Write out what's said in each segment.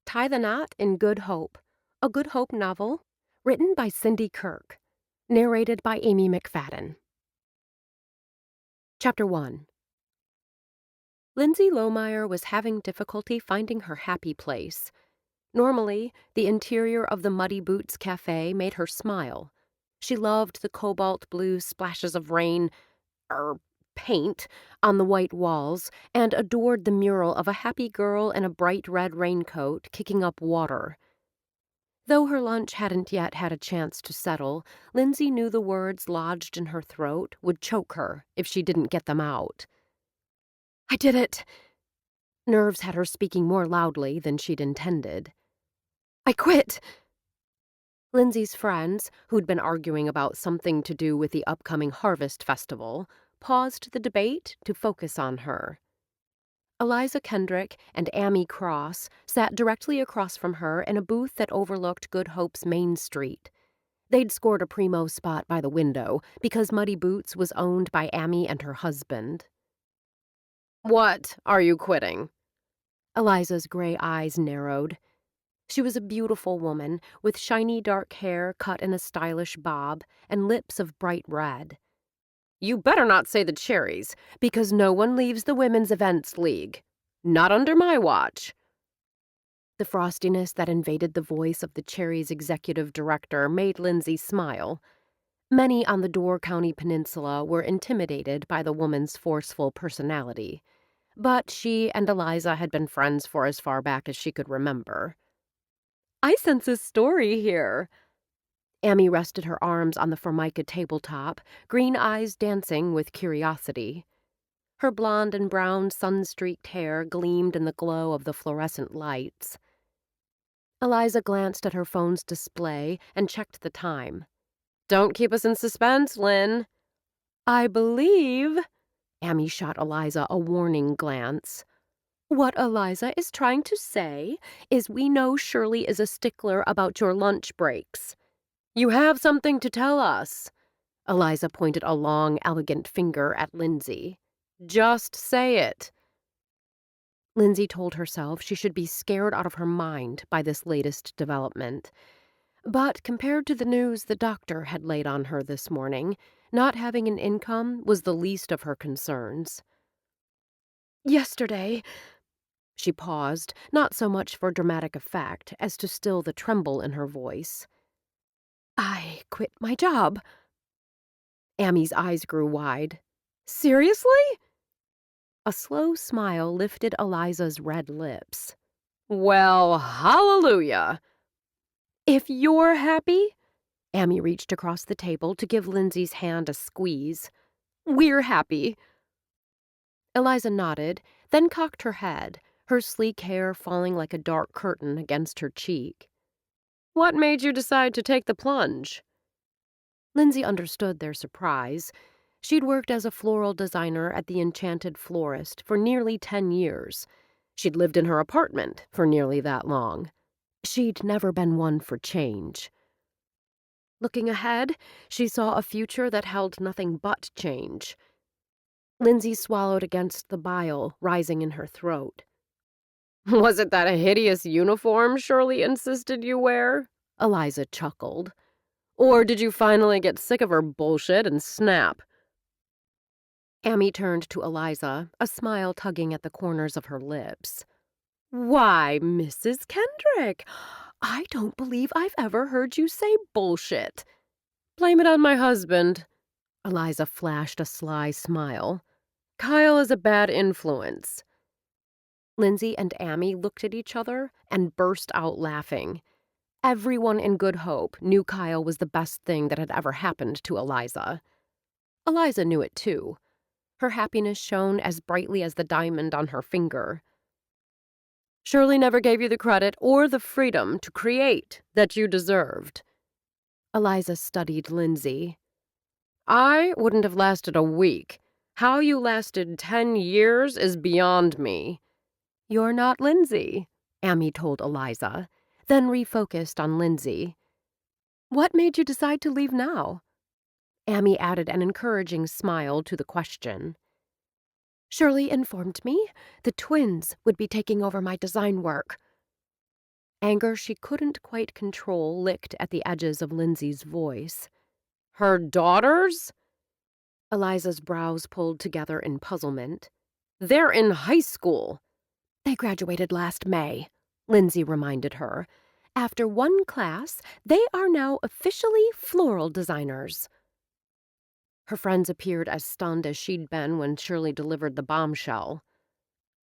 Tie the Knot in Good Hope, a Good Hope novel, written by Cindy Kirk, narrated by Amy McFadden. Chapter 1. Lindsay Lohmeyer was having difficulty finding her happy place. Normally, the interior of the Muddy Boots Cafe made her smile. She loved the cobalt blue splashes of paint on the white walls, and adored the mural of a happy girl in a bright red raincoat kicking up water. Though her lunch hadn't yet had a chance to settle, Lindsay knew the words lodged in her throat would choke her if she didn't get them out. "I did it!" Nerves had her speaking more loudly than she'd intended. "I quit!" Lindsay's friends, who'd been arguing about something to do with the upcoming Harvest Festival, paused the debate to focus on her. Eliza Kendrick and Amy Cross sat directly across from her in a booth that overlooked Good Hope's Main Street. They'd scored a primo spot by the window because Muddy Boots was owned by Amy and her husband. "What are you quitting?" Eliza's gray eyes narrowed. She was a beautiful woman with shiny dark hair cut in a stylish bob and lips of bright red. "You better not say the Cherries, because no one leaves the Women's Events League. Not under my watch." The frostiness that invaded the voice of the Cherries' executive director made Lindsay smile. Many on the Door County Peninsula were intimidated by the woman's forceful personality, but she and Eliza had been friends for as far back as she could remember. "I sense a story here." Amy rested her arms on the Formica tabletop, green eyes dancing with curiosity. Her blonde and brown sun-streaked hair gleamed in the glow of the fluorescent lights. Eliza glanced at her phone's display and checked the time. "Don't keep us in suspense, Lynn." "I believe," Amy shot Eliza a warning glance. "What Eliza is trying to say is we know Shirley is a stickler about your lunch breaks." "You have something to tell us." Eliza pointed a long, elegant finger at Lindsay. "Just say it." Lindsay told herself she should be scared out of her mind by this latest development. But compared to the news the doctor had laid on her this morning, not having an income was the least of her concerns. "Yesterday," she paused, not so much for dramatic effect as to still the tremble in her voice, "I quit my job." Amy's eyes grew wide. "Seriously?" A slow smile lifted Eliza's red lips. "Well, hallelujah." "If you're happy," Amy reached across the table to give Lindsay's hand a squeeze, "we're happy." Eliza nodded, then cocked her head, her sleek hair falling like a dark curtain against her cheek. "What made you decide to take the plunge?" Lindsay understood their surprise. She'd worked as a floral designer at the Enchanted Florist for nearly 10 years. She'd lived in her apartment for nearly that long. She'd never been one for change. Looking ahead, she saw a future that held nothing but change. Lindsay swallowed against the bile rising in her throat. "Was it that hideous uniform Shirley insisted you wear?" Eliza chuckled. "Or did you finally get sick of her bullshit and snap?" Amy turned to Eliza, a smile tugging at the corners of her lips. "Why, Mrs. Kendrick, I don't believe I've ever heard you say bullshit." "Blame it on my husband." Eliza flashed a sly smile. "Kyle is a bad influence." Lindsay and Amy looked at each other and burst out laughing. Everyone in Good Hope knew Kyle was the best thing that had ever happened to Eliza. Eliza knew it too. Her happiness shone as brightly as the diamond on her finger. "Shirley never gave you the credit or the freedom to create that you deserved." Eliza studied Lindsay. "I wouldn't have lasted a week. How you lasted 10 years is beyond me." "You're not Lindsay," Amy told Eliza, then refocused on Lindsay. "What made you decide to leave now?" Amy added an encouraging smile to the question. "Shirley informed me the twins would be taking over my design work." Anger she couldn't quite control licked at the edges of Lindsay's voice. "Her daughters?" Eliza's brows pulled together in puzzlement. "They're in high school." "They graduated last May," Lindsay reminded her. "After one class, they are now officially floral designers." Her friends appeared as stunned as she'd been when Shirley delivered the bombshell.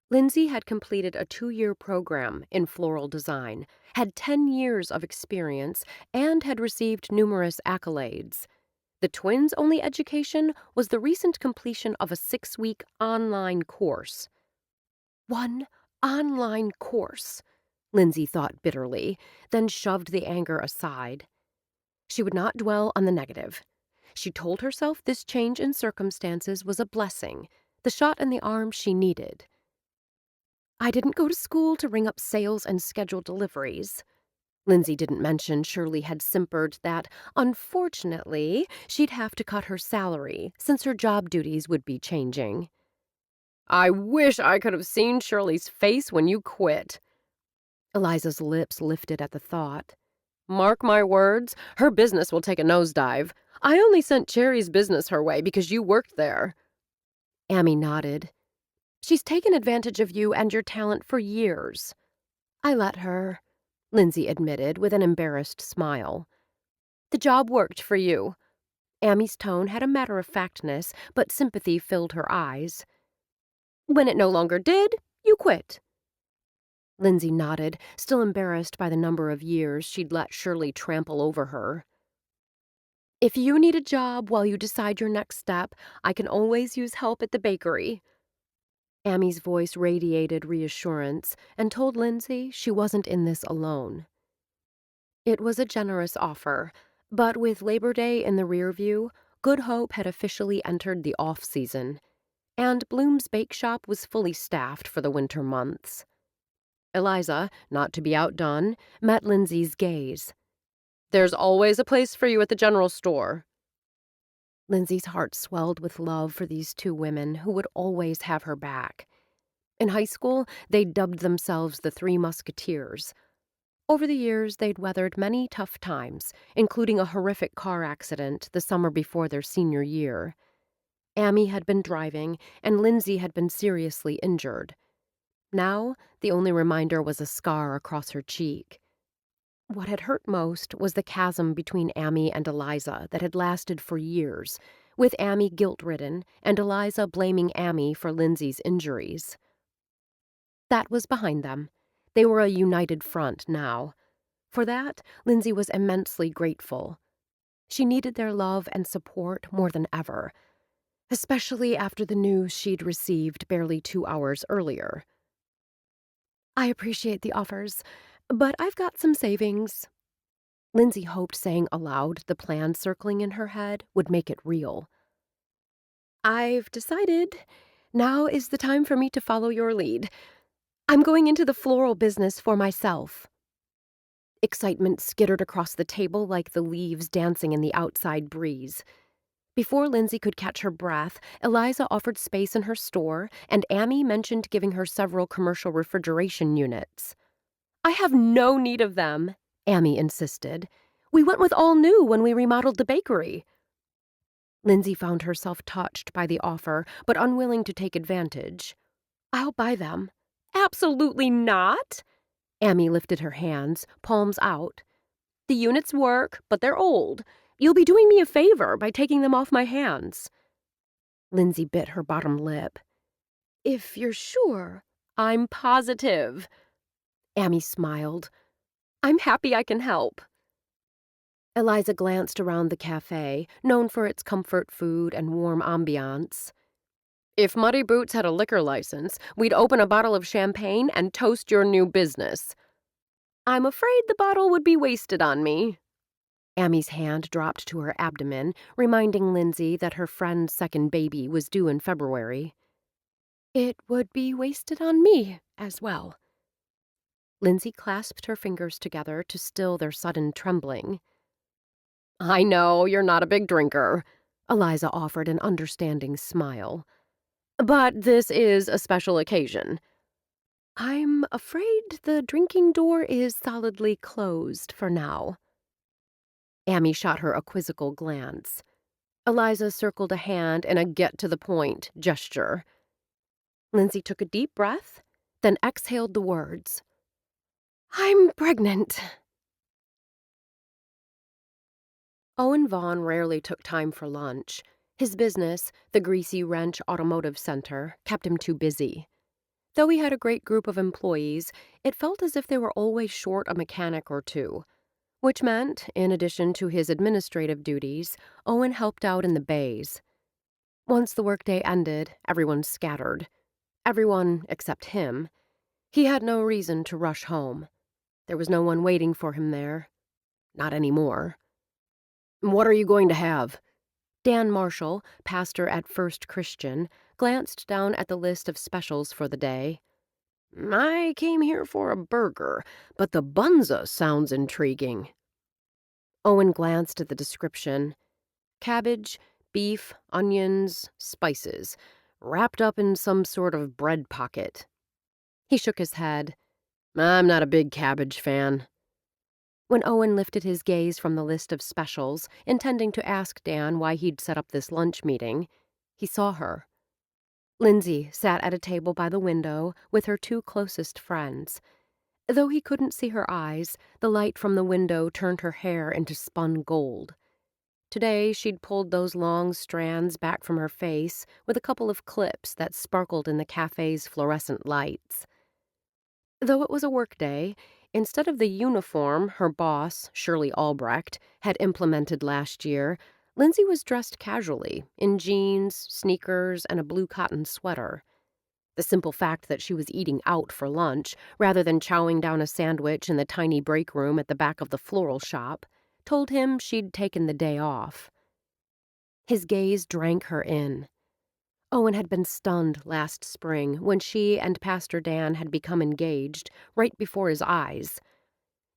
Lindsay had completed a 2-year program in floral design, had 10 years of experience, and had received numerous accolades. The twins' only education was the recent completion of a 6-week online course. One online course, Lindsay thought bitterly, then shoved the anger aside. She would not dwell on the negative. She told herself this change in circumstances was a blessing, the shot in the arm she needed. "I didn't go to school to ring up sales and schedule deliveries." Lindsay didn't mention Shirley had simpered that, unfortunately, she'd have to cut her salary since her job duties would be changing. "I wish I could have seen Shirley's face when you quit." Eliza's lips lifted at the thought. "Mark my words, her business will take a nosedive. I only sent Cherry's business her way because you worked there." Amy nodded. "She's taken advantage of you and your talent for years." "I let her," Lindsay admitted with an embarrassed smile. "The job worked for you." Amy's tone had a matter-of-factness, but sympathy filled her eyes. "When it no longer did, you quit." Lindsay nodded, still embarrassed by the number of years she'd let Shirley trample over her. "If you need a job while you decide your next step, I can always use help at the bakery." Amy's voice radiated reassurance and told Lindsay she wasn't in this alone. It was a generous offer, but with Labor Day in the rear view, Good Hope had officially entered the off-season, and Bloom's Bake Shop was fully staffed for the winter months. Eliza, not to be outdone, met Lindsay's gaze. "There's always a place for you at the general store." Lindsay's heart swelled with love for these two women who would always have her back. In high school, they dubbed themselves the Three Musketeers. Over the years, they'd weathered many tough times, including a horrific car accident the summer before their senior year. Amy had been driving, and Lindsay had been seriously injured. Now, the only reminder was a scar across her cheek. What had hurt most was the chasm between Amy and Eliza that had lasted for years, with Amy guilt-ridden and Eliza blaming Amy for Lindsay's injuries. That was behind them. They were a united front now. For that, Lindsay was immensely grateful. She needed their love and support more than ever, especially after the news she'd received barely 2 hours earlier. "I appreciate the offers, but I've got some savings." Lindsay hoped saying aloud the plan circling in her head would make it real. "I've decided now is the time for me to follow your lead. I'm going into the floral business for myself." Excitement skittered across the table like the leaves dancing in the outside breeze. Before Lindsay could catch her breath, Eliza offered space in her store, and Amy mentioned giving her several commercial refrigeration units. "I have no need of them," Amy insisted. "We went with all new when we remodeled the bakery." Lindsay found herself touched by the offer, but unwilling to take advantage. "I'll buy them." "Absolutely not!" Amy lifted her hands, palms out. "The units work, but they're old. You'll be doing me a favor by taking them off my hands." Lindsay bit her bottom lip. "If you're sure." "I'm positive." Amy smiled. "I'm happy I can help." Eliza glanced around the cafe, known for its comfort food and warm ambiance. "If Muddy Boots had a liquor license, we'd open a bottle of champagne and toast your new business." "I'm afraid the bottle would be wasted on me." Amy's hand dropped to her abdomen, reminding Lindsay that her friend's second baby was due in February. "It would be wasted on me as well." Lindsay clasped her fingers together to still their sudden trembling. "I know you're not a big drinker," Eliza offered an understanding smile. "But this is a special occasion." I'm afraid the drinking door is solidly closed for now. Amy shot her a quizzical glance. Eliza circled a hand in a get-to-the-point gesture. Lindsay took a deep breath, then exhaled the words. I'm pregnant. Owen Vaughn rarely took time for lunch. His business, the Greasy Wrench Automotive Center, kept him too busy. Though he had a great group of employees, it felt as if they were always short a mechanic or two, which meant, in addition to his administrative duties, Owen helped out in the bays. Once the workday ended, everyone scattered. Everyone except him. He had no reason to rush home. There was no one waiting for him there. Not anymore. What are you going to have? Dan Marshall, pastor at First Christian, glanced down at the list of specials for the day. I came here for a burger, but the bunza sounds intriguing. Owen glanced at the description. Cabbage, beef, onions, spices, wrapped up in some sort of bread pocket. He shook his head. I'm not a big cabbage fan. When Owen lifted his gaze from the list of specials, intending to ask Dan why he'd set up this lunch meeting, he saw her. Lindsay sat at a table by the window with her two closest friends. Though he couldn't see her eyes, the light from the window turned her hair into spun gold. Today, she'd pulled those long strands back from her face with a couple of clips that sparkled in the cafe's fluorescent lights. Though it was a workday, instead of the uniform her boss, Shirley Albrecht, had implemented last year, Lindsay was dressed casually, in jeans, sneakers, and a blue cotton sweater. The simple fact that she was eating out for lunch, rather than chowing down a sandwich in the tiny break room at the back of the floral shop, told him she'd taken the day off. His gaze drank her in. Owen had been stunned last spring when she and Pastor Dan had become engaged right before his eyes.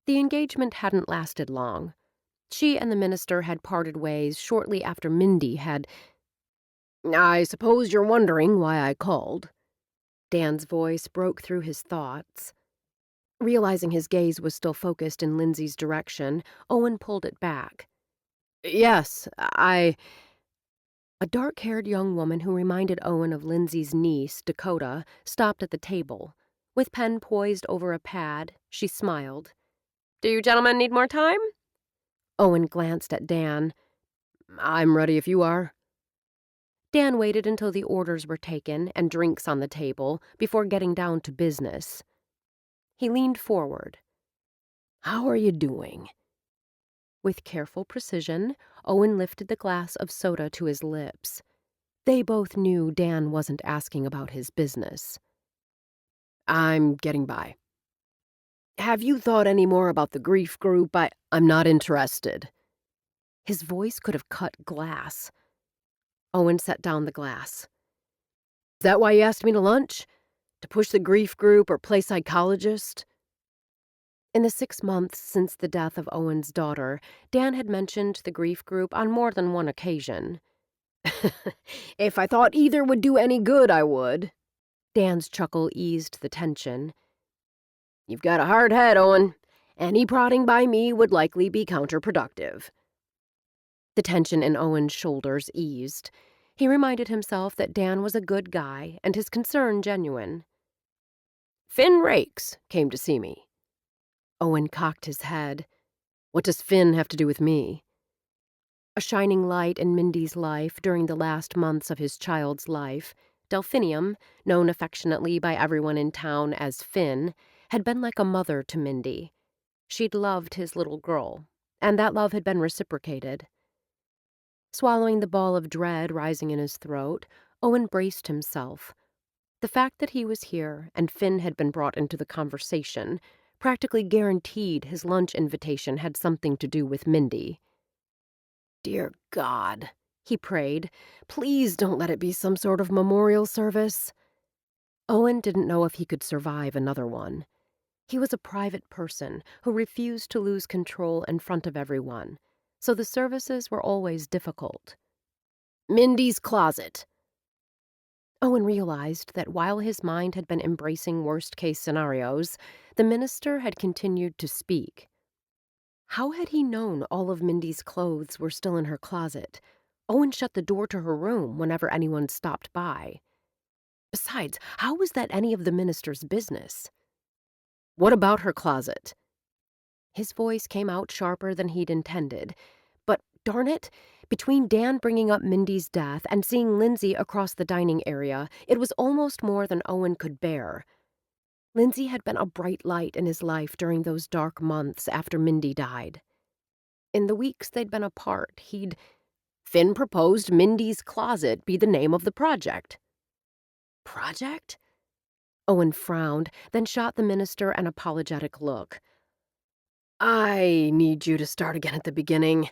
The engagement hadn't lasted long. She and the minister had parted ways shortly after Mindy had... I suppose you're wondering why I called. Dan's voice broke through his thoughts. Realizing his gaze was still focused in Lindsay's direction, Owen pulled it back. Yes, A dark-haired young woman who reminded Owen of Lindsay's niece, Dakota, stopped at the table. With pen poised over a pad, she smiled. Do you gentlemen need more time? Owen glanced at Dan. I'm ready if you are. Dan waited until the orders were taken and drinks on the table before getting down to business. He leaned forward. How are you doing? With careful precision, Owen lifted the glass of soda to his lips. They both knew Dan wasn't asking about his business. I'm getting by. Have you thought any more about the grief group? I'm not interested. His voice could have cut glass. Owen set down the glass. Is that why you asked me to lunch? To push the grief group or play psychologist? In the 6 months since the death of Owen's daughter, Dan had mentioned the grief group on more than one occasion. If I thought either would do any good, I would. Dan's chuckle eased the tension. You've got a hard head, Owen. Any prodding by me would likely be counterproductive. The tension in Owen's shoulders eased. He reminded himself that Dan was a good guy and his concern genuine. Finn Rakes came to see me. Owen cocked his head. What does Finn have to do with me? A shining light in Mindy's life during the last months of his child's life, Delphinium, known affectionately by everyone in town as Finn, had been like a mother to Mindy. She'd loved his little girl, and that love had been reciprocated. Swallowing the ball of dread rising in his throat, Owen braced himself. The fact that he was here and Finn had been brought into the conversation practically guaranteed his lunch invitation had something to do with Mindy. Dear God, he prayed, please don't let it be some sort of memorial service. Owen didn't know if he could survive another one. He was a private person who refused to lose control in front of everyone, so the services were always difficult. Mindy's closet. Owen realized that while his mind had been embracing worst-case scenarios, the minister had continued to speak. How had he known all of Mindy's clothes were still in her closet? Owen shut the door to her room whenever anyone stopped by. Besides, how was that any of the minister's business? What about her closet? His voice came out sharper than he'd intended. But darn it, between Dan bringing up Mindy's death and seeing Lindsay across the dining area, it was almost more than Owen could bear. Lindsay had been a bright light in his life during those dark months after Mindy died. In the weeks they'd been apart, Finn proposed Mindy's Closet be the name of the project. Project? Owen frowned, then shot the minister an apologetic look. I need you to start again at the beginning.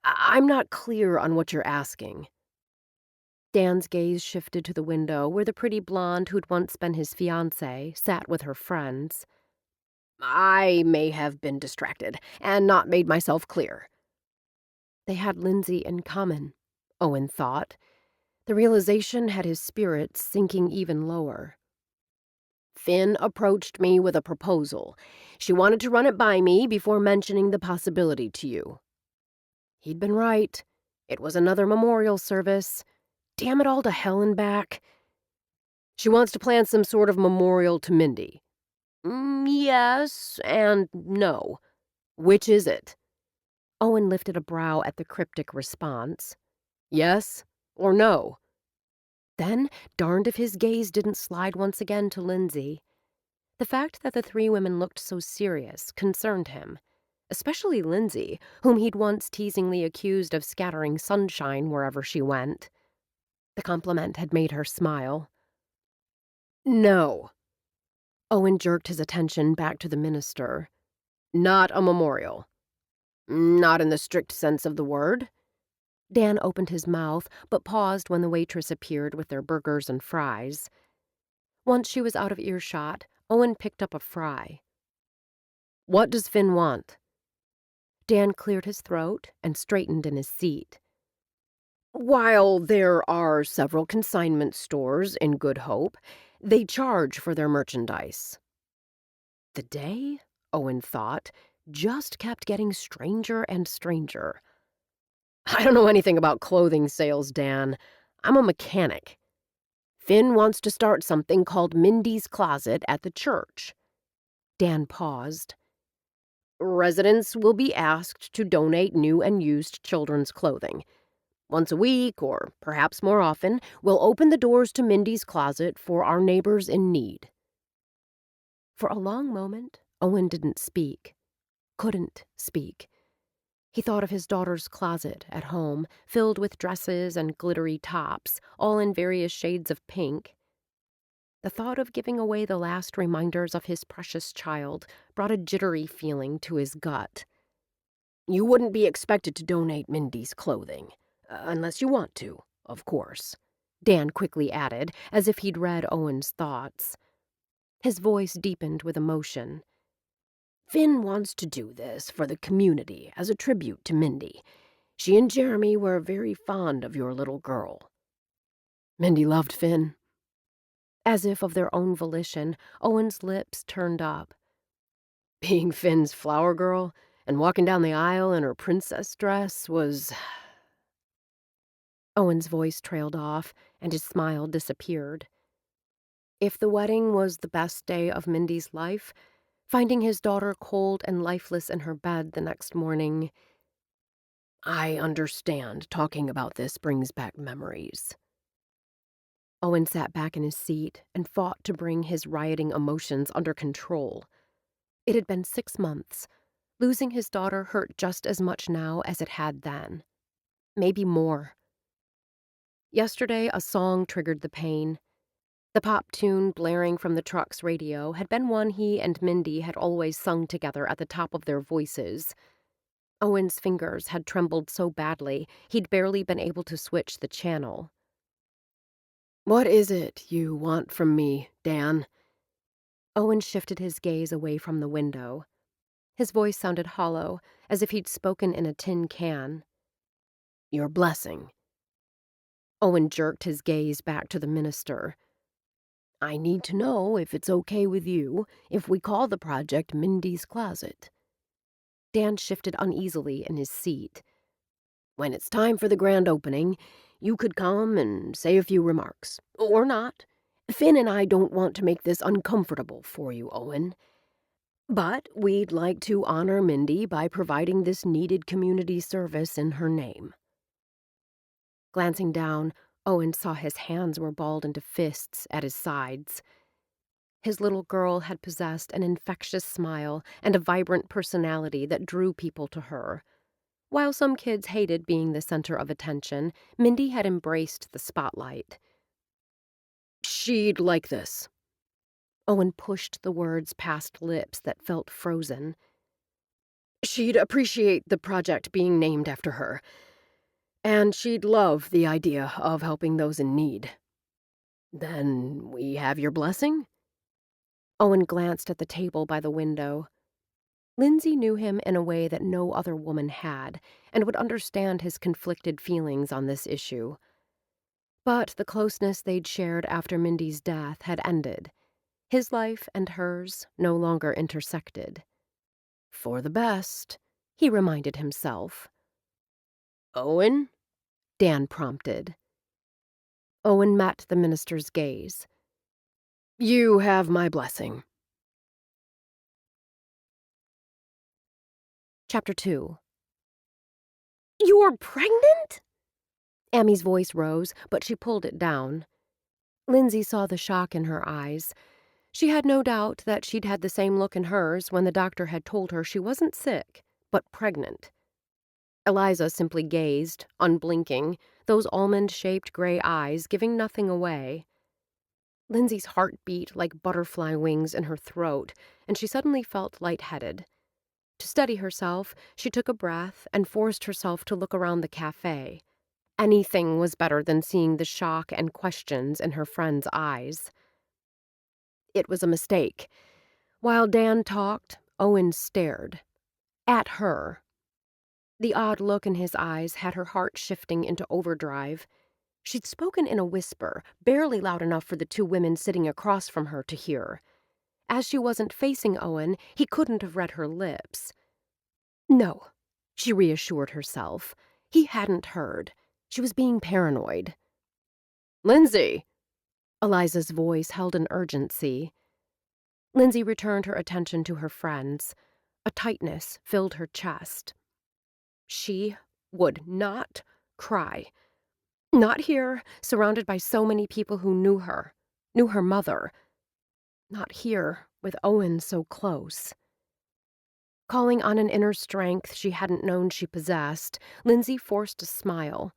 I'm not clear on what you're asking. Dan's gaze shifted to the window where the pretty blonde who'd once been his fiancée sat with her friends. I may have been distracted and not made myself clear. They had Lindsay in common, Owen thought. The realization had his spirits sinking even lower. Finn approached me with a proposal. She wanted to run it by me before mentioning the possibility to you. He'd been right. It was another memorial service. Damn it all to hell and back. She wants to plan some sort of memorial to Mindy. Yes and no. Which is it? Owen lifted a brow at the cryptic response. Yes or no? Then, darned if his gaze didn't slide once again to Lindsay. The fact that the three women looked so serious concerned him, especially Lindsay, whom he'd once teasingly accused of scattering sunshine wherever she went. The compliment had made her smile. No. Owen jerked his attention back to the minister. Not a memorial. Not in the strict sense of the word. Dan opened his mouth, but paused when the waitress appeared with their burgers and fries. Once she was out of earshot, Owen picked up a fry. What does Finn want? Dan cleared his throat and straightened in his seat. While there are several consignment stores in Good Hope, they charge for their merchandise. The day, Owen thought, just kept getting stranger and stranger. I don't know anything about clothing sales, Dan. I'm a mechanic. Finn wants to start something called Mindy's Closet at the church. Dan paused. Residents will be asked to donate new and used children's clothing. Once a week, or perhaps more often, we'll open the doors to Mindy's Closet for our neighbors in need. For a long moment, Owen didn't speak. Couldn't speak. He thought of his daughter's closet at home, filled with dresses and glittery tops, all in various shades of pink. The thought of giving away the last reminders of his precious child brought a jittery feeling to his gut. You wouldn't be expected to donate Mindy's clothing. Unless you want to, of course, Dan quickly added, as if he'd read Owen's thoughts. His voice deepened with emotion. Finn wants to do this for the community as a tribute to Mindy. She and Jeremy were very fond of your little girl. Mindy loved Finn. As if of their own volition, Owen's lips turned up. Being Finn's flower girl and walking down the aisle in her princess dress was... Owen's voice trailed off, and his smile disappeared. If the wedding was the best day of Mindy's life, finding his daughter cold and lifeless in her bed the next morning... I understand talking about this brings back memories. Owen sat back in his seat and fought to bring his rioting emotions under control. It had been 6 months. Losing his daughter hurt just as much now as it had then. Maybe more. Yesterday, a song triggered the pain. The pop tune blaring from the truck's radio had been one he and Mindy had always sung together at the top of their voices. Owen's fingers had trembled so badly he'd barely been able to switch the channel. What is it you want from me, Dan? Owen shifted his gaze away from the window. His voice sounded hollow, as if he'd spoken in a tin can. Your blessing. Owen jerked his gaze back to the minister. I need to know if it's okay with you if we call the project Mindy's Closet. Dan shifted uneasily in his seat. When it's time for the grand opening, you could come and say a few remarks. Or not. Finn and I don't want to make this uncomfortable for you, Owen. But we'd like to honor Mindy by providing this needed community service in her name. Glancing down, Owen saw his hands were balled into fists at his sides. His little girl had possessed an infectious smile and a vibrant personality that drew people to her. While some kids hated being the center of attention, Mindy had embraced the spotlight. She'd like this. Owen pushed the words past lips that felt frozen. She'd appreciate the project being named after her. And she'd love the idea of helping those in need. Then we have your blessing? Owen glanced at the table by the window. Lindsay knew him in a way that no other woman had, and would understand his conflicted feelings on this issue. But the closeness they'd shared after Mindy's death had ended. His life and hers no longer intersected. For the best, he reminded himself. Owen? Dan prompted. Owen met the minister's gaze. You have my blessing. Chapter 2. You're pregnant? Amy's voice rose, but she pulled it down. Lindsay saw the shock in her eyes. She had no doubt that she'd had the same look in hers when the doctor had told her she wasn't sick, but pregnant. Eliza simply gazed, unblinking, those almond-shaped gray eyes giving nothing away. Lindsay's heart beat like butterfly wings in her throat, and she suddenly felt lightheaded. To steady herself, she took a breath and forced herself to look around the cafe. Anything was better than seeing the shock and questions in her friend's eyes. It was a mistake. While Dan talked, Owen stared. At her. The odd look in his eyes had her heart shifting into overdrive. She'd spoken in a whisper, barely loud enough for the two women sitting across from her to hear. As she wasn't facing Owen, he couldn't have read her lips. No, she reassured herself. He hadn't heard. She was being paranoid. Lindsay! Eliza's voice held an urgency. Lindsay returned her attention to her friends. A tightness filled her chest. She would not cry. Not here, surrounded by so many people who knew her mother. Not here, with Owen so close. Calling on an inner strength she hadn't known she possessed, Lindsay forced a smile.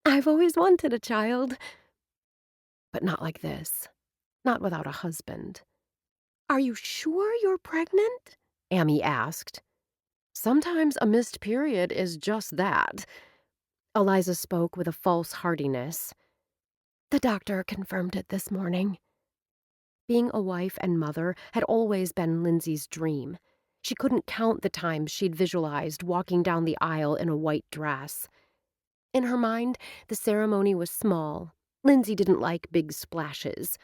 I've always wanted a child. But not like this. Not without a husband. Are you sure you're pregnant? Amy asked. Sometimes a missed period is just that. Eliza spoke with a false heartiness. The doctor confirmed it this morning. Being a wife and mother had always been Lindsay's dream. She couldn't count the times she'd visualized walking down the aisle in a white dress. In her mind, the ceremony was small. Lindsay didn't like big splashes.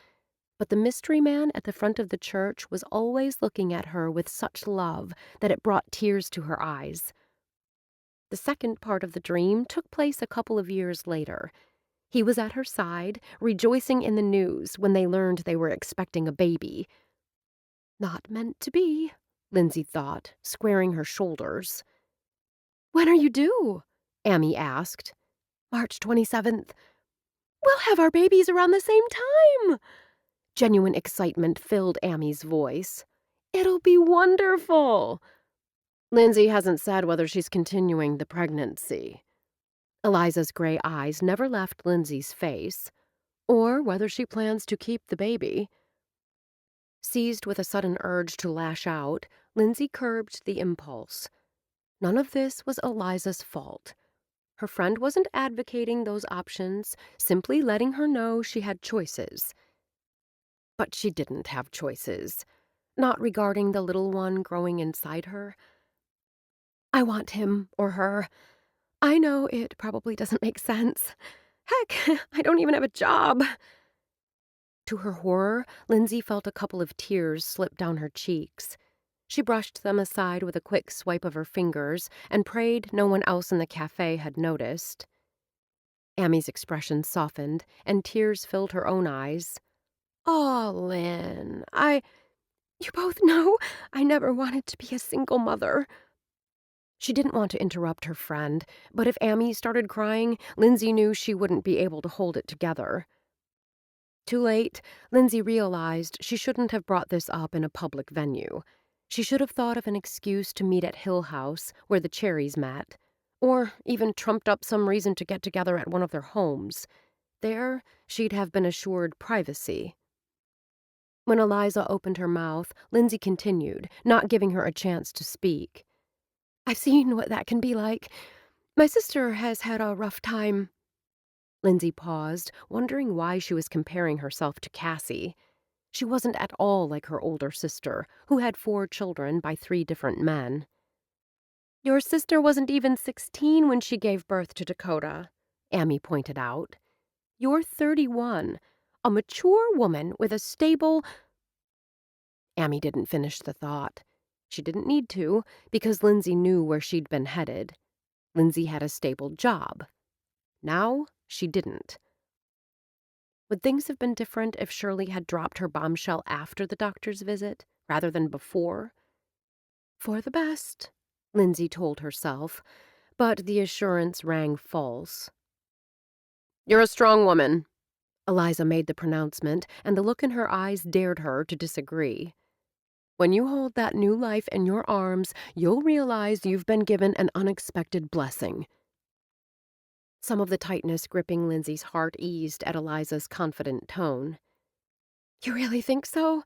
But the mystery man at the front of the church was always looking at her with such love that it brought tears to her eyes. The second part of the dream took place a couple of years later. He was at her side, rejoicing in the news when they learned they were expecting a baby. Not meant to be, Lindsay thought, squaring her shoulders. When are you due? Amy asked. March 27th. We'll have our babies around the same time. Genuine excitement filled Amy's voice. It'll be wonderful. Lindsay hasn't said whether she's continuing the pregnancy. Eliza's gray eyes never left Lindsay's face, or whether she plans to keep the baby. Seized with a sudden urge to lash out, Lindsay curbed the impulse. None of this was Eliza's fault. Her friend wasn't advocating those options, simply letting her know she had choices. But she didn't have choices, not regarding the little one growing inside her. I want him or her. I know it probably doesn't make sense. Heck, I don't even have a job. To her horror, Lindsay felt a couple of tears slip down her cheeks. She brushed them aside with a quick swipe of her fingers and prayed no one else in the cafe had noticed. Ammy's expression softened, and tears filled her own eyes. "Oh, Lynn, you both know I never wanted to be a single mother." She didn't want to interrupt her friend, but if Amy started crying, Lindsay knew she wouldn't be able to hold it together. Too late, Lindsay realized she shouldn't have brought this up in a public venue. She should have thought of an excuse to meet at Hill House, where the Cherries met, or even trumped up some reason to get together at one of their homes. There, she'd have been assured privacy. When Eliza opened her mouth, Lindsay continued, not giving her a chance to speak. "I've seen what that can be like. My sister has had a rough time." Lindsay paused, wondering why she was comparing herself to Cassie. She wasn't at all like her older sister, who had 4 children by 3 different men. "Your sister wasn't even 16 when she gave birth to Dakota," Amy pointed out. "You're 31, a mature woman with a stable—" Amy didn't finish the thought. She didn't need to, because Lindsay knew where she'd been headed. Lindsay had a stable job. Now, she didn't. Would things have been different if Shirley had dropped her bombshell after the doctor's visit, rather than before? For the best, Lindsay told herself, but the assurance rang false. "You're a strong woman," Eliza made the pronouncement, and the look in her eyes dared her to disagree. "When you hold that new life in your arms, you'll realize you've been given an unexpected blessing." Some of the tightness gripping Lindsay's heart eased at Eliza's confident tone. "You really think so?"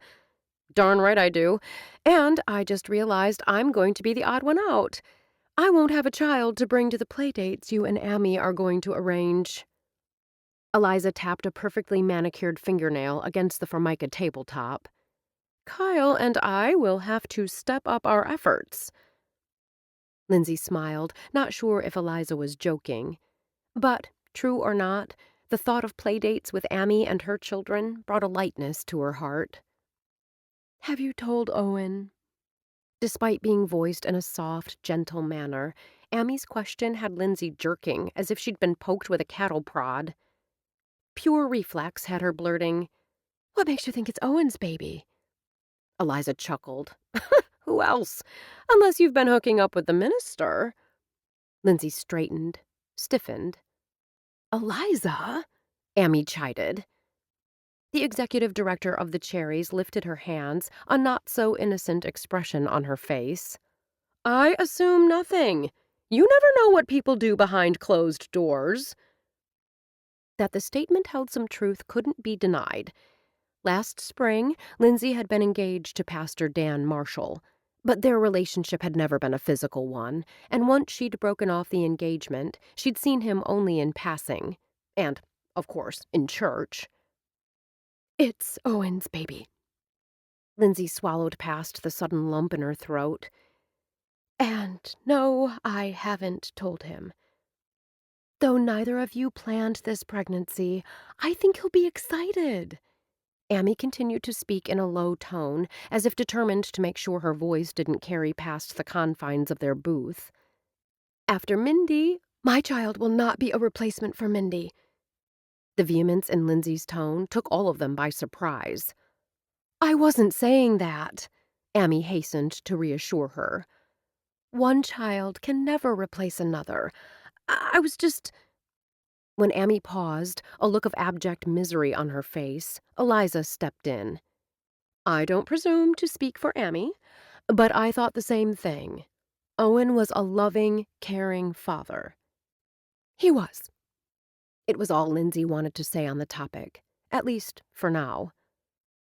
"Darn right I do. And I just realized I'm going to be the odd one out. I won't have a child to bring to the playdates you and Amy are going to arrange." Eliza tapped a perfectly manicured fingernail against the Formica tabletop. "Kyle and I will have to step up our efforts." Lindsay smiled, not sure if Eliza was joking. But, true or not, the thought of playdates with Amy and her children brought a lightness to her heart. "Have you told Owen?" Despite being voiced in a soft, gentle manner, Amy's question had Lindsay jerking as if she'd been poked with a cattle prod. Pure reflex had her blurting, "What makes you think it's Owen's baby?" Eliza chuckled. "Who else? Unless you've been hooking up with the minister." Lindsay straightened, stiffened. "Eliza?" Amy chided. The executive director of the Cherries lifted her hands, a not-so-innocent expression on her face. "I assume nothing. You never know what people do behind closed doors." That the statement held some truth couldn't be denied. Last spring, Lindsay had been engaged to Pastor Dan Marshall, but their relationship had never been a physical one, and once she'd broken off the engagement, she'd seen him only in passing. And, of course, in church. "It's Owen's baby." Lindsay swallowed past the sudden lump in her throat. "And no, I haven't told him. Though neither of you planned this pregnancy, I think he'll be excited." Amy continued to speak in a low tone, as if determined to make sure her voice didn't carry past the confines of their booth. "After Mindy, my child will not be a replacement for Mindy." The vehemence in Lindsay's tone took all of them by surprise. "I wasn't saying that," Amy hastened to reassure her. "One child can never replace another. I was just—" When Amy paused, a look of abject misery on her face, Eliza stepped in. "I don't presume to speak for Amy, but I thought the same thing. Owen was a loving, caring father." "He was." It was all Lindsay wanted to say on the topic, at least for now.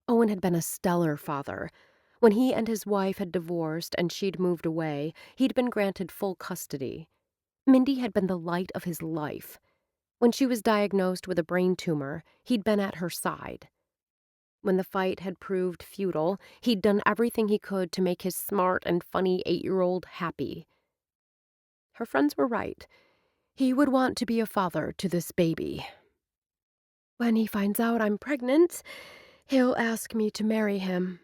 Owen had been a stellar father. When he and his wife had divorced and she'd moved away, he'd been granted full custody. Mindy had been the light of his life. When she was diagnosed with a brain tumor, he'd been at her side. When the fight had proved futile, he'd done everything he could to make his smart and funny 8-year-old happy. Her friends were right. He would want to be a father to this baby. When he finds out I'm pregnant, he'll ask me to marry him."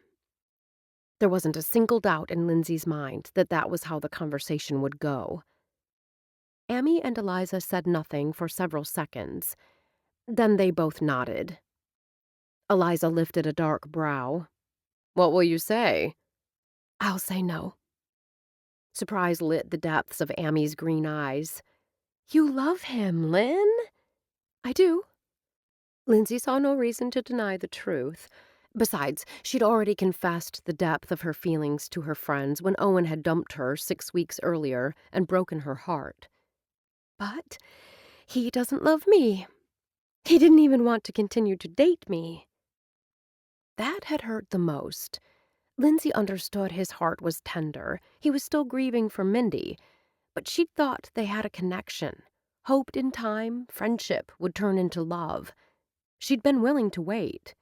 There wasn't a single doubt in Lindsay's mind that that was how the conversation would go. Amy and Eliza said nothing for several seconds. Then they both nodded. Eliza lifted a dark brow. "What will you say?" "I'll say no." Surprise lit the depths of Amy's green eyes. "You love him, Lynn?" "I do." Lindsay saw no reason to deny the truth. Besides, she'd already confessed the depth of her feelings to her friends when Owen had dumped her 6 weeks earlier and broken her heart. "But he doesn't love me. He didn't even want to continue to date me." That had hurt the most. Lindsay understood his heart was tender. He was still grieving for Mindy, but she'd thought they had a connection, hoped in time friendship would turn into love. She'd been willing to wait.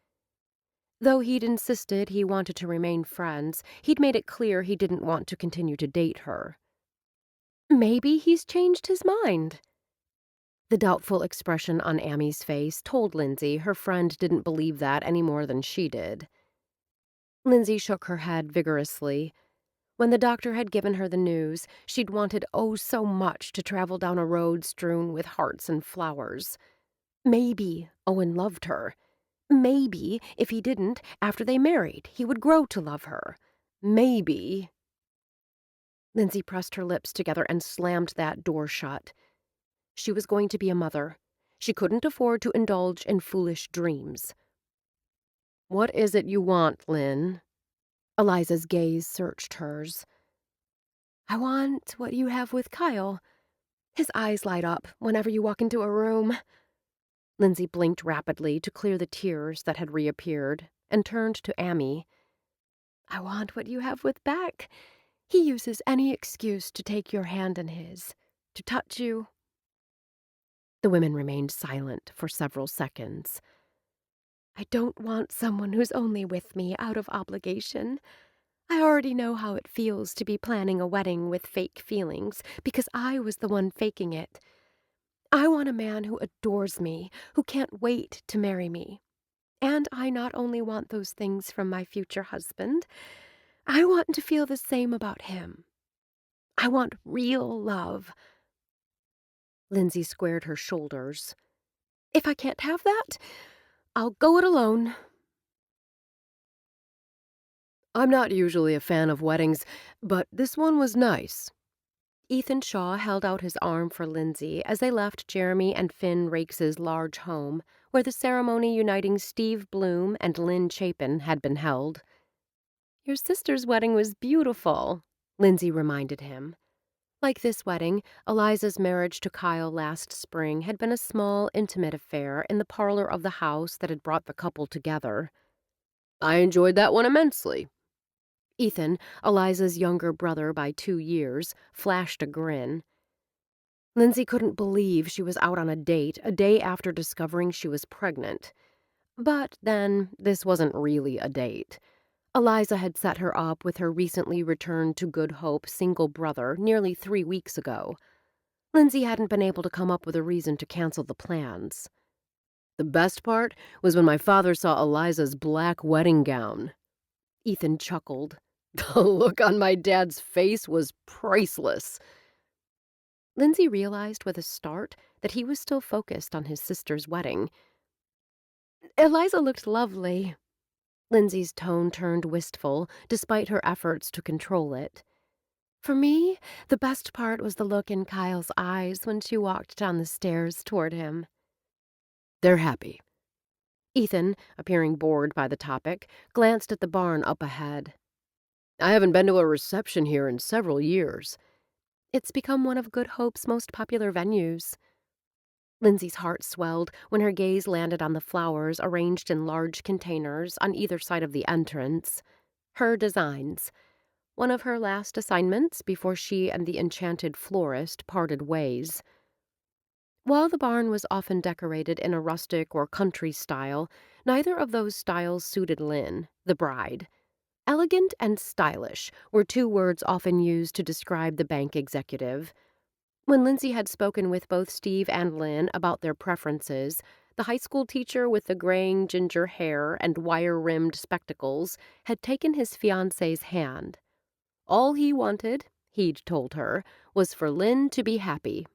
Though he'd insisted he wanted to remain friends, he'd made it clear he didn't want to continue to date her. Maybe he's changed his mind. The doubtful expression on Amy's face told Lindsay her friend didn't believe that any more than she did. Lindsay shook her head vigorously. When the doctor had given her the news, she'd wanted oh so much to travel down a road strewn with hearts and flowers. Maybe Owen loved her. Maybe, if he didn't, after they married, he would grow to love her. Maybe. Lindsay pressed her lips together and slammed that door shut. She was going to be a mother. She couldn't afford to indulge in foolish dreams. "What is it you want, Lynn?" Eliza's gaze searched hers. "I want what you have with Kyle. His eyes light up whenever you walk into a room." Lindsay blinked rapidly to clear the tears that had reappeared and turned to Amy. "I want what you have with Beck. He uses any excuse to take your hand in his, to touch you." The women remained silent for several seconds. "I don't want someone who's only with me out of obligation. I already know how it feels to be planning a wedding with fake feelings because I was the one faking it. I want a man who adores me, who can't wait to marry me. And I not only want those things from my future husband, I want to feel the same about him. I want real love." Lindsay squared her shoulders. "If I can't have that, I'll go it alone." "I'm not usually a fan of weddings, but this one was nice." Ethan Shaw held out his arm for Lindsay as they left Jeremy and Finn Rakes's large home, where the ceremony uniting Steve Bloom and Lynn Chapin had been held. "Your sister's wedding was beautiful," Lindsay reminded him. Like this wedding, Eliza's marriage to Kyle last spring had been a small, intimate affair in the parlor of the house that had brought the couple together. "I enjoyed that one immensely." Ethan, Eliza's younger brother by 2 years, flashed a grin. Lindsay couldn't believe she was out on a date a day after discovering she was pregnant. But then, this wasn't really a date. Eliza had set her up with her recently returned to Good Hope single brother nearly 3 weeks ago. Lindsay hadn't been able to come up with a reason to cancel the plans. "The best part was when my father saw Eliza's black wedding gown." Ethan chuckled. "The look on my dad's face was priceless." Lindsay realized with a start that he was still focused on his sister's wedding. "Eliza looked lovely." Lindsay's tone turned wistful, despite her efforts to control it. "For me, the best part was the look in Kyle's eyes when she walked down the stairs toward him." "They're happy." Ethan, appearing bored by the topic, glanced at the barn up ahead. "I haven't been to a reception here in several years." "It's become one of Good Hope's most popular venues." Lindsay's heart swelled when her gaze landed on the flowers arranged in large containers on either side of the entrance. Her designs. One of her last assignments before she and the enchanted florist parted ways. While the barn was often decorated in a rustic or country style, neither of those styles suited Lynn, the bride. Elegant and stylish were 2 words often used to describe the bank executive. When Lindsay had spoken with both Steve and Lynn about their preferences, the high school teacher with the graying ginger hair and wire-rimmed spectacles had taken his fiancée's hand. All he wanted, he'd told her, was for Lynn to be happy.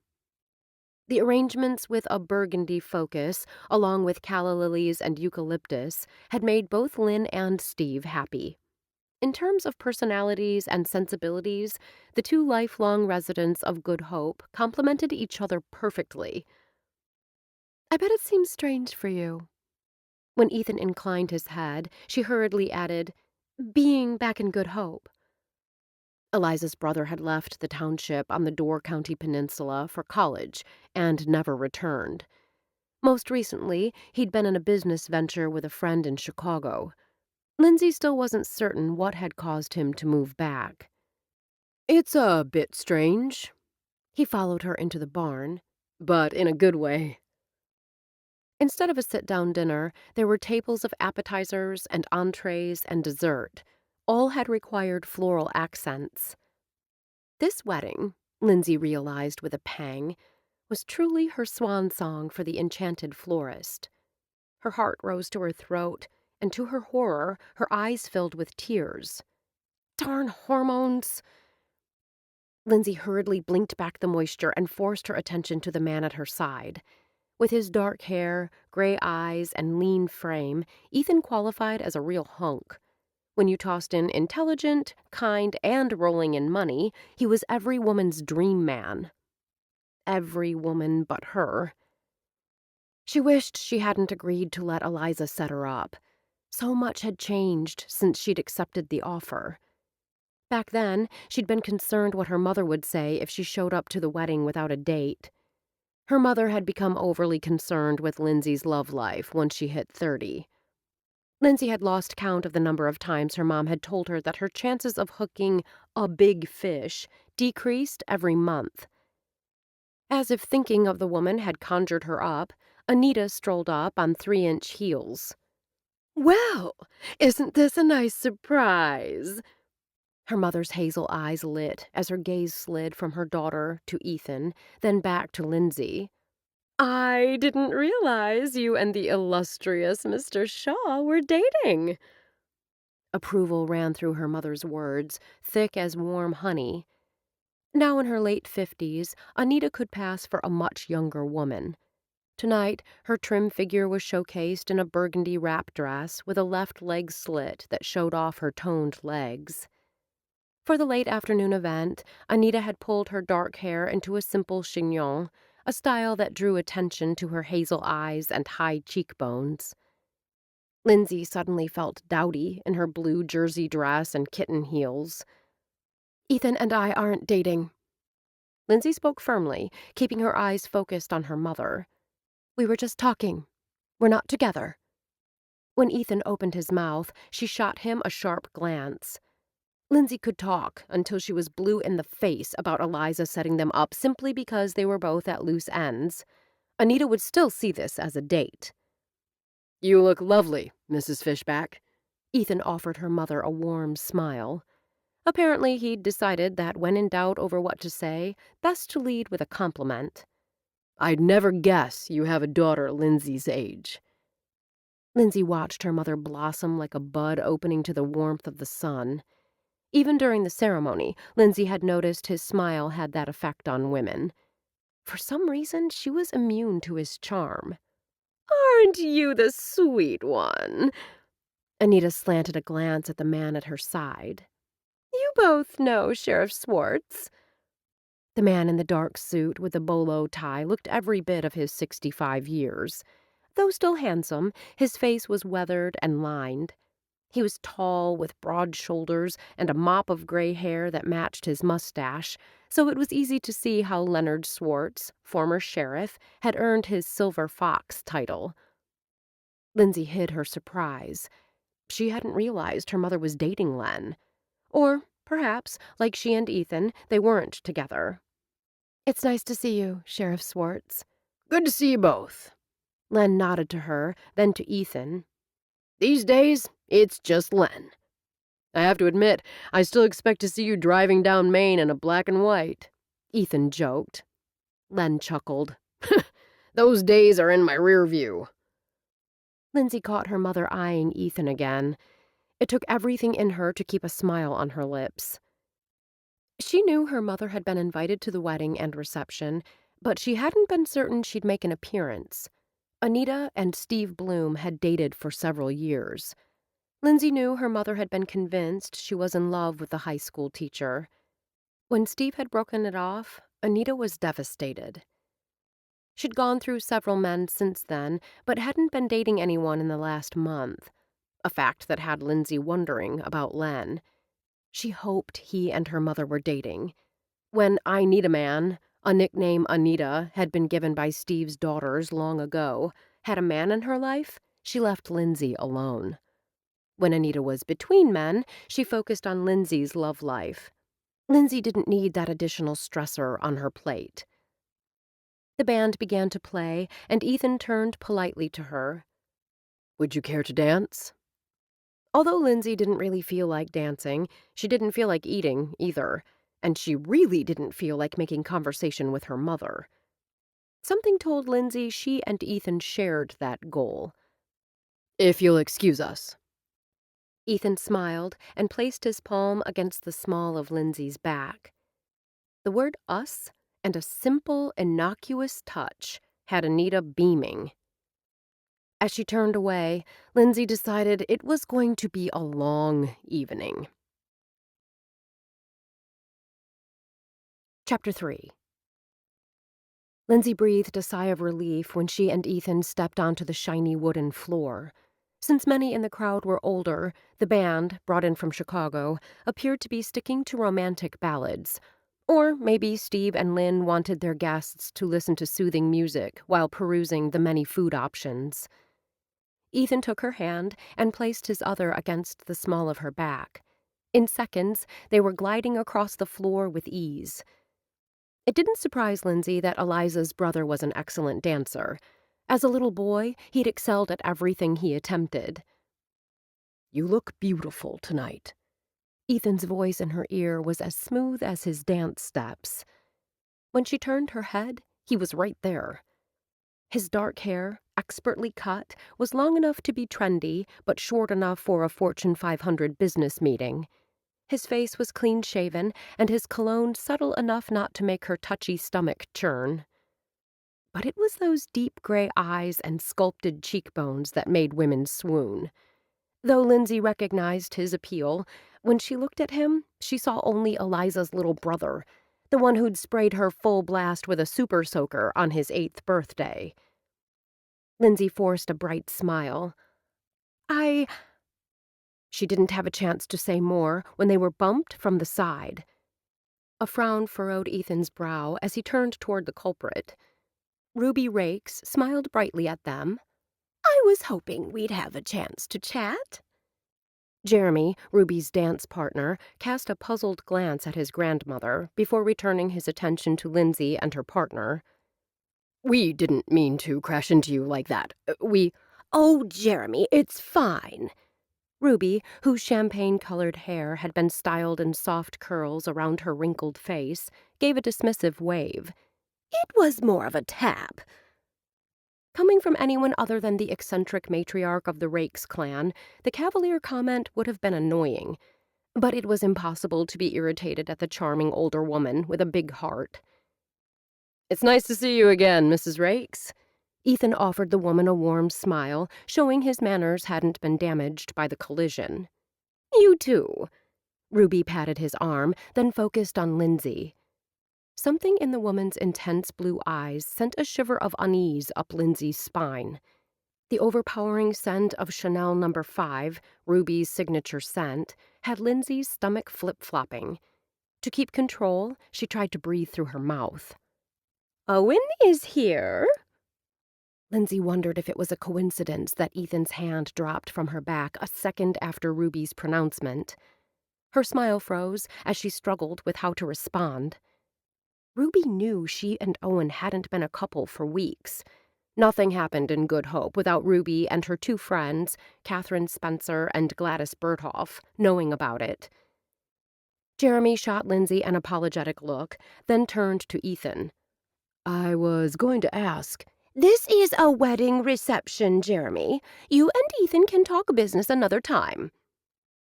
The arrangements with a burgundy focus, along with calla lilies and eucalyptus, had made both Lynn and Steve happy. In terms of personalities and sensibilities, the two lifelong residents of Good Hope complemented each other perfectly. "I bet it seems strange for you." When Ethan inclined his head, she hurriedly added, "Being back in Good Hope." Eliza's brother had left the township on the Door County Peninsula for college and never returned. Most recently, he'd been in a business venture with a friend in Chicago. Lindsay still wasn't certain what had caused him to move back. "It's a bit strange." He followed her into the barn, "but in a good way." Instead of a sit-down dinner, there were tables of appetizers and entrees and dessert. All had required floral accents. This wedding, Lindsay realized with a pang, was truly her swan song for the enchanted florist. Her heart rose to her throat, and to her horror, her eyes filled with tears. Darn hormones! Lindsay hurriedly blinked back the moisture and forced her attention to the man at her side. With his dark hair, gray eyes, and lean frame, Ethan qualified as a real hunk. When you tossed in intelligent, kind, and rolling in money, he was every woman's dream man. Every woman but her. She wished she hadn't agreed to let Eliza set her up. So much had changed since she'd accepted the offer. Back then, she'd been concerned what her mother would say if she showed up to the wedding without a date. Her mother had become overly concerned with Lindsay's love life once she hit 30. Lindsay had lost count of the number of times her mom had told her that her chances of hooking a big fish decreased every month. As if thinking of the woman had conjured her up, Anita strolled up on 3-inch heels. "Well, isn't this a nice surprise?" Her mother's hazel eyes lit as her gaze slid from her daughter to Ethan, then back to Lindsay. "I didn't realize you and the illustrious Mr. Shaw were dating." Approval ran through her mother's words, thick as warm honey. Now in her late 50s, Anita could pass for a much younger woman. Tonight, her trim figure was showcased in a burgundy wrap dress with a left leg slit that showed off her toned legs. For the late afternoon event, Anita had pulled her dark hair into a simple chignon, a style that drew attention to her hazel eyes and high cheekbones. Lindsay suddenly felt dowdy in her blue jersey dress and kitten heels. "Ethan and I aren't dating." Lindsay spoke firmly, keeping her eyes focused on her mother. "We were just talking. We're not together." When Ethan opened his mouth, she shot him a sharp glance. Lindsay could talk until she was blue in the face about Eliza setting them up simply because they were both at loose ends. Anita would still see this as a date. "You look lovely, Mrs. Fishback." Ethan offered her mother a warm smile. Apparently he'd decided that when in doubt over what to say, best to lead with a compliment. "I'd never guess you have a daughter Lindsay's age." Lindsay watched her mother blossom like a bud opening to the warmth of the sun. Even during the ceremony, Lindsay had noticed his smile had that effect on women. For some reason, she was immune to his charm. "Aren't you the sweet one?" Anita slanted a glance at the man at her side. "You both know Sheriff Swartz." The man in the dark suit with the bolo tie looked every bit of his 65 years. Though still handsome, his face was weathered and lined. He was tall, with broad shoulders and a mop of gray hair that matched his mustache, so it was easy to see how Leonard Swartz, former sheriff, had earned his Silver Fox title. Lindsay hid her surprise. She hadn't realized her mother was dating Len. Or, perhaps, like she and Ethan, they weren't together. "It's nice to see you, Sheriff Swartz." "Good to see you both." Len nodded to her, then to Ethan. "These days, it's just Len. I have to admit, I still expect to see you driving down Maine in a black and white," Ethan joked. Len chuckled. Those days are in my rear view. Lindsay caught her mother eyeing Ethan again. It took everything in her to keep a smile on her lips. She knew her mother had been invited to the wedding and reception, but she hadn't been certain she'd make an appearance. Anita and Steve Bloom had dated for several years. Lindsay knew her mother had been convinced she was in love with the high school teacher. When Steve had broken it off, Anita was devastated. She'd gone through several men since then, but hadn't been dating anyone in the last month, a fact that had Lindsay wondering about Len. She hoped he and her mother were dating. When I Need a Man, a nickname Anita had been given by Steve's daughters long ago, had a man in her life, she left Lindsay alone. When Anita was between men, she focused on Lindsay's love life. Lindsay didn't need that additional stressor on her plate. The band began to play, and Ethan turned politely to her. Would you care to dance? Although Lindsay didn't really feel like dancing, she didn't feel like eating either, and she really didn't feel like making conversation with her mother. Something told Lindsay she and Ethan shared that goal. If you'll excuse us. Ethan smiled and placed his palm against the small of Lindsay's back. The word us and a simple, innocuous touch had Anita beaming. As she turned away, Lindsay decided it was going to be a long evening. Chapter 3. Lindsay breathed a sigh of relief when she and Ethan stepped onto the shiny wooden floor. Since many in the crowd were older, the band, brought in from Chicago, appeared to be sticking to romantic ballads. Or maybe Steve and Lynn wanted their guests to listen to soothing music while perusing the many food options. Ethan took her hand and placed his other against the small of her back. In seconds, they were gliding across the floor with ease. It didn't surprise Lindsay that Eliza's brother was an excellent dancer. As a little boy, he'd excelled at everything he attempted. You look beautiful tonight. Ethan's voice in her ear was as smooth as his dance steps. When she turned her head, he was right there. His dark hair, expertly cut, was long enough to be trendy, but short enough for a Fortune 500 business meeting. His face was clean-shaven, and his cologne subtle enough not to make her touchy stomach churn. But it was those deep gray eyes and sculpted cheekbones that made women swoon. Though Lindsay recognized his appeal, when she looked at him, she saw only Eliza's little brother, the one who'd sprayed her full blast with a super soaker on his 8th birthday. Lindsay forced a bright smile. She didn't have a chance to say more when they were bumped from the side. A frown furrowed Ethan's brow as he turned toward the culprit. Ruby Rakes smiled brightly at them. I was hoping we'd have a chance to chat. Jeremy, Ruby's dance partner, cast a puzzled glance at his grandmother before returning his attention to Lindsay and her partner. We didn't mean to crash into you like that. Oh, Jeremy, it's fine. Ruby, whose champagne-colored hair had been styled in soft curls around her wrinkled face, gave a dismissive wave. It was more of a tap. Coming from anyone other than the eccentric matriarch of the Rakes clan, the cavalier comment would have been annoying, but it was impossible to be irritated at the charming older woman with a big heart. It's nice to see you again, Mrs. Rakes. Ethan offered the woman a warm smile, showing his manners hadn't been damaged by the collision. You too. Ruby patted his arm, then focused on Lindsay. Something in the woman's intense blue eyes sent a shiver of unease up Lindsay's spine. The overpowering scent of Chanel No. 5, Ruby's signature scent, had Lindsay's stomach flip-flopping. To keep control, she tried to breathe through her mouth. Owen is here. Lindsay wondered if it was a coincidence that Ethan's hand dropped from her back a second after Ruby's pronouncement. Her smile froze as she struggled with how to respond. Ruby knew she and Owen hadn't been a couple for weeks. Nothing happened in Good Hope without Ruby and her two friends, Catherine Spencer and Gladys Berthoff, knowing about it. Jeremy shot Lindsay an apologetic look, then turned to Ethan. I was going to ask. This is a wedding reception, Jeremy. You and Ethan can talk business another time.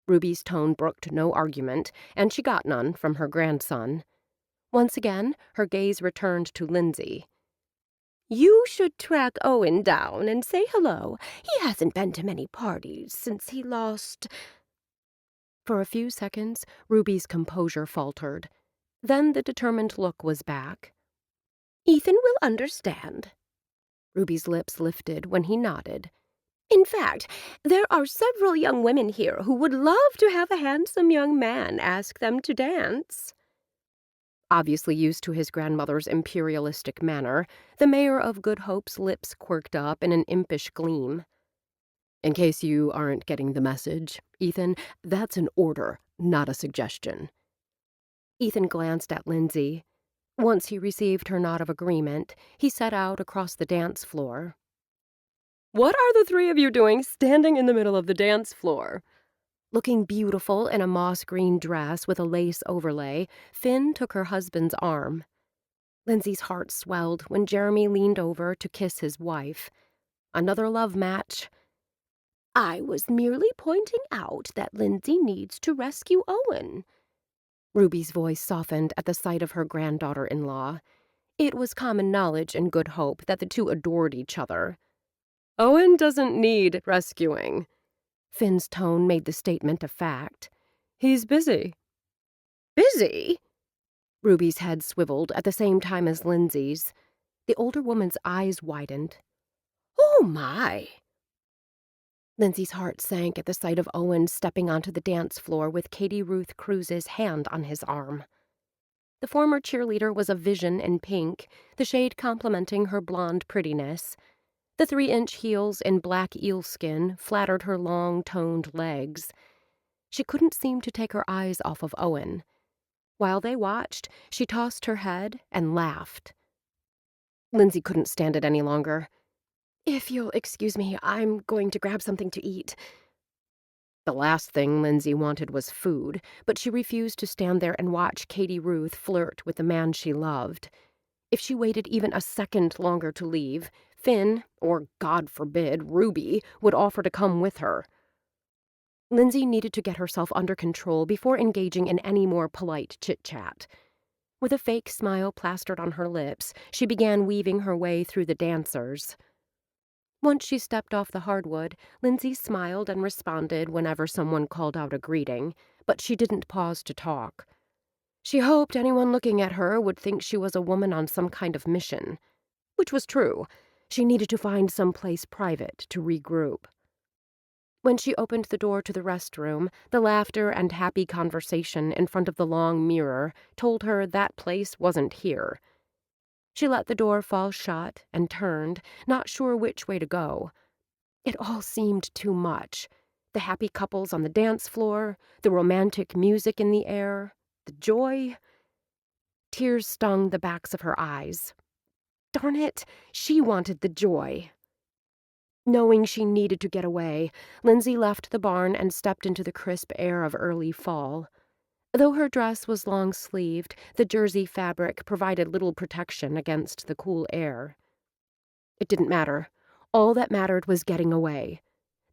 Ruby's tone brooked no argument, and she got none from her grandson. Once again, her gaze returned to Lindsay. You should track Owen down and say hello. He hasn't been to many parties since he lost. For a few seconds, Ruby's composure faltered. Then the determined look was back. Ethan will understand. Ruby's lips lifted when he nodded. In fact, there are several young women here who would love to have a handsome young man ask them to dance. Obviously used to his grandmother's imperialistic manner, the mayor of Good Hope's lips quirked up in an impish gleam. In case you aren't getting the message, Ethan, that's an order, not a suggestion. Ethan glanced at Lindsay. Once he received her nod of agreement, he set out across the dance floor. What are the three of you doing standing in the middle of the dance floor? Looking beautiful in a moss-green dress with a lace overlay, Finn took her husband's arm. Lindsay's heart swelled when Jeremy leaned over to kiss his wife. Another love match. I was merely pointing out that Lindsay needs to rescue Owen. Ruby's voice softened at the sight of her granddaughter-in-law. It was common knowledge in Good Hope that the two adored each other. Owen doesn't need rescuing. Finn's tone made the statement a fact. He's busy. Busy? Ruby's head swiveled at the same time as Lindsay's. The older woman's eyes widened. Oh, my! Lindsay's heart sank at the sight of Owen stepping onto the dance floor with Katie Ruth Cruz's hand on his arm. The former cheerleader was a vision in pink, the shade complementing her blonde prettiness. The 3-inch heels in black eelskin flattered her long, toned legs. She couldn't seem to take her eyes off of Owen. While they watched, she tossed her head and laughed. Lindsay couldn't stand it any longer. If you'll excuse me, I'm going to grab something to eat. The last thing Lindsay wanted was food, but she refused to stand there and watch Katie Ruth flirt with the man she loved. If she waited even a second longer to leave, Finn, or God forbid, Ruby, would offer to come with her. Lindsay needed to get herself under control before engaging in any more polite chit-chat. With a fake smile plastered on her lips, she began weaving her way through the dancers. Once she stepped off the hardwood, Lindsay smiled and responded whenever someone called out a greeting, but she didn't pause to talk. She hoped anyone looking at her would think she was a woman on some kind of mission. Which was true. She needed to find some place private to regroup. When she opened the door to the restroom, the laughter and happy conversation in front of the long mirror told her that place wasn't here. She let the door fall shut and turned, not sure which way to go. It all seemed too much. The happy couples on the dance floor, the romantic music in the air, the joy. Tears stung the backs of her eyes. Darn it, she wanted the joy. Knowing she needed to get away, Lindsay left the barn and stepped into the crisp air of early fall. Though her dress was long-sleeved, the jersey fabric provided little protection against the cool air. It didn't matter. All that mattered was getting away.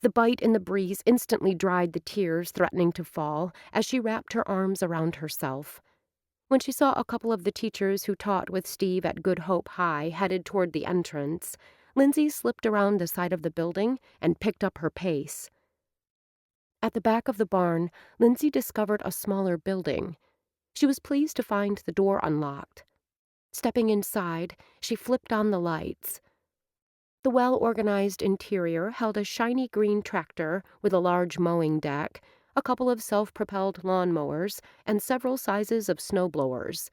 The bite in the breeze instantly dried the tears threatening to fall as she wrapped her arms around herself. When she saw a couple of the teachers who taught with Steve at Good Hope High headed toward the entrance, Lindsay slipped around the side of the building and picked up her pace. At the back of the barn, Lindsay discovered a smaller building. She was pleased to find the door unlocked. Stepping inside, she flipped on the lights. The well-organized interior held a shiny green tractor with a large mowing deck, a couple of self-propelled lawnmowers, and several sizes of snowblowers.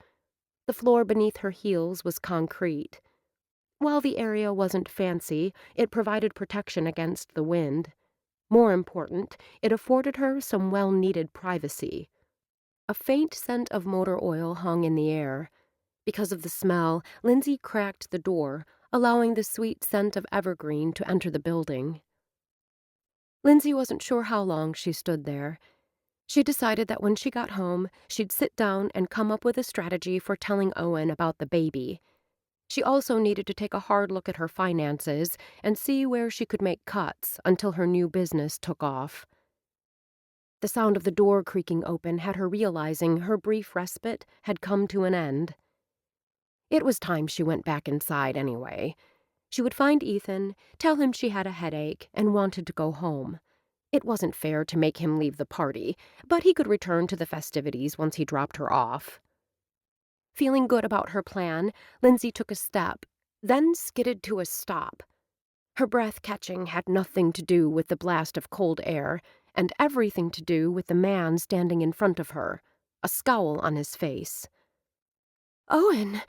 The floor beneath her heels was concrete. While the area wasn't fancy, it provided protection against the wind. More important, it afforded her some well-needed privacy. A faint scent of motor oil hung in the air. Because of the smell, Lindsay cracked the door, allowing the sweet scent of evergreen to enter the building. Lindsay wasn't sure how long she stood there. She decided that when she got home, she'd sit down and come up with a strategy for telling Owen about the baby. She also needed to take a hard look at her finances and see where she could make cuts until her new business took off. The sound of the door creaking open had her realizing her brief respite had come to an end. It was time she went back inside anyway. She would find Ethan, tell him she had a headache and wanted to go home. It wasn't fair to make him leave the party, but he could return to the festivities once he dropped her off. Feeling good about her plan, Lindsay took a step, then skidded to a stop. Her breath catching had nothing to do with the blast of cold air, and everything to do with the man standing in front of her, a scowl on his face. "Owen,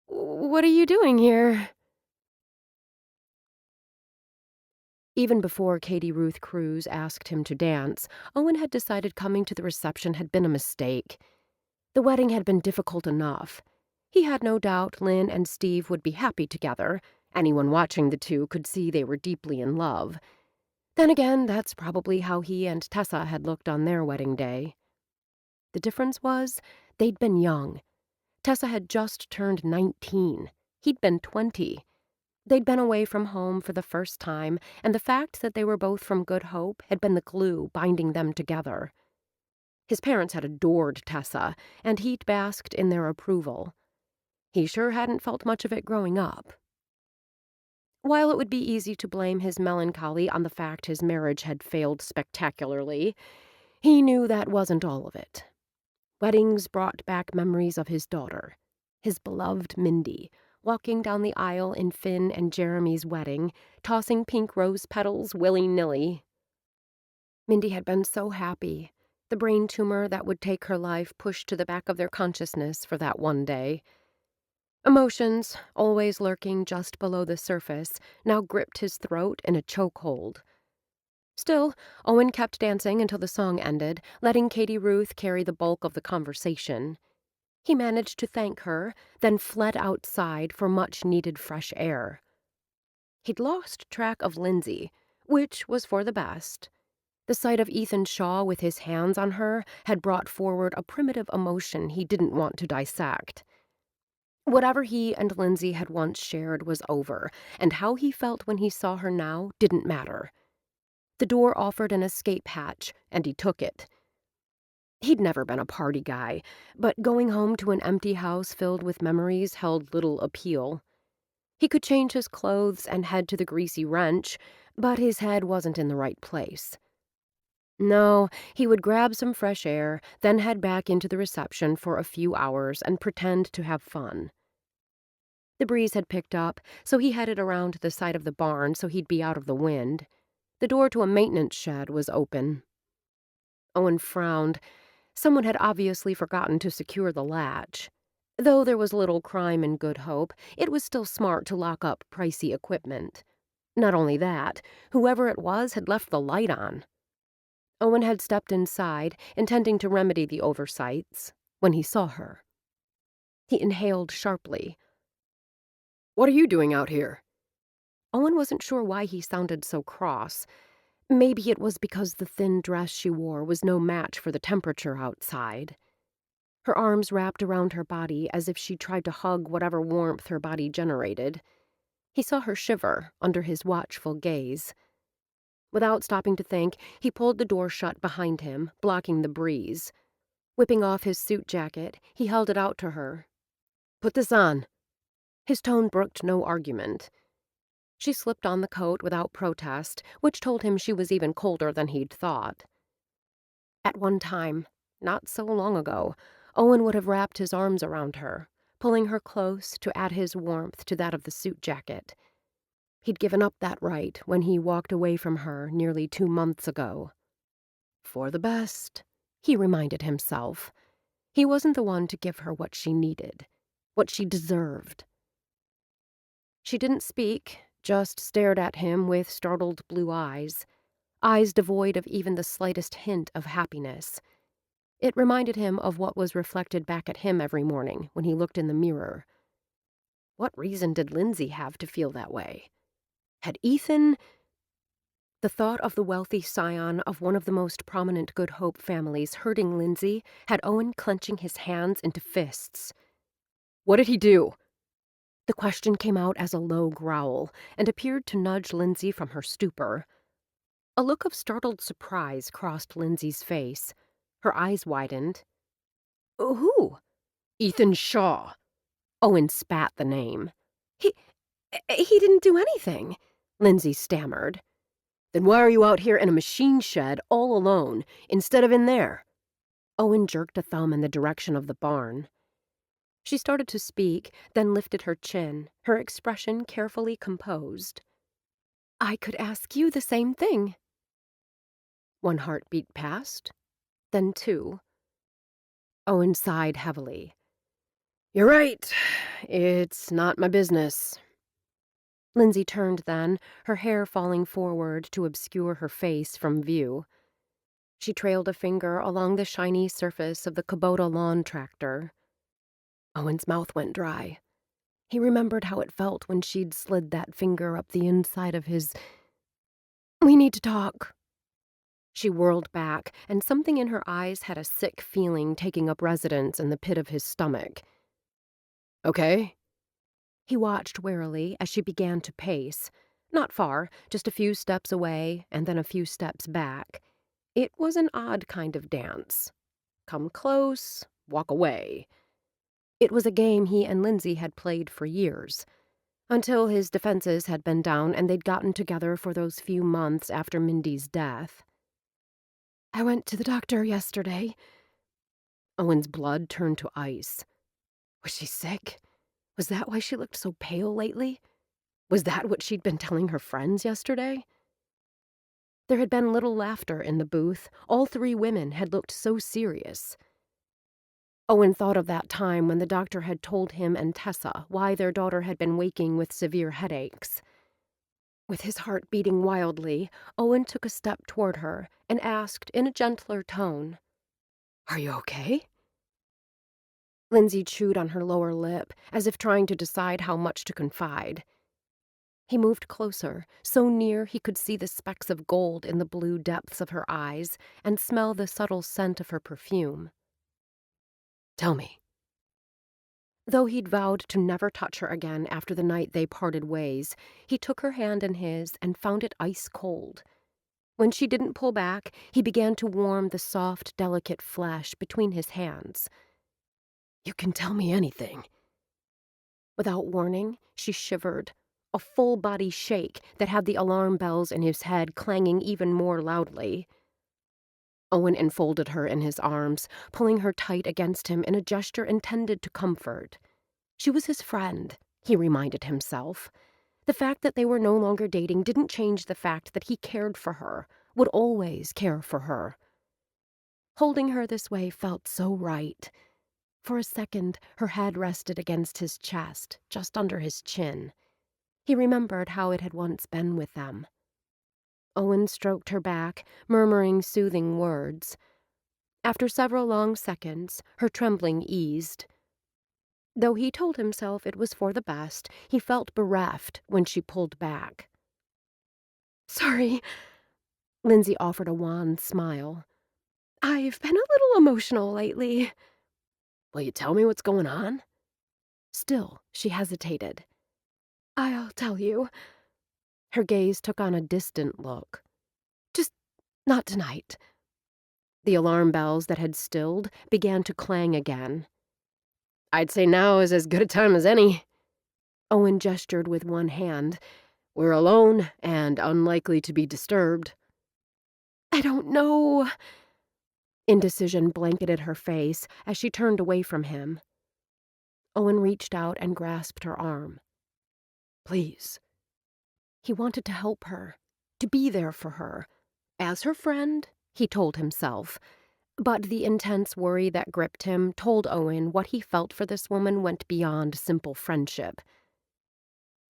what are you doing here?" Even before Katie Ruth Cruz asked him to dance, Owen had decided coming to the reception had been a mistake. The wedding had been difficult enough. He had no doubt Lynn and Steve would be happy together. Anyone watching the two could see they were deeply in love. Then again, that's probably how he and Tessa had looked on their wedding day. The difference was, they'd been young. Tessa had just turned 19. He'd been 20. They'd been away from home for the first time, and the fact that they were both from Good Hope had been the glue binding them together. His parents had adored Tessa, and he'd basked in their approval. He sure hadn't felt much of it growing up. While it would be easy to blame his melancholy on the fact his marriage had failed spectacularly, he knew that wasn't all of it. Weddings brought back memories of his daughter, his beloved Mindy, walking down the aisle in Finn and Jeremy's wedding, tossing pink rose petals willy-nilly. Mindy had been so happy. The brain tumor that would take her life pushed to the back of their consciousness for that one day. Emotions, always lurking just below the surface, now gripped his throat in a chokehold. Still, Owen kept dancing until the song ended, letting Katie Ruth carry the bulk of the conversation. He managed to thank her, then fled outside for much-needed fresh air. He'd lost track of Lindsay, which was for the best. The sight of Ethan Shaw with his hands on her had brought forward a primitive emotion he didn't want to dissect. Whatever he and Lindsay had once shared was over, and how he felt when he saw her now didn't matter. The door offered an escape hatch, and he took it. He'd never been a party guy, but going home to an empty house filled with memories held little appeal. He could change his clothes and head to the greasy wrench, but his head wasn't in the right place. No, he would grab some fresh air, then head back into the reception for a few hours and pretend to have fun. The breeze had picked up, so he headed around to the side of the barn so he'd be out of the wind. The door to a maintenance shed was open. Owen frowned. Someone had obviously forgotten to secure the latch. Though there was little crime in Good Hope, it was still smart to lock up pricey equipment. Not only that, whoever it was had left the light on. Owen had stepped inside, intending to remedy the oversights, when he saw her. He inhaled sharply. "What are you doing out here?" Owen wasn't sure why he sounded so cross. Maybe it was because the thin dress she wore was no match for the temperature outside. Her arms wrapped around her body as if she tried to hug whatever warmth her body generated. He saw her shiver under his watchful gaze. Without stopping to think, he pulled the door shut behind him, blocking the breeze. Whipping off his suit jacket, he held it out to her. "Put this on." His tone brooked no argument. She slipped on the coat without protest, which told him she was even colder than he'd thought. At one time, not so long ago, Owen would have wrapped his arms around her, pulling her close to add his warmth to that of the suit jacket. He'd given up that right when he walked away from her nearly 2 months ago. For the best, he reminded himself. He wasn't the one to give her what she needed, what she deserved. She didn't speak, just stared at him with startled blue eyes devoid of even the slightest hint of happiness. It reminded him of what was reflected back at him every morning when he looked in the mirror. What reason did Lindsay have to feel that way? Had Ethan... The thought of the wealthy scion of one of the most prominent Good Hope families hurting Lindsay had Owen clenching his hands into fists. "What did he do?" The question came out as a low growl and appeared to nudge Lindsay from her stupor. A look of startled surprise crossed Lindsay's face. Her eyes widened. Who? Ethan Shaw. Owen spat the name. He didn't do anything, Lindsay stammered. Then why are you out here in a machine shed all alone, instead of in there? Owen jerked a thumb in the direction of the barn. She started to speak, then lifted her chin, her expression carefully composed. I could ask you the same thing. One heartbeat passed, then two. Owen sighed heavily. You're right. It's not my business. Lindsay turned then, her hair falling forward to obscure her face from view. She trailed a finger along the shiny surface of the Kubota lawn tractor. Owen's mouth went dry. He remembered how it felt when she'd slid that finger up the inside of his... We need to talk. She whirled back, and something in her eyes had a sick feeling taking up residence in the pit of his stomach. Okay. He watched warily as she began to pace. Not far, just a few steps away, and then a few steps back. It was an odd kind of dance. Come close, walk away. It was a game he and Lindsay had played for years, until his defenses had been down and they'd gotten together for those few months after Mindy's death. I went to the doctor yesterday. Owen's blood turned to ice. Was she sick? Was that why she looked so pale lately? Was that what she'd been telling her friends yesterday? There had been little laughter in the booth. All three women had looked so serious. Owen thought of that time when the doctor had told him and Tessa why their daughter had been waking with severe headaches. With his heart beating wildly, Owen took a step toward her and asked in a gentler tone, Are you okay? Lindsay chewed on her lower lip, as if trying to decide how much to confide. He moved closer, so near he could see the specks of gold in the blue depths of her eyes and smell the subtle scent of her perfume. Tell me. Though he'd vowed to never touch her again after the night they parted ways, he took her hand in his and found it ice cold. When she didn't pull back, he began to warm the soft, delicate flesh between his hands. You can tell me anything. Without warning, she shivered, a full-body shake that had the alarm bells in his head clanging even more loudly. Owen enfolded her in his arms, pulling her tight against him in a gesture intended to comfort. She was his friend, he reminded himself. The fact that they were no longer dating didn't change the fact that he cared for her, would always care for her. Holding her this way felt so right. For a second, her head rested against his chest, just under his chin. He remembered how it had once been with them. Owen stroked her back, murmuring soothing words. After several long seconds, her trembling eased. Though he told himself it was for the best, he felt bereft when she pulled back. Sorry, Lindsay offered a wan smile. I've been a little emotional lately. Will you tell me what's going on? Still, she hesitated. I'll tell you. Her gaze took on a distant look. Just not tonight. The alarm bells that had stilled began to clang again. I'd say now is as good a time as any. Owen gestured with one hand. We're alone and unlikely to be disturbed. I don't know. Indecision blanketed her face as she turned away from him. Owen reached out and grasped her arm. Please. He wanted to help her, to be there for her. As her friend, he told himself. But the intense worry that gripped him told Owen what he felt for this woman went beyond simple friendship.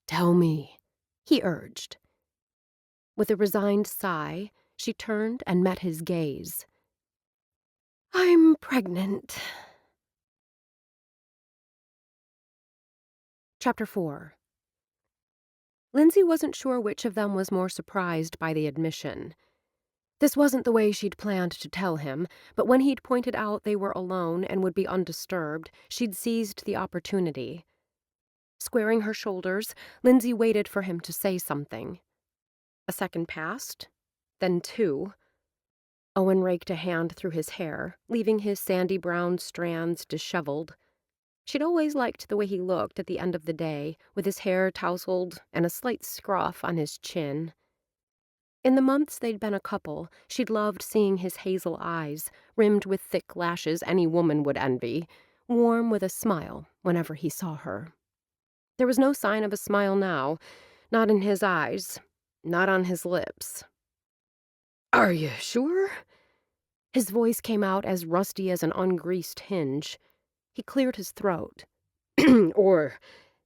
Tell me, he urged. With a resigned sigh, she turned and met his gaze. I'm pregnant. Chapter 4. Lindsay wasn't sure which of them was more surprised by the admission. This wasn't the way she'd planned to tell him, but when he'd pointed out they were alone and would be undisturbed, she'd seized the opportunity. Squaring her shoulders, Lindsay waited for him to say something. A second passed, then two. Owen raked a hand through his hair, leaving his sandy brown strands disheveled. She'd always liked the way he looked at the end of the day, with his hair tousled and a slight scruff on his chin. In the months they'd been a couple, she'd loved seeing his hazel eyes, rimmed with thick lashes any woman would envy, warm with a smile whenever he saw her. There was no sign of a smile now, not in his eyes, not on his lips. "Are you sure?" His voice came out as rusty as an ungreased hinge. He cleared his throat. "Or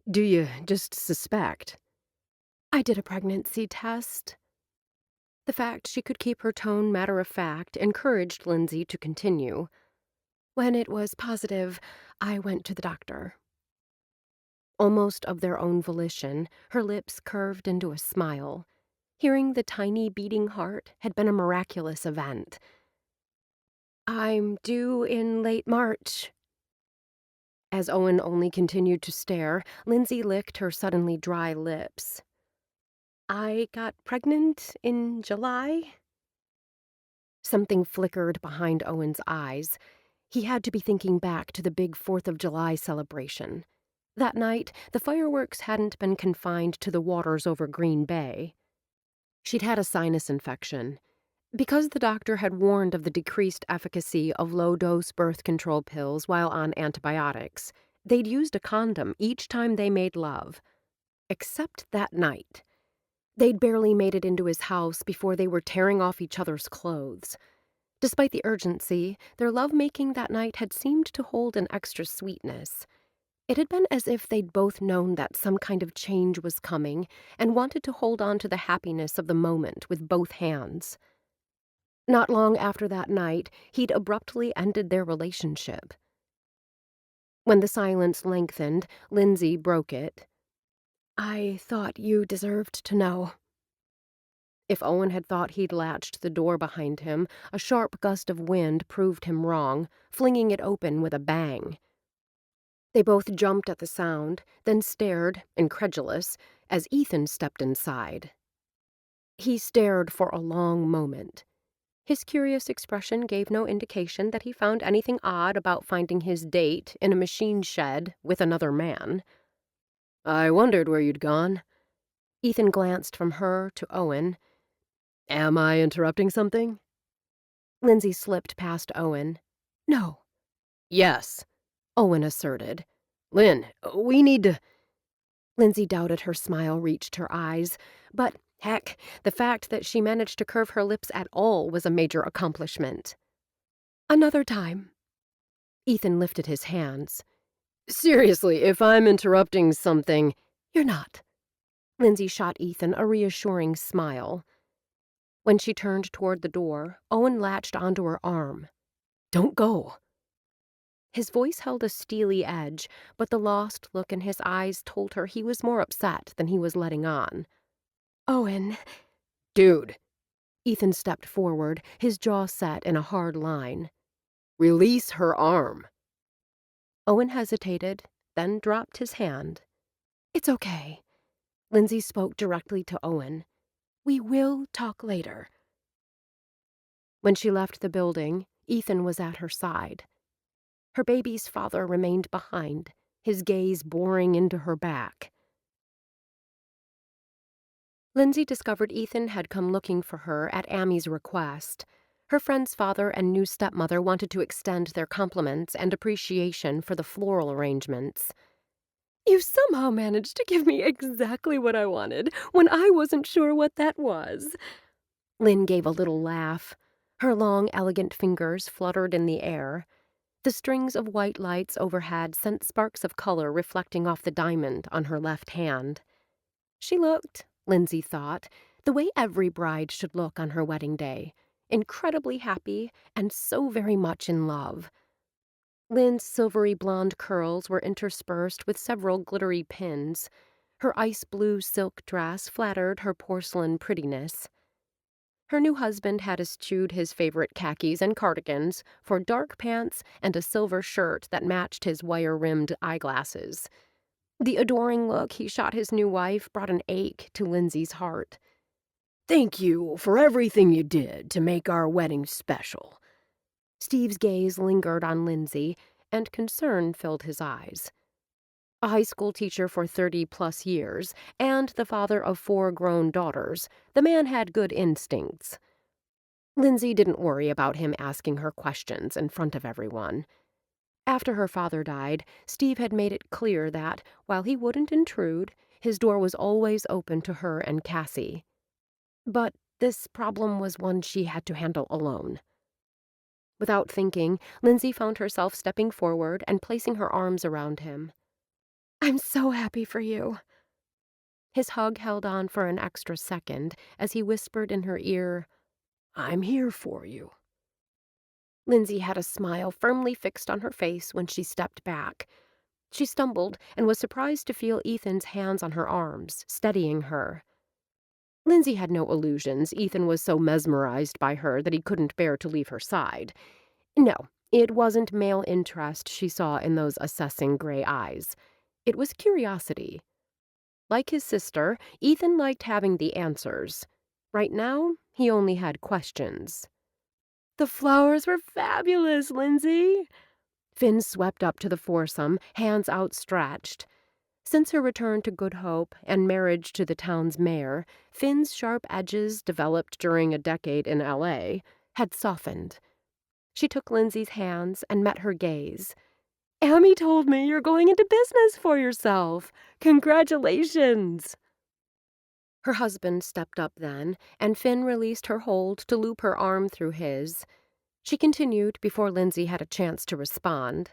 do you just suspect?" "I did a pregnancy test." The fact she could keep her tone matter-of-fact encouraged Lindsay to continue. "When it was positive, I went to the doctor." Almost of their own volition, her lips curved into a smile. Hearing the tiny beating heart had been a miraculous event. "I'm due in late March." As Owen only continued to stare, Lindsay licked her suddenly dry lips. "I got pregnant in July?" Something flickered behind Owen's eyes. He had to be thinking back to the big 4th of July celebration. That night, the fireworks hadn't been confined to the waters over Green Bay. She'd had a sinus infection. Because the doctor had warned of the decreased efficacy of low-dose birth control pills while on antibiotics, they'd used a condom each time they made love. Except that night. They'd barely made it into his house before they were tearing off each other's clothes. Despite the urgency, their lovemaking that night had seemed to hold an extra sweetness. It had been as if they'd both known that some kind of change was coming and wanted to hold on to the happiness of the moment with both hands. Not long after that night, he'd abruptly ended their relationship. When the silence lengthened, Lindsay broke it. "I thought you deserved to know." If Owen had thought he'd latched the door behind him, a sharp gust of wind proved him wrong, flinging it open with a bang. They both jumped at the sound, then stared, incredulous, as Ethan stepped inside. He stared for a long moment. His curious expression gave no indication that he found anything odd about finding his date in a machine shed with another man. "I wondered where you'd gone." Ethan glanced from her to Owen. "Am I interrupting something?" Lindsay slipped past Owen. "No." "Yes," Owen asserted. "Lynn, we need to—" Lindsay doubted her smile reached her eyes, but heck, the fact that she managed to curve her lips at all was a major accomplishment. "Another time." Ethan lifted his hands. "Seriously, if I'm interrupting something—" "You're not." Lindsay shot Ethan a reassuring smile. When she turned toward the door, Owen latched onto her arm. "Don't go." His voice held a steely edge, but the lost look in his eyes told her he was more upset than he was letting on. "Owen." "Dude." Ethan stepped forward, his jaw set in a hard line. "Release her arm." Owen hesitated, then dropped his hand. "It's okay." Lindsay spoke directly to Owen. "We will talk later." When she left the building, Ethan was at her side. Her baby's father remained behind, his gaze boring into her back. Lindsay discovered Ethan had come looking for her at Amy's request. Her friend's father and new stepmother wanted to extend their compliments and appreciation for the floral arrangements. "You somehow managed to give me exactly what I wanted when I wasn't sure what that was." Lynn gave a little laugh. Her long, elegant fingers fluttered in the air. The strings of white lights overhead sent sparks of color reflecting off the diamond on her left hand. She looked, Lindsay thought, the way every bride should look on her wedding day, incredibly happy and so very much in love. Lynn's silvery blonde curls were interspersed with several glittery pins. Her ice blue silk dress flattered her porcelain prettiness. Her new husband had eschewed his favorite khakis and cardigans for dark pants and a silver shirt that matched his wire-rimmed eyeglasses. The adoring look he shot his new wife brought an ache to Lindsay's heart. "Thank you for everything you did to make our wedding special." Steve's gaze lingered on Lindsay, and concern filled his eyes. A high school teacher for 30-plus years, and the father of 4 grown daughters, the man had good instincts. Lindsay didn't worry about him asking her questions in front of everyone. After her father died, Steve had made it clear that, while he wouldn't intrude, his door was always open to her and Cassie. But this problem was one she had to handle alone. Without thinking, Lindsay found herself stepping forward and placing her arms around him. "I'm so happy for you." His hug held on for an extra second as he whispered in her ear, "I'm here for you." Lindsay had a smile firmly fixed on her face when she stepped back. She stumbled and was surprised to feel Ethan's hands on her arms, steadying her. Lindsay had no illusions. Ethan was so mesmerized by her that he couldn't bear to leave her side. No, it wasn't male interest she saw in those assessing gray eyes. It was curiosity. Like his sister, Ethan liked having the answers. Right now, he only had questions. "The flowers were fabulous, Lindsay." Finn swept up to the foursome, hands outstretched. Since her return to Good Hope and marriage to the town's mayor, Finn's sharp edges, developed during a decade in L.A., had softened. She took Lindsay's hands and met her gaze. "Amy told me you're going into business for yourself. Congratulations." Her husband stepped up then, and Finn released her hold to loop her arm through his. She continued before Lindsay had a chance to respond.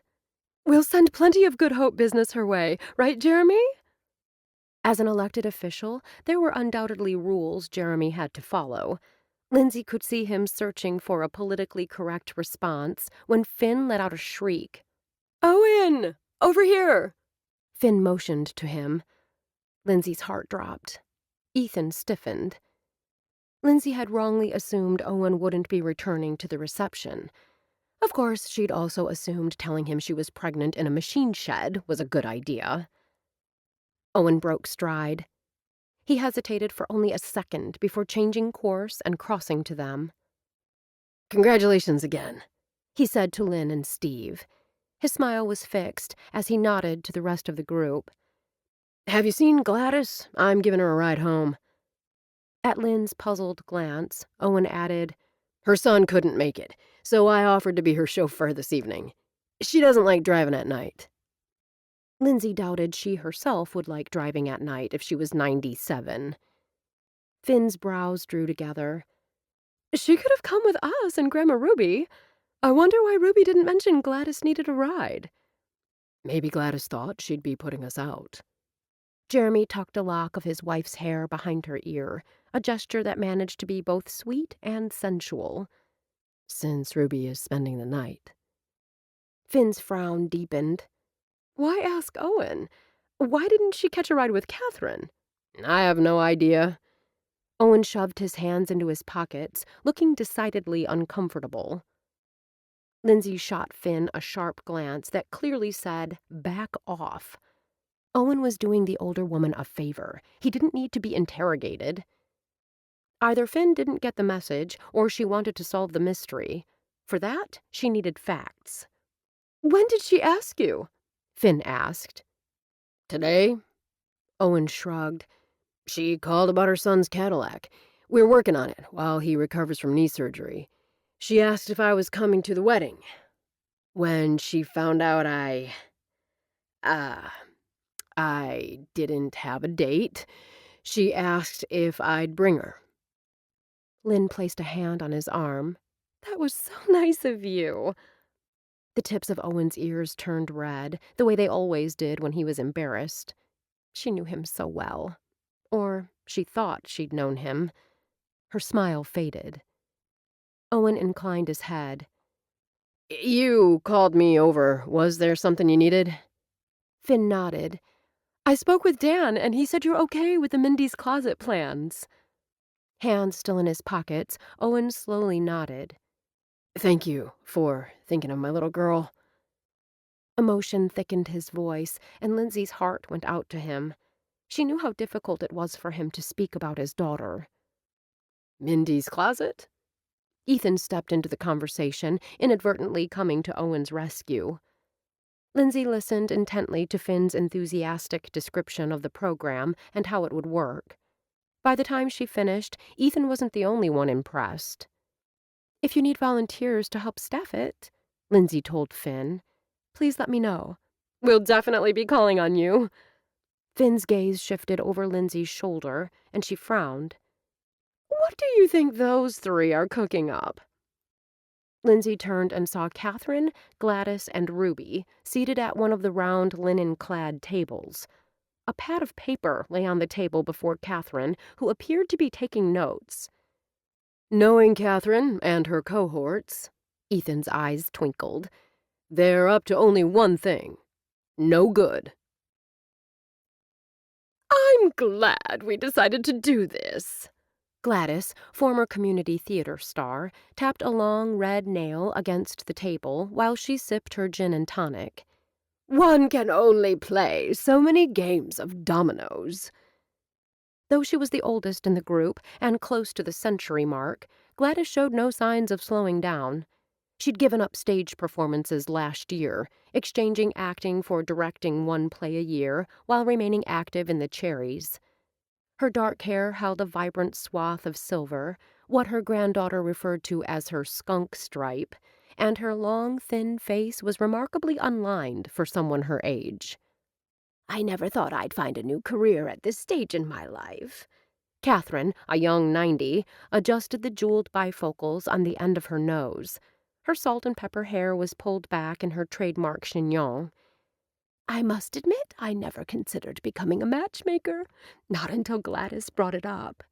"We'll send plenty of Good Hope business her way, right, Jeremy?" As an elected official, there were undoubtedly rules Jeremy had to follow. Lindsay could see him searching for a politically correct response when Finn let out a shriek. "Owen! Over here!" Finn motioned to him. Lindsay's heart dropped. Ethan stiffened. Lindsay had wrongly assumed Owen wouldn't be returning to the reception. Of course, she'd also assumed telling him she was pregnant in a machine shed was a good idea. Owen broke stride. He hesitated for only a second before changing course and crossing to them. "Congratulations again," he said to Lynn and Steve. His smile was fixed as he nodded to the rest of the group. "Have you seen Gladys? I'm giving her a ride home." At Lynn's puzzled glance, Owen added, "Her son couldn't make it, so I offered to be her chauffeur this evening. She doesn't like driving at night." Lindsay doubted she herself would like driving at night if she was 97. Finn's brows drew together. "She could have come with us and Grandma Ruby. I wonder why Ruby didn't mention Gladys needed a ride." "Maybe Gladys thought she'd be putting us out." Jeremy tucked a lock of his wife's hair behind her ear, a gesture that managed to be both sweet and sensual. "Since Ruby is spending the night." Finn's frown deepened. Why ask Owen? Why didn't she catch a ride with Catherine? "I have no idea." Owen shoved his hands into his pockets, looking decidedly uncomfortable. Lindsay shot Finn a sharp glance that clearly said, "Back off." Owen was doing the older woman a favor. He didn't need to be interrogated. Either Finn didn't get the message, or she wanted to solve the mystery. For that, she needed facts. "When did she ask you?" Finn asked. "Today?" Owen shrugged. "She called about her son's Cadillac. We're working on it while he recovers from knee surgery. She asked if I was coming to the wedding. When she found out I didn't have a date, she asked if I'd bring her." Lynn placed a hand on his arm. "That was so nice of you." The tips of Owen's ears turned red, the way they always did when he was embarrassed. She knew him so well. Or she thought she'd known him. Her smile faded. Owen inclined his head. "You called me over. Was there something you needed?" Finn nodded. "I spoke with Dan, and he said you're okay with the Mindy's Closet plans." Hands still in his pockets, Owen slowly nodded. "Thank you for thinking of my little girl." Emotion thickened his voice, and Lindsay's heart went out to him. She knew how difficult it was for him to speak about his daughter. Mindy's closet? Ethan stepped into the conversation, inadvertently coming to Owen's rescue. Lindsay listened intently to Finn's enthusiastic description of the program and how it would work. By the time she finished, Ethan wasn't the only one impressed. "If you need volunteers to help staff it," Lindsay told Finn, "please let me know." "We'll definitely be calling on you." Finn's gaze shifted over Lindsay's shoulder, and she frowned. "What do you think those three are cooking up?" Lindsay turned and saw Catherine, Gladys, and Ruby seated at one of the round linen-clad tables. A pad of paper lay on the table before Catherine, who appeared to be taking notes. "Knowing Catherine and her cohorts," Ethan's eyes twinkled, "they're up to only one thing. No good." "I'm glad we decided to do this." Gladys, former community theater star, tapped a long red nail against the table while she sipped her gin and tonic. "One can only play so many games of dominoes." Though she was the oldest in the group and close to the century mark, Gladys showed no signs of slowing down. She'd given up stage performances last year, exchanging acting for directing one play a year while remaining active in the Cherries. Her dark hair held a vibrant swath of silver, what her granddaughter referred to as her skunk stripe, and her long, thin face was remarkably unlined for someone her age. "I never thought I'd find a new career at this stage in my life." Catherine, a young 90, adjusted the jeweled bifocals on the end of her nose. Her salt and pepper hair was pulled back in her trademark chignon. "I must admit I never considered becoming a matchmaker, not until Gladys brought it up."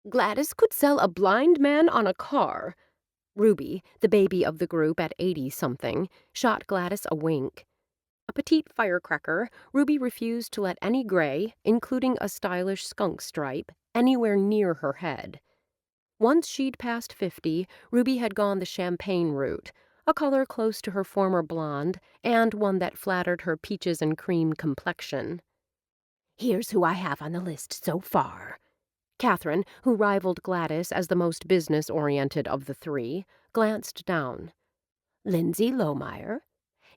"Gladys could sell a blind man on a car." Ruby, the baby of the group at 80-something, shot Gladys a wink. A petite firecracker, Ruby refused to let any gray, including a stylish skunk stripe, anywhere near her head. Once she'd passed 50, Ruby had gone the champagne route, a color close to her former blonde, and one that flattered her peaches and cream complexion. "Here's who I have on the list so far." Catherine, who rivaled Gladys as the most business-oriented of the three, glanced down. "Lindsay Lohmeyer,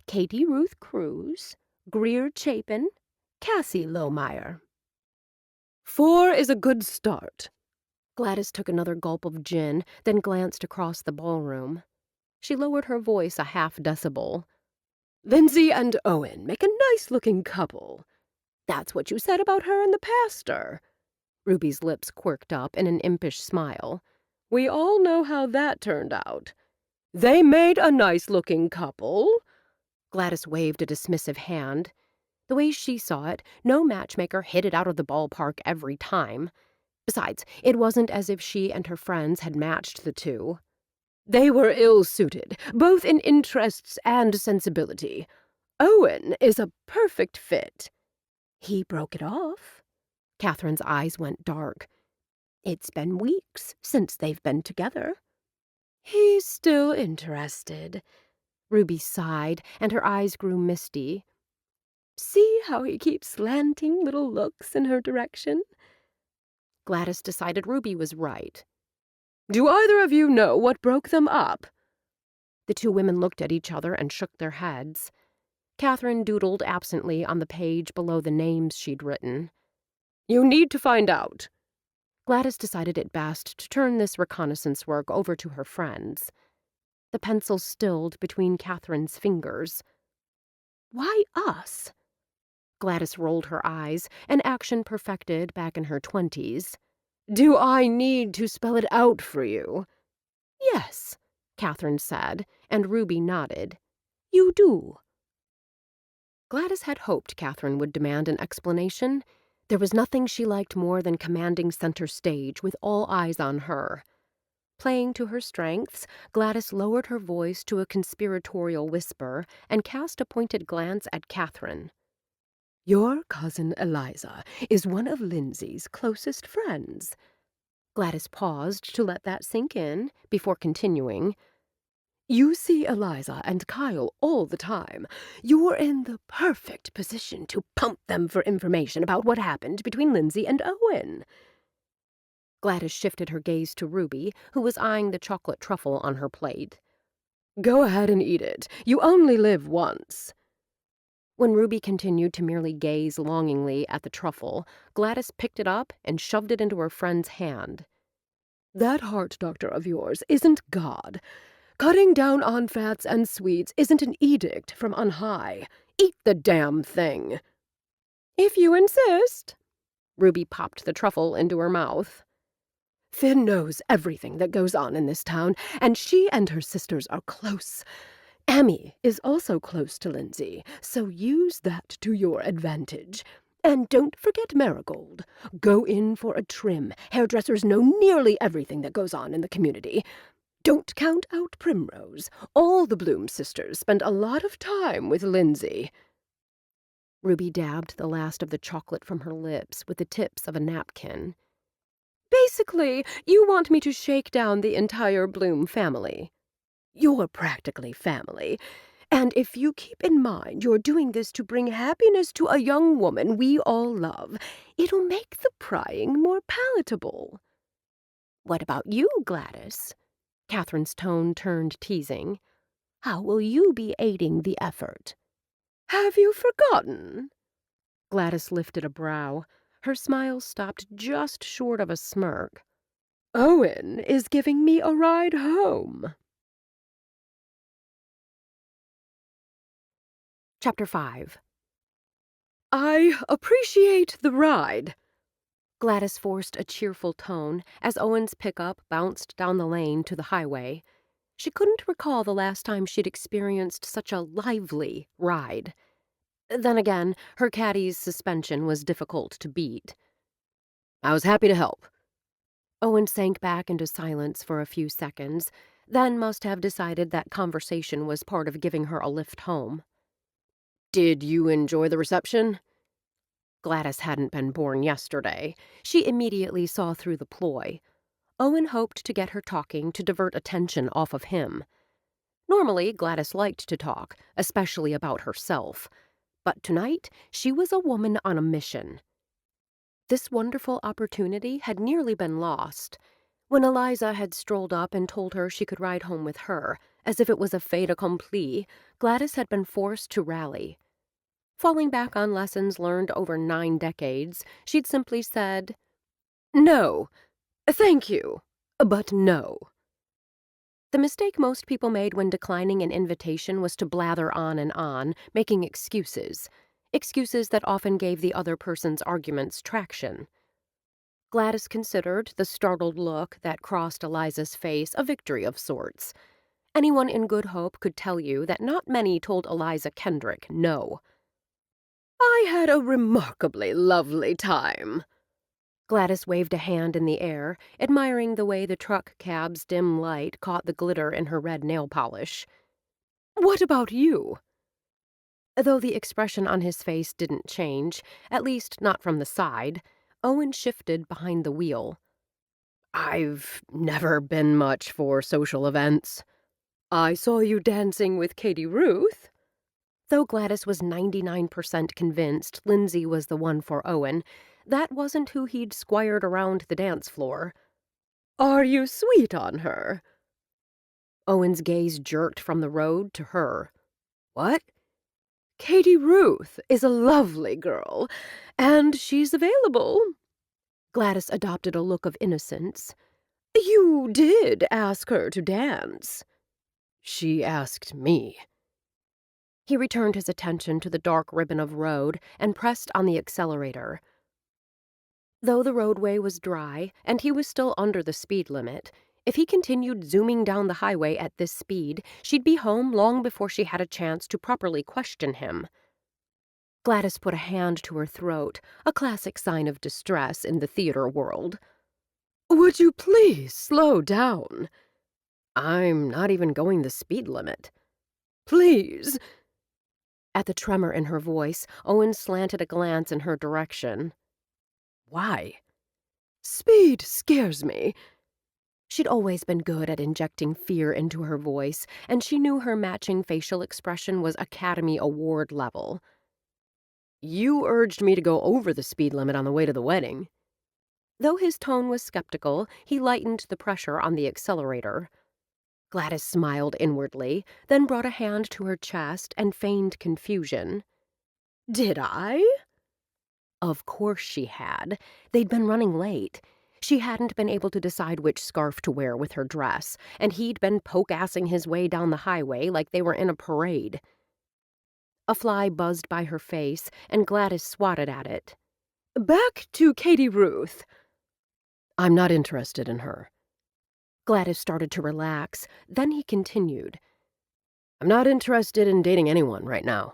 Katie Ruth Cruz, Greer Chapin, Cassie Lohmeyer." "4 is a good start." Gladys took another gulp of gin, then glanced across the ballroom. She lowered her voice a half-decibel. "Lindsay and Owen make a nice-looking couple." "That's what you said about her and the pastor." Ruby's lips quirked up in an impish smile. "We all know how that turned out. They made a nice-looking couple." Gladys waved a dismissive hand. The way she saw it, no matchmaker hit it out of the ballpark every time. Besides, it wasn't as if she and her friends had matched the two. "They were ill-suited, both in interests and sensibility. Owen is a perfect fit." "He broke it off." Catherine's eyes went dark. "It's been weeks since they've been together." "He's still interested." Ruby sighed, and her eyes grew misty. "See how he keeps slanting little looks in her direction?" Gladys decided Ruby was right. "Do either of you know what broke them up?" The two women looked at each other and shook their heads. Catherine doodled absently on the page below the names she'd written. "You need to find out." Gladys decided it best to turn this reconnaissance work over to her friends. The pencil stilled between Catherine's fingers. "Why us?" Gladys rolled her eyes, an action perfected back in her 20s. "Do I need to spell it out for you?" "Yes," Catherine said, and Ruby nodded. "You do." Gladys had hoped Catherine would demand an explanation. There was nothing she liked more than commanding center stage with all eyes on her. Playing to her strengths, Gladys lowered her voice to a conspiratorial whisper and cast a pointed glance at Catherine. "Your cousin Eliza is one of Lindsay's closest friends." Gladys paused to let that sink in before continuing. You see Eliza and Kyle all the time. You're in the perfect position to pump them for information about what happened between Lindsay and Owen." Gladys shifted her gaze to Ruby, who was eyeing the chocolate truffle on her plate. "Go ahead and eat it. You only live once." When Ruby continued to merely gaze longingly at the truffle, Gladys picked it up and shoved it into her friend's hand. "That heart doctor of yours isn't God. Cutting down on fats and sweets isn't an edict from on high. Eat the damn thing." "If you insist." Ruby popped the truffle into her mouth. "Finn knows everything that goes on in this town, and she and her sisters are close. Emmy is also close to Lindsay, so use that to your advantage. And don't forget Marigold. Go in for a trim. Hairdressers know nearly everything that goes on in the community. Don't count out Primrose. All the Bloom sisters spend a lot of time with Lindsay." Ruby dabbed the last of the chocolate from her lips with the tips of a napkin. "Basically, you want me to shake down the entire Bloom family. You're practically family. And if you keep in mind you're doing this to bring happiness to a young woman we all love, it'll make the prying more palatable." "What about you, Gladys?" Catherine's tone turned teasing. "How will you be aiding the effort?" "Have you forgotten?" Gladys lifted a brow. Her smile stopped just short of a smirk. "Owen is giving me a ride home." Chapter 5. "I appreciate the ride." Gladys forced a cheerful tone as Owen's pickup bounced down the lane to the highway. She couldn't recall the last time she'd experienced such a lively ride. Then again, her caddy's suspension was difficult to beat. "I was happy to help." Owen sank back into silence for a few seconds, then must have decided that conversation was part of giving her a lift home. "Did you enjoy the reception?" Gladys hadn't been born yesterday. She immediately saw through the ploy. Owen hoped to get her talking to divert attention off of him. Normally, Gladys liked to talk, especially about herself. But tonight, she was a woman on a mission. This wonderful opportunity had nearly been lost. When Eliza had strolled up and told her she could ride home with her, as if it was a fait accompli, Gladys had been forced to rally. Falling back on lessons learned over 9 decades, she'd simply said, "No. Thank you. But no." The mistake most people made when declining an invitation was to blather on and on, making excuses. Excuses that often gave the other person's arguments traction. Gladys considered the startled look that crossed Eliza's face a victory of sorts. Anyone in good hope could tell you that not many told Eliza Kendrick no. "I had a remarkably lovely time." Gladys waved a hand in the air, admiring the way the truck cab's dim light caught the glitter in her red nail polish. "What about you?" Though the expression on his face didn't change, at least not from the side, Owen shifted behind the wheel. "I've never been much for social events. I saw you dancing with Katie Ruth." Though Gladys was 99% convinced Lindsay was the one for Owen, that wasn't who he'd squired around the dance floor. "Are you sweet on her?" Owen's gaze jerked from the road to her. "What?" "Katie Ruth is a lovely girl, and she's available." Gladys adopted a look of innocence. "You did ask her to dance." "She asked me." He returned his attention to the dark ribbon of road and pressed on the accelerator. Though the roadway was dry and he was still under the speed limit, if he continued zooming down the highway at this speed, she'd be home long before she had a chance to properly question him. Gladys put a hand to her throat, a classic sign of distress in the theater world. "Would you please slow down?" "I'm not even going the speed limit." "Please." At the tremor in her voice, Owen slanted a glance in her direction. "Why?" "Speed scares me." She'd always been good at injecting fear into her voice, and she knew her matching facial expression was Academy Award level. You urged me to go over the speed limit on the way to the wedding. Though his tone was skeptical, he lightened the pressure on the accelerator. Gladys smiled inwardly, then brought a hand to her chest and feigned confusion. Did I? Of course she had. They'd been running late. She hadn't been able to decide which scarf to wear with her dress, and he'd been poke-assing his way down the highway like they were in a parade. A fly buzzed by her face, and Gladys swatted at it. Back to Katie Ruth. I'm not interested in her. Gladys started to relax, then he continued. I'm not interested in dating anyone right now.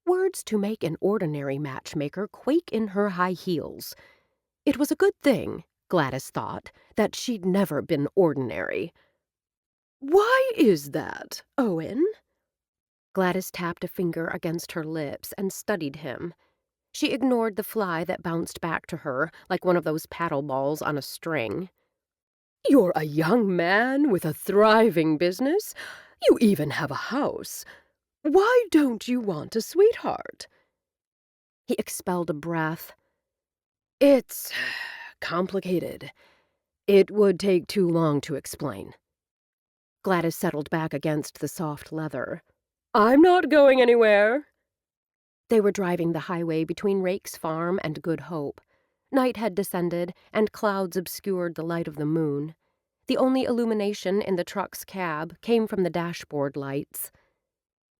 Words to make an ordinary matchmaker quake in her high heels. It was a good thing, Gladys thought, that she'd never been ordinary. Why is that, Owen? Gladys tapped a finger against her lips and studied him. She ignored the fly that bounced back to her like one of those paddle balls on a string. You're a young man with a thriving business. You even have a house. Why don't you want a sweetheart? He expelled a breath. It's complicated. It would take too long to explain. Gladys settled back against the soft leather. I'm not going anywhere. They were driving the highway between Rake's Farm and Good Hope. Night had descended, and clouds obscured the light of the moon. The only illumination in the truck's cab came from the dashboard lights.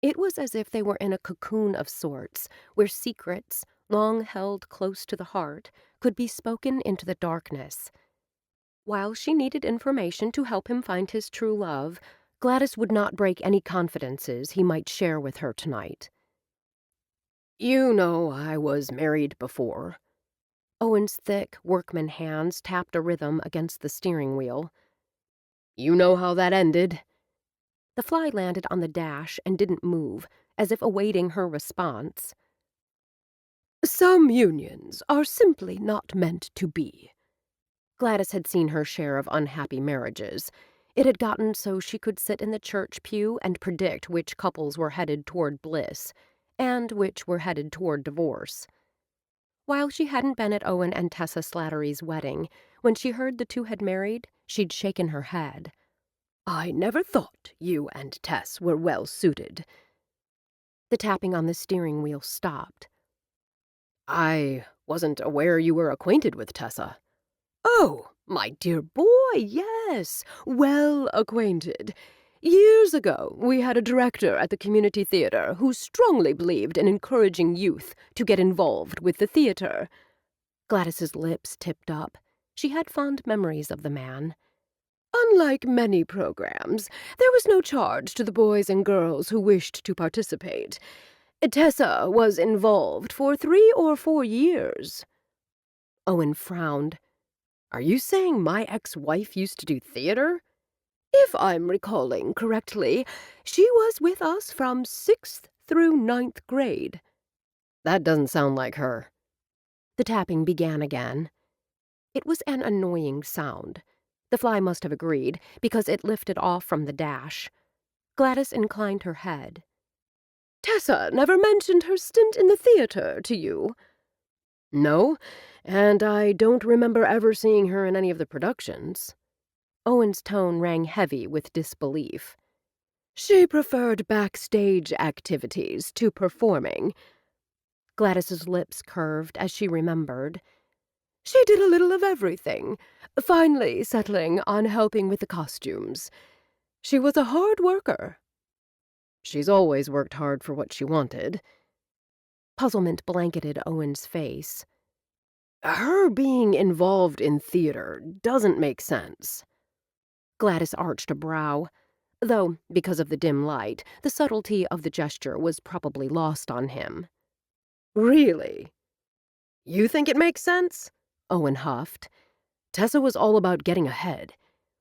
It was as if they were in a cocoon of sorts, where secrets, long held close to the heart, could be spoken into the darkness. While she needed information to help him find his true love, Gladys would not break any confidences he might share with her tonight. You know I was married before. Owen's thick, workman hands tapped a rhythm against the steering wheel. You know how that ended? The fly landed on the dash and didn't move, as if awaiting her response. Some unions are simply not meant to be. Gladys had seen her share of unhappy marriages. It had gotten so she could sit in the church pew and predict which couples were headed toward bliss, and which were headed toward divorce. While she hadn't been at Owen and Tessa Slattery's wedding, when she heard the two had married, she'd shaken her head. I never thought you and Tess were well suited. The tapping on the steering wheel stopped. I wasn't aware you were acquainted with Tessa. Oh, my dear boy, yes, well acquainted. Years ago, we had a director at the community theater who strongly believed in encouraging youth to get involved with the theater. Gladys's lips tipped up. She had fond memories of the man. Unlike many programs, there was no charge to the boys and girls who wished to participate. Tessa was involved for 3 or 4 years. Owen frowned. Are you saying my ex-wife used to do theater? If I'm recalling correctly, she was with us from 6th through 9th grade. That doesn't sound like her. The tapping began again. It was an annoying sound. The fly must have agreed, because it lifted off from the dash. Gladys inclined her head. Tessa never mentioned her stint in the theater to you? No, and I don't remember ever seeing her in any of the productions. Owen's tone rang heavy with disbelief. She preferred backstage activities to performing. Gladys's lips curved as she remembered. She did a little of everything, finally settling on helping with the costumes. She was a hard worker. She's always worked hard for what she wanted. Puzzlement blanketed Owen's face. Her being involved in theater doesn't make sense. Gladys arched a brow, though, because of the dim light, the subtlety of the gesture was probably lost on him. Really? You think it makes sense? Owen huffed. Tessa was all about getting ahead.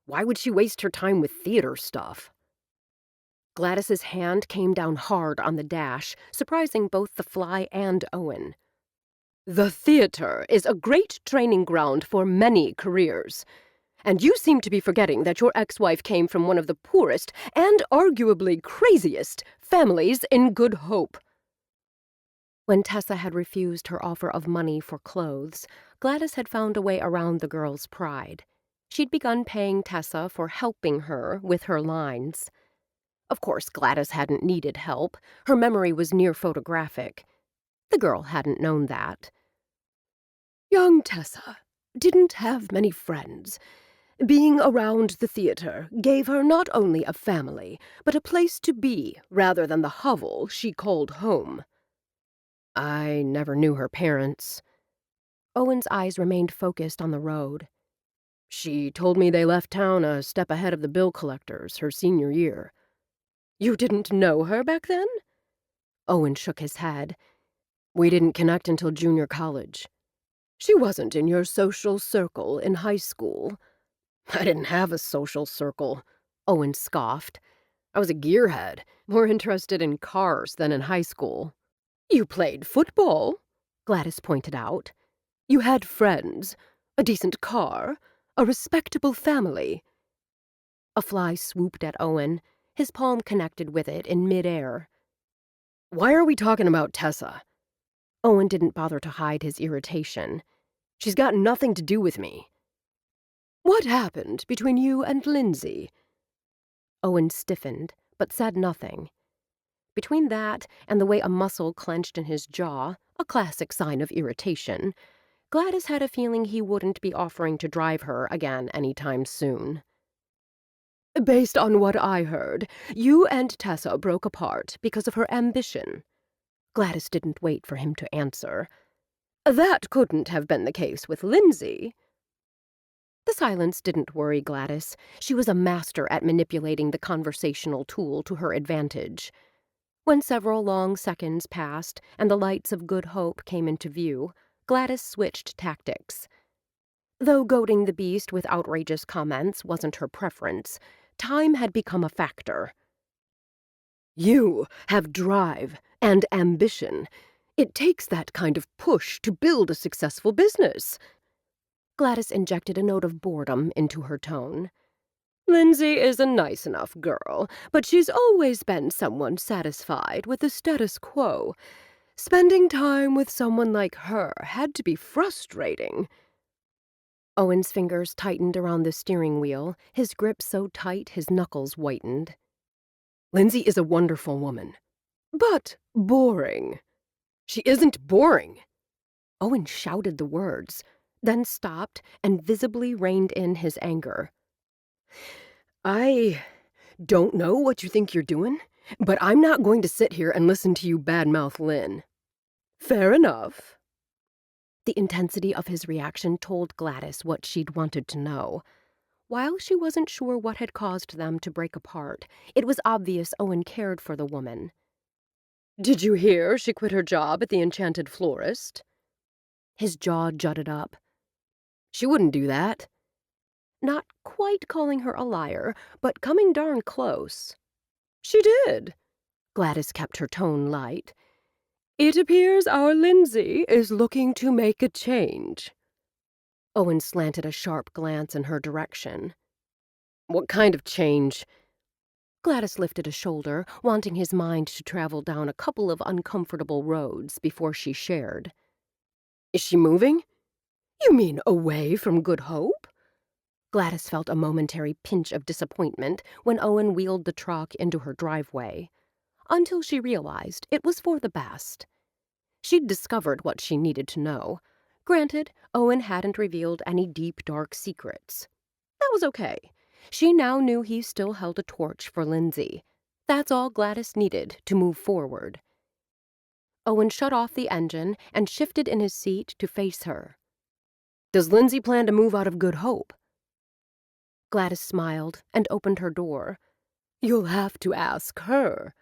Why would she waste her time with theater stuff? Gladys's hand came down hard on the dash, surprising both the fly and Owen. The theater is a great training ground for many careers. And you seem to be forgetting that your ex-wife came from one of the poorest and arguably craziest families in Good Hope. When Tessa had refused her offer of money for clothes, Gladys had found a way around the girl's pride. She'd begun paying Tessa for helping her with her lines. Of course, Gladys hadn't needed help. Her memory was near photographic. The girl hadn't known that. Young Tessa didn't have many friends. Being around the theater gave her not only a family, but a place to be rather than the hovel she called home. I never knew her parents. Owen's eyes remained focused on the road. She told me they left town a step ahead of the bill collectors her senior year. You didn't know her back then? Owen shook his head. We didn't connect until junior college. She wasn't in your social circle in high school. I didn't have a social circle, Owen scoffed. I was a gearhead, more interested in cars than in high school. You played football, Gladys pointed out. You had friends, a decent car, a respectable family. A fly swooped at Owen. His palm connected with it in midair. Why are we talking about Tessa? Owen didn't bother to hide his irritation. She's got nothing to do with me. What happened between you and Lindsay? Owen stiffened, but said nothing. Between that and the way a muscle clenched in his jaw, a classic sign of irritation, Gladys had a feeling he wouldn't be offering to drive her again anytime soon. Based on what I heard, you and Tessa broke apart because of her ambition. Gladys didn't wait for him to answer. That couldn't have been the case with Lindsay. The silence didn't worry Gladys. She was a master at manipulating the conversational tool to her advantage. When several long seconds passed and the lights of Good Hope came into view, Gladys switched tactics. Though goading the beast with outrageous comments wasn't her preference, time had become a factor. You have drive and ambition. It takes that kind of push to build a successful business. Gladys injected a note of boredom into her tone. Lindsay is a nice enough girl, but she's always been someone satisfied with the status quo. Spending time with someone like her had to be frustrating. Owen's fingers tightened around the steering wheel, his grip so tight his knuckles whitened. Lindsay is a wonderful woman, but boring. She isn't boring. Owen shouted the words, then stopped and visibly reined in his anger. I don't know what you think you're doing, but I'm not going to sit here and listen to you badmouth Lynn. Fair enough. The intensity of his reaction told Gladys what she'd wanted to know. While she wasn't sure what had caused them to break apart, it was obvious Owen cared for the woman. Did you hear she quit her job at the Enchanted Florist? His jaw jutted up. She wouldn't do that. Not quite calling her a liar, but coming darn close. She did. Gladys kept her tone light. It appears our Lindsay is looking to make a change. Owen slanted a sharp glance in her direction. What kind of change? Gladys lifted a shoulder, wanting his mind to travel down a couple of uncomfortable roads before she shared. Is she moving? You mean away from Good Hope? Gladys felt a momentary pinch of disappointment when Owen wheeled the truck into her driveway, until she realized it was for the best. She'd discovered what she needed to know. Granted, Owen hadn't revealed any deep, dark secrets. That was okay. She now knew he still held a torch for Lindsay. That's all Gladys needed to move forward. Owen shut off the engine and shifted in his seat to face her. Does Lindsay plan to move out of Good Hope? Gladys smiled and opened her door. You'll have to ask her.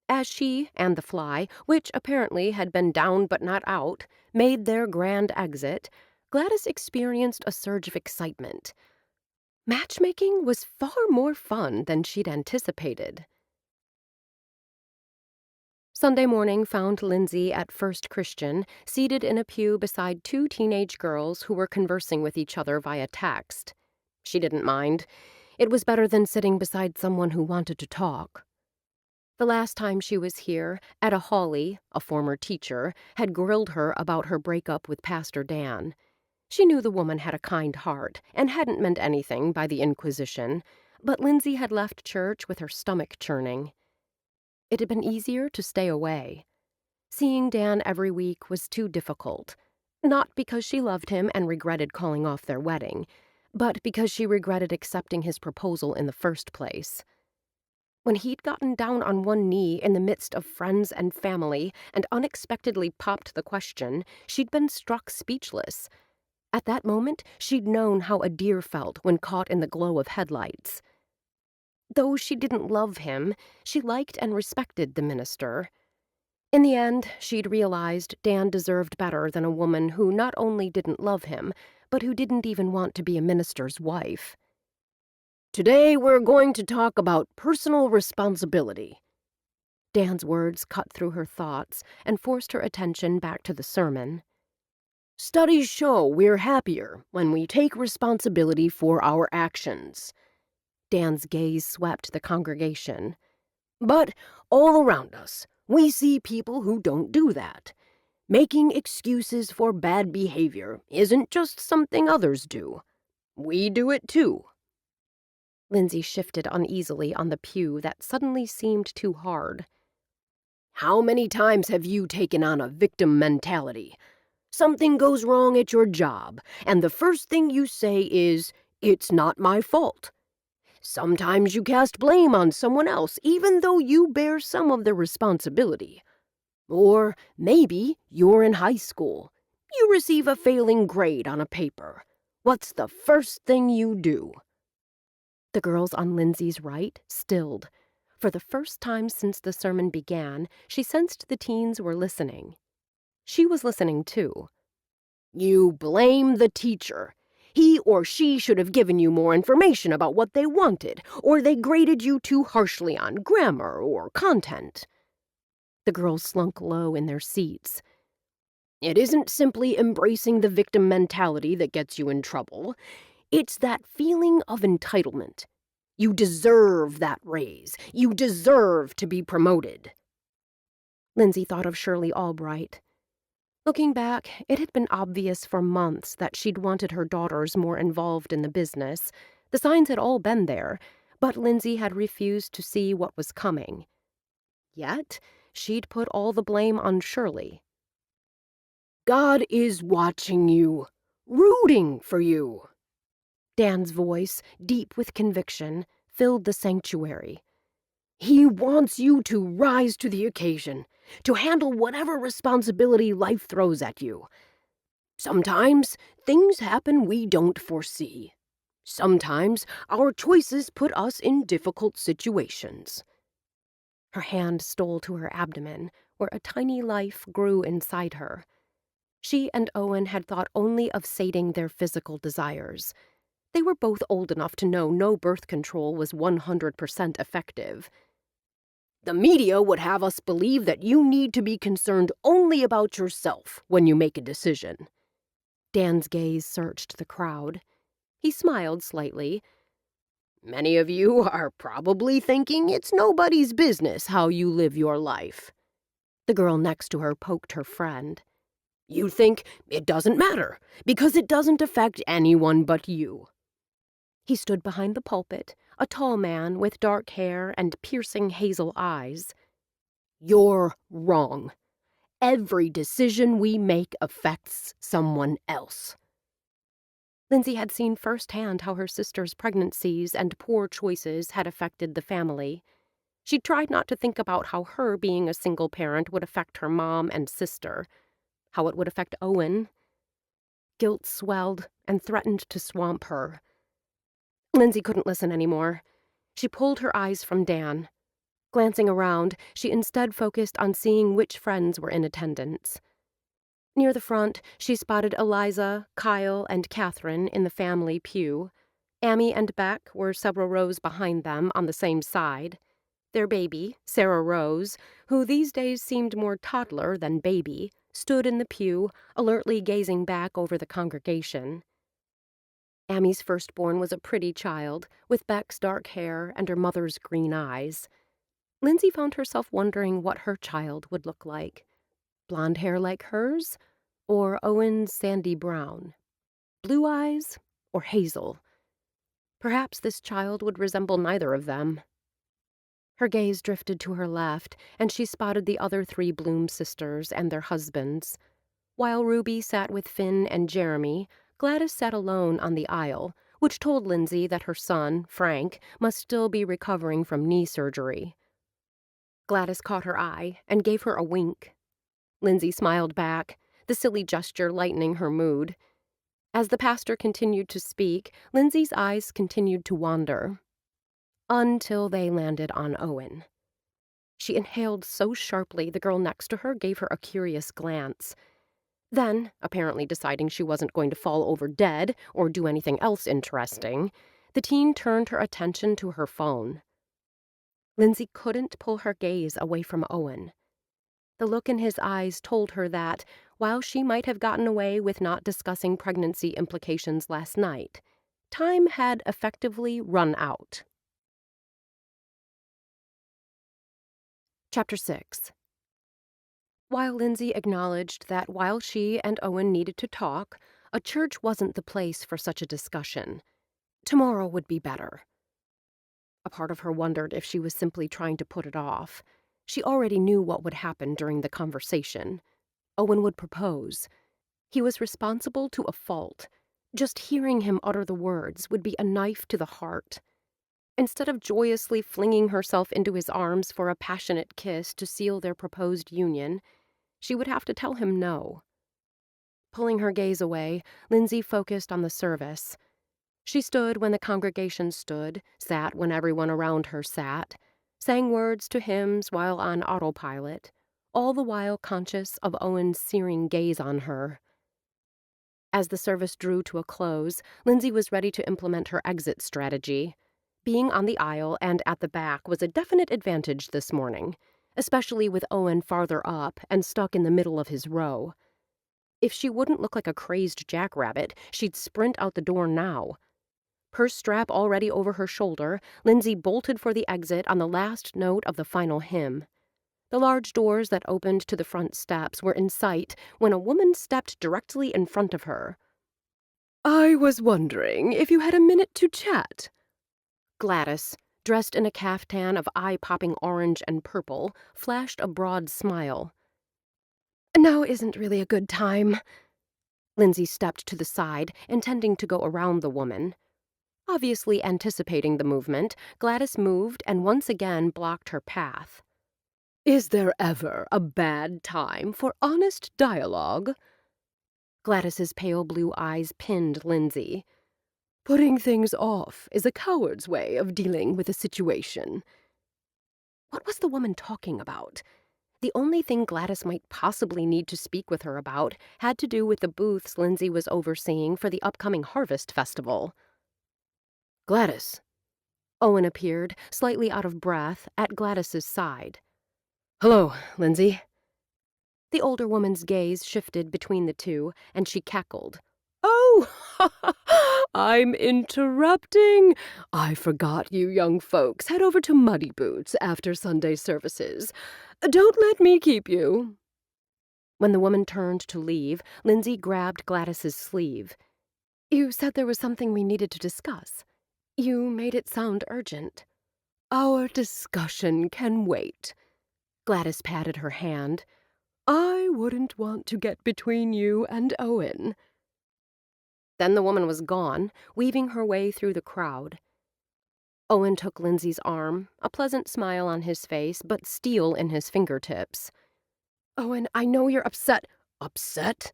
As she and the fly, which apparently had been down but not out, made their grand exit, Gladys experienced a surge of excitement. Matchmaking was far more fun than she'd anticipated. Sunday morning found Lindsay at First Christian, seated in a pew beside two teenage girls who were conversing with each other via text. She didn't mind. It was better than sitting beside someone who wanted to talk. The last time she was here, Etta Hawley, a former teacher, had grilled her about her breakup with Pastor Dan. She knew the woman had a kind heart and hadn't meant anything by the Inquisition, but Lindsay had left church with her stomach churning. It had been easier to stay away. Seeing Dan every week was too difficult, not because she loved him and regretted calling off their wedding, but because she regretted accepting his proposal in the first place. When he'd gotten down on one knee in the midst of friends and family and unexpectedly popped the question, she'd been struck speechless. At that moment, she'd known how a deer felt when caught in the glow of headlights. Though she didn't love him, she liked and respected the minister. In the end, she'd realized Dan deserved better than a woman who not only didn't love him, but who didn't even want to be a minister's wife. Today we're going to talk about personal responsibility. Dan's words cut through her thoughts and forced her attention back to the sermon. Studies show we're happier when we take responsibility for our actions. Dan's gaze swept the congregation. But all around us, we see people who don't do that. Making excuses for bad behavior isn't just something others do. We do it too. Lindsay shifted uneasily on the pew that suddenly seemed too hard. How many times have you taken on a victim mentality? Something goes wrong at your job, and the first thing you say is, "It's not my fault." Sometimes you cast blame on someone else, even though you bear some of the responsibility. Or maybe you're in high school. You receive a failing grade on a paper. What's the first thing you do? The girls on Lindsay's right stilled. For the first time since the sermon began, she sensed the teens were listening. She was listening too. You blame the teacher. He or she should have given you more information about what they wanted, or they graded you too harshly on grammar or content. The girls slunk low in their seats. It isn't simply embracing the victim mentality that gets you in trouble. It's that feeling of entitlement. You deserve that raise. You deserve to be promoted. Lindsay thought of Shirley Albright. Looking back, it had been obvious for months that she'd wanted her daughters more involved in the business. The signs had all been there, but Lindsay had refused to see what was coming. Yet, she'd put all the blame on Shirley. God is watching you, rooting for you. Dan's voice, deep with conviction, filled the sanctuary. He wants you to rise to the occasion, to handle whatever responsibility life throws at you. Sometimes things happen we don't foresee. Sometimes our choices put us in difficult situations. Her hand stole to her abdomen, where a tiny life grew inside her. She and Owen had thought only of sating their physical desires. They were both old enough to know no birth control was 100% effective. The media would have us believe that you need to be concerned only about yourself when you make a decision. Dan's gaze searched the crowd. He smiled slightly. Many of you are probably thinking it's nobody's business how you live your life. The girl next to her poked her friend. You think it doesn't matter because it doesn't affect anyone but you. He stood behind the pulpit, a tall man with dark hair and piercing hazel eyes. You're wrong. Every decision we make affects someone else. Lindsay had seen firsthand how her sister's pregnancies and poor choices had affected the family. She tried not to think about how her being a single parent would affect her mom and sister, how it would affect Owen. Guilt swelled and threatened to swamp her. Lindsay couldn't listen anymore. She pulled her eyes from Dan. Glancing around, she instead focused on seeing which friends were in attendance. Near the front, she spotted Eliza, Kyle, and Catherine in the family pew. Amy and Beck were several rows behind them on the same side. Their baby, Sarah Rose, who these days seemed more toddler than baby, stood in the pew, alertly gazing back over the congregation. Ammy's firstborn was a pretty child, with Beck's dark hair and her mother's green eyes. Lindsay found herself wondering what her child would look like. Blonde hair like hers, or Owen's sandy brown? Blue eyes, or hazel? Perhaps this child would resemble neither of them. Her gaze drifted to her left, and she spotted the other 3 Bloom sisters and their husbands. While Ruby sat with Finn and Jeremy, Gladys sat alone on the aisle, which told Lindsay that her son, Frank, must still be recovering from knee surgery. Gladys caught her eye and gave her a wink. Lindsay smiled back, the silly gesture lightening her mood. As the pastor continued to speak, Lindsay's eyes continued to wander. Until they landed on Owen. She inhaled so sharply the girl next to her gave her a curious glance. Then, apparently deciding she wasn't going to fall over dead or do anything else interesting, the teen turned her attention to her phone. Lindsay couldn't pull her gaze away from Owen. The look in his eyes told her that, while she might have gotten away with not discussing pregnancy implications last night, time had effectively run out. Chapter 6. While Lindsay acknowledged that while she and Owen needed to talk, a church wasn't the place for such a discussion. Tomorrow would be better. A part of her wondered if she was simply trying to put it off. She already knew what would happen during the conversation. Owen would propose. He was responsible to a fault. Just hearing him utter the words would be a knife to the heart. Instead of joyously flinging herself into his arms for a passionate kiss to seal their proposed union, she would have to tell him no. Pulling her gaze away, Lindsay focused on the service. She stood when the congregation stood, sat when everyone around her sat, sang words to hymns while on autopilot, all the while conscious of Owen's searing gaze on her. As the service drew to a close, Lindsay was ready to implement her exit strategy. Being on the aisle and at the back was a definite advantage this morning, especially with Owen farther up and stuck in the middle of his row. If she wouldn't look like a crazed jackrabbit, she'd sprint out the door now. Purse strap already over her shoulder, Lindsay bolted for the exit on the last note of the final hymn. The large doors that opened to the front steps were in sight when a woman stepped directly in front of her. "I was wondering if you had a minute to chat." Gladys, dressed in a caftan of eye-popping orange and purple, flashed a broad smile. "Now isn't really a good time." Lindsay stepped to the side, intending to go around the woman. Obviously anticipating the movement, Gladys moved and once again blocked her path. "Is there ever a bad time for honest dialogue?" Gladys's pale blue eyes pinned Lindsay. "Putting things off is a coward's way of dealing with a situation." What was the woman talking about? The only thing Gladys might possibly need to speak with her about had to do with the booths Lindsay was overseeing for the upcoming Harvest Festival. "Gladys." Owen appeared, slightly out of breath, at Gladys's side. "Hello, Lindsay." The older woman's gaze shifted between the two, and she cackled. "Oh, I'm interrupting. I forgot you young folks head over to Muddy Boots after Sunday services. Don't let me keep you." When the woman turned to leave, Lindsay grabbed Gladys's sleeve. "You said there was something we needed to discuss. You made it sound urgent." "Our discussion can wait." Gladys patted her hand. "I wouldn't want to get between you and Owen." Then the woman was gone, weaving her way through the crowd. Owen took Lindsay's arm, a pleasant smile on his face, but steel in his fingertips. "Owen, I know you're upset." "Upset?"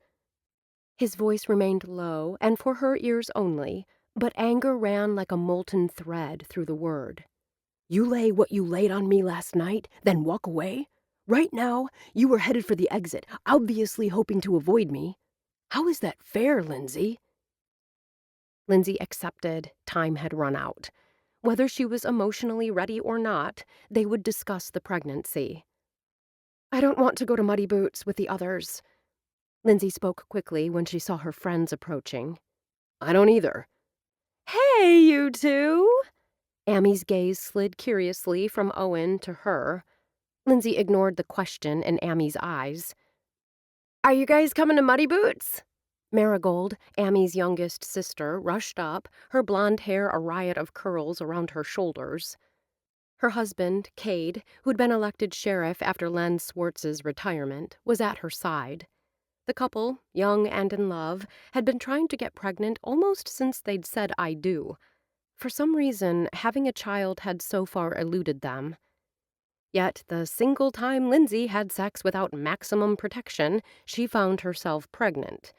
His voice remained low, and for her ears only, but anger ran like a molten thread through the word. "You lay what you laid on me last night, then walk away? Right now, you were headed for the exit, obviously hoping to avoid me. How is that fair, Lindsay?" Lindsay accepted time had run out. Whether she was emotionally ready or not, they would discuss the pregnancy. I don't want to go to Muddy Boots with the others. Lindsay spoke quickly when she saw her friends approaching. I don't either. Hey, you two! Amy's gaze slid curiously from Owen to her. Lindsay ignored the question in Amy's eyes. Are you guys coming to Muddy Boots? Marigold, Amy's youngest sister, rushed up, her blonde hair a riot of curls around her shoulders. Her husband, Cade, who'd been elected sheriff after Len Swartz's retirement, was at her side. The couple, young and in love, had been trying to get pregnant almost since they'd said "I do." For some reason, having a child had so far eluded them. Yet the single time Lindsay had sex without maximum protection, she found herself pregnant.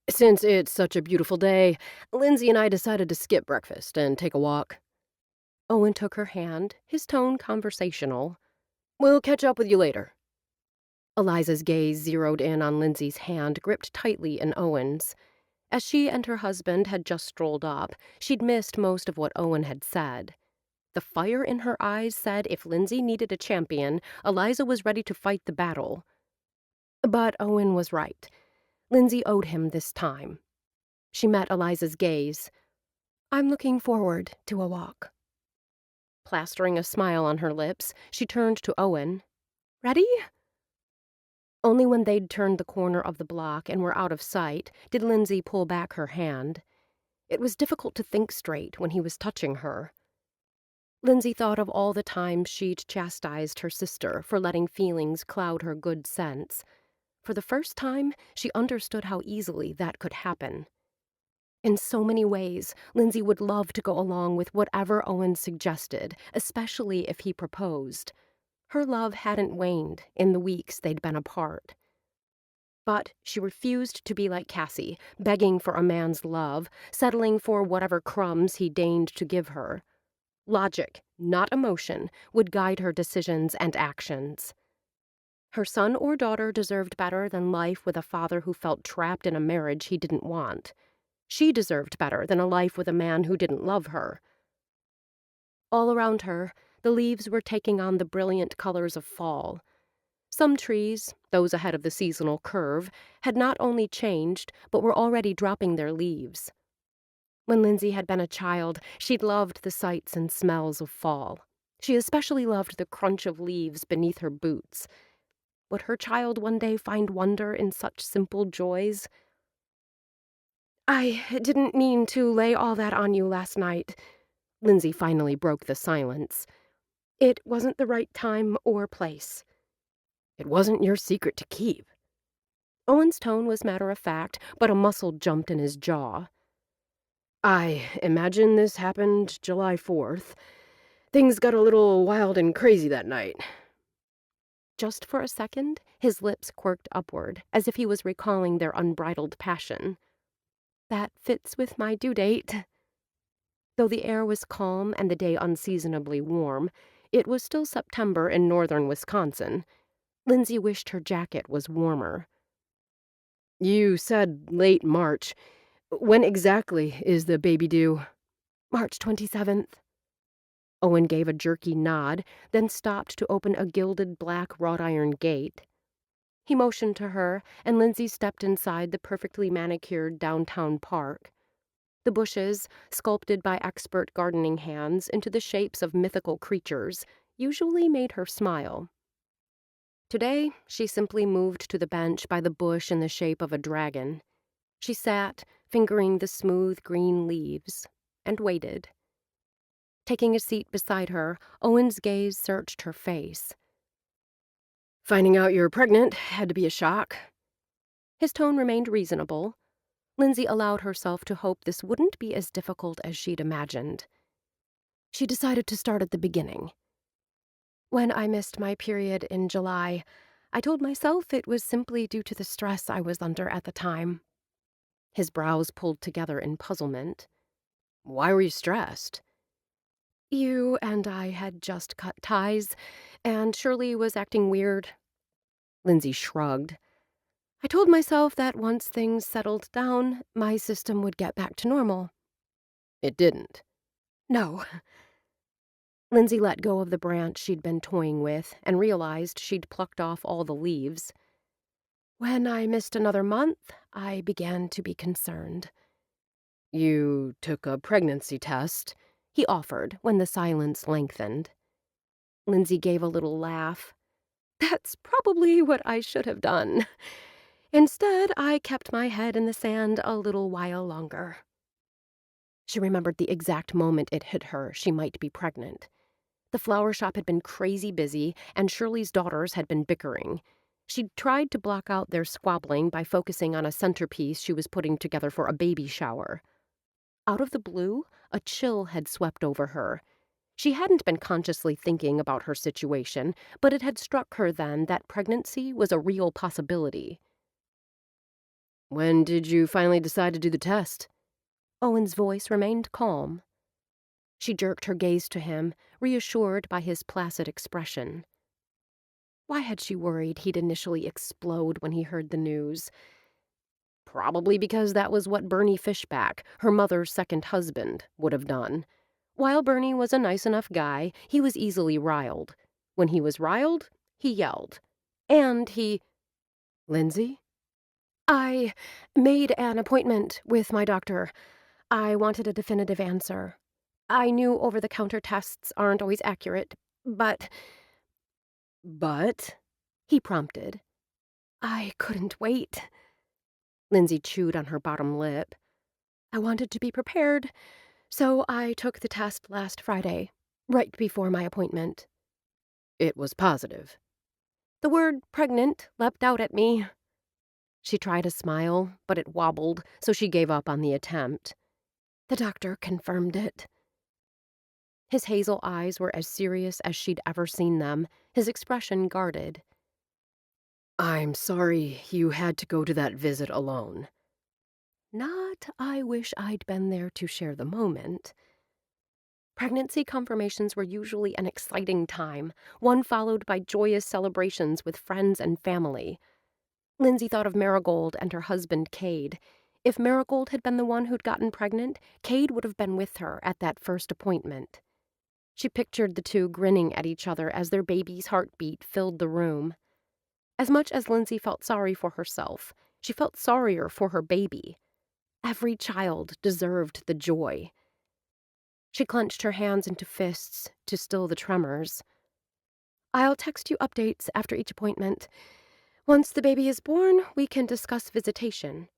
Since it's such a beautiful day, Lindsay and I decided to skip breakfast and take a walk. Owen took her hand, his tone conversational. We'll catch up with you later. Eliza's gaze zeroed in on Lindsay's hand gripped tightly in Owen's. As she and her husband had just strolled up, she'd missed most of what Owen had said. The fire in her eyes said if Lindsay needed a champion, Eliza was ready to fight the battle. But Owen was right. Lindsay owed him this time. She met Eliza's gaze. I'm looking forward to a walk. Plastering a smile on her lips, she turned to Owen. Ready? Only when they'd turned the corner of the block and were out of sight did Lindsay pull back her hand. It was difficult to think straight when he was touching her. Lindsay thought of all the times she'd chastised her sister for letting feelings cloud her good sense. For the first time, she understood how easily that could happen. In so many ways, Lindsay would love to go along with whatever Owen suggested, especially if he proposed. Her love hadn't waned in the weeks they'd been apart. But she refused to be like Cassie, begging for a man's love, settling for whatever crumbs he deigned to give her. Logic, not emotion, would guide her decisions and actions. Her son or daughter deserved better than life with a father who felt trapped in a marriage he didn't want. She deserved better than a life with a man who didn't love her. All around her, the leaves were taking on the brilliant colors of fall. Some trees, those ahead of the seasonal curve, had not only changed, but were already dropping their leaves. When Lindsay had been a child, she'd loved the sights and smells of fall. She especially loved the crunch of leaves beneath her boots. Would her child one day find wonder in such simple joys? I didn't mean to lay all that on you last night. Lindsay finally broke the silence. It wasn't the right time or place. It wasn't your secret to keep. Owen's tone was matter-of-fact, but a muscle jumped in his jaw. I imagine this happened July 4th. Things got a little wild and crazy that night. Just for a second, his lips quirked upward, as if he was recalling their unbridled passion. That fits with my due date. Though the air was calm and the day unseasonably warm, it was still September in northern Wisconsin. Lindsay wished her jacket was warmer. You said late March. When exactly is the baby due? March 27th. Owen gave a jerky nod, then stopped to open a gilded black wrought-iron gate. He motioned to her, and Lindsay stepped inside the perfectly manicured downtown park. The bushes, sculpted by expert gardening hands into the shapes of mythical creatures, usually made her smile. Today, she simply moved to the bench by the bush in the shape of a dragon. She sat, fingering the smooth green leaves, and waited. Taking a seat beside her, Owen's gaze searched her face. Finding out you're pregnant had to be a shock. His tone remained reasonable. Lindsay allowed herself to hope this wouldn't be as difficult as she'd imagined. She decided to start at the beginning. When I missed my period in July, I told myself it was simply due to the stress I was under at the time. His brows pulled together in puzzlement. Why were you stressed? You and I had just cut ties, and Shirley was acting weird. Lindsay shrugged. I told myself that once things settled down, my system would get back to normal. It didn't. No. Lindsay let go of the branch she'd been toying with and realized she'd plucked off all the leaves. When I missed another month, I began to be concerned. You took a pregnancy test, he offered when the silence lengthened. Lindsay gave a little laugh. That's probably what I should have done. Instead, I kept my head in the sand a little while longer. She remembered the exact moment it hit her she might be pregnant. The flower shop had been crazy busy, and Shirley's daughters had been bickering. She'd tried to block out their squabbling by focusing on a centerpiece she was putting together for a baby shower. Out of the blue, a chill had swept over her. She hadn't been consciously thinking about her situation, but it had struck her then that pregnancy was a real possibility. "When did you finally decide to do the test?" Owen's voice remained calm. She jerked her gaze to him, reassured by his placid expression. Why had she worried he'd initially explode when he heard the news? Probably because that was what Bernie Fishback, her mother's second husband, would have done. While Bernie was a nice enough guy, he was easily riled. When he was riled, he yelled. And he... Lindsay? I made an appointment with my doctor. I wanted a definitive answer. I knew over-the-counter tests aren't always accurate, but... But? He prompted. I couldn't wait. Lindsay chewed on her bottom lip. I wanted to be prepared, so I took the test last Friday, right before my appointment. It was positive. The word pregnant leapt out at me. She tried a smile, but it wobbled, so she gave up on the attempt. The doctor confirmed it. His hazel eyes were as serious as she'd ever seen them, his expression guarded. "I'm sorry you had to go to that visit alone." Not, "I wish I'd been there to share the moment." Pregnancy confirmations were usually an exciting time, one followed by joyous celebrations with friends and family. Lindsay thought of Marigold and her husband, Cade. If Marigold had been the one who'd gotten pregnant, Cade would have been with her at that first appointment. She pictured the two grinning at each other as their baby's heartbeat filled the room. As much as Lindsay felt sorry for herself, she felt sorrier for her baby. Every child deserved the joy. She clenched her hands into fists to still the tremors. I'll text you updates after each appointment. Once the baby is born, we can discuss visitation.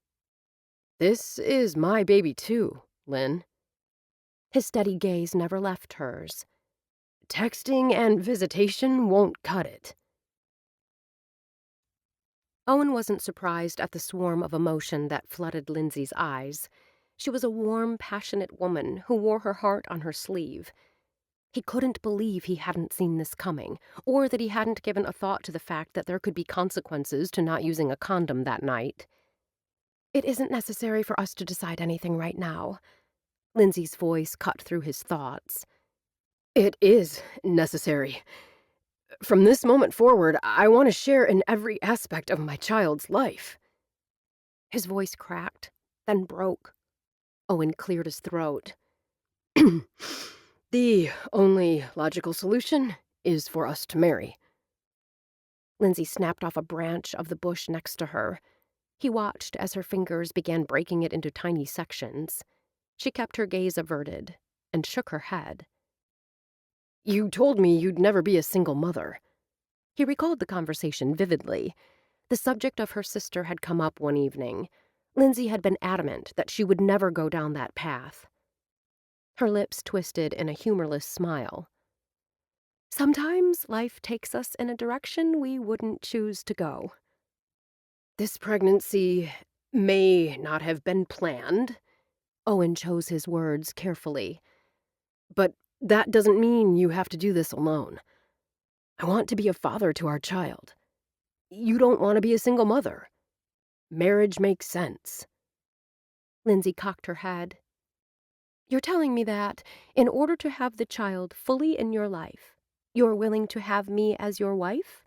This is my baby too, Lynn. His steady gaze never left hers. Texting and visitation won't cut it. Owen wasn't surprised at the swarm of emotion that flooded Lindsay's eyes. She was a warm, passionate woman who wore her heart on her sleeve. He couldn't believe he hadn't seen this coming, or that he hadn't given a thought to the fact that there could be consequences to not using a condom that night. It isn't necessary for us to decide anything right now. Lindsay's voice cut through his thoughts. It is necessary. From this moment forward, I want to share in every aspect of my child's life. His voice cracked, then broke. Owen cleared his throat. The only logical solution is for us to marry. Lindsay snapped off a branch of the bush next to her. He watched as her fingers began breaking it into tiny sections. She kept her gaze averted and shook her head. You told me you'd never be a single mother. He recalled the conversation vividly. The subject of her sister had come up one evening. Lindsay had been adamant that she would never go down that path. Her lips twisted in a humorless smile. Sometimes life takes us in a direction we wouldn't choose to go. This pregnancy may not have been planned. Owen chose his words carefully. But that doesn't mean you have to do this alone. I want to be a father to our child. You don't want to be a single mother. Marriage makes sense. Lindsay cocked her head. You're telling me that, in order to have the child fully in your life, you're willing to have me as your wife?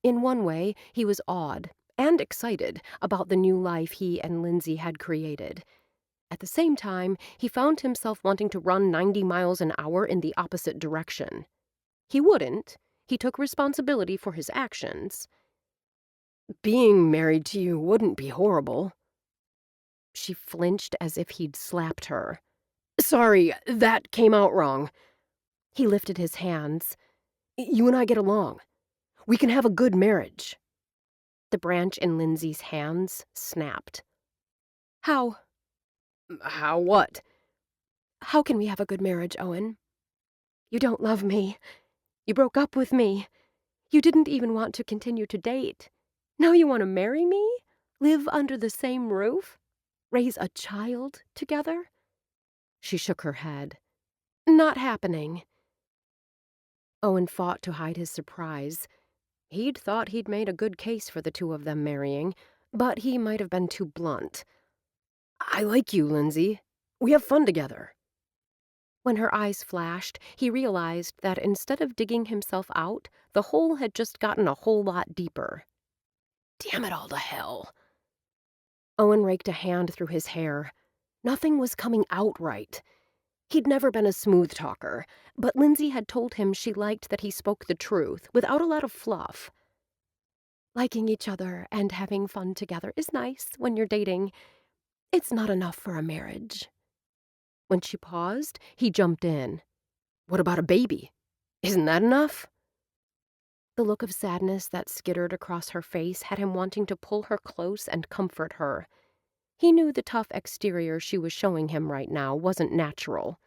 In one way, he was awed and excited about the new life he and Lindsay had created. At the same time, he found himself wanting to run 90 miles an hour in the opposite direction. He wouldn't. He took responsibility for his actions. Being married to you wouldn't be horrible. She flinched as if he'd slapped her. Sorry, that came out wrong. He lifted his hands. You and I get along. We can have a good marriage. The branch in Lindsay's hands snapped. How? How what? How can we have a good marriage, Owen? You don't love me. You broke up with me. You didn't even want to continue to date. Now you want to marry me? Live under the same roof? Raise a child together? She shook her head. Not happening. Owen fought to hide his surprise. He'd thought he'd made a good case for the two of them marrying, but he might have been too blunt. I like you, Lindsay. We have fun together. When her eyes flashed, he realized that instead of digging himself out, the hole had just gotten a whole lot deeper. Damn it all to hell. Owen raked a hand through his hair. Nothing was coming out right. He'd never been a smooth talker, but Lindsay had told him she liked that he spoke the truth without a lot of fluff. Liking each other and having fun together is nice when you're dating. It's not enough for a marriage. When she paused, he jumped in. What about a baby? Isn't that enough? The look of sadness that skittered across her face had him wanting to pull her close and comfort her. He knew the tough exterior she was showing him right now wasn't natural.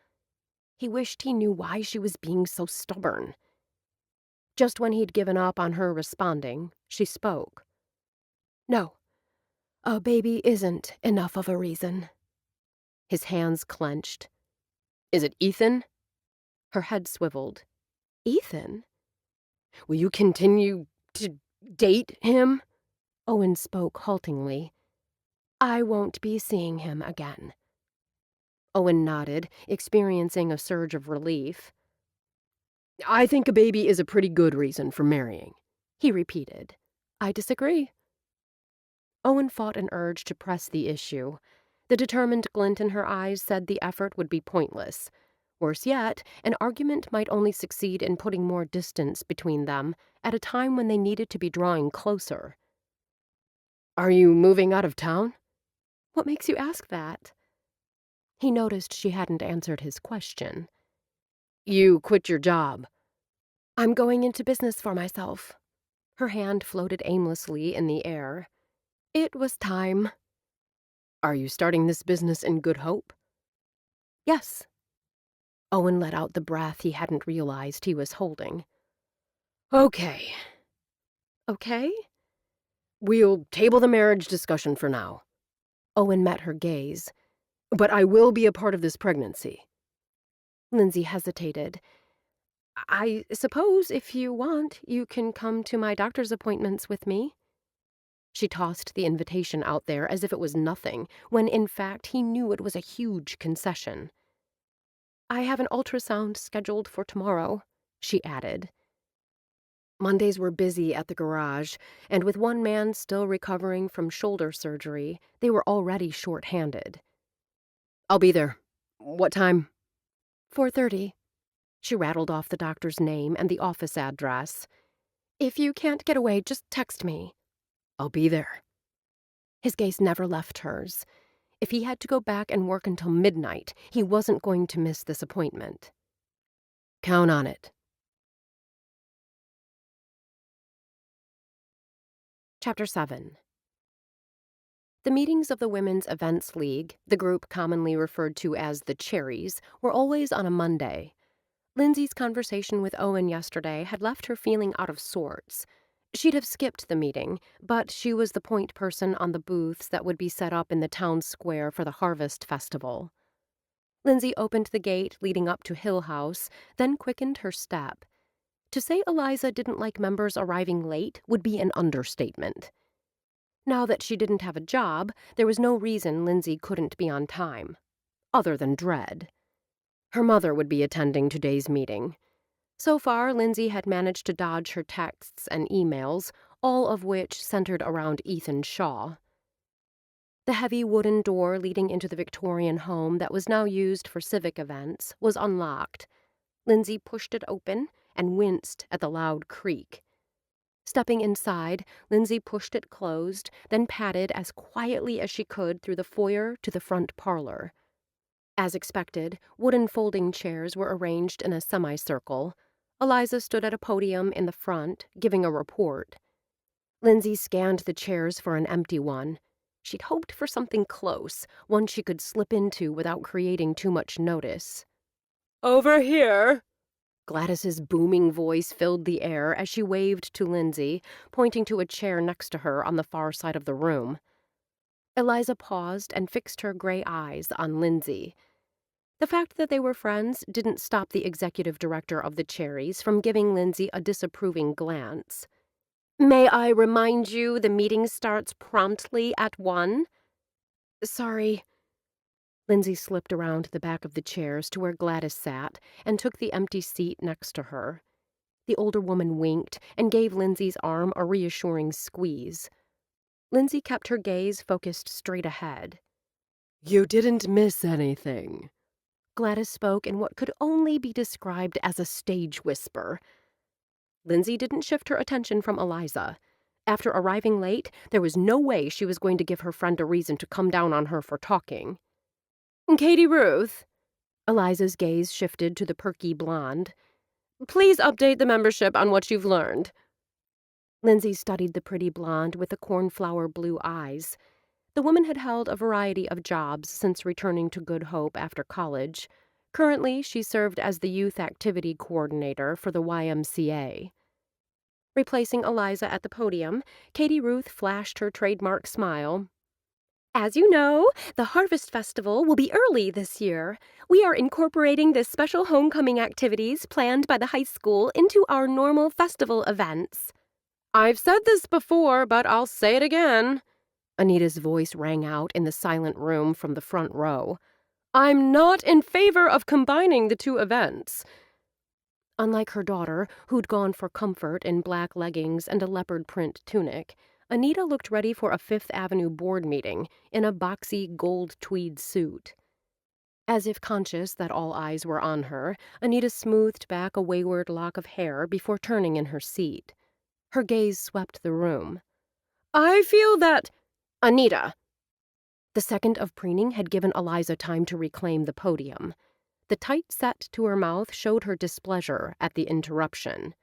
He wished he knew why she was being so stubborn. Just when he'd given up on her responding, she spoke. No, a baby isn't enough of a reason. His hands clenched. Is it Ethan? Her head swiveled. Ethan? Will you continue to date him? Owen spoke haltingly. I won't be seeing him again. Owen nodded, experiencing a surge of relief. I think a baby is a pretty good reason for marrying, he repeated. I disagree. Owen fought an urge to press the issue. The determined glint in her eyes said the effort would be pointless. Worse yet, an argument might only succeed in putting more distance between them at a time when they needed to be drawing closer. Are you moving out of town? What makes you ask that? He noticed she hadn't answered his question. You quit your job. I'm going into business for myself. Her hand floated aimlessly in the air. It was time. Are you starting this business in good hope? Yes. Owen let out the breath he hadn't realized he was holding. Okay. Okay? We'll table the marriage discussion for now. Owen met her gaze. But I will be a part of this pregnancy. Lindsay hesitated. I suppose if you want, you can come to my doctor's appointments with me. She tossed the invitation out there as if it was nothing, when in fact he knew it was a huge concession. I have an ultrasound scheduled for tomorrow, she added. Mondays were busy at the garage, and with one man still recovering from shoulder surgery, they were already short-handed. I'll be there. What time? 4:30. She rattled off the doctor's name and the office address. If you can't get away, just text me. I'll be there. His gaze never left hers. If he had to go back and work until midnight, he wasn't going to miss this appointment. Count on it. Chapter 7. The meetings of the Women's Events League, the group commonly referred to as the Cherries, were always on a Monday. Lindsay's conversation with Owen yesterday had left her feeling out of sorts. She'd have skipped the meeting, but she was the point person on the booths that would be set up in the town square for the Harvest Festival. Lindsay opened the gate leading up to Hill House, then quickened her step. To say Eliza didn't like members arriving late would be an understatement. Now that she didn't have a job, there was no reason Lindsay couldn't be on time, other than dread. Her mother would be attending today's meeting. So far, Lindsay had managed to dodge her texts and emails, all of which centered around Ethan Shaw. The heavy wooden door leading into the Victorian home that was now used for civic events was unlocked. Lindsay pushed it open and winced at the loud creak. Stepping inside, Lindsay pushed it closed, then padded as quietly as she could through the foyer to the front parlor. As expected, wooden folding chairs were arranged in a semicircle. Eliza stood at a podium in the front, giving a report. Lindsay scanned the chairs for an empty one. She'd hoped for something close, one she could slip into without creating too much notice. "Over here!" Gladys's booming voice filled the air as she waved to Lindsay, pointing to a chair next to her on the far side of the room. Eliza paused and fixed her gray eyes on Lindsay. The fact that they were friends didn't stop the executive director of the Cherries from giving Lindsay a disapproving glance. "May I remind you the meeting starts promptly at 1? "Sorry." Lindsay slipped around the back of the chairs to where Gladys sat and took the empty seat next to her. The older woman winked and gave Lindsay's arm a reassuring squeeze. Lindsay kept her gaze focused straight ahead. "You didn't miss anything." Gladys spoke in what could only be described as a stage whisper. Lindsay didn't shift her attention from Eliza. After arriving late, there was no way she was going to give her friend a reason to come down on her for talking. "Katie Ruth," Eliza's gaze shifted to the perky blonde, "please update the membership on what you've learned." Lindsay studied the pretty blonde with the cornflower blue eyes. The woman had held a variety of jobs since returning to Good Hope after college. Currently, she served as the youth activity coordinator for the YMCA. Replacing Eliza at the podium, Katie Ruth flashed her trademark smile. "As you know, the Harvest Festival will be early this year. We are incorporating the special homecoming activities planned by the high school into our normal festival events." "I've said this before, but I'll say it again." Anita's voice rang out in the silent room from the front row. "I'm not in favor of combining the two events." Unlike her daughter, who'd gone for comfort in black leggings and a leopard print tunic, Anita looked ready for a Fifth Avenue board meeting in a boxy gold tweed suit. As if conscious that all eyes were on her, Anita smoothed back a wayward lock of hair before turning in her seat. Her gaze swept the room. "I feel that—" "Anita!" The second of preening had given Eliza time to reclaim the podium. The tight set to her mouth showed her displeasure at the interruption.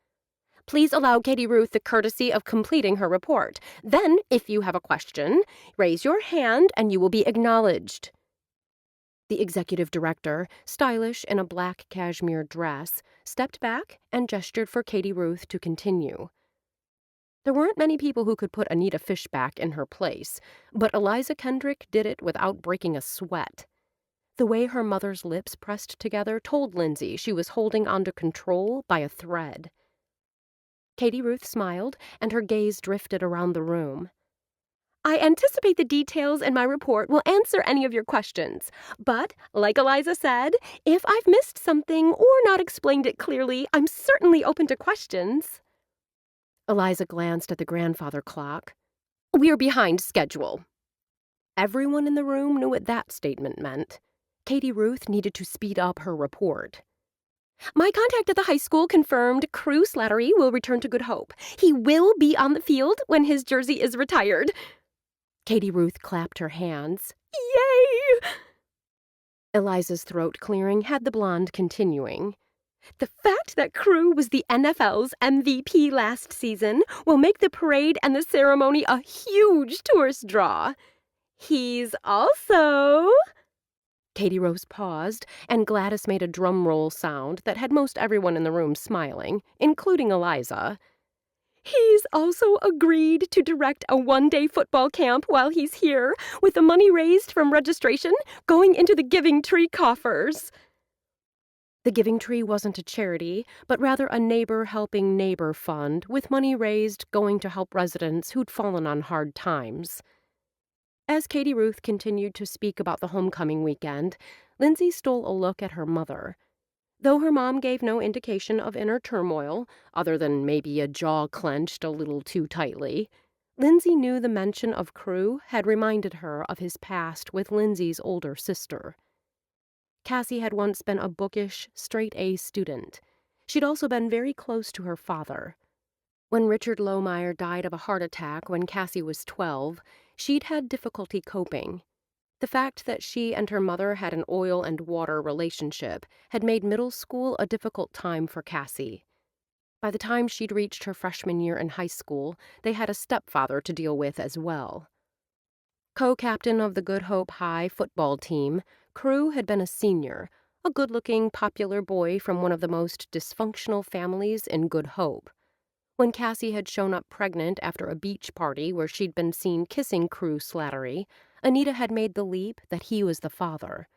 "Please allow Katie Ruth the courtesy of completing her report. Then, if you have a question, raise your hand and you will be acknowledged." The executive director, stylish in a black cashmere dress, stepped back and gestured for Katie Ruth to continue. There weren't many people who could put Anita Fishback in her place, but Eliza Kendrick did it without breaking a sweat. The way her mother's lips pressed together told Lindsay she was holding onto control by a thread. Katie Ruth smiled, and her gaze drifted around the room. "I anticipate the details in my report will answer any of your questions. But, like Eliza said, if I've missed something or not explained it clearly, I'm certainly open to questions." Eliza glanced at the grandfather clock. "We're behind schedule." Everyone in the room knew what that statement meant. Katie Ruth needed to speed up her report. "My contact at the high school confirmed Crew Slattery will return to Good Hope. He will be on the field when his jersey is retired." Katie Ruth clapped her hands. "Yay!" Eliza's throat clearing had the blonde continuing. "The fact that Crew was the NFL's MVP last season will make the parade and the ceremony a huge tourist draw. He's also—" Katie Rose paused, and Gladys made a drum roll sound that had most everyone in the room smiling, including Eliza. "He's also agreed to direct a one-day football camp while he's here, with the money raised from registration going into the Giving Tree coffers." The Giving Tree wasn't a charity, but rather a neighbor-helping-neighbor fund, with money raised going to help residents who'd fallen on hard times. As Katie Ruth continued to speak about the homecoming weekend, Lindsay stole a look at her mother. Though her mom gave no indication of inner turmoil, other than maybe a jaw clenched a little too tightly, Lindsay knew the mention of Crew had reminded her of his past with Lindsay's older sister. Cassie had once been a bookish, straight-A student. She'd also been very close to her father. When Richard Lohmeyer died of a heart attack when Cassie was 12, she'd had difficulty coping. The fact that she and her mother had an oil and water relationship had made middle school a difficult time for Cassie. By the time she'd reached her freshman year in high school, they had a stepfather to deal with as well. Co-captain of the Good Hope High football team, Crew had been a senior, a good-looking, popular boy from one of the most dysfunctional families in Good Hope. When Cassie had shown up pregnant after a beach party where she'd been seen kissing Crew Slattery, Anita had made the leap that he was the father.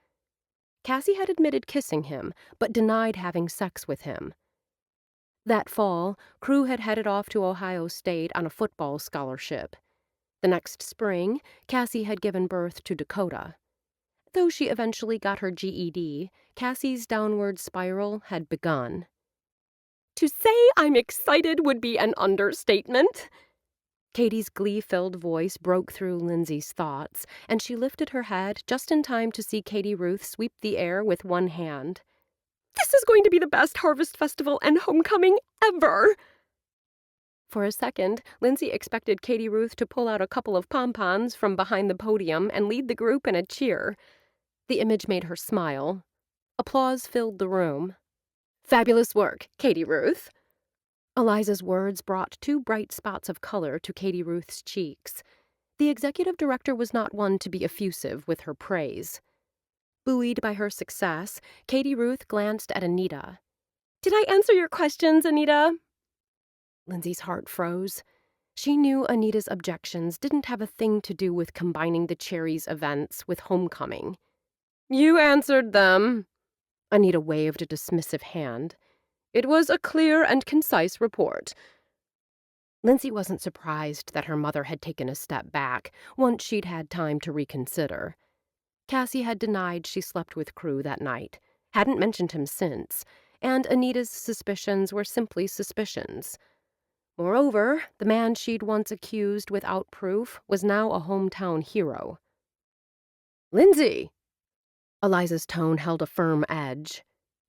Cassie had admitted kissing him, but denied having sex with him. That fall, Crew had headed off to Ohio State on a football scholarship. The next spring, Cassie had given birth to Dakota. Though she eventually got her GED, Cassie's downward spiral had begun. To say I'm excited would be an understatement. Katie's glee-filled voice broke through Lindsay's thoughts, and she lifted her head just in time to see Katie Ruth sweep the air with one hand. This is going to be the best harvest festival and homecoming ever! For a second, Lindsay expected Katie Ruth to pull out a couple of pom-poms from behind the podium and lead the group in a cheer. The image made her smile. Applause filled the room. Fabulous work, Katie Ruth. Eliza's words brought two bright spots of color to Katie Ruth's cheeks. The executive director was not one to be effusive with her praise. Buoyed by her success, Katie Ruth glanced at Anita. Did I answer your questions, Anita? Lindsay's heart froze. She knew Anita's objections didn't have a thing to do with combining the Cherries events with homecoming. You answered them. Anita waved a dismissive hand. It was a clear and concise report. Lindsay wasn't surprised that her mother had taken a step back once she'd had time to reconsider. Cassie had denied she slept with Crew that night, hadn't mentioned him since, and Anita's suspicions were simply suspicions. Moreover, the man she'd once accused without proof was now a hometown hero. Lindsay! Eliza's tone held a firm edge.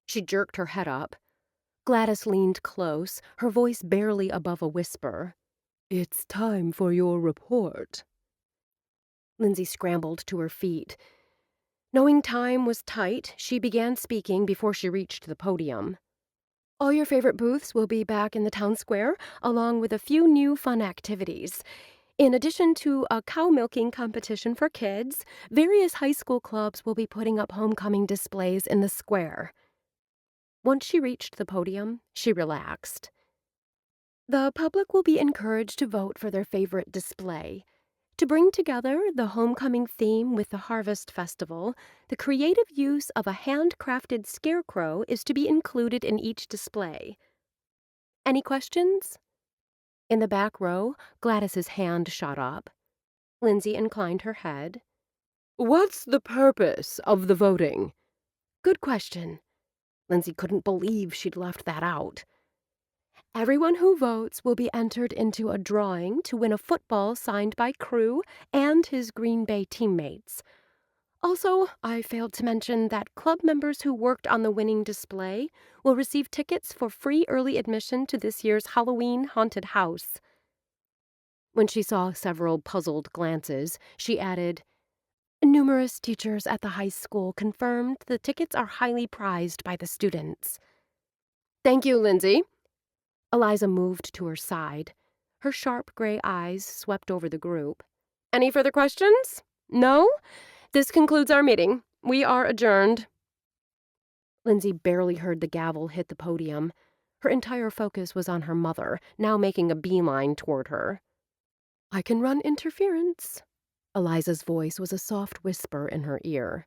She jerked her head up. Gladys leaned close, her voice barely above a whisper. It's time for your report. Lindsay scrambled to her feet. Knowing time was tight, she began speaking before she reached the podium. All your favorite booths will be back in the town square, along with a few new fun activities. In addition to a cow milking competition for kids, various high school clubs will be putting up homecoming displays in the square. Once she reached the podium, she relaxed. The public will be encouraged to vote for their favorite display. To bring together the homecoming theme with the Harvest Festival, the creative use of a handcrafted scarecrow is to be included in each display. Any questions? In the back row, Gladys's hand shot up. Lindsay inclined her head. What's the purpose of the voting? Good question. Lindsay couldn't believe she'd left that out. Everyone who votes will be entered into a drawing to win a football signed by Crew and his Green Bay teammates. Also, I failed to mention that club members who worked on the winning display will receive tickets for free early admission to this year's Halloween haunted house. When she saw several puzzled glances, she added, Numerous teachers at the high school confirmed the tickets are highly prized by the students. Thank you, Lindsay. Eliza moved to her side. Her sharp gray eyes swept over the group. Any further questions? No? This concludes our meeting. We are adjourned. Lindsay barely heard the gavel hit the podium. Her entire focus was on her mother, now making a beeline toward her. I can run interference. Eliza's voice was a soft whisper in her ear.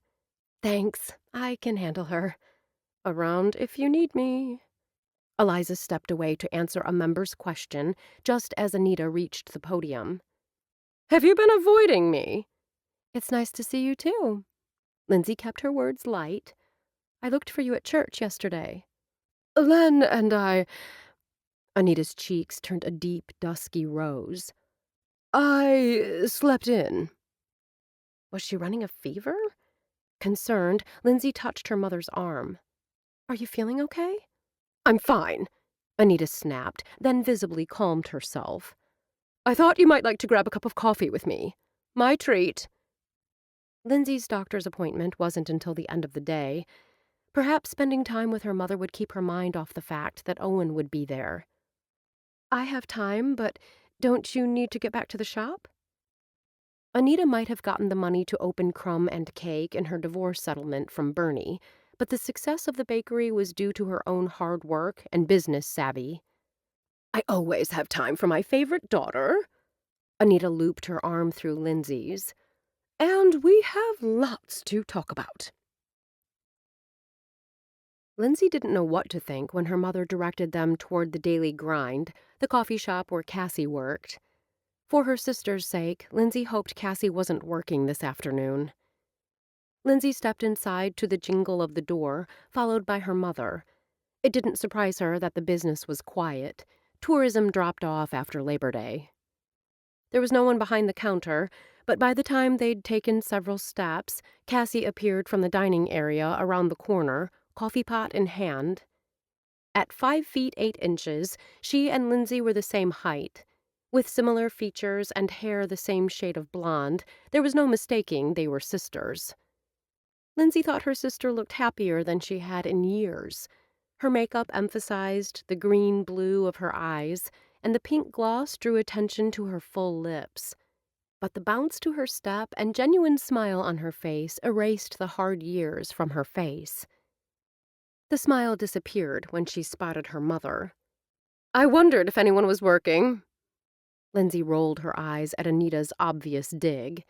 Thanks, I can handle her. Around if you need me. Eliza stepped away to answer a member's question just as Anita reached the podium. Have you been avoiding me? It's nice to see you, too. Lindsay kept her words light. I looked for you at church yesterday. Len and I... Anita's cheeks turned a deep, dusky rose. I slept in. Was she running a fever? Concerned, Lindsay touched her mother's arm. Are you feeling okay? I'm fine, Anita snapped, then visibly calmed herself. I thought you might like to grab a cup of coffee with me. My treat. Lindsay's doctor's appointment wasn't until the end of the day. Perhaps spending time with her mother would keep her mind off the fact that Owen would be there. I have time, but don't you need to get back to the shop? Anita might have gotten the money to open Crumb and Cake in her divorce settlement from Bernie, but the success of the bakery was due to her own hard work and business savvy. I always have time for my favorite daughter. Anita looped her arm through Lindsay's. And we have lots to talk about. Lindsay didn't know what to think when her mother directed them toward the Daily Grind, the coffee shop where Cassie worked. For her sister's sake, Lindsay hoped Cassie wasn't working this afternoon. Lindsay stepped inside to the jingle of the door, followed by her mother. It didn't surprise her that the business was quiet. Tourism dropped off after Labor Day. There was no one behind the counter, but by the time they'd taken several steps, Cassie appeared from the dining area around the corner, coffee pot in hand. At 5 feet 8 inches, she and Lindsay were the same height. With similar features and hair the same shade of blonde, there was no mistaking they were sisters. Lindsay thought her sister looked happier than she had in years. Her makeup emphasized the green-blue of her eyes, and the pink gloss drew attention to her full lips. But the bounce to her step and genuine smile on her face erased the hard years from her face. The smile disappeared when she spotted her mother. I wondered if anyone was working. Lindsay rolled her eyes at Anita's obvious dig.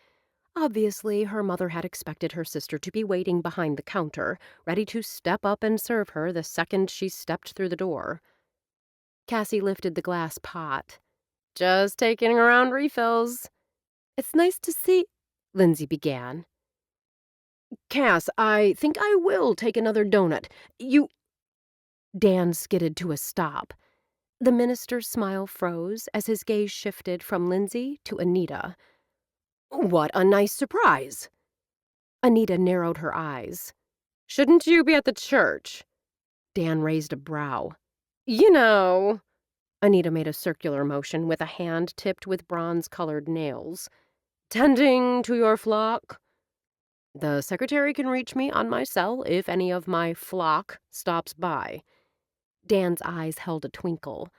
Obviously, her mother had expected her sister to be waiting behind the counter, ready to step up and serve her the second she stepped through the door. Cassie lifted the glass pot. Just taking around refills. It's nice to see, Lindsay began. Cass, I think I will take another donut. Dan skidded to a stop. The minister's smile froze as his gaze shifted from Lindsay to Anita. What a nice surprise. Anita narrowed her eyes. Shouldn't you be at the church? Dan raised a brow. You know. Anita made a circular motion with a hand tipped with bronze-colored nails. Tending to your flock? The secretary can reach me on my cell if any of my flock stops by. Dan's eyes held a twinkle.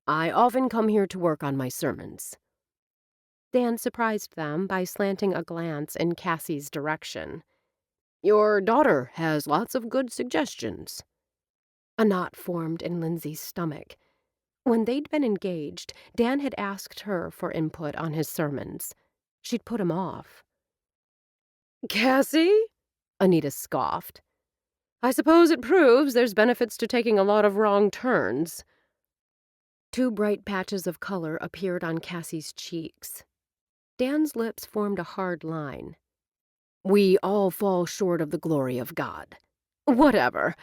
I often come here to work on my sermons. Dan surprised them by slanting a glance in Cassie's direction. Your daughter has lots of good suggestions. A knot formed in Lindsay's stomach. When they'd been engaged, Dan had asked her for input on his sermons. She'd put him off. Cassie? Anita scoffed. I suppose it proves there's benefits to taking a lot of wrong turns. 2 bright patches of color appeared on Cassie's cheeks. Dan's lips formed a hard line. We all fall short of the glory of God. Whatever.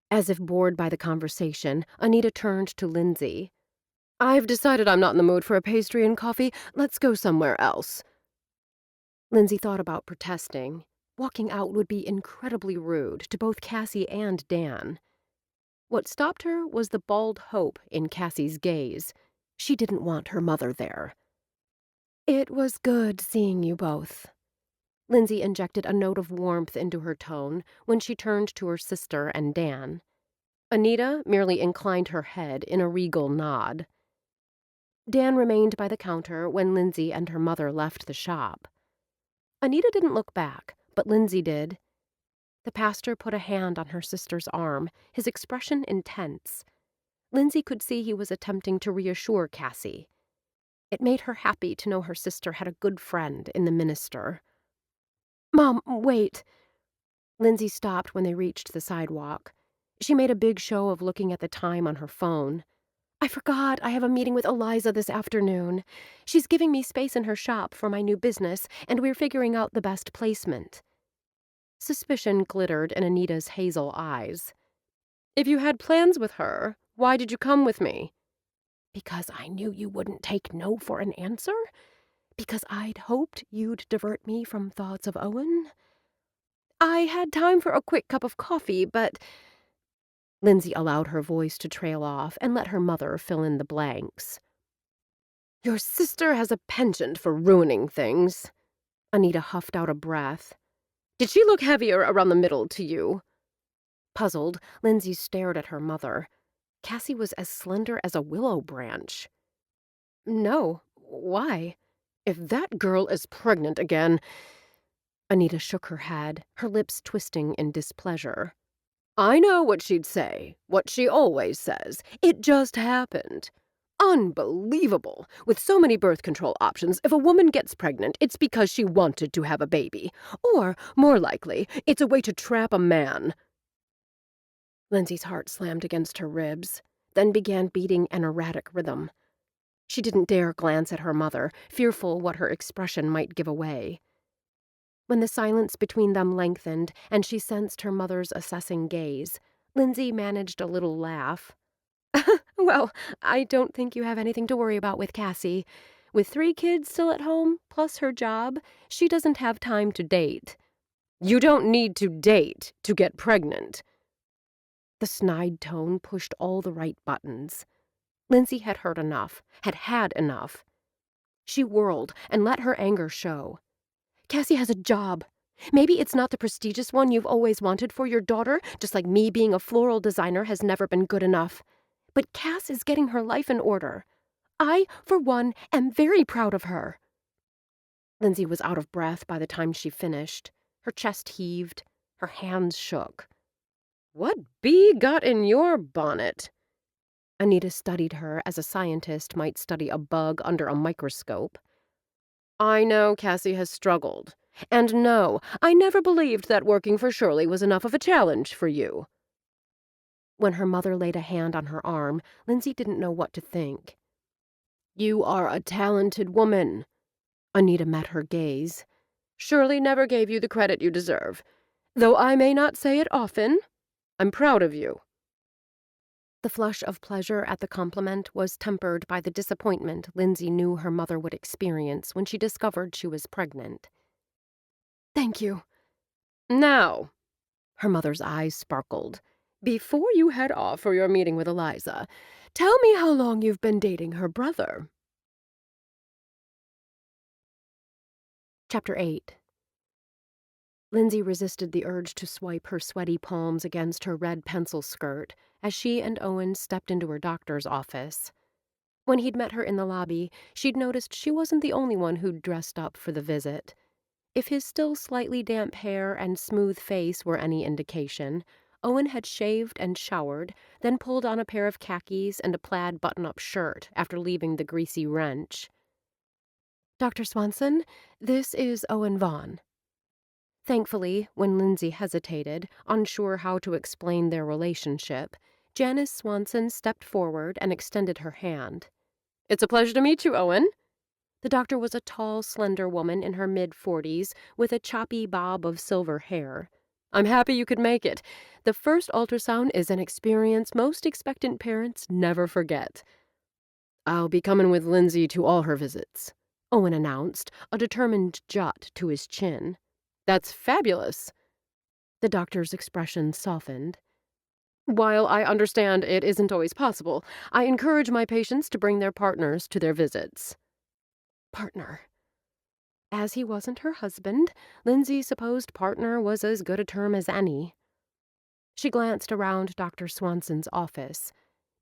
As if bored by the conversation, Anita turned to Lindsay. I've decided I'm not in the mood for a pastry and coffee. Let's go somewhere else. Lindsay thought about protesting. Walking out would be incredibly rude to both Cassie and Dan. What stopped her was the bald hope in Cassie's gaze. She didn't want her mother there. It was good seeing you both. Lindsay injected a note of warmth into her tone when she turned to her sister and Dan. Anita merely inclined her head in a regal nod. Dan remained by the counter when Lindsay and her mother left the shop. Anita didn't look back, but Lindsay did. The pastor put a hand on her sister's arm, his expression intense. Lindsay could see he was attempting to reassure Cassie. It made her happy to know her sister had a good friend in the minister. Mom, wait. Lindsay stopped when they reached the sidewalk. She made a big show of looking at the time on her phone. I forgot I have a meeting with Eliza this afternoon. She's giving me space in her shop for my new business, and we're figuring out the best placement. Suspicion glittered in Anita's hazel eyes. If you had plans with her, why did you come with me? Because I knew you wouldn't take no for an answer? Because I'd hoped you'd divert me from thoughts of Owen? I had time for a quick cup of coffee, but Lindsay allowed her voice to trail off and let her mother fill in the blanks. Your sister has a penchant for ruining things. Anita huffed out a breath. Did she look heavier around the middle to you? Puzzled, Lindsay stared at her mother. Cassie was as slender as a willow branch. No, why? If that girl is pregnant again... Anita shook her head, her lips twisting in displeasure. I know what she'd say, what she always says. It just happened. Unbelievable. With so many birth control options, if a woman gets pregnant, it's because she wanted to have a baby. Or, more likely, it's a way to trap a man. Lindsay's heart slammed against her ribs, then began beating an erratic rhythm. She didn't dare glance at her mother, fearful what her expression might give away. When the silence between them lengthened and she sensed her mother's assessing gaze, Lindsay managed a little laugh. Well, I don't think you have anything to worry about with Cassie. With 3 kids still at home, plus her job, she doesn't have time to date. You don't need to date to get pregnant. The snide tone pushed all the right buttons. Lindsay had heard enough, had had enough. She whirled and let her anger show. Cassie has a job. Maybe it's not the prestigious one you've always wanted for your daughter, just like me being a floral designer has never been good enough. But Cass is getting her life in order. I, for one, am very proud of her. Lindsay was out of breath by the time she finished. Her chest heaved. Her hands shook. What bee got in your bonnet? Anita studied her as a scientist might study a bug under a microscope. I know Cassie has struggled. And no, I never believed that working for Shirley was enough of a challenge for you. When her mother laid a hand on her arm, Lindsay didn't know what to think. You are a talented woman. Anita met her gaze. Shirley never gave you the credit you deserve. Though I may not say it often, I'm proud of you. The flush of pleasure at the compliment was tempered by the disappointment Lindsay knew her mother would experience when she discovered she was pregnant. Thank you. Now, her mother's eyes sparkled. Before you head off for your meeting with Eliza, tell me how long you've been dating her brother. Chapter 8. Lindsay resisted the urge to swipe her sweaty palms against her red pencil skirt as she and Owen stepped into her doctor's office. When he'd met her in the lobby, she'd noticed she wasn't the only one who'd dressed up for the visit. If his still slightly damp hair and smooth face were any indication, Owen had shaved and showered, then pulled on a pair of khakis and a plaid button-up shirt after leaving the greasy wrench. Dr. Swanson, this is Owen Vaughn. Thankfully, when Lindsay hesitated, unsure how to explain their relationship, Janice Swanson stepped forward and extended her hand. It's a pleasure to meet you, Owen. The doctor was a tall, slender woman in her mid-40s with a choppy bob of silver hair. I'm happy you could make it. The first ultrasound is an experience most expectant parents never forget. I'll be coming with Lindsay to all her visits, Owen announced, a determined jut to his chin. That's fabulous. The doctor's expression softened. While I understand it isn't always possible, I encourage my patients to bring their partners to their visits. Partner. As he wasn't her husband, Lindsay supposed partner was as good a term as any. She glanced around Dr. Swanson's office.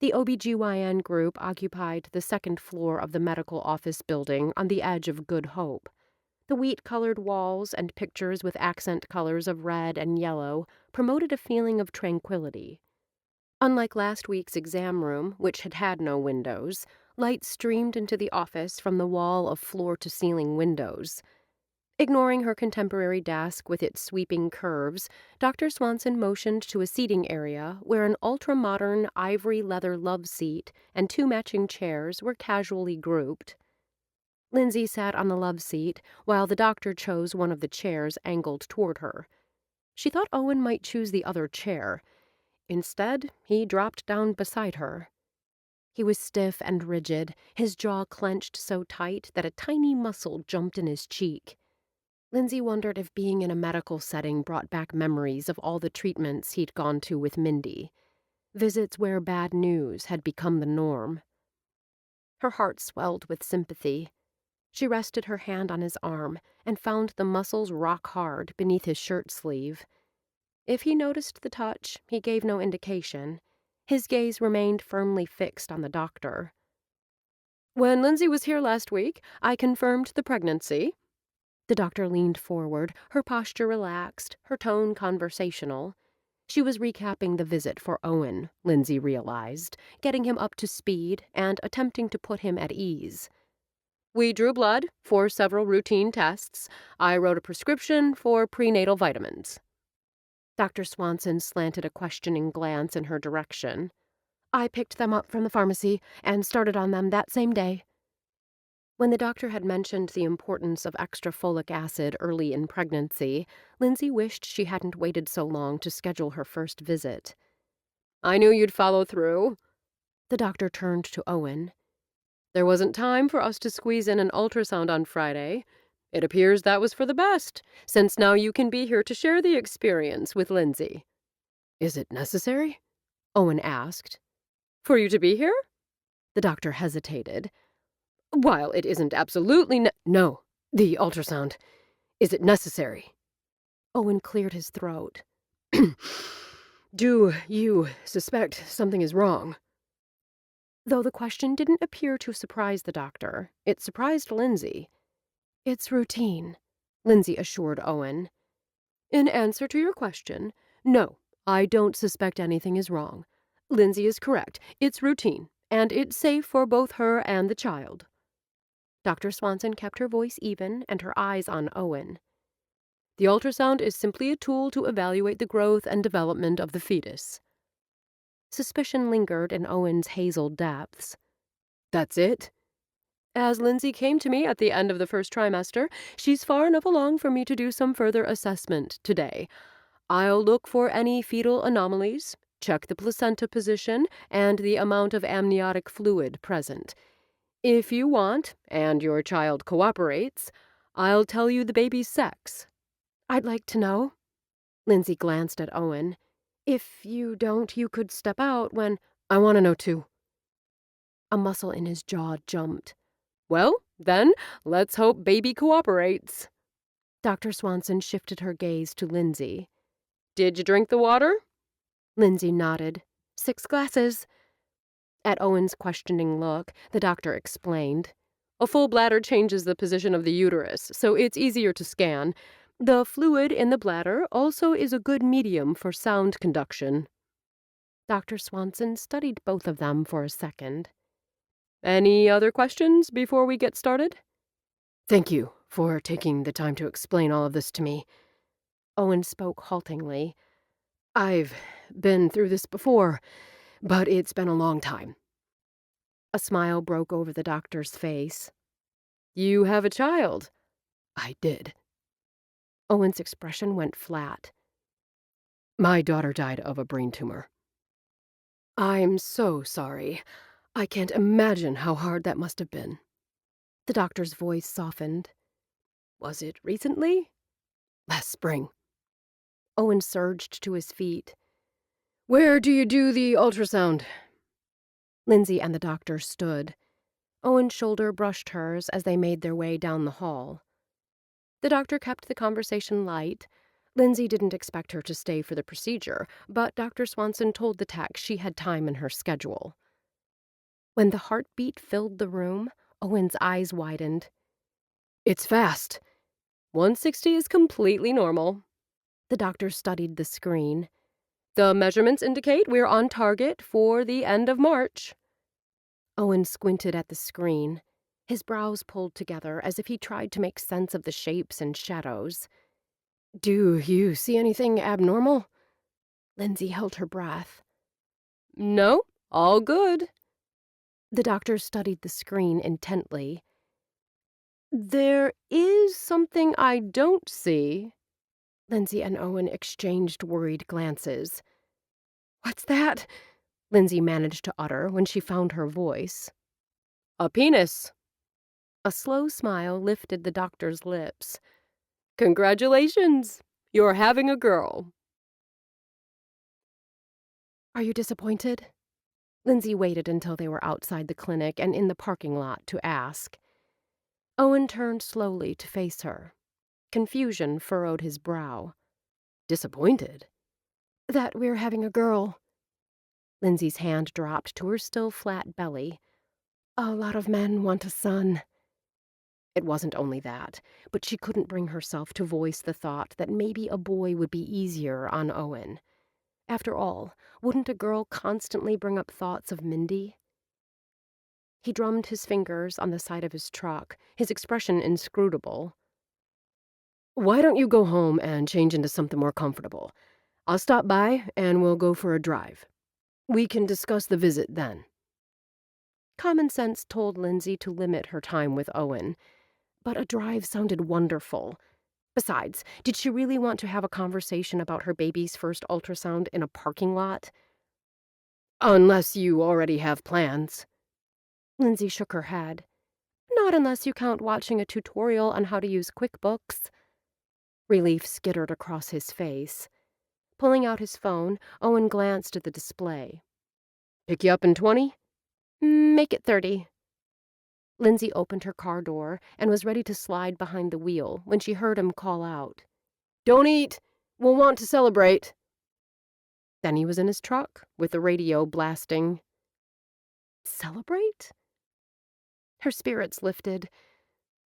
The OBGYN group occupied the second floor of the medical office building on the edge of Good Hope. The wheat-colored walls and pictures with accent colors of red and yellow promoted a feeling of tranquility. Unlike last week's exam room, which had had no windows, light streamed into the office from the wall of floor-to-ceiling windows. Ignoring her contemporary desk with its sweeping curves, Dr. Swanson motioned to a seating area where an ultra-modern ivory leather love seat and 2 matching chairs were casually grouped. Lindsay sat on the love seat, while the doctor chose one of the chairs angled toward her. She thought Owen might choose the other chair. Instead, he dropped down beside her. He was stiff and rigid, his jaw clenched so tight that a tiny muscle jumped in his cheek. Lindsay wondered if being in a medical setting brought back memories of all the treatments he'd gone to with Mindy, visits where bad news had become the norm. Her heart swelled with sympathy. She rested her hand on his arm and found the muscles rock hard beneath his shirt sleeve. If he noticed the touch, he gave no indication. His gaze remained firmly fixed on the doctor. "When Lindsay was here last week, I confirmed the pregnancy." The doctor leaned forward, her posture relaxed, her tone conversational. She was recapping the visit for Owen, Lindsay realized, getting him up to speed and attempting to put him at ease. "We drew blood for several routine tests. I wrote a prescription for prenatal vitamins." Dr. Swanson slanted a questioning glance in her direction. "I picked them up from the pharmacy and started on them that same day." When the doctor had mentioned the importance of extra folic acid early in pregnancy, Lindsay wished she hadn't waited so long to schedule her first visit. "I knew you'd follow through." The doctor turned to Owen. "There wasn't time for us to squeeze in an ultrasound on Friday. It appears that was for the best, since now you can be here to share the experience with Lindsay." "Is it necessary?" Owen asked. "For you to be here?" The doctor hesitated. "While it isn't absolutely No, the ultrasound. Is it necessary?" Owen cleared his throat. "Do you suspect something is wrong?" Though the question didn't appear to surprise the doctor, it surprised Lindsay. "It's routine," Lindsay assured Owen. "In answer to your question, no, I don't suspect anything is wrong. Lindsay is correct. It's routine, and it's safe for both her and the child." Dr. Swanson kept her voice even and her eyes on Owen. "The ultrasound is simply a tool to evaluate the growth and development of the fetus." Suspicion lingered in Owen's hazel depths. "That's it?" "As Lindsay came to me at the end of the first trimester, she's far enough along for me to do some further assessment today. I'll look for any fetal anomalies, check the placenta position, and the amount of amniotic fluid present. If you want, and your child cooperates, I'll tell you the baby's sex." "I'd like to know." Lindsay glanced at Owen. "If you don't, you could step out when—" "I want to know too." A muscle in his jaw jumped. "Well, then, let's hope baby cooperates." Dr. Swanson shifted her gaze to Lindsay. "Did you drink the water?" Lindsay nodded. 6 glasses." At Owen's questioning look, the doctor explained. "A full bladder changes the position of the uterus, so it's easier to scan. The fluid in the bladder also is a good medium for sound conduction." Dr. Swanson studied both of them for a second. "Any other questions before we get started?" "Thank you for taking the time to explain all of this to me." Owen spoke haltingly. "I've been through this before, but it's been a long time." A smile broke over the doctor's face. "You have a child." "I did." Owen's expression went flat. "My daughter died of a brain tumor." "I'm so sorry. I can't imagine how hard that must have been." The doctor's voice softened. "Was it recently?" "Last spring." Owen surged to his feet. "Where do you do the ultrasound?" Lindsay and the doctor stood. Owen's shoulder brushed hers as they made their way down the hall. The doctor kept the conversation light. Lindsay didn't expect her to stay for the procedure, but Dr. Swanson told the tech she had time in her schedule. When the heartbeat filled the room, Owen's eyes widened. "It's fast." 160 is completely normal." The doctor studied the screen. "The measurements indicate we're on target for the end of March." Owen squinted at the screen. His brows pulled together as if he tried to make sense of the shapes and shadows. "Do you see anything abnormal?" Lindsay held her breath. "No, all good." The doctor studied the screen intently. "There is something I don't see." Lindsay and Owen exchanged worried glances. "What's that?" Lindsay managed to utter when she found her voice. A penis. A slow smile lifted the doctor's lips. Congratulations! You're having a girl. Are you disappointed? Lindsay waited until they were outside the clinic and in the parking lot to ask. Owen turned slowly to face her. Confusion furrowed his brow. Disappointed? That we're having a girl. Lindsay's hand dropped to her still flat belly. A lot of men want a son. It wasn't only that, but she couldn't bring herself to voice the thought that maybe a boy would be easier on Owen. After all, wouldn't a girl constantly bring up thoughts of Mindy? He drummed his fingers on the side of his truck, his expression inscrutable. Why don't you go home and change into something more comfortable? I'll stop by and we'll go for a drive. We can discuss the visit then. Common sense told Lindsay to limit her time with Owen, but a drive sounded wonderful. Besides, did she really want to have a conversation about her baby's first ultrasound in a parking lot? Unless you already have plans. Lindsay shook her head. Not unless you count watching a tutorial on how to use QuickBooks. Relief skittered across his face. Pulling out his phone, Owen glanced at the display. Pick you up in 20? Make it 30. Lindsay opened her car door and was ready to slide behind the wheel when she heard him call out. Don't eat. We'll want to celebrate. Then he was in his truck, with the radio blasting. Celebrate? Her spirits lifted.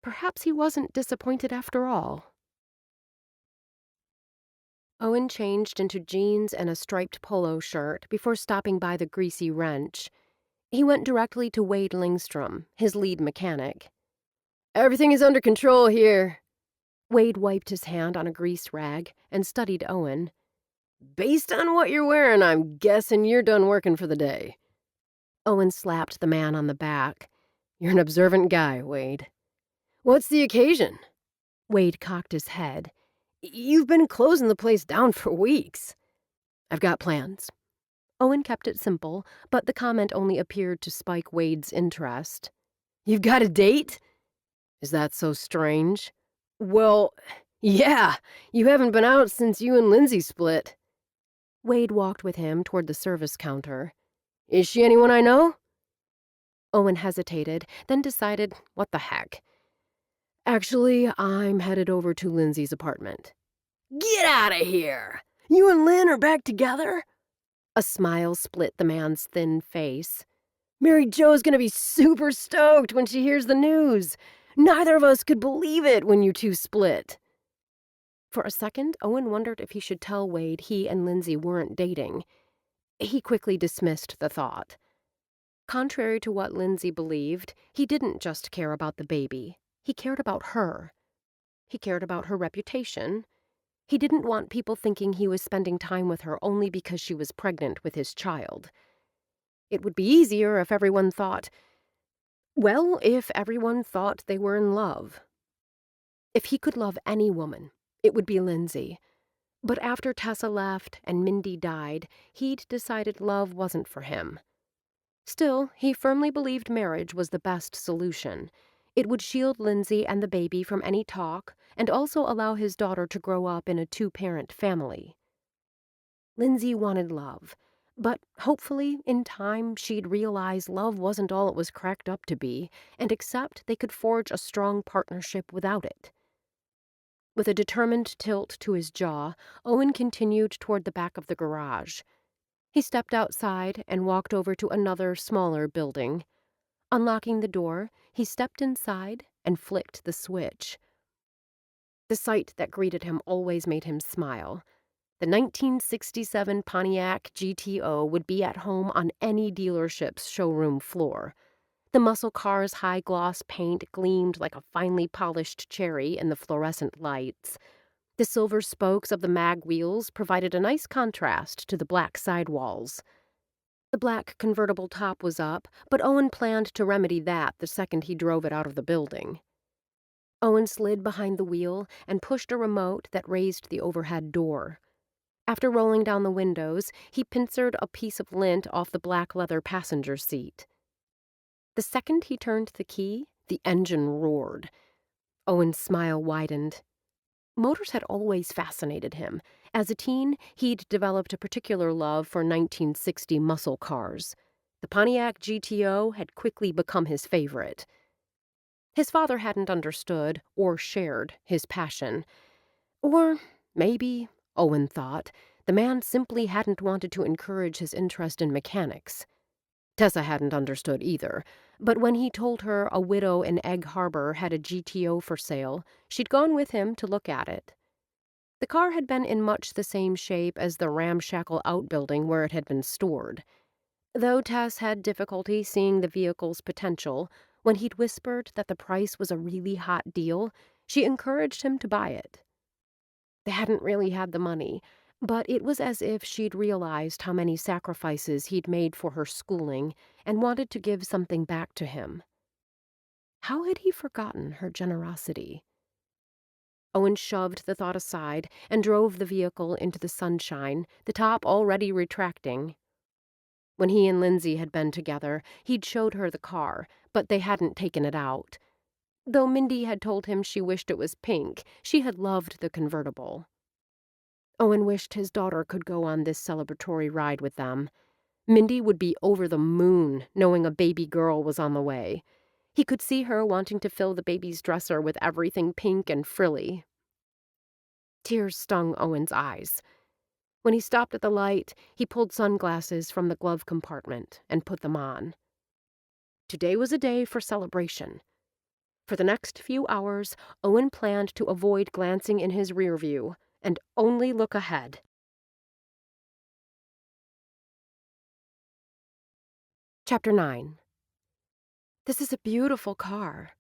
Perhaps he wasn't disappointed after all. Owen changed into jeans and a striped polo shirt before stopping by the greasy wrench. He went directly to Wade Lingstrom, his lead mechanic. Everything is under control here. Wade wiped his hand on a grease rag and studied Owen. Based on what you're wearing, I'm guessing you're done working for the day. Owen slapped the man on the back. You're an observant guy, Wade. What's the occasion? Wade cocked his head. You've been closing the place down for weeks. I've got plans. Owen kept it simple, but the comment only appeared to spike Wade's interest. You've got a date? Is that so strange? Well, yeah. You haven't been out since you and Lindsay split. Wade walked with him toward the service counter. Is she anyone I know? Owen hesitated, then decided, what the heck? Actually, I'm headed over to Lindsay's apartment. Get out of here! You and Lynn are back together? A smile split the man's thin face. Mary Jo's gonna be super stoked when she hears the news. Neither of us could believe it when you two split. For a second, Owen wondered if he should tell Wade he and Lindsay weren't dating. He quickly dismissed the thought. Contrary to what Lindsay believed, he didn't just care about the baby. He cared about her. He cared about her reputation. He didn't want people thinking he was spending time with her only because she was pregnant with his child. It would be easier if everyone thought, well, if everyone thought they were in love. If he could love any woman, it would be Lindsay. But after Tessa left and Mindy died, he'd decided love wasn't for him. Still, he firmly believed marriage was the best solution. It would shield Lindsay and the baby from any talk and also allow his daughter to grow up in a two-parent family. Lindsay wanted love, but hopefully, in time, she'd realize love wasn't all it was cracked up to be and accept they could forge a strong partnership without it. With a determined tilt to his jaw, Owen continued toward the back of the garage. He stepped outside and walked over to another, smaller building. Unlocking the door, he stepped inside and flicked the switch. The sight that greeted him always made him smile. The 1967 Pontiac GTO would be at home on any dealership's showroom floor. The muscle car's high-gloss paint gleamed like a finely polished cherry in the fluorescent lights. The silver spokes of the mag wheels provided a nice contrast to the black sidewalls. The black convertible top was up, but Owen planned to remedy that the second he drove it out of the building. Owen slid behind the wheel and pushed a remote that raised the overhead door. After rolling down the windows, he pincered a piece of lint off the black leather passenger seat. The second he turned the key, the engine roared. Owen's smile widened. Motors had always fascinated him. As a teen, he'd developed a particular love for 1960 muscle cars. The Pontiac GTO had quickly become his favorite. His father hadn't understood or shared his passion. Or maybe, Owen thought, the man simply hadn't wanted to encourage his interest in mechanics. Tessa hadn't understood either, but when he told her a widow in Egg Harbor had a GTO for sale, she'd gone with him to look at it. The car had been in much the same shape as the ramshackle outbuilding where it had been stored. Though Tess had difficulty seeing the vehicle's potential, when he'd whispered that the price was a really hot deal, she encouraged him to buy it. They hadn't really had the money, but it was as if she'd realized how many sacrifices he'd made for her schooling and wanted to give something back to him. How had he forgotten her generosity? Owen shoved the thought aside and drove the vehicle into the sunshine, the top already retracting. When he and Lindsay had been together, he'd showed her the car, but they hadn't taken it out. Though Mindy had told him she wished it was pink, she had loved the convertible. Owen wished his daughter could go on this celebratory ride with them. Mindy would be over the moon knowing a baby girl was on the way. He could see her wanting to fill the baby's dresser with everything pink and frilly. Tears stung Owen's eyes. When he stopped at the light, he pulled sunglasses from the glove compartment and put them on. Today was a day for celebration. For the next few hours, Owen planned to avoid glancing in his rear view and only look ahead. Chapter 9. This is a beautiful car.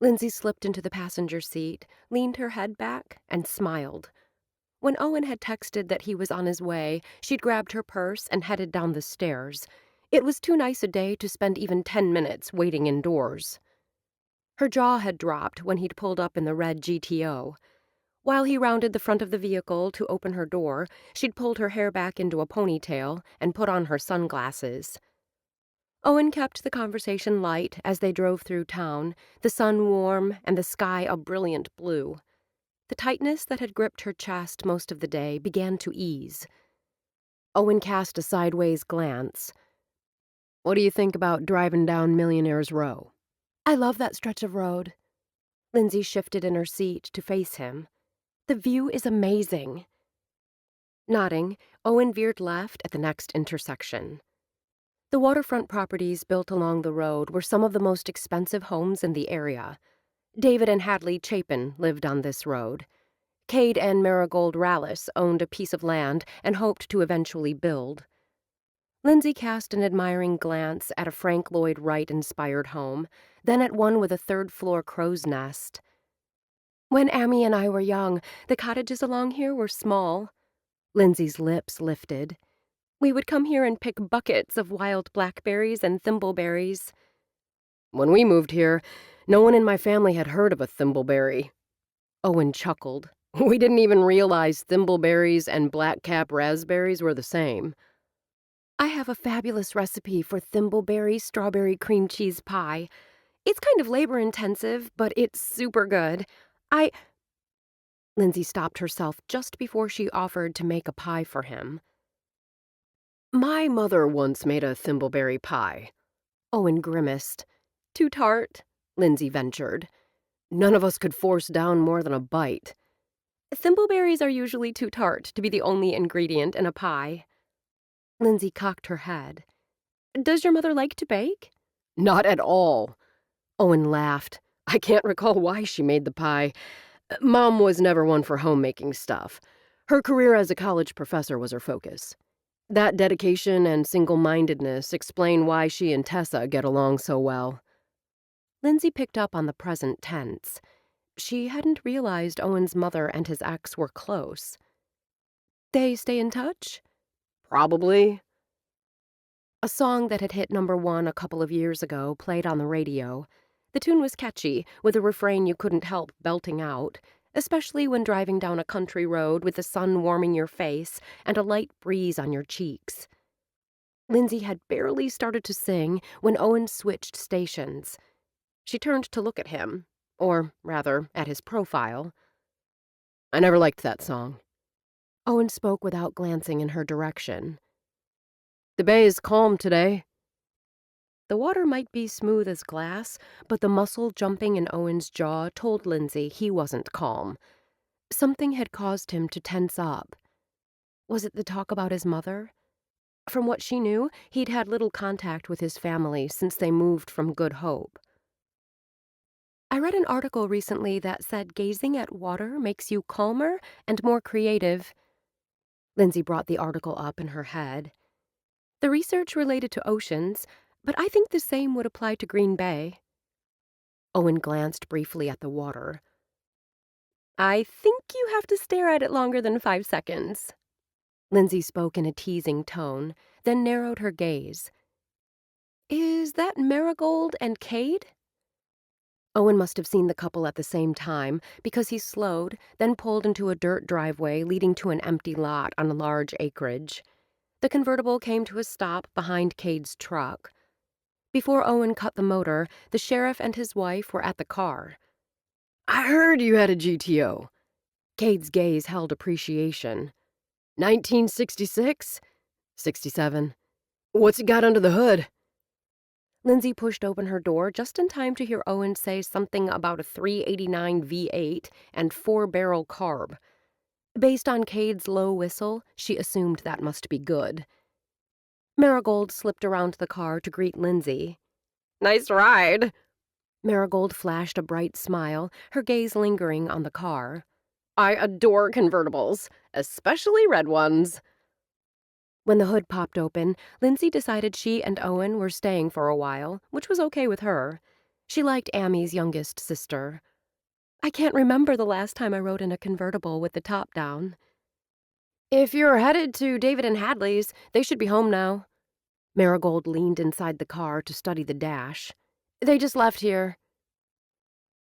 Lindsay slipped into the passenger seat, leaned her head back, and smiled. When Owen had texted that he was on his way, she'd grabbed her purse and headed down the stairs. It was too nice a day to spend even 10 minutes waiting indoors. Her jaw had dropped when he'd pulled up in the red GTO. While he rounded the front of the vehicle to open her door, she'd pulled her hair back into a ponytail and put on her sunglasses. Owen kept the conversation light as they drove through town, the sun warm and the sky a brilliant blue. The tightness that had gripped her chest most of the day began to ease. Owen cast a sideways glance. "What do you think about driving down Millionaire's Row?" "I love that stretch of road." Lindsay shifted in her seat to face him. "The view is amazing." Nodding, Owen veered left at the next intersection. The waterfront properties built along the road were some of the most expensive homes in the area. David and Hadley Chapin lived on this road. Cade and Marigold Rallis owned a piece of land and hoped to eventually build. Lindsay cast an admiring glance at a Frank Lloyd Wright-inspired home, then at one with a third-floor crow's nest. "When Amy and I were young, the cottages along here were small." Lindsay's lips lifted. "We would come here and pick buckets of wild blackberries and thimbleberries." "When we moved here, no one in my family had heard of a thimbleberry." Owen chuckled. "We didn't even realize thimbleberries and blackcap raspberries were the same." "I have a fabulous recipe for thimbleberry strawberry cream cheese pie. It's kind of labor-intensive, but it's super good. Lindsay stopped herself just before she offered to make a pie for him. "My mother once made a thimbleberry pie." Owen grimaced. "Too tart," Lindsay ventured. "None of us could force down more than a bite." "Thimbleberries are usually too tart to be the only ingredient in a pie." Lindsay cocked her head. "Does your mother like to bake?" "Not at all." Owen laughed. "I can't recall why she made the pie. Mom was never one for homemaking stuff. Her career as a college professor was her focus. That dedication and single-mindedness explain why she and Tessa get along so well." Lindsay picked up on the present tense. She hadn't realized Owen's mother and his ex were close. "They stay in touch?" "Probably." A song that had hit #1 a couple of years ago played on the radio. The tune was catchy, with a refrain you couldn't help belting out. especially when driving down a country road with the sun warming your face and a light breeze on your cheeks. Lindsay had barely started to sing when Owen switched stations. She turned to look at him, or rather, at his profile. I never liked that song. Owen spoke without glancing in her direction. The bay is calm today. The water might be smooth as glass, but the muscle jumping in Owen's jaw told Lindsay he wasn't calm. Something had caused him to tense up. Was it the talk about his mother? From what she knew, he'd had little contact with his family since they moved from Good Hope. I read an article recently that said gazing at water makes you calmer and more creative. Lindsay brought the article up in her head. The research related to oceans, but I think the same would apply to Green Bay. Owen glanced briefly at the water. I think you have to stare at it longer than 5 seconds. Lindsay spoke in a teasing tone, then narrowed her gaze. Is that Marigold and Cade? Owen must have seen the couple at the same time because he slowed, then pulled into a dirt driveway leading to an empty lot on a large acreage. The convertible came to a stop behind Cade's truck. Before Owen cut the motor, the sheriff and his wife were at the car. I heard you had a GTO. Cade's gaze held appreciation. 1966? 67. What's it got under the hood? Lindsay pushed open her door just in time to hear Owen say something about a 389 V8 and 4-barrel carb. Based on Cade's low whistle, she assumed that must be good. Marigold slipped around the car to greet Lindsay. Nice ride. Marigold flashed a bright smile, her gaze lingering on the car. I adore convertibles, especially red ones. When the hood popped open, Lindsay decided she and Owen were staying for a while, which was okay with her. She liked Amy's youngest sister. I can't remember the last time I rode in a convertible with the top down. If you're headed to David and Hadley's, they should be home now. Marigold leaned inside the car to study the dash. They just left here.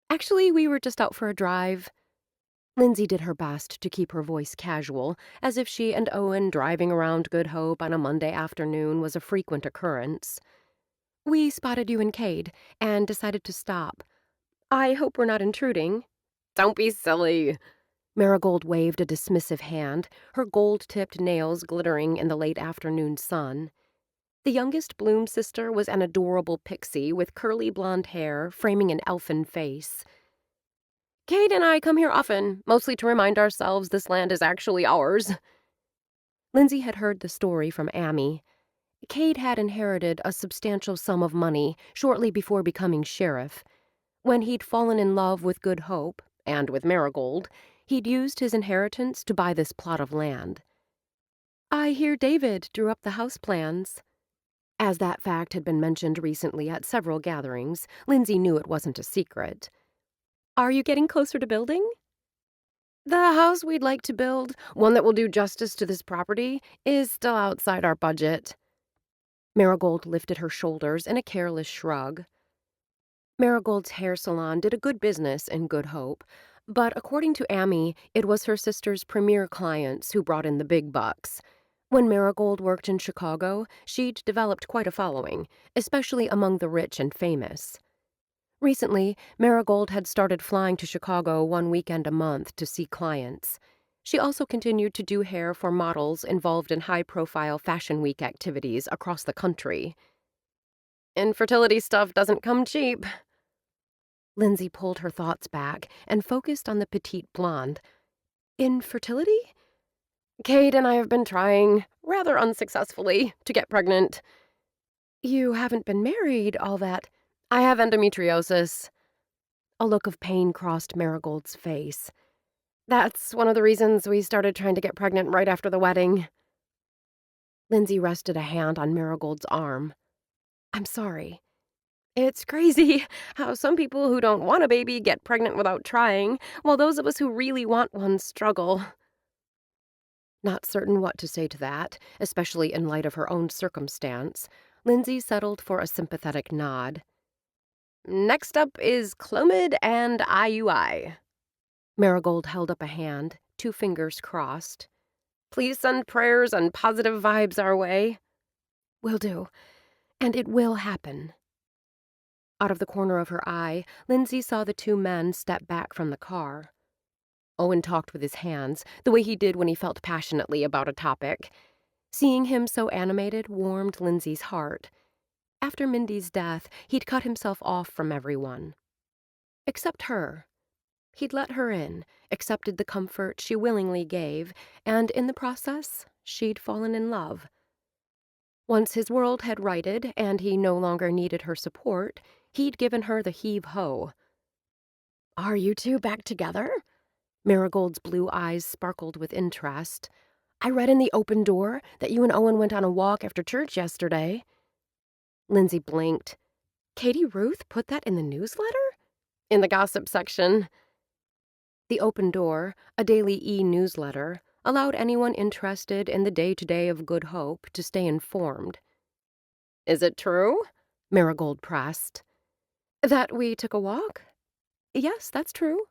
Actually, we were just out for a drive. Lindsay did her best to keep her voice casual, as if she and Owen driving around Good Hope on a Monday afternoon was a frequent occurrence. We spotted you and Cade, and decided to stop. I hope we're not intruding. Don't be silly. Marigold waved a dismissive hand, her gold-tipped nails glittering in the late afternoon sun. The youngest Bloom sister was an adorable pixie with curly blonde hair framing an elfin face. Cade and I come here often, mostly to remind ourselves this land is actually ours. Lindsay had heard the story from Amy. Cade had inherited a substantial sum of money shortly before becoming sheriff. When he'd fallen in love with Good Hope, and with Marigold, he'd used his inheritance to buy this plot of land. I hear David drew up the house plans. As that fact had been mentioned recently at several gatherings, Lindsay knew it wasn't a secret. Are you getting closer to building? The house we'd like to build, one that will do justice to this property, is still outside our budget. Marigold lifted her shoulders in a careless shrug. Marigold's hair salon did a good business in Good Hope, but according to Amy, it was her sister's premier clients who brought in the big bucks. When Marigold worked in Chicago, she'd developed quite a following, especially among the rich and famous. Recently, Marigold had started flying to Chicago one weekend a month to see clients. She also continued to do hair for models involved in high-profile Fashion Week activities across the country. Infertility stuff doesn't come cheap. Lindsay pulled her thoughts back and focused on the petite blonde. Infertility? Cade and I have been trying, rather unsuccessfully, to get pregnant. You haven't been married, all that. I have endometriosis. A look of pain crossed Marigold's face. That's one of the reasons we started trying to get pregnant right after the wedding. Lindsay rested a hand on Marigold's arm. I'm sorry. It's crazy how some people who don't want a baby get pregnant without trying, while those of us who really want one struggle. Not certain what to say to that, especially in light of her own circumstance, Lindsay settled for a sympathetic nod. Next up is Clomid and IUI. Marigold held up a hand, 2 fingers crossed. Please send prayers and positive vibes our way. Will do. And it will happen. Out of the corner of her eye, Lindsay saw the 2 men step back from the car. Owen talked with his hands, the way he did when he felt passionately about a topic. Seeing him so animated warmed Lindsay's heart. After Mindy's death, he'd cut himself off from everyone. Except her. He'd let her in, accepted the comfort she willingly gave, and in the process, she'd fallen in love. Once his world had righted and he no longer needed her support, he'd given her the heave-ho. Are you two back together? Marigold's blue eyes sparkled with interest. I read in the open door that you and Owen went on a walk after church yesterday. Lindsay blinked. Katie Ruth put that in the newsletter? In the gossip section. The Open Door, a daily e-newsletter, allowed anyone interested in the day-to-day of Good Hope to stay informed. Is it true? Marigold pressed. That we took a walk? Yes, that's true.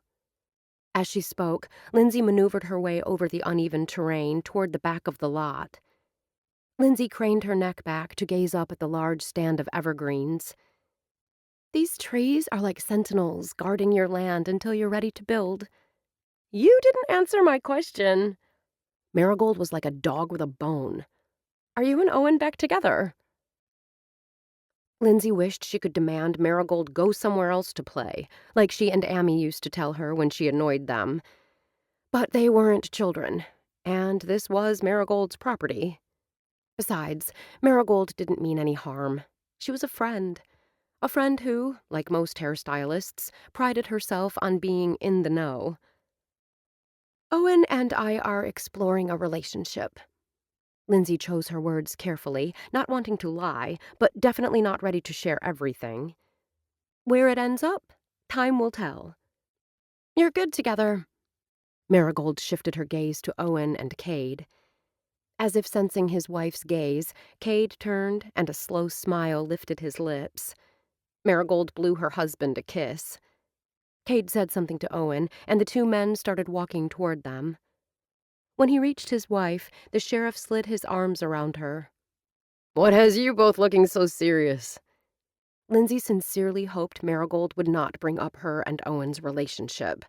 As she spoke, Lindsay maneuvered her way over the uneven terrain toward the back of the lot. Lindsay craned her neck back to gaze up at the large stand of evergreens. These trees are like sentinels guarding your land until you're ready to build. You didn't answer my question. Marigold was like a dog with a bone. Are you and Owen back together? Lindsay wished she could demand Marigold go somewhere else to play, like she and Amy used to tell her when she annoyed them. But they weren't children, and this was Marigold's property. Besides, Marigold didn't mean any harm. She was a friend who, like most hairstylists, prided herself on being in the know. Owen and I are exploring a relationship. Lindsay chose her words carefully, not wanting to lie, but definitely not ready to share everything. Where it ends up, time will tell. You're good together. Marigold shifted her gaze to Owen and Cade. As if sensing his wife's gaze, Cade turned and a slow smile lifted his lips. Marigold blew her husband a kiss. Cade said something to Owen, and the 2 men started walking toward them. When he reached his wife, the sheriff slid his arms around her. What has you both looking so serious? Lindsay sincerely hoped Marigold would not bring up her and Owen's relationship.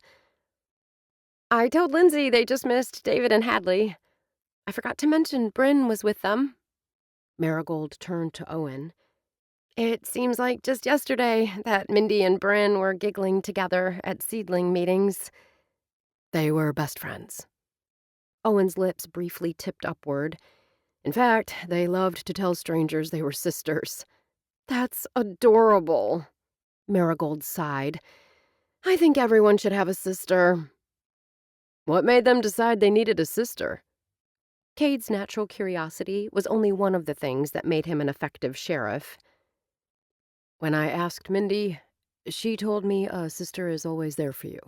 I told Lindsay they just missed David and Hadley. I forgot to mention Bryn was with them. Marigold turned to Owen. It seems like just yesterday that Mindy and Bryn were giggling together at seedling meetings. They were best friends. Owen's lips briefly tipped upward. In fact, they loved to tell strangers they were sisters. That's adorable. Marigold sighed. I think everyone should have a sister. What made them decide they needed a sister? Cade's natural curiosity was only one of the things that made him an effective sheriff. When I asked Mindy, she told me a sister is always there for you.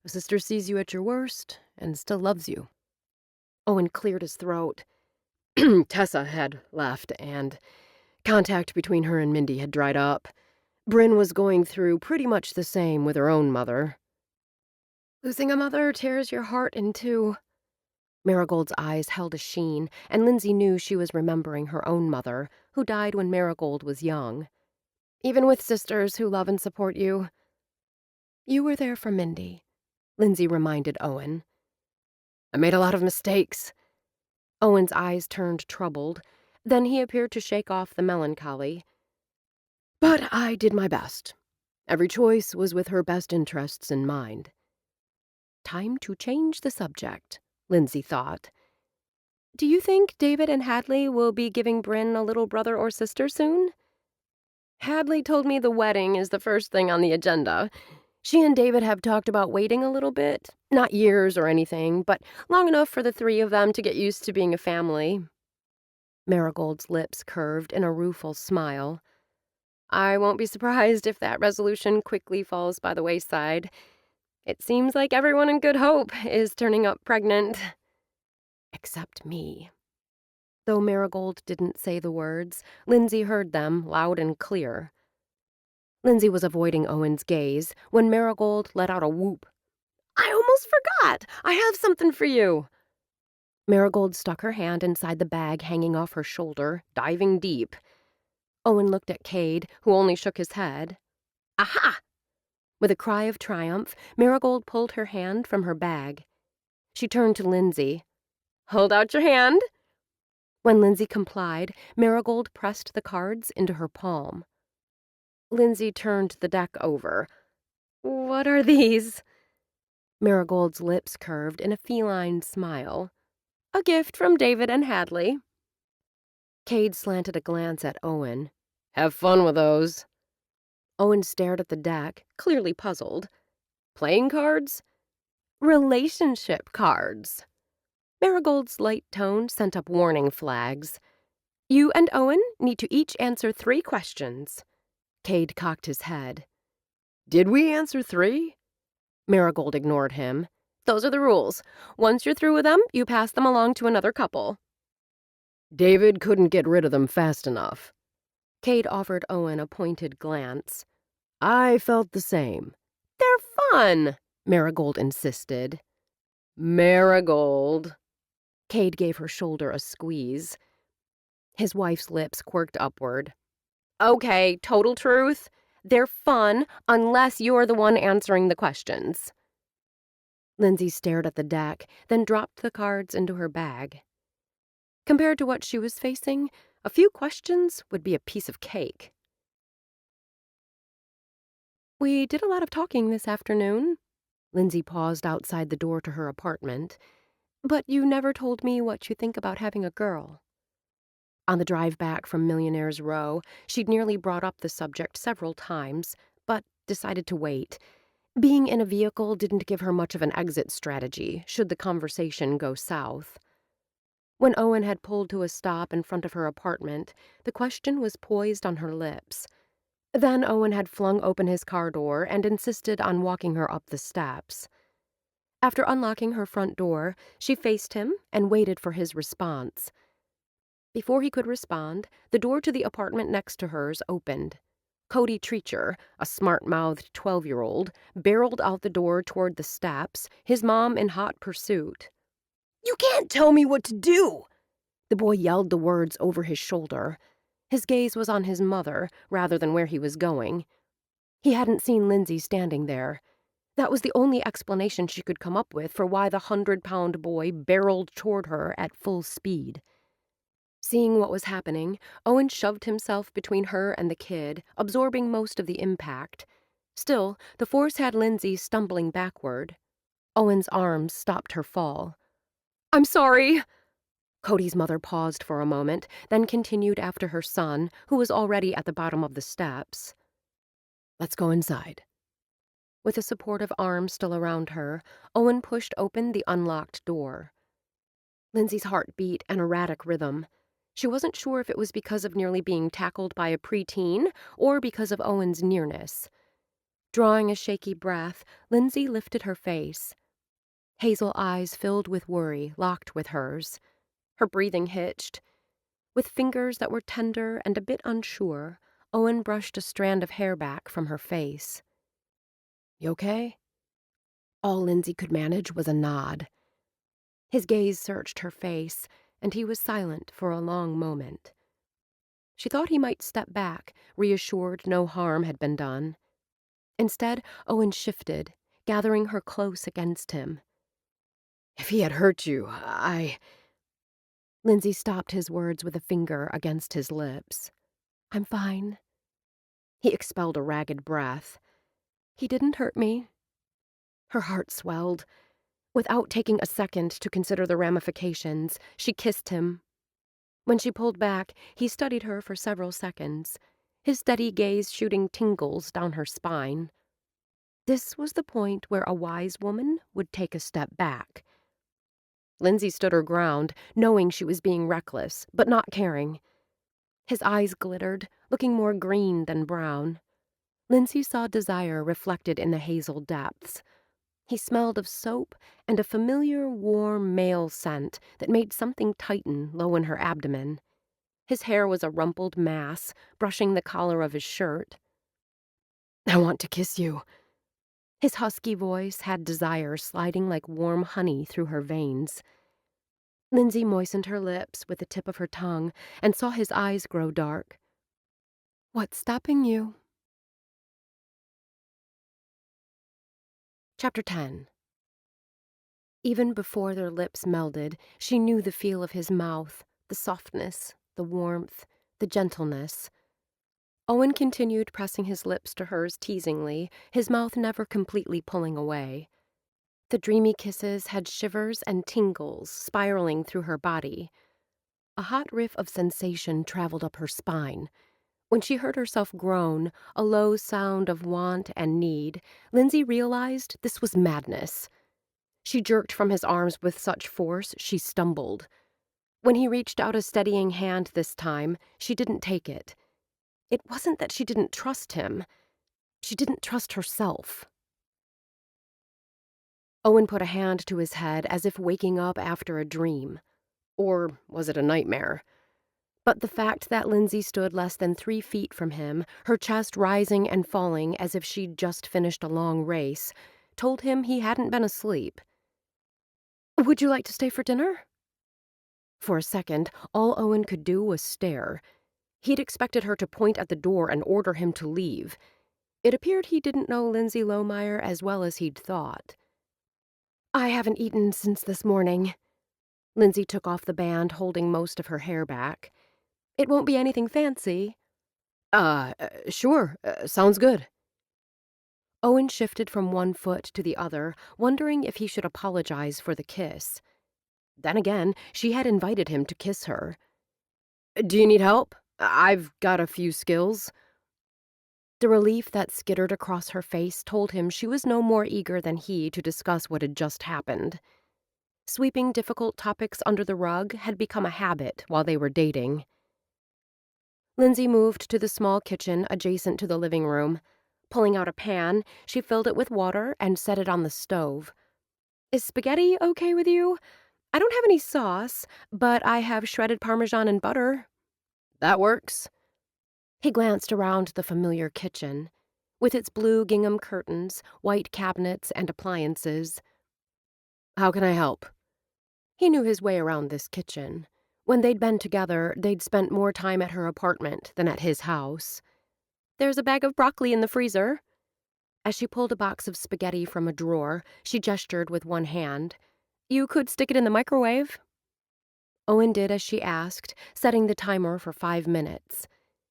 A sister sees you at your worst and still loves you. Owen cleared his throat. Tessa had left, and contact between her and Mindy had dried up. Bryn was going through pretty much the same with her own mother. Losing a mother tears your heart in two. Marigold's eyes held a sheen, and Lindsay knew she was remembering her own mother, who died when Marigold was young. Even with sisters who love and support you. You were there for Mindy, Lindsay reminded Owen. I made a lot of mistakes. Owen's eyes turned troubled. Then he appeared to shake off the melancholy. But I did my best. Every choice was with her best interests in mind. Time to change the subject, Lindsay thought. Do you think David and Hadley will be giving Bryn a little brother or sister soon? Hadley told me the wedding is the first thing on the agenda. She and David have talked about waiting a little bit. Not years or anything, but long enough for the 3 of them to get used to being a family. Marigold's lips curved in a rueful smile. I won't be surprised if that resolution quickly falls by the wayside. It seems like everyone in Good Hope is turning up pregnant. Except me. Though Marigold didn't say the words, Lindsay heard them loud and clear. Lindsay was avoiding Owen's gaze when Marigold let out a whoop. I almost forgot. I have something for you. Marigold stuck her hand inside the bag hanging off her shoulder, diving deep. Owen looked at Cade, who only shook his head. Aha! With a cry of triumph, Marigold pulled her hand from her bag. She turned to Lindsay. Hold out your hand. When Lindsay complied, Marigold pressed the cards into her palm. Lindsay turned the deck over. What are these? Marigold's lips curved in a feline smile. A gift from David and Hadley. Cade slanted a glance at Owen. Have fun with those. Owen stared at the deck, clearly puzzled. Playing cards? Relationship cards. Marigold's light tone sent up warning flags. You and Owen need to each answer 3 questions. Cade cocked his head. Did we answer 3? Marigold ignored him. Those are the rules. Once you're through with them, you pass them along to another couple. David couldn't get rid of them fast enough. Cade offered Owen a pointed glance. I felt the same. They're fun, Marigold insisted. Marigold. Cade gave her shoulder a squeeze. His wife's lips quirked upward. Okay, total truth. They're fun unless you're the one answering the questions. Lindsay stared at the deck, then dropped the cards into her bag. Compared to what she was facing, a few questions would be a piece of cake. We did a lot of talking this afternoon. Lindsay paused outside the door to her apartment. But you never told me what you think about having a girl. On the drive back from Millionaire's Row, she'd nearly brought up the subject several times, but decided to wait. Being in a vehicle didn't give her much of an exit strategy, should the conversation go south. When Owen had pulled to a stop in front of her apartment, the question was poised on her lips. Then Owen had flung open his car door and insisted on walking her up the steps. After unlocking her front door, she faced him and waited for his response. Before he could respond, the door to the apartment next to hers opened. Cody Treacher, a smart-mouthed 12-year-old, barreled out the door toward the steps, his mom in hot pursuit. You can't tell me what to do! The boy yelled the words over his shoulder. His gaze was on his mother, rather than where he was going. He hadn't seen Lindsay standing there. That was the only explanation she could come up with for why the 100-pound boy barreled toward her at full speed. Seeing what was happening, Owen shoved himself between her and the kid, absorbing most of the impact. Still, the force had Lindsay stumbling backward. Owen's arms stopped her fall. I'm sorry. Cody's mother paused for a moment, then continued after her son, who was already at the bottom of the steps. Let's go inside. With a supportive arm still around her, Owen pushed open the unlocked door. Lindsay's heart beat an erratic rhythm. She wasn't sure if it was because of nearly being tackled by a preteen or because of Owen's nearness. Drawing a shaky breath, Lindsay lifted her face. Hazel eyes filled with worry locked with hers. Her breathing hitched. With fingers that were tender and a bit unsure, Owen brushed a strand of hair back from her face. You okay? All Lindsay could manage was a nod. His gaze searched her face, and he was silent for a long moment. She thought he might step back, reassured no harm had been done. Instead, Owen shifted, gathering her close against him. If he had hurt you, Lindsay stopped his words with a finger against his lips. I'm fine. He expelled a ragged breath. He didn't hurt me. Her heart swelled. Without taking a second to consider the ramifications, she kissed him. When she pulled back, he studied her for several seconds, his steady gaze shooting tingles down her spine. This was the point where a wise woman would take a step back. Lindsay stood her ground, knowing she was being reckless, but not caring. His eyes glittered, looking more green than brown. Lindsay saw desire reflected in the hazel depths. He smelled of soap and a familiar, warm male scent that made something tighten low in her abdomen. His hair was a rumpled mass, brushing the collar of his shirt. I want to kiss you. His husky voice had desire sliding like warm honey through her veins. Lindsay moistened her lips with the tip of her tongue and saw his eyes grow dark. "What's stopping you?" Chapter 10. Even before their lips melded, she knew the feel of his mouth, the softness, the warmth, the gentleness. Owen continued pressing his lips to hers teasingly, his mouth never completely pulling away. The dreamy kisses had shivers and tingles spiraling through her body. A hot riff of sensation traveled up her spine. When she heard herself groan, a low sound of want and need, Lindsay realized this was madness. She jerked from his arms with such force she stumbled. When he reached out a steadying hand this time, she didn't take it. It wasn't that she didn't trust him. She didn't trust herself. Owen put a hand to his head as if waking up after a dream. Or was it a nightmare? But the fact that Lindsay stood less than 3 feet from him, her chest rising and falling as if she'd just finished a long race, told him he hadn't been asleep. "Would you like to stay for dinner?" For a second, all Owen could do was stare. He'd expected her to point at the door and order him to leave. It appeared he didn't know Lindsay Lohmeyer as well as he'd thought. "I haven't eaten since this morning." Lindsay took off the band, holding most of her hair back. "It won't be anything fancy." Sure, sounds good." Owen shifted from one foot to the other, wondering if he should apologize for the kiss. Then again, she had invited him to kiss her. "Do you need help? I've got a few skills." The relief that skittered across her face told him she was no more eager than he to discuss what had just happened. Sweeping difficult topics under the rug had become a habit while they were dating. Lindsay moved to the small kitchen adjacent to the living room. Pulling out a pan, she filled it with water and set it on the stove. "Is spaghetti okay with you? I don't have any sauce, but I have shredded Parmesan and butter." "That works." He glanced around the familiar kitchen, with its blue gingham curtains, white cabinets, and appliances. "How can I help?" He knew his way around this kitchen. When they'd been together, they'd spent more time at her apartment than at his house. "There's a bag of broccoli in the freezer." As she pulled a box of spaghetti from a drawer, she gestured with one hand. "You could stick it in the microwave." Owen did as she asked, setting the timer for 5 minutes.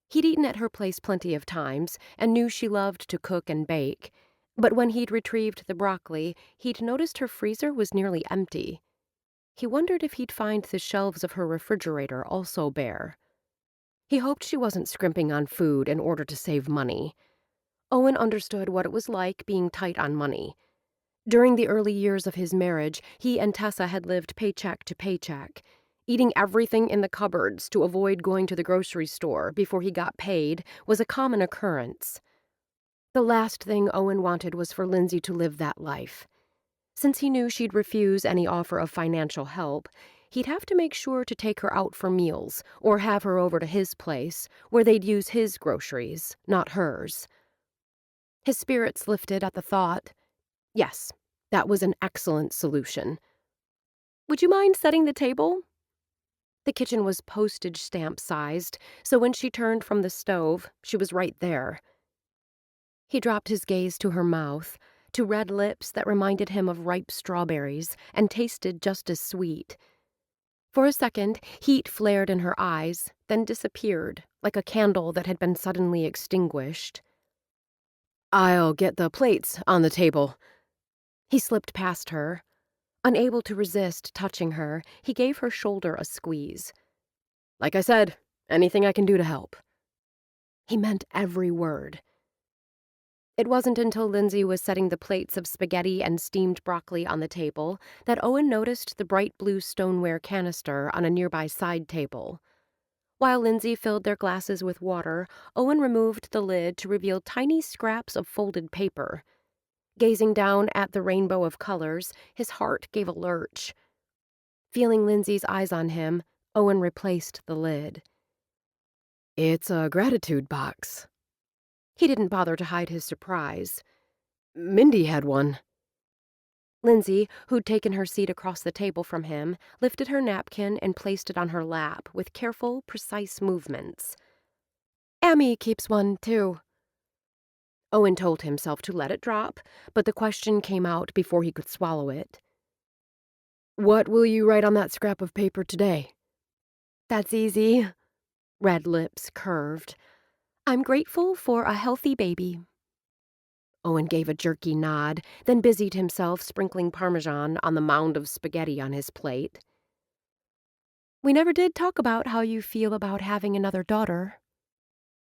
He'd eaten at her place plenty of times and knew she loved to cook and bake. But when he'd retrieved the broccoli, he'd noticed her freezer was nearly empty. He wondered if he'd find the shelves of her refrigerator also bare. He hoped she wasn't scrimping on food in order to save money. Owen understood what it was like being tight on money. During the early years of his marriage, he and Tessa had lived paycheck to paycheck. Eating everything in the cupboards to avoid going to the grocery store before he got paid was a common occurrence. The last thing Owen wanted was for Lindsay to live that life. Since he knew she'd refuse any offer of financial help, he'd have to make sure to take her out for meals or have her over to his place, where they'd use his groceries, not hers. His spirits lifted at the thought. Yes, that was an excellent solution. "Would you mind setting the table?" The kitchen was postage stamp sized, so when she turned from the stove, she was right there. He dropped his gaze to her mouth, to red lips that reminded him of ripe strawberries and tasted just as sweet. For a second, heat flared in her eyes, then disappeared, like a candle that had been suddenly extinguished. "I'll get the plates on the table." He slipped past her. Unable to resist touching her, he gave her shoulder a squeeze. "Like I said, anything I can do to help." He meant every word. It wasn't until Lindsay was setting the plates of spaghetti and steamed broccoli on the table that Owen noticed the bright blue stoneware canister on a nearby side table. While Lindsay filled their glasses with water, Owen removed the lid to reveal tiny scraps of folded paper. Gazing down at the rainbow of colors, his heart gave a lurch. Feeling Lindsay's eyes on him, Owen replaced the lid. "It's a gratitude box." He didn't bother to hide his surprise. Mindy had one. Lindsay, who'd taken her seat across the table from him, lifted her napkin and placed it on her lap with careful, precise movements. Amy keeps one, too. Owen told himself to let it drop, but the question came out before he could swallow it. What will you write on that scrap of paper today? That's easy. Red lips curved. I'm grateful for a healthy baby. Owen gave a jerky nod, then busied himself sprinkling Parmesan on the mound of spaghetti on his plate. We never did talk about how you feel about having another daughter.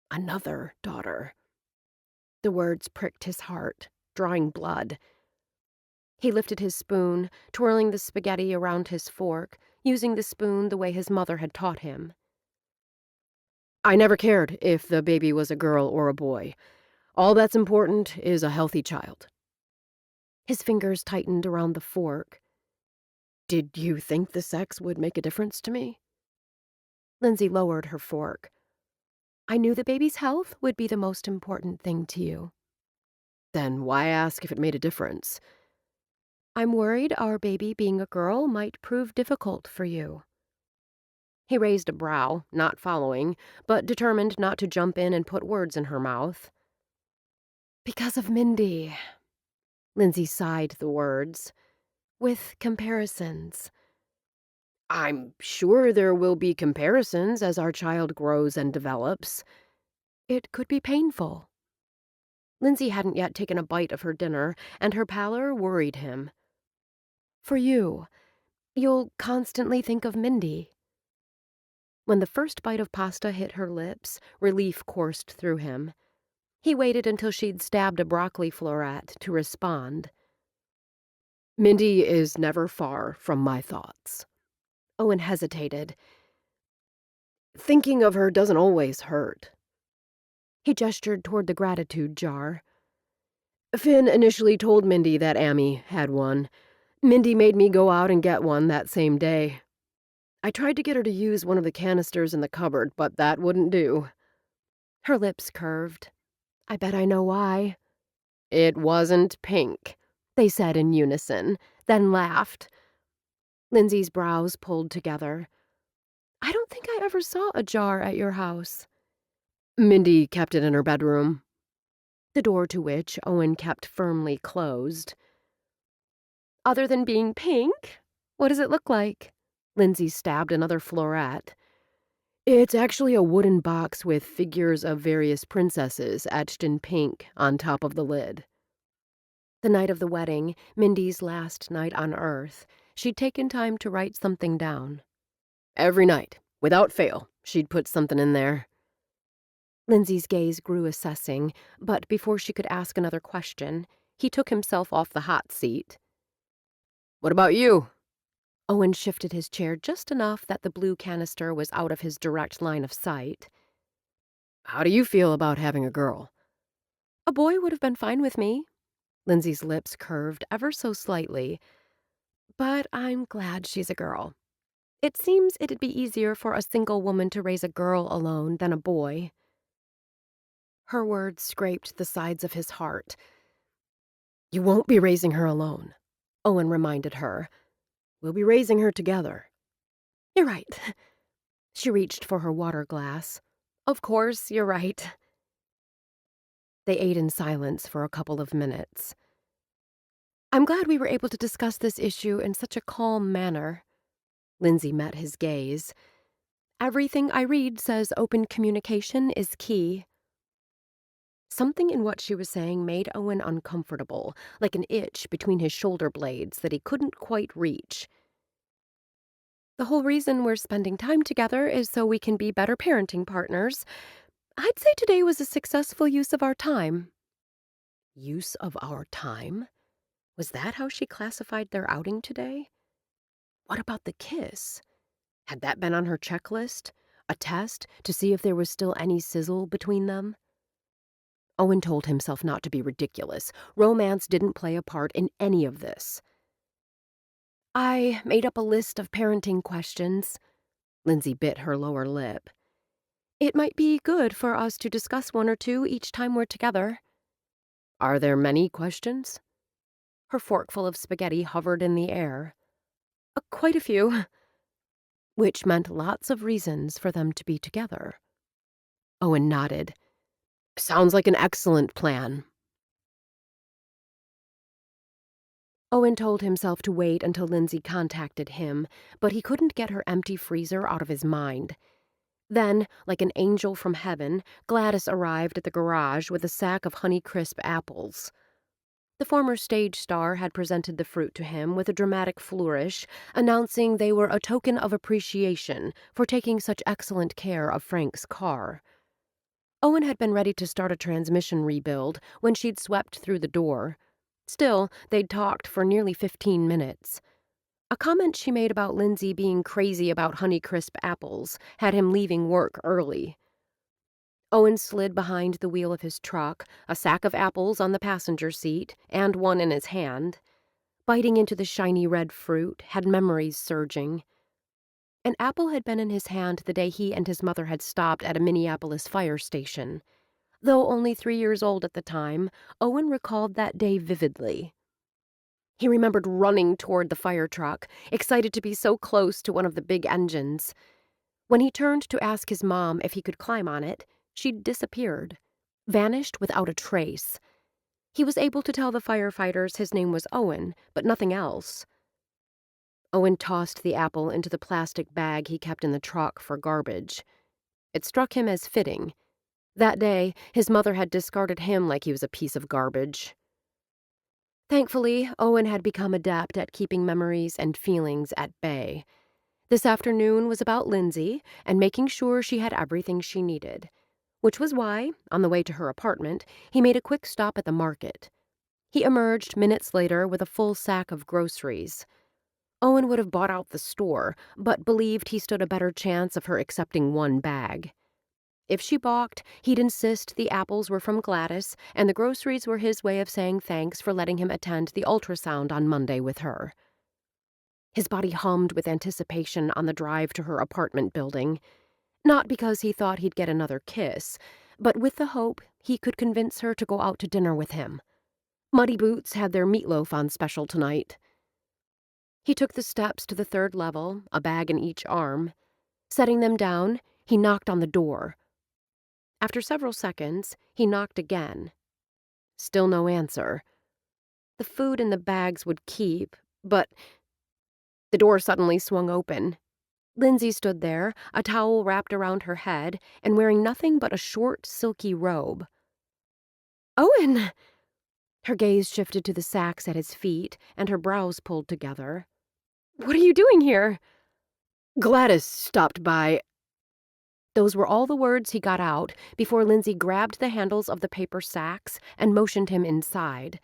Another daughter. The words pricked his heart, drawing blood. He lifted his spoon, twirling the spaghetti around his fork, using the spoon the way his mother had taught him. I never cared if the baby was a girl or a boy. All that's important is a healthy child. His fingers tightened around the fork. Did you think the sex would make a difference to me? Lindsay lowered her fork. I knew the baby's health would be the most important thing to you. Then why ask if it made a difference? I'm worried our baby being a girl might prove difficult for you. He raised a brow, not following, but determined not to jump in and put words in her mouth. Because of Mindy. Lindsay sighed the words. With comparisons. I'm sure there will be comparisons as our child grows and develops. It could be painful. Lindsay hadn't yet taken a bite of her dinner, and her pallor worried him. For you, you'll constantly think of Mindy. When the first bite of pasta hit her lips, relief coursed through him. He waited until she'd stabbed a broccoli floret to respond. Mindy is never far from my thoughts. Owen hesitated. Thinking of her doesn't always hurt. He gestured toward the gratitude jar. Finn initially told Mindy that Amy had one. Mindy made me go out and get one that same day. I tried to get her to use one of the canisters in the cupboard, but that wouldn't do. Her lips curved. I bet I know why. It wasn't pink, they said in unison, then laughed. Lindsay's brows pulled together. I don't think I ever saw a jar at your house. Mindy kept it in her bedroom. The door to which Owen kept firmly closed. Other than being pink, what does it look like? Lindsay stabbed another floret. It's actually a wooden box with figures of various princesses etched in pink on top of the lid. The night of the wedding, Mindy's last night on Earth, she'd taken time to write something down. Every night, without fail, she'd put something in there. Lindsay's gaze grew assessing, but before she could ask another question, he took himself off the hot seat. What about you? Owen shifted his chair just enough that the blue canister was out of his direct line of sight. How do you feel about having a girl? A boy would have been fine with me. Lindsay's lips curved ever so slightly. But I'm glad she's a girl. It seems it'd be easier for a single woman to raise a girl alone than a boy. Her words scraped the sides of his heart. You won't be raising her alone, Owen reminded her. We'll be raising her together. You're right. She reached for her water glass. Of course, you're right. They ate in silence for a couple of minutes. I'm glad we were able to discuss this issue in such a calm manner. Lindsay met his gaze. Everything I read says open communication is key. Something in what she was saying made Owen uncomfortable, like an itch between his shoulder blades that he couldn't quite reach. The whole reason we're spending time together is so we can be better parenting partners. I'd say today was a successful use of our time. Use of our time? Was that how she classified their outing today? What about the kiss? Had that been on her checklist? A test to see if there was still any sizzle between them? Owen told himself not to be ridiculous. Romance didn't play a part in any of this. I made up a list of parenting questions. Lindsay bit her lower lip. It might be good for us to discuss one or two each time we're together. Are there many questions? Her forkful of spaghetti hovered in the air. Quite a few. Which meant lots of reasons for them to be together. Owen nodded. Sounds like an excellent plan. Owen told himself to wait until Lindsay contacted him, but he couldn't get her empty freezer out of his mind. Then, like an angel from heaven, Gladys arrived at the garage with a sack of Honeycrisp apples. The former stage star had presented the fruit to him with a dramatic flourish, announcing they were a token of appreciation for taking such excellent care of Frank's car. Owen had been ready to start a transmission rebuild when she'd swept through the door. Still, they'd talked for nearly 15 minutes. A comment she made about Lindsay being crazy about Honeycrisp apples had him leaving work early. Owen slid behind the wheel of his truck, a sack of apples on the passenger seat and one in his hand. Biting into the shiny red fruit had memories surging. An apple had been in his hand the day he and his mother had stopped at a Minneapolis fire station. Though only 3 years old at the time, Owen recalled that day vividly. He remembered running toward the fire truck, excited to be so close to one of the big engines. When he turned to ask his mom if he could climb on it, she'd disappeared, vanished without a trace. He was able to tell the firefighters his name was Owen, but nothing else. Owen tossed the apple into the plastic bag he kept in the truck for garbage. It struck him as fitting. That day, his mother had discarded him like he was a piece of garbage. Thankfully, Owen had become adept at keeping memories and feelings at bay. This afternoon was about Lindsay and making sure she had everything she needed, which was why, on the way to her apartment, he made a quick stop at the market. He emerged minutes later with a full sack of groceries. Owen would have bought out the store, but believed he stood a better chance of her accepting one bag. If she balked, he'd insist the apples were from Gladys, and the groceries were his way of saying thanks for letting him attend the ultrasound on Monday with her. His body hummed with anticipation on the drive to her apartment building, not because he thought he'd get another kiss, but with the hope he could convince her to go out to dinner with him. Muddy Boots had their meatloaf on special tonight. He took the steps to the 3rd level, a bag in each arm. Setting them down, he knocked on the door. After several seconds, he knocked again. Still no answer. The food in the bags would keep, but... The door suddenly swung open. Lindsay stood there, a towel wrapped around her head, and wearing nothing but a short, silky robe. "Owen!" Her gaze shifted to the sacks at his feet, and her brows pulled together. "What are you doing here?" Gladys stopped by. Those were all the words he got out before Lindsay grabbed the handles of the paper sacks and motioned him inside.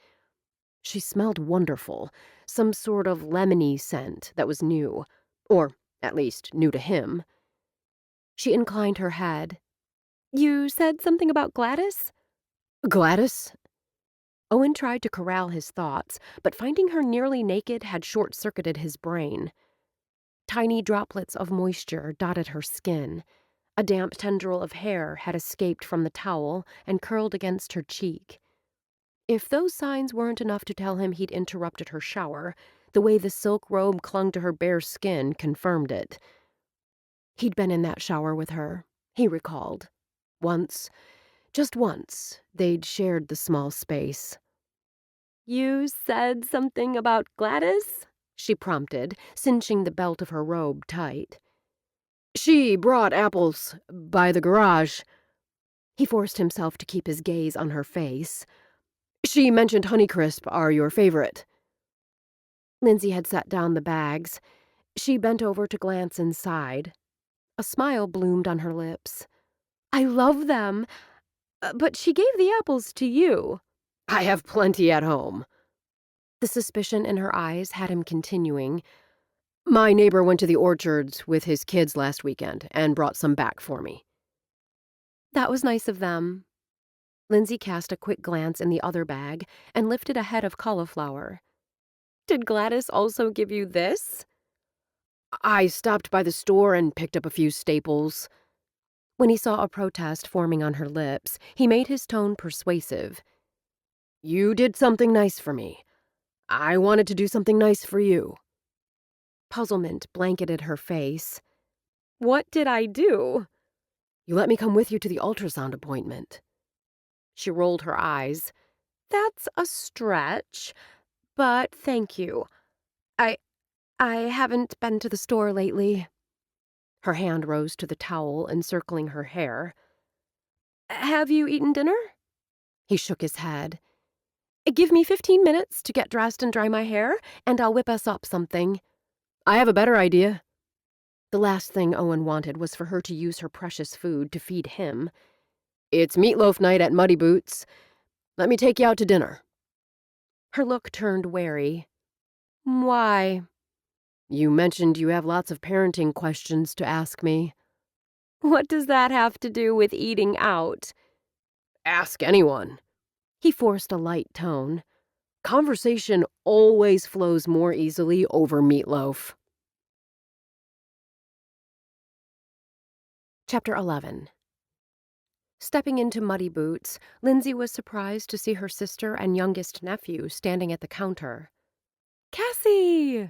She smelled wonderful, some sort of lemony scent that was new, or at least new to him. She inclined her head. "You said something about Gladys?" Gladys? Owen tried to corral his thoughts, but finding her nearly naked had short-circuited his brain. Tiny droplets of moisture dotted her skin. A damp tendril of hair had escaped from the towel and curled against her cheek. If those signs weren't enough to tell him he'd interrupted her shower, the way the silk robe clung to her bare skin confirmed it. He'd been in that shower with her, he recalled. Once, just once, they'd shared the small space. "You said something about Gladys?" she prompted, cinching the belt of her robe tight. She brought apples by the garage. He forced himself to keep his gaze on her face. She mentioned Honeycrisp are your favorite. Lindsay had set down the bags. She bent over to glance inside. A smile bloomed on her lips. "I love them, but she gave the apples to you." I have plenty at home. The suspicion in her eyes had him continuing. My neighbor went to the orchards with his kids last weekend and brought some back for me. That was nice of them. Lindsay cast a quick glance in the other bag and lifted a head of cauliflower. "Did Gladys also give you this?" I stopped by the store and picked up a few staples. When he saw a protest forming on her lips, he made his tone persuasive. You did something nice for me. I wanted to do something nice for you." Puzzlement blanketed her face. What did I do? You let me come with you to the ultrasound appointment. She rolled her eyes. That's a stretch, but thank you. I I haven't been to the store lately. Her hand rose to the towel encircling her hair. Have you eaten dinner? He shook his head. Give me 15 minutes to get dressed and dry my hair, and I'll whip us up something. I have a better idea. The last thing Owen wanted was for her to use her precious food to feed him. It's meatloaf night at Muddy Boots. Let me take you out to dinner. Her look turned wary. Why? You mentioned you have lots of parenting questions to ask me. What does that have to do with eating out? Ask anyone. He forced a light tone. Conversation always flows more easily over meatloaf. Chapter 11. Stepping into Muddy Boots, Lindsay was surprised to see her sister and youngest nephew standing at the counter. Cassie!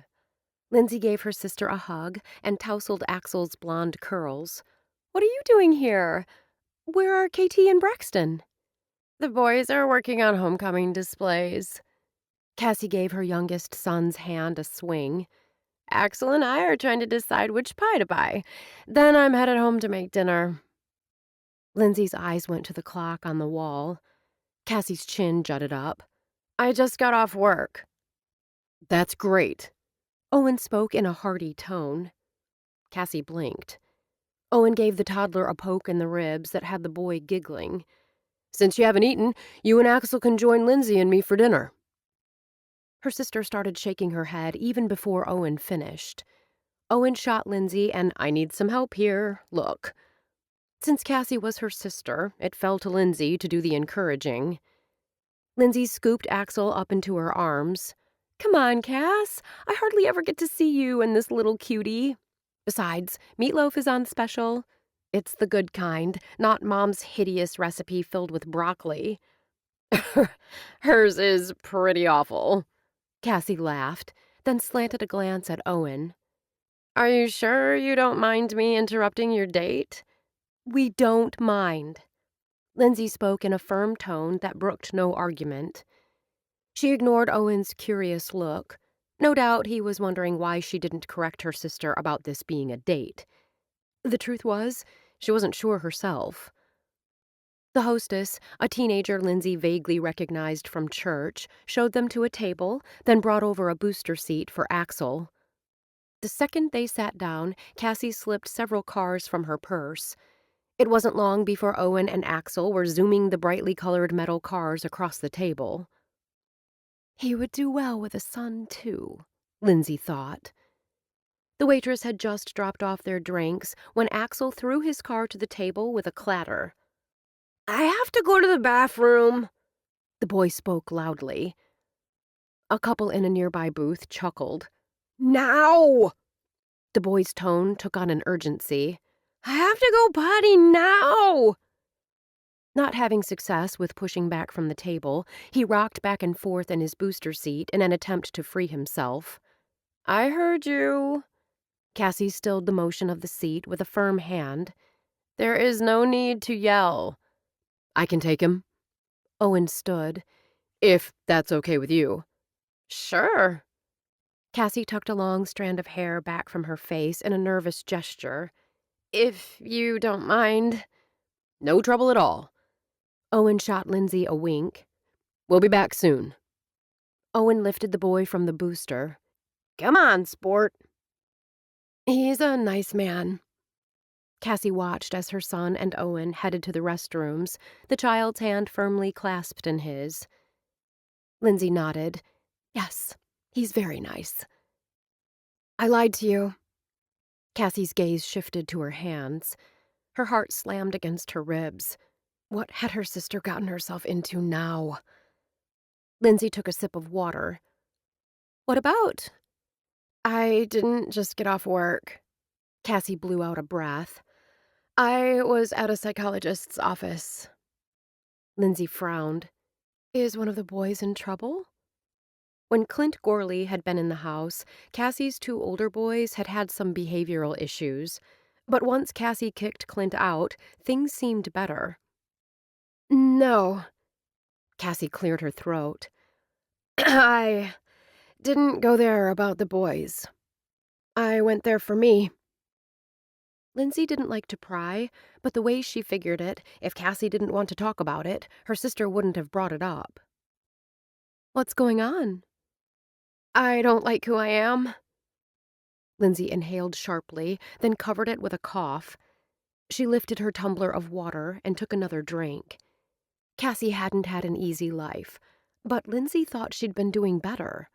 Lindsay gave her sister a hug and tousled Axel's blonde curls. What are you doing here? Where are Katie and Braxton? The boys are working on homecoming displays. Cassie gave her youngest son's hand a swing. Axel and I are trying to decide which pie to buy. Then I'm headed home to make dinner. Lindsay's eyes went to the clock on the wall. Cassie's chin jutted up. I just got off work. That's great. Owen spoke in a hearty tone. Cassie blinked. Owen gave the toddler a poke in the ribs that had the boy giggling. Since you haven't eaten, you and Axel can join Lindsay and me for dinner. Her sister started shaking her head even before Owen finished. Owen shot Lindsay an "I need some help here" look. Since Cassie was her sister, it fell to Lindsay to do the encouraging. Lindsay scooped Axel up into her arms. Come on, Cass. I hardly ever get to see you and this little cutie. Besides, meatloaf is on special. It's the good kind, not Mom's hideous recipe filled with broccoli. Hers is pretty awful. Cassie laughed, then slanted a glance at Owen. Are you sure you don't mind me interrupting your date? We don't mind. Lindsay spoke in a firm tone that brooked no argument. She ignored Owen's curious look. No doubt he was wondering why she didn't correct her sister about this being a date. The truth was, she wasn't sure herself. The hostess, a teenager Lindsay vaguely recognized from church, showed them to a table, then brought over a booster seat for Axel. The second they sat down, Cassie slipped several cars from her purse. It wasn't long before Owen and Axel were zooming the brightly colored metal cars across the table. He would do well with a son, too, Lindsay thought. The waitress had just dropped off their drinks when Axel threw his car to the table with a clatter. I have to go to the bathroom, the boy spoke loudly. A couple in a nearby booth chuckled. Now! The boy's tone took on an urgency. I have to go potty now! Not having success with pushing back from the table, he rocked back and forth in his booster seat in an attempt to free himself. I heard you. Cassie stilled the motion of the seat with a firm hand. There is no need to yell. I can take him. Owen stood. If that's okay with you. Sure. Cassie tucked a long strand of hair back from her face in a nervous gesture. If you don't mind. No trouble at all. Owen shot Lindsay a wink. We'll be back soon. Owen lifted the boy from the booster. Come on, sport. He's a nice man. Cassie watched as her son and Owen headed to the restrooms, the child's hand firmly clasped in his. Lindsay nodded. Yes, he's very nice. I lied to you. Cassie's gaze shifted to her hands. Her heart slammed against her ribs. What had her sister gotten herself into now? Lindsay took a sip of water. What about? I didn't just get off work. Cassie blew out a breath. I was at a psychologist's office. Lindsay frowned. Is one of the boys in trouble? When Clint Gorley had been in the house, Cassie's two older boys had had some behavioral issues. But once Cassie kicked Clint out, things seemed better. No, Cassie cleared her throat. I didn't go there about the boys. I went there for me. Lindsay didn't like to pry, but the way she figured it, if Cassie didn't want to talk about it, her sister wouldn't have brought it up. What's going on? I don't like who I am. Lindsay inhaled sharply, then covered it with a cough. She lifted her tumbler of water and took another drink. Cassie hadn't had an easy life, but Lindsay thought she'd been doing better.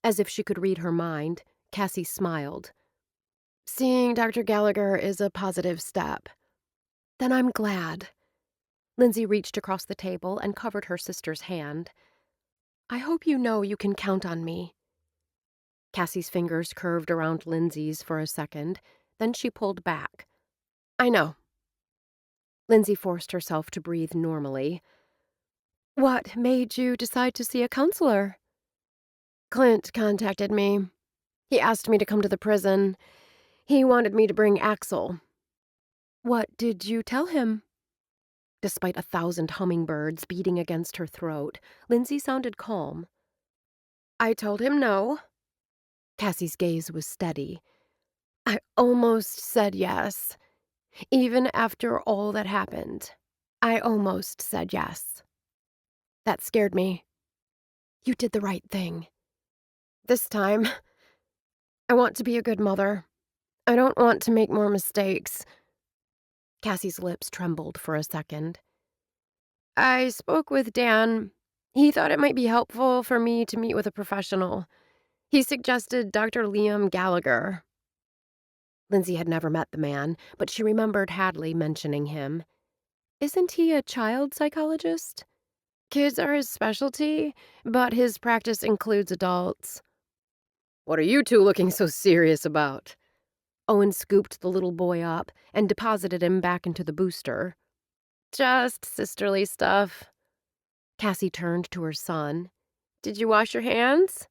As if she could read her mind, Cassie smiled. Seeing Dr. Gallagher is a positive step. Then I'm glad. Lindsay reached across the table and covered her sister's hand. I hope you know you can count on me. Cassie's fingers curved around Lindsay's for a second, then she pulled back. I know. Lindsay forced herself to breathe normally. What made you decide to see a counselor? Clint contacted me. He asked me to come to the prison. He wanted me to bring Axel. What did you tell him? Despite 1,000 hummingbirds beating against her throat, Lindsay sounded calm. I told him no. Cassie's gaze was steady. I almost said yes. Even after all that happened, I almost said yes. That scared me. You did the right thing. This time, I want to be a good mother. I don't want to make more mistakes. Cassie's lips trembled for a second. I spoke with Dan. He thought it might be helpful for me to meet with a professional. He suggested Dr. Liam Gallagher. Lindsay had never met the man, but she remembered Hadley mentioning him. Isn't he a child psychologist? Kids are his specialty, but his practice includes adults. What are you two looking so serious about? Owen scooped the little boy up and deposited him back into the booster. Just sisterly stuff. Cassie turned to her son. Did you wash your hands?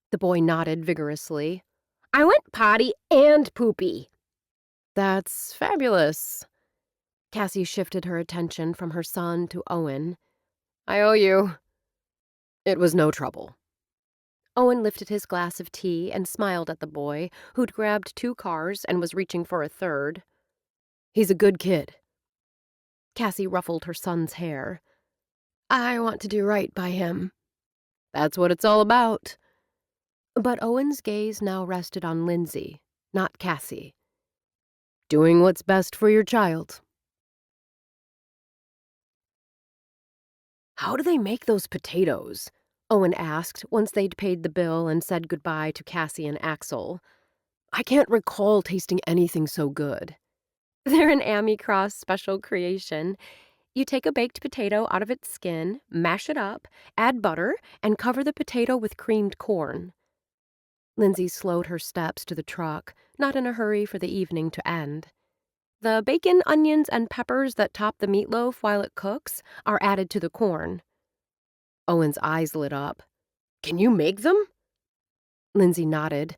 The boy nodded vigorously. I went potty and poopy. That's fabulous. Cassie shifted her attention from her son to Owen. I owe you. It was no trouble. Owen lifted his glass of tea and smiled at the boy, who'd grabbed 2 cars and was reaching for a third. He's a good kid. Cassie ruffled her son's hair. I want to do right by him. That's what it's all about. But Owen's gaze now rested on Lindsay, not Cassie. Doing what's best for your child. How do they make those potatoes? Owen asked once they'd paid the bill and said goodbye to Cassie and Axel. I can't recall tasting anything so good. They're an Amy Cross special creation. You take a baked potato out of its skin, mash it up, add butter, and cover the potato with creamed corn. Lindsay slowed her steps to the truck, not in a hurry for the evening to end. The bacon, onions, and peppers that top the meatloaf while it cooks are added to the corn. Owen's eyes lit up. Can you make them? Lindsay nodded.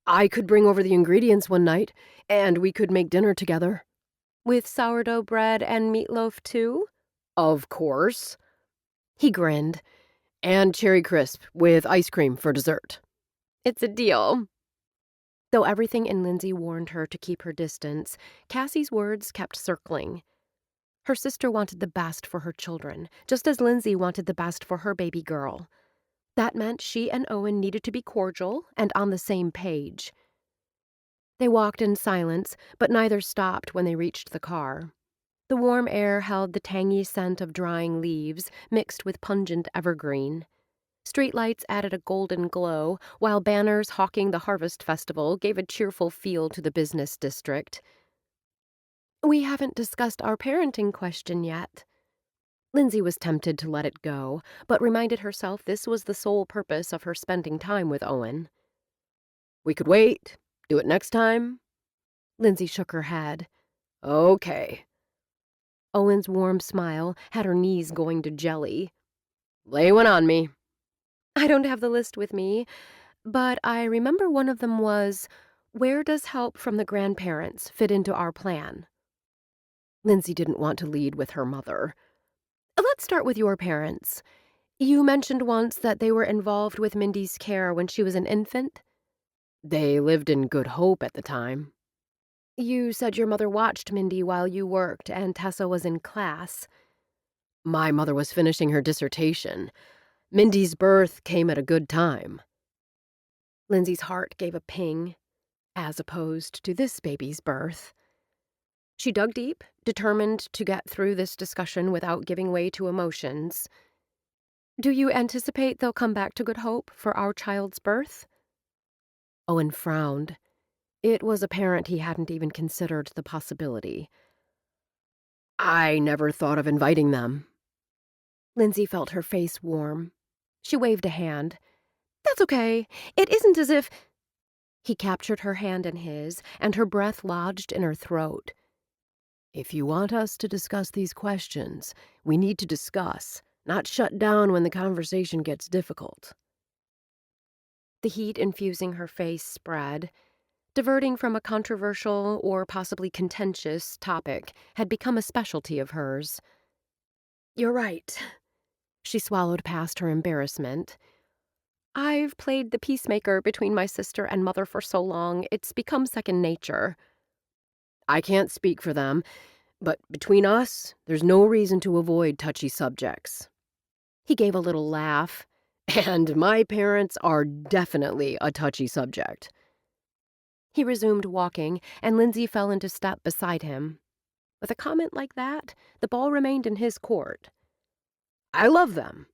I could bring over the ingredients one night, and we could make dinner together. With sourdough bread and meatloaf, too? Of course. He grinned. And cherry crisp with ice cream for dessert. It's a deal. Though everything in Lindsay warned her to keep her distance, Cassie's words kept circling. Her sister wanted the best for her children, just as Lindsay wanted the best for her baby girl. That meant she and Owen needed to be cordial and on the same page. They walked in silence, but neither stopped when they reached the car. The warm air held the tangy scent of drying leaves mixed with pungent evergreen. Streetlights added a golden glow, while banners hawking the Harvest Festival gave a cheerful feel to the business district. We haven't discussed our parenting question yet. Lindsay was tempted to let it go, but reminded herself this was the sole purpose of her spending time with Owen. We could wait. Do it next time. Lindsay shook her head. Okay. Owen's warm smile had her knees going to jelly. Lay one on me. I don't have the list with me, but I remember one of them was, where does help from the grandparents fit into our plan? Lindsay didn't want to lead with her mother. Let's start with your parents. You mentioned once that they were involved with Mindy's care when she was an infant. They lived in Good Hope at the time. You said your mother watched Mindy while you worked and Tessa was in class. My mother was finishing her dissertation. Mindy's birth came at a good time. Lindsay's heart gave a ping, as opposed to this baby's birth. She dug deep, determined to get through this discussion without giving way to emotions. Do you anticipate they'll come back to Good Hope for our child's birth? Owen frowned. It was apparent he hadn't even considered the possibility. I never thought of inviting them. Lindsay felt her face warm. She waved a hand. That's okay. It isn't as if... He captured her hand in his, and her breath lodged in her throat. If you want us to discuss these questions, we need to discuss, not shut down when the conversation gets difficult. The heat infusing her face spread. Diverting from a controversial or possibly contentious topic had become a specialty of hers. You're right. She swallowed past her embarrassment. I've played the peacemaker between my sister and mother for so long, it's become second nature. I can't speak for them, but between us, there's no reason to avoid touchy subjects. He gave a little laugh. And my parents are definitely a touchy subject. He resumed walking, and Lindsay fell into step beside him. With a comment like that, the ball remained in his court. I love them.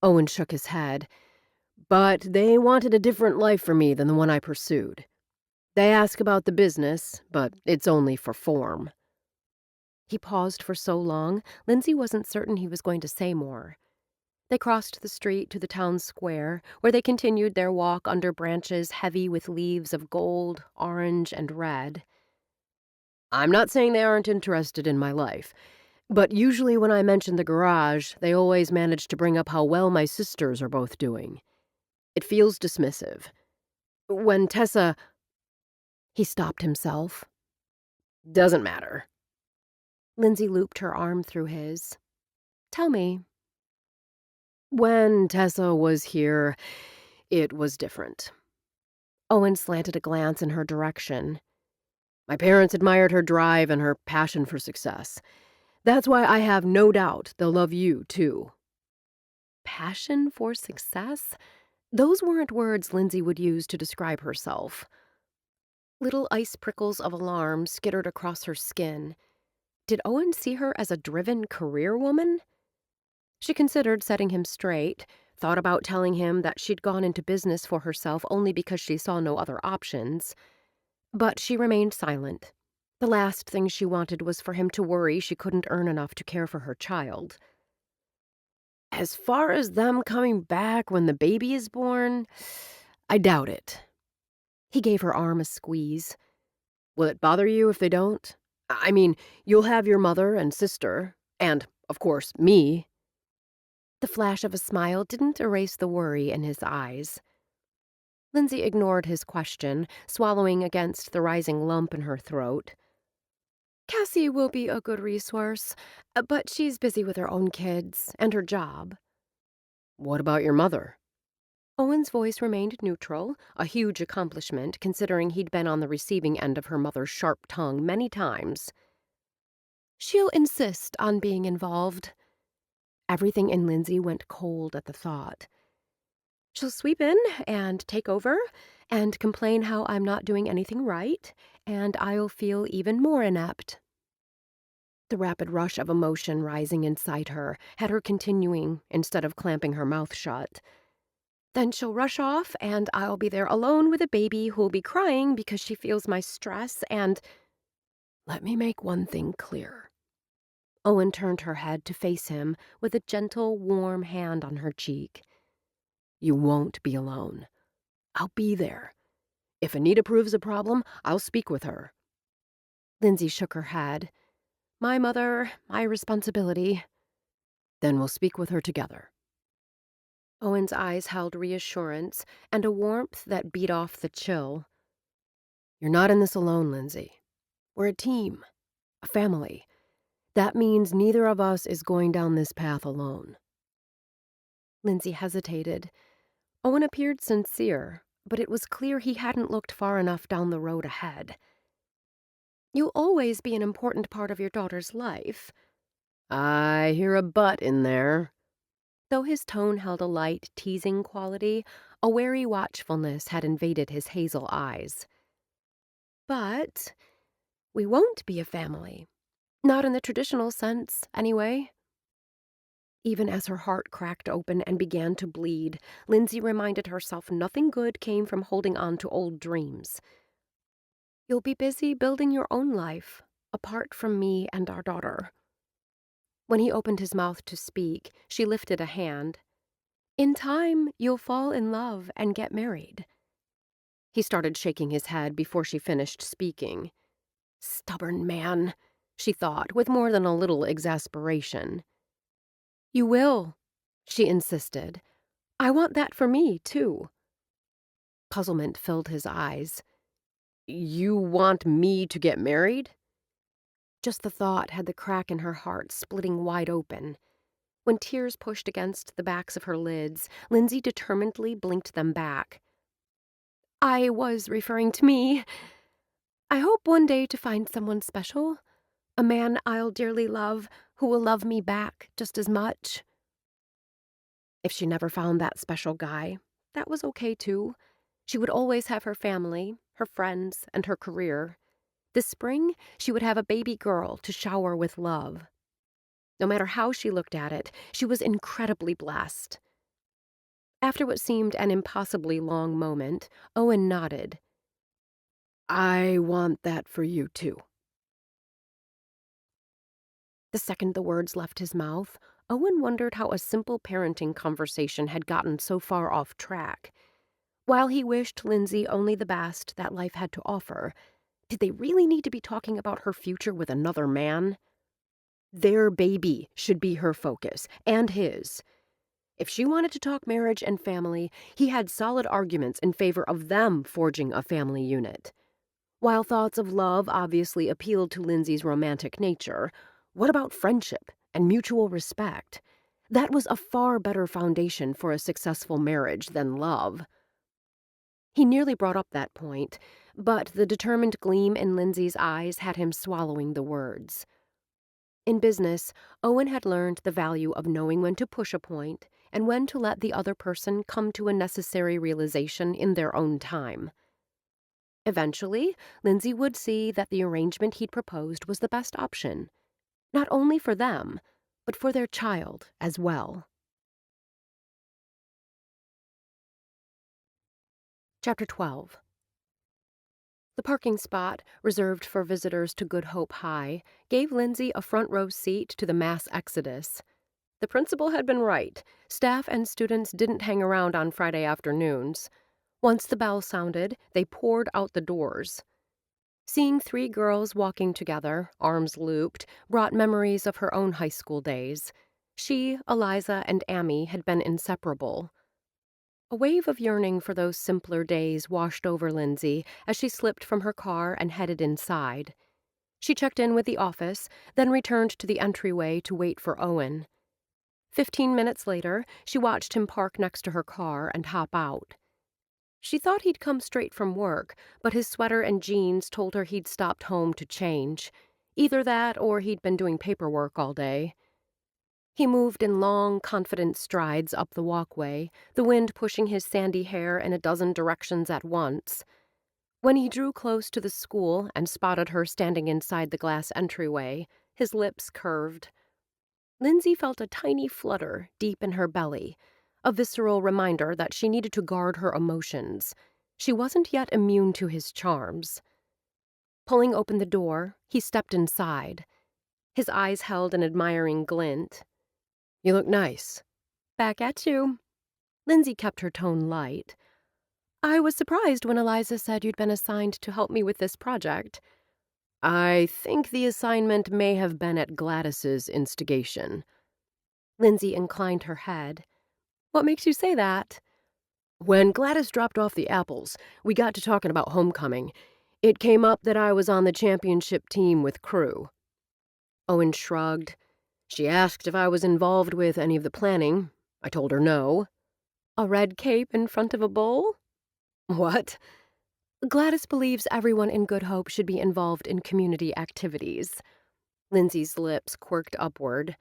Owen shook his head. But they wanted a different life for me than the one I pursued. They ask about the business, but it's only for form. He paused for so long, Lindsay wasn't certain he was going to say more. They crossed the street to the town square, where they continued their walk under branches heavy with leaves of gold, orange, and red. I'm not saying they aren't interested in my life, but usually when I mention the garage, they always manage to bring up how well my sisters are both doing. It feels dismissive. When Tessa... He stopped himself. Doesn't matter. Lindsay looped her arm through his. Tell me. When Tessa was here, it was different. Owen slanted a glance in her direction. My parents admired her drive and her passion for success. That's why I have no doubt they'll love you, too. Passion for success? Those weren't words Lindsay would use to describe herself. Little ice prickles of alarm skittered across her skin. Did Owen see her as a driven career woman? She considered setting him straight, thought about telling him that she'd gone into business for herself only because she saw no other options. But she remained silent. The last thing she wanted was for him to worry she couldn't earn enough to care for her child. As far as them coming back when the baby is born, I doubt it. He gave her arm a squeeze. Will it bother you if they don't? I mean, you'll have your mother and sister, and, of course, me. The flash of a smile didn't erase the worry in his eyes. Lindsay ignored his question, swallowing against the rising lump in her throat. Cassie will be a good resource, but she's busy with her own kids and her job. What about your mother? Owen's voice remained neutral, a huge accomplishment considering he'd been on the receiving end of her mother's sharp tongue many times. She'll insist on being involved. Everything in Lindsay went cold at the thought. She'll sweep in and take over and complain how I'm not doing anything right, and I'll feel even more inept. The rapid rush of emotion rising inside her had her continuing instead of clamping her mouth shut. Then she'll rush off, and I'll be there alone with a baby who'll be crying because she feels my stress and... Let me make one thing clear. Owen turned her head to face him with a gentle, warm hand on her cheek. You won't be alone. I'll be there. If Anita proves a problem, I'll speak with her. Lindsay shook her head. My mother, my responsibility. Then we'll speak with her together. Owen's eyes held reassurance and a warmth that beat off the chill. You're not in this alone, Lindsay. We're a team, a family. That means neither of us is going down this path alone. Lindsay hesitated. Owen appeared sincere, but it was clear he hadn't looked far enough down the road ahead. You'll always be an important part of your daughter's life. I hear a but in there. Though his tone held a light, teasing quality, a wary watchfulness had invaded his hazel eyes. But we won't be a family. Not in the traditional sense, anyway. Even as her heart cracked open and began to bleed, Lindsay reminded herself nothing good came from holding on to old dreams. You'll be busy building your own life, apart from me and our daughter. When he opened his mouth to speak, she lifted a hand. In time, you'll fall in love and get married. He started shaking his head before she finished speaking. Stubborn man, she thought, with more than a little exasperation. You will, she insisted. I want that for me, too. Puzzlement filled his eyes. You want me to get married? Just the thought had the crack in her heart splitting wide open. When tears pushed against the backs of her lids, Lindsay determinedly blinked them back. I was referring to me. I hope one day to find someone special, a man I'll dearly love, who will love me back just as much. If she never found that special guy, that was okay too. She would always have her family, her friends, and her career. This spring, she would have a baby girl to shower with love. No matter how she looked at it, she was incredibly blessed. After what seemed an impossibly long moment, Owen nodded. I want that for you, too. The second the words left his mouth, Owen wondered how a simple parenting conversation had gotten so far off track. While he wished Lindsay only the best that life had to offer, did they really need to be talking about her future with another man? Their baby should be her focus, and his. If she wanted to talk marriage and family, he had solid arguments in favor of them forging a family unit. While thoughts of love obviously appealed to Lindsay's romantic nature, what about friendship and mutual respect? That was a far better foundation for a successful marriage than love. He nearly brought up that point, but the determined gleam in Lindsay's eyes had him swallowing the words. In business, Owen had learned the value of knowing when to push a point and when to let the other person come to a necessary realization in their own time. Eventually, Lindsay would see that the arrangement he'd proposed was the best option, not only for them, but for their child as well. Chapter 12. The parking spot, reserved for visitors to Good Hope High, gave Lindsay a front-row seat to the mass exodus. The principal had been right. Staff and students didn't hang around on Friday afternoons. Once the bell sounded, they poured out the doors. Seeing three girls walking together, arms looped, brought memories of her own high school days. She, Eliza, and Amy had been inseparable. A wave of yearning for those simpler days washed over Lindsay as she slipped from her car and headed inside. She checked in with the office, then returned to the entryway to wait for Owen. 15 minutes later, she watched him park next to her car and hop out. She thought he'd come straight from work, but his sweater and jeans told her he'd stopped home to change. Either that or he'd been doing paperwork all day. He moved in long, confident strides up the walkway, the wind pushing his sandy hair in a dozen directions at once. When he drew close to the school and spotted her standing inside the glass entryway, his lips curved. Lindsay felt a tiny flutter deep in her belly, a visceral reminder that she needed to guard her emotions. She wasn't yet immune to his charms. Pulling open the door, he stepped inside. His eyes held an admiring glint. You look nice. Back at you. Lindsay kept her tone light. I was surprised when Eliza said you'd been assigned to help me with this project. I think the assignment may have been at Gladys's instigation. Lindsay inclined her head. What makes you say that? When Gladys dropped off the apples, we got to talking about homecoming. It came up that I was on the championship team with Crew. Owen shrugged. She asked if I was involved with any of the planning. I told her no. A red cape in front of a bull? What? Gladys believes everyone in Good Hope should be involved in community activities. Lindsay's lips quirked upward.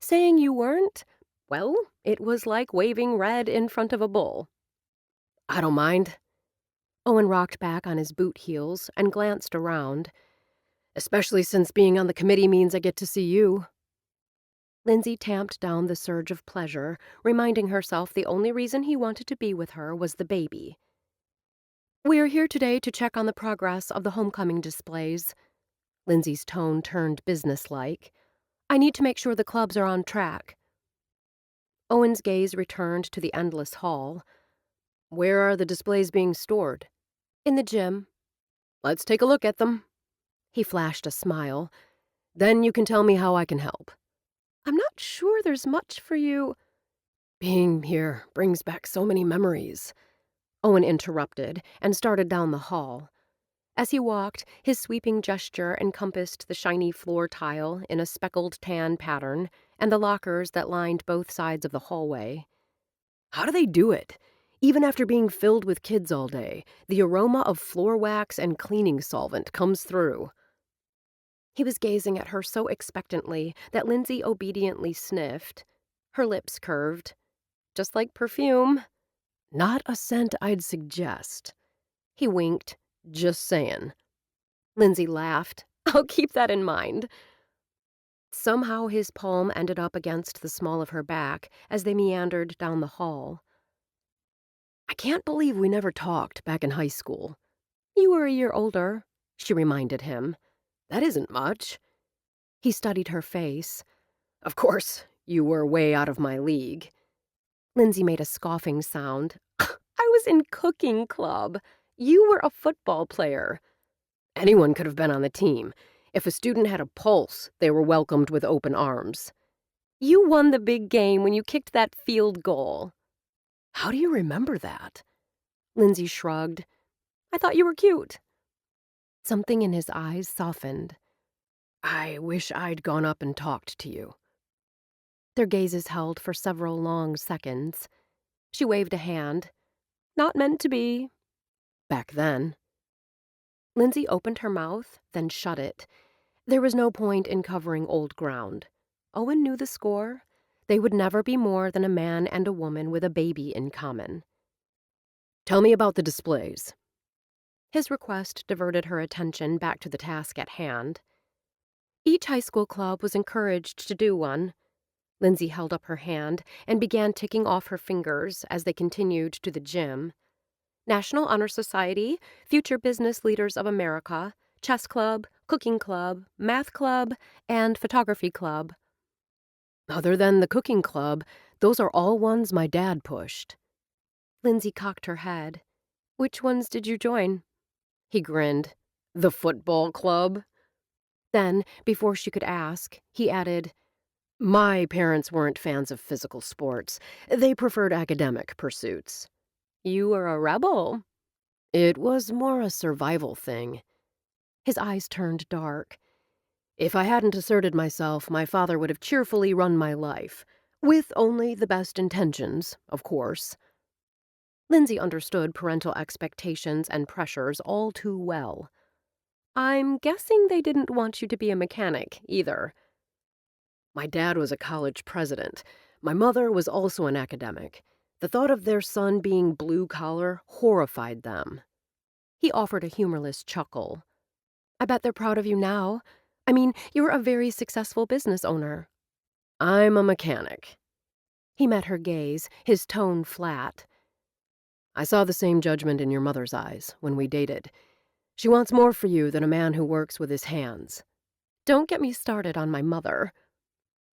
Saying you weren't? Well, it was like waving red in front of a bull. I don't mind. Owen rocked back on his boot heels and glanced around. Especially since being on the committee means I get to see you. Lindsay tamped down the surge of pleasure, reminding herself the only reason he wanted to be with her was the baby. We're here today to check on the progress of the homecoming displays. Lindsay's tone turned businesslike. I need to make sure the clubs are on track. Owen's gaze returned to the endless hall. Where are the displays being stored? In the gym. Let's take a look at them. He flashed a smile. Then you can tell me how I can help. I'm not sure there's much for you. Being here brings back so many memories. Owen interrupted and started down the hall. As he walked, his sweeping gesture encompassed the shiny floor tile in a speckled tan pattern and the lockers that lined both sides of the hallway. How do they do it? Even after being filled with kids all day, the aroma of floor wax and cleaning solvent comes through. He was gazing at her so expectantly that Lindsay obediently sniffed. Her lips curved. Just like perfume. Not a scent I'd suggest. He winked. Just saying. Lindsay laughed. I'll keep that in mind. Somehow his palm ended up against the small of her back as they meandered down the hall. I can't believe we never talked back in high school. You were a year older, she reminded him. That isn't much. He studied her face. Of course, you were way out of my league. Lindsay made a scoffing sound. I was in cooking club. You were a football player. Anyone could have been on the team. If a student had a pulse, they were welcomed with open arms. You won the big game when you kicked that field goal. How do you remember that? Lindsay shrugged. I thought you were cute. Something in his eyes softened. I wish I'd gone up and talked to you. Their gazes held for several long seconds. She waved a hand. Not meant to be. Back then. Lindsay opened her mouth, then shut it. There was no point in covering old ground. Owen knew the score. They would never be more than a man and a woman with a baby in common. Tell me about the displays. His request diverted her attention back to the task at hand. Each high school club was encouraged to do one. Lindsay held up her hand and began ticking off her fingers as they continued to the gym. National Honor Society, Future Business Leaders of America, Chess Club, Cooking Club, Math Club, and Photography Club. Other than the cooking club, those are all ones my dad pushed. Lindsay cocked her head. Which ones did you join? He grinned. The football club? Then, before she could ask, he added, My parents weren't fans of physical sports. They preferred academic pursuits. You were a rebel. It was more a survival thing. His eyes turned dark. If I hadn't asserted myself, my father would have cheerfully run my life. With only the best intentions, of course. Lindsay understood parental expectations and pressures all too well. I'm guessing they didn't want you to be a mechanic, either. My dad was a college president. My mother was also an academic. The thought of their son being blue-collar horrified them. He offered a humorless chuckle. I bet they're proud of you now. I mean, you're a very successful business owner. I'm a mechanic. He met her gaze, his tone flat. I saw the same judgment in your mother's eyes when we dated. She wants more for you than a man who works with his hands. Don't get me started on my mother.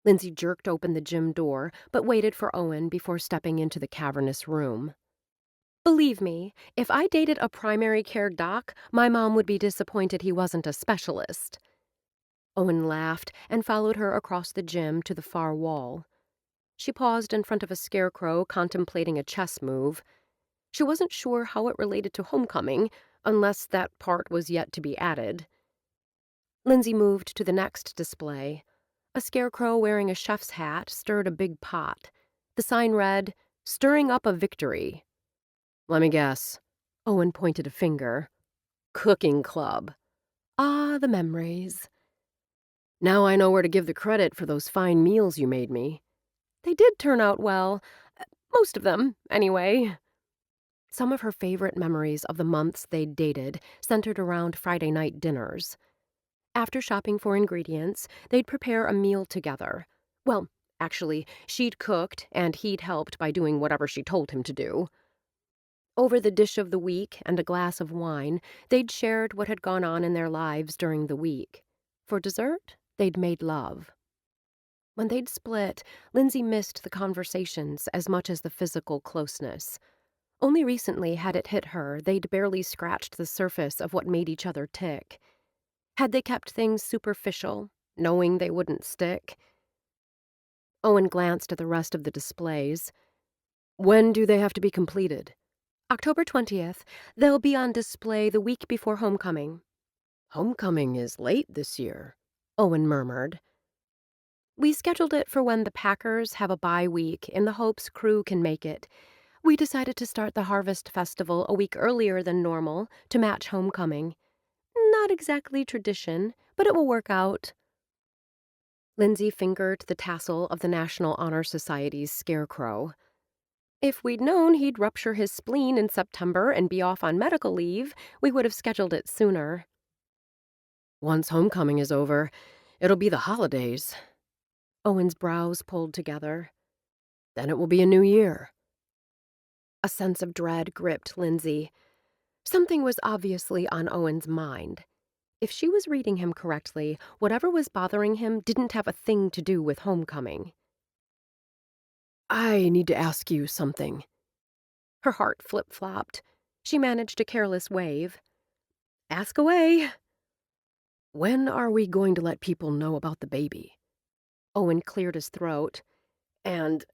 Lindsay jerked open the gym door, but waited for Owen before stepping into the cavernous room. Believe me, if I dated a primary care doc, my mom would be disappointed he wasn't a specialist. Owen laughed and followed her across the gym to the far wall. She paused in front of a scarecrow, contemplating a chess move. She wasn't sure how it related to homecoming, unless that part was yet to be added. Lindsay moved to the next display. A scarecrow wearing a chef's hat stirred a big pot. The sign read, "Stirring up a victory." "Let me guess." Owen pointed a finger. "Cooking club." Ah, the memories. "Now I know where to give the credit for those fine meals you made me." They did turn out well. Most of them, anyway. Some of her favorite memories of the months they'd dated centered around Friday night dinners. After shopping for ingredients, they'd prepare a meal together. Well, actually, she'd cooked and he'd helped by doing whatever she told him to do. Over the dish of the week and a glass of wine, they'd shared what had gone on in their lives during the week. For dessert, they'd made love. When they'd split, Lindsay missed the conversations as much as the physical closeness. Only recently had it hit her they'd barely scratched the surface of what made each other tick. Had they kept things superficial, knowing they wouldn't stick? Owen glanced at the rest of the displays. "When do they have to be completed?" October 20th. They'll be on display the week before homecoming. "Homecoming is late this year," Owen murmured. We scheduled it for when the Packers have a bye week in the hopes crew can make it. We decided to start the Harvest Festival a week earlier than normal to match homecoming. Not exactly tradition, but it will work out. Lindsay fingered the tassel of the National Honor Society's scarecrow. If we'd known he'd rupture his spleen in September and be off on medical leave, we would have scheduled it sooner. "Once homecoming is over, it'll be the holidays." Owen's brows pulled together. "Then it will be a new year." A sense of dread gripped Lindsay. Something was obviously on Owen's mind. If she was reading him correctly, whatever was bothering him didn't have a thing to do with homecoming. "I need to ask you something." Her heart flip-flopped. She managed a careless wave. "Ask away." "When are we going to let people know about the baby?" Owen cleared his throat. "And,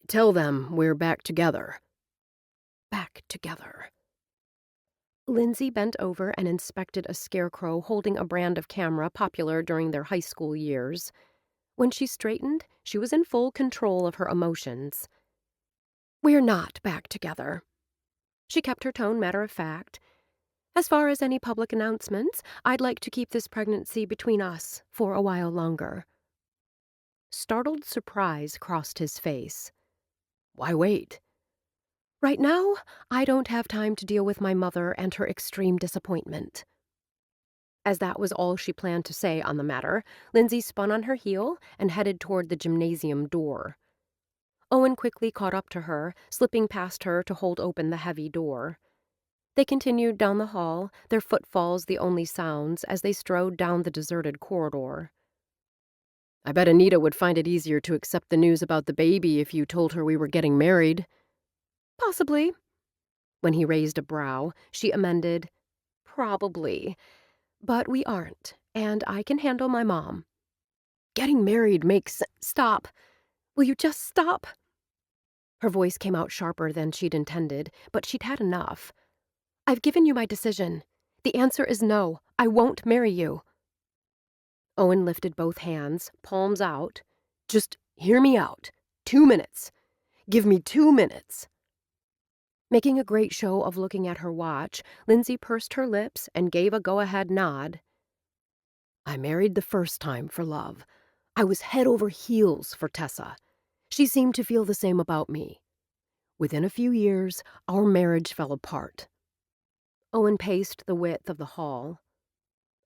tell them we're back together." Back together. Lindsay bent over and inspected a scarecrow holding a brand of camera popular during their high school years. When she straightened, she was in full control of her emotions. "We're not back together." She kept her tone matter-of-fact. "As far as any public announcements, I'd like to keep this pregnancy between us for a while longer." Startled surprise crossed his face. "Why wait?" "Right now, I don't have time to deal with my mother and her extreme disappointment." As that was all she planned to say on the matter, Lindsay spun on her heel and headed toward the gymnasium door. Owen quickly caught up to her, slipping past her to hold open the heavy door. They continued down the hall, their footfalls the only sounds as they strode down the deserted corridor. "I bet Anita would find it easier to accept the news about the baby if you told her we were getting married." "Possibly." When he raised a brow, she amended, "Probably. But we aren't, and I can handle my mom." "Getting married makes..." "Stop. Will you just stop?" Her voice came out sharper than she'd intended, but she'd had enough. "I've given you my decision. The answer is no. I won't marry you." Owen lifted both hands, palms out. "Just hear me out. 2 minutes. Give me 2 minutes." Making a great show of looking at her watch, Lindsay pursed her lips and gave a go-ahead nod. "I married the first time for love. I was head over heels for Tessa. She seemed to feel the same about me. Within a few years, our marriage fell apart." Owen paced the width of the hall.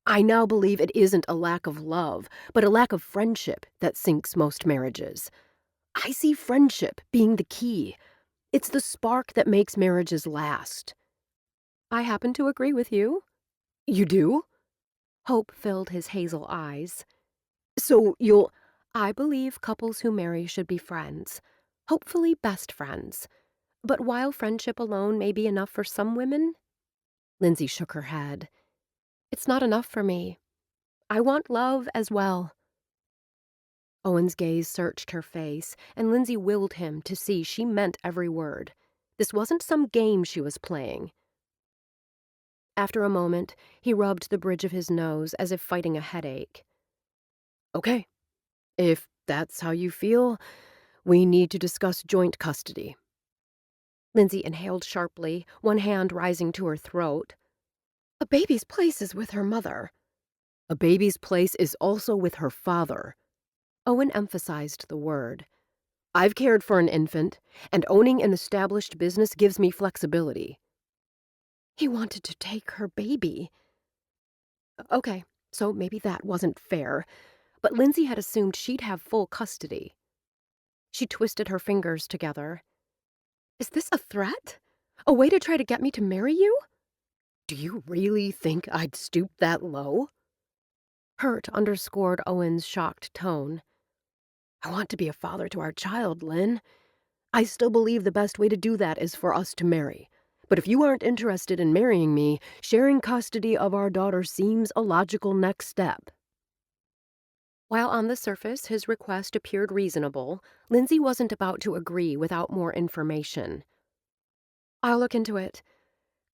"I now believe it isn't a lack of love, but a lack of friendship that sinks most marriages. I see friendship being the key. It's the spark that makes marriages last." "I happen to agree with you." "You do?" Hope filled his hazel eyes. "So you'll..." "I believe couples who marry should be friends. Hopefully best friends. But while friendship alone may be enough for some women..." Lindsay shook her head. "It's not enough for me. I want love as well." Owen's gaze searched her face, and Lindsay willed him to see she meant every word. This wasn't some game she was playing. After a moment, he rubbed the bridge of his nose as if fighting a headache. Okay, if that's how you feel, we need to discuss joint custody. Lindsay inhaled sharply, one hand rising to her throat. A baby's place is with her mother. A baby's place is also with her father. Owen emphasized the word. I've cared for an infant, and owning an established business gives me flexibility. He wanted to take her baby. Okay, so maybe that wasn't fair, but Lindsay had assumed she'd have full custody. She twisted her fingers together. Is this a threat? A way to try to get me to marry you? Do you really think I'd stoop that low? Hurt underscored Owen's shocked tone. I want to be a father to our child, Lynn. I still believe the best way to do that is for us to marry. But if you aren't interested in marrying me, sharing custody of our daughter seems a logical next step. While on the surface his request appeared reasonable, Lindsay wasn't about to agree without more information. I'll look into it.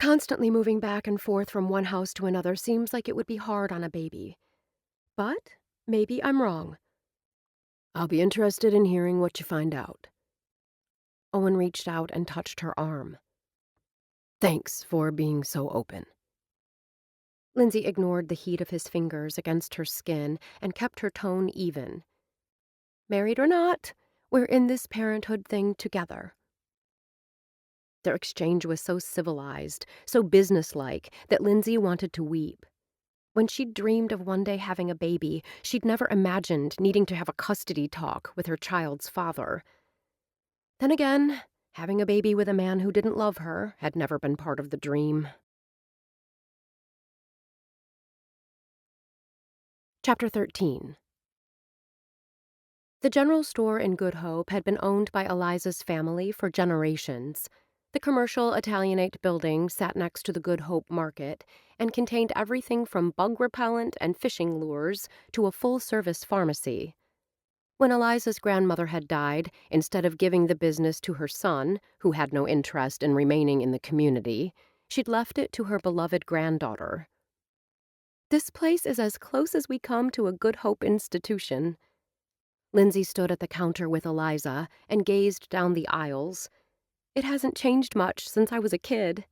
Constantly moving back and forth from one house to another seems like it would be hard on a baby. But maybe I'm wrong. I'll be interested in hearing what you find out. Owen reached out and touched her arm. Thanks for being so open. Lindsay ignored the heat of his fingers against her skin and kept her tone even. Married or not, we're in this parenthood thing together. Their exchange was so civilized, so businesslike, that Lindsay wanted to weep. When she'd dreamed of one day having a baby, she'd never imagined needing to have a custody talk with her child's father. Then again, having a baby with a man who didn't love her had never been part of the dream. Chapter 13. The general store in Good Hope had been owned by Eliza's family for generations. The commercial Italianate building sat next to the Good Hope Market and contained everything from bug repellent and fishing lures to a full-service pharmacy. When Eliza's grandmother had died, instead of giving the business to her son, who had no interest in remaining in the community, she'd left it to her beloved granddaughter. This place is as close as we come to a Good Hope institution. Lindsay stood at the counter with Eliza and gazed down the aisles. It hasn't changed much since I was a kid.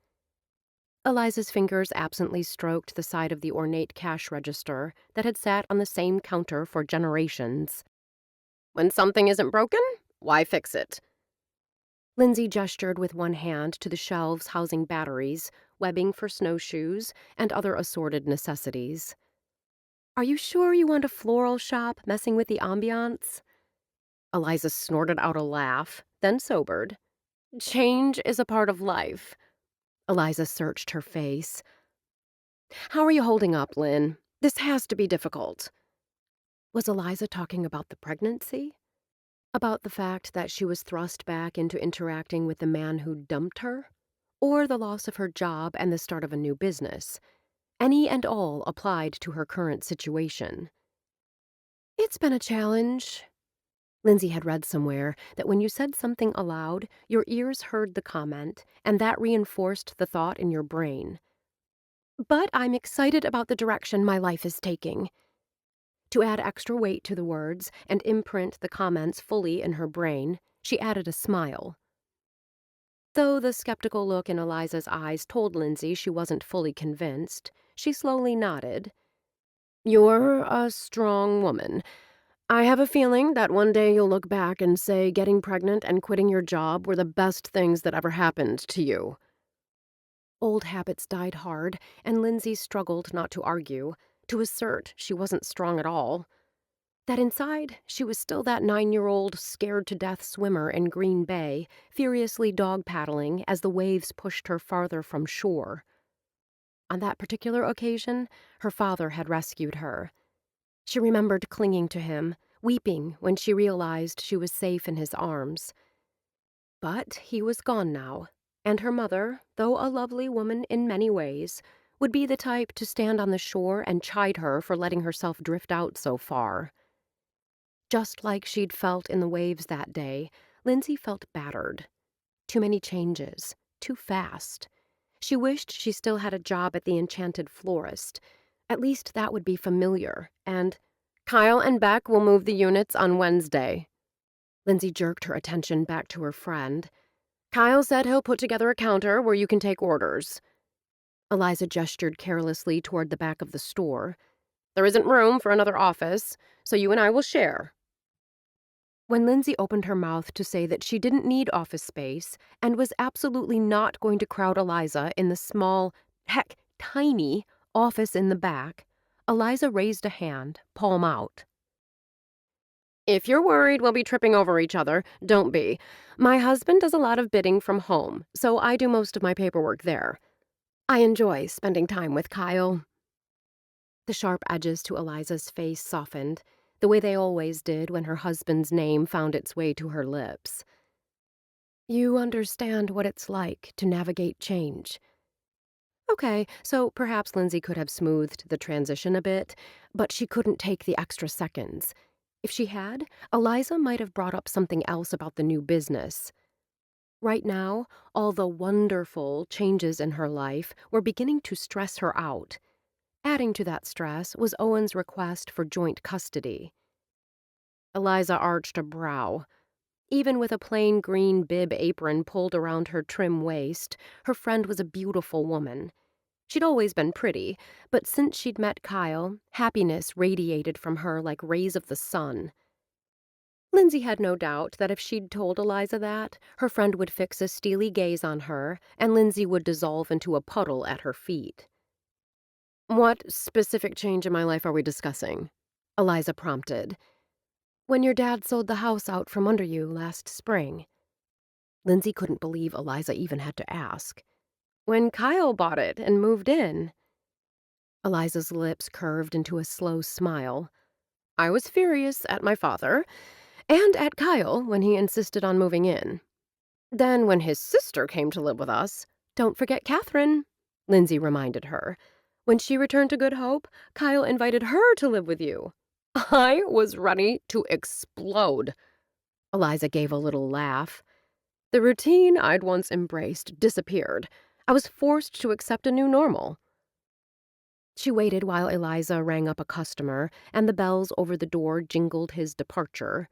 Eliza's fingers absently stroked the side of the ornate cash register that had sat on the same counter for generations. When something isn't broken, why fix it? Lindsay gestured with one hand to the shelves housing batteries, webbing for snowshoes, and other assorted necessities. Are you sure you want a floral shop messing with the ambiance? Eliza snorted out a laugh, then sobered. Change is a part of life. Eliza searched her face. How are you holding up, Lynn? This has to be difficult. Was Eliza talking about the pregnancy? About the fact that she was thrust back into interacting with the man who dumped her? Or the loss of her job and the start of a new business? Any and all applied to her current situation. It's been a challenge. Lindsay had read somewhere that when you said something aloud, your ears heard the comment, and that reinforced the thought in your brain. But I'm excited about the direction my life is taking. To add extra weight to the words and imprint the comments fully in her brain, she added a smile. Though the skeptical look in Eliza's eyes told Lindsay she wasn't fully convinced, she slowly nodded. You're a strong woman. I have a feeling that one day you'll look back and say getting pregnant and quitting your job were the best things that ever happened to you. Old habits died hard, and Lindsay struggled not to argue, to assert she wasn't strong at all. That inside, she was still that 9-year-old scared-to-death swimmer in Green Bay, furiously dog-paddling as the waves pushed her farther from shore. On that particular occasion, her father had rescued her. She remembered clinging to him, weeping when she realized she was safe in his arms. But he was gone now, and her mother, though a lovely woman in many ways, would be the type to stand on the shore and chide her for letting herself drift out so far. Just like she'd felt in the waves that day, Lindsay felt battered. Too many changes. Too fast. She wished she still had a job at the Enchanted Florist. At least that would be familiar, and Kyle and Beck will move the units on Wednesday. Lindsay jerked her attention back to her friend. Kyle said he'll put together a counter where you can take orders. Eliza gestured carelessly toward the back of the store. There isn't room for another office, so you and I will share. When Lindsay opened her mouth to say that she didn't need office space and was absolutely not going to crowd Eliza in the small, heck, tiny office in the back, Eliza raised a hand, palm out. If you're worried we'll be tripping over each other, don't be. My husband does a lot of bidding from home, so I do most of my paperwork there. I enjoy spending time with Kyle. The sharp edges to Eliza's face softened, the way they always did when her husband's name found its way to her lips. You understand what it's like to navigate change. Okay, so perhaps Lindsay could have smoothed the transition a bit, but she couldn't take the extra seconds. If she had, Eliza might have brought up something else about the new business. Right now, all the wonderful changes in her life were beginning to stress her out. Adding to that stress was Owen's request for joint custody. Eliza arched a brow. Even with a plain green bib apron pulled around her trim waist, her friend was a beautiful woman. She'd always been pretty, but since she'd met Kyle, happiness radiated from her like rays of the sun. Lindsay had no doubt that if she'd told Eliza that, her friend would fix a steely gaze on her, and Lindsay would dissolve into a puddle at her feet. What specific change in my life are we discussing? Eliza prompted. When your dad sold the house out from under you last spring. Lindsay couldn't believe Eliza even had to ask. When Kyle bought it and moved in. Eliza's lips curved into a slow smile. I was furious at my father, and at Kyle when he insisted on moving in. Then when his sister came to live with us, don't forget Catherine, Lindsay reminded her. When she returned to Good Hope, Kyle invited her to live with you. I was ready to explode. Eliza gave a little laugh. The routine I'd once embraced disappeared. I was forced to accept a new normal. She waited while Eliza rang up a customer, and the bells over the door jingled his departure.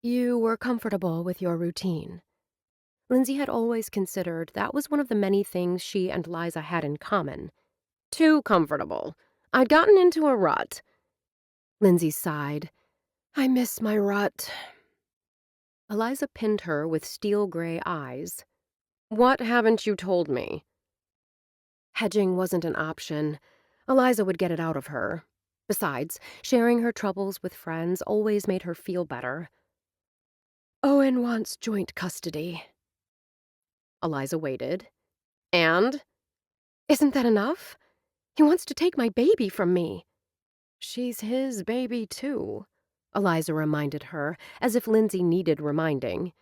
You were comfortable with your routine. Lindsay had always considered that was one of the many things she and Liza had in common. Too comfortable. I'd gotten into a rut. Lindsay sighed. I miss my rut. Eliza pinned her with steel-gray eyes. What haven't you told me? Hedging wasn't an option. Eliza would get it out of her. Besides, sharing her troubles with friends always made her feel better. Owen wants joint custody. Eliza waited. And? Isn't that enough? He wants to take my baby from me. She's his baby, too, Eliza reminded her, as if Lindsay needed reminding.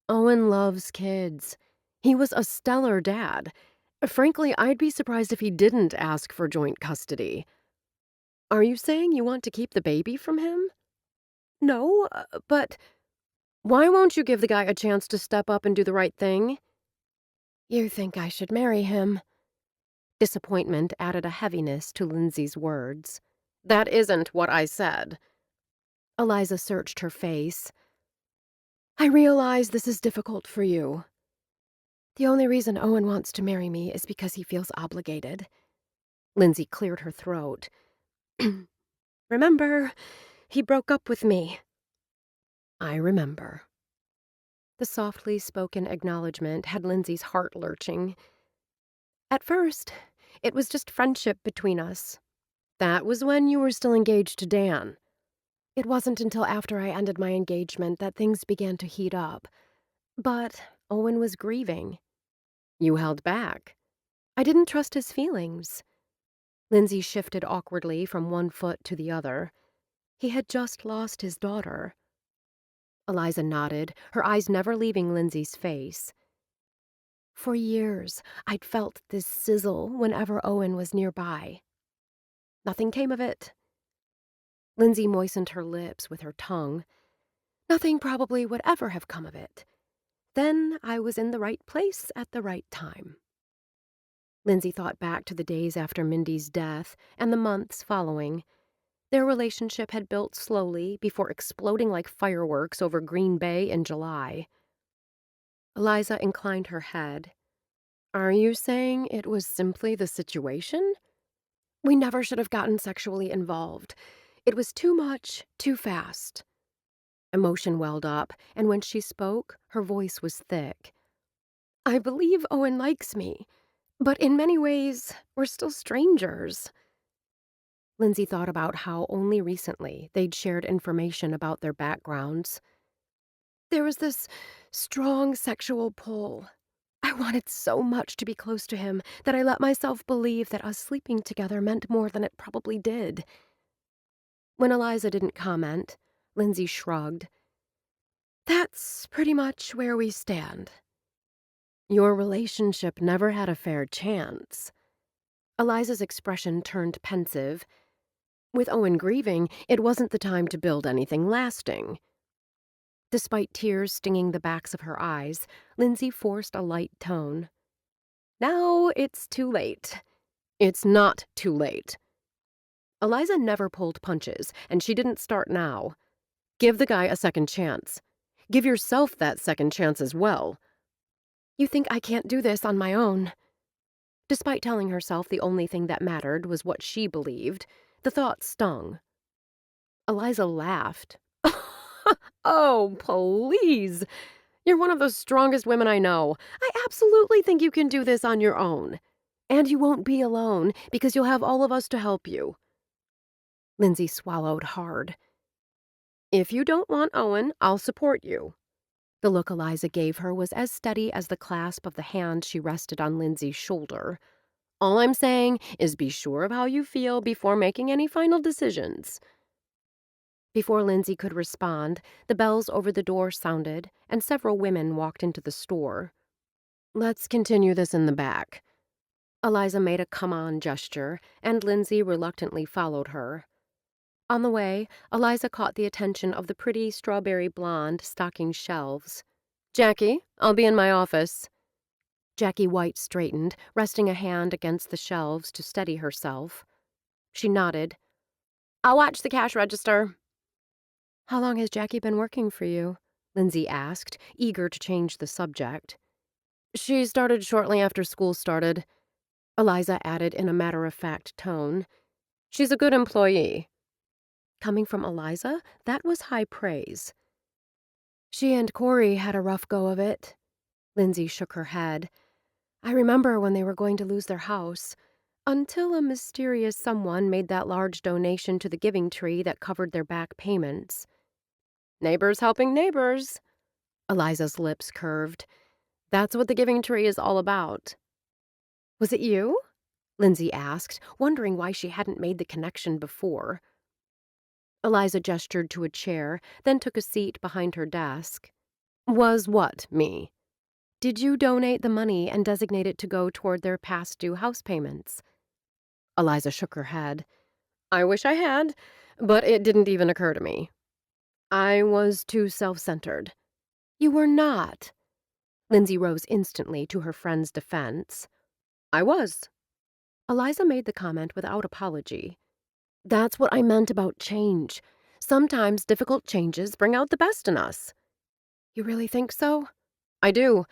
Owen loves kids. He was a stellar dad. Frankly, I'd be surprised if he didn't ask for joint custody. Are you saying you want to keep the baby from him? No, but why won't you give the guy a chance to step up and do the right thing? You think I should marry him? Disappointment added a heaviness to Lindsay's words. That isn't what I said. Eliza searched her face. I realize this is difficult for you. The only reason Owen wants to marry me is because he feels obligated. Lindsay cleared her throat. Remember, he broke up with me. I remember. The softly spoken acknowledgement had Lindsay's heart lurching. At first, it was just friendship between us. That was when you were still engaged to Dan. It wasn't until after I ended my engagement that things began to heat up. But Owen was grieving. You held back. I didn't trust his feelings. Lindsay shifted awkwardly from one foot to the other. He had just lost his daughter. Eliza nodded, her eyes never leaving Lindsay's face. For years, I'd felt this sizzle whenever Owen was nearby. Nothing came of it. Lindsay moistened her lips with her tongue. Nothing probably would ever have come of it. Then I was in the right place at the right time. Lindsay thought back to the days after Mindy's death and the months following. Their relationship had built slowly before exploding like fireworks over Green Bay in July. Eliza inclined her head. Are you saying it was simply the situation? We never should have gotten sexually involved. It was too much, too fast. Emotion welled up, and when she spoke, her voice was thick. I believe Owen likes me, but in many ways, we're still strangers. Lindsay thought about how only recently they'd shared information about their backgrounds. There was this strong sexual pull. I wanted so much to be close to him that I let myself believe that us sleeping together meant more than it probably did. When Eliza didn't comment, Lindsay shrugged. That's pretty much where we stand. Your relationship never had a fair chance. Eliza's expression turned pensive. With Owen grieving, it wasn't the time to build anything lasting. Despite tears stinging the backs of her eyes, Lindsay forced a light tone. Now it's too late. It's not too late. Eliza never pulled punches, and she didn't start now. Give the guy a second chance. Give yourself that second chance as well. You think I can't do this on my own? Despite telling herself the only thing that mattered was what she believed, the thought stung. Eliza laughed. Oh, please. You're one of the strongest women I know. I absolutely think you can do this on your own. And you won't be alone, because you'll have all of us to help you. Lindsay swallowed hard. If you don't want Owen, I'll support you. The look Eliza gave her was as steady as the clasp of the hand she rested on Lindsay's shoulder. All I'm saying is be sure of how you feel before making any final decisions. Before Lindsay could respond, the bells over the door sounded, and several women walked into the store. Let's continue this in the back. Eliza made a come-on gesture, and Lindsay reluctantly followed her. On the way, Eliza caught the attention of the pretty strawberry blonde stocking shelves. Jackie, I'll be in my office. Jackie White straightened, resting a hand against the shelves to steady herself. She nodded. I'll watch the cash register. How long has Jackie been working for you? Lindsay asked, eager to change the subject. She started shortly after school started, Eliza added in a matter-of-fact tone. She's a good employee. Coming from Eliza, that was high praise. She and Corey had a rough go of it. Lindsay shook her head. I remember when they were going to lose their house, until a mysterious someone made that large donation to the giving tree that covered their back payments. Neighbors helping neighbors. Eliza's lips curved. That's what the giving tree is all about. Was it you? Lindsay asked, wondering why she hadn't made the connection before. Eliza gestured to a chair, then took a seat behind her desk. Was what, me? Did you donate the money and designate it to go toward their past due house payments? Eliza shook her head. I wish I had, but it didn't even occur to me. I was too self-centered. You were not. Lindsay rose instantly to her friend's defense. I was. Eliza made the comment without apology. That's what I meant about change. Sometimes difficult changes bring out the best in us. You really think so? I do.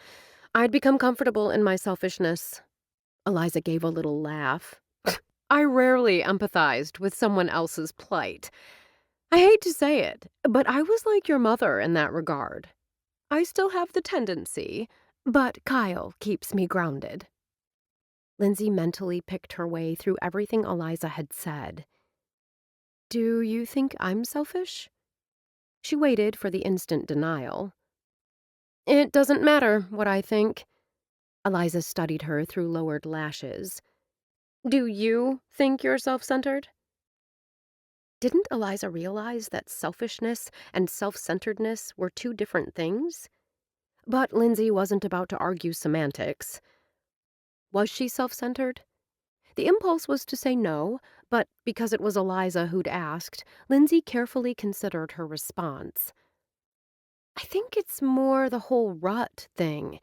I'd become comfortable in my selfishness. Eliza gave a little laugh. I rarely empathized with someone else's plight. I hate to say it, but I was like your mother in that regard. I still have the tendency, but Kyle keeps me grounded. Lindsay mentally picked her way through everything Eliza had said. Do you think I'm selfish? She waited for the instant denial. It doesn't matter what I think. Eliza studied her through lowered lashes. Do you think you're self-centered? Didn't Eliza realize that selfishness and self-centeredness were two different things? But Lindsay wasn't about to argue semantics. Was she self-centered? The impulse was to say no, but because it was Eliza who'd asked, Lindsay carefully considered her response. I think it's more the whole rut thing.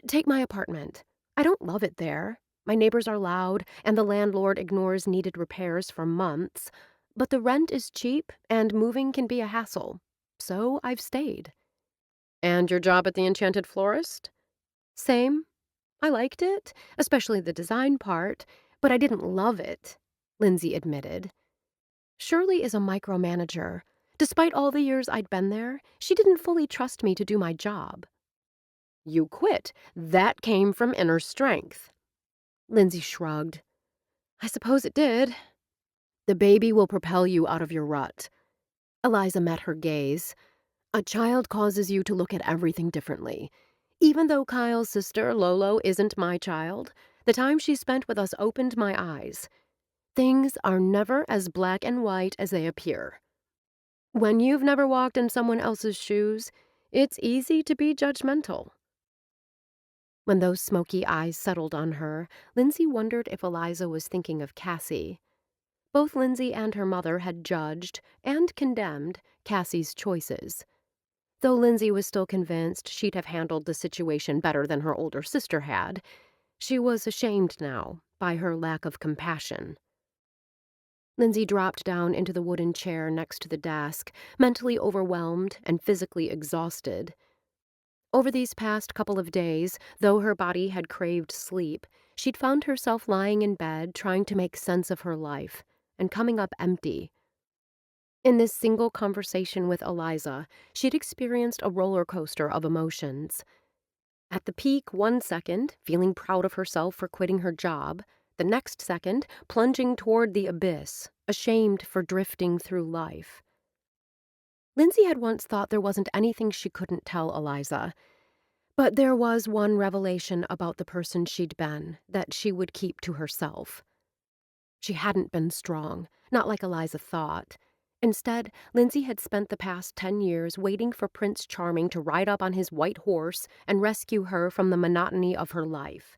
Take my apartment. I don't love it there. My neighbors are loud, and the landlord ignores needed repairs for months. But the rent is cheap, and moving can be a hassle. So I've stayed. And your job at the Enchanted Florist? Same. I liked it, especially the design part, but I didn't love it, Lindsay admitted. Shirley is a micromanager. Despite all the years I'd been there, she didn't fully trust me to do my job. You quit. That came from inner strength. Lindsay shrugged. I suppose it did. The baby will propel you out of your rut. Eliza met her gaze. A child causes you to look at everything differently. Even though Kyle's sister, Lolo, isn't my child, the time she spent with us opened my eyes. Things are never as black and white as they appear. When you've never walked in someone else's shoes, it's easy to be judgmental. When those smoky eyes settled on her, Lindsay wondered if Eliza was thinking of Cassie. Both Lindsay and her mother had judged and condemned Cassie's choices. Though Lindsay was still convinced she'd have handled the situation better than her older sister had, she was ashamed now by her lack of compassion. Lindsay dropped down into the wooden chair next to the desk, mentally overwhelmed and physically exhausted. Over these past couple of days, though her body had craved sleep, she'd found herself lying in bed trying to make sense of her life and coming up empty. In this single conversation with Eliza, she'd experienced a roller coaster of emotions. At the peak, one second, feeling proud of herself for quitting her job, the next second, plunging toward the abyss, ashamed for drifting through life. Lindsay had once thought there wasn't anything she couldn't tell Eliza, but there was one revelation about the person she'd been that she would keep to herself. She hadn't been strong, not like Eliza thought. Instead, Lindsay had spent the past 10 years waiting for Prince Charming to ride up on his white horse and rescue her from the monotony of her life.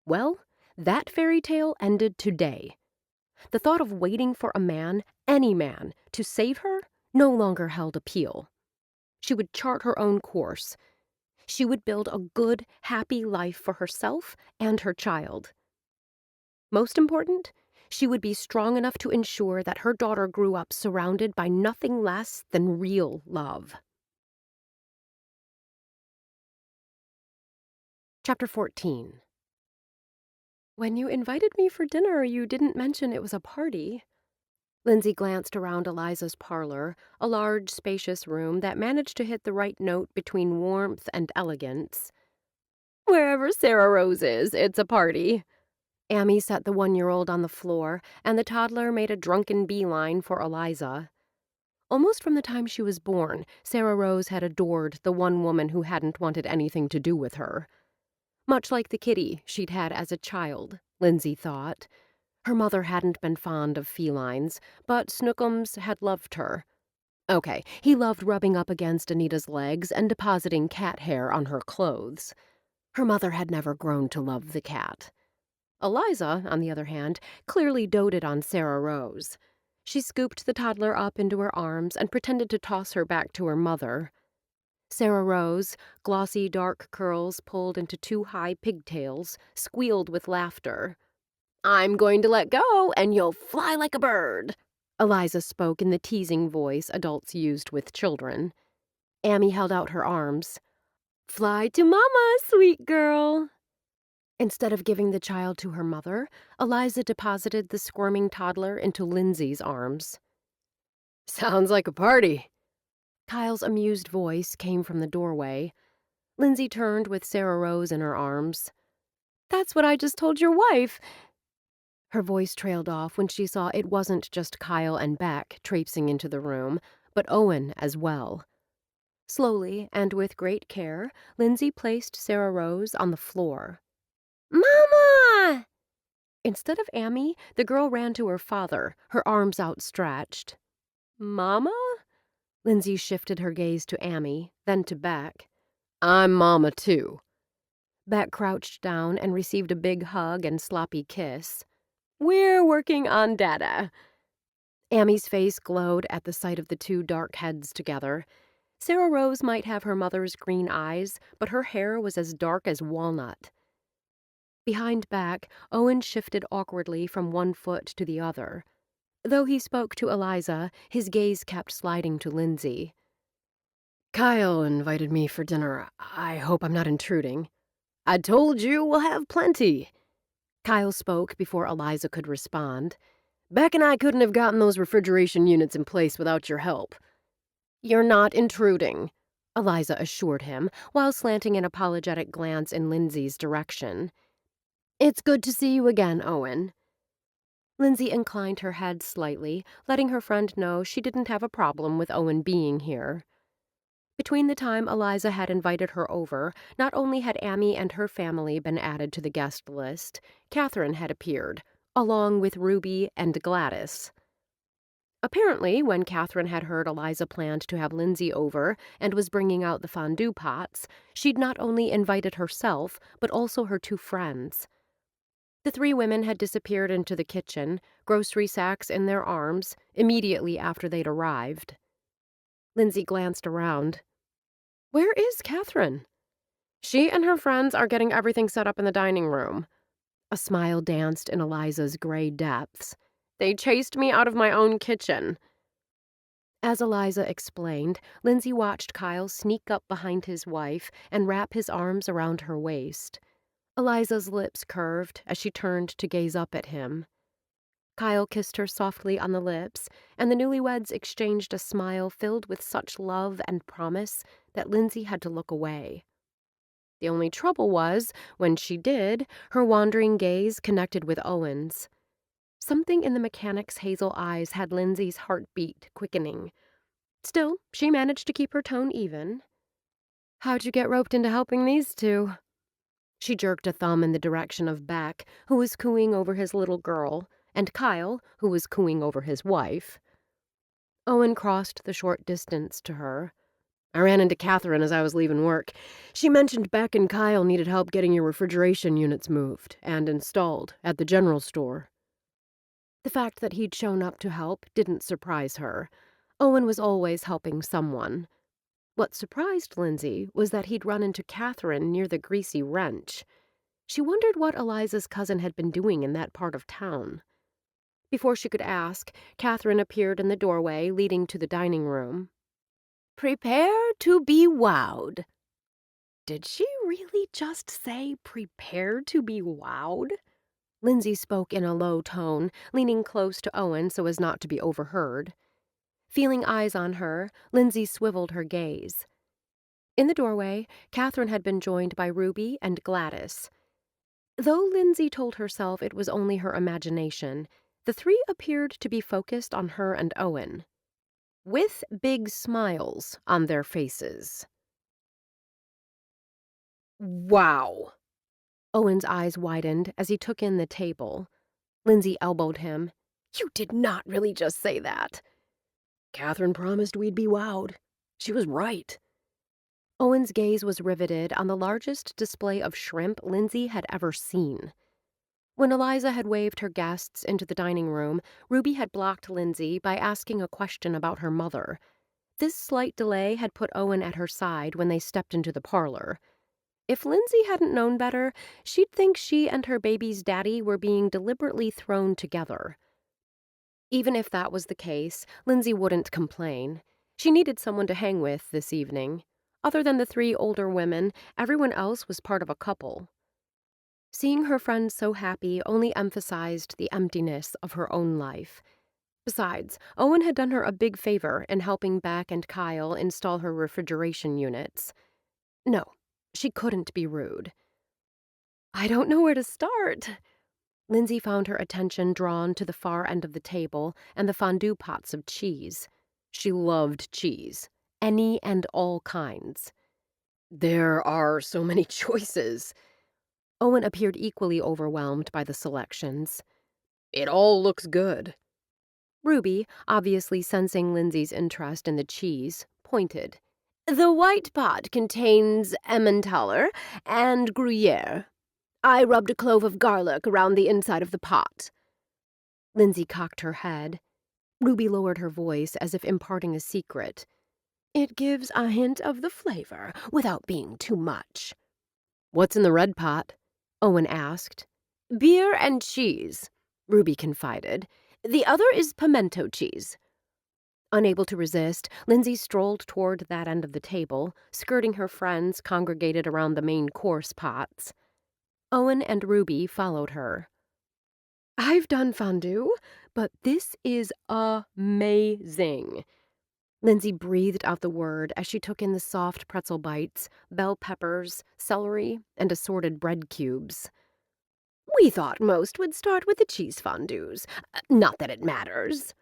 Well, that fairy tale ended today. The thought of waiting for a man, any man, to save her no longer held appeal. She would chart her own course. She would build a good, happy life for herself and her child. Most important, she would be strong enough to ensure that her daughter grew up surrounded by nothing less than real love. Chapter 14. When you invited me for dinner, you didn't mention it was a party. Lindsay glanced around Eliza's parlor, a large, spacious room that managed to hit the right note between warmth and elegance. Wherever Sarah Rose is, it's a party. Amy set the 1-year-old on the floor, and the toddler made a drunken beeline for Eliza. Almost from the time she was born, Sarah Rose had adored the one woman who hadn't wanted anything to do with her. Much like the kitty she'd had as a child, Lindsay thought. Her mother hadn't been fond of felines, but Snookums had loved her. Okay, he loved rubbing up against Anita's legs and depositing cat hair on her clothes. Her mother had never grown to love the cat. Eliza, on the other hand, clearly doted on Sarah Rose. She scooped the toddler up into her arms and pretended to toss her back to her mother. Sarah Rose, glossy dark curls pulled into 2 high pigtails, squealed with laughter. I'm going to let go, and you'll fly like a bird, Eliza spoke in the teasing voice adults used with children. Amy held out her arms. Fly to Mama, sweet girl. Instead of giving the child to her mother, Eliza deposited the squirming toddler into Lindsay's arms. Sounds like a party. Kyle's amused voice came from the doorway. Lindsay turned with Sarah Rose in her arms. That's what I just told your wife. Her voice trailed off when she saw it wasn't just Kyle and Beck traipsing into the room, but Owen as well. Slowly and with great care, Lindsay placed Sarah Rose on the floor. Mama! Instead of Amy, the girl ran to her father, her arms outstretched. Mama? Lindsay shifted her gaze to Amy, then to Beck. I'm Mama, too. Beck crouched down and received a big hug and sloppy kiss. We're working on data. Amy's face glowed at the sight of the two dark heads together. Sarah Rose might have her mother's green eyes, but her hair was as dark as walnut. Behind back, Owen shifted awkwardly from one foot to the other. Though he spoke to Eliza, his gaze kept sliding to Lindsay. Kyle invited me for dinner. I hope I'm not intruding. I told you we'll have plenty. Kyle spoke before Eliza could respond. Beck and I couldn't have gotten those refrigeration units in place without your help. You're not intruding, Eliza assured him, while slanting an apologetic glance in Lindsay's direction. It's good to see you again, Owen. Lindsay inclined her head slightly, letting her friend know she didn't have a problem with Owen being here. Between the time Eliza had invited her over, not only had Amy and her family been added to the guest list, Catherine had appeared, along with Ruby and Gladys. Apparently, when Catherine had heard Eliza planned to have Lindsay over and was bringing out the fondue pots, she'd not only invited herself, but also her two friends. The three women had disappeared into the kitchen, grocery sacks in their arms, immediately after they'd arrived. Lindsay glanced around. Where is Catherine? She and her friends are getting everything set up in the dining room. A smile danced in Eliza's gray depths. They chased me out of my own kitchen. As Eliza explained, Lindsay watched Kyle sneak up behind his wife and wrap his arms around her waist. Eliza's lips curved as she turned to gaze up at him. Kyle kissed her softly on the lips, and the newlyweds exchanged a smile filled with such love and promise that Lindsay had to look away. The only trouble was, when she did, her wandering gaze connected with Owen's. Something in the mechanic's hazel eyes had Lindsay's heartbeat quickening. Still, she managed to keep her tone even. How'd you get roped into helping these two? She jerked a thumb in the direction of Beck, who was cooing over his little girl, and Kyle, who was cooing over his wife. Owen crossed the short distance to her. I ran into Catherine as I was leaving work. She mentioned Beck and Kyle needed help getting your refrigeration units moved and installed at the general store. The fact that he'd shown up to help didn't surprise her. Owen was always helping someone. What surprised Lindsay was that he'd run into Catherine near the greasy wrench. She wondered what Eliza's cousin had been doing in that part of town. Before she could ask, Catherine appeared in the doorway leading to the dining room. Prepare to be wowed. Did she really just say prepare to be wowed? Lindsay spoke in a low tone, leaning close to Owen so as not to be overheard. Feeling eyes on her, Lindsay swiveled her gaze. In the doorway, Catherine had been joined by Ruby and Gladys. Though Lindsay told herself it was only her imagination, the three appeared to be focused on her and Owen, with big smiles on their faces. Wow! Owen's eyes widened as he took in the table. Lindsay elbowed him. You did not really just say that. Catherine promised we'd be wowed. She was right. Owen's gaze was riveted on the largest display of shrimp Lindsay had ever seen. When Eliza had waved her guests into the dining room, Ruby had blocked Lindsay by asking a question about her mother. This slight delay had put Owen at her side when they stepped into the parlor. If Lindsay hadn't known better, she'd think she and her baby's daddy were being deliberately thrown together. Even if that was the case, Lindsay wouldn't complain. She needed someone to hang with this evening. Other than the three older women, everyone else was part of a couple. Seeing her friend so happy only emphasized the emptiness of her own life. Besides, Owen had done her a big favor in helping Beck and Kyle install her refrigeration units. No, she couldn't be rude. I don't know where to start. Lindsay found her attention drawn to the far end of the table and the fondue pots of cheese. She loved cheese, any and all kinds. There are so many choices. Owen appeared equally overwhelmed by the selections. It all looks good. Ruby, obviously sensing Lindsay's interest in the cheese, pointed. The white pot contains Emmentaler and Gruyere. I rubbed a clove of garlic around the inside of the pot. Lindsay cocked her head. Ruby lowered her voice as if imparting a secret. It gives a hint of the flavor without being too much. What's in the red pot? Owen asked. Beer and cheese, Ruby confided. The other is pimento cheese. Unable to resist, Lindsay strolled toward that end of the table, skirting her friends congregated around the main course pots. Owen and Ruby followed her. I've done fondue, but this is amazing. Lindsay breathed out the word as she took in the soft pretzel bites, bell peppers, celery, and assorted bread cubes. We thought most would start with the cheese fondues. Not that it matters.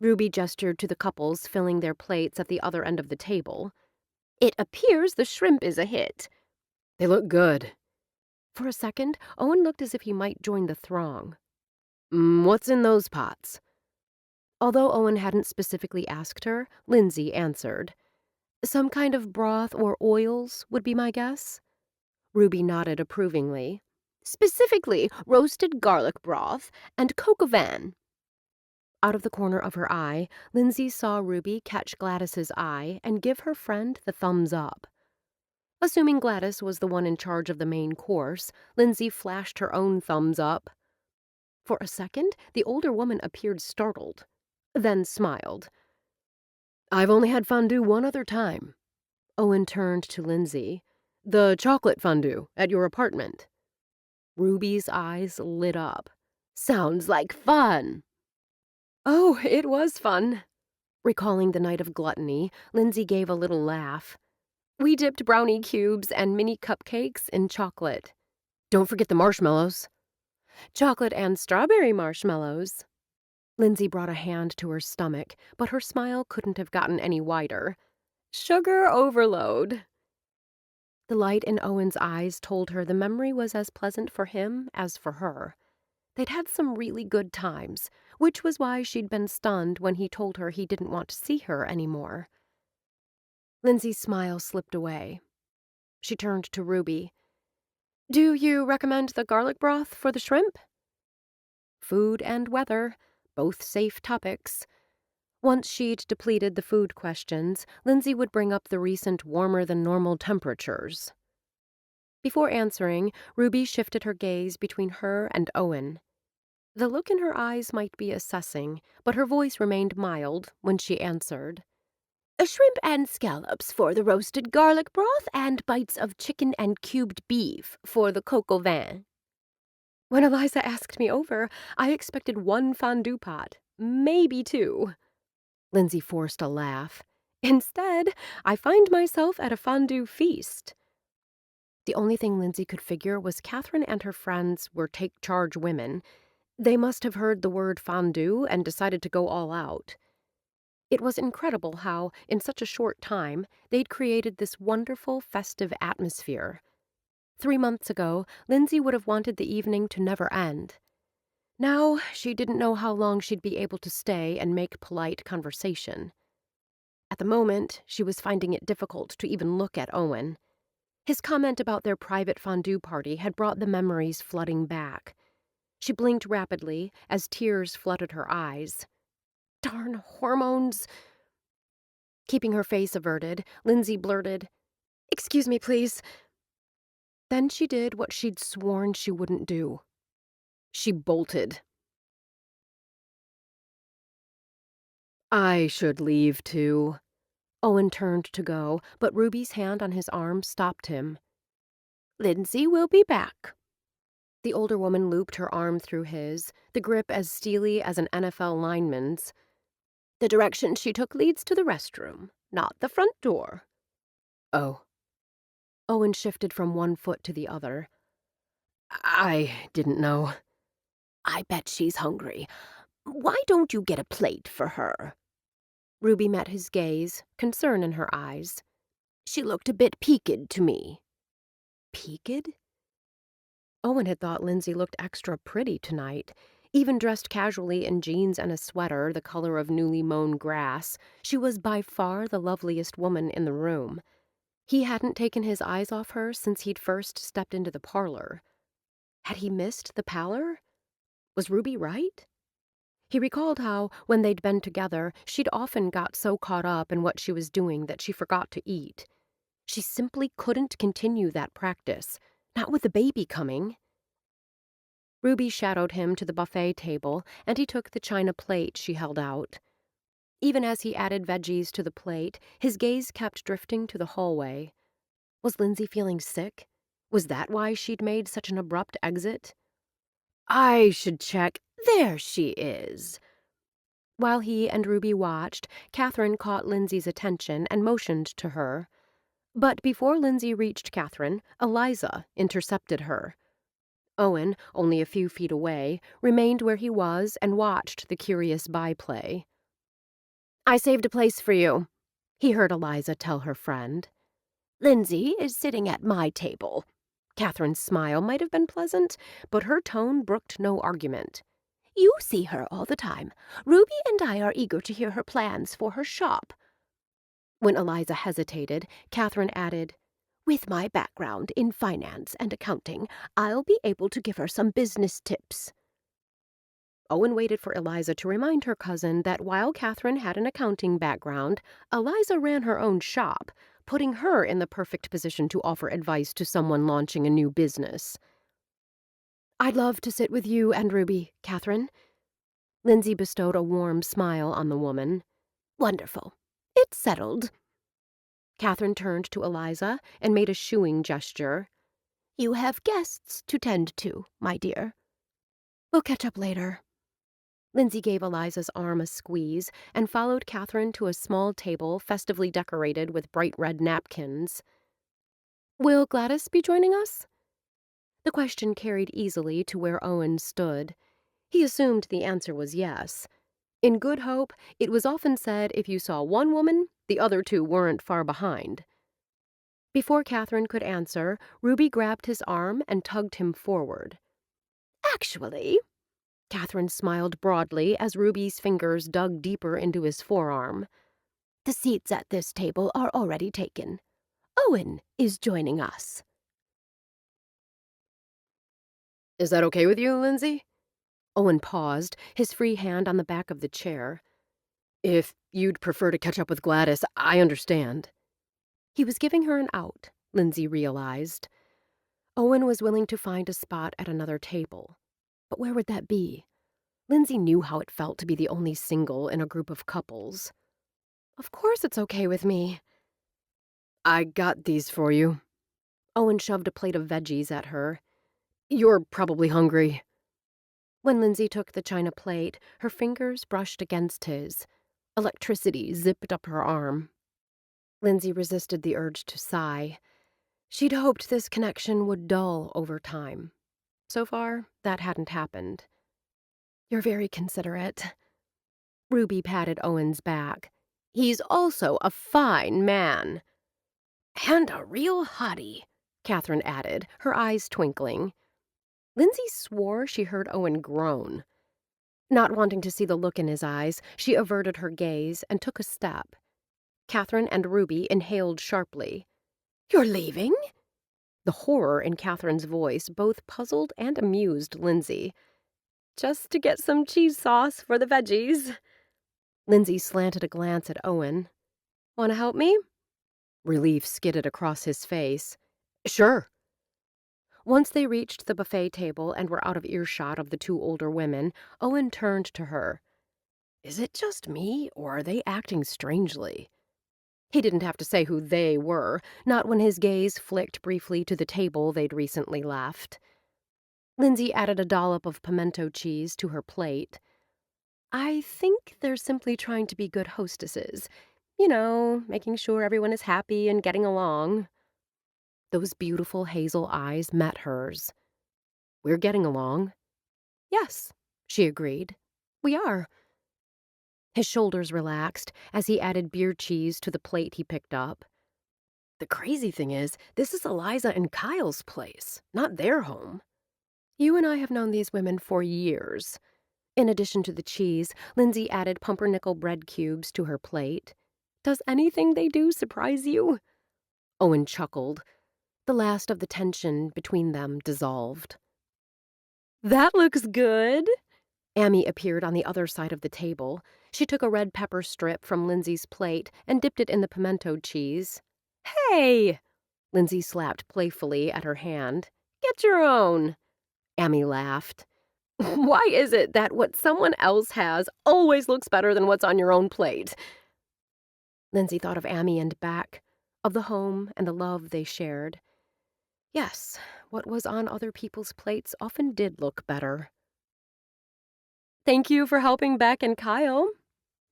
Ruby gestured to the couples filling their plates at the other end of the table. It appears the shrimp is a hit. They look good. For a second, Owen looked as if he might join the throng. What's in those pots? Although Owen hadn't specifically asked her, Lindsay answered. Some kind of broth or oils would be my guess. Ruby nodded approvingly. Specifically, roasted garlic broth and coq au vin. Out of the corner of her eye, Lindsay saw Ruby catch Gladys's eye and give her friend the thumbs up. Assuming Gladys was the one in charge of the main course, Lindsay flashed her own thumbs up. For a second, the older woman appeared startled, then smiled. I've only had fondue one other time. Owen turned to Lindsay. The chocolate fondue at your apartment. Ruby's eyes lit up. Sounds like fun. Oh, it was fun. Recalling the night of gluttony, Lindsay gave a little laugh. We dipped brownie cubes and mini cupcakes in chocolate. Don't forget the marshmallows. Chocolate and strawberry marshmallows. Lindsay brought a hand to her stomach, but her smile couldn't have gotten any wider. Sugar overload. The light in Owen's eyes told her the memory was as pleasant for him as for her. They'd had some really good times, which was why she'd been stunned when he told her he didn't want to see her anymore. Lindsay's smile slipped away. She turned to Ruby. Do you recommend the garlic broth for the shrimp? Food and weather, both safe topics. Once she'd depleted the food questions, Lindsay would bring up the recent warmer-than-normal temperatures. Before answering, Ruby shifted her gaze between her and Owen. The look in her eyes might be assessing, but her voice remained mild when she answered. A shrimp and scallops for the roasted garlic broth and bites of chicken and cubed beef for the coq au vin. When Eliza asked me over, I expected one fondue pot, maybe two. Lindsay forced a laugh. Instead, I find myself at a fondue feast. The only thing Lindsay could figure was Catherine and her friends were take-charge women. They must have heard the word fondue and decided to go all out. It was incredible how, in such a short time, they'd created this wonderful, festive atmosphere. 3 months ago, Lindsay would have wanted the evening to never end. Now, she didn't know how long she'd be able to stay and make polite conversation. At the moment, she was finding it difficult to even look at Owen. His comment about their private fondue party had brought the memories flooding back. She blinked rapidly as tears flooded her eyes. Darn hormones. Keeping her face averted, Lindsay blurted, "Excuse me, please." Then she did what she'd sworn she wouldn't do. She bolted. I should leave, too. Owen turned to go, but Ruby's hand on his arm stopped him. Lindsay will be back. The older woman looped her arm through his, the grip as steely as an NFL lineman's. The direction she took leads to the restroom, not the front door. Oh. Owen shifted from one foot to the other. I didn't know. I bet she's hungry. Why don't you get a plate for her? Ruby met his gaze, concern in her eyes. She looked a bit peaked to me. Peaked? Owen had thought Lindsay looked extra pretty tonight. Even dressed casually in jeans and a sweater the color of newly mown grass, she was by far the loveliest woman in the room. He hadn't taken his eyes off her since he'd first stepped into the parlor. Had he missed the pallor? Was Ruby right? He recalled how, when they'd been together, she'd often got so caught up in what she was doing that she forgot to eat. She simply couldn't continue that practice, not with the baby coming. Ruby shadowed him to the buffet table, and he took the china plate she held out. Even as he added veggies to the plate, his gaze kept drifting to the hallway. Was Lindsay feeling sick? Was that why she'd made such an abrupt exit? I should check. There she is. While he and Ruby watched, Catherine caught Lindsay's attention and motioned to her. But before Lindsay reached Catherine, Eliza intercepted her. Owen, only a few feet away, remained where he was and watched the curious byplay. "I saved a place for you," he heard Eliza tell her friend. "Lindsay is sitting at my table." Catherine's smile might have been pleasant, but her tone brooked no argument. "You see her all the time. Ruby and I are eager to hear her plans for her shop." When Eliza hesitated, Catherine added, "With my background in finance and accounting, I'll be able to give her some business tips." Owen waited for Eliza to remind her cousin that while Catherine had an accounting background, Eliza ran her own shop, putting her in the perfect position to offer advice to someone launching a new business. "I'd love to sit with you and Ruby, Catherine." Lindsay bestowed a warm smile on the woman. "Wonderful. It's settled." Catherine turned to Eliza and made a shooing gesture. "You have guests to tend to, my dear." "We'll catch up later." Lindsay gave Eliza's arm a squeeze and followed Catherine to a small table festively decorated with bright red napkins. "Will Gladys be joining us?" The question carried easily to where Owen stood. He assumed the answer was yes. In Good Hope, it was often said if you saw one woman, the other two weren't far behind. Before Catherine could answer, Ruby grabbed his arm and tugged him forward. "Actually," Catherine smiled broadly as Ruby's fingers dug deeper into his forearm, "the seats at this table are already taken. Owen is joining us." Is that okay with you, Lindsay? Owen paused, his free hand on the back of the chair. If you'd prefer to catch up with Gladys, I understand. He was giving her an out, Lindsay realized. Owen was willing to find a spot at another table. But where would that be? Lindsay knew how it felt to be the only single in a group of couples. "Of course it's okay with me." I got these for you. Owen shoved a plate of veggies at her. You're probably hungry. When Lindsay took the china plate, her fingers brushed against his. Electricity zipped up her arm. Lindsay resisted the urge to sigh. She'd hoped this connection would dull over time. So far, that hadn't happened. "You're very considerate." Ruby patted Owen's back. "He's also a fine man." "And a real hottie," Catherine added, her eyes twinkling. Lindsay swore she heard Owen groan. Not wanting to see the look in his eyes, she averted her gaze and took a step. Catherine and Ruby inhaled sharply. "You're leaving?" The horror in Catherine's voice both puzzled and amused Lindsay. "Just to get some cheese sauce for the veggies." Lindsay slanted a glance at Owen. "Want to help me?" Relief skidded across his face. "Sure." Once they reached the buffet table and were out of earshot of the two older women, Owen turned to her. "Is it just me, or are they acting strangely?" He didn't have to say who they were, not when his gaze flicked briefly to the table they'd recently left. Lindsay added a dollop of pimento cheese to her plate. "I think they're simply trying to be good hostesses. You know, making sure everyone is happy and getting along." Those beautiful hazel eyes met hers. "We're getting along." "Yes," she agreed. "We are." His shoulders relaxed as he added beer cheese to the plate he picked up. "The crazy thing is, this is Eliza and Kyle's place, not their home. You and I have known these women for years." In addition to the cheese, Lindsay added pumpernickel bread cubes to her plate. "Does anything they do surprise you?" Owen chuckled. The last of the tension between them dissolved. "That looks good." Amy appeared on the other side of the table. She took a red pepper strip from Lindsay's plate and dipped it in the pimento cheese. "Hey!" Lindsay slapped playfully at her hand. "Get your own." Amy laughed. "Why is it that what someone else has always looks better than what's on your own plate?" Lindsay thought of Amy and Beck, of the home and the love they shared. Yes, what was on other people's plates often did look better. "Thank you for helping Beck and Kyle."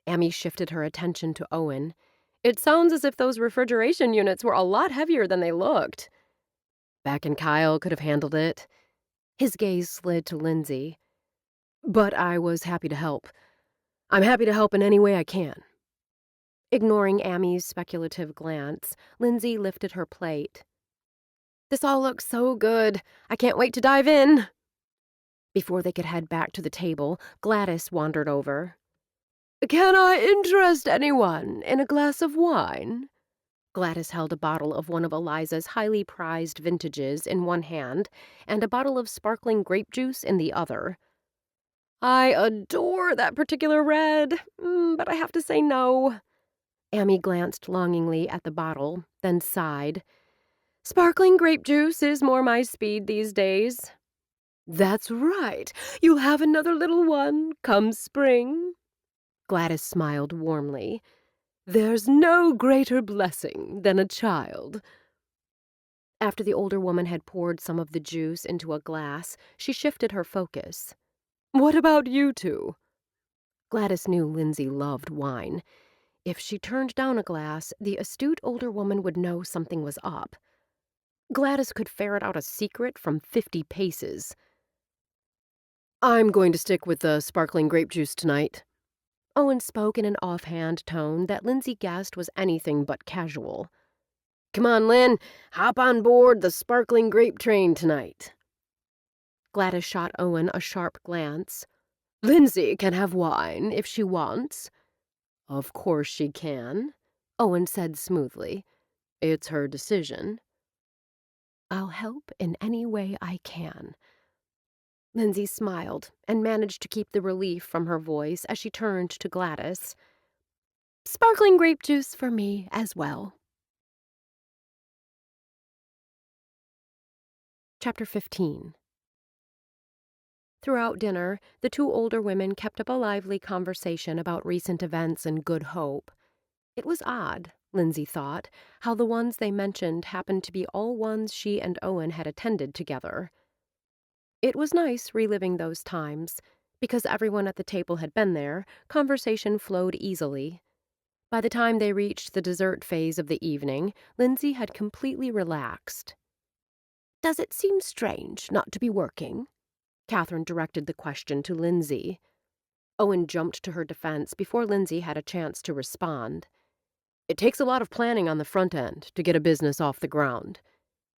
Amy shifted her attention to Owen. "It sounds as if those refrigeration units were a lot heavier than they looked." Beck and Kyle could have handled it. His gaze slid to Lindsay. "But I was happy to help. I'm happy to help in any way I can." Ignoring Amy's speculative glance, Lindsay lifted her plate. "This all looks so good. I can't wait to dive in." Before they could head back to the table, Gladys wandered over. "Can I interest anyone in a glass of wine?" Gladys held a bottle of one of Eliza's highly prized vintages in one hand and a bottle of sparkling grape juice in the other. "I adore that particular red, but I have to say no." Amy glanced longingly at the bottle, then sighed. "Sparkling grape juice is more my speed these days." "That's right. You'll have another little one come spring." Gladys smiled warmly. "There's no greater blessing than a child." After the older woman had poured some of the juice into a glass, she shifted her focus. "What about you two?" Gladys knew Lindsay loved wine. If she turned down a glass, the astute older woman would know something was up. Gladys could ferret out a secret from 50 paces. "I'm going to stick with the sparkling grape juice tonight." Owen spoke in an offhand tone that Lindsay guessed was anything but casual. "Come on, Lynn, hop on board the sparkling grape train tonight." Gladys shot Owen a sharp glance. "Lindsay can have wine if she wants." "Of course she can," Owen said smoothly. "It's her decision." "I'll help in any way I can." Lindsay smiled and managed to keep the relief from her voice as she turned to Gladys. "Sparkling grape juice for me as well." Chapter 15. Throughout dinner, the two older women kept up a lively conversation about recent events and Good Hope. It was odd, Lindsay thought, how the ones they mentioned happened to be all ones she and Owen had attended together. It was nice reliving those times. Because everyone at the table had been there, conversation flowed easily. By the time they reached the dessert phase of the evening, Lindsay had completely relaxed. "Does it seem strange not to be working?" Catherine directed the question to Lindsay. Owen jumped to her defense before Lindsay had a chance to respond. "It takes a lot of planning on the front end to get a business off the ground."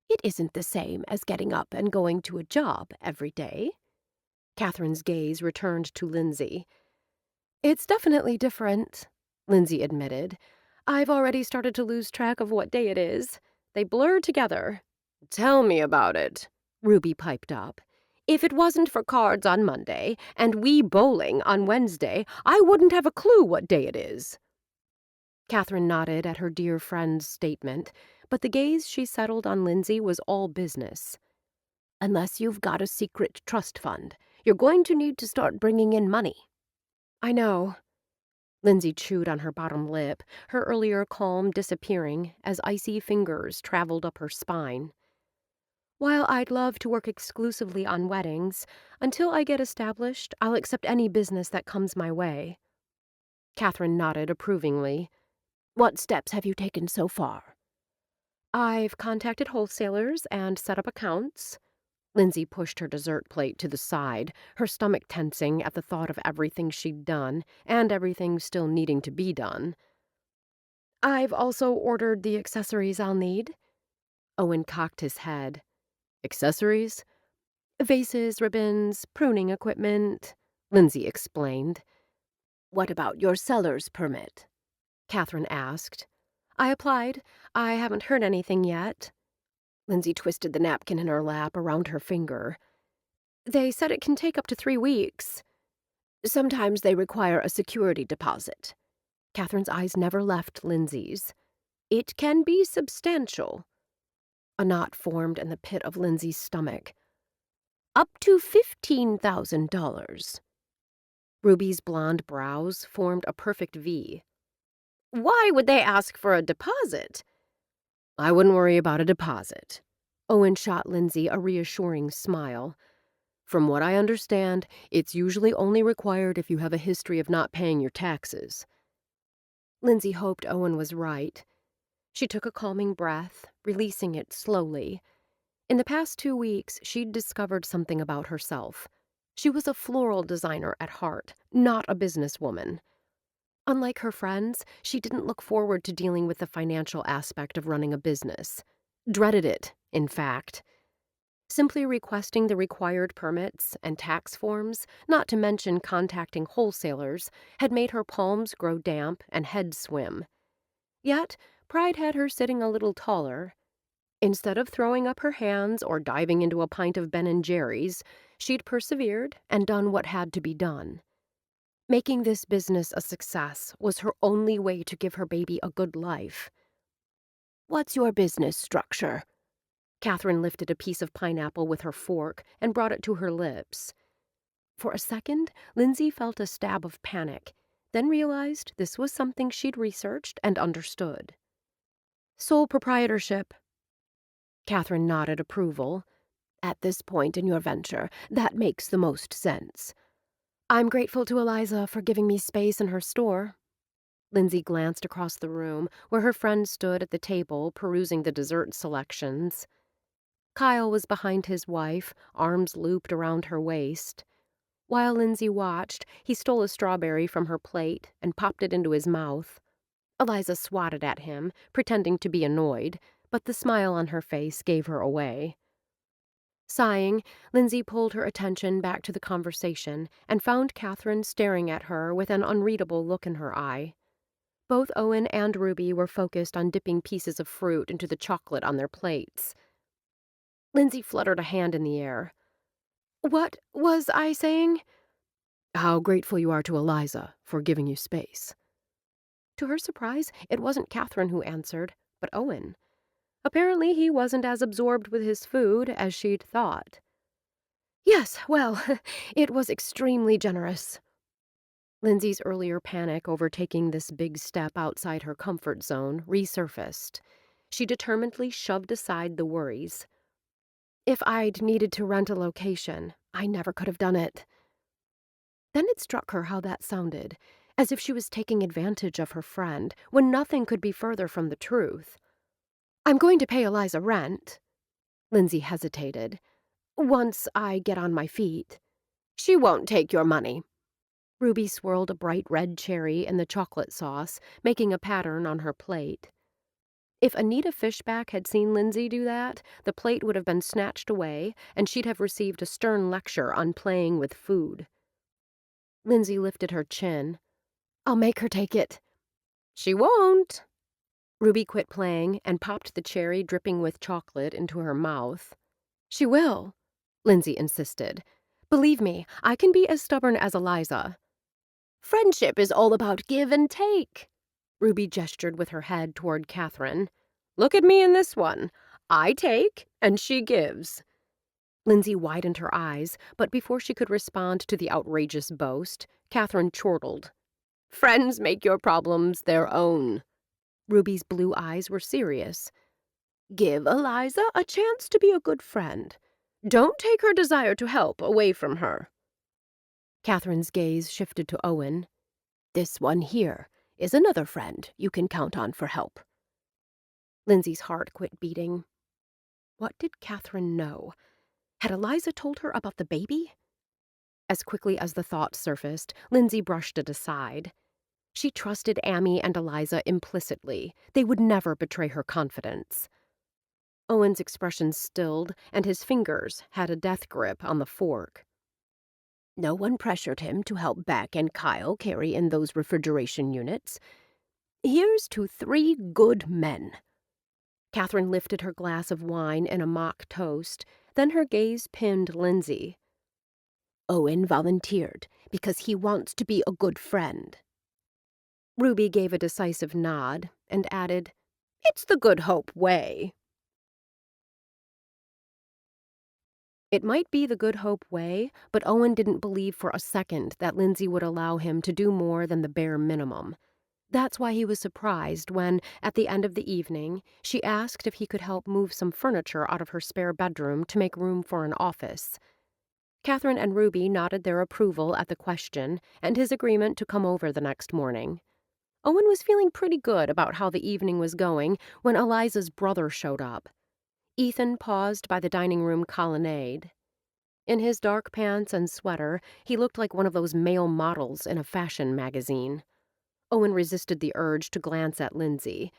"It isn't the same as getting up and going to a job every day." Catherine's gaze returned to Lindsay. "It's definitely different," Lindsay admitted. "I've already started to lose track of what day it is. They blur together." "Tell me about it," Ruby piped up. "If it wasn't for cards on Monday and Wii bowling on Wednesday, I wouldn't have a clue what day it is." Catherine nodded at her dear friend's statement, but the gaze she settled on Lindsay was all business. "Unless you've got a secret trust fund, you're going to need to start bringing in money." "I know." Lindsay chewed on her bottom lip, her earlier calm disappearing as icy fingers traveled up her spine. "While I'd love to work exclusively on weddings, until I get established, I'll accept any business that comes my way." Catherine nodded approvingly. "What steps have you taken so far?" "I've contacted wholesalers and set up accounts." Lindsay pushed her dessert plate to the side, her stomach tensing at the thought of everything she'd done and everything still needing to be done. "I've also ordered the accessories I'll need." Owen cocked his head. "Accessories?" "Vases, ribbons, pruning equipment," Lindsay explained. "What about your seller's permit?" Catherine asked. "I applied. I haven't heard anything yet." Lindsay twisted the napkin in her lap around her finger. "They said it can take up to 3 weeks." Sometimes they require a security deposit. Catherine's eyes never left Lindsay's. It can be substantial. A knot formed in the pit of Lindsay's stomach. Up to $15,000. Ruby's blonde brows formed a perfect V. Why would they ask for a deposit? I wouldn't worry about a deposit. Owen shot Lindsay a reassuring smile. From what I understand, it's usually only required if you have a history of not paying your taxes. Lindsay hoped Owen was right. She took a calming breath, releasing it slowly. In the past 2 weeks, she'd discovered something about herself. She was a floral designer at heart, not a businesswoman. Unlike her friends, she didn't look forward to dealing with the financial aspect of running a business. Dreaded it, in fact. Simply requesting the required permits and tax forms, not to mention contacting wholesalers, had made her palms grow damp and head swim. Yet, pride had her sitting a little taller. Instead of throwing up her hands or diving into a pint of Ben & Jerry's, she'd persevered and done what had to be done. Making this business a success was her only way to give her baby a good life. What's your business structure? Catherine lifted a piece of pineapple with her fork and brought it to her lips. For a second, Lindsay felt a stab of panic, then realized this was something she'd researched and understood. Sole proprietorship. Catherine nodded approval. At this point in your venture, that makes the most sense. I'm grateful to Eliza for giving me space in her store. Lindsay glanced across the room, where her friend stood at the table perusing the dessert selections. Kyle was behind his wife, arms looped around her waist. While Lindsay watched, he stole a strawberry from her plate and popped it into his mouth. Eliza swatted at him, pretending to be annoyed, but the smile on her face gave her away. Sighing, Lindsay pulled her attention back to the conversation and found Catherine staring at her with an unreadable look in her eye. Both Owen and Ruby were focused on dipping pieces of fruit into the chocolate on their plates. Lindsay fluttered a hand in the air. What was I saying? How grateful you are to Eliza for giving you space. To her surprise, it wasn't Catherine who answered, but Owen. Apparently he wasn't as absorbed with his food as she'd thought. Yes, well, it was extremely generous. Lindsay's earlier panic over taking this big step outside her comfort zone resurfaced. She determinedly shoved aside the worries. If I'd needed to rent a location, I never could have done it. Then it struck her how that sounded, as if she was taking advantage of her friend, when nothing could be further from the truth. I'm going to pay Eliza rent. Lindsay hesitated. Once I get on my feet. She won't take your money. Ruby swirled a bright red cherry in the chocolate sauce, making a pattern on her plate. If Anita Fishback had seen Lindsay do that, the plate would have been snatched away, and she'd have received a stern lecture on playing with food. Lindsay lifted her chin. I'll make her take it. She won't. Ruby quit playing and popped the cherry dripping with chocolate into her mouth. She will, Lindsay insisted. Believe me, I can be as stubborn as Eliza. Friendship is all about give and take. Ruby gestured with her head toward Catherine. Look at me in this one. I take, and she gives. Lindsay widened her eyes, but before she could respond to the outrageous boast, Catherine chortled. Friends make your problems their own. Ruby's blue eyes were serious. Give Eliza a chance to be a good friend. Don't take her desire to help away from her. Catherine's gaze shifted to Owen. This one here is another friend you can count on for help. Lindsay's heart quit beating. What did Catherine know? Had Eliza told her about the baby? As quickly as the thought surfaced, Lindsay brushed it aside. She trusted Amy and Eliza implicitly. They would never betray her confidence. Owen's expression stilled, and his fingers had a death grip on the fork. No one pressured him to help Beck and Kyle carry in those refrigeration units. Here's to 3 good men. Catherine lifted her glass of wine in a mock toast, then her gaze pinned Lindsay. Owen volunteered because he wants to be a good friend." Ruby gave a decisive nod and added, "It's the Good Hope way." It might be the Good Hope way, but Owen didn't believe for a second that Lindsay would allow him to do more than the bare minimum. That's why he was surprised when, at the end of the evening, she asked if he could help move some furniture out of her spare bedroom to make room for an office. Catherine and Ruby nodded their approval at the question and his agreement to come over the next morning. Owen was feeling pretty good about how the evening was going when Eliza's brother showed up. Ethan paused by the dining room colonnade. In his dark pants and sweater, he looked like one of those male models in a fashion magazine. Owen resisted the urge to glance at Lindsay.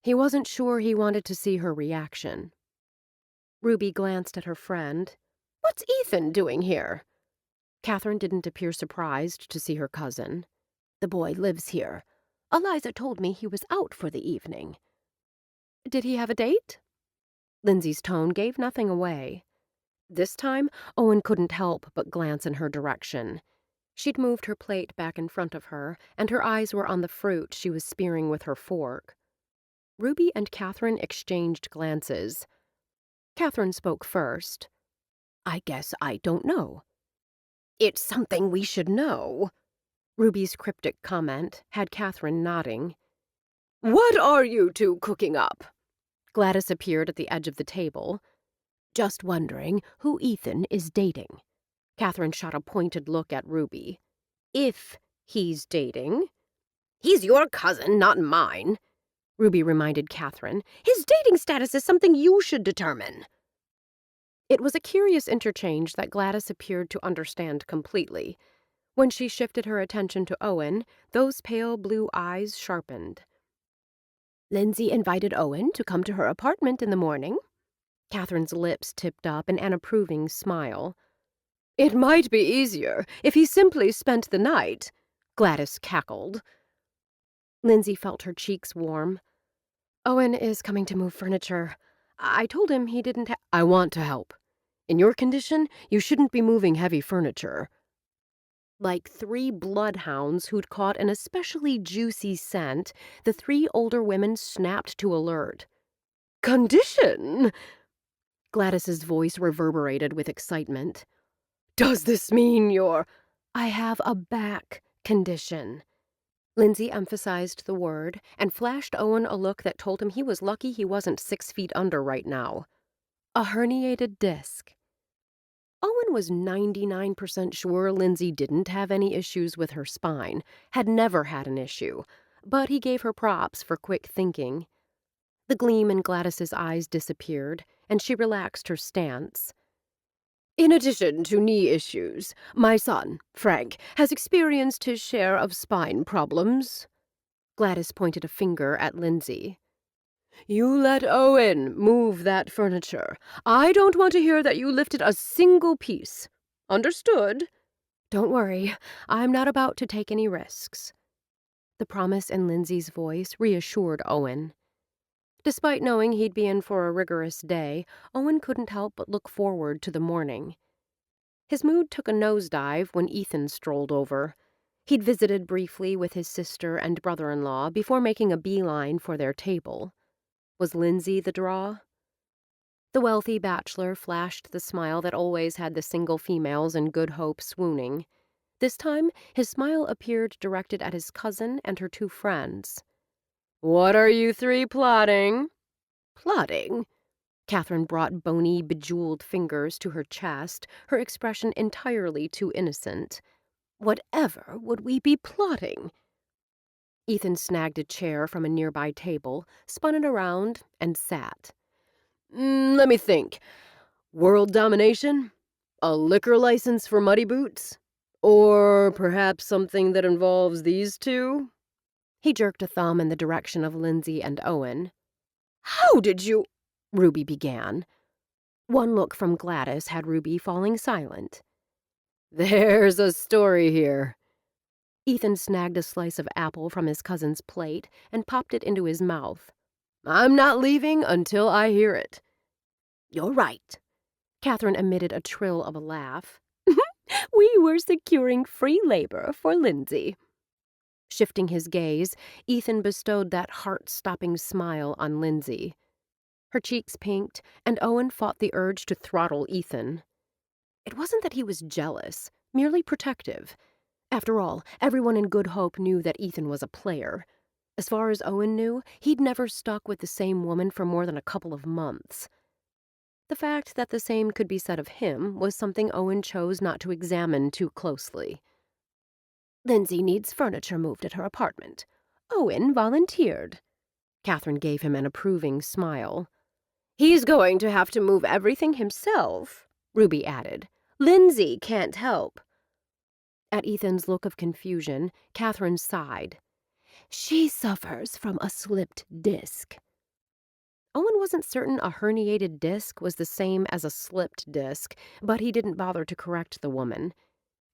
He wasn't sure he wanted to see her reaction. Ruby glanced at her friend. "What's Ethan doing here?" Catherine didn't appear surprised to see her cousin. "The boy lives here. Eliza told me he was out for the evening." "Did he have a date?" Lindsay's tone gave nothing away. This time, Owen couldn't help but glance in her direction. She'd moved her plate back in front of her, and her eyes were on the fruit she was spearing with her fork. Ruby and Catherine exchanged glances. Catherine spoke first. "I guess I don't know." "It's something we should know." Ruby's cryptic comment had Catherine nodding. "What are you two cooking up?" Gladys appeared at the edge of the table. "Just wondering who Ethan is dating." Catherine shot a pointed look at Ruby. "If he's dating." "He's your cousin, not mine," Ruby reminded Catherine. "His dating status is something you should determine." It was a curious interchange that Gladys appeared to understand completely. When she shifted her attention to Owen, those pale blue eyes sharpened. "Lindsay invited Owen to come to her apartment in the morning." Catherine's lips tipped up in an approving smile. "It might be easier if he simply spent the night," Gladys cackled. Lindsay felt her cheeks warm. "Owen is coming to move furniture. I told him he didn't have—" "I want to help. In your condition, you shouldn't be moving heavy furniture." Like three bloodhounds who'd caught an especially juicy scent, the three older women snapped to alert. "Condition?" Gladys's voice reverberated with excitement. "Does this mean you're—" "I have a back condition." Lindsay emphasized the word and flashed Owen a look that told him he was lucky he wasn't 6 feet under right now. "A herniated disc." Owen was 99% sure Lindsay didn't have any issues with her spine, had never had an issue, but he gave her props for quick thinking. The gleam in Gladys's eyes disappeared, and she relaxed her stance. "In addition to knee issues, my son, Frank, has experienced his share of spine problems." Gladys pointed a finger at Lindsay. "You let Owen move that furniture. I don't want to hear that you lifted a single piece. Understood?" "Don't worry, I'm not about to take any risks." The promise in Lindsay's voice reassured Owen. Despite knowing he'd be in for a rigorous day, Owen couldn't help but look forward to the morning. His mood took a nosedive when Ethan strolled over. He'd visited briefly with his sister and brother-in-law before making a beeline for their table. Was Lindsay the draw? The wealthy bachelor flashed the smile that always had the single females in Good Hope swooning. This time, his smile appeared directed at his cousin and her two friends. "What are you three plotting?" "Plotting?" Catherine brought bony, bejeweled fingers to her chest, her expression entirely too innocent. "Whatever would we be plotting?" Ethan snagged a chair from a nearby table, spun it around, and sat. Let me think. World domination? A liquor license for muddy boots? Or perhaps something that involves these two?" He jerked a thumb in the direction of Lindsay and Owen. "How did you—" Ruby began. One look from Gladys had Ruby falling silent. "There's a story here." Ethan snagged a slice of apple from his cousin's plate and popped it into his mouth. "I'm not leaving until I hear it." "You're right." Catherine emitted a trill of a laugh. We were securing free labor for Lindsay." Shifting his gaze, Ethan bestowed that heart-stopping smile on Lindsay. Her cheeks pinked, and Owen fought the urge to throttle Ethan. It wasn't that he was jealous, merely protective. After all, everyone in Good Hope knew that Ethan was a player. As far as Owen knew, he'd never stuck with the same woman for more than a couple of months. The fact that the same could be said of him was something Owen chose not to examine too closely. "Lindsay needs furniture moved at her apartment. Owen volunteered." Catherine gave him an approving smile. "He's going to have to move everything himself," Ruby added. "Lindsay can't help." At Ethan's look of confusion, Catherine sighed. "She suffers from a slipped disc." Owen wasn't certain a herniated disc was the same as a slipped disc, but he didn't bother to correct the woman.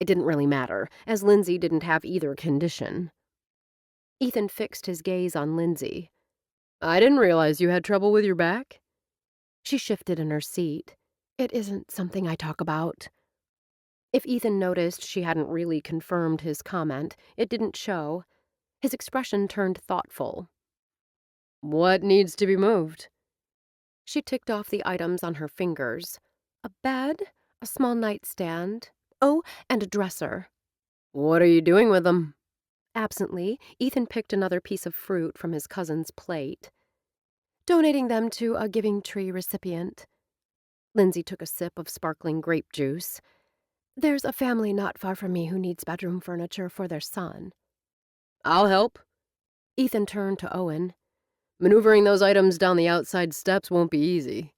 It didn't really matter, as Lindsay didn't have either condition. Ethan fixed his gaze on Lindsay. "I didn't realize you had trouble with your back." She shifted in her seat. "It isn't something I talk about." If Ethan noticed she hadn't really confirmed his comment, it didn't show. His expression turned thoughtful. "What needs to be moved?" She ticked off the items on her fingers. A bed, a small nightstand, oh, and a dresser. "What are you doing with them?" Absently, Ethan picked another piece of fruit from his cousin's plate. "Donating them to a Giving Tree recipient." Lindsay took a sip of sparkling grape juice. "There's a family not far from me who needs bedroom furniture for their son." "I'll help." Ethan turned to Owen. "Maneuvering those items down the outside steps won't be easy."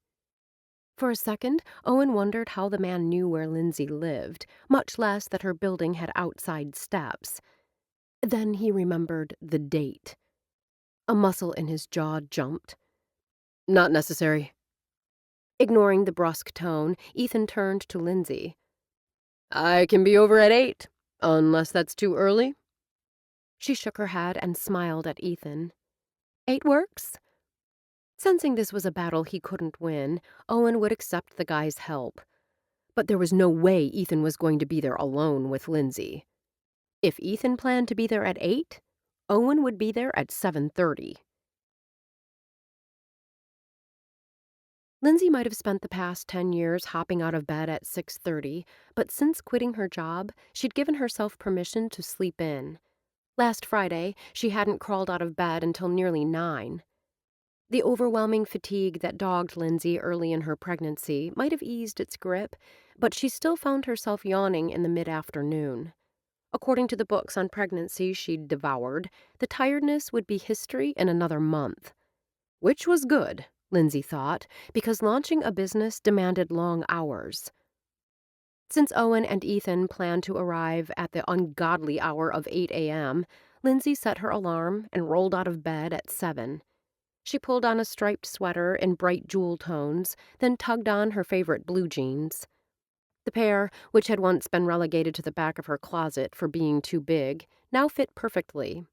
For a second, Owen wondered how the man knew where Lindsay lived, much less that her building had outside steps. Then he remembered the date. A muscle in his jaw jumped. "Not necessary." Ignoring the brusque tone, Ethan turned to Lindsay. "I can be over at 8, unless that's too early." She shook her head and smiled at Ethan. "8 works?" Sensing this was a battle he couldn't win, Owen would accept the guy's help. But there was no way Ethan was going to be there alone with Lindsay. If Ethan planned to be there at 8, Owen would be there at 7:30. Lindsay might have spent the past 10 years hopping out of bed at 6:30, but since quitting her job, she'd given herself permission to sleep in. Last Friday, she hadn't crawled out of bed until nearly 9. The overwhelming fatigue that dogged Lindsay early in her pregnancy might have eased its grip, but she still found herself yawning in the mid-afternoon. According to the books on pregnancy she'd devoured, the tiredness would be history in another month. Which was good, Lindsay thought, because launching a business demanded long hours. Since Owen and Ethan planned to arrive at the ungodly hour of 8 a.m., Lindsay set her alarm and rolled out of bed at 7. She pulled on a striped sweater in bright jewel tones, then tugged on her favorite blue jeans. The pair, which had once been relegated to the back of her closet for being too big, now fit perfectly.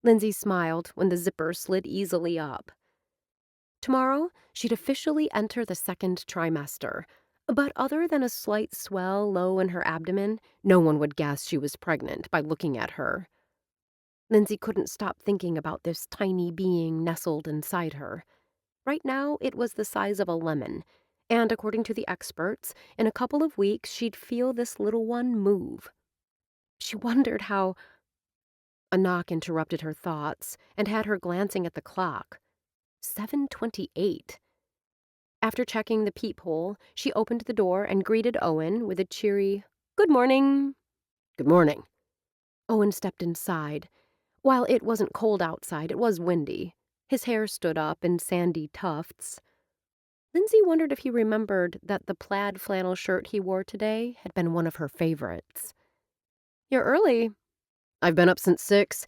Lindsay smiled when the zipper slid easily up. Tomorrow, she'd officially enter the second trimester, but other than a slight swell low in her abdomen, no one would guess she was pregnant by looking at her. Lindsay couldn't stop thinking about this tiny being nestled inside her. Right now, it was the size of a lemon, and according to the experts, in a couple of weeks she'd feel this little one move. She wondered how... A knock interrupted her thoughts and had her glancing at the clock. 7:28. After checking the peephole, she opened the door and greeted Owen with a cheery, "Good morning." "Good morning." Owen stepped inside. While it wasn't cold outside, it was windy. His hair stood up in sandy tufts. Lindsay wondered if he remembered that the plaid flannel shirt he wore today had been one of her favorites. "You're early." "I've been up since 6.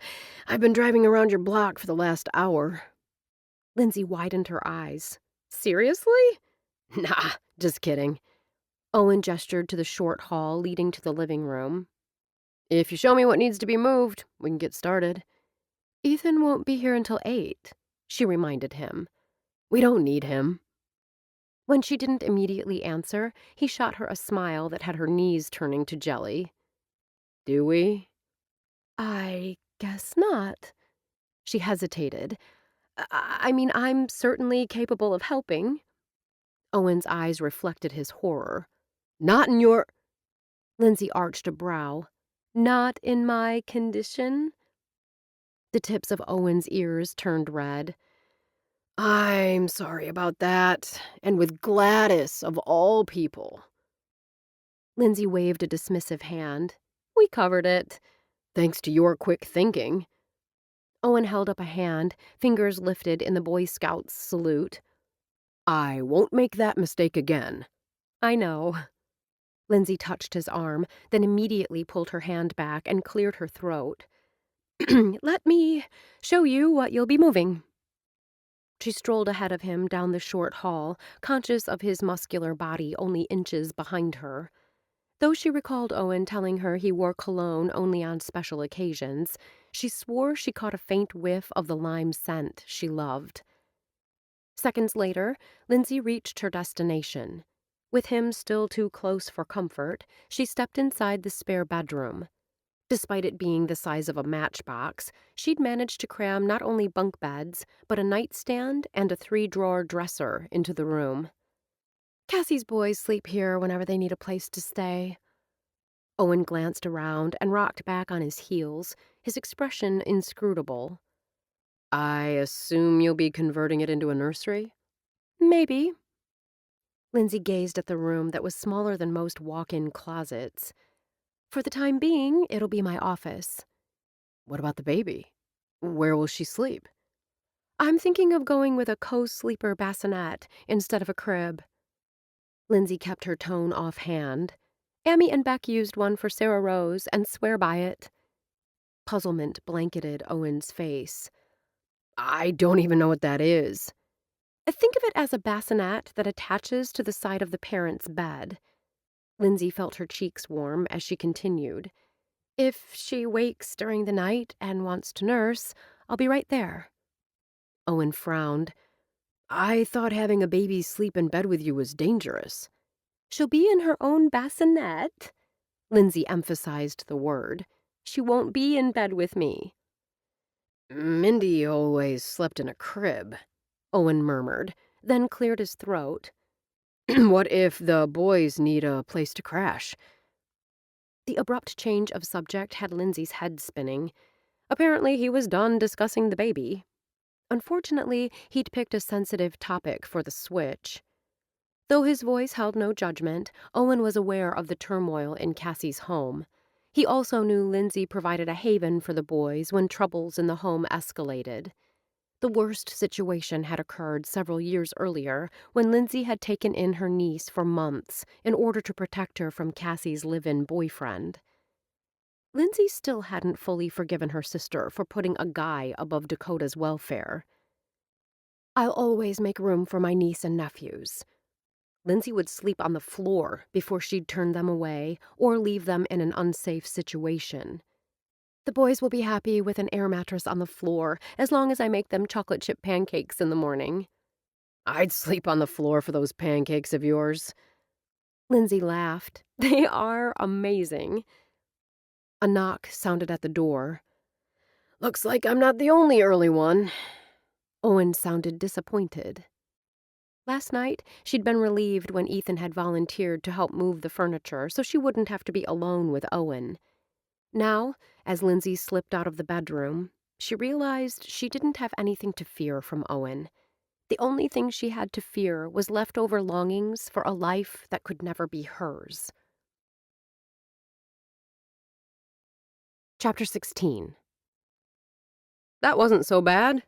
I've been driving around your block for the last hour." Lindsay widened her eyes. "Seriously?" "Nah, just kidding." Owen gestured to the short hall leading to the living room. "If you show me what needs to be moved, we can get started." "Ethan won't be here until 8, she reminded him. "We don't need him." When she didn't immediately answer, he shot her a smile that had her knees turning to jelly. Do we? I guess not. She hesitated. I mean, I'm certainly capable of helping. Owen's eyes reflected his horror. Not in your... Lindsay arched a brow. Not in my condition? The tips of Owen's ears turned red. I'm sorry about that. And with Gladys, of all people. Lindsay waved a dismissive hand. We covered it. Thanks to your quick thinking. Owen held up a hand, fingers lifted in the Boy Scouts salute. I won't make that mistake again. I know. Lindsay touched his arm, then immediately pulled her hand back and cleared her throat. Let me show you what you'll be moving. She strolled ahead of him down the short hall, conscious of his muscular body only inches behind her. Though she recalled Owen telling her he wore cologne only on special occasions, she swore she caught a faint whiff of the lime scent she loved. Seconds later, Lindsay reached her destination. With him still too close for comfort, she stepped inside the spare bedroom. Despite it being the size of a matchbox, she'd managed to cram not only bunk beds, but a nightstand and a 3-drawer dresser into the room. Cassie's boys sleep here whenever they need a place to stay. Owen glanced around and rocked back on his heels, his expression inscrutable. I assume you'll be converting it into a nursery? Maybe. Lindsay gazed at the room that was smaller than most walk-in closets. For the time being, it'll be my office. What about the baby? Where will she sleep? I'm thinking of going with a co-sleeper bassinet instead of a crib. Lindsay kept her tone offhand. Amy and Beck used one for Sarah Rose and swear by it. Puzzlement blanketed Owen's face. I don't even know what that is. Think of it as a bassinet that attaches to the side of the parent's bed. Lindsay felt her cheeks warm as she continued. If she wakes during the night and wants to nurse, I'll be right there. Owen frowned. I thought having a baby sleep in bed with you was dangerous. She'll be in her own bassinet. Lindsay emphasized the word. She won't be in bed with me. Mindy always slept in a crib, Owen murmured, then cleared his throat. What if the boys need a place to crash? The abrupt change of subject had Lindsay's head spinning. Apparently he was done discussing the baby. Unfortunately, he'd picked a sensitive topic for the switch. Though his voice held no judgment, Owen was aware of the turmoil in Cassie's home. He also knew Lindsay provided a haven for the boys when troubles in the home escalated. The worst situation had occurred several years earlier when Lindsay had taken in her niece for months in order to protect her from Cassie's live-in boyfriend. Lindsay still hadn't fully forgiven her sister for putting a guy above Dakota's welfare. I'll always make room for my niece and nephews. Lindsay would sleep on the floor before she'd turn them away or leave them in an unsafe situation. The boys will be happy with an air mattress on the floor as long as I make them chocolate chip pancakes in the morning. I'd sleep on the floor for those pancakes of yours. Lindsay laughed. They are amazing. A knock sounded at the door. Looks like I'm not the only early one. Owen sounded disappointed. Last night, she'd been relieved when Ethan had volunteered to help move the furniture so she wouldn't have to be alone with Owen. Now, as Lindsay slipped out of the bedroom, she realized she didn't have anything to fear from Owen. The only thing she had to fear was leftover longings for a life that could never be hers. Chapter 16. That wasn't so bad.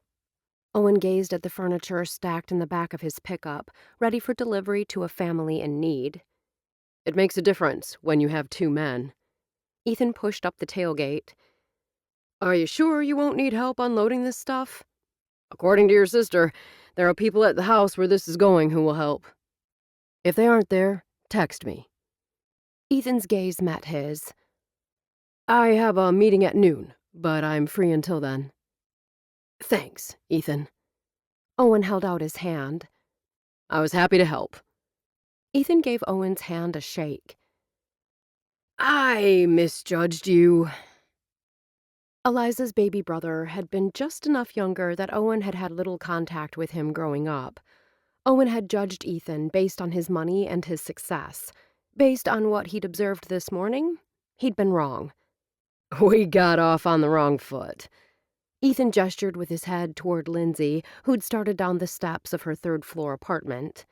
Owen gazed at the furniture stacked in the back of his pickup, ready for delivery to a family in need. It makes a difference when you have 2 men. Ethan pushed up the tailgate. Are you sure you won't need help unloading this stuff? According to your sister, there are people at the house where this is going who will help. If they aren't there, text me. Ethan's gaze met his. I have a meeting at noon, but I'm free until then. Thanks, Ethan. Owen held out his hand. I was happy to help. Ethan gave Owen's hand a shake. I misjudged you. Eliza's baby brother had been just enough younger that Owen had had little contact with him growing up. Owen had judged Ethan based on his money and his success. Based on what he'd observed this morning, he'd been wrong. We got off on the wrong foot. Ethan gestured with his head toward Lindsay, who'd started down the steps of her third-floor apartment.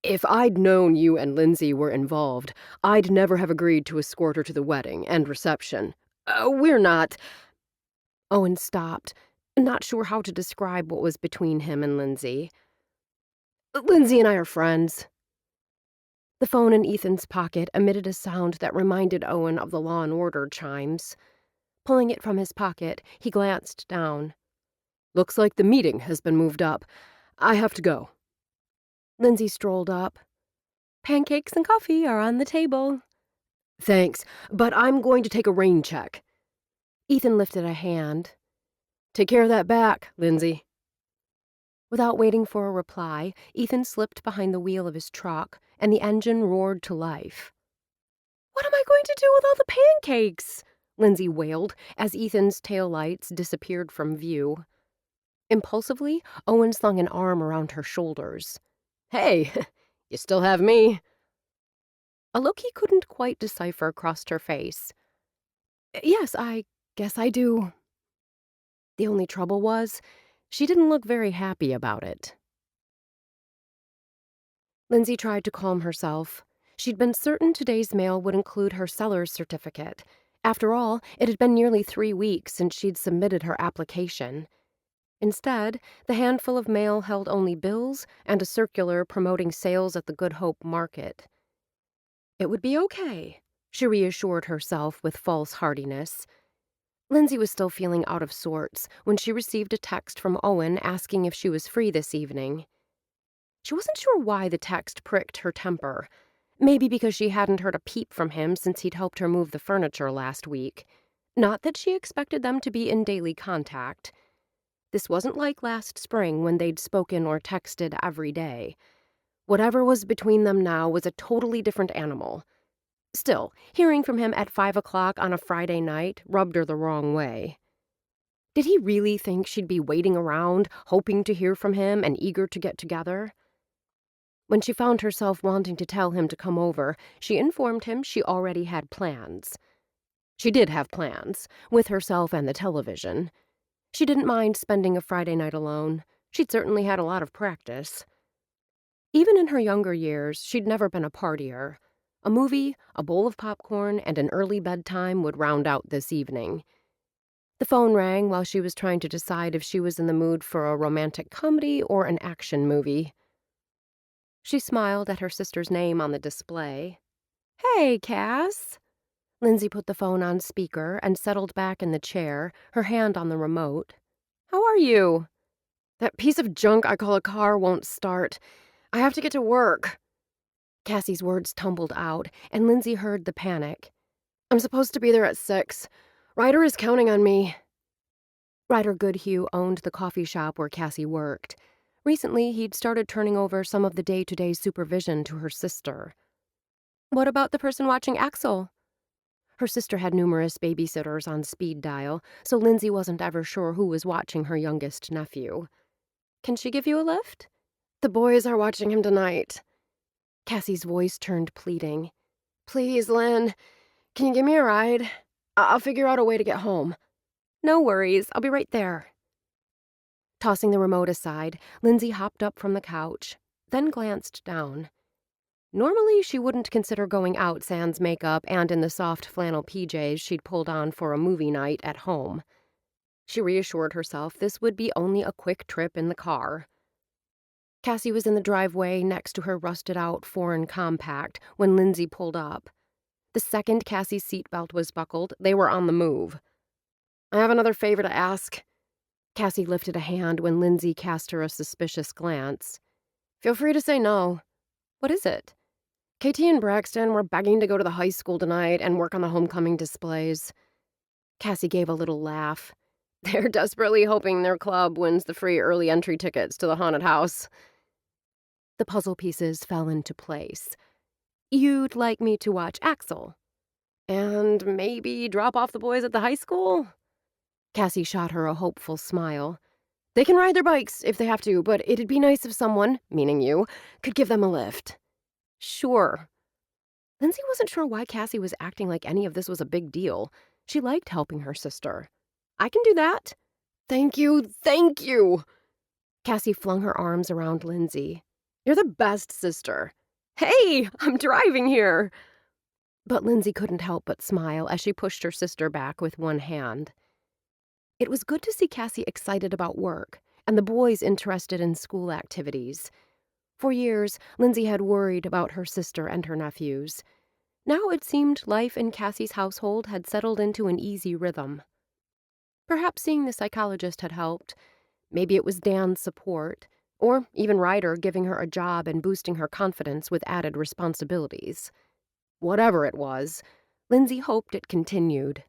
If I'd known you and Lindsay were involved, I'd never have agreed to escort her to the wedding and reception. We're not. Owen stopped, not sure how to describe what was between him and Lindsay. Lindsay and I are friends. The phone in Ethan's pocket emitted a sound that reminded Owen of the Law and Order chimes. Pulling it from his pocket, he glanced down. Looks like the meeting has been moved up. I have to go. Lindsay strolled up. Pancakes and coffee are on the table. Thanks, but I'm going to take a rain check. Ethan lifted a hand. Take care of that back, Lindsay. Without waiting for a reply, Ethan slipped behind the wheel of his truck, and the engine roared to life. "What am I going to do with all the pancakes?" Lindsay wailed as Ethan's taillights disappeared from view. Impulsively, Owen slung an arm around her shoulders. Hey, you still have me. A look he couldn't quite decipher crossed her face. "Yes, I guess I do." The only trouble was, she didn't look very happy about it. Lindsay tried to calm herself. She'd been certain today's mail would include her seller's certificate. After all, it had been nearly 3 weeks since she'd submitted her application. Instead, the handful of mail held only bills and a circular promoting sales at the Good Hope Market. It would be okay, she reassured herself with false heartiness. Lindsay was still feeling out of sorts when she received a text from Owen asking if she was free this evening. She wasn't sure why the text pricked her temper. Maybe because she hadn't heard a peep from him since he'd helped her move the furniture last week. Not that she expected them to be in daily contact. This wasn't like last spring when they'd spoken or texted every day. Whatever was between them now was a totally different animal. Still, hearing from him at 5 o'clock on a Friday night rubbed her the wrong way. Did he really think she'd be waiting around, hoping to hear from him and eager to get together? When she found herself wanting to tell him to come over, she informed him she already had plans. She did have plans, with herself and the television. She didn't mind spending a Friday night alone. She'd certainly had a lot of practice. Even in her younger years, she'd never been a partier. A movie, a bowl of popcorn, and an early bedtime would round out this evening. The phone rang while she was trying to decide if she was in the mood for a romantic comedy or an action movie. She smiled at her sister's name on the display. "Hey, Cass." Lindsay put the phone on speaker and settled back in the chair, her hand on the remote. "How are you?" That piece of junk I call a car won't start. I have to get to work. Cassie's words tumbled out, and Lindsay heard the panic. I'm supposed to be there at 6. Ryder is counting on me. Ryder Goodhue owned the coffee shop where Cassie worked. Recently, he'd started turning over some of the day-to-day supervision to her sister. "What about the person watching Axel?" Her sister had numerous babysitters on speed dial, so Lindsay wasn't ever sure who was watching her youngest nephew. "Can she give you a lift?" The boys are watching him tonight. Cassie's voice turned pleading. Please, Lynn, can you give me a ride? I'll figure out a way to get home. "No worries, I'll be right there." Tossing the remote aside, Lindsay hopped up from the couch, then glanced down. Normally, she wouldn't consider going out sans makeup and in the soft flannel PJs she'd pulled on for a movie night at home. She reassured herself this would be only a quick trip in the car. Cassie was in the driveway next to her rusted-out foreign compact when Lindsay pulled up. The second Cassie's seatbelt was buckled, they were on the move. I have another favor to ask. Cassie lifted a hand when Lindsay cast her a suspicious glance. Feel free to say no. What is it? Katie and Braxton were begging to go to the high school tonight and work on the homecoming displays. Cassie gave a little laugh. They're desperately hoping their club wins the free early entry tickets to the haunted house. The puzzle pieces fell into place. "You'd like me to watch Axel? And maybe drop off the boys at the high school?" Cassie shot her a hopeful smile. "They can ride their bikes if they have to, but it'd be nice if someone, meaning you, could give them a lift." "Sure." Lindsay wasn't sure why Cassie was acting like any of this was a big deal. She liked helping her sister. "I can do that." "Thank you, thank you." Cassie flung her arms around Lindsay. "You're the best sister." "Hey, I'm driving here." But Lindsay couldn't help but smile as she pushed her sister back with one hand. It was good to see Cassie excited about work and the boys interested in school activities. For years, Lindsay had worried about her sister and her nephews. Now it seemed life in Cassie's household had settled into an easy rhythm. Perhaps seeing the psychologist had helped. Maybe it was Dan's support, or even Ryder giving her a job and boosting her confidence with added responsibilities. Whatever it was, Lindsay hoped it continued.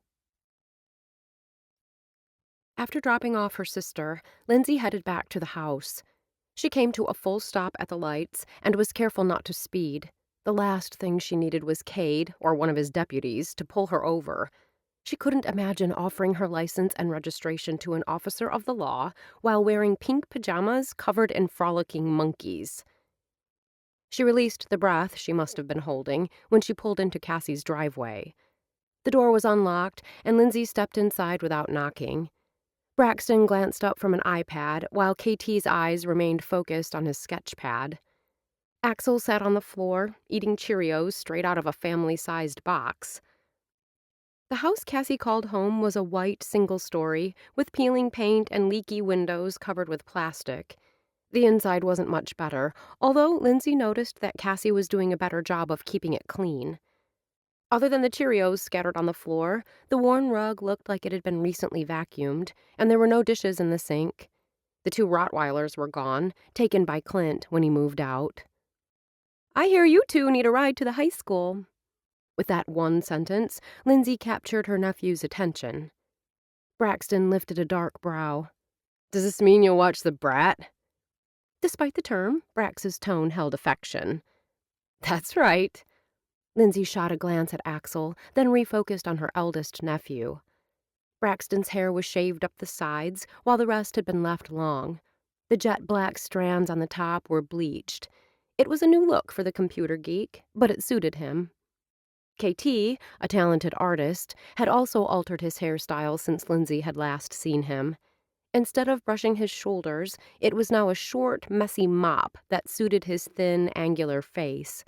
After dropping off her sister, Lindsay headed back to the house. She came to a full stop at the lights and was careful not to speed. The last thing she needed was Cade, or one of his deputies, to pull her over. She couldn't imagine offering her license and registration to an officer of the law while wearing pink pajamas covered in frolicking monkeys. She released the breath she must have been holding when she pulled into Cassie's driveway. The door was unlocked, and Lindsay stepped inside without knocking. Braxton glanced up from an iPad while KT's eyes remained focused on his sketch pad. Axel sat on the floor, eating Cheerios straight out of a family-sized box. The house Cassie called home was a white single-story with peeling paint and leaky windows covered with plastic. The inside wasn't much better, although Lindsay noticed that Cassie was doing a better job of keeping it clean. Other than the Cheerios scattered on the floor, the worn rug looked like it had been recently vacuumed, and there were no dishes in the sink. The 2 Rottweilers were gone, taken by Clint when he moved out. "I hear you two need a ride to the high school." With that one sentence, Lindsay captured her nephew's attention. Braxton lifted a dark brow. "Does this mean you'll watch The Brat?" Despite the term, Brax's tone held affection. "That's right." Lindsay shot a glance at Axel, then refocused on her eldest nephew. Braxton's hair was shaved up the sides, while the rest had been left long. The jet black strands on the top were bleached. It was a new look for the computer geek, but it suited him. KT, a talented artist, had also altered his hairstyle since Lindsay had last seen him. Instead of brushing his shoulders, it was now a short, messy mop that suited his thin, angular face.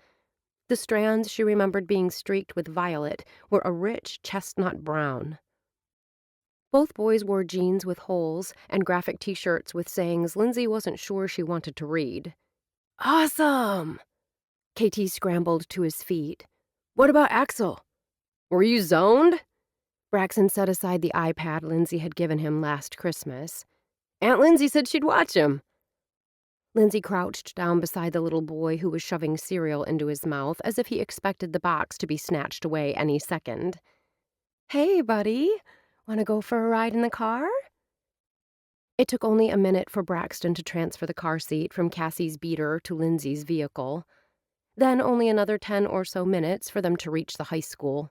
The strands she remembered being streaked with violet were a rich chestnut brown. Both boys wore jeans with holes and graphic t-shirts with sayings Lindsay wasn't sure she wanted to read. "Awesome!" KT scrambled to his feet. "What about Axel?" "Were you zoned?" Braxton set aside the iPad Lindsay had given him last Christmas. "Aunt Lindsay said she'd watch him." Lindsay crouched down beside the little boy who was shoving cereal into his mouth as if he expected the box to be snatched away any second. "Hey, buddy. Want to go for a ride in the car?" It took only a minute for Braxton to transfer the car seat from Cassie's beater to Lindsay's vehicle. Then only another 10 or so minutes for them to reach the high school.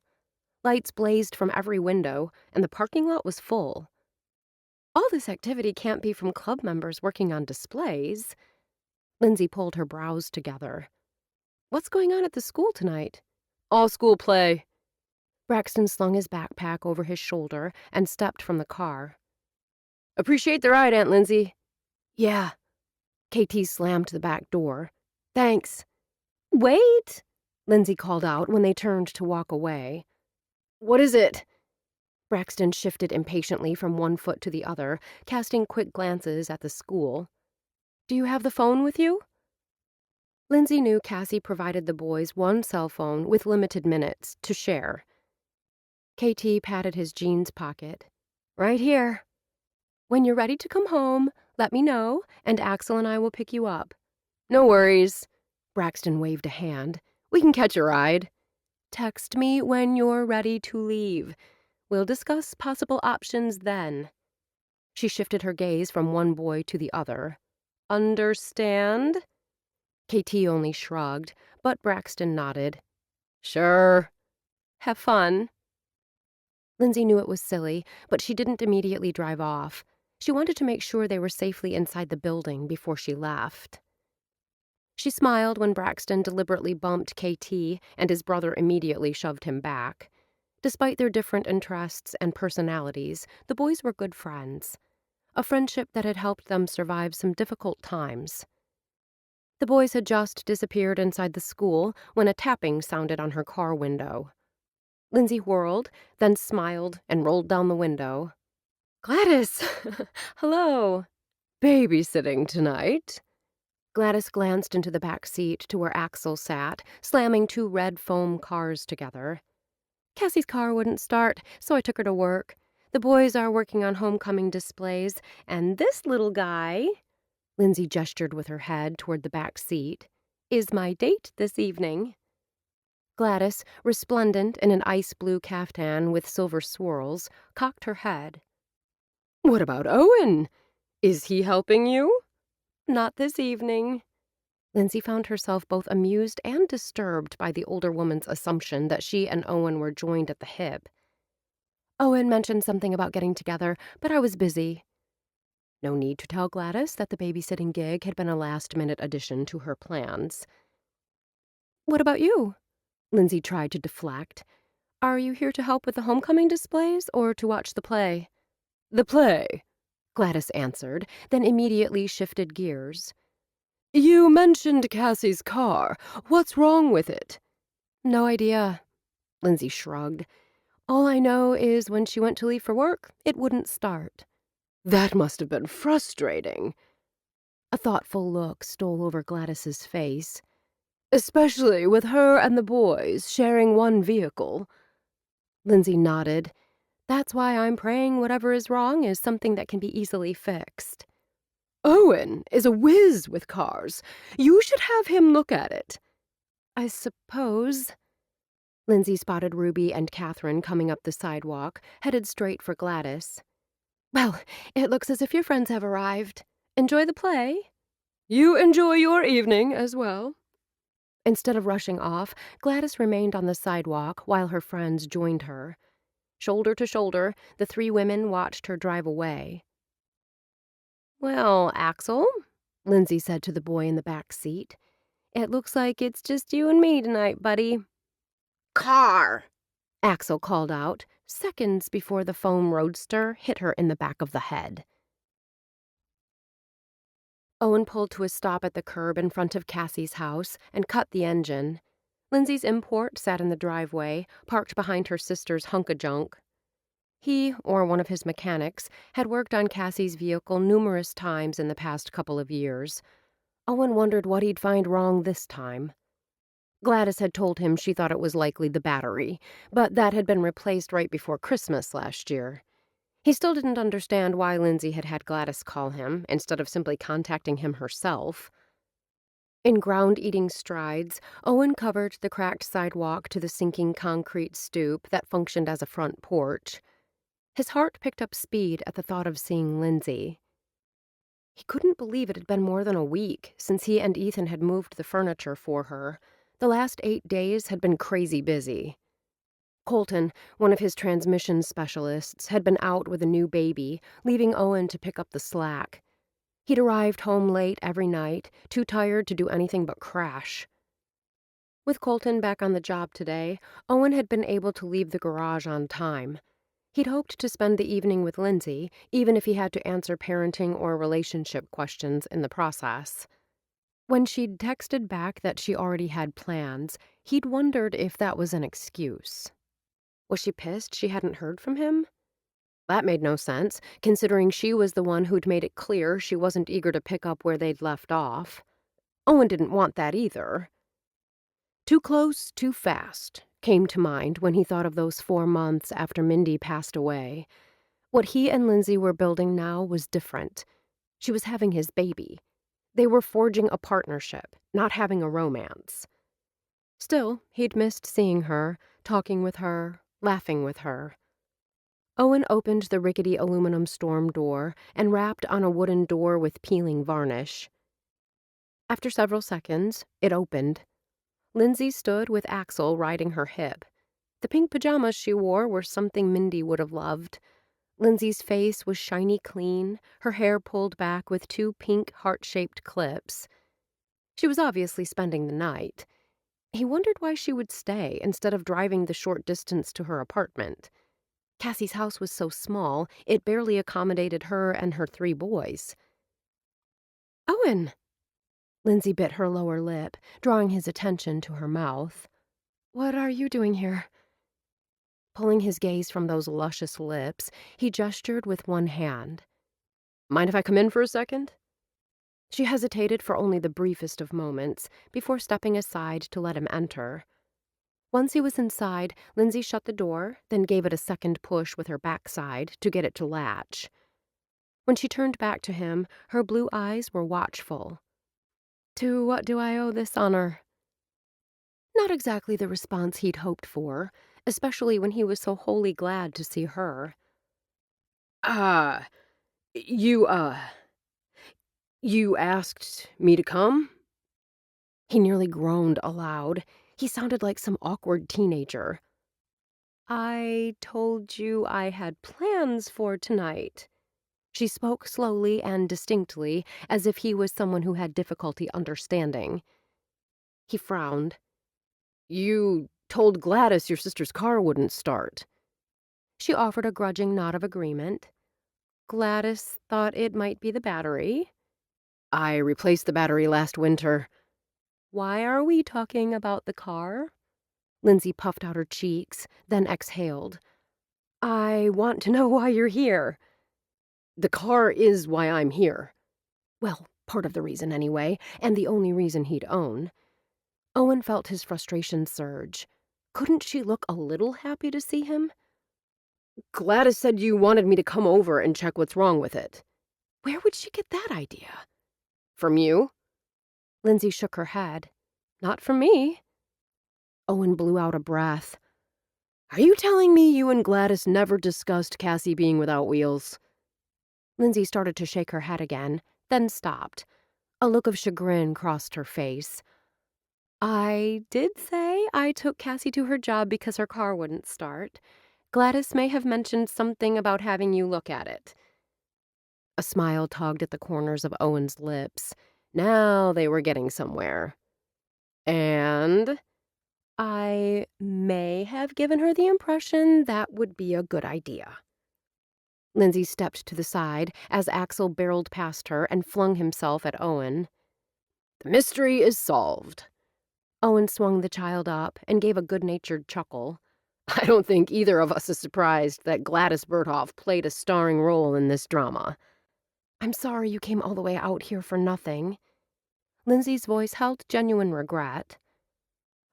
Lights blazed from every window, and the parking lot was full. All this activity can't be from club members working on displays. Lindsay pulled her brows together. "What's going on at the school tonight?" "All school play." Braxton slung his backpack over his shoulder and stepped from the car. "Appreciate the ride, Aunt Lindsay." "Yeah." KT slammed the back door. "Thanks." "Wait!" Lindsay called out when they turned to walk away. "What is it?" Braxton shifted impatiently from one foot to the other, casting quick glances at the school. "Do you have the phone with you?" Lindsay knew Cassie provided the boys one cell phone with limited minutes to share. KT patted his jeans pocket. "Right here. When you're ready to come home, let me know, and Axel and I will pick you up." "No worries." Braxton waved a hand. "We can catch a ride." "Text me when you're ready to leave. We'll discuss possible options then." She shifted her gaze from one boy to the other. "Understand?" KT only shrugged, but Braxton nodded. Sure. Have fun. Lindsay knew it was silly, but she didn't immediately drive off. She wanted to make sure they were safely inside the building before she left. She smiled when Braxton deliberately bumped KT and his brother immediately shoved him back. Despite their different interests and personalities, the boys were good friends. A friendship that had helped them survive some difficult times. The boys had just disappeared inside the school when a tapping sounded on her car window. Lindsay whirled, then smiled and rolled down the window. Gladys! Hello! Babysitting tonight? Gladys glanced into the back seat to where Axel sat, slamming two red foam cars together. Cassie's car wouldn't start, so I took her to work. The boys are working on homecoming displays, and this little guy, Lindsay gestured with her head toward the back seat, is my date this evening. Gladys, resplendent in an ice blue caftan with silver swirls, cocked her head. What about Owen? Is he helping you? Not this evening. Lindsay found herself both amused and disturbed by the older woman's assumption that she and Owen were joined at the hip. Owen mentioned something about getting together, but I was busy. No need to tell Gladys that the babysitting gig had been a last-minute addition to her plans. What about you? Lindsay tried to deflect. Are you here to help with the homecoming displays or to watch the play? The play, Gladys answered, then immediately shifted gears. You mentioned Cassie's car. What's wrong with it? No idea. Lindsay shrugged. All I know is when she went to leave for work, it wouldn't start. That must have been frustrating. A thoughtful look stole over Gladys's face. Especially with her and the boys sharing one vehicle. Lindsay nodded. That's why I'm praying whatever is wrong is something that can be easily fixed. Owen is a whiz with cars. You should have him look at it. I suppose. Lindsay spotted Ruby and Catherine coming up the sidewalk, headed straight for Gladys. Well, it looks as if your friends have arrived. Enjoy the play. You enjoy your evening as well. Instead of rushing off, Gladys remained on the sidewalk while her friends joined her. Shoulder to shoulder, the three women watched her drive away. Well, Axel, Lindsay said to the boy in the back seat, it looks like it's just you and me tonight, buddy. Car! Axel called out, seconds before the foam roadster hit her in the back of the head. Owen pulled to a stop at the curb in front of Cassie's house and cut the engine. Lindsay's import sat in the driveway, parked behind her sister's hunk-a-junk. He, or one of his mechanics, had worked on Cassie's vehicle numerous times in the past couple of years. Owen wondered what he'd find wrong this time. Gladys had told him she thought it was likely the battery, but that had been replaced right before Christmas last year. He still didn't understand why Lindsay had had Gladys call him, instead of simply contacting him herself. In ground-eating strides, Owen covered the cracked sidewalk to the sinking concrete stoop that functioned as a front porch. His heart picked up speed at the thought of seeing Lindsay. He couldn't believe it had been more than a week since he and Ethan had moved the furniture for her. The last 8 days had been crazy busy. Colton, one of his transmission specialists, had been out with a new baby, leaving Owen to pick up the slack. He'd arrived home late every night, too tired to do anything but crash. With Colton back on the job today, Owen had been able to leave the garage on time. He'd hoped to spend the evening with Lindsay, even if he had to answer parenting or relationship questions in the process. When she'd texted back that she already had plans, he'd wondered if that was an excuse. Was she pissed she hadn't heard from him? That made no sense, considering she was the one who'd made it clear she wasn't eager to pick up where they'd left off. Owen didn't want that either. Too close, too fast came to mind when he thought of those 4 months after Mindy passed away. What he and Lindsay were building now was different. She was having his baby. They were forging a partnership, not having a romance. Still, he'd missed seeing her, talking with her, laughing with her. Owen opened the rickety aluminum storm door and rapped on a wooden door with peeling varnish. After several seconds, it opened. Lindsay stood with Axel riding her hip. The pink pajamas she wore were something Mindy would have loved. Lindsay's face was shiny clean, her hair pulled back with two pink heart-shaped clips. She was obviously spending the night. He wondered why she would stay instead of driving the short distance to her apartment. Cassie's house was so small, it barely accommodated her and her 3 boys. "Owen!" Lindsay bit her lower lip, drawing his attention to her mouth. "What are you doing here?" Pulling his gaze from those luscious lips, he gestured with one hand. "Mind if I come in for a second?" She hesitated for only the briefest of moments, before stepping aside to let him enter. Once he was inside, Lindsay shut the door, then gave it a second push with her backside to get it to latch. When she turned back to him, her blue eyes were watchful. "To what do I owe this honor?" Not exactly the response he'd hoped for, especially when he was so wholly glad to see her. Ah, you, you asked me to come?" He nearly groaned aloud. He sounded like some awkward teenager. "I told you I had plans for tonight." She spoke slowly and distinctly, as if he was someone who had difficulty understanding. He frowned. "You told Gladys your sister's car wouldn't start." She offered a grudging nod of agreement. Gladys thought it might be the battery. "I replaced the battery last winter." "Why are we talking about the car?" Lindsay puffed out her cheeks, then exhaled. "I want to know why you're here." "The car is why I'm here." Well, part of the reason anyway, and the only reason he'd own. Owen felt his frustration surge. Couldn't she look a little happy to see him? "Gladys said you wanted me to come over and check what's wrong with it." Where would she get that idea? "From you?" Lindsay shook her head. "Not from me." Owen blew out a breath. "Are you telling me you and Gladys never discussed Cassie being without wheels?" Lindsay started to shake her head again, then stopped. A look of chagrin crossed her face. "I did say I took Cassie to her job because her car wouldn't start. Gladys may have mentioned something about having you look at it." A smile tugged at the corners of Owen's lips. Now they were getting somewhere. "And?" "I may have given her the impression that would be a good idea." Lindsay stepped to the side as Axel barreled past her and flung himself at Owen. "The mystery is solved." Owen swung the child up and gave a good-natured chuckle. "I don't think either of us is surprised that Gladys Berthoff played a starring role in this drama." "I'm sorry you came all the way out here for nothing." Lindsay's voice held genuine regret.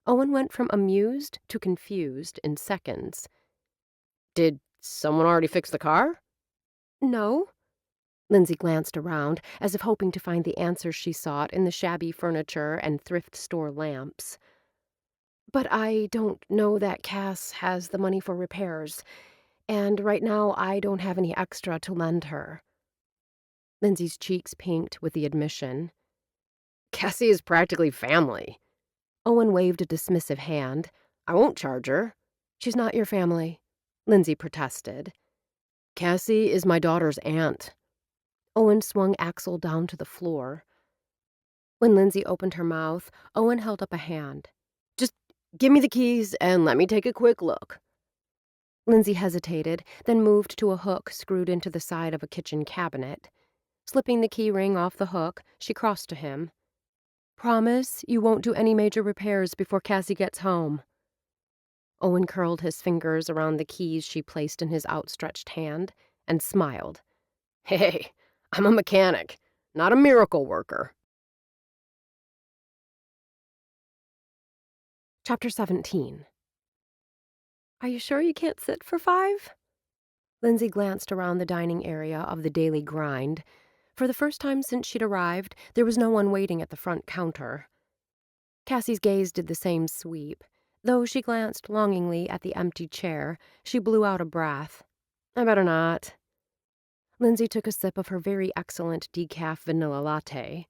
Owen went from amused to confused in seconds. "Did someone already fix the car?" "No." Lindsay glanced around, as if hoping to find the answers she sought in the shabby furniture and thrift store lamps. "But I don't know that Cass has the money for repairs, and right now I don't have any extra to lend her." Lindsay's cheeks pinked with the admission. "Cassie is practically family." Owen waved a dismissive hand. "I won't charge her." "She's not your family," Lindsay protested. "Cassie is my daughter's aunt." Owen swung Axel down to the floor. When Lindsay opened her mouth, Owen held up a hand. "Just give me the keys and let me take a quick look." Lindsay hesitated, then moved to a hook screwed into the side of a kitchen cabinet. Slipping the key ring off the hook, she crossed to him. "Promise you won't do any major repairs before Cassie gets home." Owen curled his fingers around the keys she placed in his outstretched hand and smiled. "Hey, I'm a mechanic, not a miracle worker." Chapter 17. "Are you sure you can't sit for 5? Lindsay glanced around the dining area of the Daily Grind. For the first time since she'd arrived, there was no one waiting at the front counter. Cassie's gaze did the same sweep. Though she glanced longingly at the empty chair, she blew out a breath. "I better not." Lindsay took a sip of her very excellent decaf vanilla latte.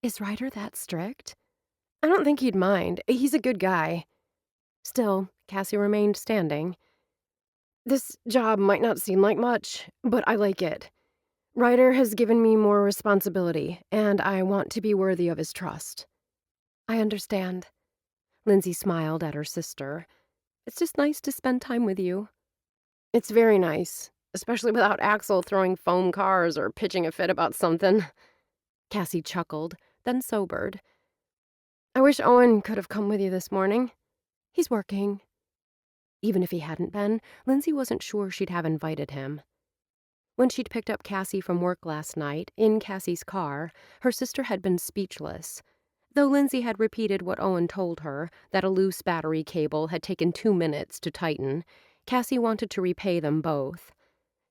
Is Ryder that strict? I don't think he'd mind. He's a good guy. Still, Cassie remained standing. This job might not seem like much, but I like it. Ryder has given me more responsibility, and I want to be worthy of his trust. I understand. Lindsay smiled at her sister. It's just nice to spend time with you. It's very nice, especially without Axel throwing foam cars or pitching a fit about something. Cassie chuckled, then sobered. I wish Owen could have come with you this morning. He's working. Even if he hadn't been, Lindsay wasn't sure she'd have invited him. When she'd picked up Cassie from work last night, in Cassie's car, her sister had been speechless. Though Lindsay had repeated what Owen told her, that a loose battery cable had taken 2 minutes to tighten, Cassie wanted to repay them both.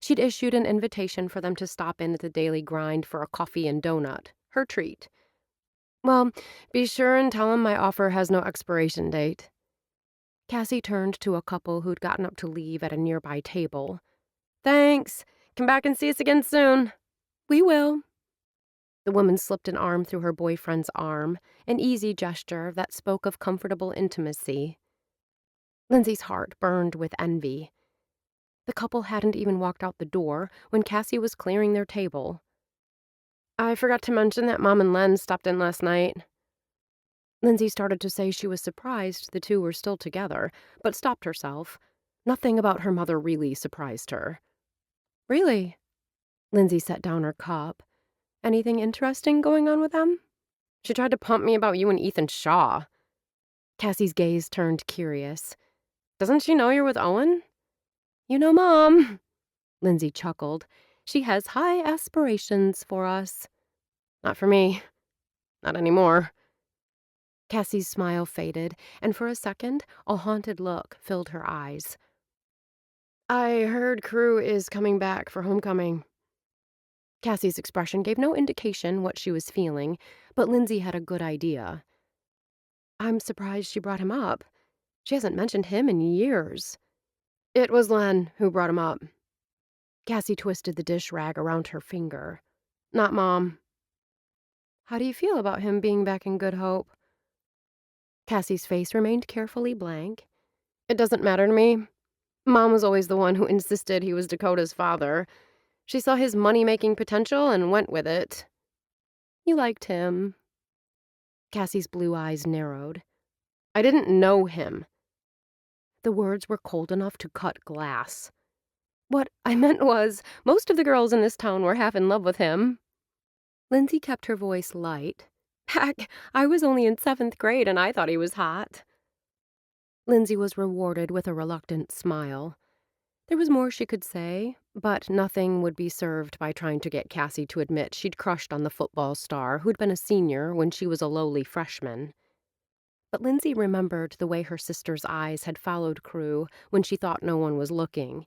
She'd issued an invitation for them to stop in at the Daily Grind for a coffee and donut, her treat. Well, be sure and tell him my offer has no expiration date. Cassie turned to a couple who'd gotten up to leave at a nearby table. Thanks. Come back and see us again soon. We will. The woman slipped an arm through her boyfriend's arm, an easy gesture that spoke of comfortable intimacy. Lindsay's heart burned with envy. The couple hadn't even walked out the door when Cassie was clearing their table. I forgot to mention that Mom and Len stopped in last night. Lindsay started to say she was surprised the two were still together, but stopped herself. Nothing about her mother really surprised her. Really? Lindsay set down her cup. Anything interesting going on with them? She tried to pump me about you and Ethan Shaw. Cassie's gaze turned curious. Doesn't she know you're with Owen? You know Mom. Lindsay chuckled. She has high aspirations for us. Not for me. Not anymore. Cassie's smile faded, and for a second, a haunted look filled her eyes. I heard Crew is coming back for homecoming. Cassie's expression gave no indication what she was feeling, but Lindsay had a good idea. I'm surprised she brought him up. She hasn't mentioned him in years. It was Len who brought him up. Cassie twisted the dish rag around her finger. Not Mom. How do you feel about him being back in Good Hope? Cassie's face remained carefully blank. It doesn't matter to me. Mom was always the one who insisted he was Dakota's father. She saw his money-making potential and went with it. You liked him. Cassie's blue eyes narrowed. I didn't know him. The words were cold enough to cut glass. What I meant was, most of the girls in this town were half in love with him. Lindsay kept her voice light. Heck, I was only in 7th grade and I thought he was hot. Lindsay was rewarded with a reluctant smile. There was more she could say, but nothing would be served by trying to get Cassie to admit she'd crushed on the football star who'd been a senior when she was a lowly freshman. But Lindsay remembered the way her sister's eyes had followed Crew when she thought no one was looking.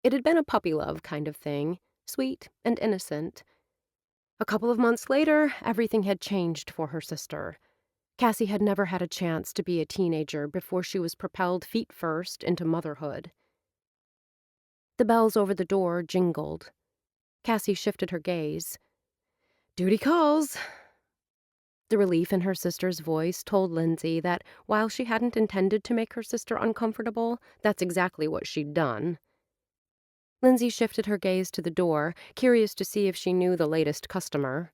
It had been a puppy love kind of thing, sweet and innocent. A couple of months later, everything had changed for her sister. Cassie had never had a chance to be a teenager before she was propelled feet first into motherhood. The bells over the door jingled. Cassie shifted her gaze. Duty calls. The relief in her sister's voice told Lindsay that while she hadn't intended to make her sister uncomfortable, that's exactly what she'd done. Lindsay shifted her gaze to the door, curious to see if she knew the latest customer.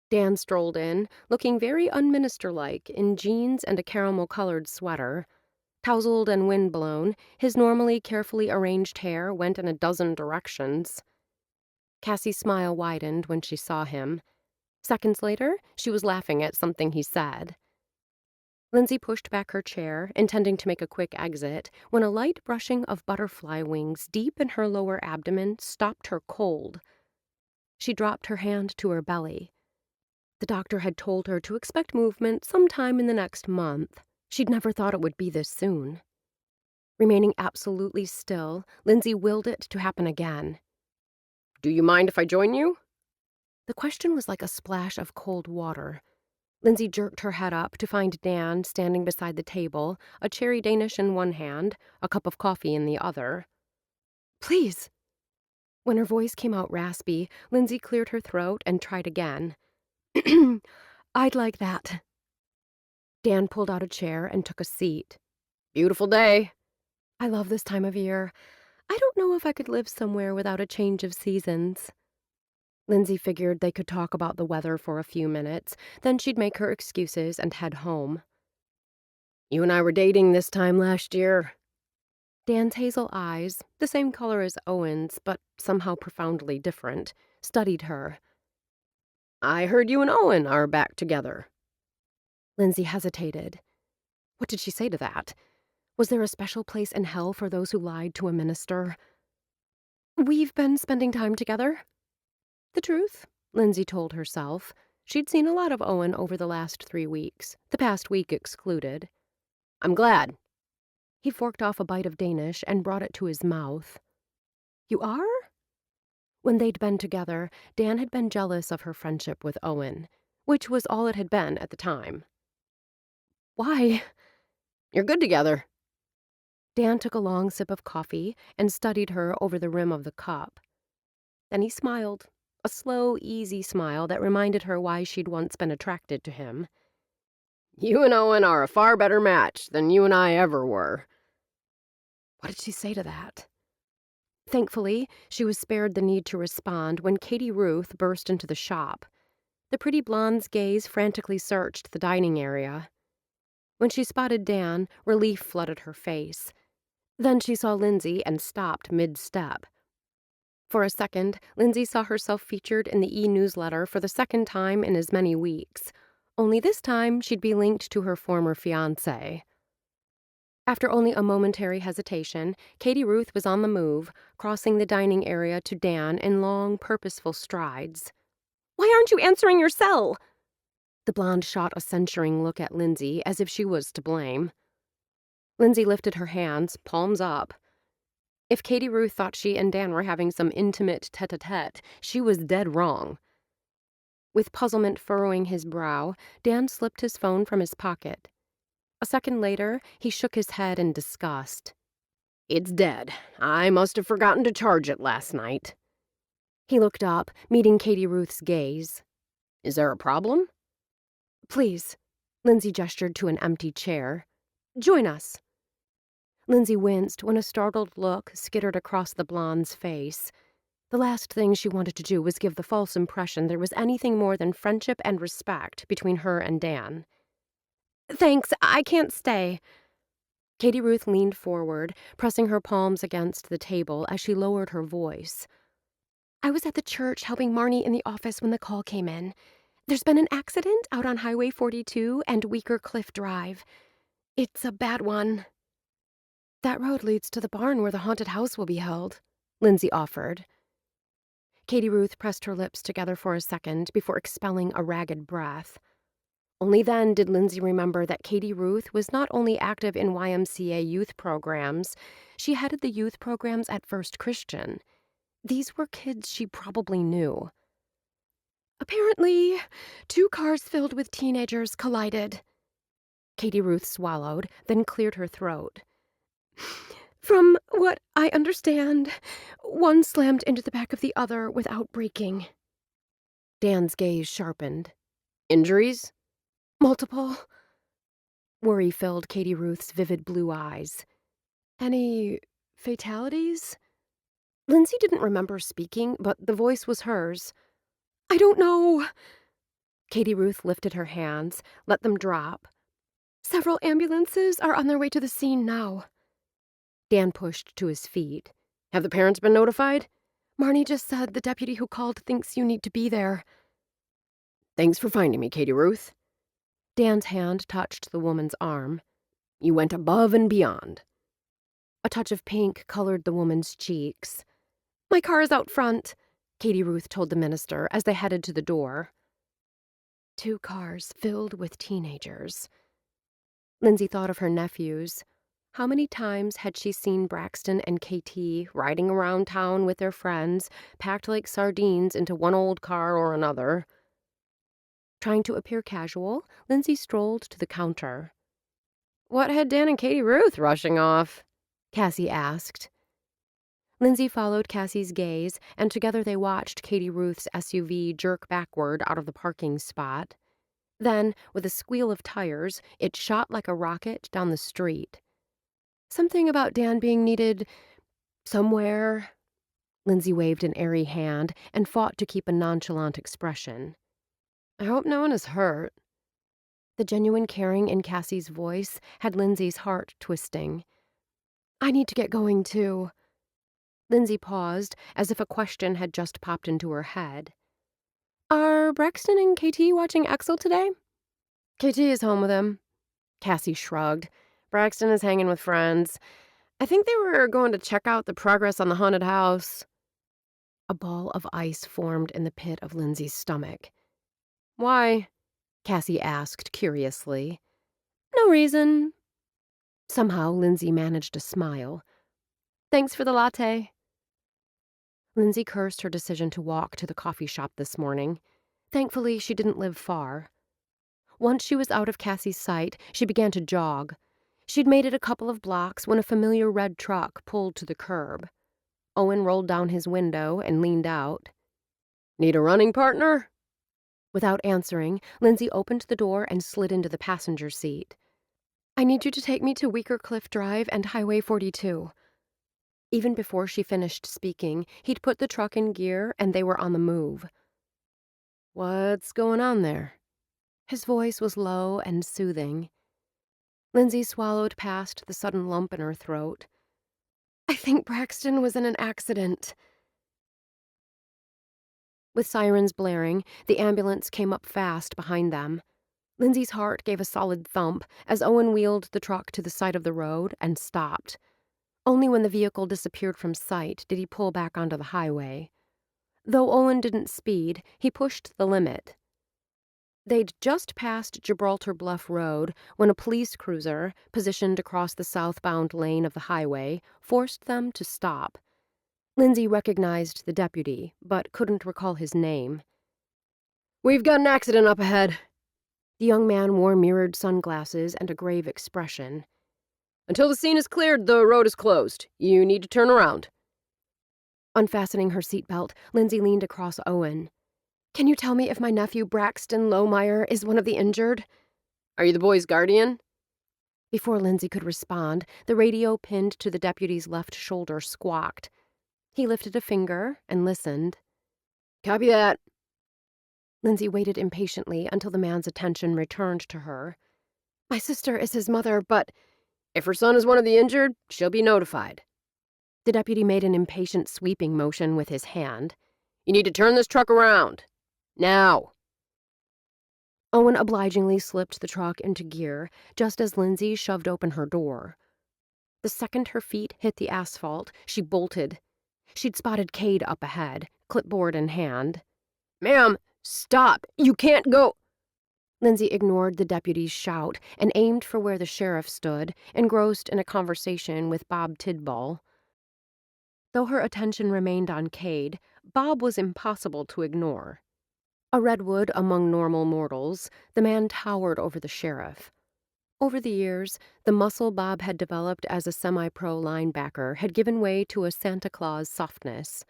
Dan strolled in, looking very unminister-like in jeans and a caramel-colored sweater. Tousled and wind-blown, his normally carefully arranged hair went in a dozen directions. Cassie's smile widened when she saw him. Seconds later, she was laughing at something he said. Lindsay pushed back her chair, intending to make a quick exit, when a light brushing of butterfly wings deep in her lower abdomen stopped her cold. She dropped her hand to her belly. The doctor had told her to expect movement sometime in the next month. She'd never thought it would be this soon. Remaining absolutely still, Lindsay willed it to happen again. Do you mind if I join you? The question was like a splash of cold water. Lindsay jerked her head up to find Dan standing beside the table, a cherry Danish in one hand, a cup of coffee in the other. Please. When her voice came out raspy, Lindsay cleared her throat and tried again. I'd like that. Dan pulled out a chair and took a seat. Beautiful day. I love this time of year. I don't know if I could live somewhere without a change of seasons. Lindsay figured they could talk about the weather for a few minutes, then she'd make her excuses and head home. You and I were dating this time last year. Dan's hazel eyes, the same color as Owen's, but somehow profoundly different, studied her. I heard you and Owen are back together. Lindsay hesitated. What did she say to that? Was there a special place in hell for those who lied to a minister? We've been spending time together. The truth, Lindsay told herself. She'd seen a lot of Owen over the last 3 weeks, the past week excluded. I'm glad. He forked off a bite of Danish and brought it to his mouth. You are? When they'd been together, Dan had been jealous of her friendship with Owen, which was all it had been at the time. Why? You're good together. Dan took a long sip of coffee and studied her over the rim of the cup. Then he smiled, a slow, easy smile that reminded her why she'd once been attracted to him. You and Owen are a far better match than you and I ever were. What did she say to that? Thankfully, she was spared the need to respond when Katie Ruth burst into the shop. The pretty blonde's gaze frantically searched the dining area. When she spotted Dan, relief flooded her face. Then she saw Lindsay and stopped mid-step. For a second, Lindsay saw herself featured in the e-newsletter for the second time in as many weeks. Only this time, she'd be linked to her former fiancé. After only a momentary hesitation, Katie Ruth was on the move, crossing the dining area to Dan in long, purposeful strides. Why aren't you answering your cell? The blonde shot a censuring look at Lindsay as if she was to blame. Lindsay lifted her hands, palms up. If Katie Ruth thought she and Dan were having some intimate tete-a-tete, she was dead wrong. With puzzlement furrowing his brow, Dan slipped his phone from his pocket. A second later, he shook his head in disgust. It's dead. I must have forgotten to charge it last night. He looked up, meeting Katie Ruth's gaze. Is there a problem? Please. Lindsay gestured to an empty chair. Join us. Lindsay winced when a startled look skittered across the blonde's face. The last thing she wanted to do was give the false impression there was anything more than friendship and respect between her and Dan. Thanks, I can't stay. Katie Ruth leaned forward, pressing her palms against the table as she lowered her voice. I was at the church helping Marnie in the office when the call came in. There's been an accident out on Highway 42 and Weaker Cliff Drive. It's a bad one. That road leads to the barn where the haunted house will be held, Lindsay offered. Katie Ruth pressed her lips together for a second before expelling a ragged breath. Only then did Lindsay remember that Katie Ruth was not only active in YMCA youth programs, she headed the youth programs at First Christian. These were kids she probably knew. Apparently, 2 cars filled with teenagers collided. Katie Ruth swallowed, then cleared her throat. From what I understand, one slammed into the back of the other without braking. Dan's gaze sharpened. Injuries? Multiple. Worry filled Katie Ruth's vivid blue eyes. Any fatalities? Lindsay didn't remember speaking, but the voice was hers. I don't know. Katie Ruth lifted her hands, let them drop. Several ambulances are on their way to the scene now. Dan pushed to his feet. Have the parents been notified? Marnie just said the deputy who called thinks you need to be there. Thanks for finding me, Katie Ruth. Dan's hand touched the woman's arm. You went above and beyond. A touch of pink colored the woman's cheeks. My car is out front, Katie Ruth told the minister as they headed to the door. 2 cars filled with teenagers. Lindsay thought of her nephews. How many times had she seen Braxton and KT riding around town with their friends, packed like sardines into one old car or another? Trying to appear casual, Lindsay strolled to the counter. What had Dan and Katie Ruth rushing off? Cassie asked. Lindsay followed Cassie's gaze, and together they watched Katie Ruth's SUV jerk backward out of the parking spot. Then, with a squeal of tires, it shot like a rocket down the street. Something about Dan being needed somewhere. Lindsay waved an airy hand and fought to keep a nonchalant expression. I hope no one is hurt. The genuine caring in Cassie's voice had Lindsay's heart twisting. I need to get going, too. Lindsay paused, as if a question had just popped into her head. Are Braxton and KT watching Axel today? KT is home with him. Cassie shrugged. Braxton is hanging with friends. I think they were going to check out the progress on the haunted house. A ball of ice formed in the pit of Lindsay's stomach. Why? Cassie asked curiously. No reason. Somehow Lindsay managed a smile. Thanks for the latte. Lindsay cursed her decision to walk to the coffee shop this morning. Thankfully, she didn't live far. Once she was out of Cassie's sight, she began to jog. She'd made it a couple of blocks when a familiar red truck pulled to the curb. Owen rolled down his window and leaned out. Need a running partner? Without answering, Lindsay opened the door and slid into the passenger seat. I need you to take me to Weaker Cliff Drive and Highway 42. Even before she finished speaking, he'd put the truck in gear and they were on the move. What's going on there? His voice was low and soothing. Lindsay swallowed past the sudden lump in her throat. I think Braxton was in an accident. With sirens blaring, the ambulance came up fast behind them. Lindsay's heart gave a solid thump as Owen wheeled the truck to the side of the road and stopped. Only when the vehicle disappeared from sight did he pull back onto the highway. Though Owen didn't speed, he pushed the limit. They'd just passed Gibraltar Bluff Road when a police cruiser, positioned across the southbound lane of the highway, forced them to stop. Lindsay recognized the deputy, but couldn't recall his name. We've got an accident up ahead. The young man wore mirrored sunglasses and a grave expression. Until the scene is cleared, the road is closed. You need to turn around. Unfastening her seatbelt, Lindsay leaned across Owen. Can you tell me if my nephew Braxton Lohmeyer is one of the injured? Are you the boy's guardian? Before Lindsay could respond, the radio pinned to the deputy's left shoulder squawked. He lifted a finger and listened. Copy that. Lindsay waited impatiently until the man's attention returned to her. My sister is his mother, but if her son is one of the injured, she'll be notified. The deputy made an impatient sweeping motion with his hand. You need to turn this truck around. Now. Owen obligingly slipped the truck into gear just as Lindsay shoved open her door. The second her feet hit the asphalt, she bolted. She'd spotted Cade up ahead, clipboard in hand. Ma'am, stop! You can't go! Lindsay ignored the deputy's shout and aimed for where the sheriff stood, engrossed in a conversation with Bob Tidball. Though her attention remained on Cade, Bob was impossible to ignore. A redwood among normal mortals, the man towered over the sheriff. Over the years, the muscle Bob had developed as a semi-pro linebacker had given way to a Santa Claus softness.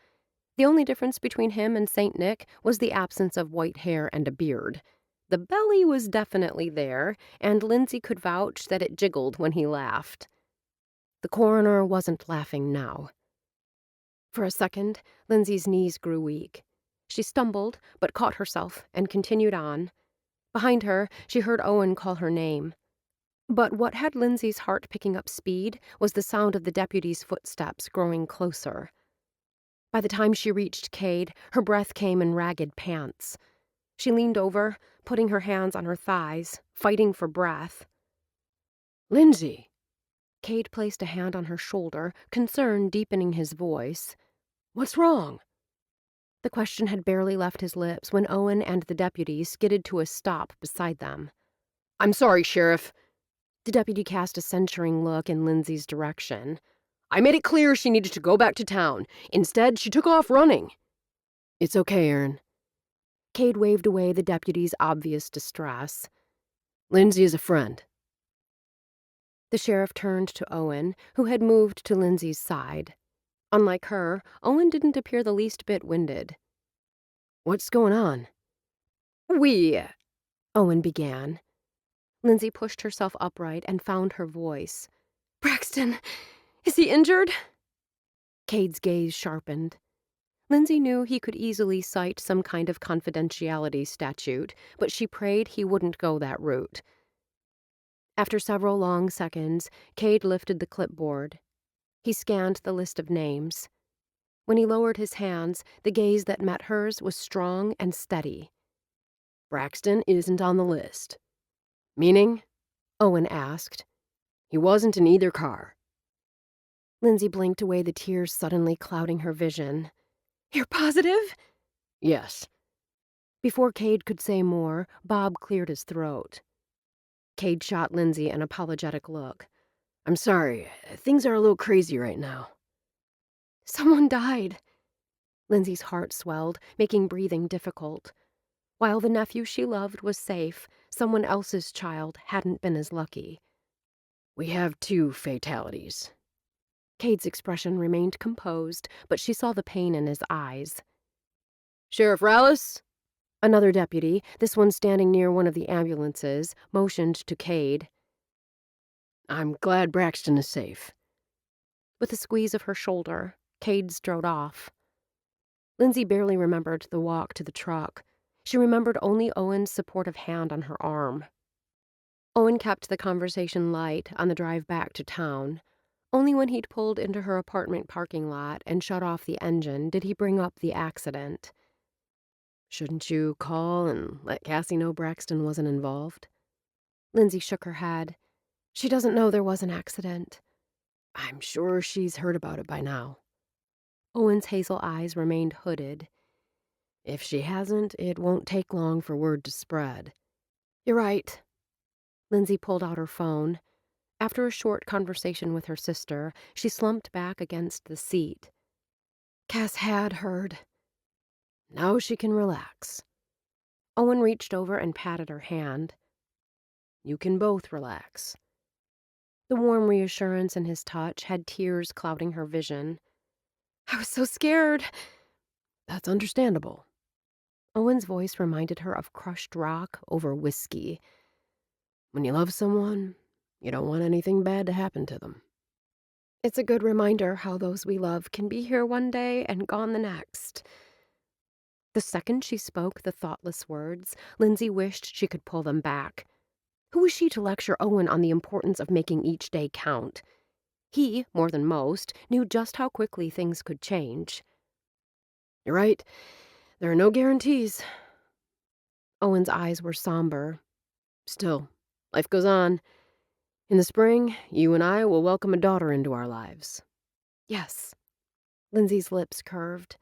The only difference between him and St. Nick was the absence of white hair and a beard. The belly was definitely there, and Lindsay could vouch that it jiggled when he laughed. The coroner wasn't laughing now. For a second, Lindsay's knees grew weak. She stumbled, but caught herself and continued on. Behind her, she heard Owen call her name. But what had Lindsay's heart picking up speed was the sound of the deputy's footsteps growing closer. By the time she reached Cade, her breath came in ragged pants. She leaned over, putting her hands on her thighs, fighting for breath. Lindsay! Cade placed a hand on her shoulder, concern deepening his voice. What's wrong? The question had barely left his lips when Owen and the deputy skidded to a stop beside them. I'm sorry, Sheriff. The deputy cast a censuring look in Lindsay's direction. I made it clear she needed to go back to town. Instead, she took off running. It's okay, Aaron. Cade waved away the deputy's obvious distress. Lindsay is a friend. The sheriff turned to Owen, who had moved to Lindsay's side. Unlike her, Owen didn't appear the least bit winded. What's going on? Owen began. Lindsay pushed herself upright and found her voice. Braxton, is he injured? Cade's gaze sharpened. Lindsay knew he could easily cite some kind of confidentiality statute, but she prayed he wouldn't go that route. After several long seconds, Cade lifted the clipboard. He scanned the list of names. When he lowered his hands, the gaze that met hers was strong and steady. Braxton isn't on the list. Meaning? Owen asked. He wasn't in either car. Lindsay blinked away the tears suddenly clouding her vision. You're positive? Yes. Before Cade could say more, Bob cleared his throat. Cade shot Lindsay an apologetic look. I'm sorry. Things are a little crazy right now. Someone died. Lindsay's heart swelled, making breathing difficult. While the nephew she loved was safe, someone else's child hadn't been as lucky. We have 2 fatalities. Cade's expression remained composed, but she saw the pain in his eyes. Sheriff Rallis? Another deputy, this one standing near one of the ambulances, motioned to Cade. I'm glad Braxton is safe. With a squeeze of her shoulder, Cade strode off. Lindsay barely remembered the walk to the truck. She remembered only Owen's supportive hand on her arm. Owen kept the conversation light on the drive back to town. Only when he'd pulled into her apartment parking lot and shut off the engine did he bring up the accident. Shouldn't you call and let Cassie know Braxton wasn't involved? Lindsay shook her head. She doesn't know there was an accident. I'm sure she's heard about it by now. Owen's hazel eyes remained hooded. If she hasn't, it won't take long for word to spread. You're right. Lindsay pulled out her phone. After a short conversation with her sister, she slumped back against the seat. Cass had heard. Now she can relax. Owen reached over and patted her hand. You can both relax. The warm reassurance in his touch had tears clouding her vision. I was so scared. That's understandable. Owen's voice reminded her of crushed rock over whiskey. When you love someone, you don't want anything bad to happen to them. It's a good reminder how those we love can be here one day and gone the next. The second she spoke the thoughtless words, Lindsay wished she could pull them back. Who was she to lecture Owen on the importance of making each day count? He, more than most, knew just how quickly things could change. You're right. There are no guarantees. Owen's eyes were somber. Still, life goes on. In the spring, you and I will welcome a daughter into our lives. Yes. Lindsay's lips curved.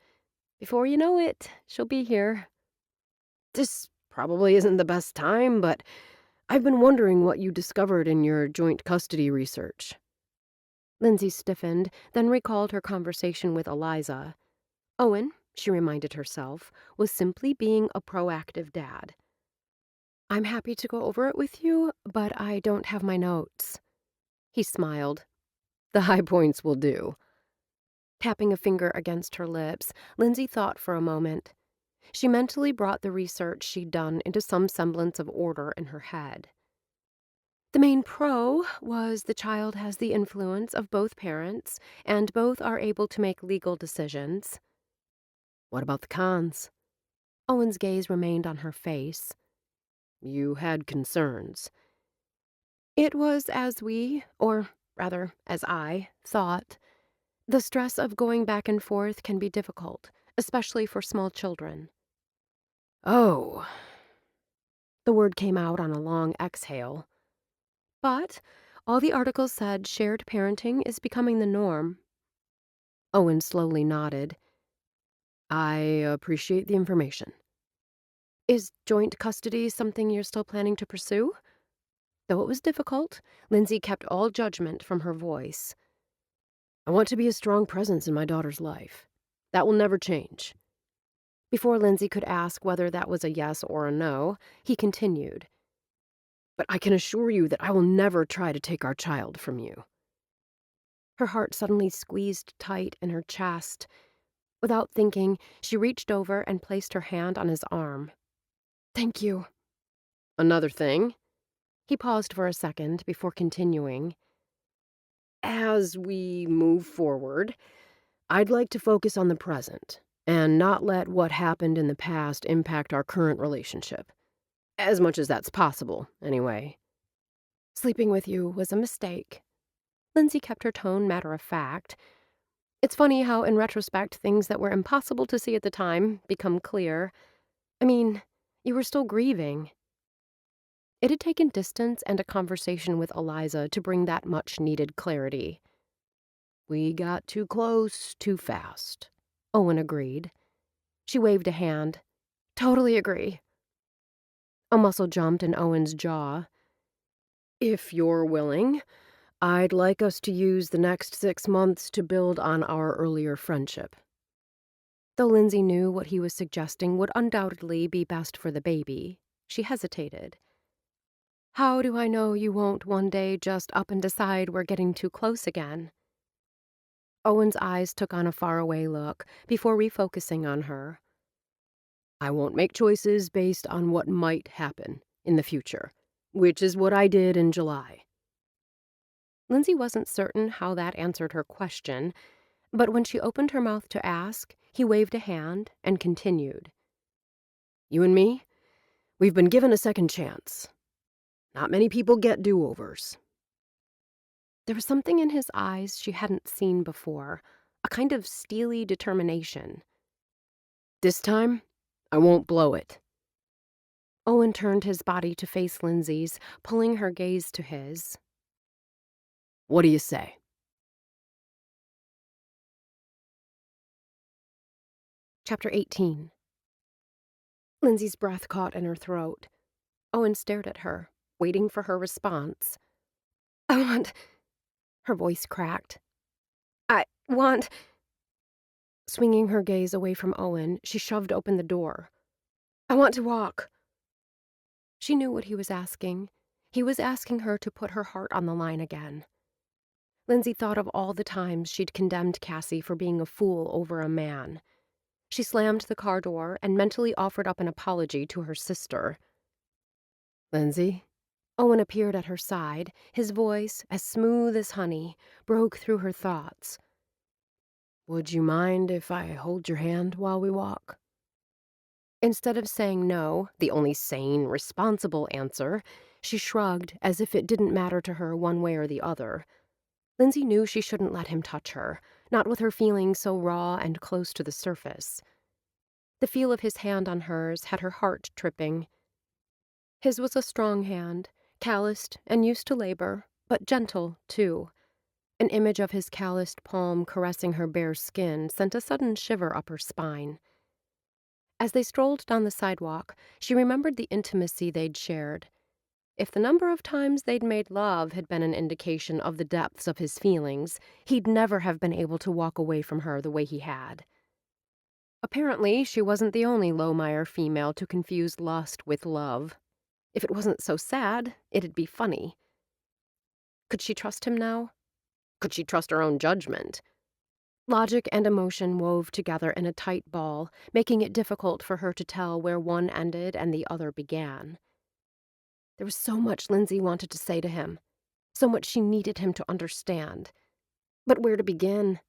Before you know it, she'll be here. This probably isn't the best time, but I've been wondering what you discovered in your joint custody research. Lindsay stiffened, then recalled her conversation with Eliza. Owen, she reminded herself, was simply being a proactive dad. I'm happy to go over it with you, but I don't have my notes. He smiled. The high points will do. Tapping a finger against her lips, Lindsay thought for a moment. She mentally brought the research she'd done into some semblance of order in her head. The main pro was the child has the influence of both parents, and both are able to make legal decisions. What about the cons? Owen's gaze remained on her face. You had concerns. It was as we, or rather as I, thought. The stress of going back and forth can be difficult, especially for small children. Oh. The word came out on a long exhale. But all the articles said shared parenting is becoming the norm. Owen slowly nodded. I appreciate the information. Is joint custody something you're still planning to pursue? Though it was difficult, Lindsay kept all judgment from her voice. I want to be a strong presence in my daughter's life. That will never change. Before Lindsay could ask whether that was a yes or a no, he continued. But I can assure you that I will never try to take our child from you. Her heart suddenly squeezed tight in her chest. Without thinking, she reached over and placed her hand on his arm. Thank you. Another thing, He paused for a second before continuing. as we move forward, I'd like to focus on the present and not let what happened in the past impact our current relationship. As much as that's possible, anyway. Sleeping with you was a mistake. Lindsay kept her tone matter-of-fact. It's funny how, in retrospect, things that were impossible to see at the time become clear. I mean, you were still grieving. It had taken distance and a conversation with Eliza to bring that much-needed clarity. We got too close too fast, Owen agreed. She waved a hand. Totally agree. A muscle jumped in Owen's jaw. If you're willing, I'd like us to use the next 6 months to build on our earlier friendship. Though Lindsay knew what he was suggesting would undoubtedly be best for the baby, she hesitated. How do I know you won't one day just up and decide we're getting too close again? Owen's eyes took on a faraway look before refocusing on her. I won't make choices based on what might happen in the future, which is what I did in July. Lindsay wasn't certain how that answered her question, but when she opened her mouth to ask, he waved a hand and continued. You and me, we've been given a second chance. Not many people get do-overs. There was something in his eyes she hadn't seen before, a kind of steely determination. This time, I won't blow it. Owen turned his body to face Lindsay's, pulling her gaze to his. What do you say? Chapter 18. Lindsay's breath caught in her throat. Owen stared at her, waiting for her response. I want... Her voice cracked. I want... Swinging her gaze away from Owen, she shoved open the door. I want to walk. She knew what he was asking. He was asking her to put her heart on the line again. Lindsay thought of all the times she'd condemned Cassie for being a fool over a man. She slammed the car door and mentally offered up an apology to her sister. Lindsay? Owen appeared at her side. His voice, as smooth as honey, broke through her thoughts. Would you mind if I hold your hand while we walk? Instead of saying no, the only sane, responsible answer, she shrugged as if it didn't matter to her one way or the other. Lindsay knew she shouldn't let him touch her, not with her feelings so raw and close to the surface. The feel of his hand on hers had her heart tripping. His was a strong hand, calloused and used to labor, but gentle, too. An image of his calloused palm caressing her bare skin sent a sudden shiver up her spine. As they strolled down the sidewalk, she remembered the intimacy they'd shared. If the number of times they'd made love had been an indication of the depths of his feelings, he'd never have been able to walk away from her the way he had. Apparently, she wasn't the only Lohmeyer female to confuse lust with love. If it wasn't so sad, it'd be funny. Could she trust him now? Could she trust her own judgment? Logic and emotion wove together in a tight ball, making it difficult for her to tell where one ended and the other began. There was so much Lindsay wanted to say to him, so much she needed him to understand. But where to begin?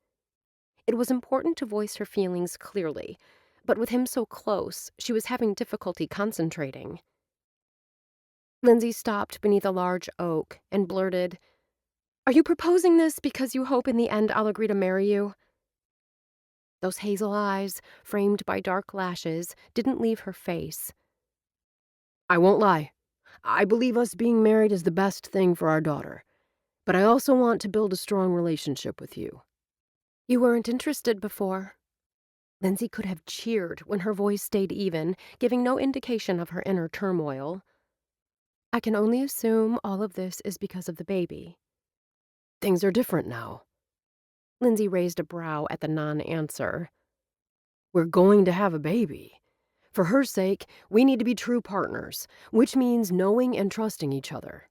It was important to voice her feelings clearly, but with him so close, she was having difficulty concentrating. Lindsay stopped beneath a large oak and blurted, Are you proposing this because you hope in the end I'll agree to marry you? Those hazel eyes, framed by dark lashes, didn't leave her face. I won't lie. I believe us being married is the best thing for our daughter. But I also want to build a strong relationship with you. You weren't interested before. Lindsay could have cheered when her voice stayed even, giving no indication of her inner turmoil. I can only assume all of this is because of the baby. Things are different now. Lindsay raised a brow at the non-answer. We're going to have a baby. For her sake, we need to be true partners, which means knowing and trusting each other.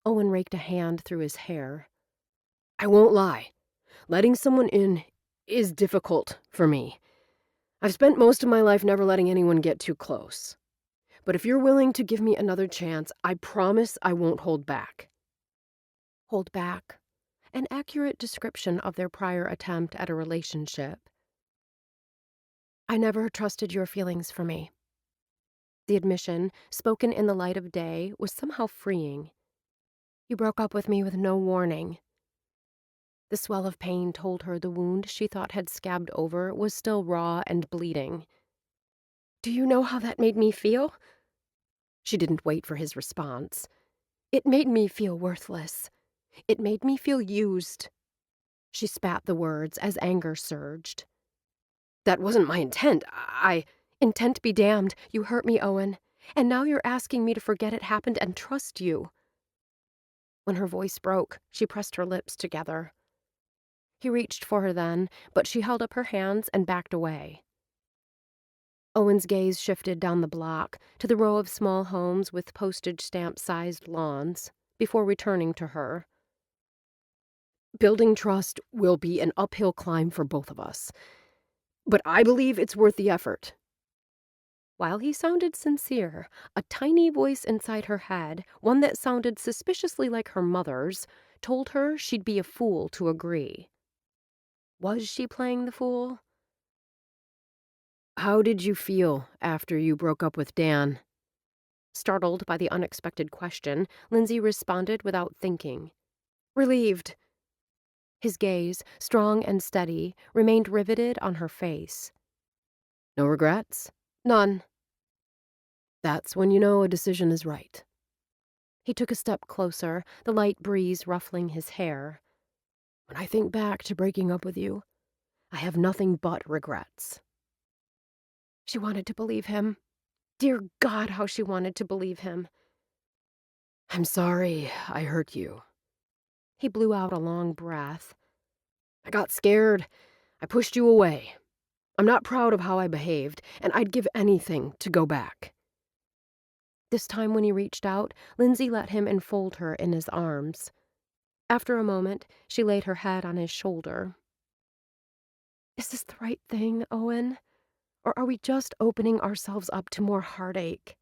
Owen raked a hand through his hair. I won't lie. Letting someone in is difficult for me. I've spent most of my life never letting anyone get too close. But if you're willing to give me another chance, I promise I won't hold back." Hold back. An accurate description of their prior attempt at a relationship. I never trusted your feelings for me. The admission, spoken in the light of day, was somehow freeing. You broke up with me with no warning. The swell of pain told her the wound she thought had scabbed over was still raw and bleeding. Do you know how that made me feel? She didn't wait for his response. It made me feel worthless. It made me feel used. She spat the words as anger surged. That wasn't my intent. Intent be damned. You hurt me, Owen. And now you're asking me to forget it happened and trust you. When her voice broke, she pressed her lips together. He reached for her then, but she held up her hands and backed away. Owen's gaze shifted down the block to the row of small homes with postage stamp-sized lawns before returning to her. Building trust will be an uphill climb for both of us, but I believe it's worth the effort. While he sounded sincere, a tiny voice inside her head, one that sounded suspiciously like her mother's, told her she'd be a fool to agree. Was she playing the fool? How did you feel after you broke up with Dan? Startled by the unexpected question, Lindsay responded without thinking. Relieved. His gaze, strong and steady, remained riveted on her face. No regrets? None. That's when you know a decision is right. He took a step closer, the light breeze ruffling his hair. When I think back to breaking up with you, I have nothing but regrets. She wanted to believe him. Dear God, how she wanted to believe him. I'm sorry I hurt you. He blew out a long breath. I got scared. I pushed you away. I'm not proud of how I behaved, and I'd give anything to go back. This time when he reached out, Lindsay let him enfold her in his arms. After a moment, she laid her head on his shoulder. Is this the right thing, Owen? Or are we just opening ourselves up to more heartache?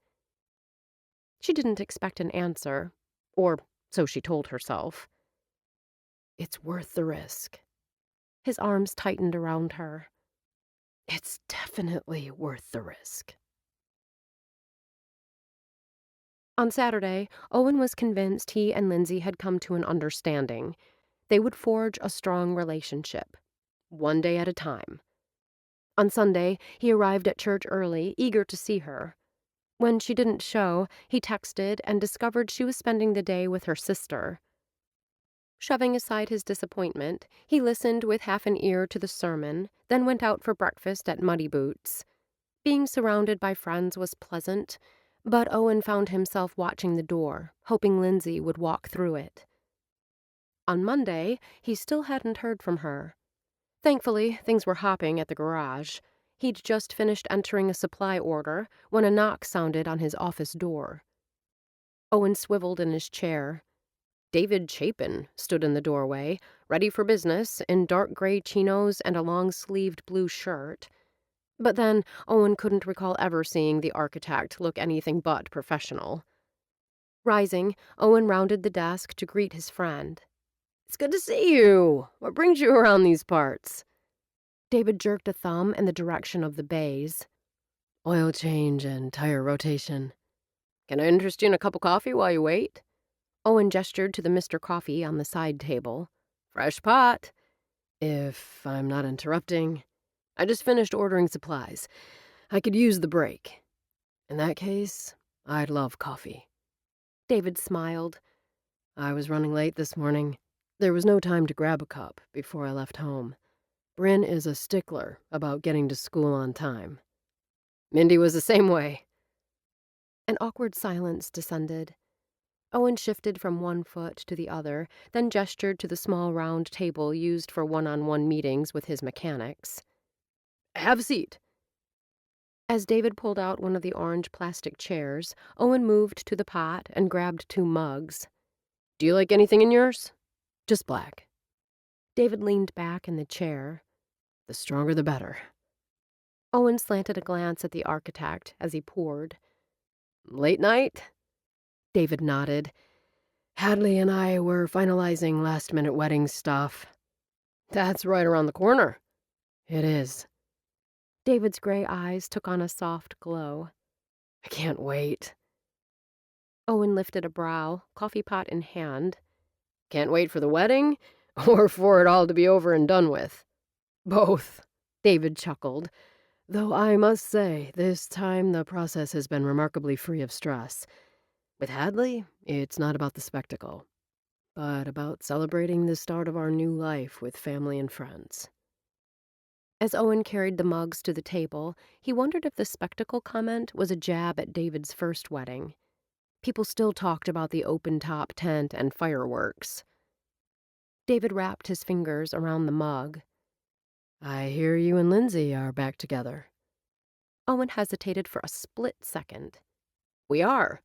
She didn't expect an answer, or so she told herself. It's worth the risk. His arms tightened around her. It's definitely worth the risk. On Saturday, Owen was convinced he and Lindsay had come to an understanding. They would forge a strong relationship, one day at a time. On Sunday, he arrived at church early, eager to see her. When she didn't show, he texted and discovered she was spending the day with her sister. Shoving aside his disappointment, he listened with half an ear to the sermon, then went out for breakfast at Muddy Boots. Being surrounded by friends was pleasant, but Owen found himself watching the door, hoping Lindsay would walk through it. On Monday, he still hadn't heard from her. Thankfully, things were hopping at the garage. He'd just finished entering a supply order when a knock sounded on his office door. Owen swiveled in his chair. David Chapin stood in the doorway, ready for business, in dark gray chinos and a long-sleeved blue shirt. But then, Owen couldn't recall ever seeing the architect look anything but professional. Rising, Owen rounded the desk to greet his friend. It's good to see you. What brings you around these parts? David jerked a thumb in the direction of the bays. Oil change and tire rotation. Can I interest you in a cup of coffee while you wait? Owen gestured to the Mr. Coffee on the side table. Fresh pot. If I'm not interrupting. I just finished ordering supplies. I could use the break. In that case, I'd love coffee. David smiled. I was running late this morning. There was no time to grab a cup before I left home. Bryn is a stickler about getting to school on time. Mindy was the same way. An awkward silence descended. Owen shifted from one foot to the other, then gestured to the small round table used for one-on-one meetings with his mechanics. Have a seat. As David pulled out one of the orange plastic chairs, Owen moved to the pot and grabbed 2 mugs. Do you like anything in yours? Just black. David leaned back in the chair. The stronger the better. Owen slanted a glance at the architect as he poured. Late night? David nodded. Hadley and I were finalizing last-minute wedding stuff. That's right around the corner. It is. David's gray eyes took on a soft glow. I can't wait. Owen lifted a brow, coffee pot in hand. Can't wait for the wedding, or for it all to be over and done with? Both, David chuckled. Though I must say, this time the process has been remarkably free of stress. With Hadley, it's not about the spectacle, but about celebrating the start of our new life with family and friends. As Owen carried the mugs to the table, he wondered if the spectacle comment was a jab at David's first wedding. People still talked about the open-top tent and fireworks. David wrapped his fingers around the mug. I hear you and Lindsay are back together. Owen hesitated for a split second. We are.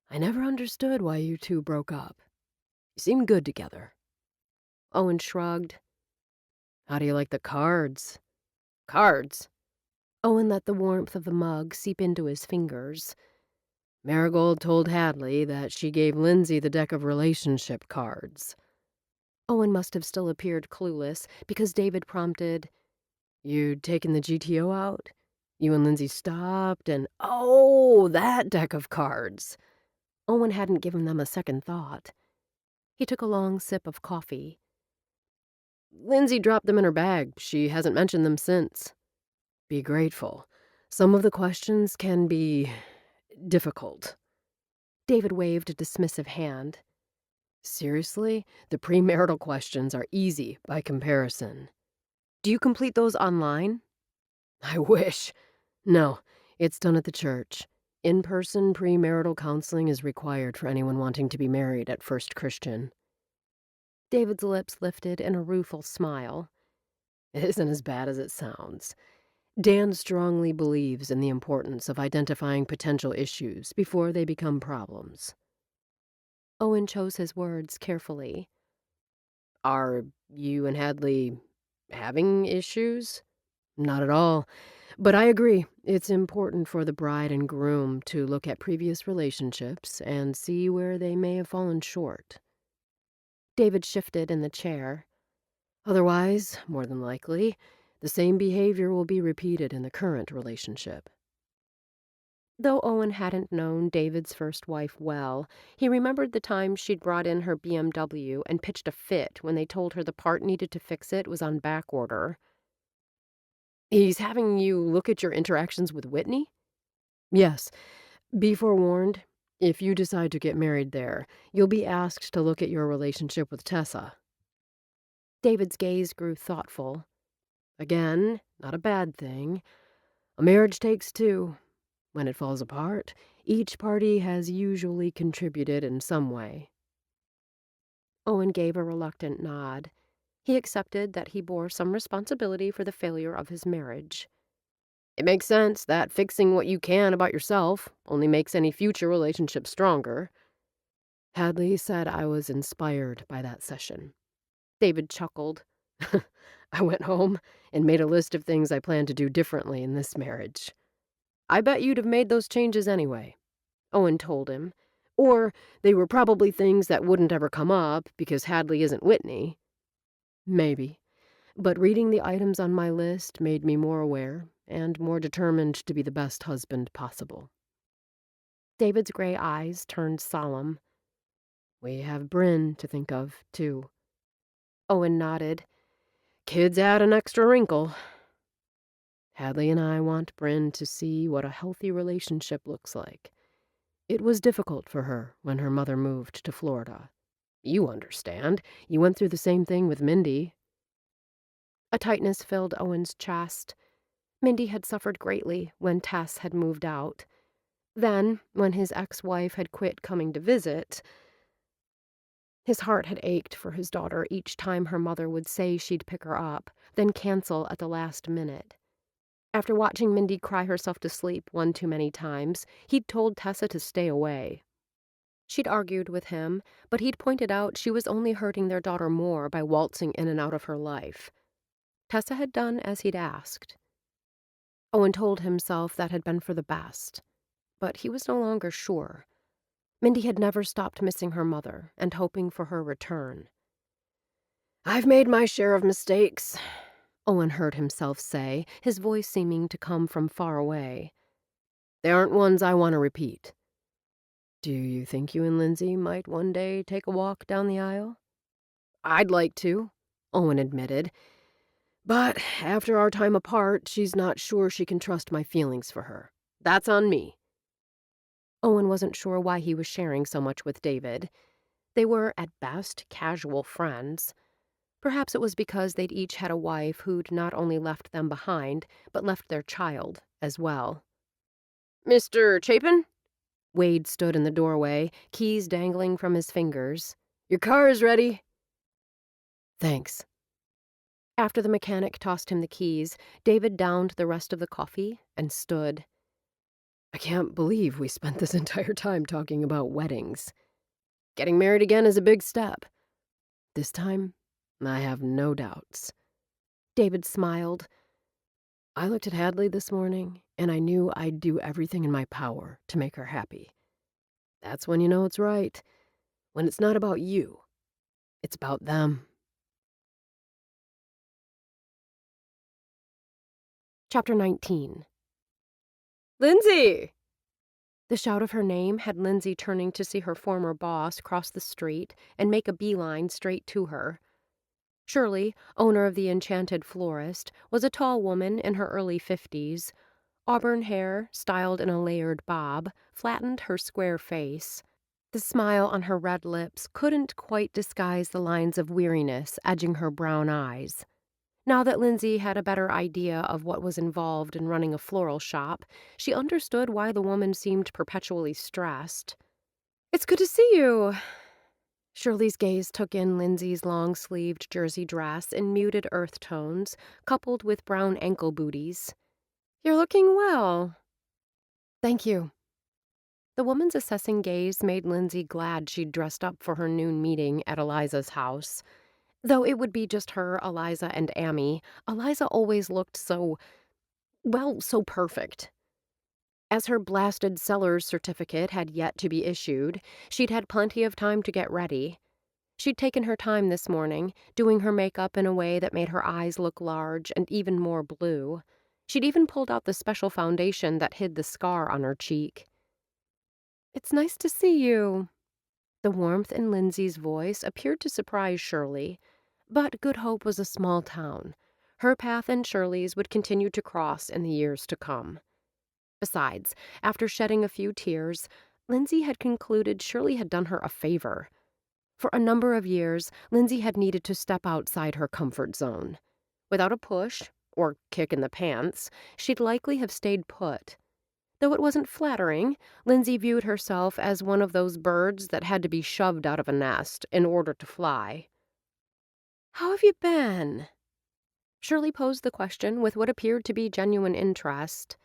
I never understood why you two broke up. You seem good together. Owen shrugged. How do you like the cards? Cards? Owen let the warmth of the mug seep into his fingers. Marigold told Hadley that she gave Lindsay the deck of relationship cards. Owen must have still appeared clueless because David prompted, You'd taken the GTO out? You and Lindsay stopped and, oh, that deck of cards. Owen hadn't given them a second thought. He took a long sip of coffee. Lindsay dropped them in her bag. She hasn't mentioned them since. Be grateful. Some of the questions can be difficult. David waved a dismissive hand. Seriously? The premarital questions are easy by comparison. Do you complete those online? I wish. No, it's done at the church. In-person premarital counseling is required for anyone wanting to be married at First Christian. David's lips lifted in a rueful smile. It isn't as bad as it sounds. Dan strongly believes in the importance of identifying potential issues before they become problems. Owen chose his words carefully. Are you and Hadley having issues? Not at all. But I agree, it's important for the bride and groom to look at previous relationships and see where they may have fallen short. David shifted in the chair. Otherwise, more than likely, the same behavior will be repeated in the current relationship. Though Owen hadn't known David's first wife well, he remembered the time she'd brought in her BMW and pitched a fit when they told her the part needed to fix it was on back order. He's having you look at your interactions with Whitney? Yes. Be forewarned, if you decide to get married there, you'll be asked to look at your relationship with Tessa. David's gaze grew thoughtful. Again, not a bad thing. A marriage takes two. When it falls apart, each party has usually contributed in some way. Owen gave a reluctant nod. He accepted that he bore some responsibility for the failure of his marriage. It makes sense that fixing what you can about yourself only makes any future relationship stronger. Hadley said I was inspired by that session. David chuckled. I went home and made a list of things I plan to do differently in this marriage. I bet you'd have made those changes anyway, Owen told him. Or they were probably things that wouldn't ever come up because Hadley isn't Whitney. Maybe. But reading the items on my list made me more aware and more determined to be the best husband possible. David's gray eyes turned solemn. We have Bryn to think of, too. Owen nodded. Kids add an extra wrinkle. Hadley and I want Bryn to see what a healthy relationship looks like. It was difficult for her when her mother moved to Florida. You understand. You went through the same thing with Mindy. A tightness filled Owen's chest. Mindy had suffered greatly when Tess had moved out. Then, when his ex-wife had quit coming to visit, his heart had ached for his daughter each time her mother would say she'd pick her up, then cancel at the last minute. After watching Mindy cry herself to sleep one too many times, he'd told Tessa to stay away. She'd argued with him, but he'd pointed out she was only hurting their daughter more by waltzing in and out of her life. Tessa had done as he'd asked. Owen told himself that had been for the best. but he was no longer sure. Mindy had never stopped missing her mother and hoping for her return. "I've made my share of mistakes," Owen heard himself say, his voice seeming to come from far away. "They aren't ones I want to repeat." "Do you think you and Lindsay might one day take a walk down the aisle?" "I'd like to," Owen admitted. "But after our time apart, she's not sure she can trust my feelings for her. That's on me." Owen wasn't sure why he was sharing so much with David. They were, at best, casual friends. Perhaps it was because they'd each had a wife who'd not only left them behind, but left their child as well. "Mr. Chapin?" Wade stood in the doorway, keys dangling from his fingers. "Your car is ready." "Thanks." After the mechanic tossed him the keys, David downed the rest of the coffee and stood. "I can't believe we spent this entire time talking about weddings. Getting married again is a big step. This time, I have no doubts." David smiled. "I looked at Hadley this morning, and I knew I'd do everything in my power to make her happy. That's when you know it's right. When it's not about you, it's about them." Chapter 19. "Lindsay!" The shout of her name had Lindsay turning to see her former boss cross the street and make a beeline straight to her. Shirley, owner of the Enchanted Florist, was a tall woman in her early 50s. Auburn hair, styled in a layered bob, flattened her square face. The smile on her red lips couldn't quite disguise the lines of weariness edging her brown eyes. Now that Lindsay had a better idea of what was involved in running a floral shop, she understood why the woman seemed perpetually stressed. "It's good to see you." Shirley's gaze took in Lindsay's long-sleeved jersey dress in muted earth tones, coupled with brown ankle booties. "You're looking well." "Thank you." The woman's assessing gaze made Lindsay glad she'd dressed up for her noon meeting at Eliza's house. Though it would be just her, Eliza, and Amy, Eliza always looked so perfect. As her blasted seller's certificate had yet to be issued, she'd had plenty of time to get ready. She'd taken her time this morning, doing her makeup in a way that made her eyes look large and even more blue. She'd even pulled out the special foundation that hid the scar on her cheek. "It's nice to see you." The warmth in Lindsay's voice appeared to surprise Shirley. But Good Hope was a small town. Her path and Shirley's would continue to cross in the years to come. Besides, after shedding a few tears, Lindsay had concluded Shirley had done her a favor. For a number of years, Lindsay had needed to step outside her comfort zone. Without a push, or kick in the pants, she'd likely have stayed put. Though it wasn't flattering, Lindsay viewed herself as one of those birds that had to be shoved out of a nest in order to fly. "How have you been?" Shirley posed the question with what appeared to be genuine interest.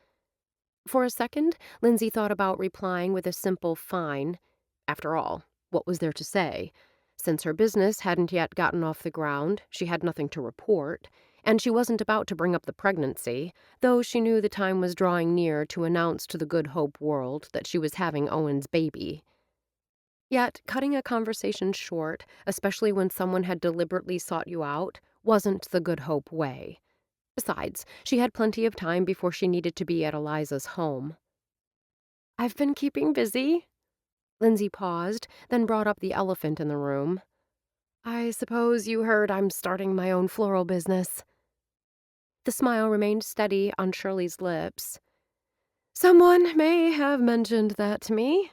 For a second, Lindsay thought about replying with a simple fine. After all, what was there to say? Since her business hadn't yet gotten off the ground, she had nothing to report, and she wasn't about to bring up the pregnancy, though she knew the time was drawing near to announce to the Good Hope world that she was having Owen's baby. Yet, cutting a conversation short, especially when someone had deliberately sought you out, wasn't the Good Hope way. Besides, she had plenty of time before she needed to be at Eliza's home. "I've been keeping busy." Lindsay paused, then brought up the elephant in the room. "I suppose you heard I'm starting my own floral business." The smile remained steady on Shirley's lips. "Someone may have mentioned that to me.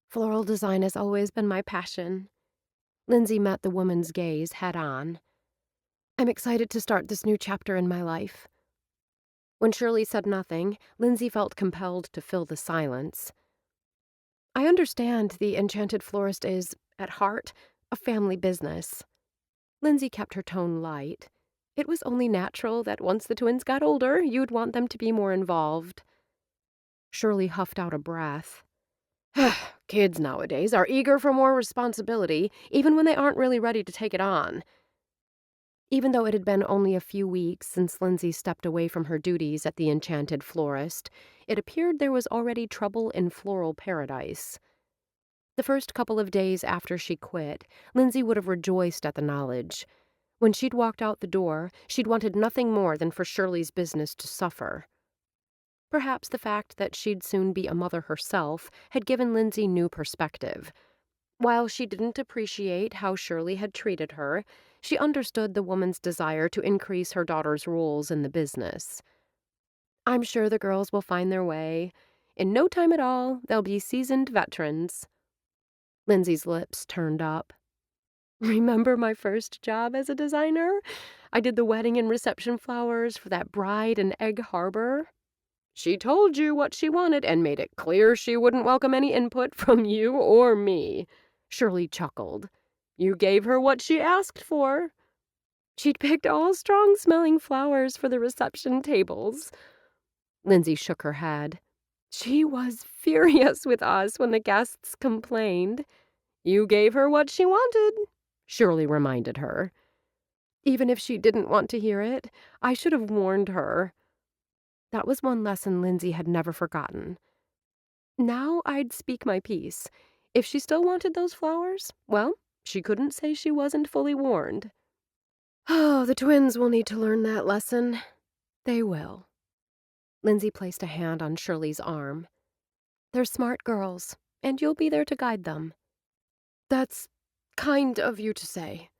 Floral design has always been my passion." Lindsay met the woman's gaze head-on. "I'm excited to start this new chapter in my life." When Shirley said nothing, Lindsay felt compelled to fill the silence. "I understand the Enchanted Florist is, at heart, a family business." Lindsay kept her tone light. It was only natural that once the twins got older, you'd want them to be more involved. Shirley huffed out a breath. "Kids nowadays are eager for more responsibility, even when they aren't really ready to take it on." Even though it had been only a few weeks since Lindsay stepped away from her duties at the enchanted florist, it appeared there was already trouble in floral paradise. The first couple of days after she quit, Lindsay would have rejoiced at the knowledge. When she'd walked out the door, she'd wanted nothing more than for Shirley's business to suffer. Perhaps the fact that she'd soon be a mother herself had given Lindsay new perspective. While she didn't appreciate how Shirley had treated her, she understood the woman's desire to increase her daughter's roles in the business. "I'm sure the girls will find their way. In no time at all, they'll be seasoned veterans." Lindsay's lips turned up. "Remember my first job as a designer? I did the wedding and reception flowers for that bride in Egg Harbor. She told you what she wanted and made it clear she wouldn't welcome any input from you or me." Shirley chuckled. "You gave her what she asked for. She'd picked all strong-smelling flowers for the reception tables." Lindsay shook her head. "She was furious with us when the guests complained." "You gave her what she wanted," Shirley reminded her. "Even if she didn't want to hear it, I should have warned her." That was one lesson Lindsay had never forgotten. Now I'd speak my piece. If she still wanted those flowers, well, she couldn't say she wasn't fully warned. "Oh, the twins will need to learn that lesson." "They will." Lindsay placed a hand on Shirley's arm. "They're smart girls, and you'll be there to guide them." "That's kind of you to say."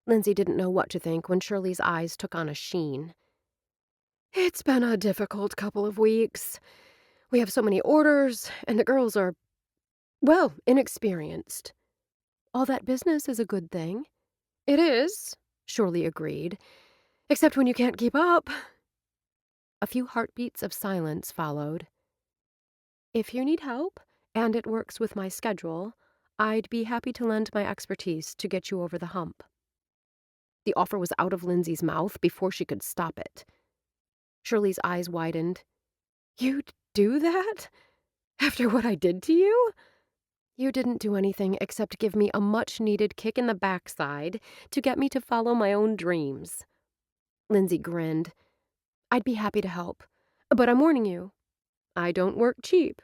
Lindsay didn't know what to think when Shirley's eyes took on a sheen. "It's been a difficult couple of weeks. We have so many orders, and the girls are, well, inexperienced." "All that business is a good thing." "It is," Shirley agreed, "except when you can't keep up." A few heartbeats of silence followed. "If you need help, and it works with my schedule, I'd be happy to lend my expertise to get you over the hump." The offer was out of Lindsay's mouth before she could stop it. Shirley's eyes widened. "You'd do that? After what I did to you?" "You didn't do anything except give me a much-needed kick in the backside to get me to follow my own dreams." Lindsay grinned. "I'd be happy to help, but I'm warning you, I don't work cheap."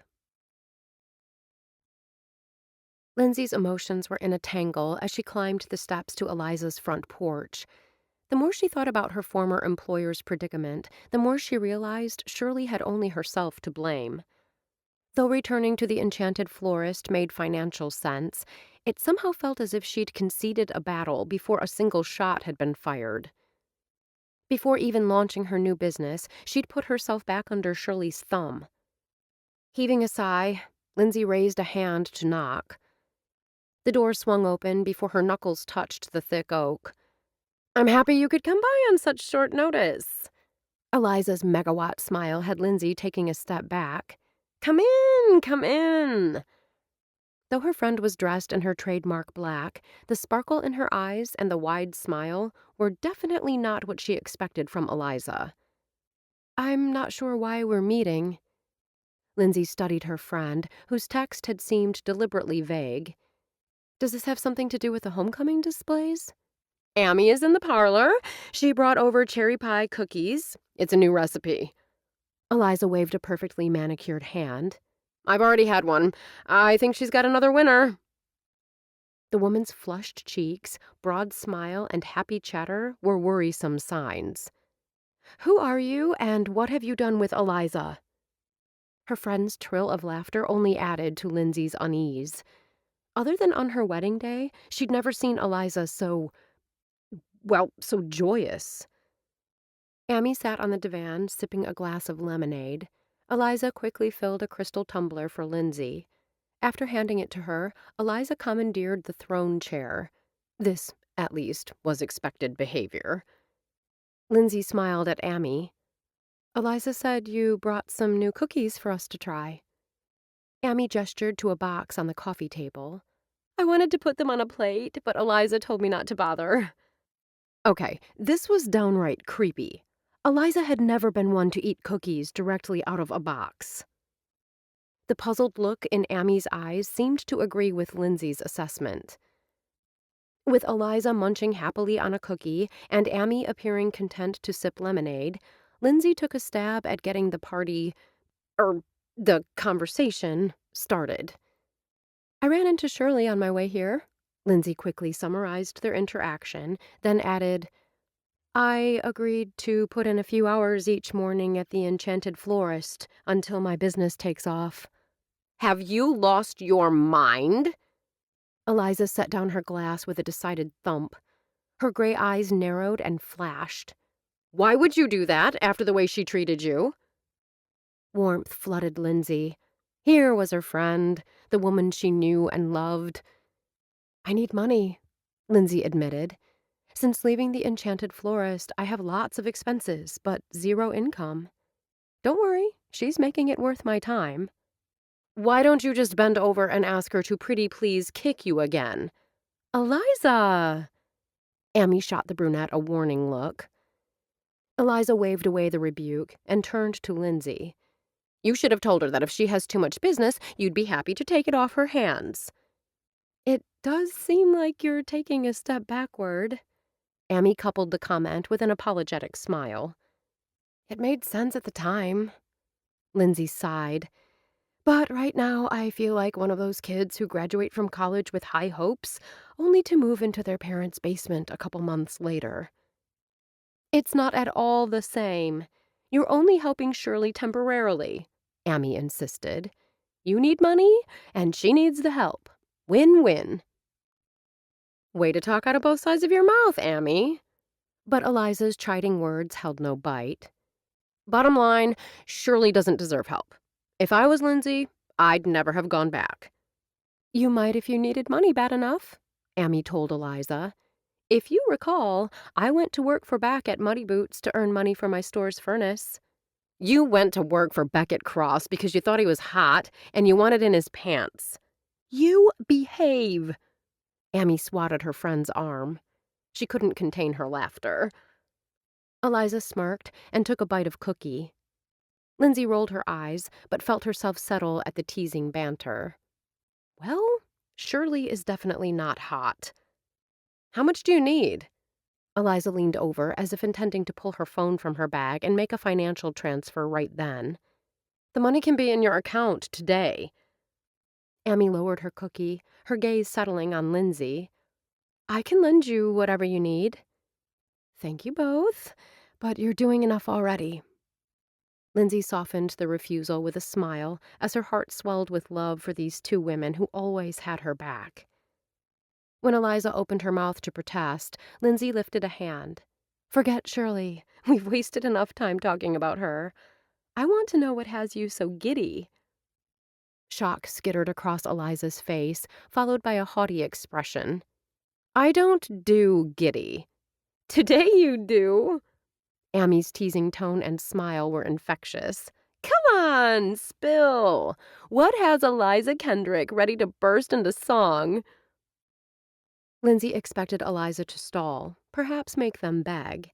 Lindsay's emotions were in a tangle as she climbed the steps to Eliza's front porch. The more she thought about her former employer's predicament, the more she realized Shirley had only herself to blame. Though returning to the enchanted florist made financial sense, it somehow felt as if she'd conceded a battle before a single shot had been fired. Before even launching her new business, she'd put herself back under Shirley's thumb. Heaving a sigh, Lindsay raised a hand to knock. The door swung open before her knuckles touched the thick oak. "I'm happy you could come by on such short notice." Eliza's megawatt smile had Lindsay taking a step back. "Come in, come in." Though her friend was dressed in her trademark black, the sparkle in her eyes and the wide smile were definitely not what she expected from Eliza. "I'm not sure why we're meeting." Lindsay studied her friend, whose text had seemed deliberately vague. "Does this have something to do with the homecoming displays?" "Amy is in the parlor. She brought over cherry pie cookies. It's a new recipe." Eliza waved a perfectly manicured hand. "I've already had one. I think she's got another winner." The woman's flushed cheeks, broad smile, and happy chatter were worrisome signs. "Who are you, and what have you done with Eliza?" Her friend's trill of laughter only added to Lindsay's unease. Other than on her wedding day, she'd never seen Eliza so joyous. Amy sat on the divan, sipping a glass of lemonade. Eliza quickly filled a crystal tumbler for Lindsay. After handing it to her, Eliza commandeered the throne chair. This, at least, was expected behavior. Lindsay smiled at Amy. "Eliza said you brought some new cookies for us to try." Amy gestured to a box on the coffee table. "I wanted to put them on a plate, but Eliza told me not to bother." Okay, this was downright creepy. Eliza had never been one to eat cookies directly out of a box. The puzzled look in Amy's eyes seemed to agree with Lindsay's assessment. With Eliza munching happily on a cookie and Amy appearing content to sip lemonade, Lindsay took a stab at getting the conversation started. "I ran into Shirley on my way here." Lindsay quickly summarized their interaction, then added, "I agreed to put in a few hours each morning at the Enchanted Florist until my business takes off." "Have you lost your mind?" Eliza set down her glass with a decided thump. Her gray eyes narrowed and flashed. "Why would you do that after the way she treated you?" Warmth flooded Lindsay. Here was her friend, the woman she knew and loved. "I need money," Lindsay admitted. "Since leaving the Enchanted Florist, I have lots of expenses, but zero income." "Don't worry, she's making it worth my time." "Why don't you just bend over and ask her to pretty please kick you again?" "Eliza!" Amy shot the brunette a warning look. Eliza waved away the rebuke and turned to Lindsay. "You should have told her that if she has too much business, you'd be happy to take it off her hands." "It does seem like you're taking a step backward." Amy coupled the comment with an apologetic smile. "It made sense at the time." Lindsay sighed. "But right now I feel like one of those kids who graduate from college with high hopes, only to move into their parents' basement a couple months later." "It's not at all the same. You're only helping Shirley temporarily," Amy insisted. "You need money, and she needs the help. Win-win." "Way to talk out of both sides of your mouth, Amy." But Eliza's chiding words held no bite. "Bottom line, Shirley doesn't deserve help. If I was Lindsay, I'd never have gone back." "You might if you needed money bad enough," Amy told Eliza. "If you recall, I went to work for Back at Muddy Boots to earn money for my store's furnace." "You went to work for Beckett Cross because you thought he was hot and you wanted in his pants." "You behave." Amy swatted her friend's arm. She couldn't contain her laughter. Eliza smirked and took a bite of cookie. Lindsay rolled her eyes, but felt herself settle at the teasing banter. "Well, Shirley is definitely not hot." "How much do you need?" Eliza leaned over as if intending to pull her phone from her bag and make a financial transfer right then. "The money can be in your account today." Amy lowered her cookie, her gaze settling on Lindsay. "I can lend you whatever you need." "Thank you both, but you're doing enough already." Lindsay softened the refusal with a smile as her heart swelled with love for these two women who always had her back. When Eliza opened her mouth to protest, Lindsay lifted a hand. "Forget Shirley. We've wasted enough time talking about her. I want to know what has you so giddy." Shock skittered across Eliza's face, followed by a haughty expression. "I don't do giddy." "Today you do." Amy's teasing tone and smile were infectious. "Come on, spill. What has Eliza Kendrick ready to burst into song?" Lindsay expected Eliza to stall, perhaps make them beg.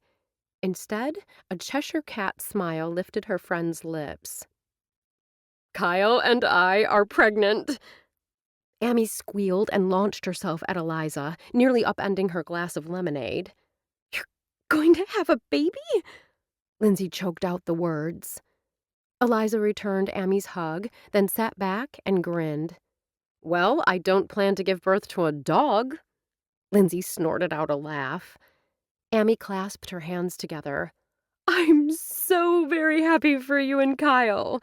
Instead, a Cheshire cat smile lifted her friend's lips. "Kyle and I are pregnant." Amy squealed and launched herself at Eliza, nearly upending her glass of lemonade. "You're going to have a baby?" Lindsay choked out the words. Eliza returned Amy's hug, then sat back and grinned. "Well, I don't plan to give birth to a dog." Lindsay snorted out a laugh. Amy clasped her hands together. "I'm so very happy for you and Kyle."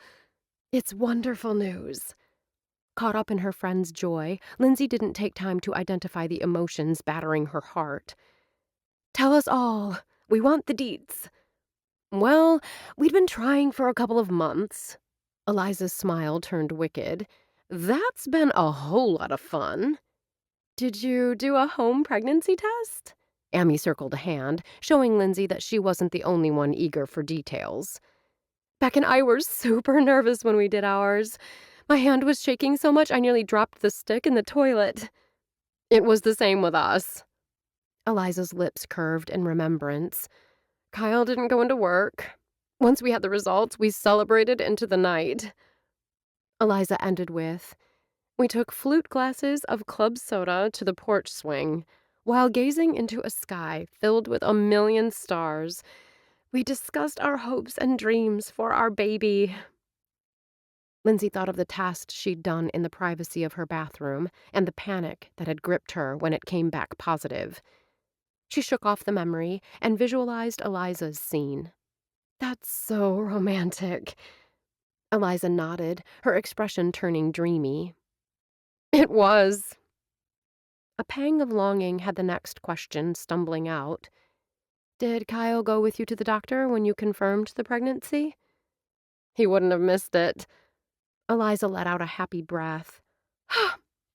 "It's wonderful news." Caught up in her friend's joy, Lindsay didn't take time to identify the emotions battering her heart. "Tell us all. We want the deets." "Well, we'd been trying for a couple of months." Eliza's smile turned wicked. "That's been a whole lot of fun." "Did you do a home pregnancy test?" Amy circled a hand, showing Lindsay that she wasn't the only one eager for details. "Beck and I were super nervous when we did ours. My hand was shaking so much I nearly dropped the stick in the toilet." "It was the same with us." Eliza's lips curved in remembrance. "Kyle didn't go into work. Once we had the results, we celebrated into the night." Eliza ended with, "We took flute glasses of club soda to the porch swing. While gazing into a sky filled with a million stars, we discussed our hopes and dreams for our baby. Lindsay thought of the test she'd done in the privacy of her bathroom and the panic that had gripped her when it came back positive. She shook off the memory and visualized Eliza's scene. That's so romantic. Eliza nodded, her expression turning dreamy. It was. A pang of longing had the next question stumbling out. Did Kyle go with you to the doctor when you confirmed the pregnancy? He wouldn't have missed it. Eliza let out a happy breath.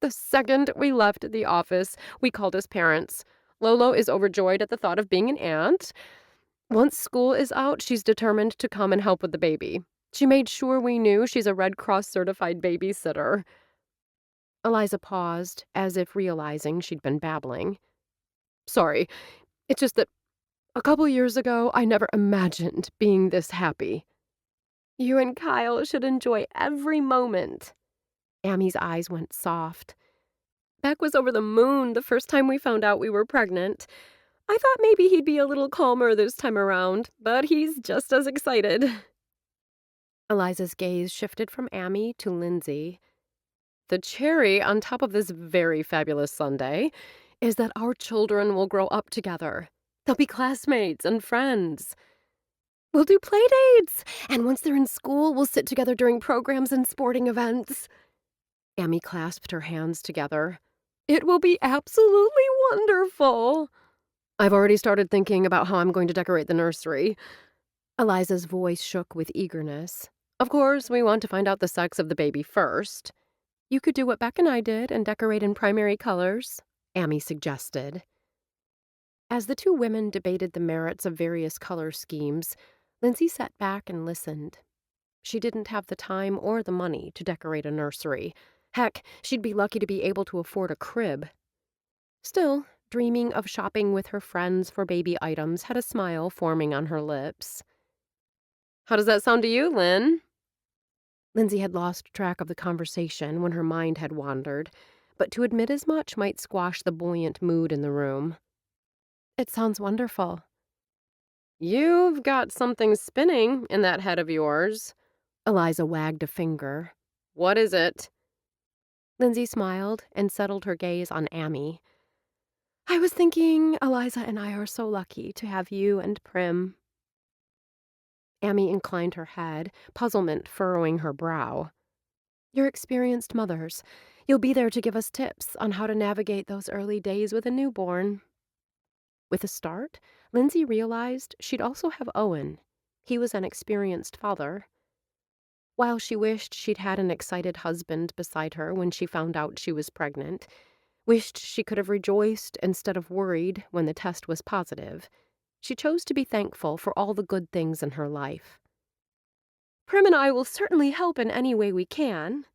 The second we left the office, we called his parents. Lolo is overjoyed at the thought of being an aunt. Once school is out, she's determined to come and help with the baby. She made sure we knew she's a Red Cross certified babysitter. Eliza paused, as if realizing she'd been babbling. Sorry, it's just that a couple years ago, I never imagined being this happy. You and Kyle should enjoy every moment. Amy's eyes went soft. Beck was over the moon the first time we found out we were pregnant. I thought maybe he'd be a little calmer this time around, but he's just as excited. Eliza's gaze shifted from Amy to Lindsay. The cherry on top of this very fabulous sundae is that our children will grow up together. They'll be classmates and friends. We'll do play dates, and once they're in school, we'll sit together during programs and sporting events. Amy clasped her hands together. It will be absolutely wonderful. I've already started thinking about how I'm going to decorate the nursery. Eliza's voice shook with eagerness. Of course, we want to find out the sex of the baby first. You could do what Beck and I did and decorate in primary colors, Amy suggested. As the two women debated the merits of various color schemes, Lindsay sat back and listened. She didn't have the time or the money to decorate a nursery. Heck, she'd be lucky to be able to afford a crib. Still, dreaming of shopping with her friends for baby items had a smile forming on her lips. How does that sound to you, Lynn? Lindsay had lost track of the conversation when her mind had wandered, but to admit as much might squash the buoyant mood in the room. It sounds wonderful. You've got something spinning in that head of yours. Eliza wagged a finger. What is it? Lindsay smiled and settled her gaze on Amy. I was thinking Eliza and I are so lucky to have you and Prim. Amy inclined her head, puzzlement furrowing her brow. You're experienced mothers. You'll be there to give us tips on how to navigate those early days with a newborn. With a start, Lindsay realized she'd also have Owen. He was an experienced father. While she wished she'd had an excited husband beside her when she found out she was pregnant, wished she could have rejoiced instead of worried when the test was positive, she chose to be thankful for all the good things in her life. Prim and I will certainly help in any way we can.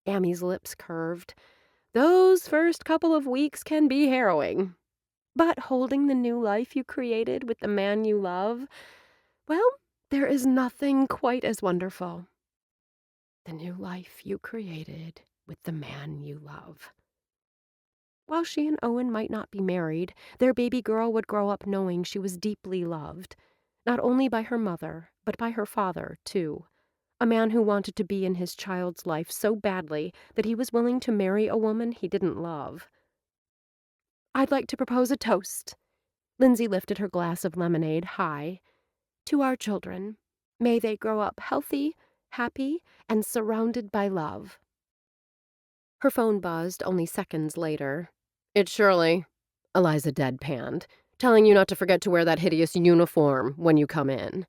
Amy's lips curved. Those first couple of weeks can be harrowing. But holding the new life you created with the man you love, well, there is nothing quite as wonderful. The new life you created with the man you love. While she and Owen might not be married, their baby girl would grow up knowing she was deeply loved, not only by her mother, but by her father, too, a man who wanted to be in his child's life so badly that he was willing to marry a woman he didn't love. I'd like to propose a toast. Lindsay lifted her glass of lemonade high. To our children. May they grow up healthy, happy, and surrounded by love. Her phone buzzed only seconds later. It's Shirley, Eliza deadpanned, telling you not to forget to wear that hideous uniform when you come in.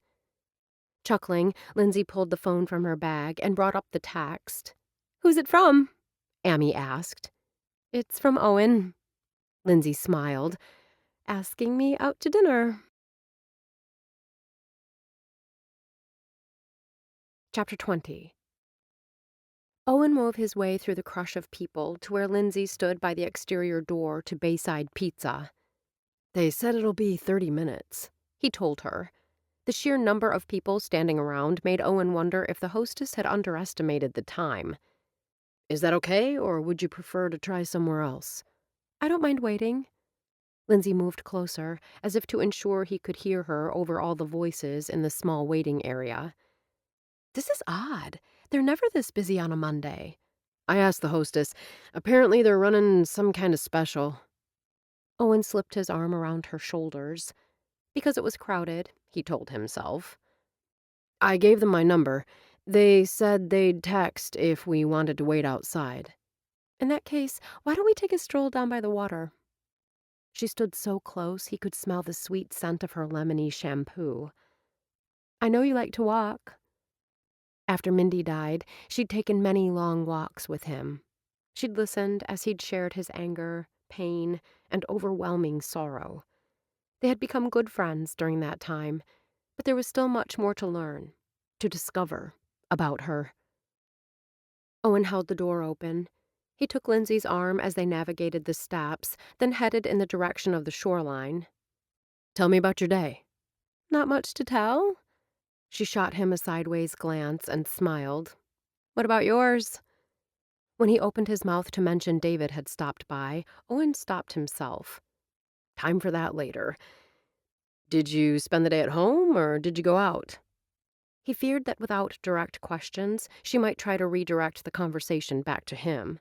Chuckling, Lindsay pulled the phone from her bag and brought up the text. Who's it from? Amy asked. It's from Owen. Lindsay smiled. Asking me out to dinner. Chapter 20. Owen wove his way through the crush of people to where Lindsay stood by the exterior door to Bayside Pizza. They said it'll be 30 minutes, he told her. The sheer number of people standing around made Owen wonder if the hostess had underestimated the time. Is that okay, or would you prefer to try somewhere else? I don't mind waiting. Lindsay moved closer, as if to ensure he could hear her over all the voices in the small waiting area. This is odd. They're never this busy on a Monday. I asked the hostess. Apparently they're running some kind of special. Owen slipped his arm around her shoulders. Because it was crowded, he told himself. I gave them my number. They said they'd text if we wanted to wait outside. In that case, why don't we take a stroll down by the water? She stood so close he could smell the sweet scent of her lemony shampoo. I know you like to walk. After Mindy died, she'd taken many long walks with him. She'd listened as he'd shared his anger, pain, and overwhelming sorrow. They had become good friends during that time, but there was still much more to learn, to discover about her. Owen held the door open. He took Lindsay's arm as they navigated the steps, then headed in the direction of the shoreline. Tell me about your day. Not much to tell. She shot him a sideways glance and smiled. What about yours? When he opened his mouth to mention David had stopped by, Owen stopped himself. Time for that later. Did you spend the day at home, or did you go out? He feared that without direct questions, she might try to redirect the conversation back to him.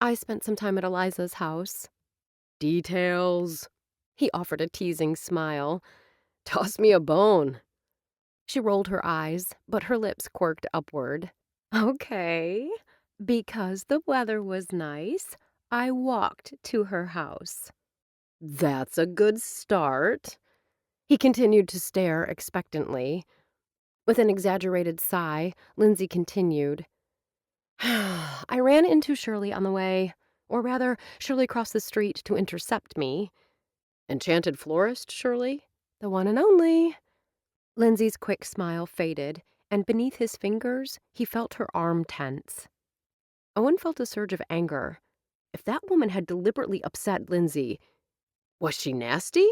I spent some time at Eliza's house. Details? He offered a teasing smile. Toss me a bone. She rolled her eyes, but her lips quirked upward. Okay. Because the weather was nice, I walked to her house. That's a good start. He continued to stare expectantly. With an exaggerated sigh, Lindsay continued. I ran into Shirley on the way, or rather, Shirley crossed the street to intercept me. Enchanted florist, Shirley? The one and only. Lindsay's quick smile faded, and beneath his fingers, he felt her arm tense. Owen felt a surge of anger. If that woman had deliberately upset Lindsay, was she nasty?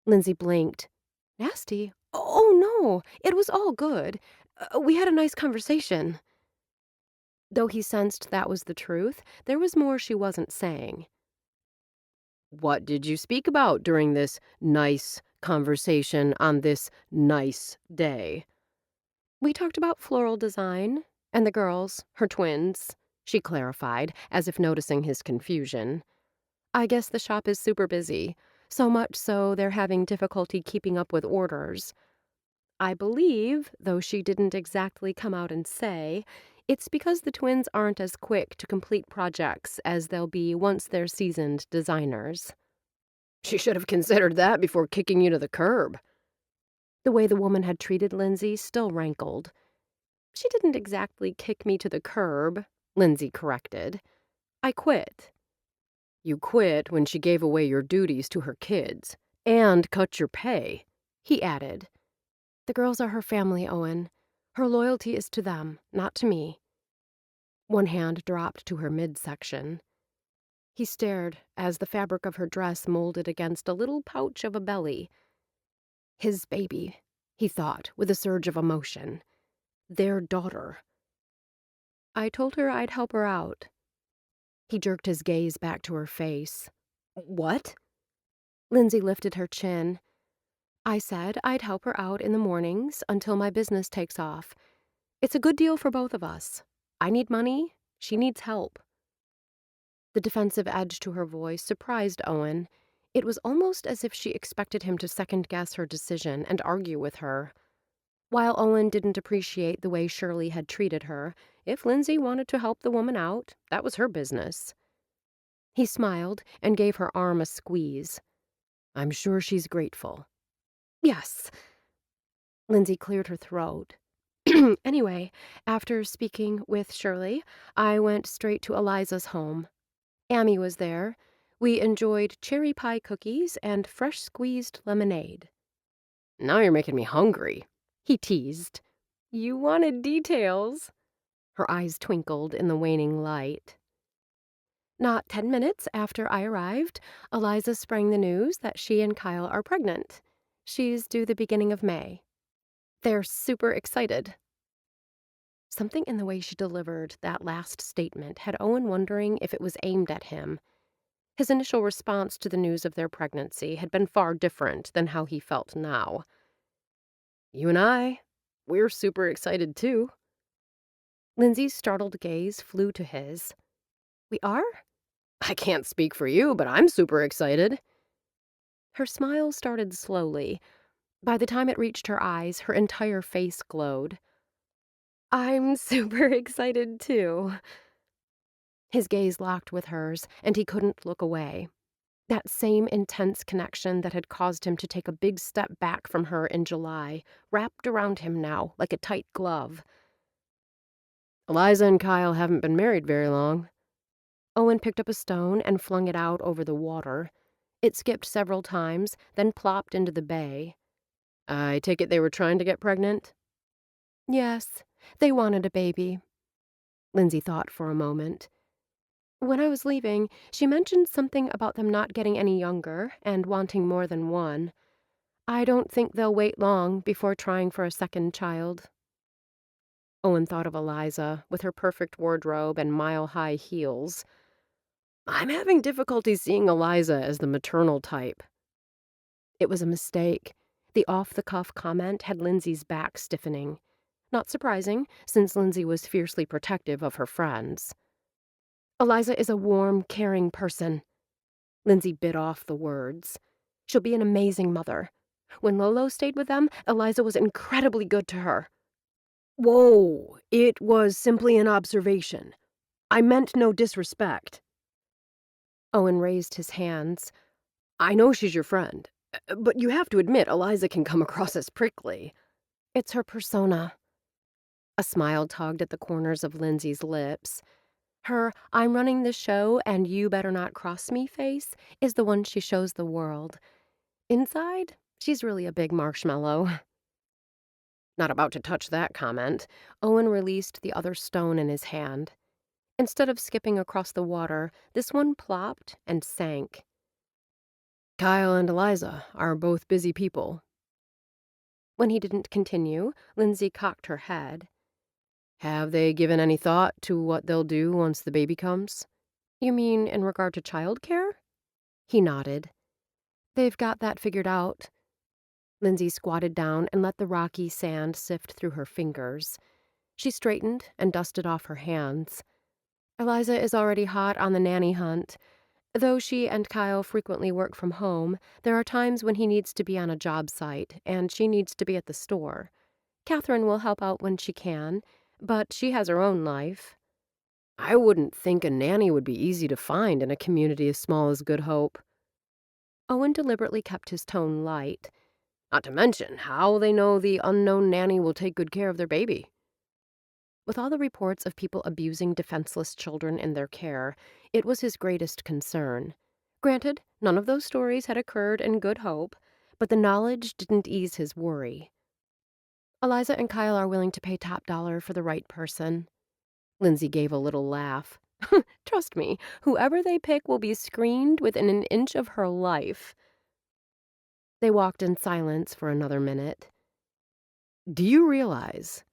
Lindsay blinked. Nasty? Oh, no, it was all good. We had a nice conversation. Though he sensed that was the truth, there was more she wasn't saying. What did you speak about during this nice conversation on this nice day? We talked about floral design, and the girls, her twins, she clarified, as if noticing his confusion. I guess the shop is super busy, so much so they're having difficulty keeping up with orders. I believe, though she didn't exactly come out and say, it's because the twins aren't as quick to complete projects as they'll be once they're seasoned designers. She should have considered that before kicking you to the curb. The way the woman had treated Lindsay still rankled. She didn't exactly kick me to the curb, Lindsay corrected. I quit. You quit when she gave away your duties to her kids, and cut your pay, he added. The girls are her family, Owen. Her loyalty is to them, not to me. One hand dropped to her midsection. He stared as the fabric of her dress molded against a little pouch of a belly. His baby, he thought, with a surge of emotion. Their daughter. I told her I'd help her out. He jerked his gaze back to her face. What? Lindsay lifted her chin. I said I'd help her out in the mornings until my business takes off. It's a good deal for both of us. I need money. She needs help. The defensive edge to her voice surprised Owen. It was almost as if she expected him to second-guess her decision and argue with her. While Owen didn't appreciate the way Shirley had treated her, if Lindsay wanted to help the woman out, that was her business. He smiled and gave her arm a squeeze. I'm sure she's grateful. Yes. Lindsay cleared her throat. Anyway, after speaking with Shirley, I went straight to Eliza's home. Amy was there. We enjoyed cherry pie cookies and fresh squeezed lemonade. Now you're making me hungry, he teased. You wanted details. Her eyes twinkled in the waning light. Not 10 minutes after I arrived, Eliza sprang the news that she and Kyle are pregnant. She's due the beginning of May. They're super excited. Something in the way she delivered that last statement had Owen wondering if it was aimed at him. His initial response to the news of their pregnancy had been far different than how he felt now. You and I, we're super excited too. Lindsay's startled gaze flew to his. We are? I can't speak for you, but I'm super excited. Her smile started slowly. By the time it reached her eyes, her entire face glowed. I'm super excited too. His gaze locked with hers, and he couldn't look away. That same intense connection that had caused him to take a big step back from her in July, wrapped around him now like a tight glove. Eliza and Kyle haven't been married very long. Owen picked up a stone and flung it out over the water. It skipped several times, then plopped into the bay. I take it they were trying to get pregnant? Yes, they wanted a baby. Lindsay thought for a moment. When I was leaving, she mentioned something about them not getting any younger and wanting more than one. I don't think they'll wait long before trying for a second child. Owen thought of Eliza, with her perfect wardrobe and mile-high heels. I'm having difficulty seeing Eliza as the maternal type. It was a mistake. The off-the-cuff comment had Lindsay's back stiffening. Not surprising, since Lindsay was fiercely protective of her friends. Eliza is a warm, caring person. Lindsay bit off the words. She'll be an amazing mother. When Lolo stayed with them, Eliza was incredibly good to her. Whoa, it was simply an observation. I meant no disrespect. Owen raised his hands. I know she's your friend, but you have to admit Eliza can come across as prickly. It's her persona. A smile tugged at the corners of Lindsay's lips. Her I'm running the show and you better not cross me face is the one she shows the world. Inside, she's really a big marshmallow. Not about to touch that comment, Owen released the other stone in his hand. Instead of skipping across the water, this one plopped and sank. Kyle and Eliza are both busy people. When he didn't continue, Lindsay cocked her head. Have they given any thought to what they'll do once the baby comes? You mean in regard to childcare? He nodded. They've got that figured out. Lindsay squatted down and let the rocky sand sift through her fingers. She straightened and dusted off her hands. Eliza is already hot on the nanny hunt. Though she and Kyle frequently work from home, there are times when he needs to be on a job site and she needs to be at the store. Catherine will help out when she can, but she has her own life. I wouldn't think a nanny would be easy to find in a community as small as Good Hope. Owen deliberately kept his tone light. Not to mention how they know the unknown nanny will take good care of their baby. With all the reports of people abusing defenseless children in their care, it was his greatest concern. Granted, none of those stories had occurred in Good Hope, but the knowledge didn't ease his worry. Eliza and Kyle are willing to pay top dollar for the right person. Lindsay gave a little laugh. Trust me, whoever they pick will be screened within an inch of her life. They walked in silence for another minute. Do you realize?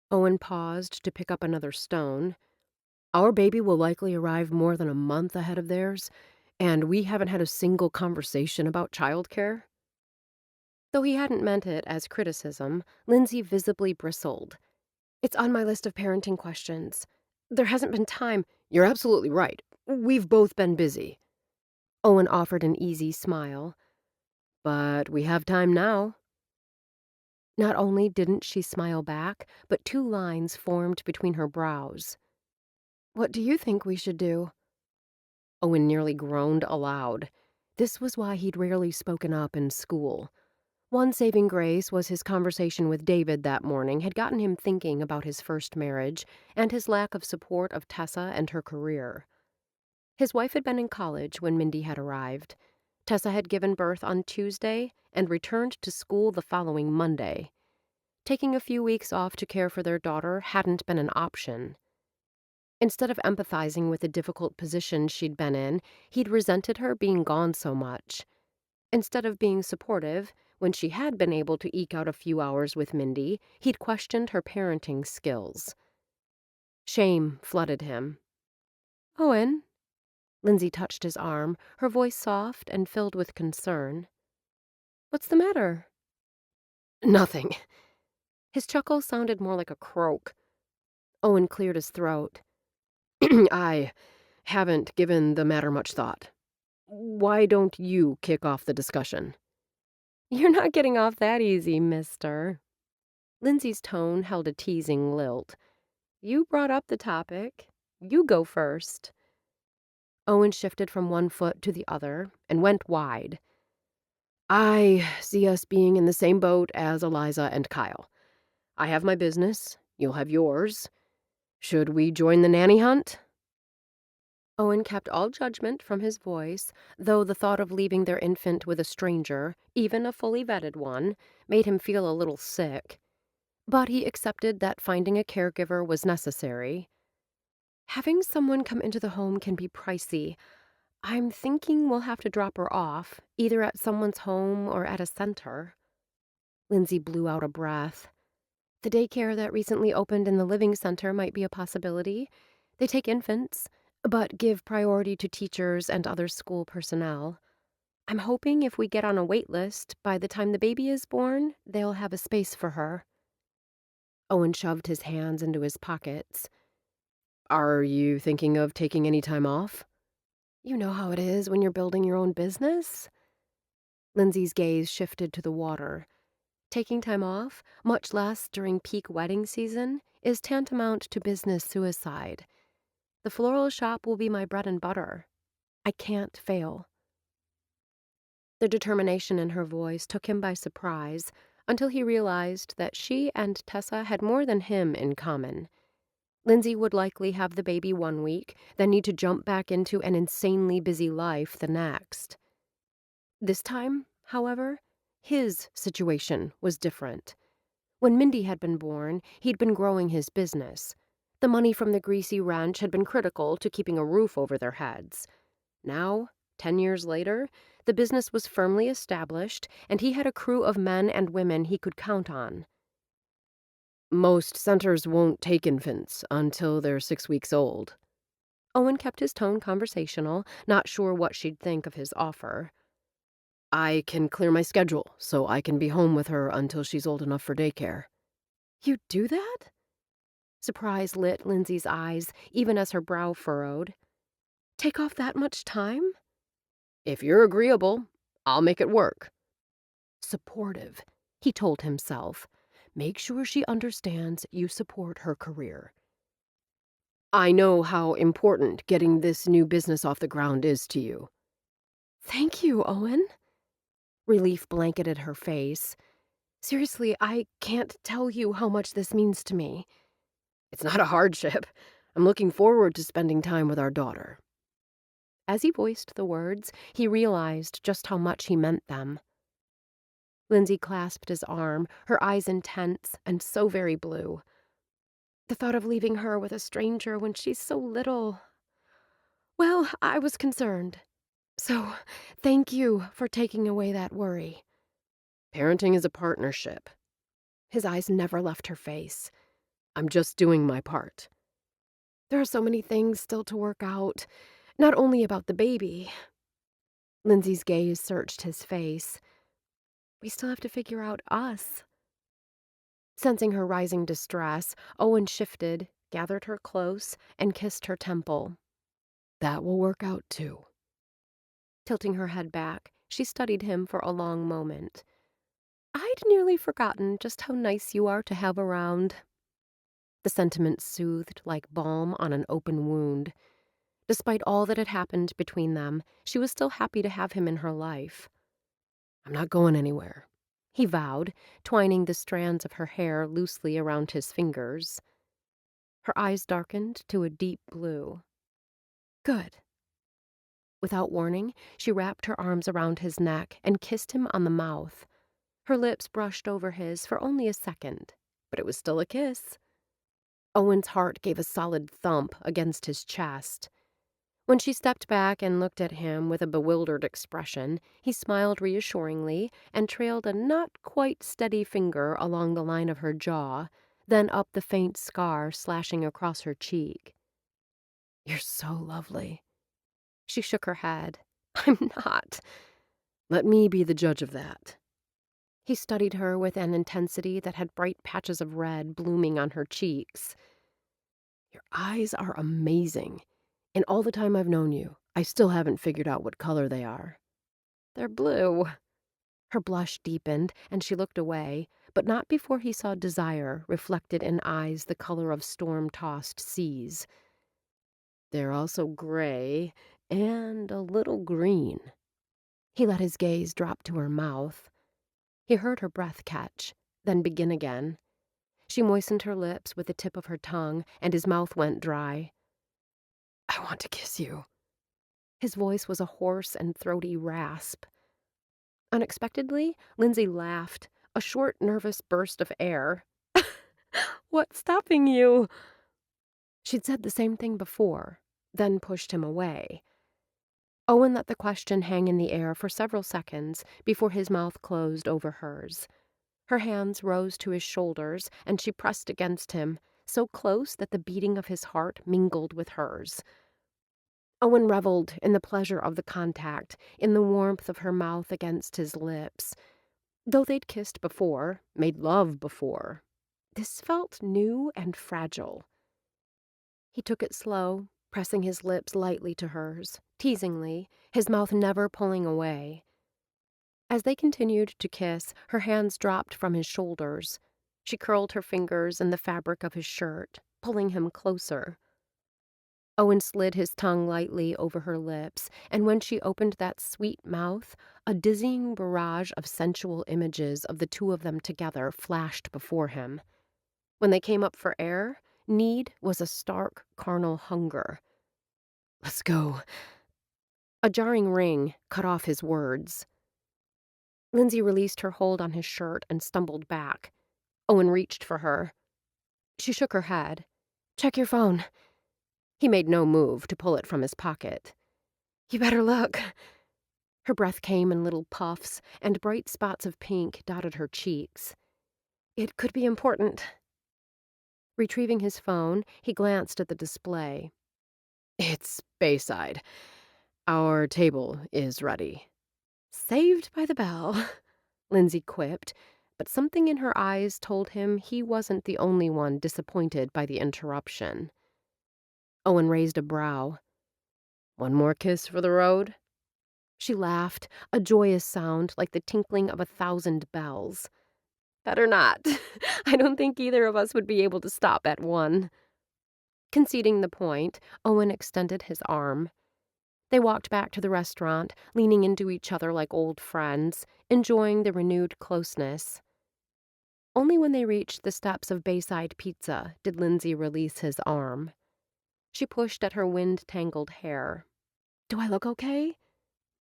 Owen paused to pick up another stone. Our baby will likely arrive more than a month ahead of theirs, and we haven't had a single conversation about childcare. Though he hadn't meant it as criticism, Lindsay visibly bristled. It's on my list of parenting questions. There hasn't been time. You're absolutely right. We've both been busy. Owen offered an easy smile. But we have time now. Not only didn't she smile back, but two lines formed between her brows. What do you think we should do? Owen nearly groaned aloud. This was why he'd rarely spoken up in school. One saving grace was his conversation with David that morning had gotten him thinking about his first marriage and his lack of support of Tessa and her career. His wife had been in college when Mindy had arrived. Tessa had given birth on Tuesday and returned to school the following Monday. Taking a few weeks off to care for their daughter hadn't been an option. Instead of empathizing with the difficult position she'd been in, he'd resented her being gone so much. Instead of being supportive, when she had been able to eke out a few hours with Mindy, he'd questioned her parenting skills. Shame flooded him. Owen, Lindsay touched his arm, her voice soft and filled with concern. "What's the matter?" Nothing. His chuckle sounded more like a croak. Owen cleared his throat. I haven't given the matter much thought. Why don't you kick off the discussion? "You're not getting off that easy, mister." Lindsay's tone held a teasing lilt. "You brought up the topic. You go first." Owen shifted from one foot to the other and went wide. I see us being in the same boat as Eliza and Kyle. I have my business. You'll have yours. Should we join the nanny hunt? Owen kept all judgment from his voice, though the thought of leaving their infant with a stranger, even a fully vetted one, made him feel a little sick. But he accepted that finding a caregiver was necessary. "Having someone come into the home can be pricey. I'm thinking we'll have to drop her off, either at someone's home or at a center." Lindsay blew out a breath. The daycare that recently opened in the Living Center might be a possibility. They take infants, but give priority to teachers and other school personnel. I'm hoping if we get on a wait list, by the time the baby is born, they'll have a space for her. Owen shoved his hands into his pockets. Are you thinking of taking any time off? You know how it is when you're building your own business? Lindsay's gaze shifted to the water. Taking time off, much less during peak wedding season, is tantamount to business suicide. The floral shop will be my bread and butter. I can't fail. The determination in her voice took him by surprise until he realized that she and Tessa had more than him in common. Lindsay would likely have the baby one week, then need to jump back into an insanely busy life the next. This time, however, his situation was different. When Mindy had been born, he'd been growing his business. The money from the greasy ranch had been critical to keeping a roof over their heads. Now, 10 years later, the business was firmly established, and he had a crew of men and women he could count on. Most centers won't take infants until they're 6 weeks old. Owen kept his tone conversational, not sure what she'd think of his offer. I can clear my schedule so I can be home with her until she's old enough for daycare. "You do that?" Surprise lit Lindsay's eyes, even as her brow furrowed. "Take off that much time?" If you're agreeable, I'll make it work. Supportive, he told himself. Make sure she understands you support her career. I know how important getting this new business off the ground is to you. "Thank you, Owen." Relief blanketed her face. "Seriously, I can't tell you how much this means to me." It's not a hardship. I'm looking forward to spending time with our daughter. As he voiced the words, he realized just how much he meant them. Lindsay clasped his arm, her eyes intense and so very blue. "The thought of leaving her with a stranger when she's so little. Well, I was concerned. So, thank you for taking away that worry." Parenting is a partnership. His eyes never left her face. I'm just doing my part. "There are so many things still to work out, not only about the baby." Lindsay's gaze searched his face. "We still have to figure out us." Sensing her rising distress, Owen shifted, gathered her close, and kissed her temple. That will work out too. Tilting her head back, she studied him for a long moment. "I'd nearly forgotten just how nice you are to have around." The sentiment soothed like balm on an open wound. Despite all that had happened between them, she was still happy to have him in her life. I'm not going anywhere, He vowed, twining the strands of her hair loosely around his fingers. Her eyes darkened to a deep blue. "Good." Without warning, she wrapped her arms around his neck and kissed him on the mouth. Her lips brushed over his for only a second, but it was still a kiss. Owen's heart gave a solid thump against his chest. When she stepped back and looked at him with a bewildered expression, he smiled reassuringly and trailed a not quite steady finger along the line of her jaw, then up the faint scar slashing across her cheek. You're so lovely. She shook her head. I'm not. Let me be the judge of that. He studied her with an intensity that had bright patches of red blooming on her cheeks. Your eyes are amazing. In all the time I've known you, I still haven't figured out what color they are. They're blue. Her blush deepened, and she looked away, but not before he saw desire reflected in eyes the color of storm-tossed seas. They're also gray and a little green. He let his gaze drop to her mouth. He heard her breath catch, then begin again. She moistened her lips with the tip of her tongue, and his mouth went dry. I want to kiss you. His voice was a hoarse and throaty rasp. Unexpectedly, Lindsay laughed, a short, nervous burst of air. What's stopping you? She'd said the same thing before, then pushed him away. Owen let the question hang in the air for several seconds before his mouth closed over hers. Her hands rose to his shoulders, and she pressed against him, so close that the beating of his heart mingled with hers. Owen reveled in the pleasure of the contact, in the warmth of her mouth against his lips. Though they'd kissed before, made love before, this felt new and fragile. He took it slow, pressing his lips lightly to hers, teasingly, his mouth never pulling away. As they continued to kiss, her hands dropped from his shoulders. She curled her fingers in the fabric of his shirt, pulling him closer. Owen slid his tongue lightly over her lips, and when she opened that sweet mouth, a dizzying barrage of sensual images of the two of them together flashed before him. When they came up for air, need was a stark, carnal hunger. Let's go. A jarring ring cut off his words. Lindsay released her hold on his shirt and stumbled back. Owen reached for her. She shook her head. Check your phone. He made no move to pull it from his pocket. You better look. Her breath came in little puffs, and bright spots of pink dotted her cheeks. It could be important. Retrieving his phone, he glanced at the display. It's Bayside. Our table is ready. Saved by the bell, Lindsay quipped, but something in her eyes told him he wasn't the only one disappointed by the interruption. Owen raised a brow. One more kiss for the road? She laughed, a joyous sound like the tinkling of 1,000 bells. Better not. I don't think either of us would be able to stop at one. Conceding the point, Owen extended his arm. They walked back to the restaurant, leaning into each other like old friends, enjoying the renewed closeness. Only when they reached the steps of Bayside Pizza did Lindsay release his arm. She pushed at her wind-tangled hair. Do I look okay?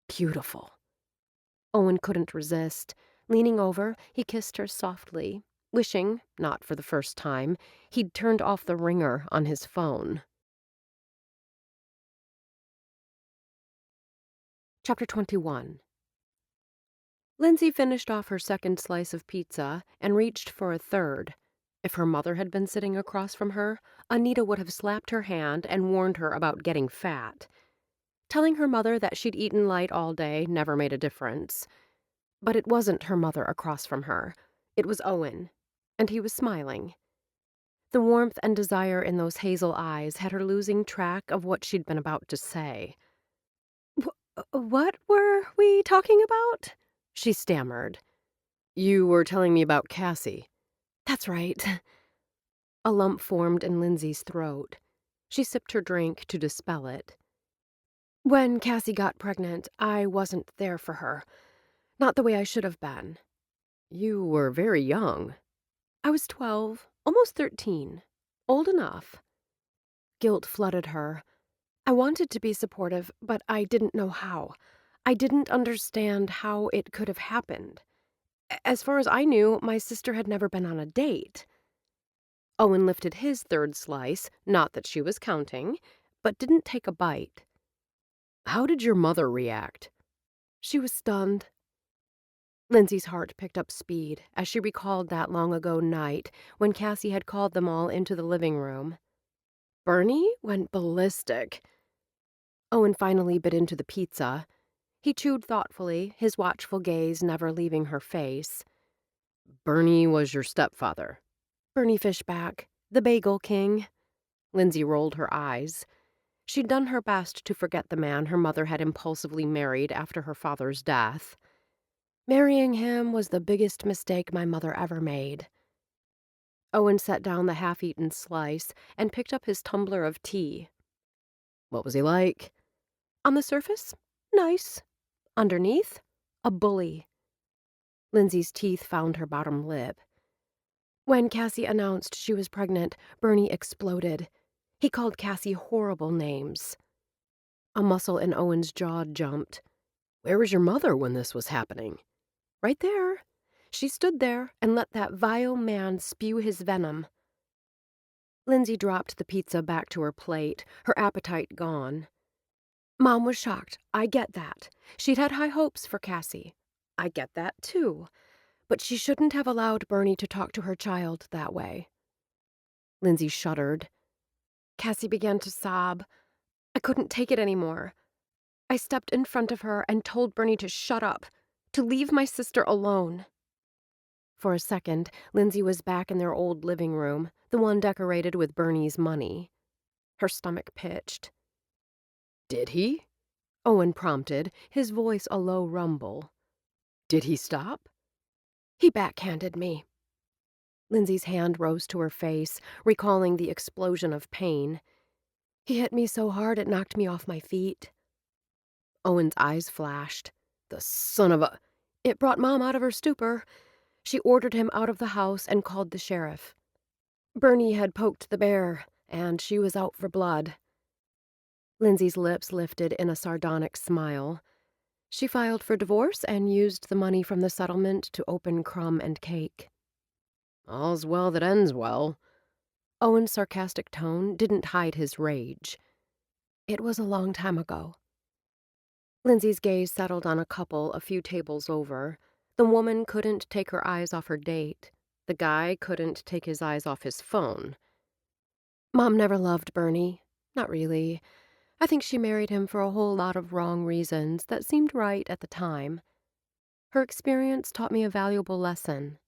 Beautiful. Owen couldn't resist. Leaning over, he kissed her softly, wishing, not for the first time, he'd turned off the ringer on his phone. Chapter 21. Lindsay finished off her second slice of pizza and reached for a third. If her mother had been sitting across from her, Anita would have slapped her hand and warned her about getting fat. Telling her mother that she'd eaten light all day never made a difference. But it wasn't her mother across from her. It was Owen, and he was smiling. The warmth and desire in those hazel eyes had her losing track of what she'd been about to say. What were we talking about? She stammered. You were telling me about Cassie. That's right. A lump formed in Lindsay's throat. She sipped her drink to dispel it. When Cassie got pregnant, I wasn't there for her. Not the way I should have been. You were very young. I was 12, almost 13. Old enough. Guilt flooded her. I wanted to be supportive, but I didn't know how. I didn't understand how it could have happened. As far as I knew, my sister had never been on a date. Owen lifted his third slice, not that she was counting, but didn't take a bite. How did your mother react? She was stunned. Lindsay's heart picked up speed as she recalled that long-ago night when Cassie had called them all into the living room. Bernie went ballistic. Owen finally bit into the pizza. He chewed thoughtfully, his watchful gaze never leaving her face. Bernie was your stepfather. Bernie fished back. The bagel king. Lindsay rolled her eyes. She'd done her best to forget the man her mother had impulsively married after her father's death. Marrying him was the biggest mistake my mother ever made. Owen set down the half-eaten slice and picked up his tumbler of tea. What was he like? On the surface, nice. Underneath, a bully. Lindsay's teeth found her bottom lip. When Cassie announced she was pregnant, Bernie exploded. He called Cassie horrible names. A muscle in Owen's jaw jumped. Where was your mother when this was happening? Right there. She stood there and let that vile man spew his venom. Lindsay dropped the pizza back to her plate, her appetite gone. Mom was shocked. I get that. She'd had high hopes for Cassie. I get that, too. But she shouldn't have allowed Bernie to talk to her child that way. Lindsay shuddered. Cassie began to sob. I couldn't take it anymore. I stepped in front of her and told Bernie to shut up, to leave my sister alone. For a second, Lindsay was back in their old living room, the one decorated with Bernie's money. Her stomach pitched. Did he? Owen prompted, his voice a low rumble. Did he stop? He backhanded me. Lindsay's hand rose to her face, recalling the explosion of pain. He hit me so hard it knocked me off my feet. Owen's eyes flashed. The son of a... It brought Mom out of her stupor. She ordered him out of the house and called the sheriff. Bernie had poked the bear, and she was out for blood. Lindsay's lips lifted in a sardonic smile. She filed for divorce and used the money from the settlement to open Crumb and Cake. All's well that ends well. Owen's sarcastic tone didn't hide his rage. It was a long time ago. Lindsay's gaze settled on a couple a few tables over. The woman couldn't take her eyes off her date. The guy couldn't take his eyes off his phone. Mom never loved Bernie. Not really. I think she married him for a whole lot of wrong reasons that seemed right at the time. Her experience taught me a valuable lesson.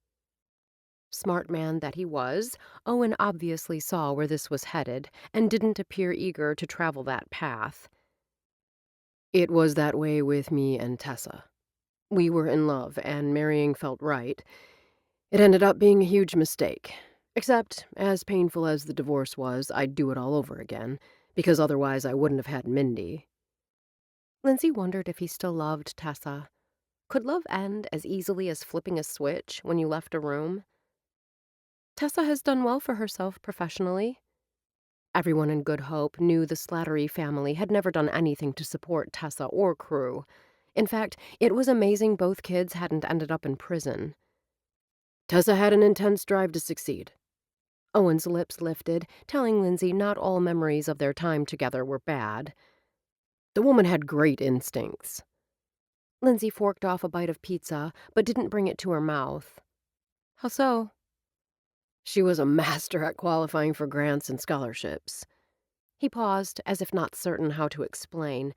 Smart man that he was, Owen obviously saw where this was headed and didn't appear eager to travel that path. It was that way with me and Tessa. We were in love, and marrying felt right. It ended up being a huge mistake. Except, as painful as the divorce was, I'd do it all over again, because otherwise I wouldn't have had Mindy. Lindsay wondered if he still loved Tessa. Could love end as easily as flipping a switch when you left a room? Tessa has done well for herself professionally. Everyone in Good Hope knew the Slattery family had never done anything to support Tessa or Crew. In fact, it was amazing both kids hadn't ended up in prison. Tessa had an intense drive to succeed. Owen's lips lifted, telling Lindsay not all memories of their time together were bad. The woman had great instincts. Lindsay forked off a bite of pizza, but didn't bring it to her mouth. How so? She was a master at qualifying for grants and scholarships. He paused, as if not certain how to explain.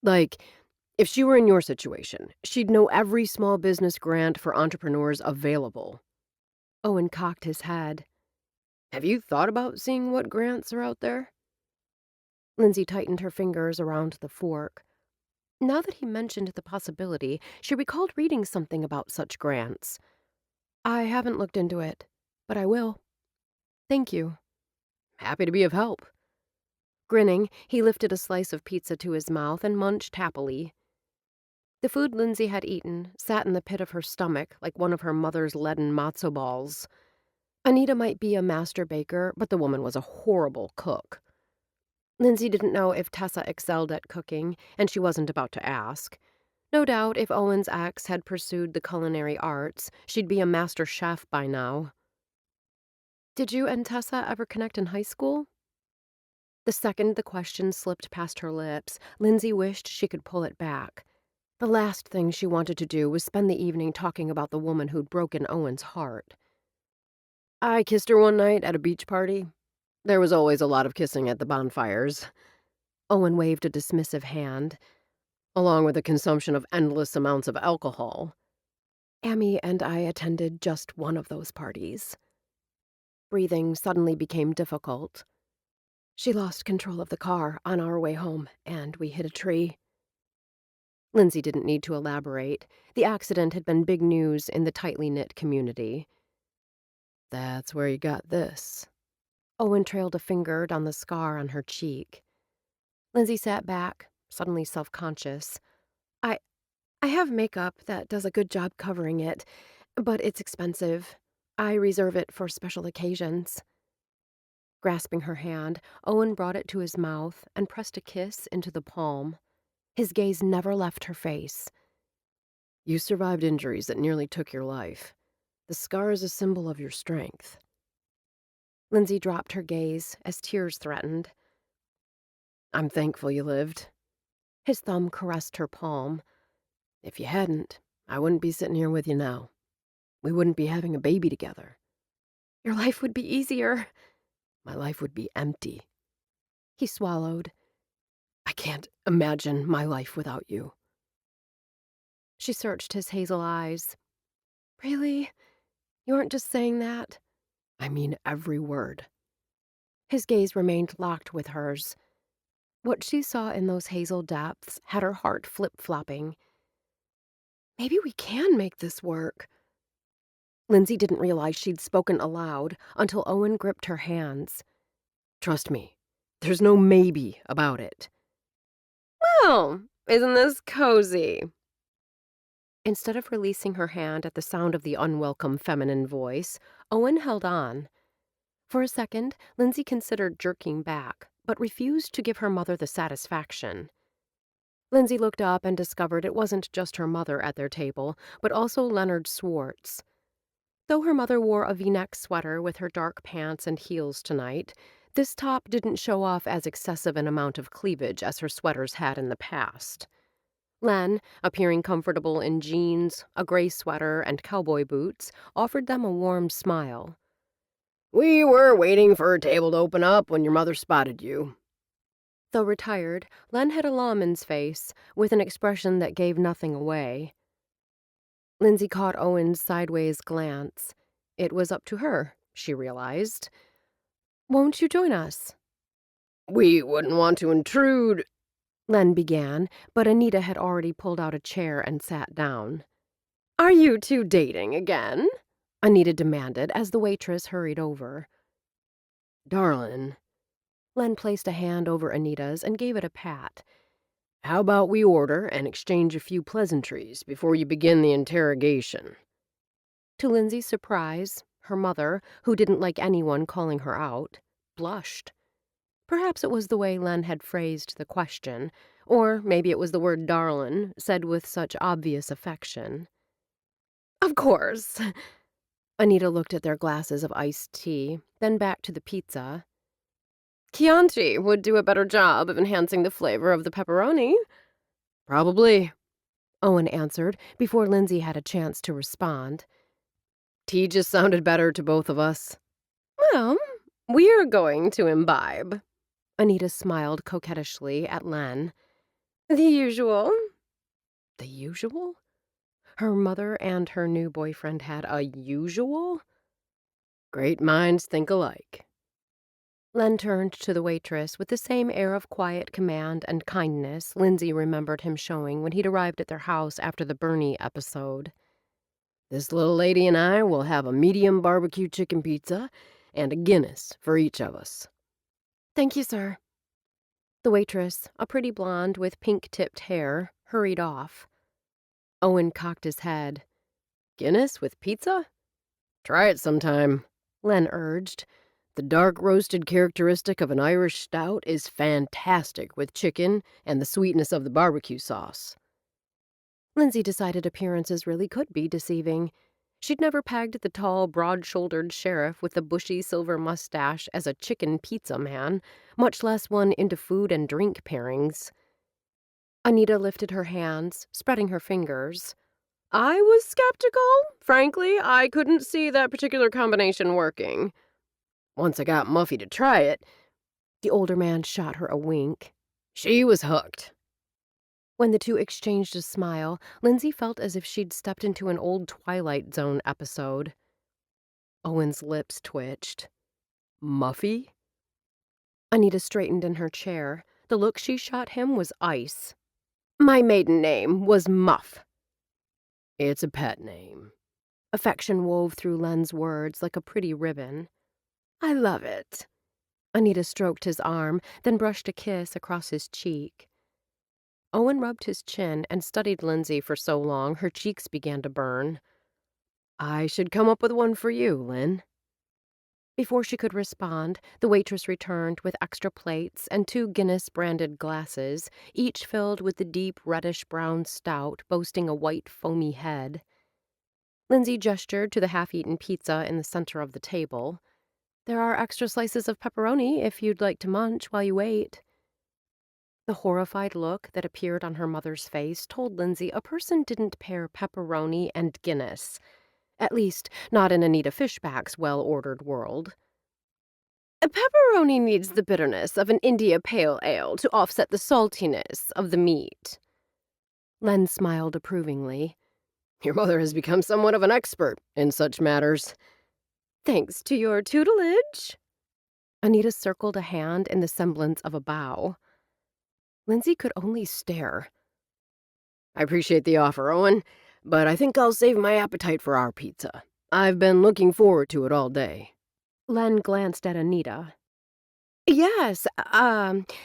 Like, if she were in your situation, she'd know every small business grant for entrepreneurs available. Owen cocked his head. Have you thought about seeing what grants are out there? Lindsay tightened her fingers around the fork. Now that he mentioned the possibility, she recalled reading something about such grants. I haven't looked into it, but I will. Thank you. Happy to be of help. Grinning, he lifted a slice of pizza to his mouth and munched happily. The food Lindsay had eaten sat in the pit of her stomach like one of her mother's leaden matzo balls. Anita might be a master baker, but the woman was a horrible cook. Lindsay didn't know if Tessa excelled at cooking, and she wasn't about to ask. No doubt if Owen's ex had pursued the culinary arts, she'd be a master chef by now. Did you and Tessa ever connect in high school? The second the question slipped past her lips, Lindsay wished she could pull it back. The last thing she wanted to do was spend the evening talking about the woman who'd broken Owen's heart. I kissed her one night at a beach party. There was always a lot of kissing at the bonfires. Owen waved a dismissive hand. Along with the consumption of endless amounts of alcohol. Amy and I attended just one of those parties. Breathing suddenly became difficult. She lost control of the car on our way home, and we hit a tree. Lindsay didn't need to elaborate. The accident had been big news in the tightly knit community. That's where you got this. Owen trailed a finger down the scar on her cheek. Lindsay sat back, suddenly self-conscious. I have makeup that does a good job covering it, but it's expensive. I reserve it for special occasions. Grasping her hand, Owen brought it to his mouth and pressed a kiss into the palm. His gaze never left her face. You survived injuries that nearly took your life. The scar is a symbol of your strength. Lindsay dropped her gaze as tears threatened. I'm thankful you lived. His thumb caressed her palm. If you hadn't, I wouldn't be sitting here with you now. We wouldn't be having a baby together. Your life would be easier. My life would be empty. He swallowed. I can't imagine my life without you. She searched his hazel eyes. Really? You aren't just saying that? I mean every word. His gaze remained locked with hers. What she saw in those hazel depths had her heart flip-flopping. Maybe we can make this work. Lindsay didn't realize she'd spoken aloud until Owen gripped her hands. Trust me, there's no maybe about it. Well, isn't this cozy? Instead of releasing her hand at the sound of the unwelcome feminine voice, Owen held on. For a second, Lindsay considered jerking back, but refused to give her mother the satisfaction. Lindsay looked up and discovered it wasn't just her mother at their table, but also Leonard Swartz. Though her mother wore a V-neck sweater with her dark pants and heels tonight, this top didn't show off as excessive an amount of cleavage as her sweaters had in the past. Len, appearing comfortable in jeans, a gray sweater, and cowboy boots, offered them a warm smile. We were waiting for a table to open up when your mother spotted you. Though retired, Len had a lawman's face, with an expression that gave nothing away. Lindsay caught Owen's sideways glance. It was up to her, she realized. Won't you join us? We wouldn't want to intrude, Len began, but Anita had already pulled out a chair and sat down. Are you two dating again? Anita demanded as the waitress hurried over. Darlin'. Len placed a hand over Anita's and gave it a pat. How about we order and exchange a few pleasantries before you begin the interrogation? To Lindsay's surprise, her mother, who didn't like anyone calling her out, blushed. Perhaps it was the way Len had phrased the question, or maybe it was the word darlin', said with such obvious affection. Of course. Anita looked at their glasses of iced tea, then back to the pizza. Chianti would do a better job of enhancing the flavor of the pepperoni. Probably, Owen answered before Lindsay had a chance to respond. Tea just sounded better to both of us. Well, we're going to imbibe. Anita smiled coquettishly at Len. The usual. The usual? Her mother and her new boyfriend had a usual? Great minds think alike. Len turned to the waitress with the same air of quiet command and kindness Lindsay remembered him showing when he'd arrived at their house after the Bernie episode. This little lady and I will have a medium barbecue chicken pizza and a Guinness for each of us. Thank you, sir. The waitress, a pretty blonde with pink-tipped hair, hurried off. Owen cocked his head. Guinness with pizza? Try it sometime, Len urged. The dark roasted characteristic of an Irish stout is fantastic with chicken and the sweetness of the barbecue sauce. Lindsay decided appearances really could be deceiving. She'd never pegged the tall, broad-shouldered sheriff with the bushy silver mustache as a chicken pizza man, much less one into food and drink pairings. Anita lifted her hands, spreading her fingers. I was skeptical. Frankly, I couldn't see that particular combination working. Once I got Muffy to try it. The older man shot her a wink. She was hooked. When the two exchanged a smile, Lindsay felt as if she'd stepped into an old Twilight Zone episode. Owen's lips twitched. Muffy? Anita straightened in her chair. The look she shot him was ice. My maiden name was Muff. It's a pet name. Affection wove through Len's words like a pretty ribbon. I love it. Anita stroked his arm, then brushed a kiss across his cheek. Owen rubbed his chin and studied Lindsay for so long her cheeks began to burn. I should come up with one for you, Lynn. Before she could respond, the waitress returned with extra plates and 2 Guinness-branded glasses, each filled with the deep reddish-brown stout boasting a white foamy head. Lindsay gestured to the half-eaten pizza in the center of the table. There are extra slices of pepperoni if you'd like to munch while you wait. The horrified look that appeared on her mother's face told Lindsay a person didn't pair pepperoni and Guinness. At least, not in Anita Fishback's well-ordered world. A pepperoni needs the bitterness of an India Pale Ale to offset the saltiness of the meat. Len smiled approvingly. Your mother has become somewhat of an expert in such matters. Thanks to your tutelage. Anita circled a hand in the semblance of a bow. Lindsay could only stare. I appreciate the offer, Owen, but I think I'll save my appetite for our pizza. I've been looking forward to it all day. Len glanced at Anita. Yes,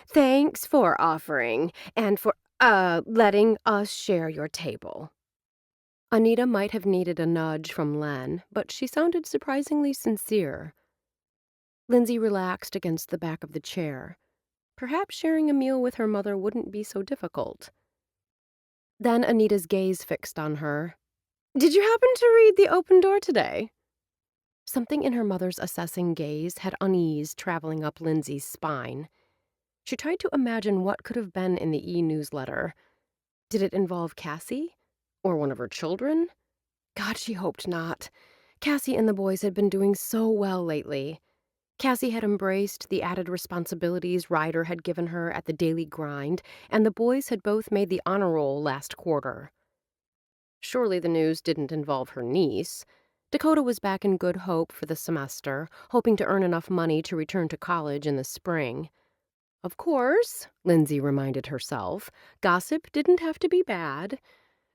thanks for offering and for, letting us share your table. Anita might have needed a nudge from Len, but she sounded surprisingly sincere. Lindsay relaxed against the back of the chair. Perhaps sharing a meal with her mother wouldn't be so difficult. Then Anita's gaze fixed on her. Did you happen to read The Open Door today? Something in her mother's assessing gaze had unease traveling up Lindsay's spine. She tried to imagine what could have been in the e-newsletter. Did it involve Cassie? Or one of her children? God, she hoped not. Cassie and the boys had been doing so well lately. Cassie had embraced the added responsibilities Ryder had given her at the daily grind, and the boys had both made the honor roll last quarter. Surely the news didn't involve her niece. Dakota was back in Good Hope for the semester, hoping to earn enough money to return to college in the spring. Of course, Lindsay reminded herself, gossip didn't have to be bad.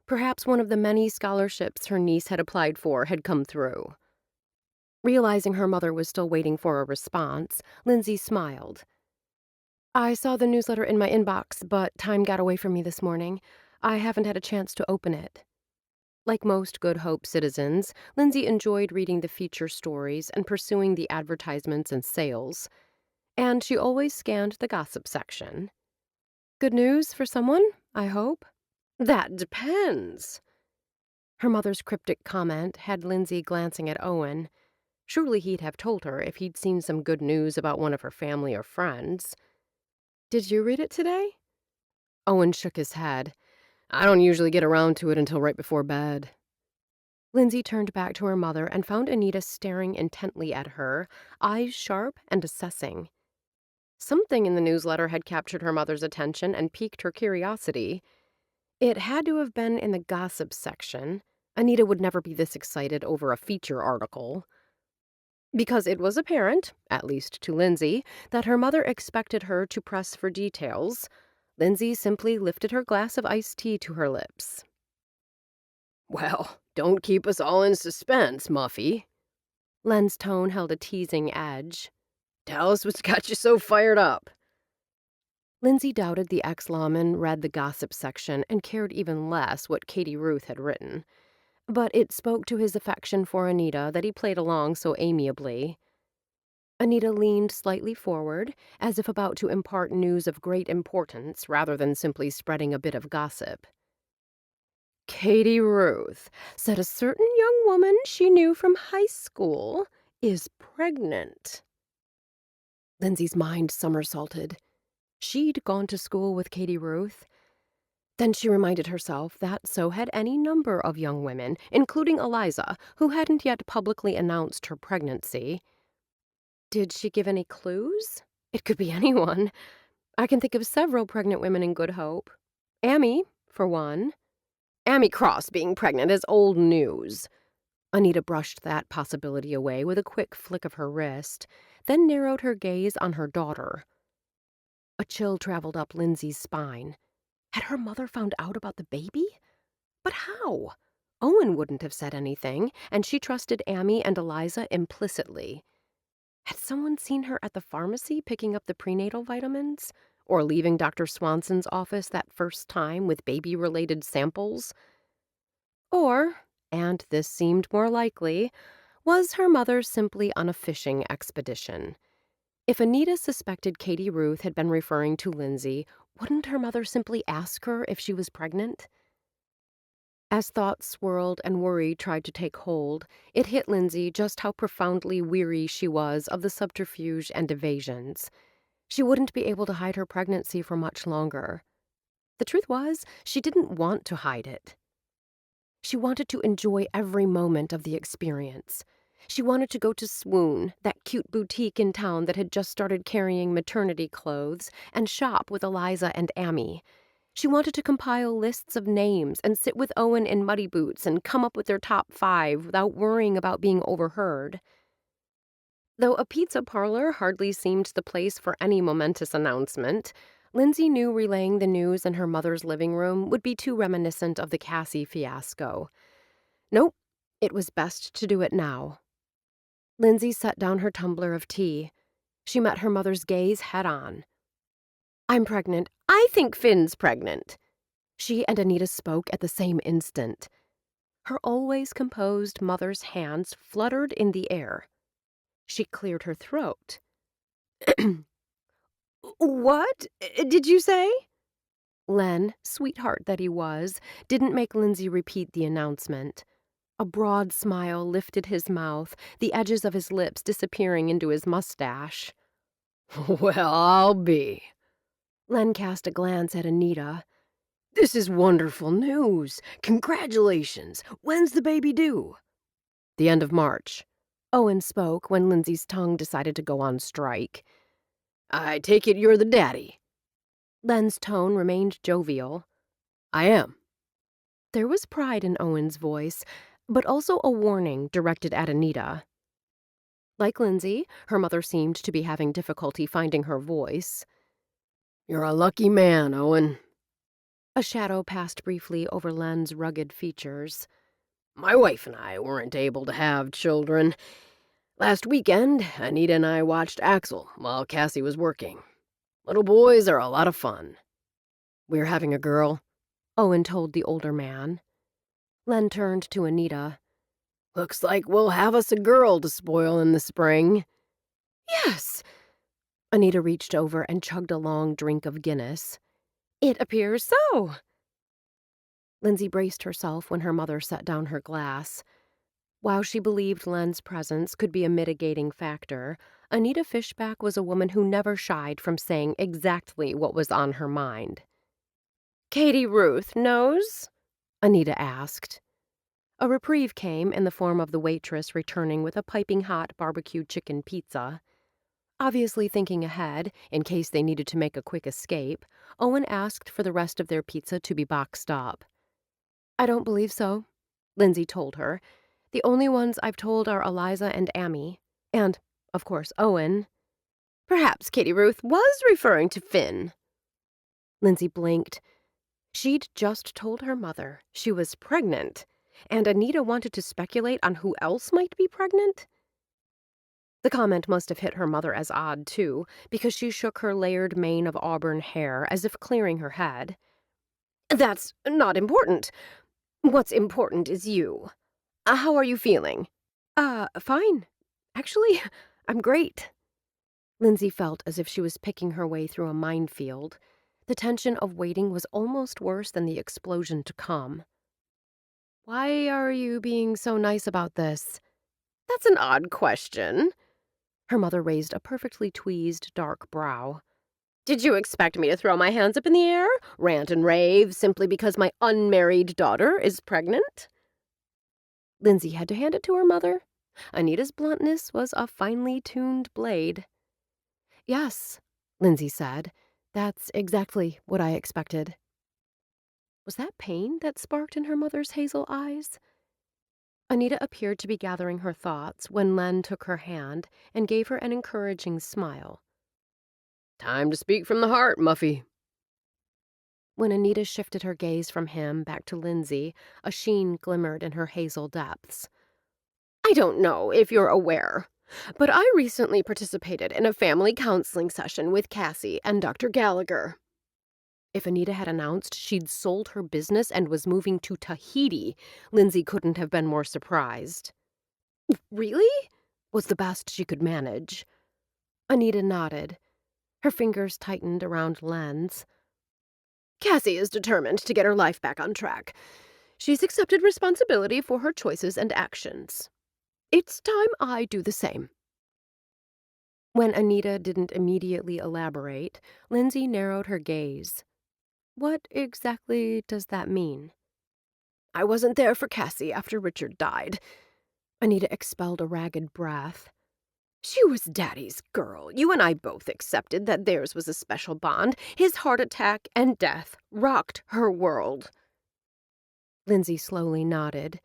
Perhaps one of the many scholarships her niece had applied for had come through. Realizing her mother was still waiting for a response, Lindsay smiled. I saw the newsletter in my inbox, but time got away from me this morning. I haven't had a chance to open it. Like most Good Hope citizens, Lindsay enjoyed reading the feature stories and pursuing the advertisements and sales. And she always scanned the gossip section. Good news for someone, I hope? That depends. Her mother's cryptic comment had Lindsay glancing at Owen. Surely he'd have told her if he'd seen some good news about one of her family or friends. Did you read it today? Owen shook his head. I don't usually get around to it until right before bed. Lindsay turned back to her mother and found Anita staring intently at her, eyes sharp and assessing. Something in the newsletter had captured her mother's attention and piqued her curiosity. It had to have been in the gossip section. Anita would never be this excited over a feature article. Because it was apparent, at least to Lindsay, that her mother expected her to press for details, Lindsay simply lifted her glass of iced tea to her lips. Well, don't keep us all in suspense, Muffy. Len's tone held a teasing edge. Tell us what's got you so fired up. Lindsay doubted the ex-lawman read the gossip section and cared even less what Katie Ruth had written. But it spoke to his affection for Anita that he played along so amiably. Anita leaned slightly forward, as if about to impart news of great importance rather than simply spreading a bit of gossip. Katie Ruth said a certain young woman she knew from high school is pregnant. Lindsay's mind somersaulted. She'd gone to school with Katie Ruth. Then she reminded herself that so had any number of young women, including Eliza, who hadn't yet publicly announced her pregnancy. Did she give any clues? It could be anyone. I can think of several pregnant women in Good Hope. Amy, for one. Amy Cross being pregnant is old news. Anita brushed that possibility away with a quick flick of her wrist, then narrowed her gaze on her daughter. A chill traveled up Lindsay's spine. Had her mother found out about the baby? But how? Owen wouldn't have said anything, and she trusted Amy and Eliza implicitly. Had someone seen her at the pharmacy picking up the prenatal vitamins? Or leaving Dr. Swanson's office that first time with baby-related samples? Or, and this seemed more likely, was her mother simply on a fishing expedition? If Anita suspected Katie Ruth had been referring to Lindsay, wouldn't her mother simply ask her if she was pregnant? As thoughts swirled and worry tried to take hold, it hit Lindsay just how profoundly weary she was of the subterfuge and evasions. She wouldn't be able to hide her pregnancy for much longer. The truth was, she didn't want to hide it. She wanted to enjoy every moment of the experience. She wanted to go to Swoon, that cute boutique in town that had just started carrying maternity clothes, and shop with Eliza and Amy. She wanted to compile lists of names and sit with Owen in muddy boots and come up with their top 5 without worrying about being overheard. Though a pizza parlor hardly seemed the place for any momentous announcement, Lindsay knew relaying the news in her mother's living room would be too reminiscent of the Cassie fiasco. Nope, it was best to do it now. Lindsay set down her tumbler of tea. She met her mother's gaze head-on. "I'm pregnant. I think Finn's pregnant." She and Anita spoke at the same instant. Her always composed mother's hands fluttered in the air. She cleared her throat. "What did you say?" Len, sweetheart that he was, didn't make Lindsay repeat the announcement. A broad smile lifted his mouth, the edges of his lips disappearing into his mustache. Well, I'll be. Len cast a glance at Anita. This is wonderful news. Congratulations. When's the baby due? "The end of March." Owen spoke when Lindsay's tongue decided to go on strike. I take it you're the daddy. Len's tone remained jovial. I am. There was pride in Owen's voice, but also a warning directed at Anita. Like Lindsay, her mother seemed to be having difficulty finding her voice. You're a lucky man, Owen. A shadow passed briefly over Len's rugged features. My wife and I weren't able to have children. Last weekend, Anita and I watched Axel while Cassie was working. Little boys are a lot of fun. "We're having a girl," Owen told the older man. Len turned to Anita. Looks like we'll have us a girl to spoil in the spring. "Yes!" Anita reached over and chugged a long drink of Guinness. "It appears so." Lindsay braced herself when her mother set down her glass. While she believed Len's presence could be a mitigating factor, Anita Fishback was a woman who never shied from saying exactly what was on her mind. "Katie Ruth knows?" Anita asked. A reprieve came in the form of the waitress returning with a piping hot barbecue chicken pizza. Obviously thinking ahead, in case they needed to make a quick escape, Owen asked for the rest of their pizza to be boxed up. "I don't believe so," Lindsay told her. "The only ones I've told are Eliza and Amy. And, of course, Owen." "Perhaps Katie Ruth was referring to Finn." Lindsay blinked. She'd just told her mother she was pregnant, and Anita wanted to speculate on who else might be pregnant? The comment must have hit her mother as odd, too, because she shook her layered mane of auburn hair as if clearing her head. "That's not important. What's important is you. How are you feeling?" Fine. Actually, I'm great." Lindsay felt as if she was picking her way through a minefield. The tension of waiting was almost worse than the explosion to come. "Why are you being so nice about this?" "That's an odd question." Her mother raised a perfectly tweezed, dark brow. "Did you expect me to throw my hands up in the air, rant and rave, simply because my unmarried daughter is pregnant?" Lindsay had to hand it to her mother. Anita's bluntness was a finely tuned blade. "Yes," Lindsay said. That's exactly what I expected. Was that pain that sparked in her mother's hazel eyes? Anita appeared to be gathering her thoughts when Len took her hand and gave her an encouraging smile. Time to speak from the heart, Muffy. When Anita shifted her gaze from him back to Lindsay, a sheen glimmered in her hazel depths. I don't know if you're aware, but I recently participated in a family counseling session with Cassie and Dr. Gallagher. If Anita had announced she'd sold her business and was moving to Tahiti, Lindsay couldn't have been more surprised. Really? Was the best she could manage. Anita nodded. Her fingers tightened around Len's. Cassie is determined to get her life back on track. She's accepted responsibility for her choices and actions. It's time I do the same. When Anita didn't immediately elaborate, Lindsay narrowed her gaze. What exactly does that mean? I wasn't there for Cassie after Richard died. Anita expelled a ragged breath. She was Daddy's girl. You and I both accepted that theirs was a special bond. His heart attack and death rocked her world. Lindsay slowly nodded.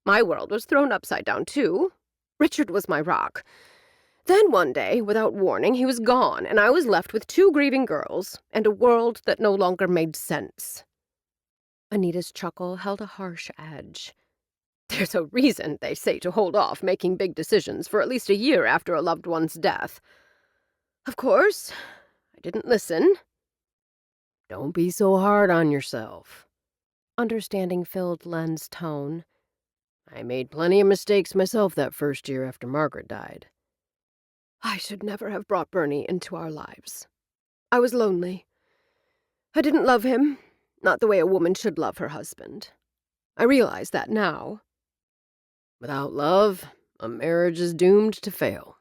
My world was thrown upside down, too. Richard was my rock. Then one day, without warning, he was gone, and I was left with 2 grieving girls and a world that no longer made sense. Anita's chuckle held a harsh edge. There's a reason, they say, to hold off making big decisions for at least a year after a loved one's death. Of course, I didn't listen. Don't be so hard on yourself. Understanding filled Len's tone. I made plenty of mistakes myself that first year after Margaret died. I should never have brought Bernie into our lives. I was lonely. I didn't love him, not the way a woman should love her husband. I realize that now. Without love, a marriage is doomed to fail.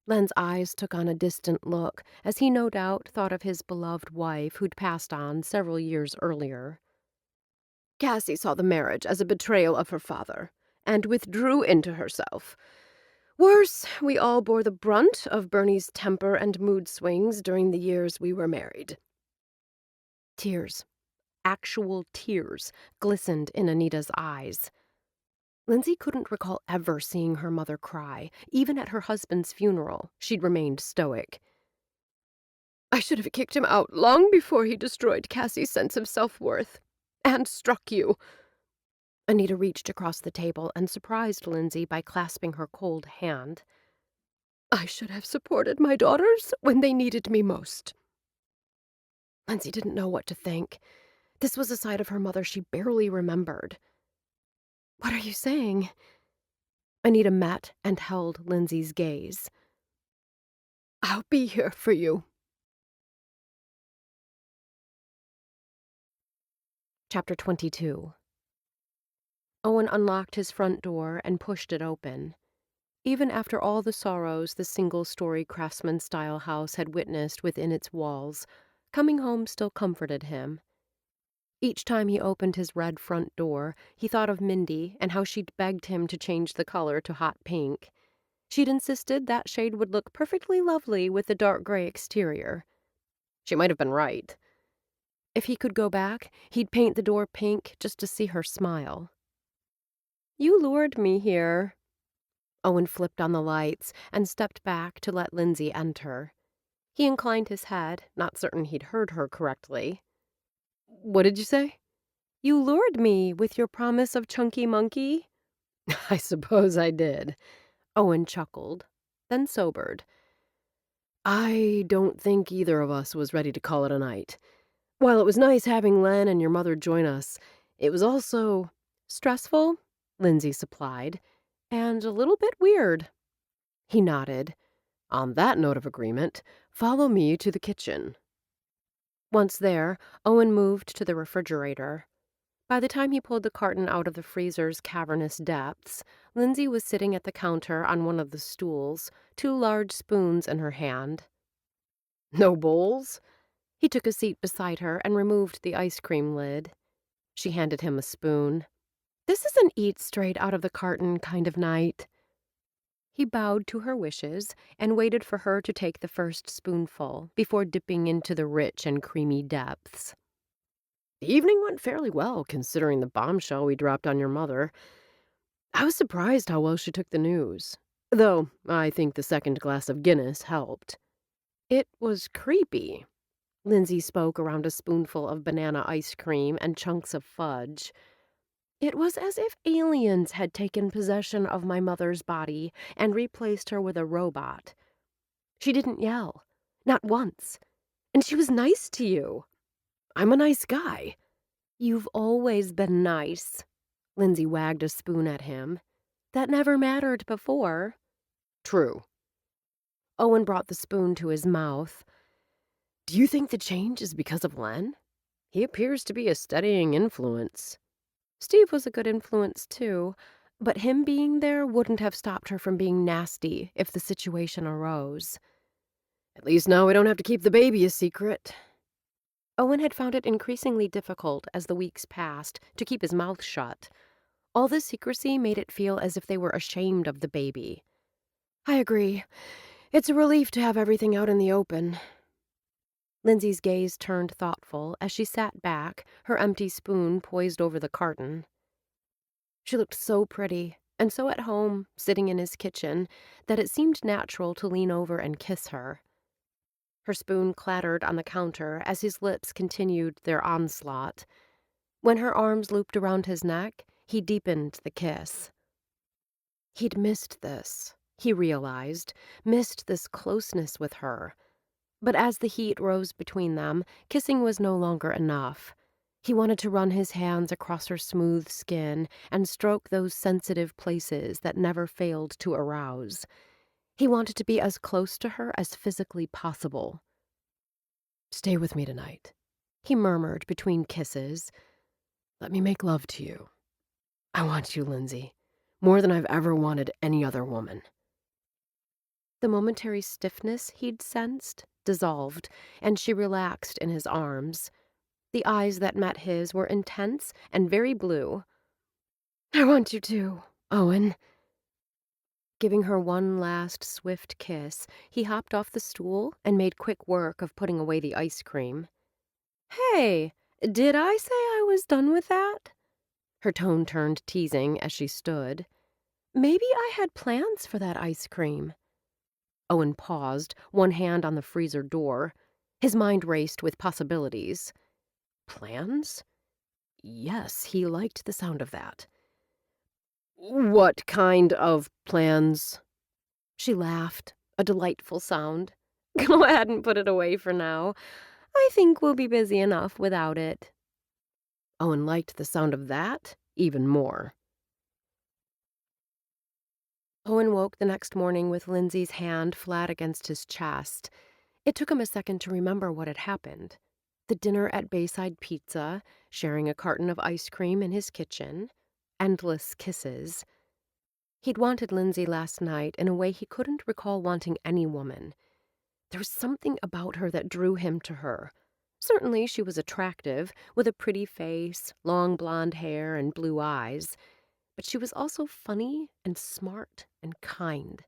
Len's eyes took on a distant look, as he no doubt thought of his beloved wife who'd passed on several years earlier. Cassie saw the marriage as a betrayal of her father, and withdrew into herself. Worse, we all bore the brunt of Bernie's temper and mood swings during the years we were married. Tears, actual tears, glistened in Anita's eyes. Lindsay couldn't recall ever seeing her mother cry. Even at her husband's funeral, she'd remained stoic. I should have kicked him out long before he destroyed Cassie's sense of self-worth. And struck you. Anita reached across the table and surprised Lindsay by clasping her cold hand. I should have supported my daughters when they needed me most. Lindsay didn't know what to think. This was a side of her mother she barely remembered. What are you saying? Anita met and held Lindsay's gaze. I'll be here for you. Chapter 22. Owen unlocked his front door and pushed it open. Even after all the sorrows the single-story craftsman-style house had witnessed within its walls, coming home still comforted him. Each time he opened his red front door, he thought of Mindy and how she'd begged him to change the color to hot pink. She'd insisted that shade would look perfectly lovely with the dark gray exterior. She might have been right. If he could go back, he'd paint the door pink just to see her smile. You lured me here. Owen flipped on the lights and stepped back to let Lindsay enter. He inclined his head, not certain he'd heard her correctly. What did you say? You lured me with your promise of Chunky Monkey. I suppose I did. Owen chuckled, then sobered. I don't think either of us was ready to call it a night. While it was nice having Len and your mother join us, it was also stressful, Lindsay supplied, and a little bit weird. He nodded. On that note of agreement, follow me to the kitchen. Once there, Owen moved to the refrigerator. By the time he pulled the carton out of the freezer's cavernous depths, Lindsay was sitting at the counter on one of the stools, 2 large spoons in her hand. No bowls? He took a seat beside her and removed the ice cream lid. She handed him a spoon. This is an eat straight out of the carton kind of night. He bowed to her wishes and waited for her to take the first spoonful before dipping into the rich and creamy depths. The evening went fairly well, considering the bombshell we dropped on your mother. I was surprised how well she took the news, though I think the second glass of Guinness helped. It was creepy. Lindsay spoke around a spoonful of banana ice cream and chunks of fudge. It was as if aliens had taken possession of my mother's body and replaced her with a robot. She didn't yell, not once, and she was nice to you. I'm a nice guy. You've always been nice. Lindsay wagged a spoon at him. That never mattered before. True. Owen brought the spoon to his mouth. Do you think the change is because of Len? He appears to be a steadying influence. Steve was a good influence, too, but him being there wouldn't have stopped her from being nasty if the situation arose. At least now we don't have to keep the baby a secret. Owen had found it increasingly difficult as the weeks passed to keep his mouth shut. All the secrecy made it feel as if they were ashamed of the baby. I agree. It's a relief to have everything out in the open. Lindsay's gaze turned thoughtful as she sat back, her empty spoon poised over the carton. She looked so pretty and so at home, sitting in his kitchen, that it seemed natural to lean over and kiss her. Her spoon clattered on the counter as his lips continued their onslaught. When her arms looped around his neck, he deepened the kiss. He'd missed this, he realized, missed this closeness with her. But as the heat rose between them, kissing was no longer enough. He wanted to run his hands across her smooth skin and stroke those sensitive places that never failed to arouse. He wanted to be as close to her as physically possible. Stay with me tonight, he murmured between kisses. Let me make love to you. I want you, Lindsay, more than I've ever wanted any other woman. The momentary stiffness he'd sensed dissolved, and she relaxed in his arms. The eyes that met his were intense and very blue. I want you too, Owen. Giving her one last swift kiss, he hopped off the stool and made quick work of putting away the ice cream. Hey, did I say I was done with that? Her tone turned teasing as she stood. Maybe I had plans for that ice cream. Owen paused, one hand on the freezer door. His mind raced with possibilities. Plans? Yes, he liked the sound of that. What kind of plans? She laughed, a delightful sound. Go ahead and put it away for now. I think we'll be busy enough without it. Owen liked the sound of that even more. Owen woke the next morning with Lindsay's hand flat against his chest. It took him a second to remember what had happened. The dinner at Bayside Pizza, sharing a carton of ice cream in his kitchen, endless kisses. He'd wanted Lindsay last night in a way he couldn't recall wanting any woman. There was something about her that drew him to her. Certainly she was attractive, with a pretty face, long blonde hair, and blue eyes. But she was also funny and smart and kind.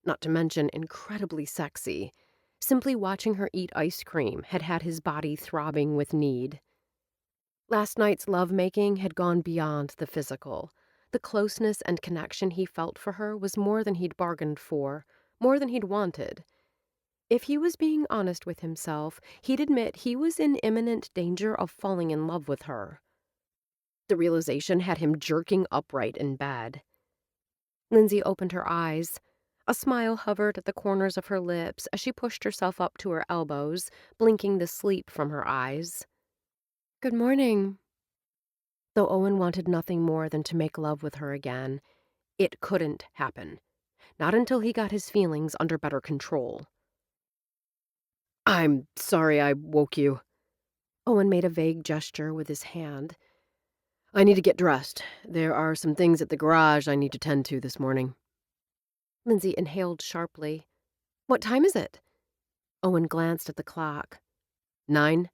Not to mention incredibly sexy. Simply watching her eat ice cream had had his body throbbing with need. Last night's lovemaking had gone beyond the physical. The closeness and connection he felt for her was more than he'd bargained for, more than he'd wanted. If he was being honest with himself, he'd admit he was in imminent danger of falling in love with her. The realization had him jerking upright in bed. Lindsay opened her eyes. A smile hovered at the corners of her lips as she pushed herself up to her elbows, blinking the sleep from her eyes. Good morning. Though Owen wanted nothing more than to make love with her again, it couldn't happen. Not until he got his feelings under better control. I'm sorry I woke you. Owen made a vague gesture with his hand. I need to get dressed. There are some things at the garage I need to tend to this morning. Lindsay inhaled sharply. What time is it? Owen glanced at the clock. 9.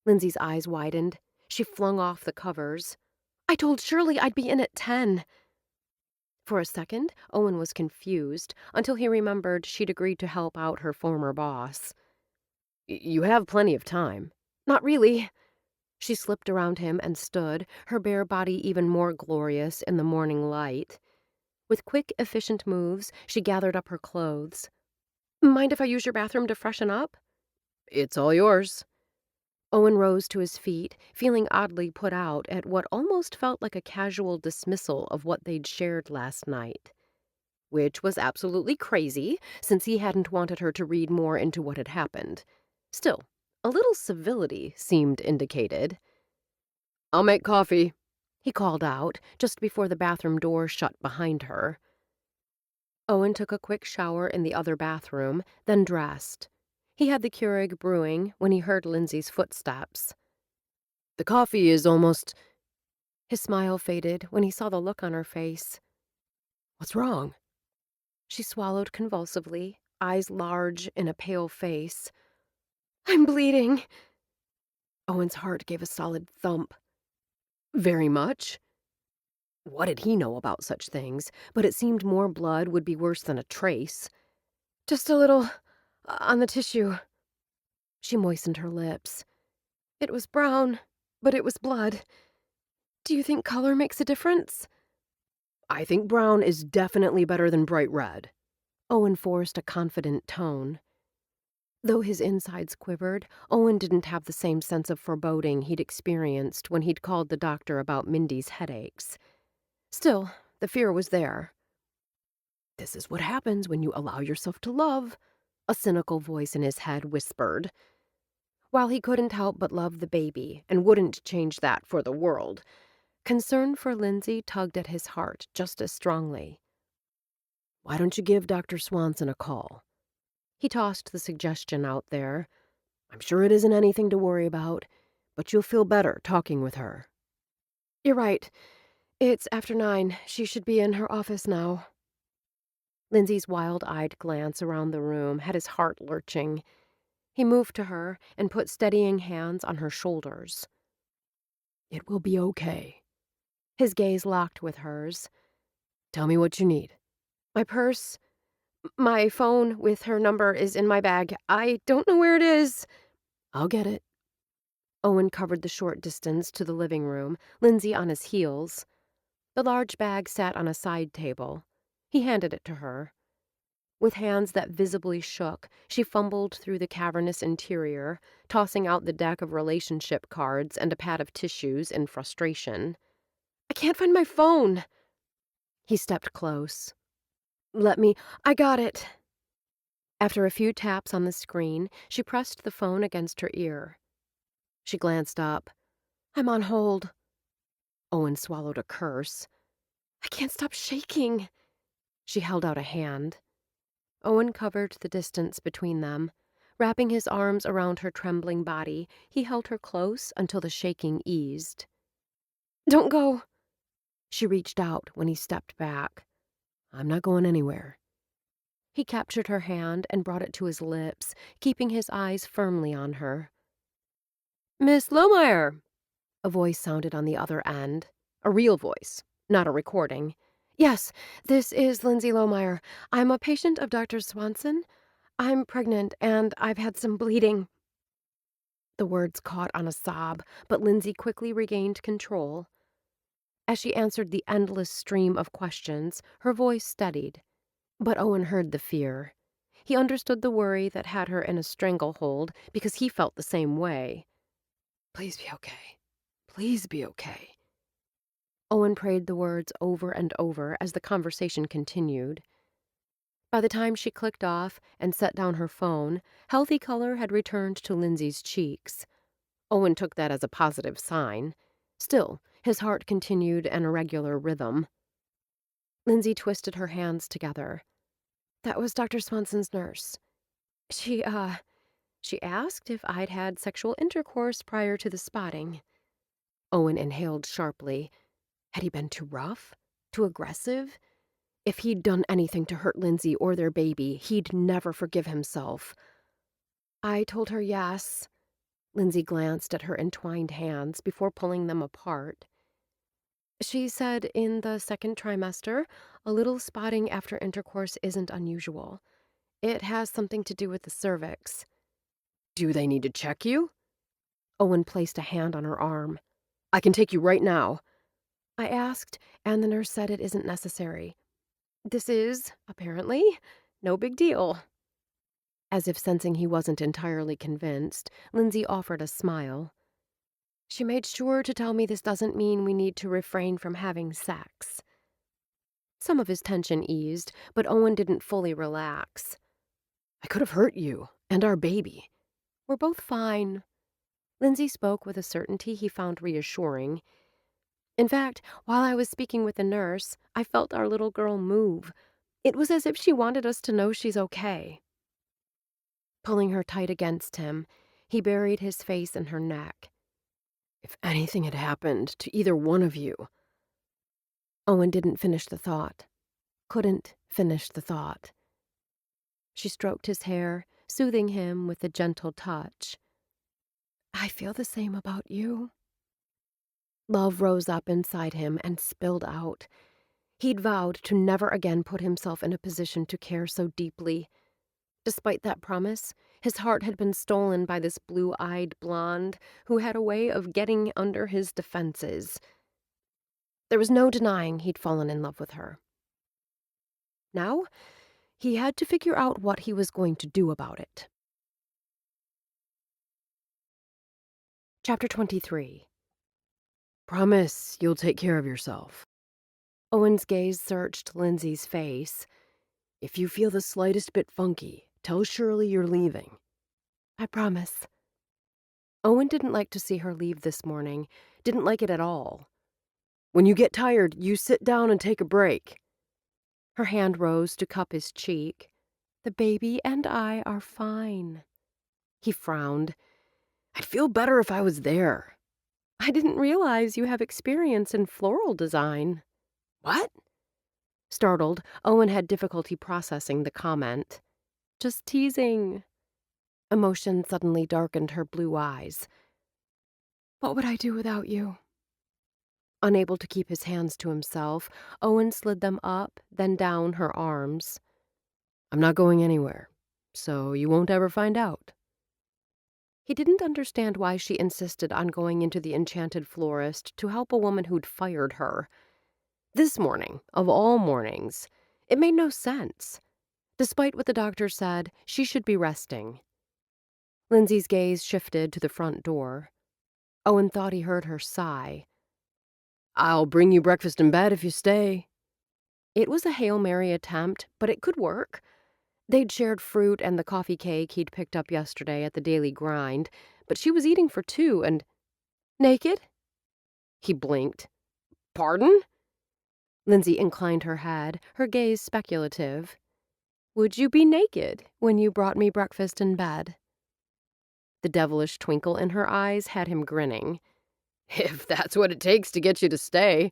Lindsay's eyes widened. She flung off the covers. I told Shirley I'd be in at 10. For a second, Owen was confused until he remembered she'd agreed to help out her former boss. You have plenty of time." "Not really." She slipped around him and stood, her bare body even more glorious in the morning light. With quick, efficient moves, she gathered up her clothes. "Mind if I use your bathroom to freshen up?" "It's all yours." Owen rose to his feet, feeling oddly put out at what almost felt like a casual dismissal of what they'd shared last night. Which was absolutely crazy, since he hadn't wanted her to read more into what had happened. Still, a little civility seemed indicated. "I'll make coffee." He called out, just before the bathroom door shut behind her. Owen took a quick shower in the other bathroom, then dressed. He had the Keurig brewing when he heard Lindsay's footsteps. "The coffee is almost—" His smile faded when he saw the look on her face. "What's wrong?" She swallowed convulsively, eyes large in a pale face. "I'm bleeding." Owen's heart gave a solid thump. "Very much?" What did he know about such things? But it seemed more blood would be worse than a trace. "Just a little on the tissue." She moistened her lips. "It was brown, but it was blood. Do you think color makes a difference?" "I think brown is definitely better than bright red." Owen forced a confident tone. Though his insides quivered, Owen didn't have the same sense of foreboding he'd experienced when he'd called the doctor about Mindy's headaches. Still, the fear was there. "This is what happens when you allow yourself to love," a cynical voice in his head whispered. While he couldn't help but love the baby and wouldn't change that for the world, concern for Lindsay tugged at his heart just as strongly. "Why don't you give Dr. Swanson a call?" He tossed the suggestion out there. "I'm sure it isn't anything to worry about, but you'll feel better talking with her." "You're right. It's after 9. She should be in her office now." Lindsay's wild-eyed glance around the room had his heart lurching. He moved to her and put steadying hands on her shoulders. "It will be okay." His gaze locked with hers. "Tell me what you need." "My purse. My phone with her number is in my bag. I don't know where it is." "I'll get it." Owen covered the short distance to the living room, Lindsay on his heels. The large bag sat on a side table. He handed it to her. With hands that visibly shook, she fumbled through the cavernous interior, tossing out the deck of relationship cards and a pad of tissues in frustration. "I can't find my phone." He stepped close. I got it." After a few taps on the screen, she pressed the phone against her ear. She glanced up. "I'm on hold." Owen swallowed a curse. "I can't stop shaking." She held out a hand. Owen covered the distance between them. Wrapping his arms around her trembling body, he held her close until the shaking eased. "Don't go." She reached out when he stepped back. "I'm not going anywhere." He captured her hand and brought it to his lips, keeping his eyes firmly on her. "Miss Lohmeyer!" A voice sounded on the other end. A real voice, not a recording. "Yes, this is Lindsay Lohmeyer. I'm a patient of Dr. Swanson. I'm pregnant, and I've had some bleeding." The words caught on a sob, but Lindsay quickly regained control. As she answered the endless stream of questions, her voice steadied. But Owen heard the fear. He understood the worry that had her in a stranglehold because he felt the same way. "Please be okay. Please be okay." Owen prayed the words over and over as the conversation continued. By the time she clicked off and set down her phone, healthy color had returned to Lindsay's cheeks. Owen took that as a positive sign. Still, his heart continued an irregular rhythm. Lindsay twisted her hands together. "That was Dr. Swanson's nurse. She asked if I'd had sexual intercourse prior to the spotting." Owen inhaled sharply. Had he been too rough? Too aggressive? If he'd done anything to hurt Lindsay or their baby, he'd never forgive himself. I told her yes." Lindsay glanced at her entwined hands before pulling them apart. She said in the second trimester, a little spotting after intercourse isn't unusual. It has something to do with the cervix. Do they need to check you? Owen placed a hand on her arm. I can take you right now. I asked, and the nurse said it isn't necessary. This is, apparently, no big deal. As if sensing he wasn't entirely convinced, Lindsay offered a smile. She made sure to tell me this doesn't mean we need to refrain from having sex. Some of his tension eased, but Owen didn't fully relax. I could have hurt you and our baby. We're both fine. Lindsay spoke with a certainty he found reassuring. In fact, while I was speaking with the nurse, I felt our little girl move. It was as if she wanted us to know she's okay. Pulling her tight against him, he buried his face in her neck. If anything had happened to either one of you. Owen didn't finish the thought. Couldn't finish the thought. She stroked his hair, soothing him with a gentle touch. I feel the same about you. Love rose up inside him and spilled out. He'd vowed to never again put himself in a position to care so deeply. Despite that promise, his heart had been stolen by this blue-eyed blonde who had a way of getting under his defenses. There was no denying he'd fallen in love with her. Now, he had to figure out what he was going to do about it. Chapter 23. Promise you'll take care of yourself. Owen's gaze searched Lindsay's face. If you feel the slightest bit funky, tell Shirley you're leaving. I promise. Owen didn't like to see her leave this morning. Didn't like it at all. When you get tired, you sit down and take a break. Her hand rose to cup his cheek. The baby and I are fine. He frowned. I'd feel better if I was there. I didn't realize you have experience in floral design. What? Startled, Owen had difficulty processing the comment. Just teasing. Emotion suddenly darkened her blue eyes. What would I do without you? Unable to keep his hands to himself, Owen slid them up, then down her arms. I'm not going anywhere, so you won't ever find out. He didn't understand why she insisted on going into the enchanted florist to help a woman who'd fired her. This morning, of all mornings, it made no sense. Despite what the doctor said, she should be resting. Lindsay's gaze shifted to the front door. Owen thought he heard her sigh. I'll bring you breakfast in bed if you stay. It was a Hail Mary attempt, but it could work. They'd shared fruit and the coffee cake he'd picked up yesterday at the daily grind, but she was eating for two and... Naked? He blinked. Pardon? Lindsay inclined her head, her gaze speculative. Would you be naked when you brought me breakfast in bed? The devilish twinkle in her eyes had him grinning. If that's what it takes to get you to stay.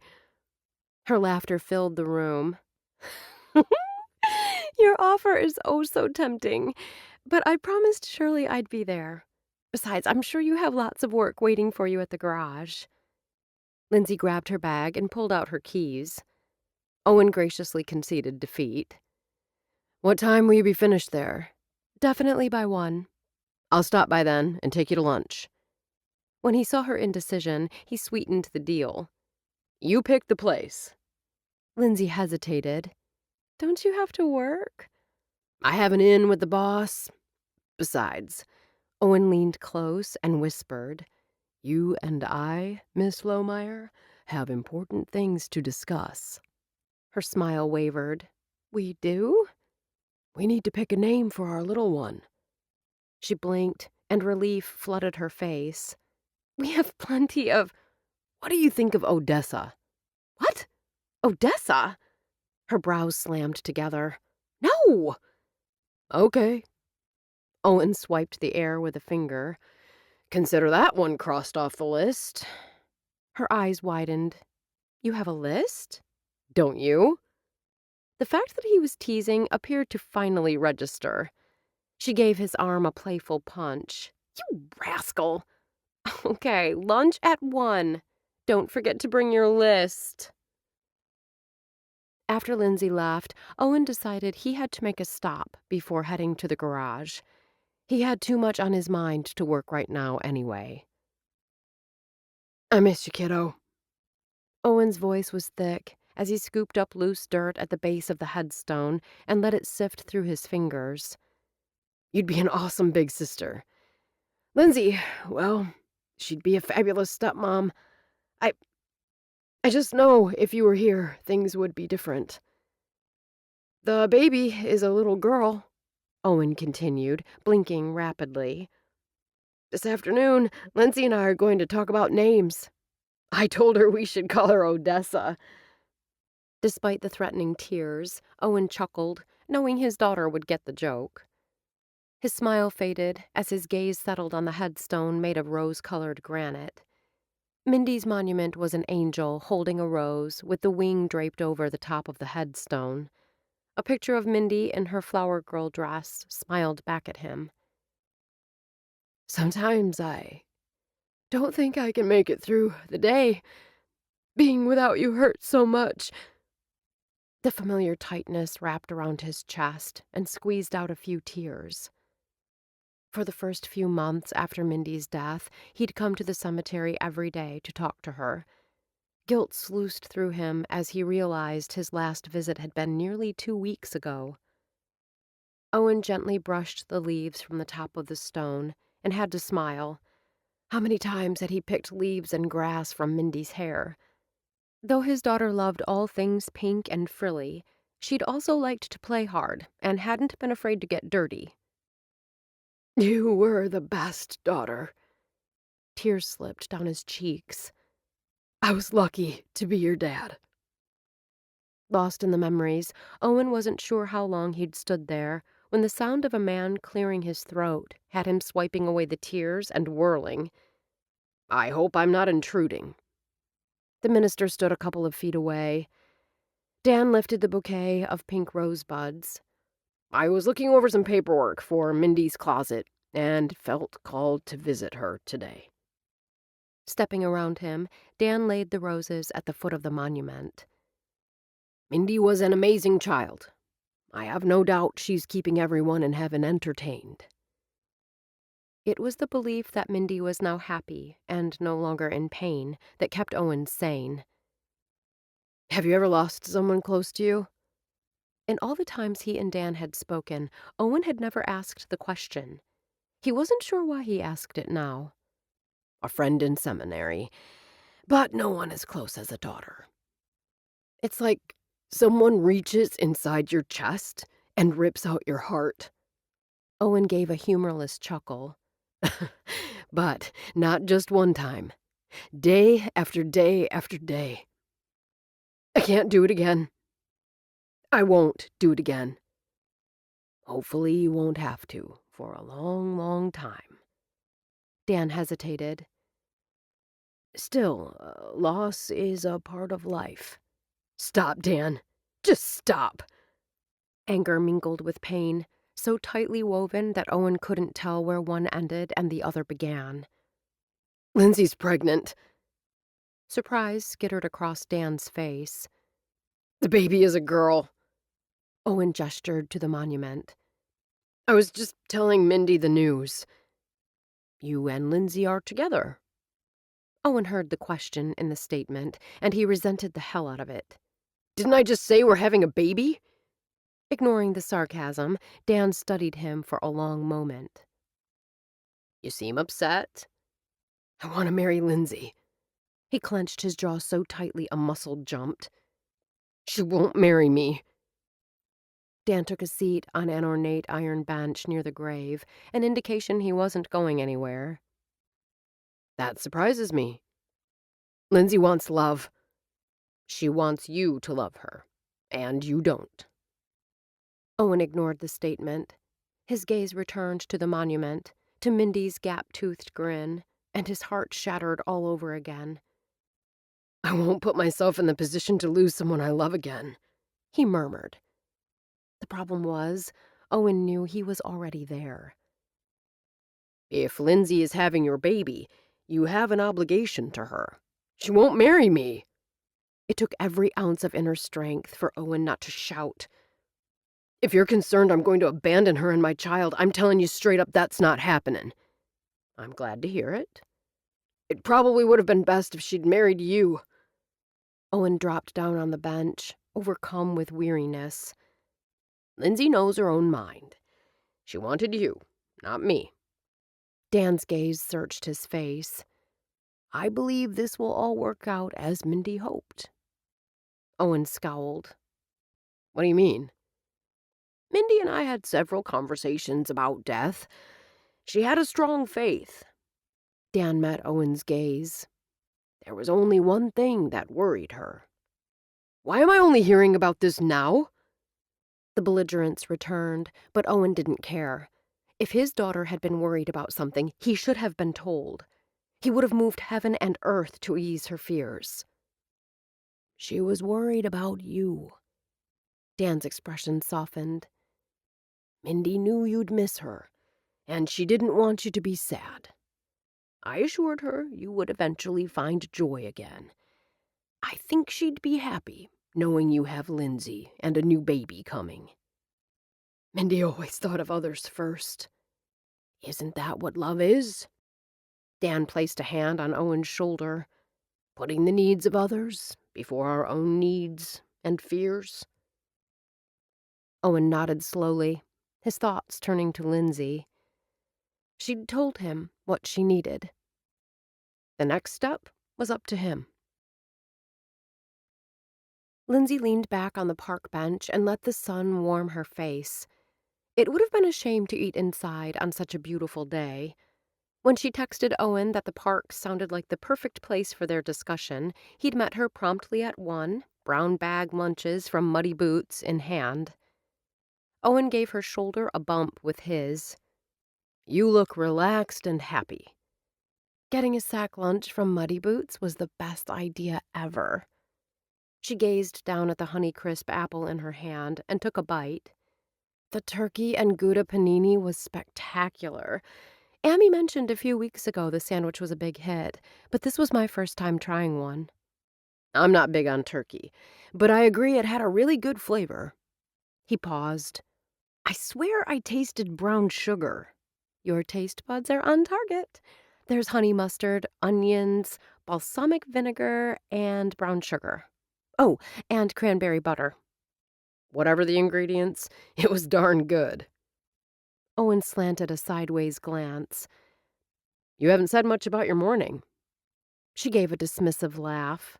Her laughter filled the room. Your offer is oh so tempting, but I promised Shirley I'd be there. Besides, I'm sure you have lots of work waiting for you at the garage. Lindsay grabbed her bag and pulled out her keys. Owen graciously conceded defeat. What time will you be finished there? Definitely by 1. I'll stop by then and take you to lunch. When he saw her indecision, he sweetened the deal. You pick the place. Lindsay hesitated. Don't you have to work? I have an in with the boss. Besides, Owen leaned close and whispered, you and I, Miss Lohmeyer, have important things to discuss. Her smile wavered. We do? We need to pick a name for our little one. She blinked, and relief flooded her face. We have plenty of... What do you think of Odessa? What? Odessa? Her brows slammed together. No! Okay. Owen swiped the air with a finger. Consider that one crossed off the list. Her eyes widened. You have a list? Don't you? The fact that he was teasing appeared to finally register. She gave his arm a playful punch. You rascal! Okay, lunch at 1. Don't forget to bring your list. After Lindsay left, Owen decided he had to make a stop before heading to the garage. He had too much on his mind to work right now anyway. I miss you, kiddo. Owen's voice was thick as he scooped up loose dirt at the base of the headstone and let it sift through his fingers. You'd be an awesome big sister. Lindsay, well, she'd be a fabulous stepmom. I just know if you were here, things would be different. The baby is a little girl, Owen continued, blinking rapidly. This afternoon, Lindsay and I are going to talk about names. I told her we should call her Odessa. Despite the threatening tears, Owen chuckled, knowing his daughter would get the joke. His smile faded as his gaze settled on the headstone made of rose-colored granite. Mindy's monument was an angel holding a rose with the wing draped over the top of the headstone. A picture of Mindy in her flower girl dress smiled back at him. Sometimes I don't think I can make it through the day. Being without you hurts so much. The familiar tightness wrapped around his chest and squeezed out a few tears. For the first few months after Mindy's death, he'd come to the cemetery every day to talk to her. Guilt sluiced through him as he realized his last visit had been nearly 2 weeks ago. Owen gently brushed the leaves from the top of the stone and had to smile. How many times had he picked leaves and grass from Mindy's hair? Though his daughter loved all things pink and frilly, she'd also liked to play hard and hadn't been afraid to get dirty. You were the best daughter. Tears slipped down his cheeks. I was lucky to be your dad. Lost in the memories, Owen wasn't sure how long he'd stood there when the sound of a man clearing his throat had him swiping away the tears and whirling. I hope I'm not intruding. The minister stood a couple of feet away. Dan lifted the bouquet of pink rosebuds. I was looking over some paperwork for Mindy's closet and felt called to visit her today. Stepping around him, Dan laid the roses at the foot of the monument. Mindy was an amazing child. I have no doubt she's keeping everyone in heaven entertained. It was the belief that Mindy was now happy and no longer in pain that kept Owen sane. Have you ever lost someone close to you? In all the times he and Dan had spoken, Owen had never asked the question. He wasn't sure why he asked it now. A friend in seminary, but no one as close as a daughter. It's like someone reaches inside your chest and rips out your heart. Owen gave a humorless chuckle. But not just one time. Day after day after day. I can't do it again. I won't do it again. Hopefully you won't have to for a long, long time. Dan hesitated. Still, loss is a part of life. Stop, Dan. Just stop. Anger mingled with pain, so tightly woven that Owen couldn't tell where one ended and the other began. Lindsay's pregnant. Surprise skittered across Dan's face. The baby is a girl. Owen gestured to the monument. I was just telling Mindy the news. You and Lindsay are together. Owen heard the question in the statement, and he resented the hell out of it. Didn't I just say we're having a baby? Ignoring the sarcasm, Dan studied him for a long moment. You seem upset. I want to marry Lindsay. He clenched his jaw so tightly a muscle jumped. She won't marry me. Dan took a seat on an ornate iron bench near the grave, an indication he wasn't going anywhere. That surprises me. Lindsay wants love. She wants you to love her, and you don't. Owen ignored the statement. His gaze returned to the monument, to Mindy's gap-toothed grin, and his heart shattered all over again. I won't put myself in the position to lose someone I love again, he murmured. The problem was, Owen knew he was already there. If Lindsay is having your baby, you have an obligation to her. She won't marry me. It took every ounce of inner strength for Owen not to shout. If you're concerned I'm going to abandon her and my child, I'm telling you straight up that's not happening. I'm glad to hear it. It probably would have been best if she'd married you. Owen dropped down on the bench, overcome with weariness. Lindsay knows her own mind. She wanted you, not me. Dan's gaze searched his face. I believe this will all work out as Mindy hoped. Owen scowled. What do you mean? Mindy and I had several conversations about death. She had a strong faith. Dan met Owen's gaze. There was only one thing that worried her. Why am I only hearing about this now? The belligerence returned, but Owen didn't care. If his daughter had been worried about something, he should have been told. He would have moved heaven and earth to ease her fears. She was worried about you. Dan's expression softened. Mindy knew you'd miss her, and she didn't want you to be sad. I assured her you would eventually find joy again. I think she'd be happy, knowing you have Lindsay and a new baby coming. Mindy always thought of others first. Isn't that what love is? Dan placed a hand on Owen's shoulder, putting the needs of others before our own needs and fears. Owen nodded slowly, his thoughts turning to Lindsay. She'd told him what she needed. The next step was up to him. Lindsay leaned back on the park bench and let the sun warm her face. It would have been a shame to eat inside on such a beautiful day. When she texted Owen that the park sounded like the perfect place for their discussion, he'd met her promptly at 1, brown bag lunches from Muddy Boots in hand. Owen gave her shoulder a bump with his. You look relaxed and happy. Getting a sack lunch from Muddy Boots was the best idea ever. She gazed down at the Honeycrisp apple in her hand and took a bite. The turkey and Gouda panini was spectacular. Amy mentioned a few weeks ago the sandwich was a big hit, but this was my first time trying one. I'm not big on turkey, but I agree it had a really good flavor. He paused. I swear I tasted brown sugar. Your taste buds are on target. There's honey mustard, onions, balsamic vinegar, and brown sugar. Oh, and cranberry butter. Whatever the ingredients, it was darn good. Owen slanted a sideways glance. You haven't said much about your morning. She gave a dismissive laugh.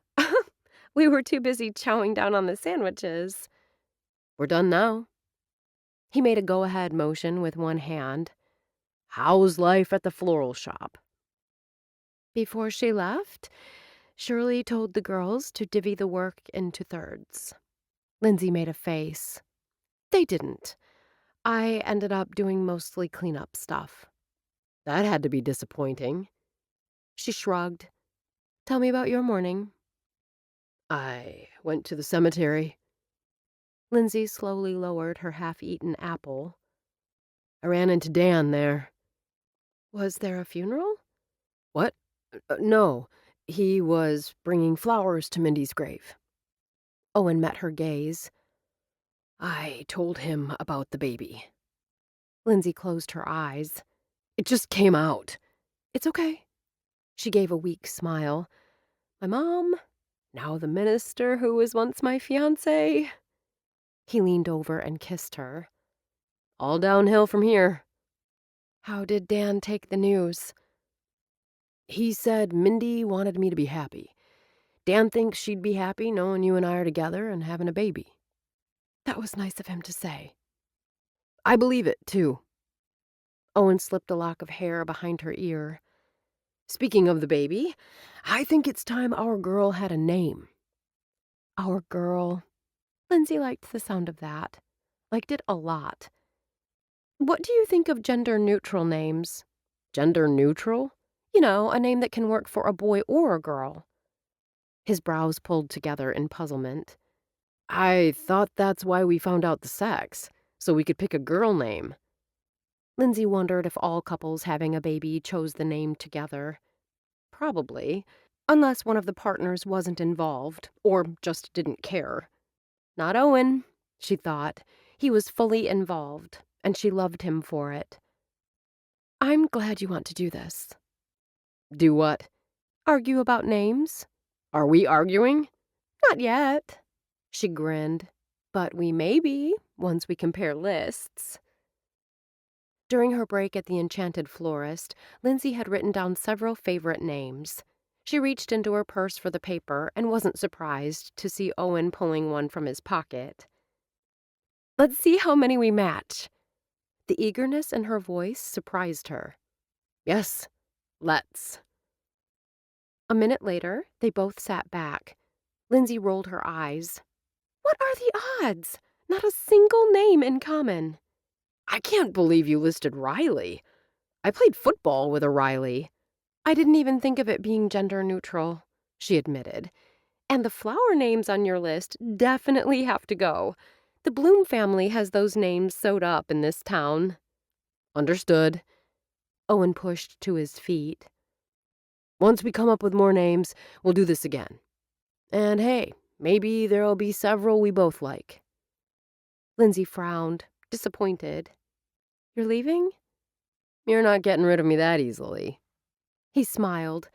We were too busy chowing down on the sandwiches. We're done now. He made a go-ahead motion with one hand. How's life at the floral shop? Before she left, Shirley told the girls to divvy the work into thirds. Lindsay made a face. They didn't. I ended up doing mostly cleanup stuff. That had to be disappointing. She shrugged. Tell me about your morning. I went to the cemetery. Lindsay slowly lowered her half-eaten apple. I ran into Dan there. Was there a funeral? What? No. He was bringing flowers to Mindy's grave. Owen met her gaze. I told him about the baby. Lindsay closed her eyes. It just came out. It's okay. She gave a weak smile. My mom, now the minister who was once my fiancé. He leaned over and kissed her. All downhill from here. How did Dan take the news? He said Mindy wanted me to be happy. Dan thinks she'd be happy knowing you and I are together and having a baby. That was nice of him to say. I believe it, too. Owen slipped a lock of hair behind her ear. Speaking of the baby, I think it's time our girl had a name. Our girl. Lindsay liked the sound of that. Liked it a lot. What do you think of gender-neutral names? Gender-neutral? You know, a name that can work for a boy or a girl. His brows pulled together in puzzlement. I thought that's why we found out the sex, so we could pick a girl name. Lindsay wondered if all couples having a baby chose the name together. Probably. Unless one of the partners wasn't involved, or just didn't care. Not Owen, she thought. He was fully involved, and she loved him for it. I'm glad you want to do this. Do what? Argue about names? Are we arguing? Not yet. She grinned. But we may be, once we compare lists. During her break at the Enchanted Florist, Lindsay had written down several favorite names. She reached into her purse for the paper and wasn't surprised to see Owen pulling one from his pocket. Let's see how many we match. The eagerness in her voice surprised her. Yes, let's. A minute later, they both sat back. Lindsay rolled her eyes. What are the odds? Not a single name in common. I can't believe you listed Riley. I played football with a Riley. I didn't even think of it being gender neutral, she admitted. And the flower names on your list definitely have to go. The Bloom family has those names sewed up in this town. Understood. Owen pushed to his feet. Once we come up with more names, we'll do this again. And hey, maybe there'll be several we both like. Lindsay frowned, disappointed. You're leaving? You're not getting rid of me that easily. He smiled.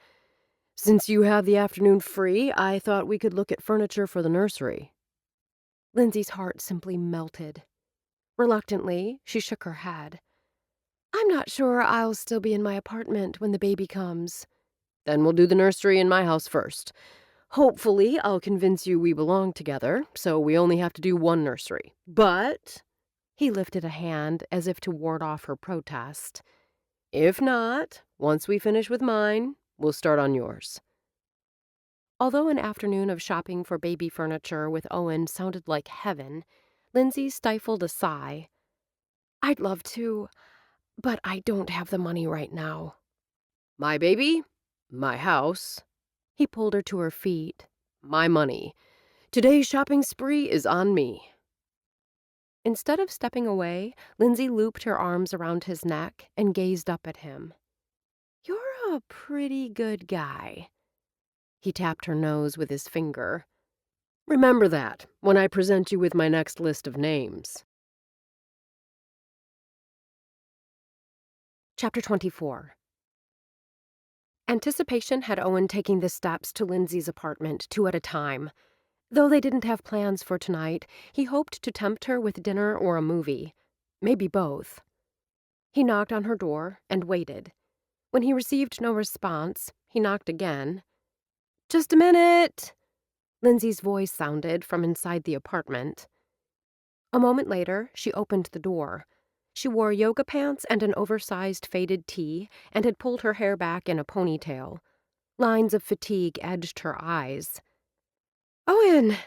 Since you have the afternoon free, I thought we could look at furniture for the nursery. Lindsay's heart simply melted. Reluctantly, she shook her head. I'm not sure I'll still be in my apartment when the baby comes. Then we'll do the nursery in my house first. Hopefully, I'll convince you we belong together, so we only have to do one nursery. But, he lifted a hand as if to ward off her protest. If not, once we finish with mine, we'll start on yours. Although an afternoon of shopping for baby furniture with Owen sounded like heaven, Lindsay stifled a sigh. I'd love to, but I don't have the money right now. My baby, my house. He pulled her to her feet. My money. Today's shopping spree is on me. Instead of stepping away, Lindsay looped her arms around his neck and gazed up at him. You're a pretty good guy. He tapped her nose with his finger. Remember that when I present you with my next list of names. Chapter 24. Anticipation had Owen taking the steps to Lindsay's apartment 2 at a time. Though they didn't have plans for tonight, he hoped to tempt her with dinner or a movie. Maybe both. He knocked on her door and waited. When he received no response, he knocked again. Just a minute! Lindsay's voice sounded from inside the apartment. A moment later, she opened the door. She wore yoga pants and an oversized faded tee and had pulled her hair back in a ponytail. Lines of fatigue edged her eyes. Owen,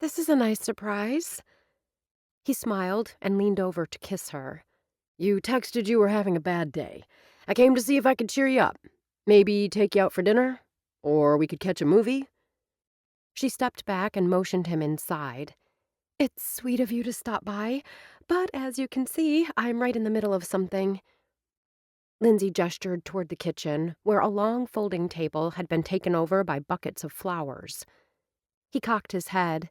this is a nice surprise. He smiled and leaned over to kiss her. You texted you were having a bad day. I came to see if I could cheer you up. Maybe take you out for dinner? Or we could catch a movie? She stepped back and motioned him inside. It's sweet of you to stop by, but as you can see, I'm right in the middle of something. Lindsay gestured toward the kitchen, where a long folding table had been taken over by buckets of flowers. He cocked his head.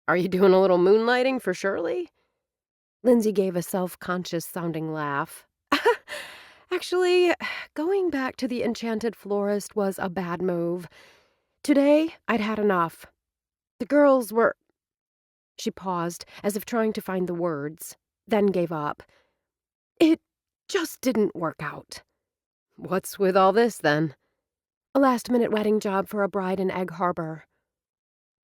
Are you doing a little moonlighting for Shirley? Lindsay gave a self-conscious sounding laugh. Actually, going back to the Enchanted Florist was a bad move. Today, I'd had enough. The girls were... She paused, as if trying to find the words, then gave up. It just didn't work out. What's with all this, then? A last-minute wedding job for a bride in Egg Harbor.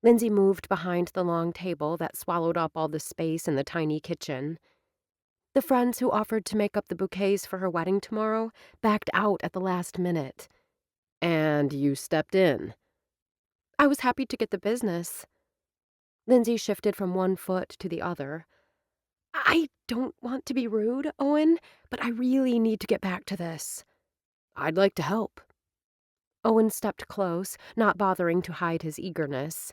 Lindsay moved behind the long table that swallowed up all the space in the tiny kitchen. The friends who offered to make up the bouquets for her wedding tomorrow backed out at the last minute. And you stepped in. I was happy to get the business. Lindsay shifted from one foot to the other. I don't want to be rude, Owen, but I really need to get back to this. I'd like to help. Owen stepped close, not bothering to hide his eagerness.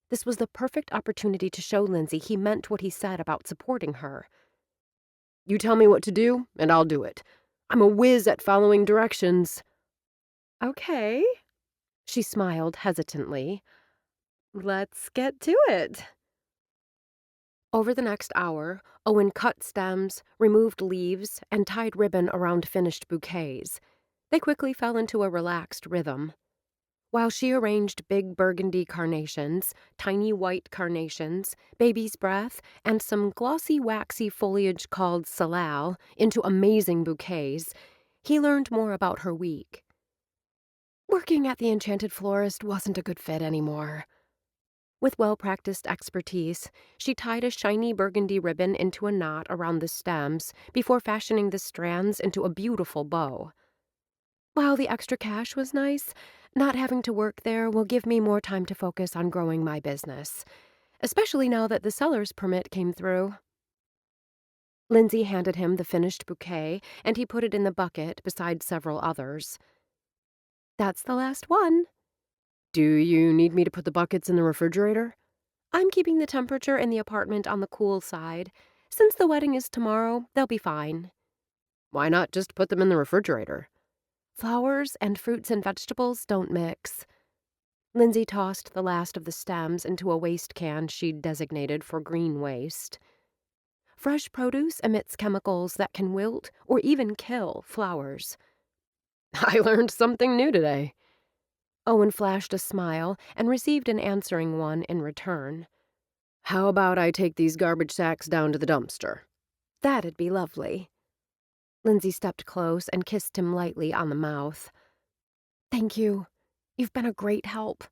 This was the perfect opportunity to show Lindsay he meant what he said about supporting her. You tell me what to do, and I'll do it. I'm a whiz at following directions. Okay. She smiled hesitantly. Let's get to it. Over the next hour, Owen cut stems, removed leaves, and tied ribbon around finished bouquets. They quickly fell into a relaxed rhythm. While she arranged big burgundy carnations, tiny white carnations, baby's breath, and some glossy waxy foliage called salal into amazing bouquets, he learned more about her week. Working at the Enchanted Florist wasn't a good fit anymore. With well-practiced expertise, she tied a shiny burgundy ribbon into a knot around the stems before fashioning the strands into a beautiful bow. While the extra cash was nice, not having to work there will give me more time to focus on growing my business, especially now that the seller's permit came through. Lindsay handed him the finished bouquet, and he put it in the bucket beside several others. That's the last one. Do you need me to put the buckets in the refrigerator? I'm keeping the temperature in the apartment on the cool side. Since the wedding is tomorrow, they'll be fine. Why not just put them in the refrigerator? Flowers and fruits and vegetables don't mix. Lindsay tossed the last of the stems into a waste can she'd designated for green waste. Fresh produce emits chemicals that can wilt or even kill flowers. I learned something new today. Owen flashed a smile and received an answering one in return. How about I take these garbage sacks down to the dumpster? That'd be lovely. Lindsay stepped close and kissed him lightly on the mouth. Thank you. You've been a great help.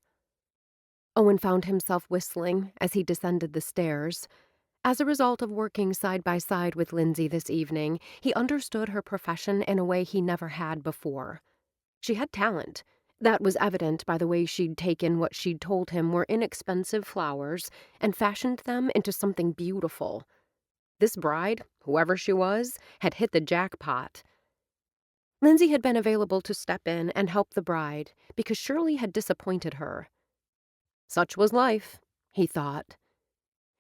Owen found himself whistling as he descended the stairs. As a result of working side by side with Lindsay this evening, he understood her profession in a way he never had before. She had talent. That was evident by the way she'd taken what she'd told him were inexpensive flowers and fashioned them into something beautiful. This bride, whoever she was, had hit the jackpot. Lindsay had been available to step in and help the bride because Shirley had disappointed her. Such was life, he thought.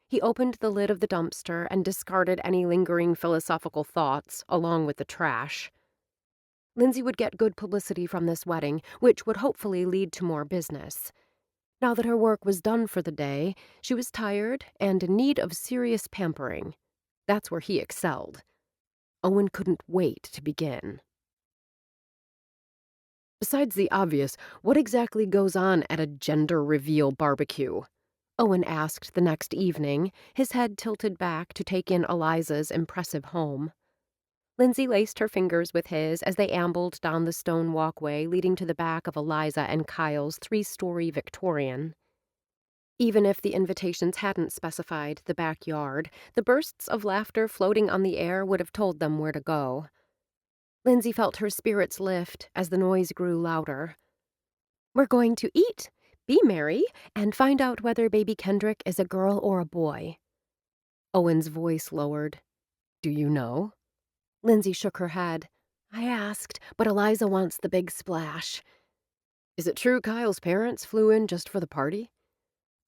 He opened the lid of the dumpster and discarded any lingering philosophical thoughts, along with the trash. Lindsay would get good publicity from this wedding, which would hopefully lead to more business. Now that her work was done for the day, she was tired and in need of serious pampering. That's where he excelled. Owen couldn't wait to begin. Besides the obvious, what exactly goes on at a gender reveal barbecue? Owen asked the next evening, his head tilted back to take in Eliza's impressive home. Lindsay laced her fingers with his as they ambled down the stone walkway leading to the back of Eliza and Kyle's 3-story Victorian. Even if the invitations hadn't specified the backyard, the bursts of laughter floating on the air would have told them where to go. Lindsay felt her spirits lift as the noise grew louder. We're going to eat, be merry, and find out whether baby Kendrick is a girl or a boy. Owen's voice lowered. Do you know? Lindsay shook her head. I asked, but Eliza wants the big splash. Is it true Kyle's parents flew in just for the party?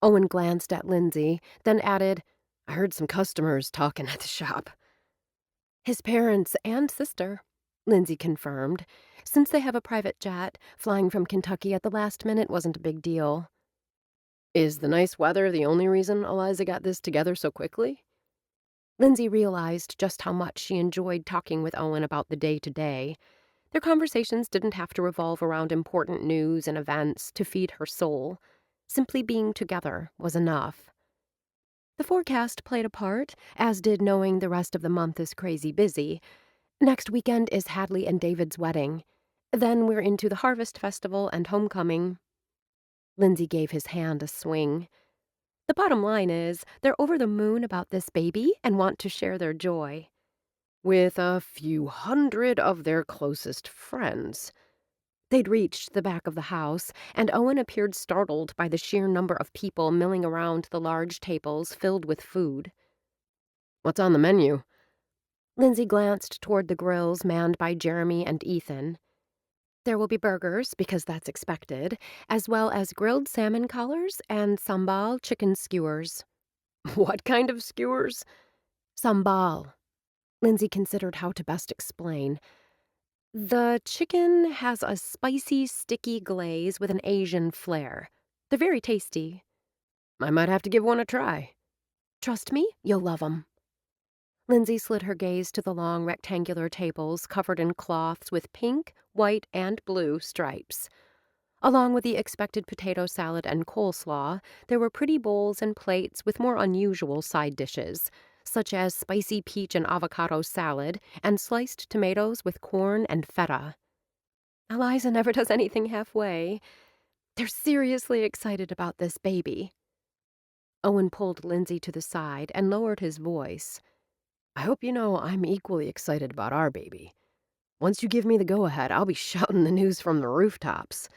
Owen glanced at Lindsay, then added, I heard some customers talking at the shop. His parents and sister, Lindsay confirmed. Since they have a private jet, flying from Kentucky at the last minute wasn't a big deal. Is the nice weather the only reason Eliza got this together so quickly? Lindsay realized just how much she enjoyed talking with Owen about the day-to-day. Their conversations didn't have to revolve around important news and events to feed her soul. Simply being together was enough. The forecast played a part, as did knowing the rest of the month is crazy busy. Next weekend is Hadley and David's wedding. Then we're into the Harvest Festival and homecoming. Lindsay gave his hand a swing. The bottom line is, they're over the moon about this baby and want to share their joy. With a few hundred of their closest friends. They'd reached the back of the house, and Owen appeared startled by the sheer number of people milling around the large tables filled with food. What's on the menu? Lindsay glanced toward the grills manned by Jeremy and Ethan. There will be burgers, because that's expected, as well as grilled salmon collars and sambal chicken skewers. What kind of skewers? Sambal. Lindsay considered how to best explain. The chicken has a spicy, sticky glaze with an Asian flair. They're very tasty. I might have to give one a try. Trust me, you'll love 'em. Lindsay slid her gaze to the long rectangular tables covered in cloths with pink, white, and blue stripes. Along with the expected potato salad and coleslaw, there were pretty bowls and plates with more unusual side dishes, such as spicy peach and avocado salad and sliced tomatoes with corn and feta. Eliza never does anything halfway. They're seriously excited about this baby. Owen pulled Lindsay to the side and lowered his voice. I hope you know I'm equally excited about our baby. Once you give me the go-ahead, I'll be shouting the news from the rooftops.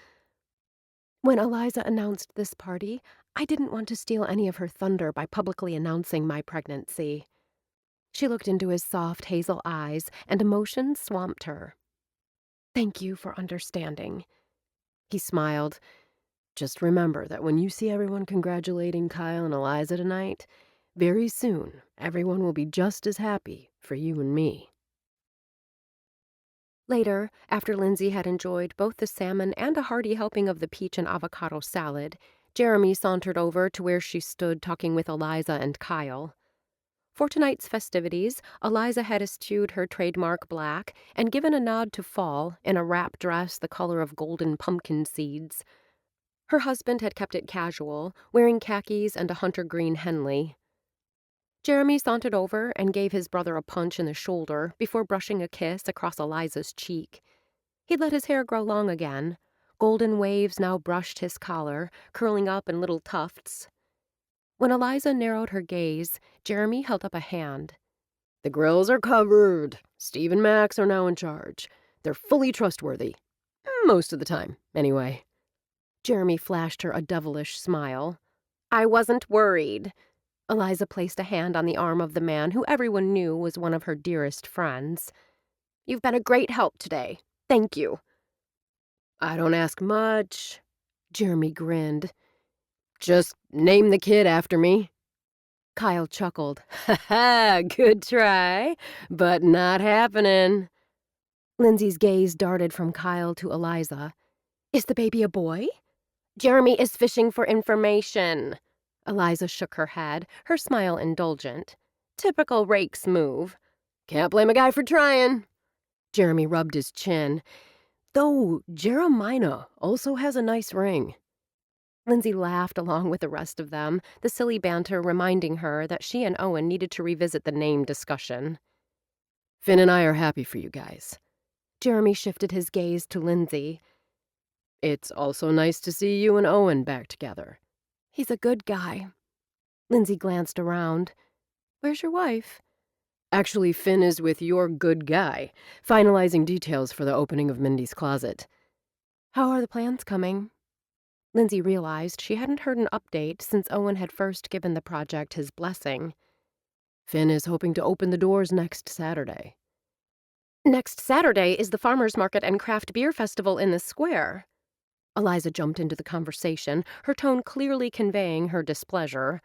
When Eliza announced this party, I didn't want to steal any of her thunder by publicly announcing my pregnancy. She looked into his soft hazel eyes, and emotion swamped her. Thank you for understanding. He smiled. Just remember that when you see everyone congratulating Kyle and Eliza tonight, very soon everyone will be just as happy for you and me. Later, after Lindsay had enjoyed both the salmon and a hearty helping of the peach and avocado salad, Jeremy sauntered over to where she stood talking with Eliza and Kyle. For tonight's festivities, Eliza had eschewed her trademark black and given a nod to fall in a wrap dress the color of golden pumpkin seeds. Her husband had kept it casual, wearing khakis and a hunter green Henley. Jeremy sauntered over and gave his brother a punch in the shoulder before brushing a kiss across Eliza's cheek. He'd let his hair grow long again. Golden waves now brushed his collar, curling up in little tufts. When Eliza narrowed her gaze, Jeremy held up a hand. The grills are covered. Steve and Max are now in charge. They're fully trustworthy. Most of the time, anyway. Jeremy flashed her a devilish smile. I wasn't worried. Eliza placed a hand on the arm of the man who everyone knew was one of her dearest friends. You've been a great help today. Thank you. I don't ask much. Jeremy grinned. Just name the kid after me. Kyle chuckled. Ha ha, good try, but not happening. Lindsay's gaze darted from Kyle to Eliza. Is the baby a boy? Jeremy is fishing for information. Eliza shook her head, her smile indulgent. Typical rake's move. Can't blame a guy for trying. Jeremy rubbed his chin. Though Jeremiah also has a nice ring. Lindsay laughed along with the rest of them, the silly banter reminding her that she and Owen needed to revisit the name discussion. Finn and I are happy for you guys. Jeremy shifted his gaze to Lindsay. It's also nice to see you and Owen back together. He's a good guy. Lindsay glanced around. Where's your wife? Actually, Finn is with your good guy, finalizing details for the opening of Mindy's closet. How are the plans coming? Lindsay realized she hadn't heard an update since Owen had first given the project his blessing. Finn is hoping to open the doors next Saturday. Next Saturday is the Farmers Market and Craft Beer Festival in the square. Eliza jumped into the conversation, her tone clearly conveying her displeasure.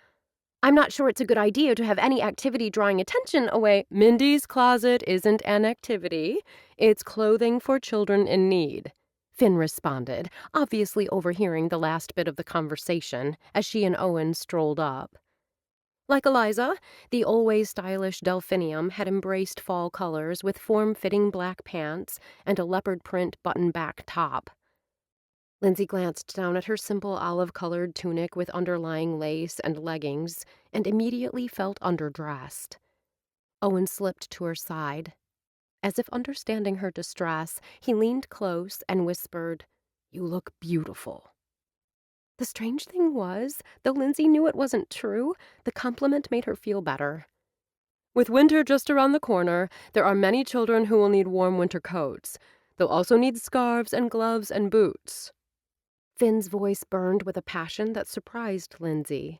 I'm not sure it's a good idea to have any activity drawing attention away. Mindy's closet isn't an activity. It's clothing for children in need, Finn responded, obviously overhearing the last bit of the conversation as she and Owen strolled up. Like Eliza, the always stylish delphinium had embraced fall colors with form-fitting black pants and a leopard print button-back top. Lindsay glanced down at her simple olive-colored tunic with underlying lace and leggings and immediately felt underdressed. Owen slipped to her side. As if understanding her distress, he leaned close and whispered, You look beautiful. The strange thing was, though Lindsay knew it wasn't true, the compliment made her feel better. With winter just around the corner, there are many children who will need warm winter coats. They'll also need scarves and gloves and boots. Finn's voice burned with a passion that surprised Lindsay.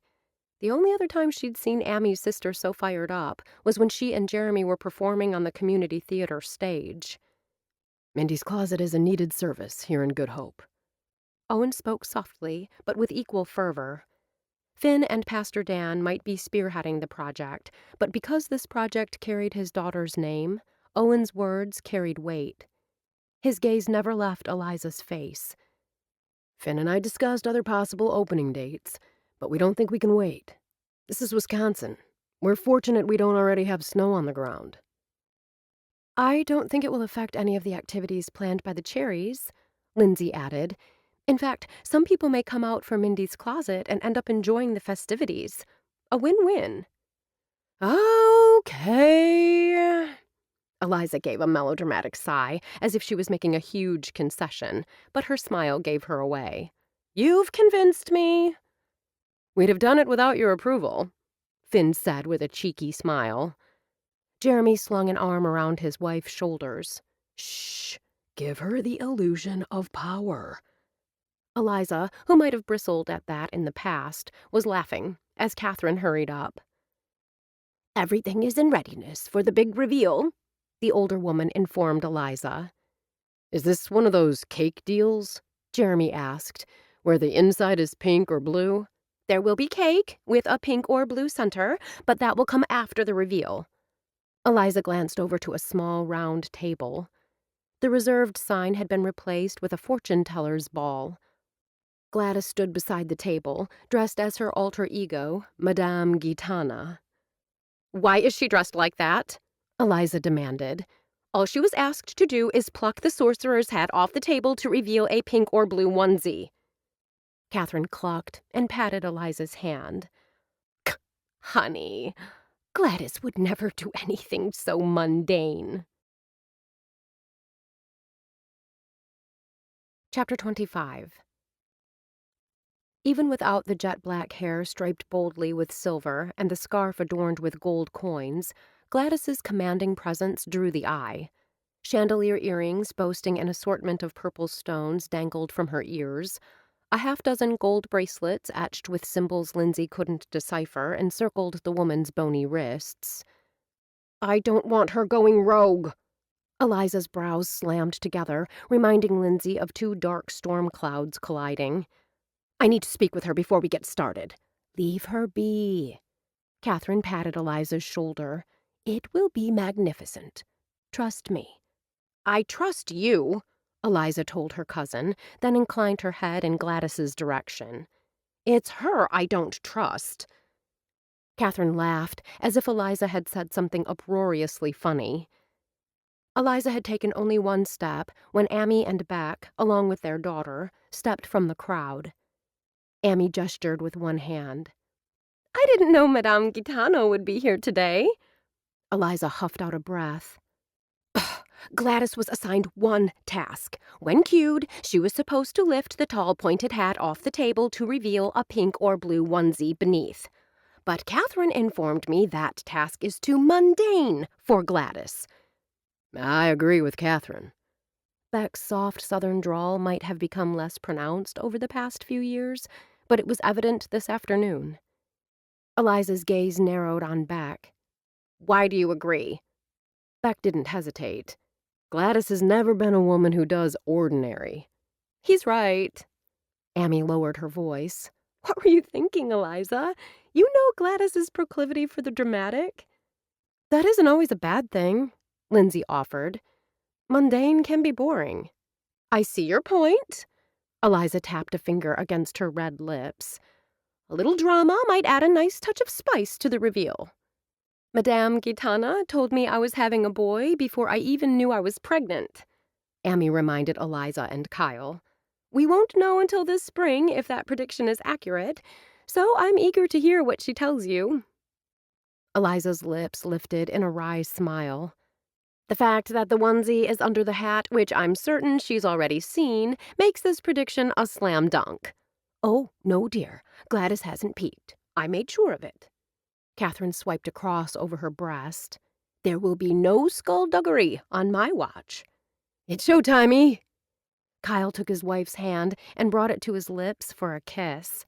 The only other time she'd seen Ammy's sister so fired up was when she and Jeremy were performing on the community theater stage. Mindy's closet is a needed service here in Good Hope. Owen spoke softly, but with equal fervor. Finn and Pastor Dan might be spearheading the project, but because this project carried his daughter's name, Owen's words carried weight. His gaze never left Eliza's face. Finn and I discussed other possible opening dates, but we don't think we can wait. This is Wisconsin. We're fortunate we don't already have snow on the ground. I don't think it will affect any of the activities planned by the Cherries, Lindsay added. In fact, some people may come out from Mindy's closet and end up enjoying the festivities. A win-win. Okay. Eliza gave a melodramatic sigh, as if she was making a huge concession, but her smile gave her away. You've convinced me. We'd have done it without your approval, Finn said with a cheeky smile. Jeremy slung an arm around his wife's shoulders. Shh, give her the illusion of power. Eliza, who might have bristled at that in the past, was laughing as Catherine hurried up. Everything is in readiness for the big reveal, the older woman informed Eliza. Is this one of those cake deals? Jeremy asked, where the inside is pink or blue? There will be cake with a pink or blue center, but that will come after the reveal. Eliza glanced over to a small round table. The reserved sign had been replaced with a fortune-teller's ball. Gladys stood beside the table, dressed as her alter ego, Madame Gitana. Why is she dressed like that? Eliza demanded. All she was asked to do is pluck the sorcerer's hat off the table to reveal a pink or blue onesie. Catherine clucked and patted Eliza's hand. Honey, Gladys would never do anything so mundane. Chapter 25. Even without the jet-black hair striped boldly with silver and the scarf adorned with gold coins, Gladys's commanding presence drew the eye. Chandelier earrings boasting an assortment of purple stones dangled from her ears. A half-dozen gold bracelets etched with symbols Lindsay couldn't decipher encircled the woman's bony wrists. I don't want her going rogue. Eliza's brows slammed together, reminding Lindsay of two dark storm clouds colliding. I need to speak with her before we get started. Leave her be. Catherine patted Eliza's shoulder. It will be magnificent. Trust me. I trust you, Eliza told her cousin, then inclined her head in Gladys's direction. It's her I don't trust. Catherine laughed, as if Eliza had said something uproariously funny. Eliza had taken only one step when Amy and Beck, along with their daughter, stepped from the crowd. Amy gestured with one hand. I didn't know Madame Gitano would be here today. Eliza huffed out a breath. Gladys was assigned one task. When cued, she was supposed to lift the tall pointed hat off the table to reveal a pink or blue onesie beneath. But Catherine informed me that task is too mundane for Gladys. I agree with Catherine. Beck's soft southern drawl might have become less pronounced over the past few years, but it was evident this afternoon. Eliza's gaze narrowed on Beck. Why do you agree? Beck didn't hesitate. Gladys has never been a woman who does ordinary. He's right. Amy lowered her voice. What were you thinking, Eliza? You know Gladys's proclivity for the dramatic. That isn't always a bad thing, Lindsay offered. Mundane can be boring. I see your point. Eliza tapped a finger against her red lips. A little drama might add a nice touch of spice to the reveal. Madame Gitana told me I was having a boy before I even knew I was pregnant, Amy reminded Eliza and Kyle. We won't know until this spring if that prediction is accurate, so I'm eager to hear what she tells you. Eliza's lips lifted in a wry smile. The fact that the onesie is under the hat, which I'm certain she's already seen, makes this prediction a slam dunk. Oh, no, dear. Gladys hasn't peeked. I made sure of it. Catherine swiped a cross over her breast. There will be no skullduggery on my watch. It's showtimey. Kyle took his wife's hand and brought it to his lips for a kiss.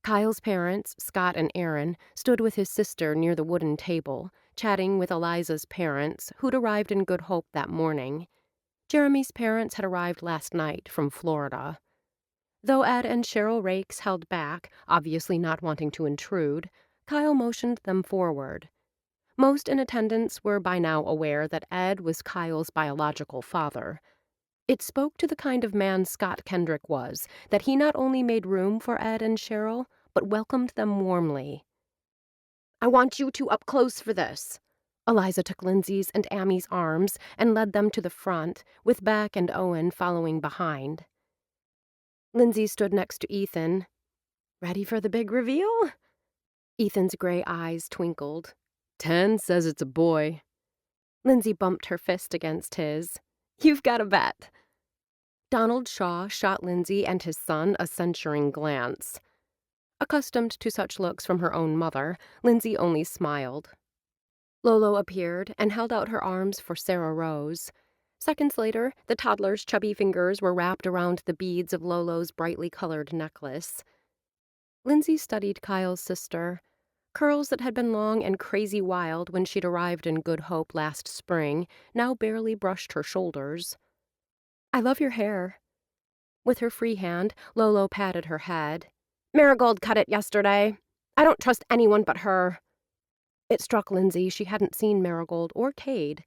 Kyle's parents, Scott and Aaron, stood with his sister near the wooden table, chatting with Eliza's parents, who'd arrived in Good Hope that morning. Jeremy's parents had arrived last night from Florida. Though Ed and Cheryl Rakes held back, obviously not wanting to intrude, Kyle motioned them forward. Most in attendance were by now aware that Ed was Kyle's biological father. It spoke to the kind of man Scott Kendrick was, that he not only made room for Ed and Cheryl, but welcomed them warmly. "I want you two up close for this." Eliza took Lindsay's and Amy's arms and led them to the front, with Beck and Owen following behind. Lindsay stood next to Ethan. "Ready for the big reveal?" Ethan's gray eyes twinkled. 10 says it's a boy. Lindsay bumped her fist against his. "You've got a bet." Donald Shaw shot Lindsay and his son a censuring glance. Accustomed to such looks from her own mother, Lindsay only smiled. Lolo appeared and held out her arms for Sarah Rose. Seconds later, the toddler's chubby fingers were wrapped around the beads of Lolo's brightly colored necklace. Lindsay studied Kyle's sister. Curls that had been long and crazy wild when she'd arrived in Good Hope last spring now barely brushed her shoulders. "I love your hair." With her free hand, Lolo patted her head. "Marigold cut it yesterday. I don't trust anyone but her." It struck Lindsay she hadn't seen Marigold or Cade.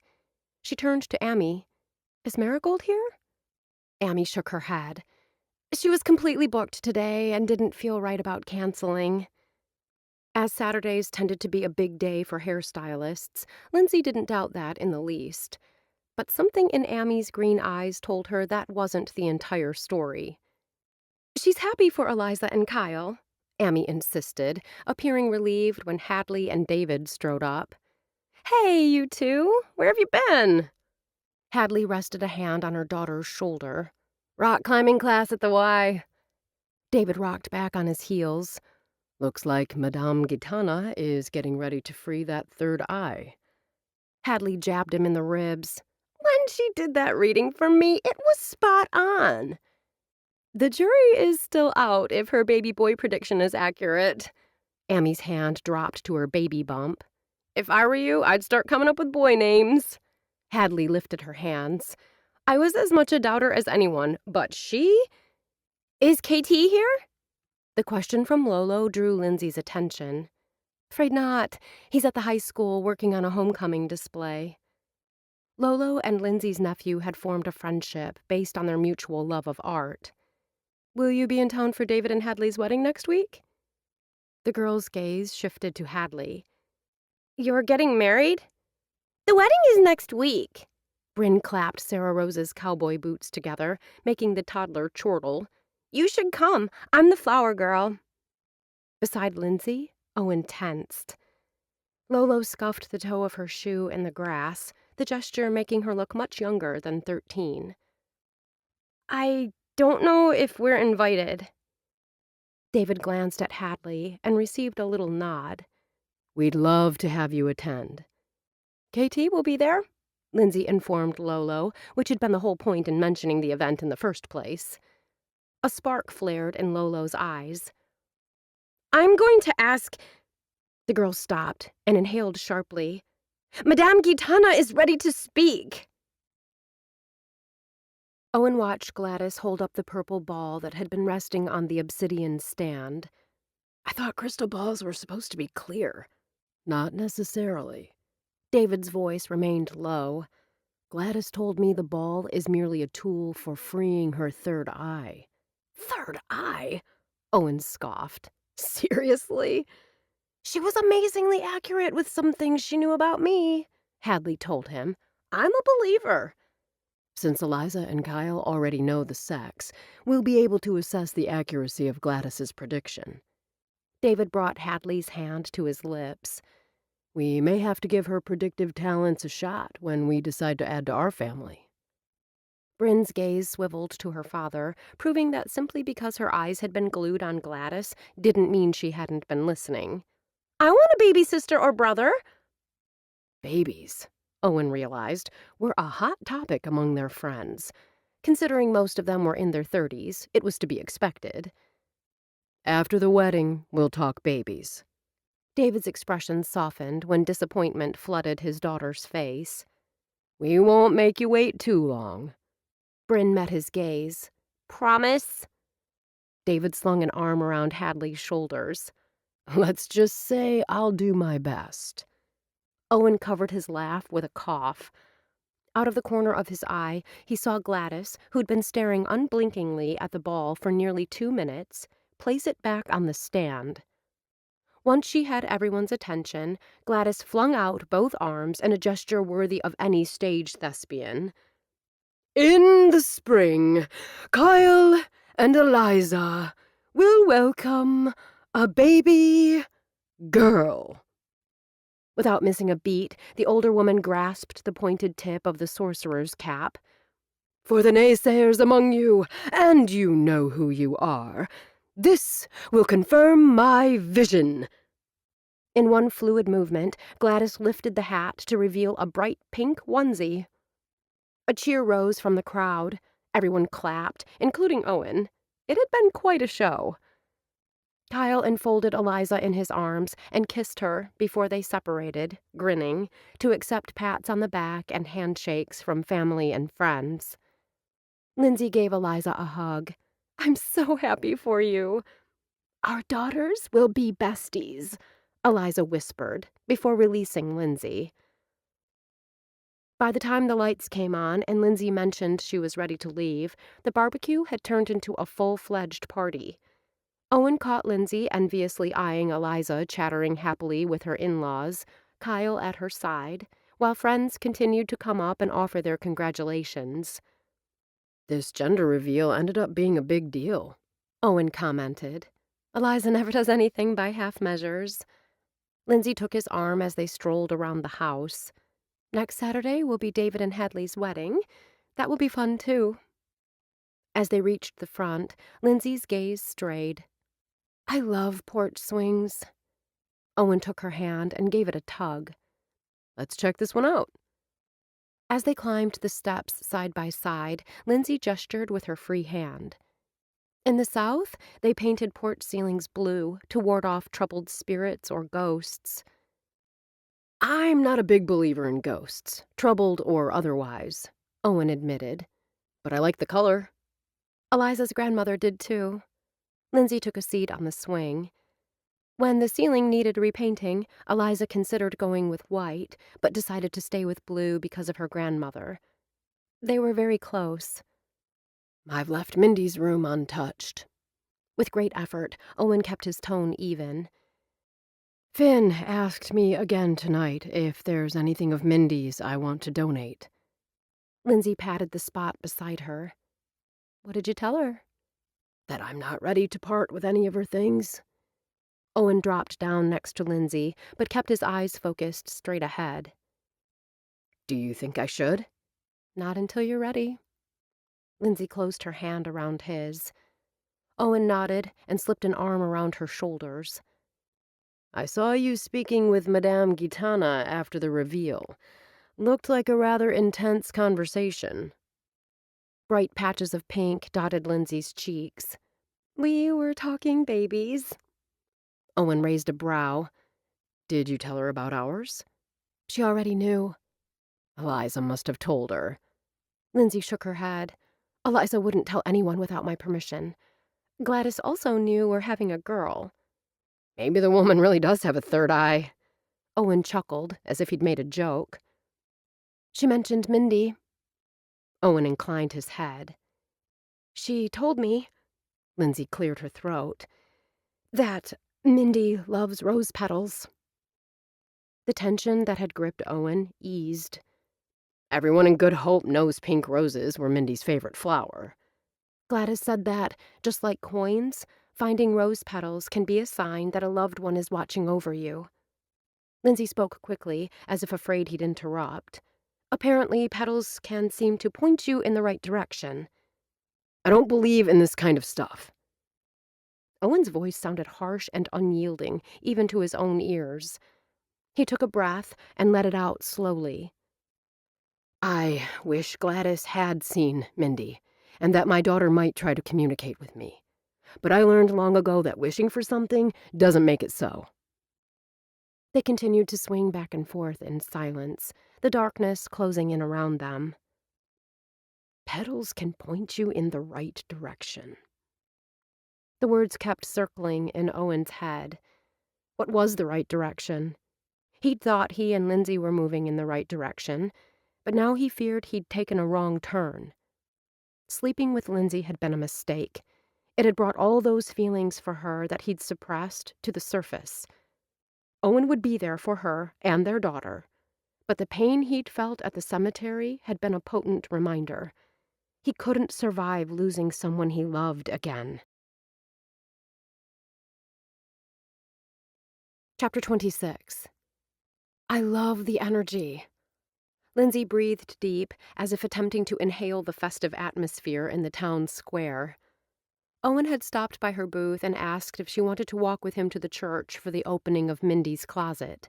She turned to Amy. "Is Marigold here?" Amy shook her head. "She was completely booked today and didn't feel right about canceling." As Saturdays tended to be a big day for hairstylists, Lindsay didn't doubt that in the least. But something in Amy's green eyes told her that wasn't the entire story. "She's happy for Eliza and Kyle," Amy insisted, appearing relieved when Hadley and David strode up. "Hey, you two, where have you been?" Hadley rested a hand on her daughter's shoulder. "Rock climbing class at the Y." David rocked back on his heels. Looks like Madame Gitana is getting ready to free that third eye. Hadley jabbed him in the ribs. "When she did that reading for me, it was spot on." "The jury is still out if her baby boy prediction is accurate." Amy's hand dropped to her baby bump. "If I were you, I'd start coming up with boy names." Hadley lifted her hands. "I was as much a doubter as anyone, but she? Is KT here?" The question from Lolo drew Lindsay's attention. "Afraid not. He's at the high school working on a homecoming display." Lolo and Lindsay's nephew had formed a friendship based on their mutual love of art. "Will you be in town for David and Hadley's wedding next week?" The girl's gaze shifted to Hadley. "You're getting married?" "The wedding is next week." Bryn clapped Sarah Rose's cowboy boots together, making the toddler chortle. "You should come. I'm the flower girl." Beside Lindsay, Owen tensed. Lolo scuffed the toe of her shoe in the grass, the gesture making her look much younger than 13. "I don't know if we're invited." David glanced at Hadley and received a little nod. "We'd love to have you attend." "KT will be there," Lindsay informed Lolo, which had been the whole point in mentioning the event in the first place. A spark flared in Lolo's eyes. "I'm going to ask—" The girl stopped and inhaled sharply. "Madame Gitana is ready to speak." Owen watched Gladys hold up the purple ball that had been resting on the obsidian stand. "I thought crystal balls were supposed to be clear." "Not necessarily." David's voice remained low. "Gladys told me the ball is merely a tool for freeing her third eye." "Third eye?" Owen scoffed. "Seriously?" "She was amazingly accurate with some things she knew about me," Hadley told him. "I'm a believer." "Since Eliza and Kyle already know the sex, we'll be able to assess the accuracy of Gladys's prediction." David brought Hadley's hand to his lips. "We may have to give her predictive talents a shot when we decide to add to our family." Bryn's gaze swiveled to her father, proving that simply because her eyes had been glued on Gladys didn't mean she hadn't been listening. "I want a baby sister or brother." Babies, Owen realized, were a hot topic among their friends. Considering most of them were in their 30s, it was to be expected. "After the wedding, we'll talk babies." David's expression softened when disappointment flooded his daughter's face. "We won't make you wait too long." Bryn met his gaze. "Promise?" David slung an arm around Hadley's shoulders. "Let's just say I'll do my best." Owen covered his laugh with a cough. Out of the corner of his eye, he saw Gladys, who'd been staring unblinkingly at the ball for nearly 2 minutes, place it back on the stand. Once she had everyone's attention, Gladys flung out both arms in a gesture worthy of any stage thespian. In the spring, Kyle and Eliza will welcome a baby girl. Without missing a beat, the older woman grasped the pointed tip of the sorcerer's cap. For the naysayers among you, and you know who you are, this will confirm my vision. In one fluid movement, Gladys lifted the hat to reveal a bright pink onesie. A cheer rose from the crowd. Everyone clapped, including Owen. It had been quite a show. Kyle enfolded Eliza in his arms and kissed her before they separated, grinning, to accept pats on the back and handshakes from family and friends. Lindsay gave Eliza a hug. "I'm so happy for you." "Our daughters will be besties," Eliza whispered, before releasing Lindsay. By the time the lights came on and Lindsay mentioned she was ready to leave, the barbecue had turned into a full-fledged party. Owen caught Lindsay enviously eyeing Eliza chattering happily with her in-laws, Kyle at her side, while friends continued to come up and offer their congratulations. This gender reveal ended up being a big deal, Owen commented. Eliza never does anything by half measures. Lindsay took his arm as they strolled around the house. Next Saturday will be David and Hadley's wedding. That will be fun, too. As they reached the front, Lindsay's gaze strayed. "I love porch swings." Owen took her hand and gave it a tug. "Let's check this one out." As they climbed the steps side by side, Lindsay gestured with her free hand. In the South, they painted porch ceilings blue to ward off troubled spirits or ghosts. "I'm not a big believer in ghosts, troubled or otherwise," Owen admitted. "But I like the color." Eliza's grandmother did too. Lindsay took a seat on the swing. When the ceiling needed repainting, Eliza considered going with white, but decided to stay with blue because of her grandmother. They were very close. "I've left Mindy's room untouched." With great effort, Owen kept his tone even. "Finn asked me again tonight if there's anything of Mindy's I want to donate." Lindsay patted the spot beside her. "What did you tell her?" "That I'm not ready to part with any of her things." Owen dropped down next to Lindsay, but kept his eyes focused straight ahead. "Do you think I should?" "Not until you're ready." Lindsay closed her hand around his. Owen nodded and slipped an arm around her shoulders. "I saw you speaking with Madame Gitana after the reveal. Looked like a rather intense conversation." Bright patches of pink dotted Lindsay's cheeks. "We were talking babies." Owen raised a brow. "Did you tell her about ours?" "She already knew." "Eliza must have told her." Lindsay shook her head. "Eliza wouldn't tell anyone without my permission. Gladys also knew we're having a girl." "Maybe the woman really does have a third eye." Owen chuckled, as if he'd made a joke. "She mentioned Mindy." Owen inclined his head. "She told me," Lindsay cleared her throat, "that Mindy loves rose petals." The tension that had gripped Owen eased. "Everyone in Good Hope knows pink roses were Mindy's favorite flower." Gladys said that, just like coins, finding rose petals can be a sign that a loved one is watching over you. Lindsay spoke quickly, as if afraid he'd interrupt. Apparently, petals can seem to point you in the right direction. "I don't believe in this kind of stuff." Owen's voice sounded harsh and unyielding, even to his own ears. He took a breath and let it out slowly. "I wish Gladys had seen Mindy, and that my daughter might try to communicate with me. But I learned long ago that wishing for something doesn't make it so." They continued to swing back and forth in silence, the darkness closing in around them. "Petals can point you in the right direction." The words kept circling in Owen's head. What was the right direction? He'd thought he and Lindsay were moving in the right direction. but now he feared he'd taken a wrong turn. Sleeping with Lindsay had been a mistake. It had brought all those feelings for her that he'd suppressed to the surface. Owen would be there for her and their daughter, but the pain he'd felt at the cemetery had been a potent reminder. He couldn't survive losing someone he loved again. Chapter 26. I love the energy. Lindsay breathed deep, as if attempting to inhale the festive atmosphere in the town square. Owen had stopped by her booth and asked if she wanted to walk with him to the church for the opening of Mindy's closet.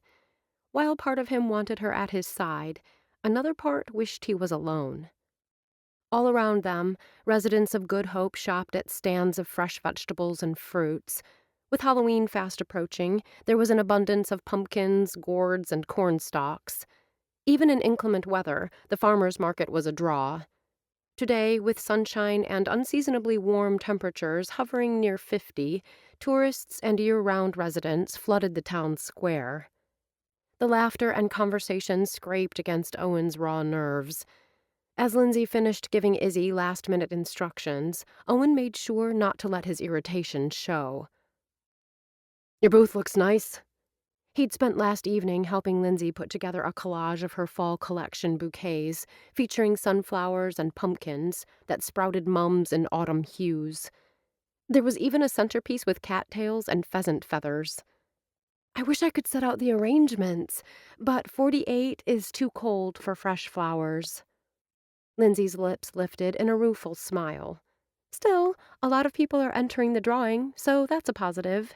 While part of him wanted her at his side, another part wished he was alone. All around them, residents of Good Hope shopped at stands of fresh vegetables and fruits. With Halloween fast approaching, there was an abundance of pumpkins, gourds, and corn stalks. Even in inclement weather, the farmers' market was a draw. Today, with sunshine and unseasonably warm temperatures hovering near 50, tourists and year-round residents flooded the town square. The laughter and conversation scraped against Owen's raw nerves. As Lindsay finished giving Izzy last-minute instructions, Owen made sure not to let his irritation show. "Your booth looks nice." He'd spent last evening helping Lindsay put together a collage of her fall collection bouquets, featuring sunflowers and pumpkins that sprouted mums in autumn hues. There was even a centerpiece with cattails and pheasant feathers. "I wish I could set out the arrangements, but 48 is too cold for fresh flowers." Lindsay's lips lifted in a rueful smile. "Still, a lot of people are entering the drawing, so that's a positive."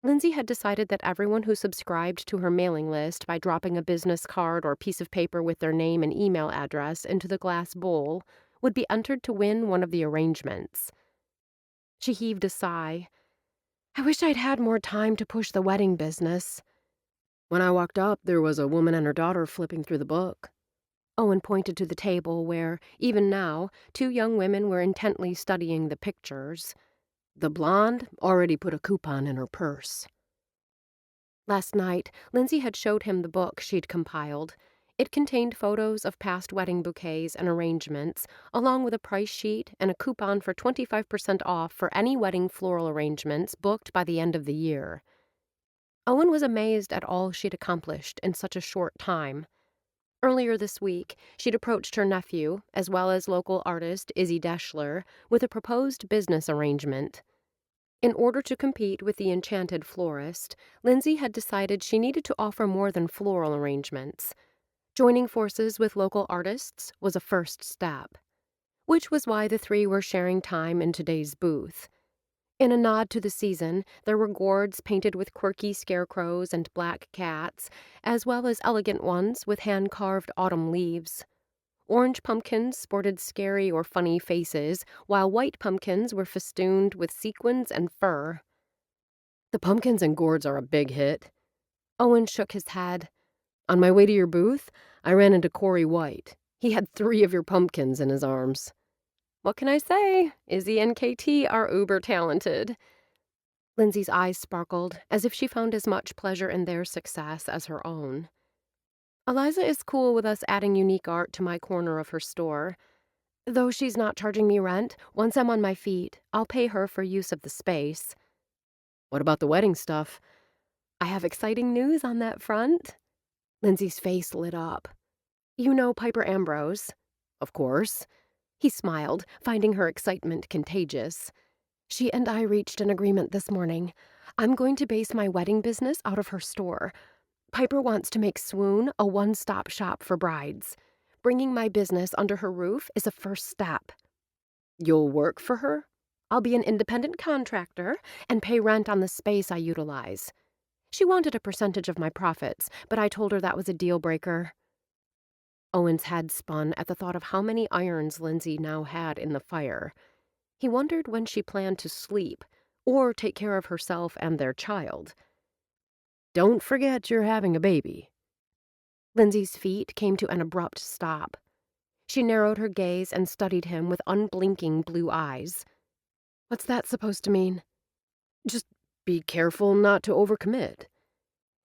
Lindsay had decided that everyone who subscribed to her mailing list by dropping a business card or piece of paper with their name and email address into the glass bowl would be entered to win one of the arrangements. She heaved a sigh. "I wish I'd had more time to push the wedding business." "When I walked up, there was a woman and her daughter flipping through the book." Owen pointed to the table where, even now, two young women were intently studying the pictures. The blonde already put a coupon in her purse. Last night, Lindsay had showed him the book she'd compiled. It contained photos of past wedding bouquets and arrangements, along with a price sheet and a coupon for 25% off for any wedding floral arrangements booked by the end of the year. Owen was amazed at all she'd accomplished in such a short time. Earlier this week, she'd approached her nephew, as well as local artist Izzy Deschler, with a proposed business arrangement. In order to compete with the enchanted florist, Lindsay had decided she needed to offer more than floral arrangements. Joining forces with local artists was a first step, which was why the three were sharing time in today's booth. In a nod to the season, there were gourds painted with quirky scarecrows and black cats, as well as elegant ones with hand-carved autumn leaves. Orange pumpkins sported scary or funny faces, while white pumpkins were festooned with sequins and fur. "The pumpkins and gourds are a big hit." Owen shook his head. "On my way to your booth, I ran into Corey White. He had 3 of your pumpkins in his arms." "What can I say? Izzy and KT are uber talented." Lindsay's eyes sparkled, as if she found as much pleasure in their success as her own. "Eliza is cool with us adding unique art to my corner of her store. Though she's not charging me rent, once I'm on my feet, I'll pay her for use of the space." "What about the wedding stuff?" "I have exciting news on that front." Lindsay's face lit up. "You know Piper Ambrose?" "Of course." He smiled, finding her excitement contagious. "She and I reached an agreement this morning. I'm going to base my wedding business out of her store. Piper wants to make Swoon a one-stop shop for brides. Bringing my business under her roof is a first step." "You'll work for her?" "I'll be an independent contractor and pay rent on the space I utilize." She wanted a percentage of my profits, but I told her that was a deal breaker. Owen's head spun at the thought of how many irons Lindsay now had in the fire. He wondered when she planned to sleep, or take care of herself and their child. "Don't forget you're having a baby." Lindsay's feet came to an abrupt stop. She narrowed her gaze and studied him with unblinking blue eyes. "What's that supposed to mean?" "Just be careful not to overcommit."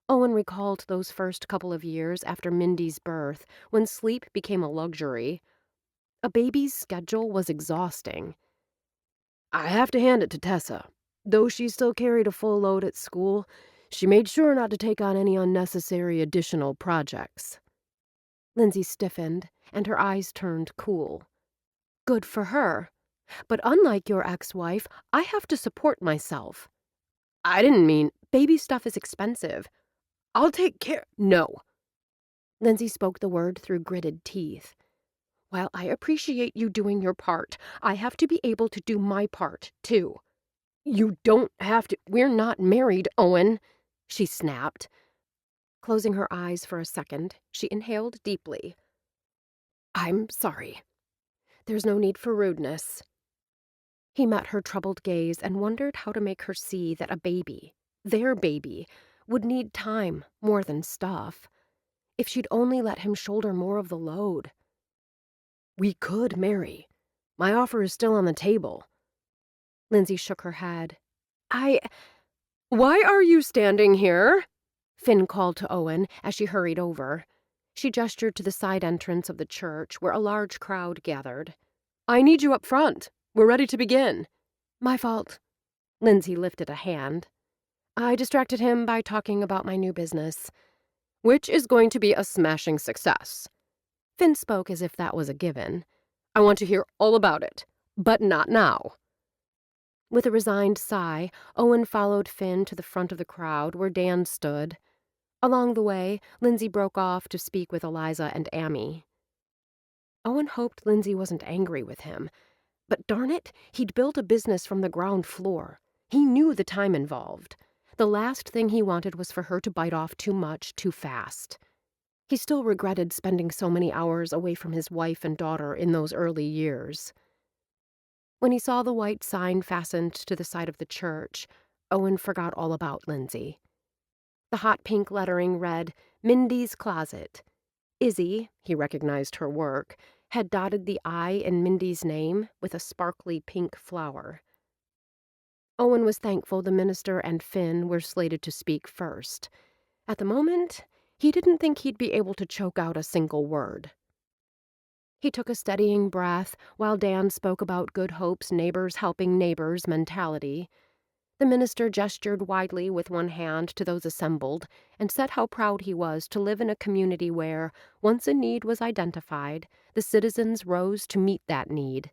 Owen recalled those first couple of years after Mindy's birth, when sleep became a luxury. A baby's schedule was exhausting. I have to hand it to Tessa. Though she still carried a full load at school, she made sure not to take on any unnecessary additional projects. Lindsay stiffened, and her eyes turned cool. Good for her. But unlike your ex-wife, I have to support myself. I didn't mean... Baby stuff is expensive. I'll take care... No. Lindsay spoke the word through gritted teeth. While I appreciate you doing your part, I have to be able to do my part, too. You don't have to... We're not married, Owen, she snapped. Closing her eyes for a second, she inhaled deeply. I'm sorry. There's no need for rudeness. He met her troubled gaze and wondered how to make her see that a baby, their baby, would need time more than stuff. If she'd only let him shoulder more of the load. We could marry. My offer is still on the table. Lindsay shook her head. Why are you standing here? Finn called to Owen as she hurried over. She gestured to the side entrance of the church where a large crowd gathered. I need you up front. We're ready to begin. My fault. Lindsay lifted a hand. I distracted him by talking about my new business. Which is going to be a smashing success. Finn spoke as if that was a given. I want to hear all about it, but not now. With a resigned sigh, Owen followed Finn to the front of the crowd where Dan stood. Along the way, Lindsay broke off to speak with Eliza and Amy. Owen hoped Lindsay wasn't angry with him. But darn it, he'd built a business from the ground floor. He knew the time involved. The last thing he wanted was for her to bite off too much too fast. He still regretted spending so many hours away from his wife and daughter in those early years. When he saw the white sign fastened to the side of the church, Owen forgot all about Lindsay. The hot pink lettering read, Mindy's Closet. Izzy, he recognized her work, had dotted the I in Mindy's name with a sparkly pink flower. Owen was thankful the minister and Finn were slated to speak first. At the moment, he didn't think he'd be able to choke out a single word. He took a steadying breath while Dan spoke about Good Hope's neighbors helping neighbors mentality. The minister gestured widely with one hand to those assembled and said how proud he was to live in a community where, once a need was identified, the citizens rose to meet that need.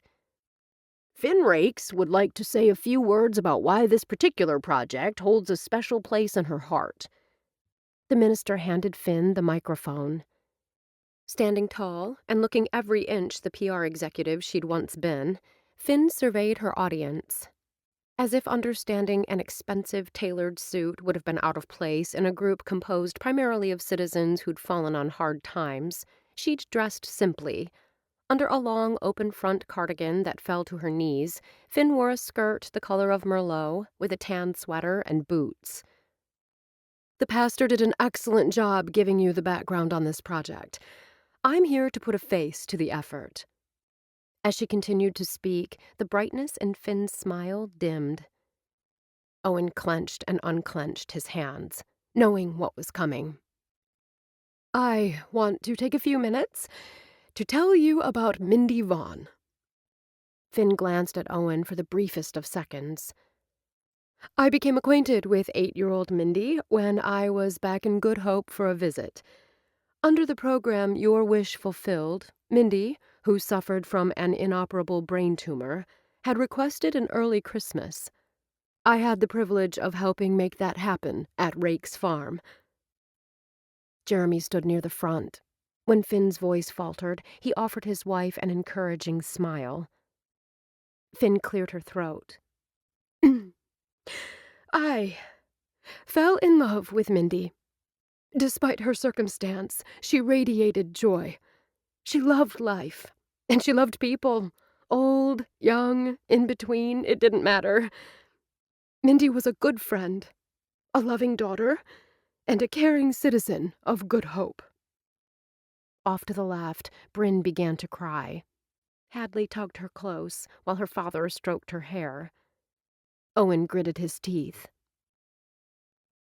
Finn Rakes would like to say a few words about why this particular project holds a special place in her heart. The minister handed Finn the microphone. Standing tall and looking every inch the PR executive she'd once been, Finn surveyed her audience. As if understanding an expensive tailored suit would have been out of place in a group composed primarily of citizens who'd fallen on hard times, she'd dressed simply. Under a long open front cardigan that fell to her knees, Finn wore a skirt the color of Merlot with a tan sweater and boots. The pastor did an excellent job giving you the background on this project. I'm here to put a face to the effort. As she continued to speak, the brightness in Finn's smile dimmed. Owen clenched and unclenched his hands, knowing what was coming. I want to take a few minutes to tell you about Mindy Vaughn. Finn glanced at Owen for the briefest of seconds. I became acquainted with 8-year-old Mindy when I was back in Good Hope for a visit. Under the program Your Wish Fulfilled, Mindy, who suffered from an inoperable brain tumor, had requested an early Christmas. I had the privilege of helping make that happen at Rake's farm. Jeremy stood near the front. When Finn's voice faltered, he offered his wife an encouraging smile. Finn cleared her throat. I fell in love with Mindy. Despite her circumstance, she radiated joy. She loved life, and she loved people. Old, young, in between, it didn't matter. Mindy was a good friend, a loving daughter, and a caring citizen of Good Hope. Off to the left, Bryn began to cry. Hadley tugged her close, while her father stroked her hair. Owen gritted his teeth.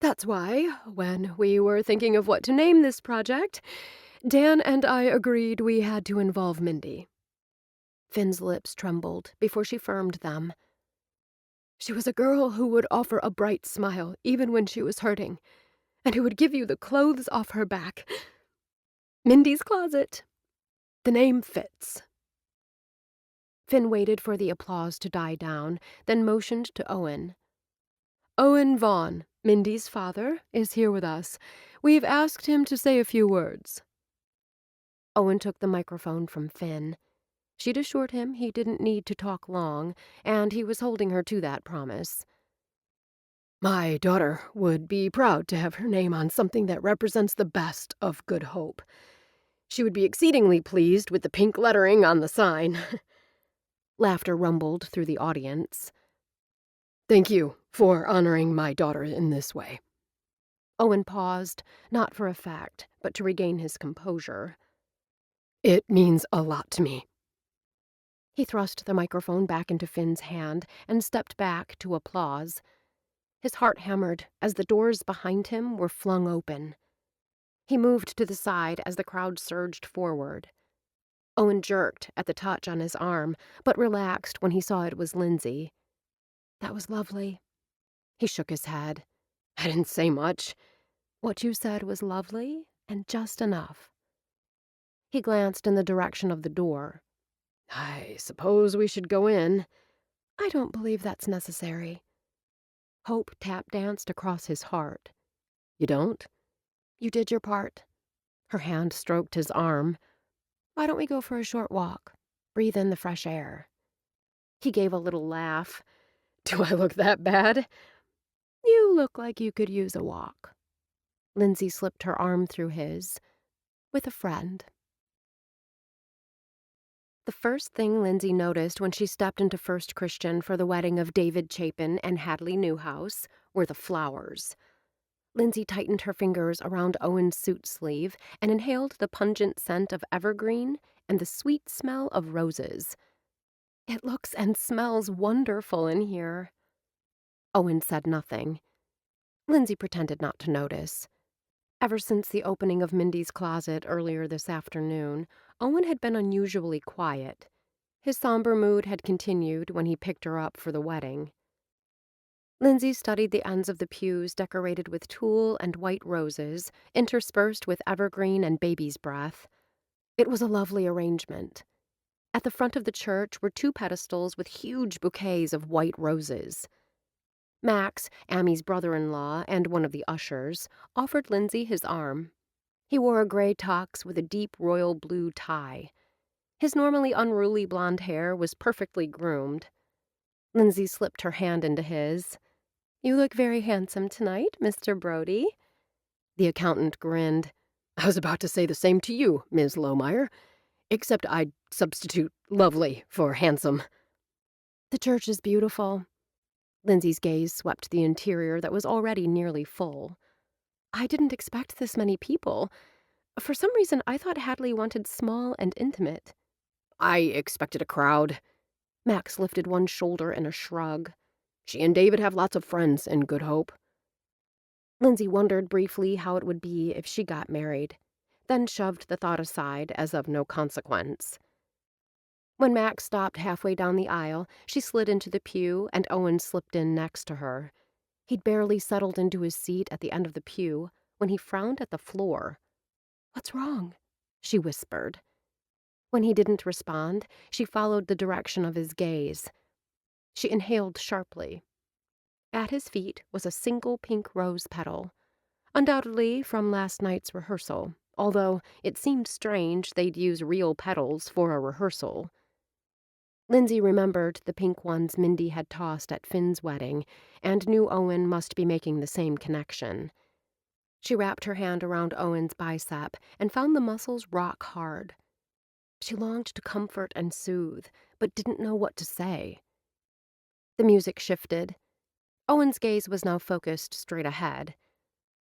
That's why, when we were thinking of what to name this project, Dan and I agreed we had to involve Mindy. Finn's lips trembled before she firmed them. She was a girl who would offer a bright smile even when she was hurting, and who would give you the clothes off her back. Mindy's Closet. The name fits. Finn waited for the applause to die down, then motioned to Owen. Owen Vaughn, Mindy's father, is here with us. We've asked him to say a few words. Owen took the microphone from Finn. She'd assured him he didn't need to talk long, and he was holding her to that promise. My daughter would be proud to have her name on something that represents the best of Good Hope. She would be exceedingly pleased with the pink lettering on the sign. Laughter rumbled through the audience. Thank you for honoring my daughter in this way. Owen paused, not for effect, but to regain his composure. It means a lot to me. He thrust the microphone back into Finn's hand and stepped back to applause. His heart hammered as the doors behind him were flung open. He moved to the side as the crowd surged forward. Owen jerked at the touch on his arm, but relaxed when he saw it was Lindsay. That was lovely. He shook his head. I didn't say much. What you said was lovely and just enough. He glanced in the direction of the door. I suppose we should go in. I don't believe that's necessary. Hope tap-danced across his heart. You don't? You did your part. Her hand stroked his arm. Why don't we go for a short walk? Breathe in the fresh air. He gave a little laugh. Do I look that bad? You look like you could use a walk. Lindsay slipped her arm through his. With a friend. The first thing Lindsay noticed when she stepped into First Christian for the wedding of David Chapin and Hadley Newhouse were the flowers. Lindsay tightened her fingers around Owen's suit sleeve and inhaled the pungent scent of evergreen and the sweet smell of roses. It looks and smells wonderful in here. Owen said nothing. Lindsay pretended not to notice. Ever since the opening of Mindy's closet earlier this afternoon, Owen had been unusually quiet. His somber mood had continued when he picked her up for the wedding. Lindsay studied the ends of the pews decorated with tulle and white roses, interspersed with evergreen and baby's breath. It was a lovely arrangement. At the front of the church were 2 pedestals with huge bouquets of white roses. Max, Amy's brother-in-law and one of the ushers, offered Lindsay his arm. He wore a gray tux with a deep royal blue tie. His normally unruly blonde hair was perfectly groomed. Lindsay slipped her hand into his. You look very handsome tonight, Mr. Brody. The accountant grinned. I was about to say the same to you, Ms. Lohmeyer, except I'd substitute lovely for handsome. The church is beautiful. Lindsay's gaze swept the interior that was already nearly full. I didn't expect this many people. For some reason, I thought Hadley wanted small and intimate. I expected a crowd. Max lifted one shoulder in a shrug. She and David have lots of friends in Good Hope. Lindsay wondered briefly how it would be if she got married, then shoved the thought aside as of no consequence. When Max stopped halfway down the aisle, she slid into the pew and Owen slipped in next to her. He'd barely settled into his seat at the end of the pew when he frowned at the floor. What's wrong? She whispered. When he didn't respond, she followed the direction of his gaze. She inhaled sharply. At his feet was a single pink rose petal, undoubtedly from last night's rehearsal, although it seemed strange they'd use real petals for a rehearsal. Lindsay remembered the pink ones Mindy had tossed at Finn's wedding, and knew Owen must be making the same connection. She wrapped her hand around Owen's bicep and found the muscles rock hard. She longed to comfort and soothe, but didn't know what to say. The music shifted. Owen's gaze was now focused straight ahead.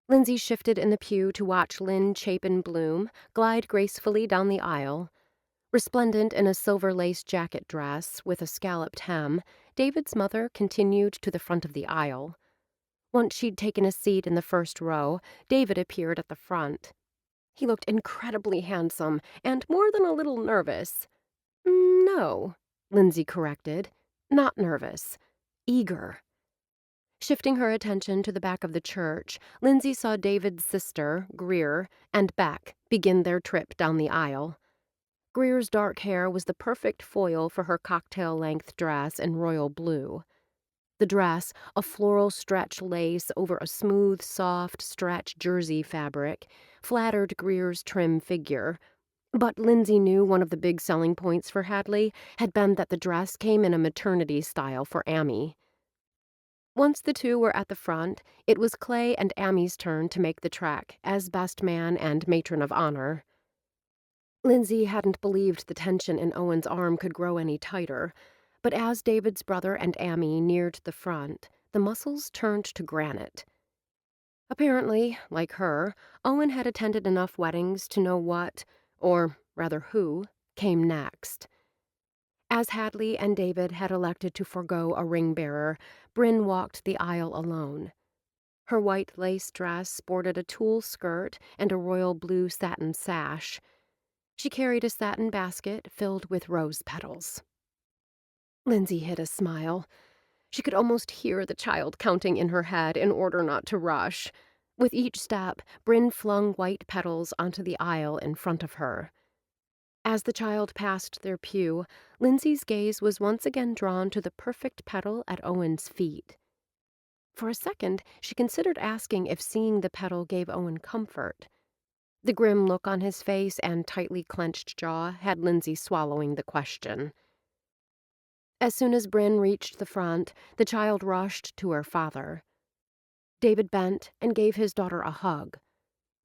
Lindsay shifted in the pew to watch Lynn Chapin Bloom glide gracefully down the aisle. Resplendent in a silver lace jacket dress with a scalloped hem, David's mother continued to the front of the aisle. Once she'd taken a seat in the first row, David appeared at the front. He looked incredibly handsome and more than a little nervous. No, Lindsay corrected. Not nervous. Eager. Shifting her attention to the back of the church, Lindsay saw David's sister, Greer, and Beck begin their trip down the aisle. Greer's dark hair was the perfect foil for her cocktail-length dress in royal blue. The dress, a floral stretch lace over a smooth, soft stretch jersey fabric, flattered Greer's trim figure. But Lindsay knew one of the big selling points for Hadley had been that the dress came in a maternity style for Amy. Once the two were at the front, it was Clay and Amy's turn to make the trek as best man and matron of honor. Lindsay hadn't believed the tension in Owen's arm could grow any tighter, but as David's brother and Amy neared the front, the muscles turned to granite. Apparently, like her, Owen had attended enough weddings to know what, or rather who, came next. As Hadley and David had elected to forego a ring-bearer, Bryn walked the aisle alone. Her white lace dress sported a tulle skirt and a royal blue satin sash. She carried a satin basket filled with rose petals. Lindsay hid a smile. She could almost hear the child counting in her head in order not to rush. With each step, Bryn flung white petals onto the aisle in front of her. As the child passed their pew, Lindsay's gaze was once again drawn to the perfect petal at Owen's feet. For a second, she considered asking if seeing the petal gave Owen comfort. The grim look on his face and tightly clenched jaw had Lindsay swallowing the question. As soon as Bryn reached the front, the child rushed to her father. David bent and gave his daughter a hug.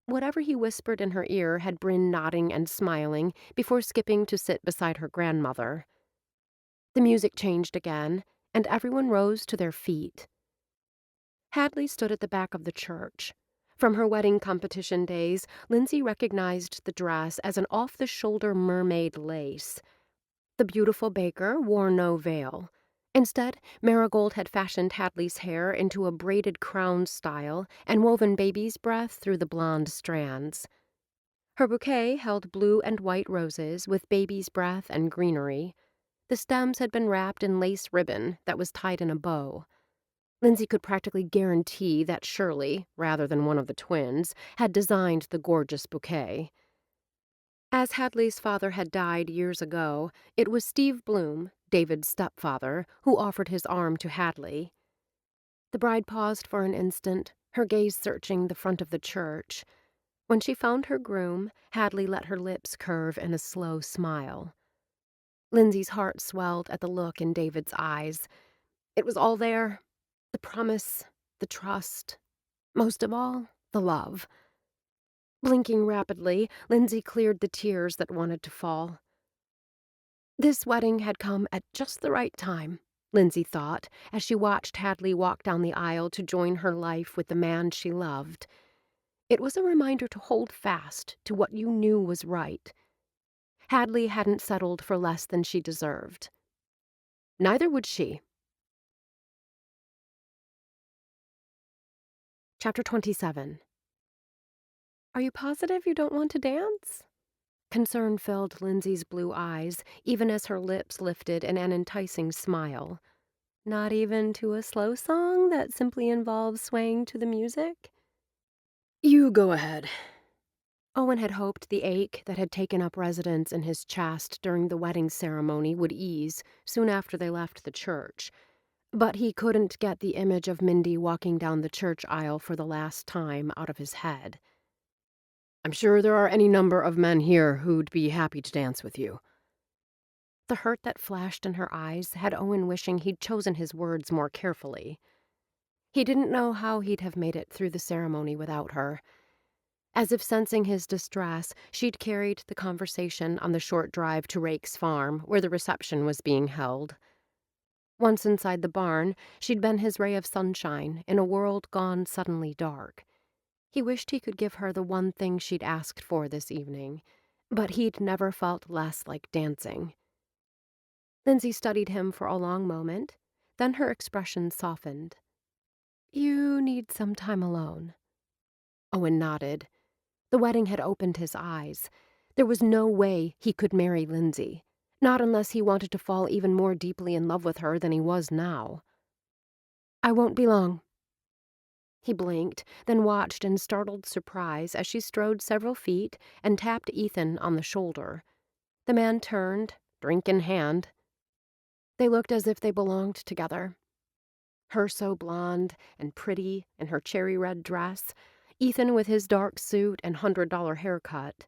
Whatever he whispered in her ear had Bryn nodding and smiling before skipping to sit beside her grandmother. The music changed again, and everyone rose to their feet. Hadley stood at the back of the church. From her wedding competition days, Lindsay recognized the dress as an off-the-shoulder mermaid lace. The beautiful baker wore no veil. Instead, Marigold had fashioned Hadley's hair into a braided crown style and woven baby's breath through the blonde strands. Her bouquet held blue and white roses with baby's breath and greenery. The stems had been wrapped in lace ribbon that was tied in a bow. Lindsay could practically guarantee that Shirley, rather than one of the twins, had designed the gorgeous bouquet. As Hadley's father had died years ago, it was Steve Bloom, David's stepfather, who offered his arm to Hadley. The bride paused for an instant, her gaze searching the front of the church. When she found her groom, Hadley let her lips curve in a slow smile. Lindsay's heart swelled at the look in David's eyes. It was all there. The promise, the trust, most of all, the love. Blinking rapidly, Lindsay cleared the tears that wanted to fall. This wedding had come at just the right time, Lindsay thought, as she watched Hadley walk down the aisle to join her life with the man she loved. It was a reminder to hold fast to what you knew was right. Hadley hadn't settled for less than she deserved. Neither would she. Chapter 27. Are you positive you don't want to dance? Concern filled Lindsay's blue eyes, even as her lips lifted in an enticing smile. Not even to a slow song that simply involves swaying to the music? You go ahead. Owen had hoped the ache that had taken up residence in his chest during the wedding ceremony would ease soon after they left the church. But he couldn't get the image of Mindy walking down the church aisle for the last time out of his head. I'm sure there are any number of men here who'd be happy to dance with you. The hurt that flashed in her eyes had Owen wishing he'd chosen his words more carefully. He didn't know how he'd have made it through the ceremony without her. As if sensing his distress, she'd carried the conversation on the short drive to Rake's farm, where the reception was being held. Once inside the barn, she'd been his ray of sunshine in a world gone suddenly dark. He wished he could give her the one thing she'd asked for this evening, but he'd never felt less like dancing. Lindsay studied him for a long moment, then her expression softened. You need some time alone. Owen nodded. The wedding had opened his eyes. There was no way he could marry Lindsay, not unless he wanted to fall even more deeply in love with her than he was now. I won't be long. He blinked, then watched in startled surprise as she strode several feet and tapped Ethan on the shoulder. The man turned, drink in hand. They looked as if they belonged together. Her so blonde and pretty in her cherry-red dress, Ethan with his dark suit and $100 haircut.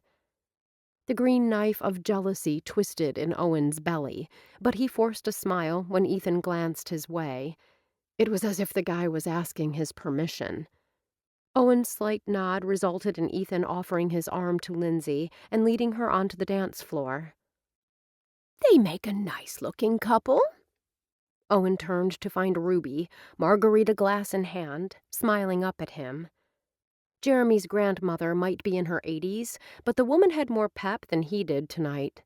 The green knife of jealousy twisted in Owen's belly, but he forced a smile when Ethan glanced his way. It was as if the guy was asking his permission. Owen's slight nod resulted in Ethan offering his arm to Lindsay and leading her onto the dance floor. They make a nice-looking couple. Owen turned to find Ruby, margarita glass in hand, smiling up at him. Jeremy's grandmother might be in her 80s, but the woman had more pep than he did tonight.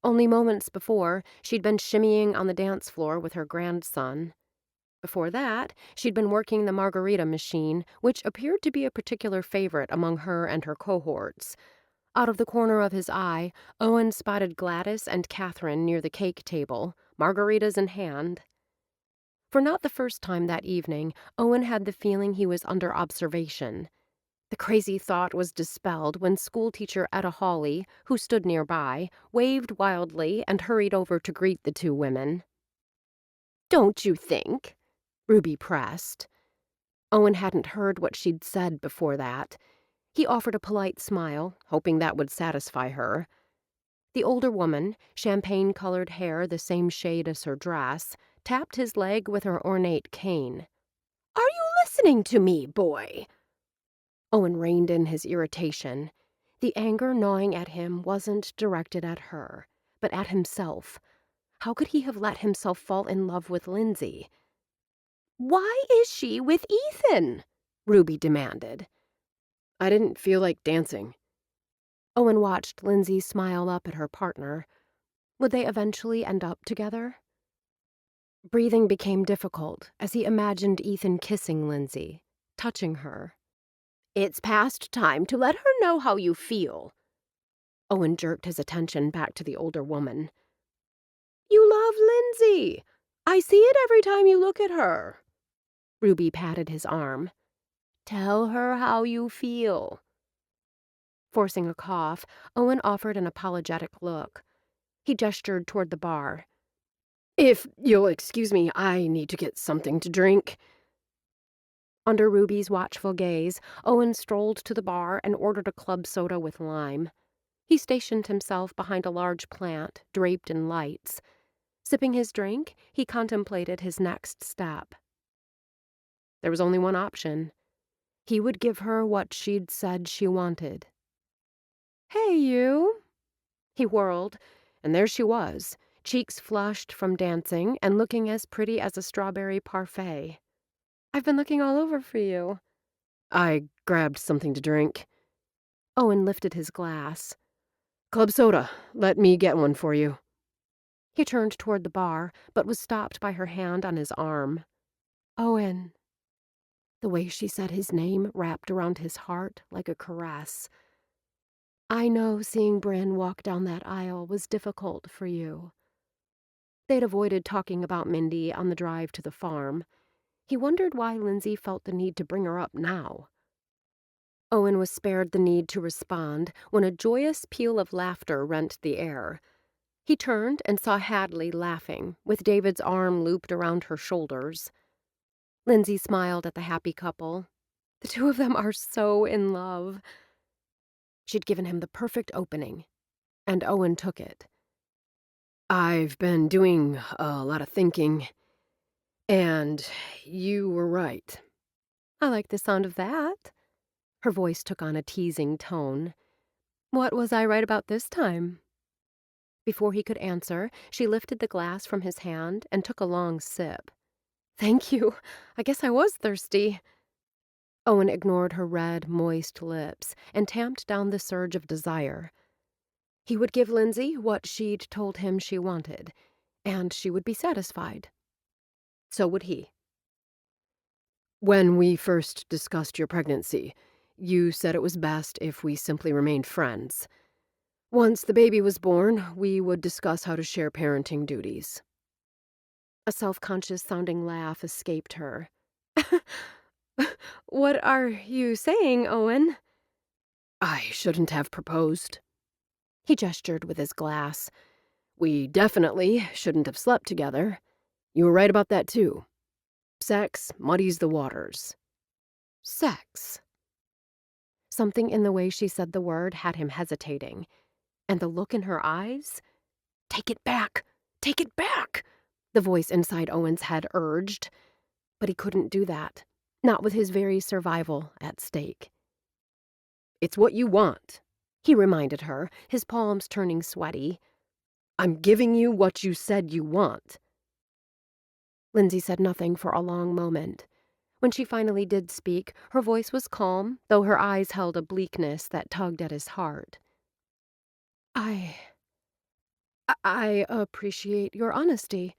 Only moments before, she'd been shimmying on the dance floor with her grandson. Before that, she'd been working the margarita machine, which appeared to be a particular favorite among her and her cohorts. Out of the corner of his eye, Owen spotted Gladys and Catherine near the cake table, margaritas in hand. For not the first time that evening, Owen had the feeling he was under observation. The crazy thought was dispelled when schoolteacher Etta Hawley, who stood nearby, waved wildly and hurried over to greet the two women. Don't you think? Ruby pressed. Owen hadn't heard what she'd said before that. He offered a polite smile, hoping that would satisfy her. The older woman, champagne-colored hair the same shade as her dress, tapped his leg with her ornate cane. Are you listening to me, boy? Owen reined in his irritation. The anger gnawing at him wasn't directed at her, but at himself. How could he have let himself fall in love with Lindsay? Why is she with Ethan? Ruby demanded. I didn't feel like dancing. Owen watched Lindsay smile up at her partner. Would they eventually end up together? Breathing became difficult as he imagined Ethan kissing Lindsay, touching her. It's past time to let her know how you feel. Owen jerked his attention back to the older woman. You love Lindsay. I see it every time you look at her. Ruby patted his arm. Tell her how you feel. Forcing a cough, Owen offered an apologetic look. He gestured toward the bar. If you'll excuse me, I need to get something to drink. Under Ruby's watchful gaze, Owen strolled to the bar and ordered a club soda with lime. He stationed himself behind a large plant, draped in lights. Sipping his drink, he contemplated his next step. There was only one option. He would give her what she'd said she wanted. Hey, you! He whirled, and there she was, cheeks flushed from dancing and looking as pretty as a strawberry parfait. I've been looking all over for you. I grabbed something to drink. Owen lifted his glass. Club soda. Let me get one for you. He turned toward the bar, but was stopped by her hand on his arm. Owen. The way she said his name wrapped around his heart like a caress. I know seeing Bryn walk down that aisle was difficult for you. They'd avoided talking about Mindy on the drive to the farm. He wondered why Lindsay felt the need to bring her up now. Owen was spared the need to respond when a joyous peal of laughter rent the air. He turned and saw Hadley laughing, with David's arm looped around her shoulders. Lindsay smiled at the happy couple. The two of them are so in love. She'd given him the perfect opening, and Owen took it. I've been doing a lot of thinking, and you were right. I like the sound of that. Her voice took on a teasing tone. What was I right about this time? Before he could answer, she lifted the glass from his hand and took a long sip. Thank you. I guess I was thirsty. Owen ignored her red, moist lips and tamped down the surge of desire. He would give Lindsay what she'd told him she wanted, and she would be satisfied. So would he. When we first discussed your pregnancy, you said it was best if we simply remained friends. Once the baby was born, we would discuss how to share parenting duties. A self-conscious sounding laugh escaped her. What are you saying, Owen? I shouldn't have proposed. He gestured with his glass. We definitely shouldn't have slept together. You were right about that, too. Sex muddies the waters. Sex. Something in the way she said the word had him hesitating. And the look in her eyes? Take it back! Take it back! The voice inside Owen's head urged. But he couldn't do that. Not with his very survival at stake. It's what you want, he reminded her, his palms turning sweaty. I'm giving you what you said you want. Lindsay said nothing for a long moment. When she finally did speak, her voice was calm, though her eyes held a bleakness that tugged at his heart. I appreciate your honesty.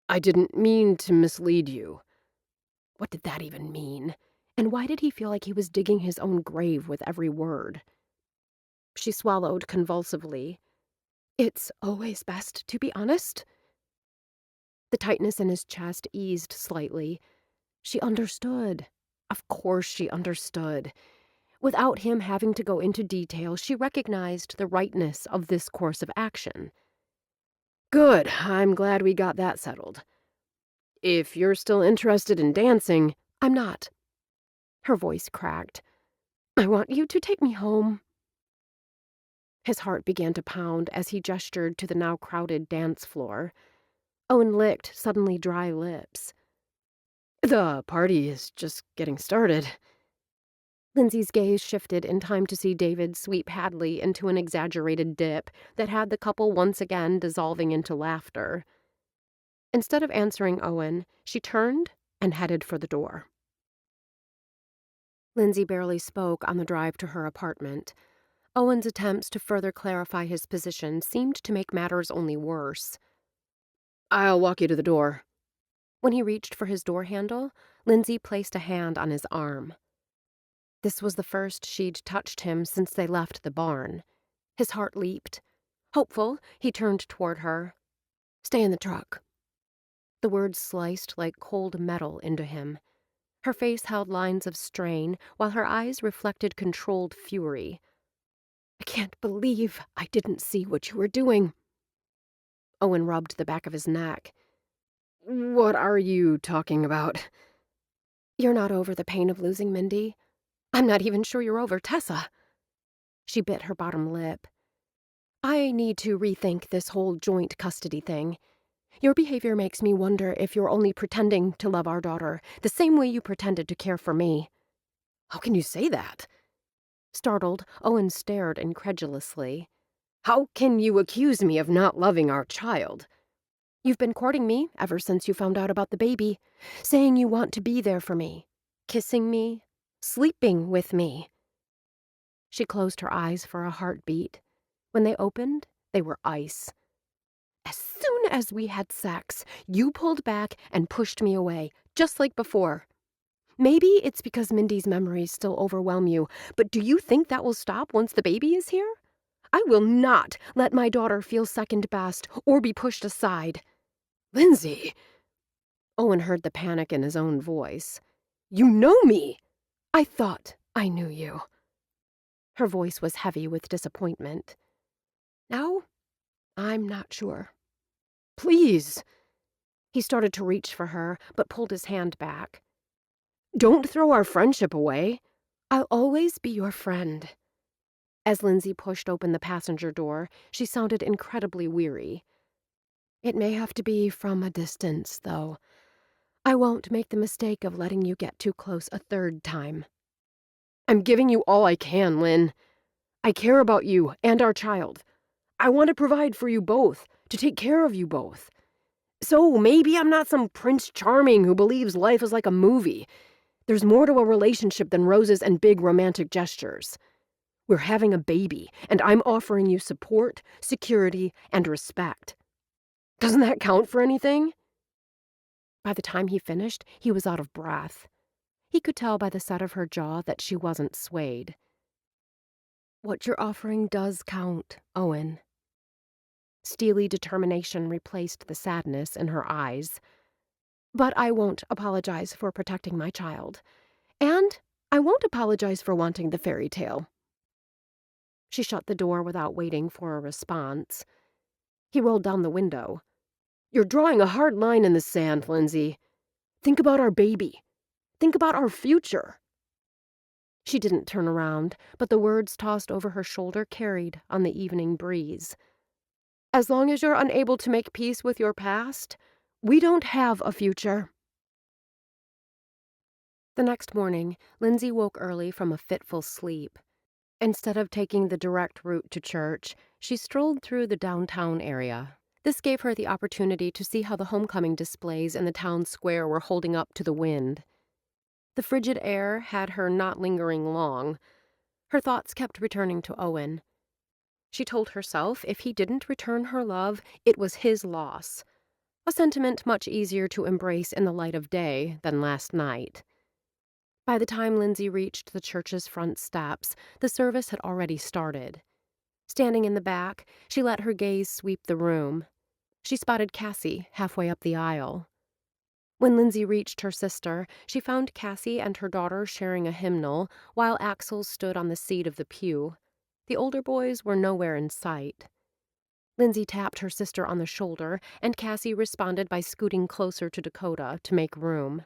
I didn't mean to mislead you. What did that even mean? And why did he feel like he was digging his own grave with every word? She swallowed convulsively. It's always best to be honest. The tightness in his chest eased slightly. She understood. Of course she understood. Without him having to go into detail, she recognized the rightness of this course of action. Good, I'm glad we got that settled. If you're still interested in dancing, I'm not. Her voice cracked. I want you to take me home. His heart began to pound as he gestured to the now crowded dance floor. Owen licked suddenly dry lips. The party is just getting started. Lindsay's gaze shifted in time to see David sweep Hadley into an exaggerated dip that had the couple once again dissolving into laughter. Instead of answering Owen, she turned and headed for the door. Lindsay barely spoke on the drive to her apartment. Owen's attempts to further clarify his position seemed to make matters only worse. I'll walk you to the door. When he reached for his door handle, Lindsay placed a hand on his arm. This was the first she'd touched him since they left the barn. His heart leaped. Hopeful, he turned toward her. Stay in the truck. The words sliced like cold metal into him. Her face held lines of strain, while her eyes reflected controlled fury. I can't believe I didn't see what you were doing. Owen rubbed the back of his neck. What are you talking about? You're not over the pain of losing Mindy. I'm not even sure you're over Tessa. She bit her bottom lip. I need to rethink this whole joint custody thing. Your behavior makes me wonder if you're only pretending to love our daughter, the same way you pretended to care for me. How can you say that? Startled, Owen stared incredulously. How can you accuse me of not loving our child? You've been courting me ever since you found out about the baby, saying you want to be there for me, kissing me, sleeping with me. She closed her eyes for a heartbeat. When they opened, they were ice. As soon as we had sex, you pulled back and pushed me away, just like before. Maybe it's because Mindy's memories still overwhelm you, but do you think that will stop once the baby is here? I will not let my daughter feel second best or be pushed aside. Lindsay! Owen heard the panic in his own voice. You know me! I thought I knew you. Her voice was heavy with disappointment. Now, I'm not sure. Please! He started to reach for her, but pulled his hand back. Don't throw our friendship away. I'll always be your friend. As Lindsay pushed open the passenger door, she sounded incredibly weary. It may have to be from a distance, though. I won't make the mistake of letting you get too close a third time. I'm giving you all I can, Lynn. I care about you and our child. I want to provide for you both, to take care of you both. So maybe I'm not some Prince Charming who believes life is like a movie. There's more to a relationship than roses and big romantic gestures. We're having a baby, and I'm offering you support, security, and respect. Doesn't that count for anything? By the time he finished, he was out of breath. He could tell by the set of her jaw that she wasn't swayed. "What you're offering does count, Owen." Steely determination replaced the sadness in her eyes. "But I won't apologize for protecting my child. And I won't apologize for wanting the fairy tale." She shut the door without waiting for a response. He rolled down the window. "You're drawing a hard line in the sand, Lindsay. Think about our baby. Think about our future." She didn't turn around, but the words tossed over her shoulder carried on the evening breeze. "As long as you're unable to make peace with your past, we don't have a future." The next morning, Lindsay woke early from a fitful sleep. Instead of taking the direct route to church, she strolled through the downtown area. This gave her the opportunity to see how the homecoming displays in the town square were holding up to the wind. The frigid air had her not lingering long. Her thoughts kept returning to Owen. She told herself if he didn't return her love, it was his loss, a sentiment much easier to embrace in the light of day than last night. By the time Lindsay reached the church's front steps, the service had already started. Standing in the back, she let her gaze sweep the room. She spotted Cassie halfway up the aisle. When Lindsay reached her sister, she found Cassie and her daughter sharing a hymnal, while Axel stood on the seat of the pew. The older boys were nowhere in sight. Lindsay tapped her sister on the shoulder, and Cassie responded by scooting closer to Dakota to make room.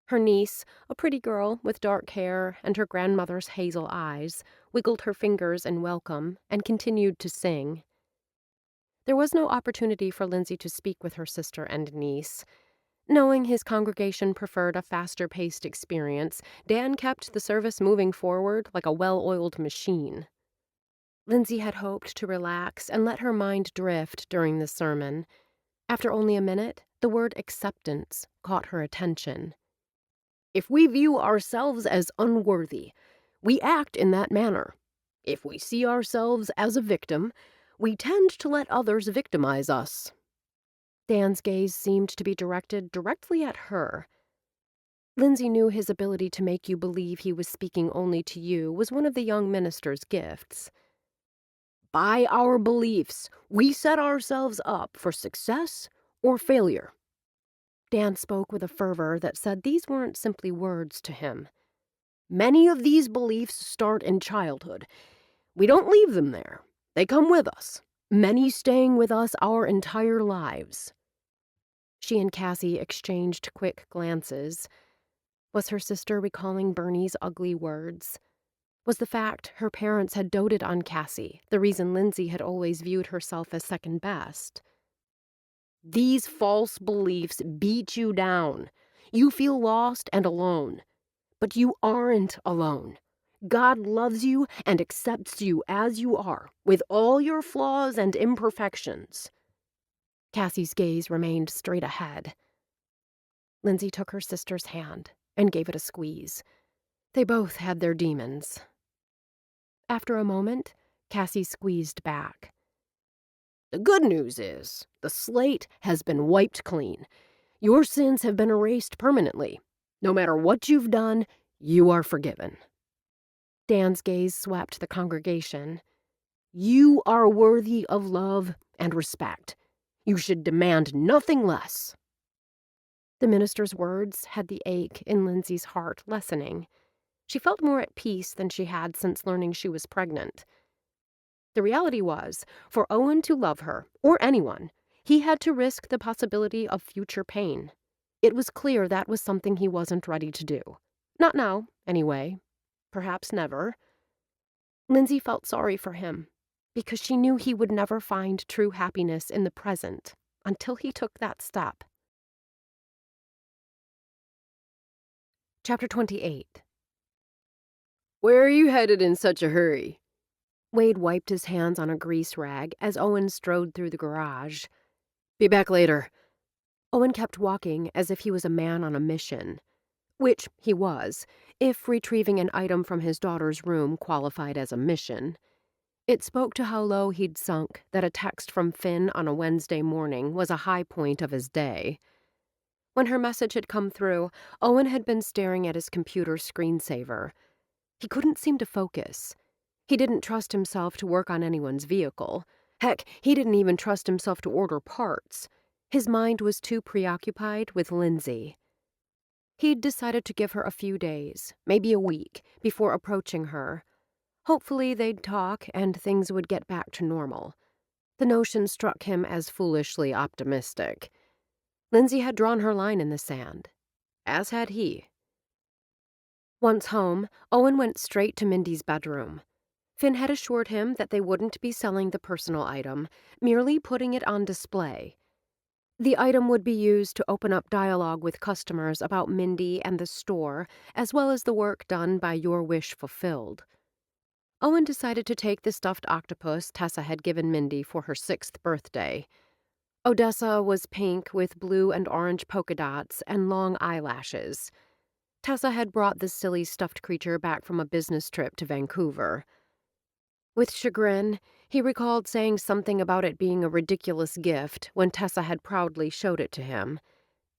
Her niece, a pretty girl with dark hair and her grandmother's hazel eyes, wiggled her fingers in welcome and continued to sing. There was no opportunity for Lindsay to speak with her sister and niece. Knowing his congregation preferred a faster-paced experience, Dan kept the service moving forward like a well-oiled machine. Lindsay had hoped to relax and let her mind drift during the sermon. After only a minute, the word acceptance caught her attention. "If we view ourselves as unworthy, we act in that manner. If we see ourselves as a victim, we tend to let others victimize us." Dan's gaze seemed to be directed directly at her. Lindsay knew his ability to make you believe he was speaking only to you was one of the young minister's gifts. "By our beliefs, we set ourselves up for success or failure." Dan spoke with a fervor that said these weren't simply words to him. "Many of these beliefs start in childhood. We don't leave them there. They come with us, many staying with us our entire lives." She and Cassie exchanged quick glances. Was her sister recalling Bernie's ugly words? Was the fact her parents had doted on Cassie the reason Lindsay had always viewed herself as second best? "These false beliefs beat you down. You feel lost and alone. But you aren't alone. God loves you and accepts you as you are, with all your flaws and imperfections." Cassie's gaze remained straight ahead. Lindsay took her sister's hand and gave it a squeeze. They both had their demons. After a moment, Cassie squeezed back. "The good news is, the slate has been wiped clean. Your sins have been erased permanently. No matter what you've done, you are forgiven." Dan's gaze swept the congregation. "You are worthy of love and respect. You should demand nothing less." The minister's words had the ache in Lindsay's heart lessening. She felt more at peace than she had since learning she was pregnant. The reality was, for Owen to love her, or anyone, he had to risk the possibility of future pain. It was clear that was something he wasn't ready to do. Not now, anyway. Perhaps never. Lindsay felt sorry for him, because she knew he would never find true happiness in the present until he took that step. Chapter 28. "Where are you headed in such a hurry?" Wade wiped his hands on a grease rag as Owen strode through the garage. "Be back later." Owen kept walking as if he was a man on a mission. Which he was, if retrieving an item from his daughter's room qualified as a mission. It spoke to how low he'd sunk that a text from Finn on a Wednesday morning was a high point of his day. When her message had come through, Owen had been staring at his computer screensaver. He couldn't seem to focus. He didn't trust himself to work on anyone's vehicle. Heck, he didn't even trust himself to order parts. His mind was too preoccupied with Lindsay. He'd decided to give her a few days, maybe a week, before approaching her. Hopefully they'd talk and things would get back to normal. The notion struck him as foolishly optimistic. Lindsay had drawn her line in the sand, as had he. Once home, Owen went straight to Mindy's bedroom. Finn had assured him that they wouldn't be selling the personal item, merely putting it on display. The item would be used to open up dialogue with customers about Mindy and the store, as well as the work done by Your Wish Fulfilled. Owen decided to take the stuffed octopus Tessa had given Mindy for her 6th birthday. Odessa was pink with blue and orange polka dots and long eyelashes. Tessa had brought the silly stuffed creature back from a business trip to Vancouver. With chagrin, he recalled saying something about it being a ridiculous gift when Tessa had proudly showed it to him.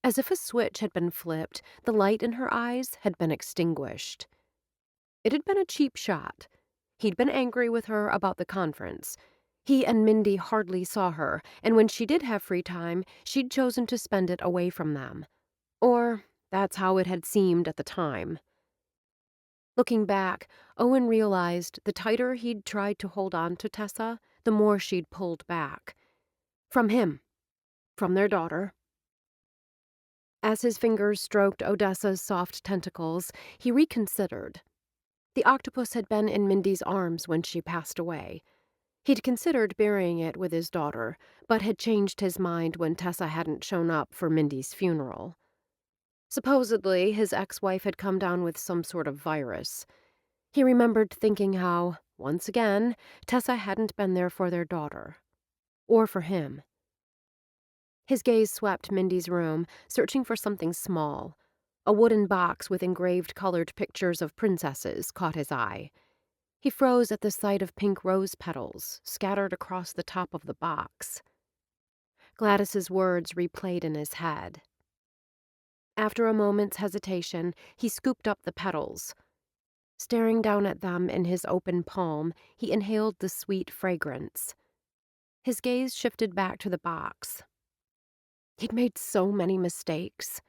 As if a switch had been flipped, the light in her eyes had been extinguished. It had been a cheap shot. He'd been angry with her about the conference. He and Mindy hardly saw her, and when she did have free time, she'd chosen to spend it away from them. Or that's how it had seemed at the time. Looking back, Owen realized the tighter he'd tried to hold on to Tessa, the more she'd pulled back. From him. From their daughter. As his fingers stroked Odessa's soft tentacles, he reconsidered. The octopus had been in Mindy's arms when she passed away. He'd considered burying it with his daughter, but had changed his mind when Tessa hadn't shown up for Mindy's funeral. Supposedly, his ex-wife had come down with some sort of virus. He remembered thinking how, once again, Tessa hadn't been there for their daughter. Or for him. His gaze swept Mindy's room, searching for something small. A wooden box with engraved colored pictures of princesses caught his eye. He froze at the sight of pink rose petals scattered across the top of the box. Gladys's words replayed in his head. After a moment's hesitation, he scooped up the petals. Staring down at them in his open palm, he inhaled the sweet fragrance. His gaze shifted back to the box. He'd made so many mistakes.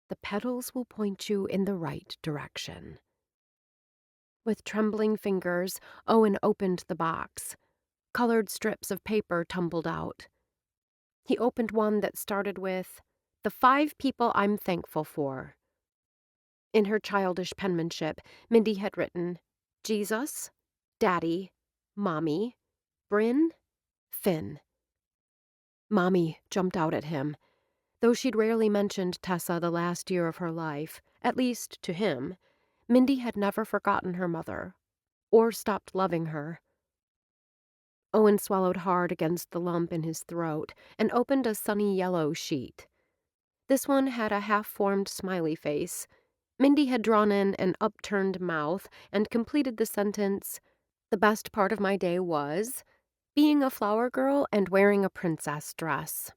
The petals will point you in the right direction. With trembling fingers, Owen opened the box. Colored strips of paper tumbled out. He opened one that started with, "The 5 people I'm thankful for." In her childish penmanship, Mindy had written, Jesus, Daddy, Mommy, Bryn, Finn. Mommy jumped out at him. Though she'd rarely mentioned Tessa the last year of her life, at least to him, Mindy had never forgotten her mother, or stopped loving her. Owen swallowed hard against the lump in his throat and opened a sunny yellow sheet. This one had a half-formed smiley face. Mindy had drawn in an upturned mouth and completed the sentence, "The best part of my day was being a flower girl and wearing a princess dress."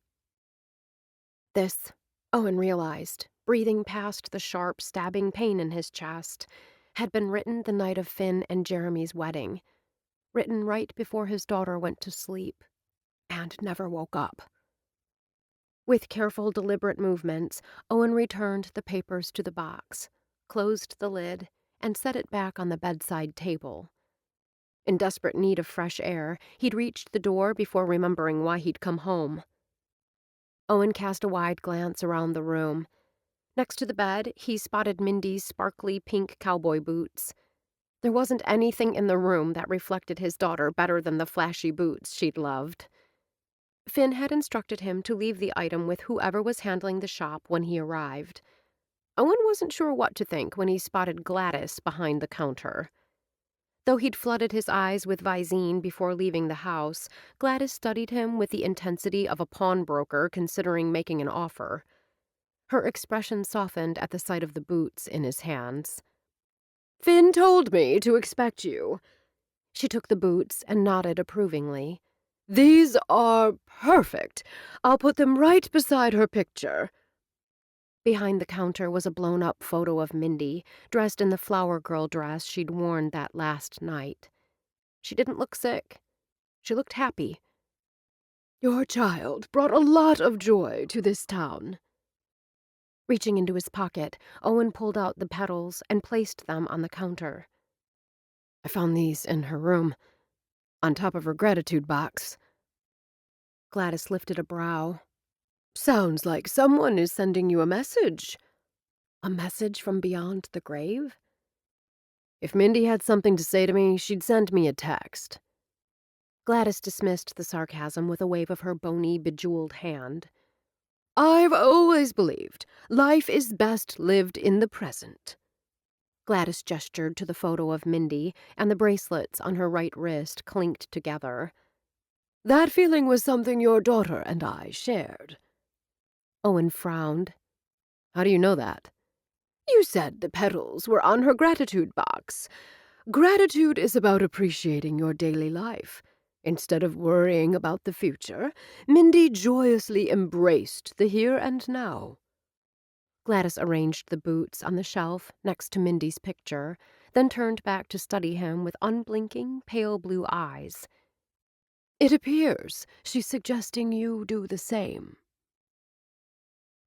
This, Owen realized, breathing past the sharp, stabbing pain in his chest, had been written the night of Finn and Jeremy's wedding, written right before his daughter went to sleep, and never woke up. With careful, deliberate movements, Owen returned the papers to the box, closed the lid, and set it back on the bedside table. In desperate need of fresh air, he'd reached the door before remembering why he'd come home. Owen cast a wide glance around the room. Next to the bed, he spotted Mindy's sparkly pink cowboy boots. There wasn't anything in the room that reflected his daughter better than the flashy boots she'd loved. Finn had instructed him to leave the item with whoever was handling the shop when he arrived. Owen wasn't sure what to think when he spotted Gladys behind the counter. Though he'd flooded his eyes with Visine before leaving the house, Gladys studied him with the intensity of a pawnbroker considering making an offer. Her expression softened at the sight of the boots in his hands. "Finn told me to expect you." She took the boots and nodded approvingly. "These are perfect. I'll put them right beside her picture." Behind the counter was a blown-up photo of Mindy, dressed in the flower girl dress she'd worn that last night. She didn't look sick. She looked happy. Your child brought a lot of joy to this town. Reaching into his pocket, Owen pulled out the petals and placed them on the counter. I found these in her room, on top of her gratitude box. Gladys lifted a brow. Sounds like someone is sending you a message. A message from beyond the grave? If Mindy had something to say to me, she'd send me a text. Gladys dismissed the sarcasm with a wave of her bony, bejeweled hand. I've always believed life is best lived in the present. Gladys gestured to the photo of Mindy, and the bracelets on her right wrist clinked together. That feeling was something your daughter and I shared. Owen frowned. How do you know that? You said the petals were on her gratitude box. Gratitude is about appreciating your daily life. Instead of worrying about the future, Mindy joyously embraced the here and now. Gladys arranged the boots on the shelf next to Mindy's picture, then turned back to study him with unblinking, pale blue eyes. It appears she's suggesting you do the same.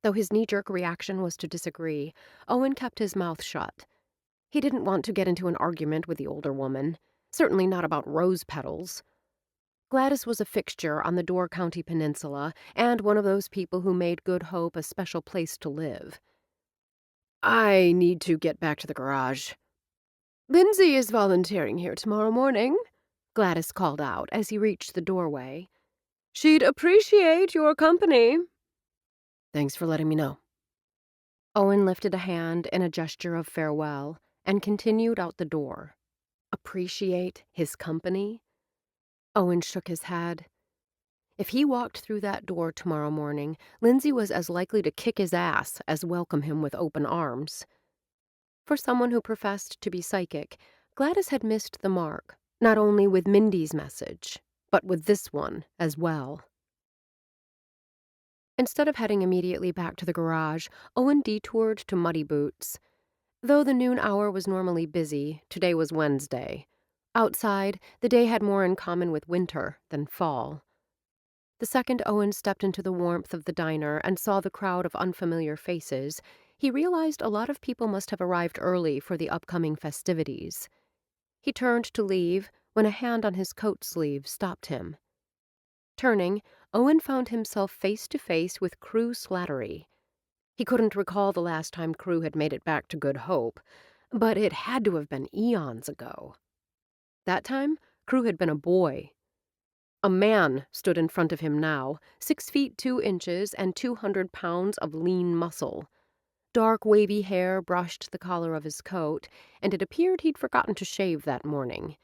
Though his knee-jerk reaction was to disagree, Owen kept his mouth shut. He didn't want to get into an argument with the older woman, certainly not about rose petals. Gladys was a fixture on the Door County Peninsula and one of those people who made Good Hope a special place to live. I need to get back to the garage. Lindsay is volunteering here tomorrow morning, Gladys called out as he reached the doorway. She'd appreciate your company. Thanks for letting me know. Owen lifted a hand in a gesture of farewell and continued out the door. Appreciate his company? Owen shook his head. If he walked through that door tomorrow morning, Lindsay was as likely to kick his ass as welcome him with open arms. For someone who professed to be psychic, Gladys had missed the mark, not only with Mindy's message, but with this one as well. Instead of heading immediately back to the garage, Owen detoured to Muddy Boots. Though the noon hour was normally busy, today was Wednesday. Outside, the day had more in common with winter than fall. The second Owen stepped into the warmth of the diner and saw the crowd of unfamiliar faces, he realized a lot of people must have arrived early for the upcoming festivities. He turned to leave when a hand on his coat sleeve stopped him. Turning, Owen found himself face to face with Crew Slattery. He couldn't recall the last time Crew had made it back to Good Hope, but it had to have been eons ago. That time, Crew had been a boy. A man stood in front of him now, 6 feet 2 inches and 200 pounds of lean muscle. Dark wavy hair brushed the collar of his coat, and it appeared he'd forgotten to shave that morning.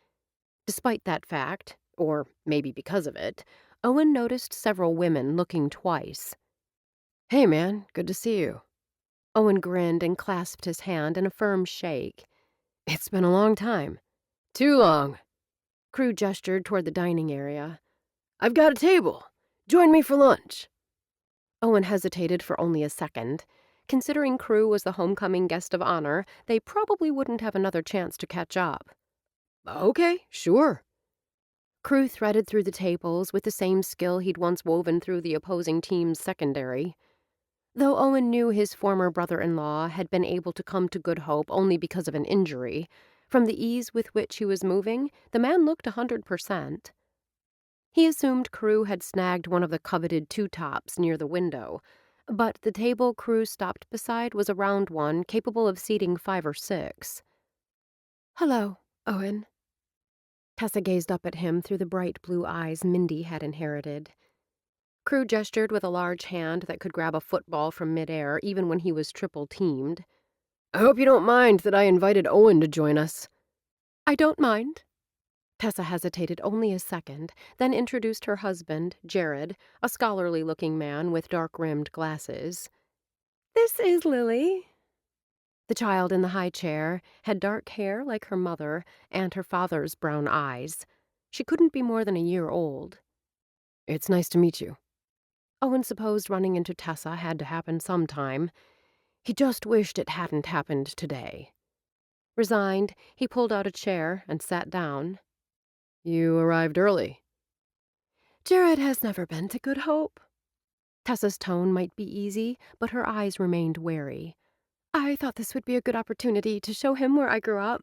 Despite that fact, or maybe because of it, Owen noticed several women looking twice. Hey, man, good to see you. Owen grinned and clasped his hand in a firm shake. It's been a long time. Too long. Crew gestured toward the dining area. I've got a table. Join me for lunch. Owen hesitated for only a second. Considering Crew was the homecoming guest of honor, they probably wouldn't have another chance to catch up. Okay, sure. Crew threaded through the tables with the same skill he'd once woven through the opposing team's secondary. Though Owen knew his former brother-in-law had been able to come to Good Hope only because of an injury, from the ease with which he was moving, the man looked 100%. He assumed Crew had snagged one of the coveted two-tops near the window, but the table Crew stopped beside was a round one capable of seating 5 or 6. Hello, Owen. Tessa gazed up at him through the bright blue eyes Mindy had inherited. Crew gestured with a large hand that could grab a football from midair even when he was triple-teamed. I hope you don't mind that I invited Owen to join us. I don't mind. Tessa hesitated only a second, then introduced her husband, Jared, a scholarly-looking man with dark-rimmed glasses. This is Lily. The child in the high chair had dark hair like her mother and her father's brown eyes. She couldn't be more than a year old. It's nice to meet you. Owen supposed running into Tessa had to happen sometime. He just wished it hadn't happened today. Resigned, he pulled out a chair and sat down. You arrived early. Jared has never been to Good Hope. Tessa's tone might be easy, but her eyes remained wary. I thought this would be a good opportunity to show him where I grew up.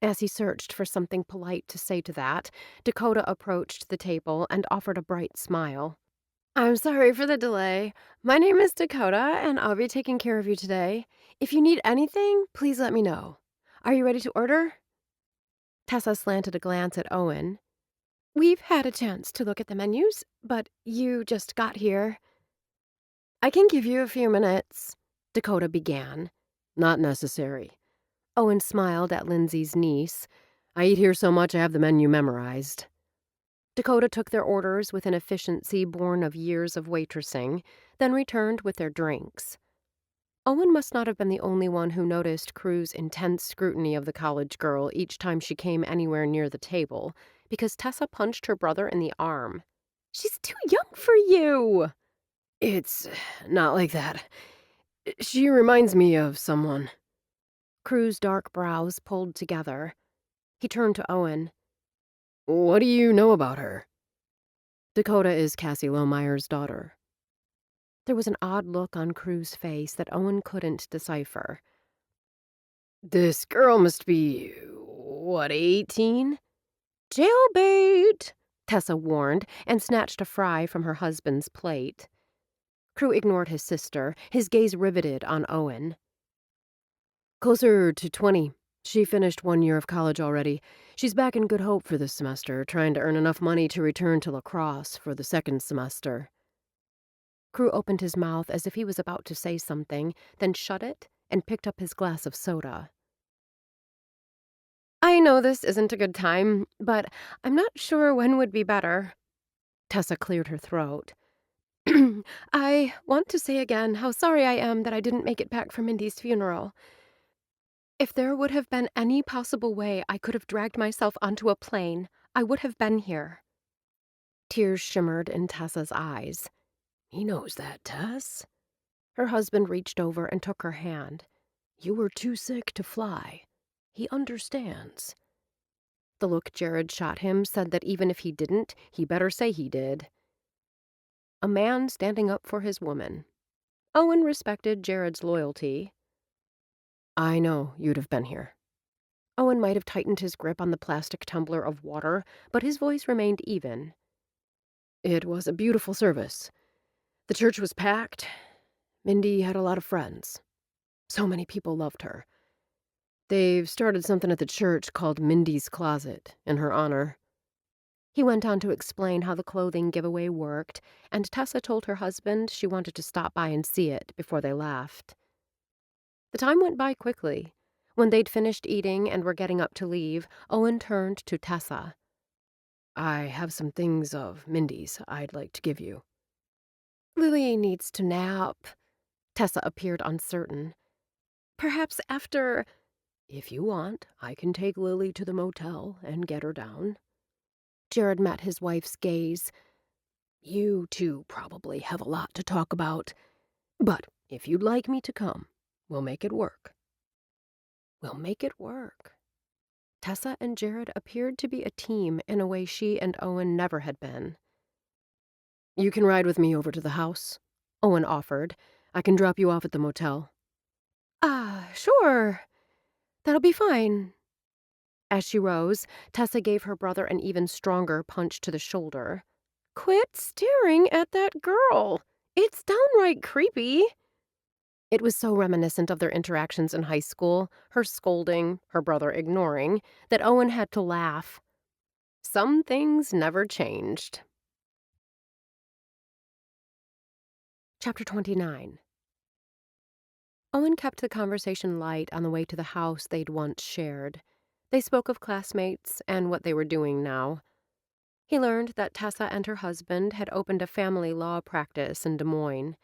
As he searched for something polite to say to that, Dakota approached the table and offered a bright smile. I'm sorry for the delay. My name is Dakota, and I'll be taking care of you today. If you need anything, please let me know. Are you ready to order? Tessa slanted a glance at Owen. We've had a chance to look at the menus, but you just got here. I can give you a few minutes, Dakota began. Not necessary. Owen smiled at Lindsay's niece. I eat here so much I have the menu memorized. Dakota took their orders with an efficiency born of years of waitressing, then returned with their drinks. Owen must not have been the only one who noticed Crue's intense scrutiny of the college girl each time she came anywhere near the table, because Tessa punched her brother in the arm. She's too young for you! It's not like that. She reminds me of someone. Crue's dark brows pulled together. He turned to Owen. What do you know about her? Dakota is Cassie Lohmeyer's daughter. There was an odd look on Crue's face that Owen couldn't decipher. This girl must be, 18? Jailbait, Tessa warned, and snatched a fry from her husband's plate. Crue ignored his sister, his gaze riveted on Owen. Closer to 20. She finished 1 year of college already. She's back in Good Hope for this semester, trying to earn enough money to return to lacrosse for the second semester. Crue opened his mouth as if he was about to say something, then shut it and picked up his glass of soda. I know this isn't a good time, but I'm not sure when would be better. Tessa cleared her throat. I want to say again how sorry I am that I didn't make it back from Mindy's funeral. If there would have been any possible way I could have dragged myself onto a plane, I would have been here. Tears shimmered in Tessa's eyes. He knows that, Tess. Her husband reached over and took her hand. You were too sick to fly. He understands. The look Jared shot him said that even if he didn't, he better say he did. A man standing up for his woman. Owen respected Jared's loyalty. I know you'd have been here. Owen might have tightened his grip on the plastic tumbler of water, but his voice remained even. It was a beautiful service. The church was packed. Mindy had a lot of friends. So many people loved her. They've started something at the church called Mindy's Closet in her honor. He went on to explain how the clothing giveaway worked, and Tessa told her husband she wanted to stop by and see it before they left. The time went by quickly. When they'd finished eating and were getting up to leave, Owen turned to Tessa. I have some things of Mindy's I'd like to give you. Lily needs to nap. Tessa appeared uncertain. Perhaps after... If you want, I can take Lily to the motel and get her down. Jared met his wife's gaze. You two probably have a lot to talk about. But if you'd like me to come, we'll make it work. We'll make it work. Tessa and Jared appeared to be a team in a way she and Owen never had been. You can ride with me over to the house, Owen offered. I can drop you off at the motel. Sure. That'll be fine. As she rose, Tessa gave her brother an even stronger punch to the shoulder. Quit staring at that girl. It's downright creepy. It was so reminiscent of their interactions in high school, her scolding, her brother ignoring, that Owen had to laugh. Some things never changed. Chapter 29. Owen kept the conversation light on the way to the house they'd once shared. They spoke of classmates and what they were doing now. He learned that Tessa and her husband had opened a family law practice in Des Moines.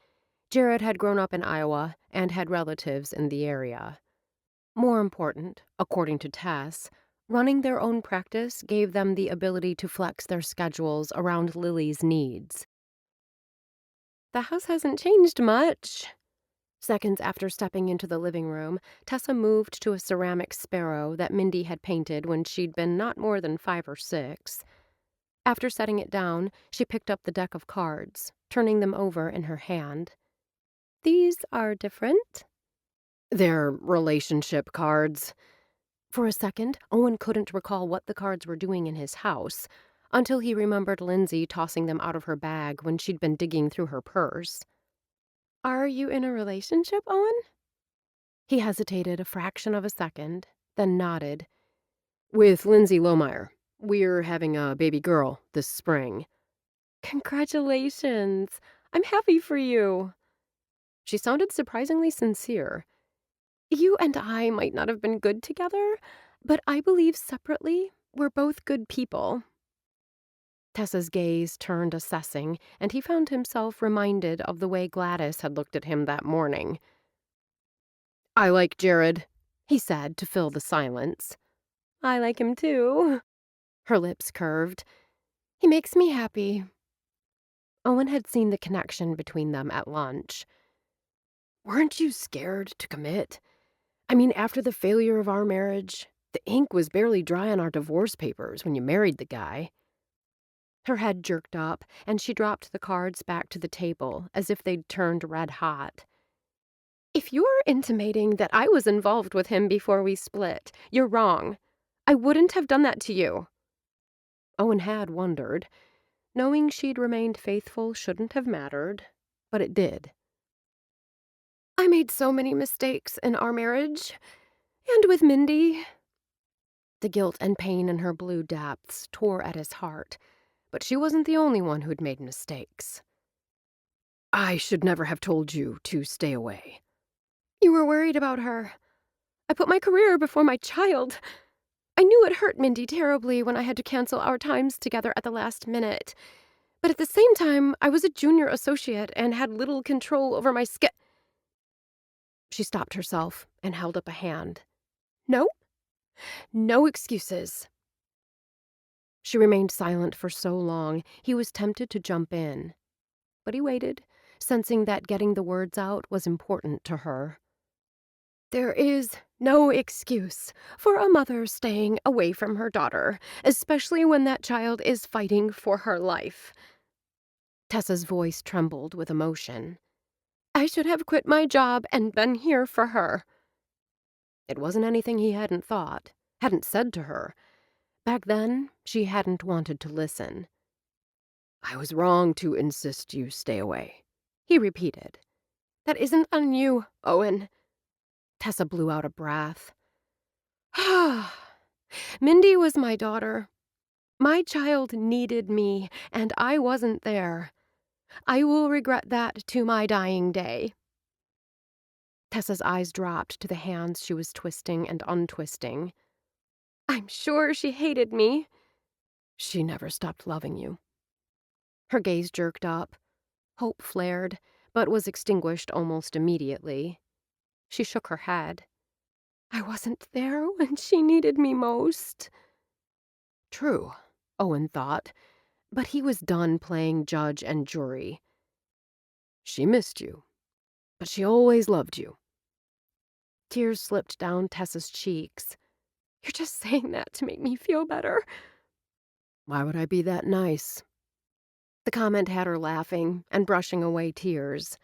Jared had grown up in Iowa and had relatives in the area. More important, according to Tess, running their own practice gave them the ability to flex their schedules around Lily's needs. The house hasn't changed much. Seconds after stepping into the living room, Tessa moved to a ceramic sparrow that Mindy had painted when she'd been not more than 5 or 6. After setting it down, she picked up the deck of cards, turning them over in her hand. These are different. They're relationship cards. For a second, Owen couldn't recall what the cards were doing in his house, until he remembered Lindsay tossing them out of her bag when she'd been digging through her purse. Are you in a relationship, Owen? He hesitated a fraction of a second, then nodded. With Lindsay Lohmeyer. We're having a baby girl this spring. Congratulations. I'm happy for you. She sounded surprisingly sincere. You and I might not have been good together, but I believe separately we're both good people. Tessa's gaze turned assessing, and he found himself reminded of the way Gladys had looked at him that morning. I like Jared, he said to fill the silence. I like him too. Her lips curved. He makes me happy. Owen had seen the connection between them at lunch. Weren't you scared to commit? I mean, after the failure of our marriage, the ink was barely dry on our divorce papers when you married the guy. Her head jerked up, and she dropped the cards back to the table as if they'd turned red hot. If you're intimating that I was involved with him before we split, you're wrong. I wouldn't have done that to you. Owen had wondered. Knowing she'd remained faithful shouldn't have mattered, but it did. I made so many mistakes in our marriage, and with Mindy. The guilt and pain in her blue depths tore at his heart, but she wasn't the only one who'd made mistakes. I should never have told you to stay away. You were worried about her. I put my career before my child. I knew it hurt Mindy terribly when I had to cancel our times together at the last minute. But at the same time, I was a junior associate and had little control over my She stopped herself and held up a hand. No? No excuses. She remained silent for so long, he was tempted to jump in. But he waited, sensing that getting the words out was important to her. There is no excuse for a mother staying away from her daughter, especially when that child is fighting for her life. Tessa's voice trembled with emotion. I should have quit my job and been here for her. It wasn't anything he hadn't thought, hadn't said to her. Back then, she hadn't wanted to listen. I was wrong to insist you stay away, he repeated. That isn't on you, Owen. Tessa blew out a breath. Mindy was my daughter. My child needed me, and I wasn't there. I will regret that to my dying day. Tessa's eyes dropped to the hands she was twisting and untwisting. I'm sure she hated me. She never stopped loving you. Her gaze jerked up. Hope flared, but was extinguished almost immediately. She shook her head. I wasn't there when she needed me most. True, Owen thought, but he was done playing judge and jury. She missed you, but she always loved you. Tears slipped down Tessa's cheeks. You're just saying that to make me feel better. Why would I be that nice? The comment had her laughing and brushing away tears.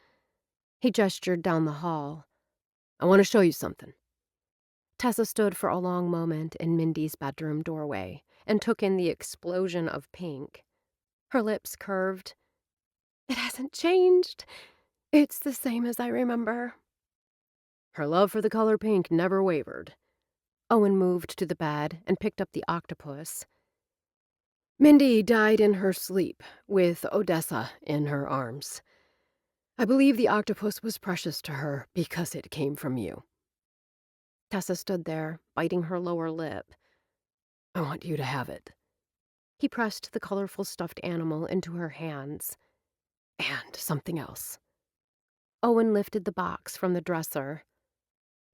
He gestured down the hall. I want to show you something. Tessa stood for a long moment in Mindy's bedroom doorway and took in the explosion of pink. Her lips curved. It hasn't changed. It's the same as I remember. Her love for the color pink never wavered. Owen moved to the bed and picked up the octopus. Mindy died in her sleep, with Odessa in her arms. I believe the octopus was precious to her because it came from you. Tessa stood there, biting her lower lip. I want you to have it. He pressed the colorful stuffed animal into her hands. And something else. Owen lifted the box from the dresser.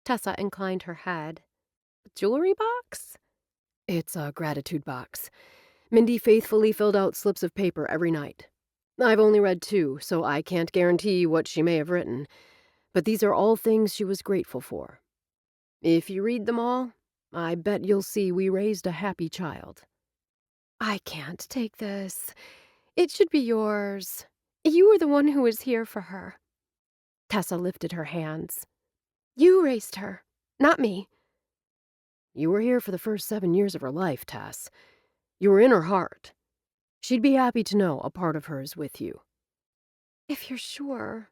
Tessa inclined her head. A jewelry box? It's a gratitude box. Mindy faithfully filled out slips of paper every night. I've only read 2, so I can't guarantee what she may have written. But these are all things she was grateful for. If you read them all, I bet you'll see we raised a happy child. I can't take this. It should be yours. You were the one who was here for her. Tessa lifted her hands. You raised her, not me. You were here for the first 7 years of her life, Tess. You were in her heart. She'd be happy to know a part of her is with you. If you're sure.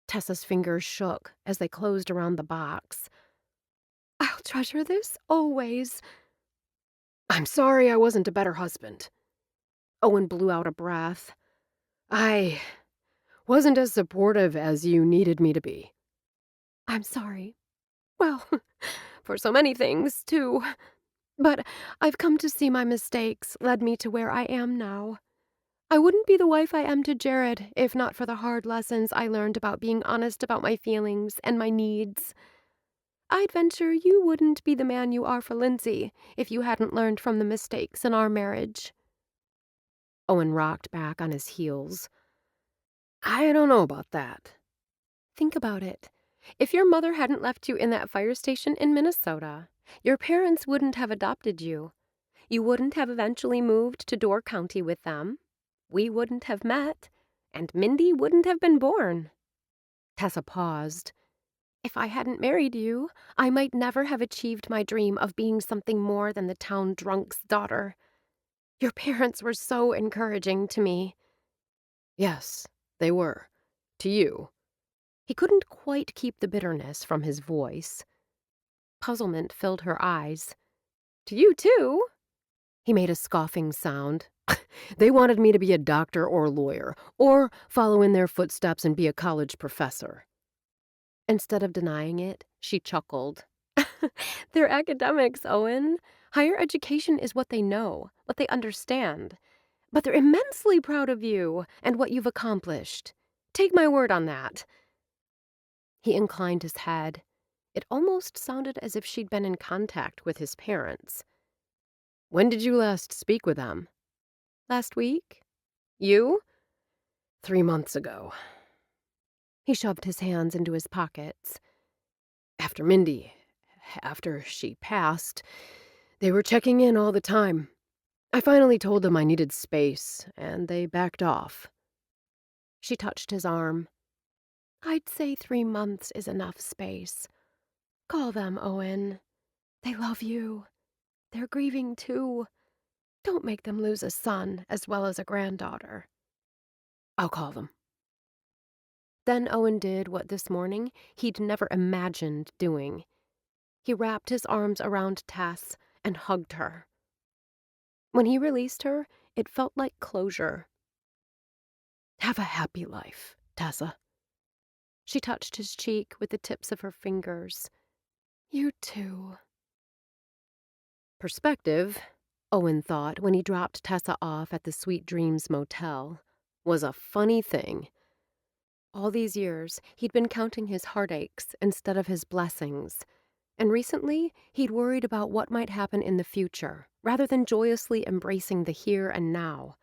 Tessa's fingers shook as they closed around the box. I'll treasure this always. I'm sorry I wasn't a better husband. Owen blew out a breath. I wasn't as supportive as you needed me to be. I'm sorry. Well, for so many things, too. But I've come to see my mistakes led me to where I am now. I wouldn't be the wife I am to Jared if not for the hard lessons I learned about being honest about my feelings and my needs. I'd venture you wouldn't be the man you are for Lindsay if you hadn't learned from the mistakes in our marriage. Owen rocked back on his heels. I don't know about that. Think about it. If your mother hadn't left you in that fire station in Minnesota, your parents wouldn't have adopted you. You wouldn't have eventually moved to Door County with them. We wouldn't have met, and Mindy wouldn't have been born. Tessa paused. If I hadn't married you, I might never have achieved my dream of being something more than the town drunk's daughter. Your parents were so encouraging to me. Yes, they were. To you. He couldn't quite keep the bitterness from his voice. Puzzlement filled her eyes. To you, too? He made a scoffing sound. They wanted me to be a doctor or lawyer, or follow in their footsteps and be a college professor. Instead of denying it, she chuckled. They're academics, Owen. Higher education is what they know, what they understand. But they're immensely proud of you and what you've accomplished. Take my word on that. He inclined his head. It almost sounded as if she'd been in contact with his parents. When did you last speak with them? Last week? You? 3 months ago. He shoved his hands into his pockets. After she passed, they were checking in all the time. I finally told them I needed space, and they backed off. She touched his arm. I'd say 3 months is enough space. Call them, Owen. They love you. They're grieving, too. Don't make them lose a son as well as a granddaughter. I'll call them. Then Owen did what this morning he'd never imagined doing. He wrapped his arms around Tess and hugged her. When he released her, it felt like closure. Have a happy life, Tessa. She touched his cheek with the tips of her fingers. You too. Perspective, Owen thought when he dropped Tessa off at the Sweet Dreams Motel, was a funny thing. All these years, he'd been counting his heartaches instead of his blessings. And recently, he'd worried about what might happen in the future, rather than joyously embracing the here and now.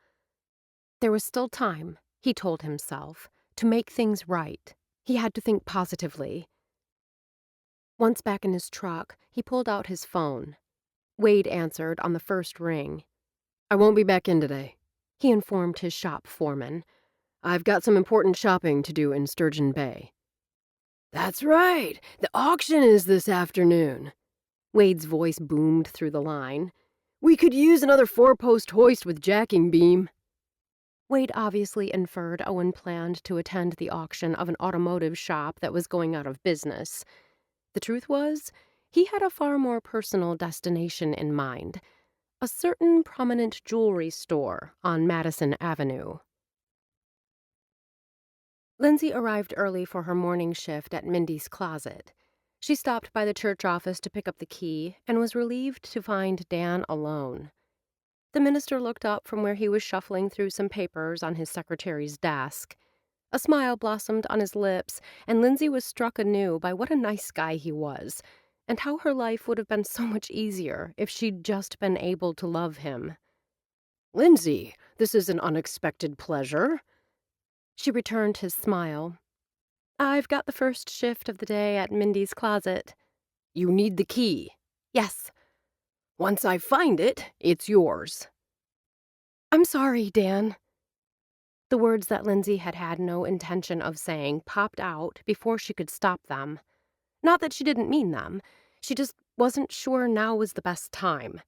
There was still time, he told himself, to make things right. He had to think positively. Once back in his truck, he pulled out his phone. Wade answered on the first ring. I won't be back in today, he informed his shop foreman. I've got some important shopping to do in Sturgeon Bay. That's right. The auction is this afternoon. Wade's voice boomed through the line. We could use another 4-post hoist with jacking beam. Wade obviously inferred Owen planned to attend the auction of an automotive shop that was going out of business. The truth was, he had a far more personal destination in mind, a certain prominent jewelry store on Madison Avenue. Lindsay arrived early for her morning shift at Mindy's Closet. She stopped by the church office to pick up the key and was relieved to find Dan alone. The minister looked up from where he was shuffling through some papers on his secretary's desk. A smile blossomed on his lips, and Lindsay was struck anew by what a nice guy he was, and how her life would have been so much easier if she'd just been able to love him. Lindsay, this is an unexpected pleasure. She returned his smile. I've got the first shift of the day at Mindy's closet. You need the key. Yes. Once I find it, it's yours. I'm sorry, Dan. The words that Lindsay had had no intention of saying popped out before she could stop them. Not that she didn't mean them. She just wasn't sure now was the best time.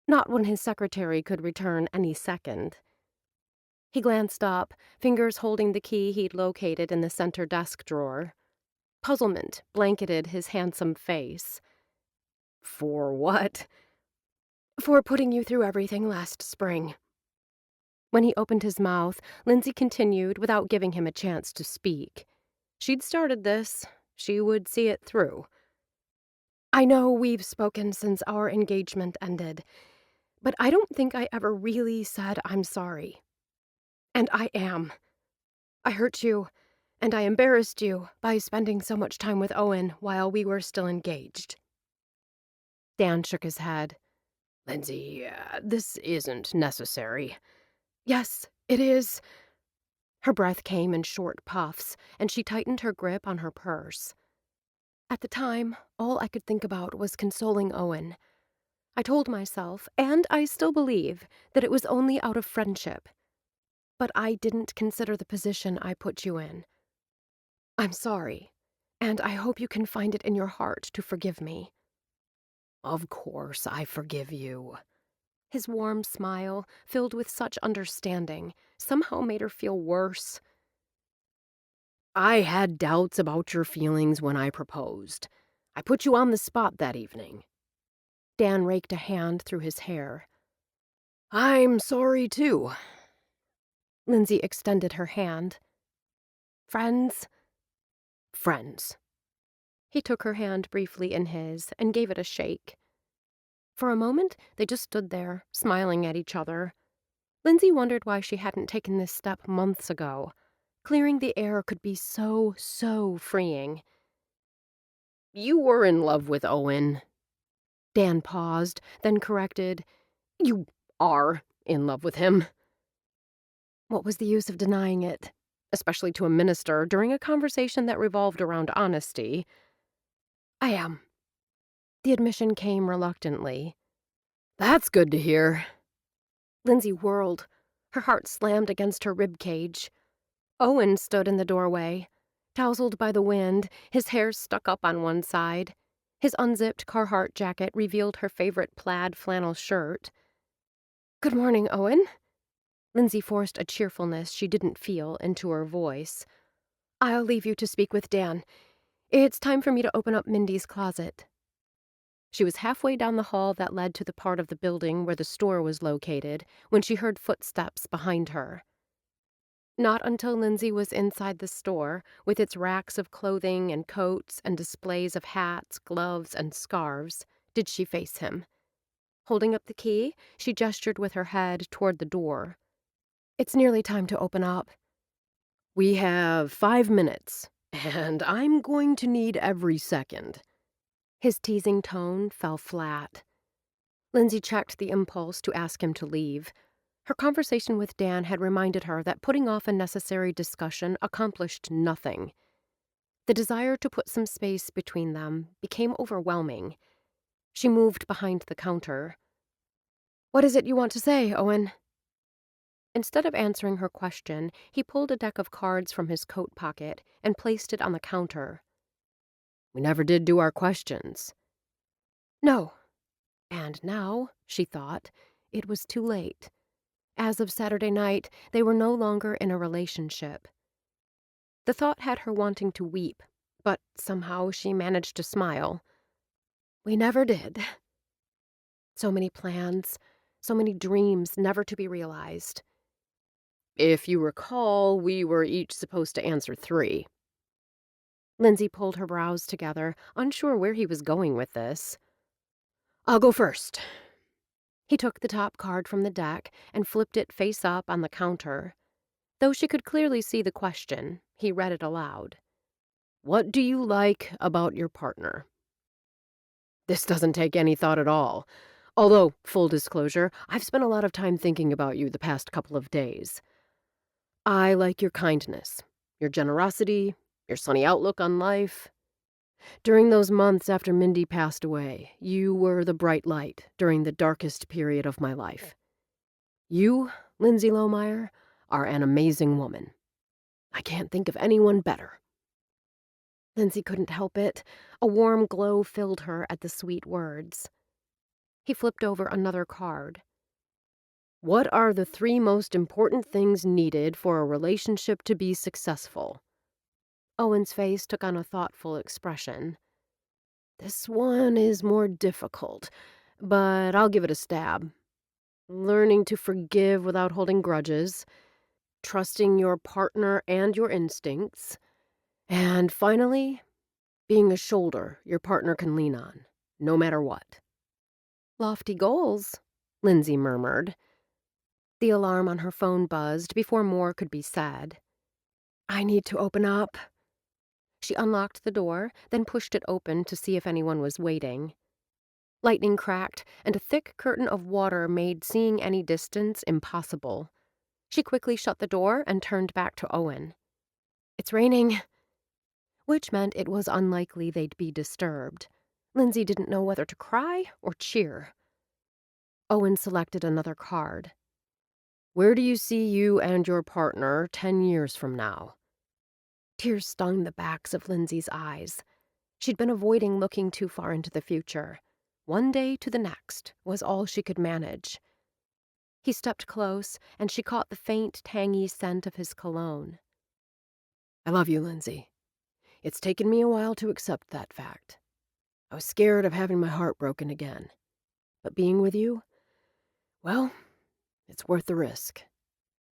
Not when his secretary could return any second. He glanced up, fingers holding the key he'd located in the center desk drawer. Puzzlement blanketed his handsome face. For what? For putting you through everything last spring. When he opened his mouth, Lindsay continued without giving him a chance to speak. She'd started this. She would see it through. I know we've spoken since our engagement ended, but I don't think I ever really said I'm sorry. And I am. I hurt you, and I embarrassed you by spending so much time with Owen while we were still engaged. Dan shook his head. Lindsay, this isn't necessary. Yes, it is. Her breath came in short puffs, and she tightened her grip on her purse. At the time, all I could think about was consoling Owen. I told myself, and I still believe, that it was only out of friendship. But I didn't consider the position I put you in. I'm sorry, and I hope you can find it in your heart to forgive me. Of course I forgive you. His warm smile, filled with such understanding, somehow made her feel worse. I had doubts about your feelings when I proposed. I put you on the spot that evening. Dan raked a hand through his hair. I'm sorry, too. Lindsay extended her hand. Friends? Friends. He took her hand briefly in his and gave it a shake. For a moment, they just stood there, smiling at each other. Lindsay wondered why she hadn't taken this step months ago. Clearing the air could be so freeing. You were in love with Owen. Dan paused, then corrected. You are in love with him. What was the use of denying it? Especially to a minister during a conversation that revolved around honesty. I am. The admission came reluctantly. That's good to hear. Lindsay whirled. Her heart slammed against her rib cage. Owen stood in the doorway, tousled by the wind, his hair stuck up on one side. His unzipped Carhartt jacket revealed her favorite plaid flannel shirt. Good morning, Owen. Lindsay forced a cheerfulness she didn't feel into her voice. I'll leave you to speak with Dan. It's time for me to open up Mindy's closet. She was halfway down the hall that led to the part of the building where the store was located when she heard footsteps behind her. Not until Lindsay was inside the store, with its racks of clothing and coats and displays of hats, gloves, and scarves, did she face him. Holding up the key, she gestured with her head toward the door. It's nearly time to open up. We have 5 minutes, and I'm going to need every second. His teasing tone fell flat. Lindsay checked the impulse to ask him to leave. Her conversation with Dan had reminded her that putting off a necessary discussion accomplished nothing. The desire to put some space between them became overwhelming. She moved behind the counter. What is it you want to say, Owen? Instead of answering her question, he pulled a deck of cards from his coat pocket and placed it on the counter. We never did do our questions. No. And now, she thought, it was too late. As of Saturday night, they were no longer in a relationship. The thought had her wanting to weep, but somehow she managed to smile. We never did. So many plans, so many dreams never to be realized. If you recall, we were each supposed to answer 3. Lindsay pulled her brows together, unsure where he was going with this. I'll go first. He took the top card from the deck and flipped it face up on the counter. Though she could clearly see the question, he read it aloud. What do you like about your partner? This doesn't take any thought at all. Although, full disclosure, I've spent a lot of time thinking about you the past couple of days. I like your kindness, your generosity, your sunny outlook on life. During those months after Mindy passed away, you were the bright light during the darkest period of my life. You, Lindsay Lohmeyer, are an amazing woman. I can't think of anyone better." Lindsay couldn't help it. A warm glow filled her at the sweet words. He flipped over another card. "What are the 3 most important things needed for a relationship to be successful?" Owen's face took on a thoughtful expression. "This one is more difficult, but I'll give it a stab. Learning to forgive without holding grudges, trusting your partner and your instincts, and finally, being a shoulder your partner can lean on, no matter what." "Lofty goals," Lindsay murmured. The alarm on her phone buzzed before more could be said. "I need to open up." She unlocked the door, then pushed it open to see if anyone was waiting. Lightning cracked, and a thick curtain of water made seeing any distance impossible. She quickly shut the door and turned back to Owen. "It's raining." Which meant it was unlikely they'd be disturbed. Lindsay didn't know whether to cry or cheer. Owen selected another card. "Where do you see you and your partner 10 years from now?" Tears stung the backs of Lindsay's eyes. She'd been avoiding looking too far into the future. One day to the next was all she could manage. He stepped close, and she caught the faint, tangy scent of his cologne. "I love you, Lindsay. It's taken me a while to accept that fact. I was scared of having my heart broken again. But being with you, well, it's worth the risk.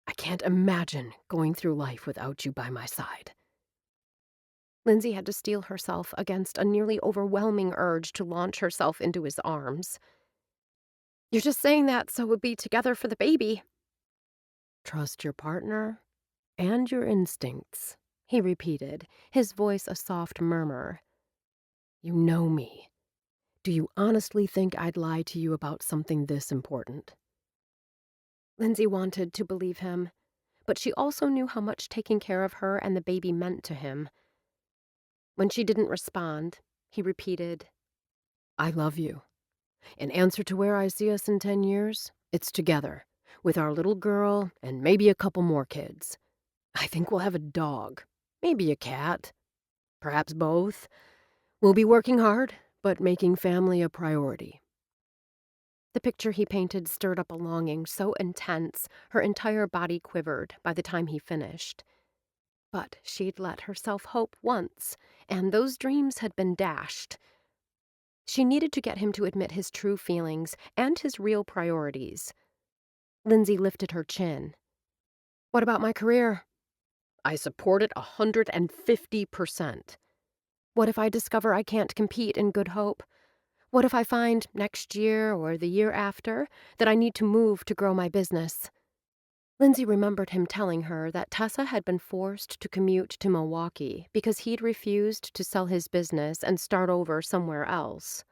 I can't imagine going through life without you by my side." Lindsay had to steel herself against a nearly overwhelming urge to launch herself into his arms. "You're just saying that so we'll be together for the baby." "Trust your partner and your instincts," he repeated, his voice a soft murmur. "You know me. Do you honestly think I'd lie to you about something this important?" Lindsay wanted to believe him, but she also knew how much taking care of her and the baby meant to him. When she didn't respond, he repeated, "I love you. In answer to where I see us in 10 years, it's together, with our little girl and maybe a couple more kids. I think we'll have a dog, maybe a cat, perhaps both. We'll be working hard, but making family a priority." The picture he painted stirred up a longing so intense her entire body quivered by the time he finished. But she'd let herself hope once, and those dreams had been dashed. She needed to get him to admit his true feelings and his real priorities. Lindsay lifted her chin. "What about my career?" "I support it 150%. What if I discover I can't compete in Good Hope? What if I find next year or the year after that I need to move to grow my business?" Lindsay remembered him telling her that Tessa had been forced to commute to Milwaukee because he'd refused to sell his business and start over somewhere else.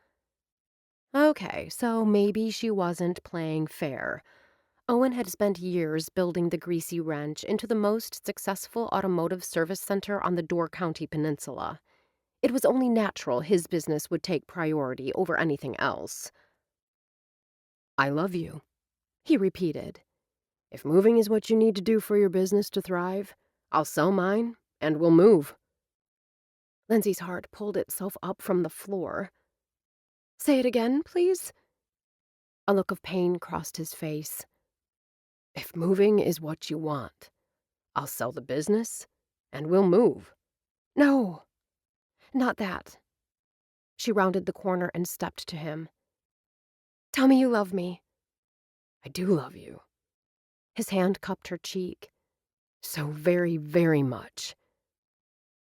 Okay, so maybe she wasn't playing fair. Owen had spent years building the Greasy Wrench into the most successful automotive service center on the Door County Peninsula. It was only natural his business would take priority over anything else. "I love you," he repeated. "If moving is what you need to do for your business to thrive, I'll sell mine and we'll move." Lindsay's heart pulled itself up from the floor. "Say it again, please." A look of pain crossed his face. "If moving is what you want, I'll sell the business and we'll move." "No, not that." She rounded the corner and stepped to him. "Tell me you love me." "I do love you." His hand cupped her cheek. "So very, very much."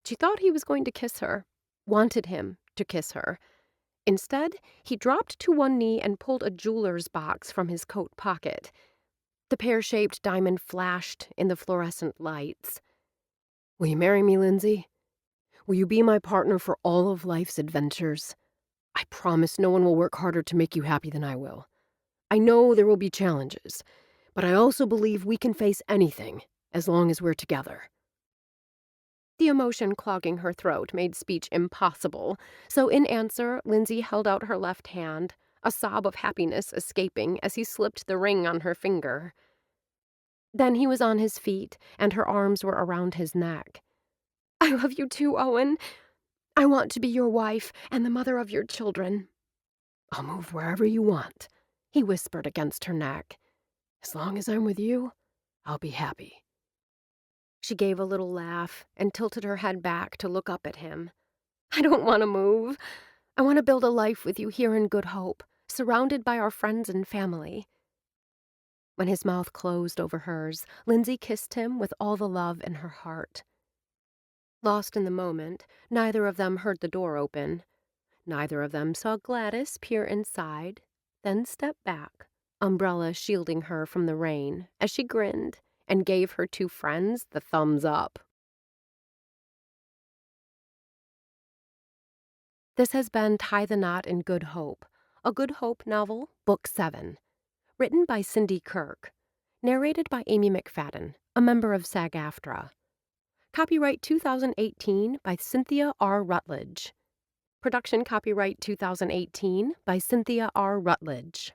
She thought he was going to kiss her, wanted him to kiss her. Instead, he dropped to one knee and pulled a jeweler's box from his coat pocket. The pear-shaped diamond flashed in the fluorescent lights. "Will you marry me, Lindsay? Will you be my partner for all of life's adventures? I promise no one will work harder to make you happy than I will. I know there will be challenges, but I also believe we can face anything as long as we're together." The emotion clogging her throat made speech impossible, so in answer, Lindsay held out her left hand, a sob of happiness escaping as he slipped the ring on her finger. Then he was on his feet, and her arms were around his neck. "I love you too, Owen. I want to be your wife and the mother of your children." "I'll move wherever you want," he whispered against her neck. "As long as I'm with you, I'll be happy." She gave a little laugh and tilted her head back to look up at him. "I don't want to move. I want to build a life with you here in Good Hope, surrounded by our friends and family." When his mouth closed over hers, Lindsay kissed him with all the love in her heart. Lost in the moment, neither of them heard the door open. Neither of them saw Gladys peer inside, then step back, umbrella shielding her from the rain, as she grinned and gave her two friends the thumbs up. This has been Tie the Knot in Good Hope, a Good Hope novel, Book 7. Written by Cindy Kirk. Narrated by Amy McFadden, a member of SAG-AFTRA. Copyright 2018 by Cynthia R. Rutledge. Production copyright 2018 by Cynthia R. Rutledge.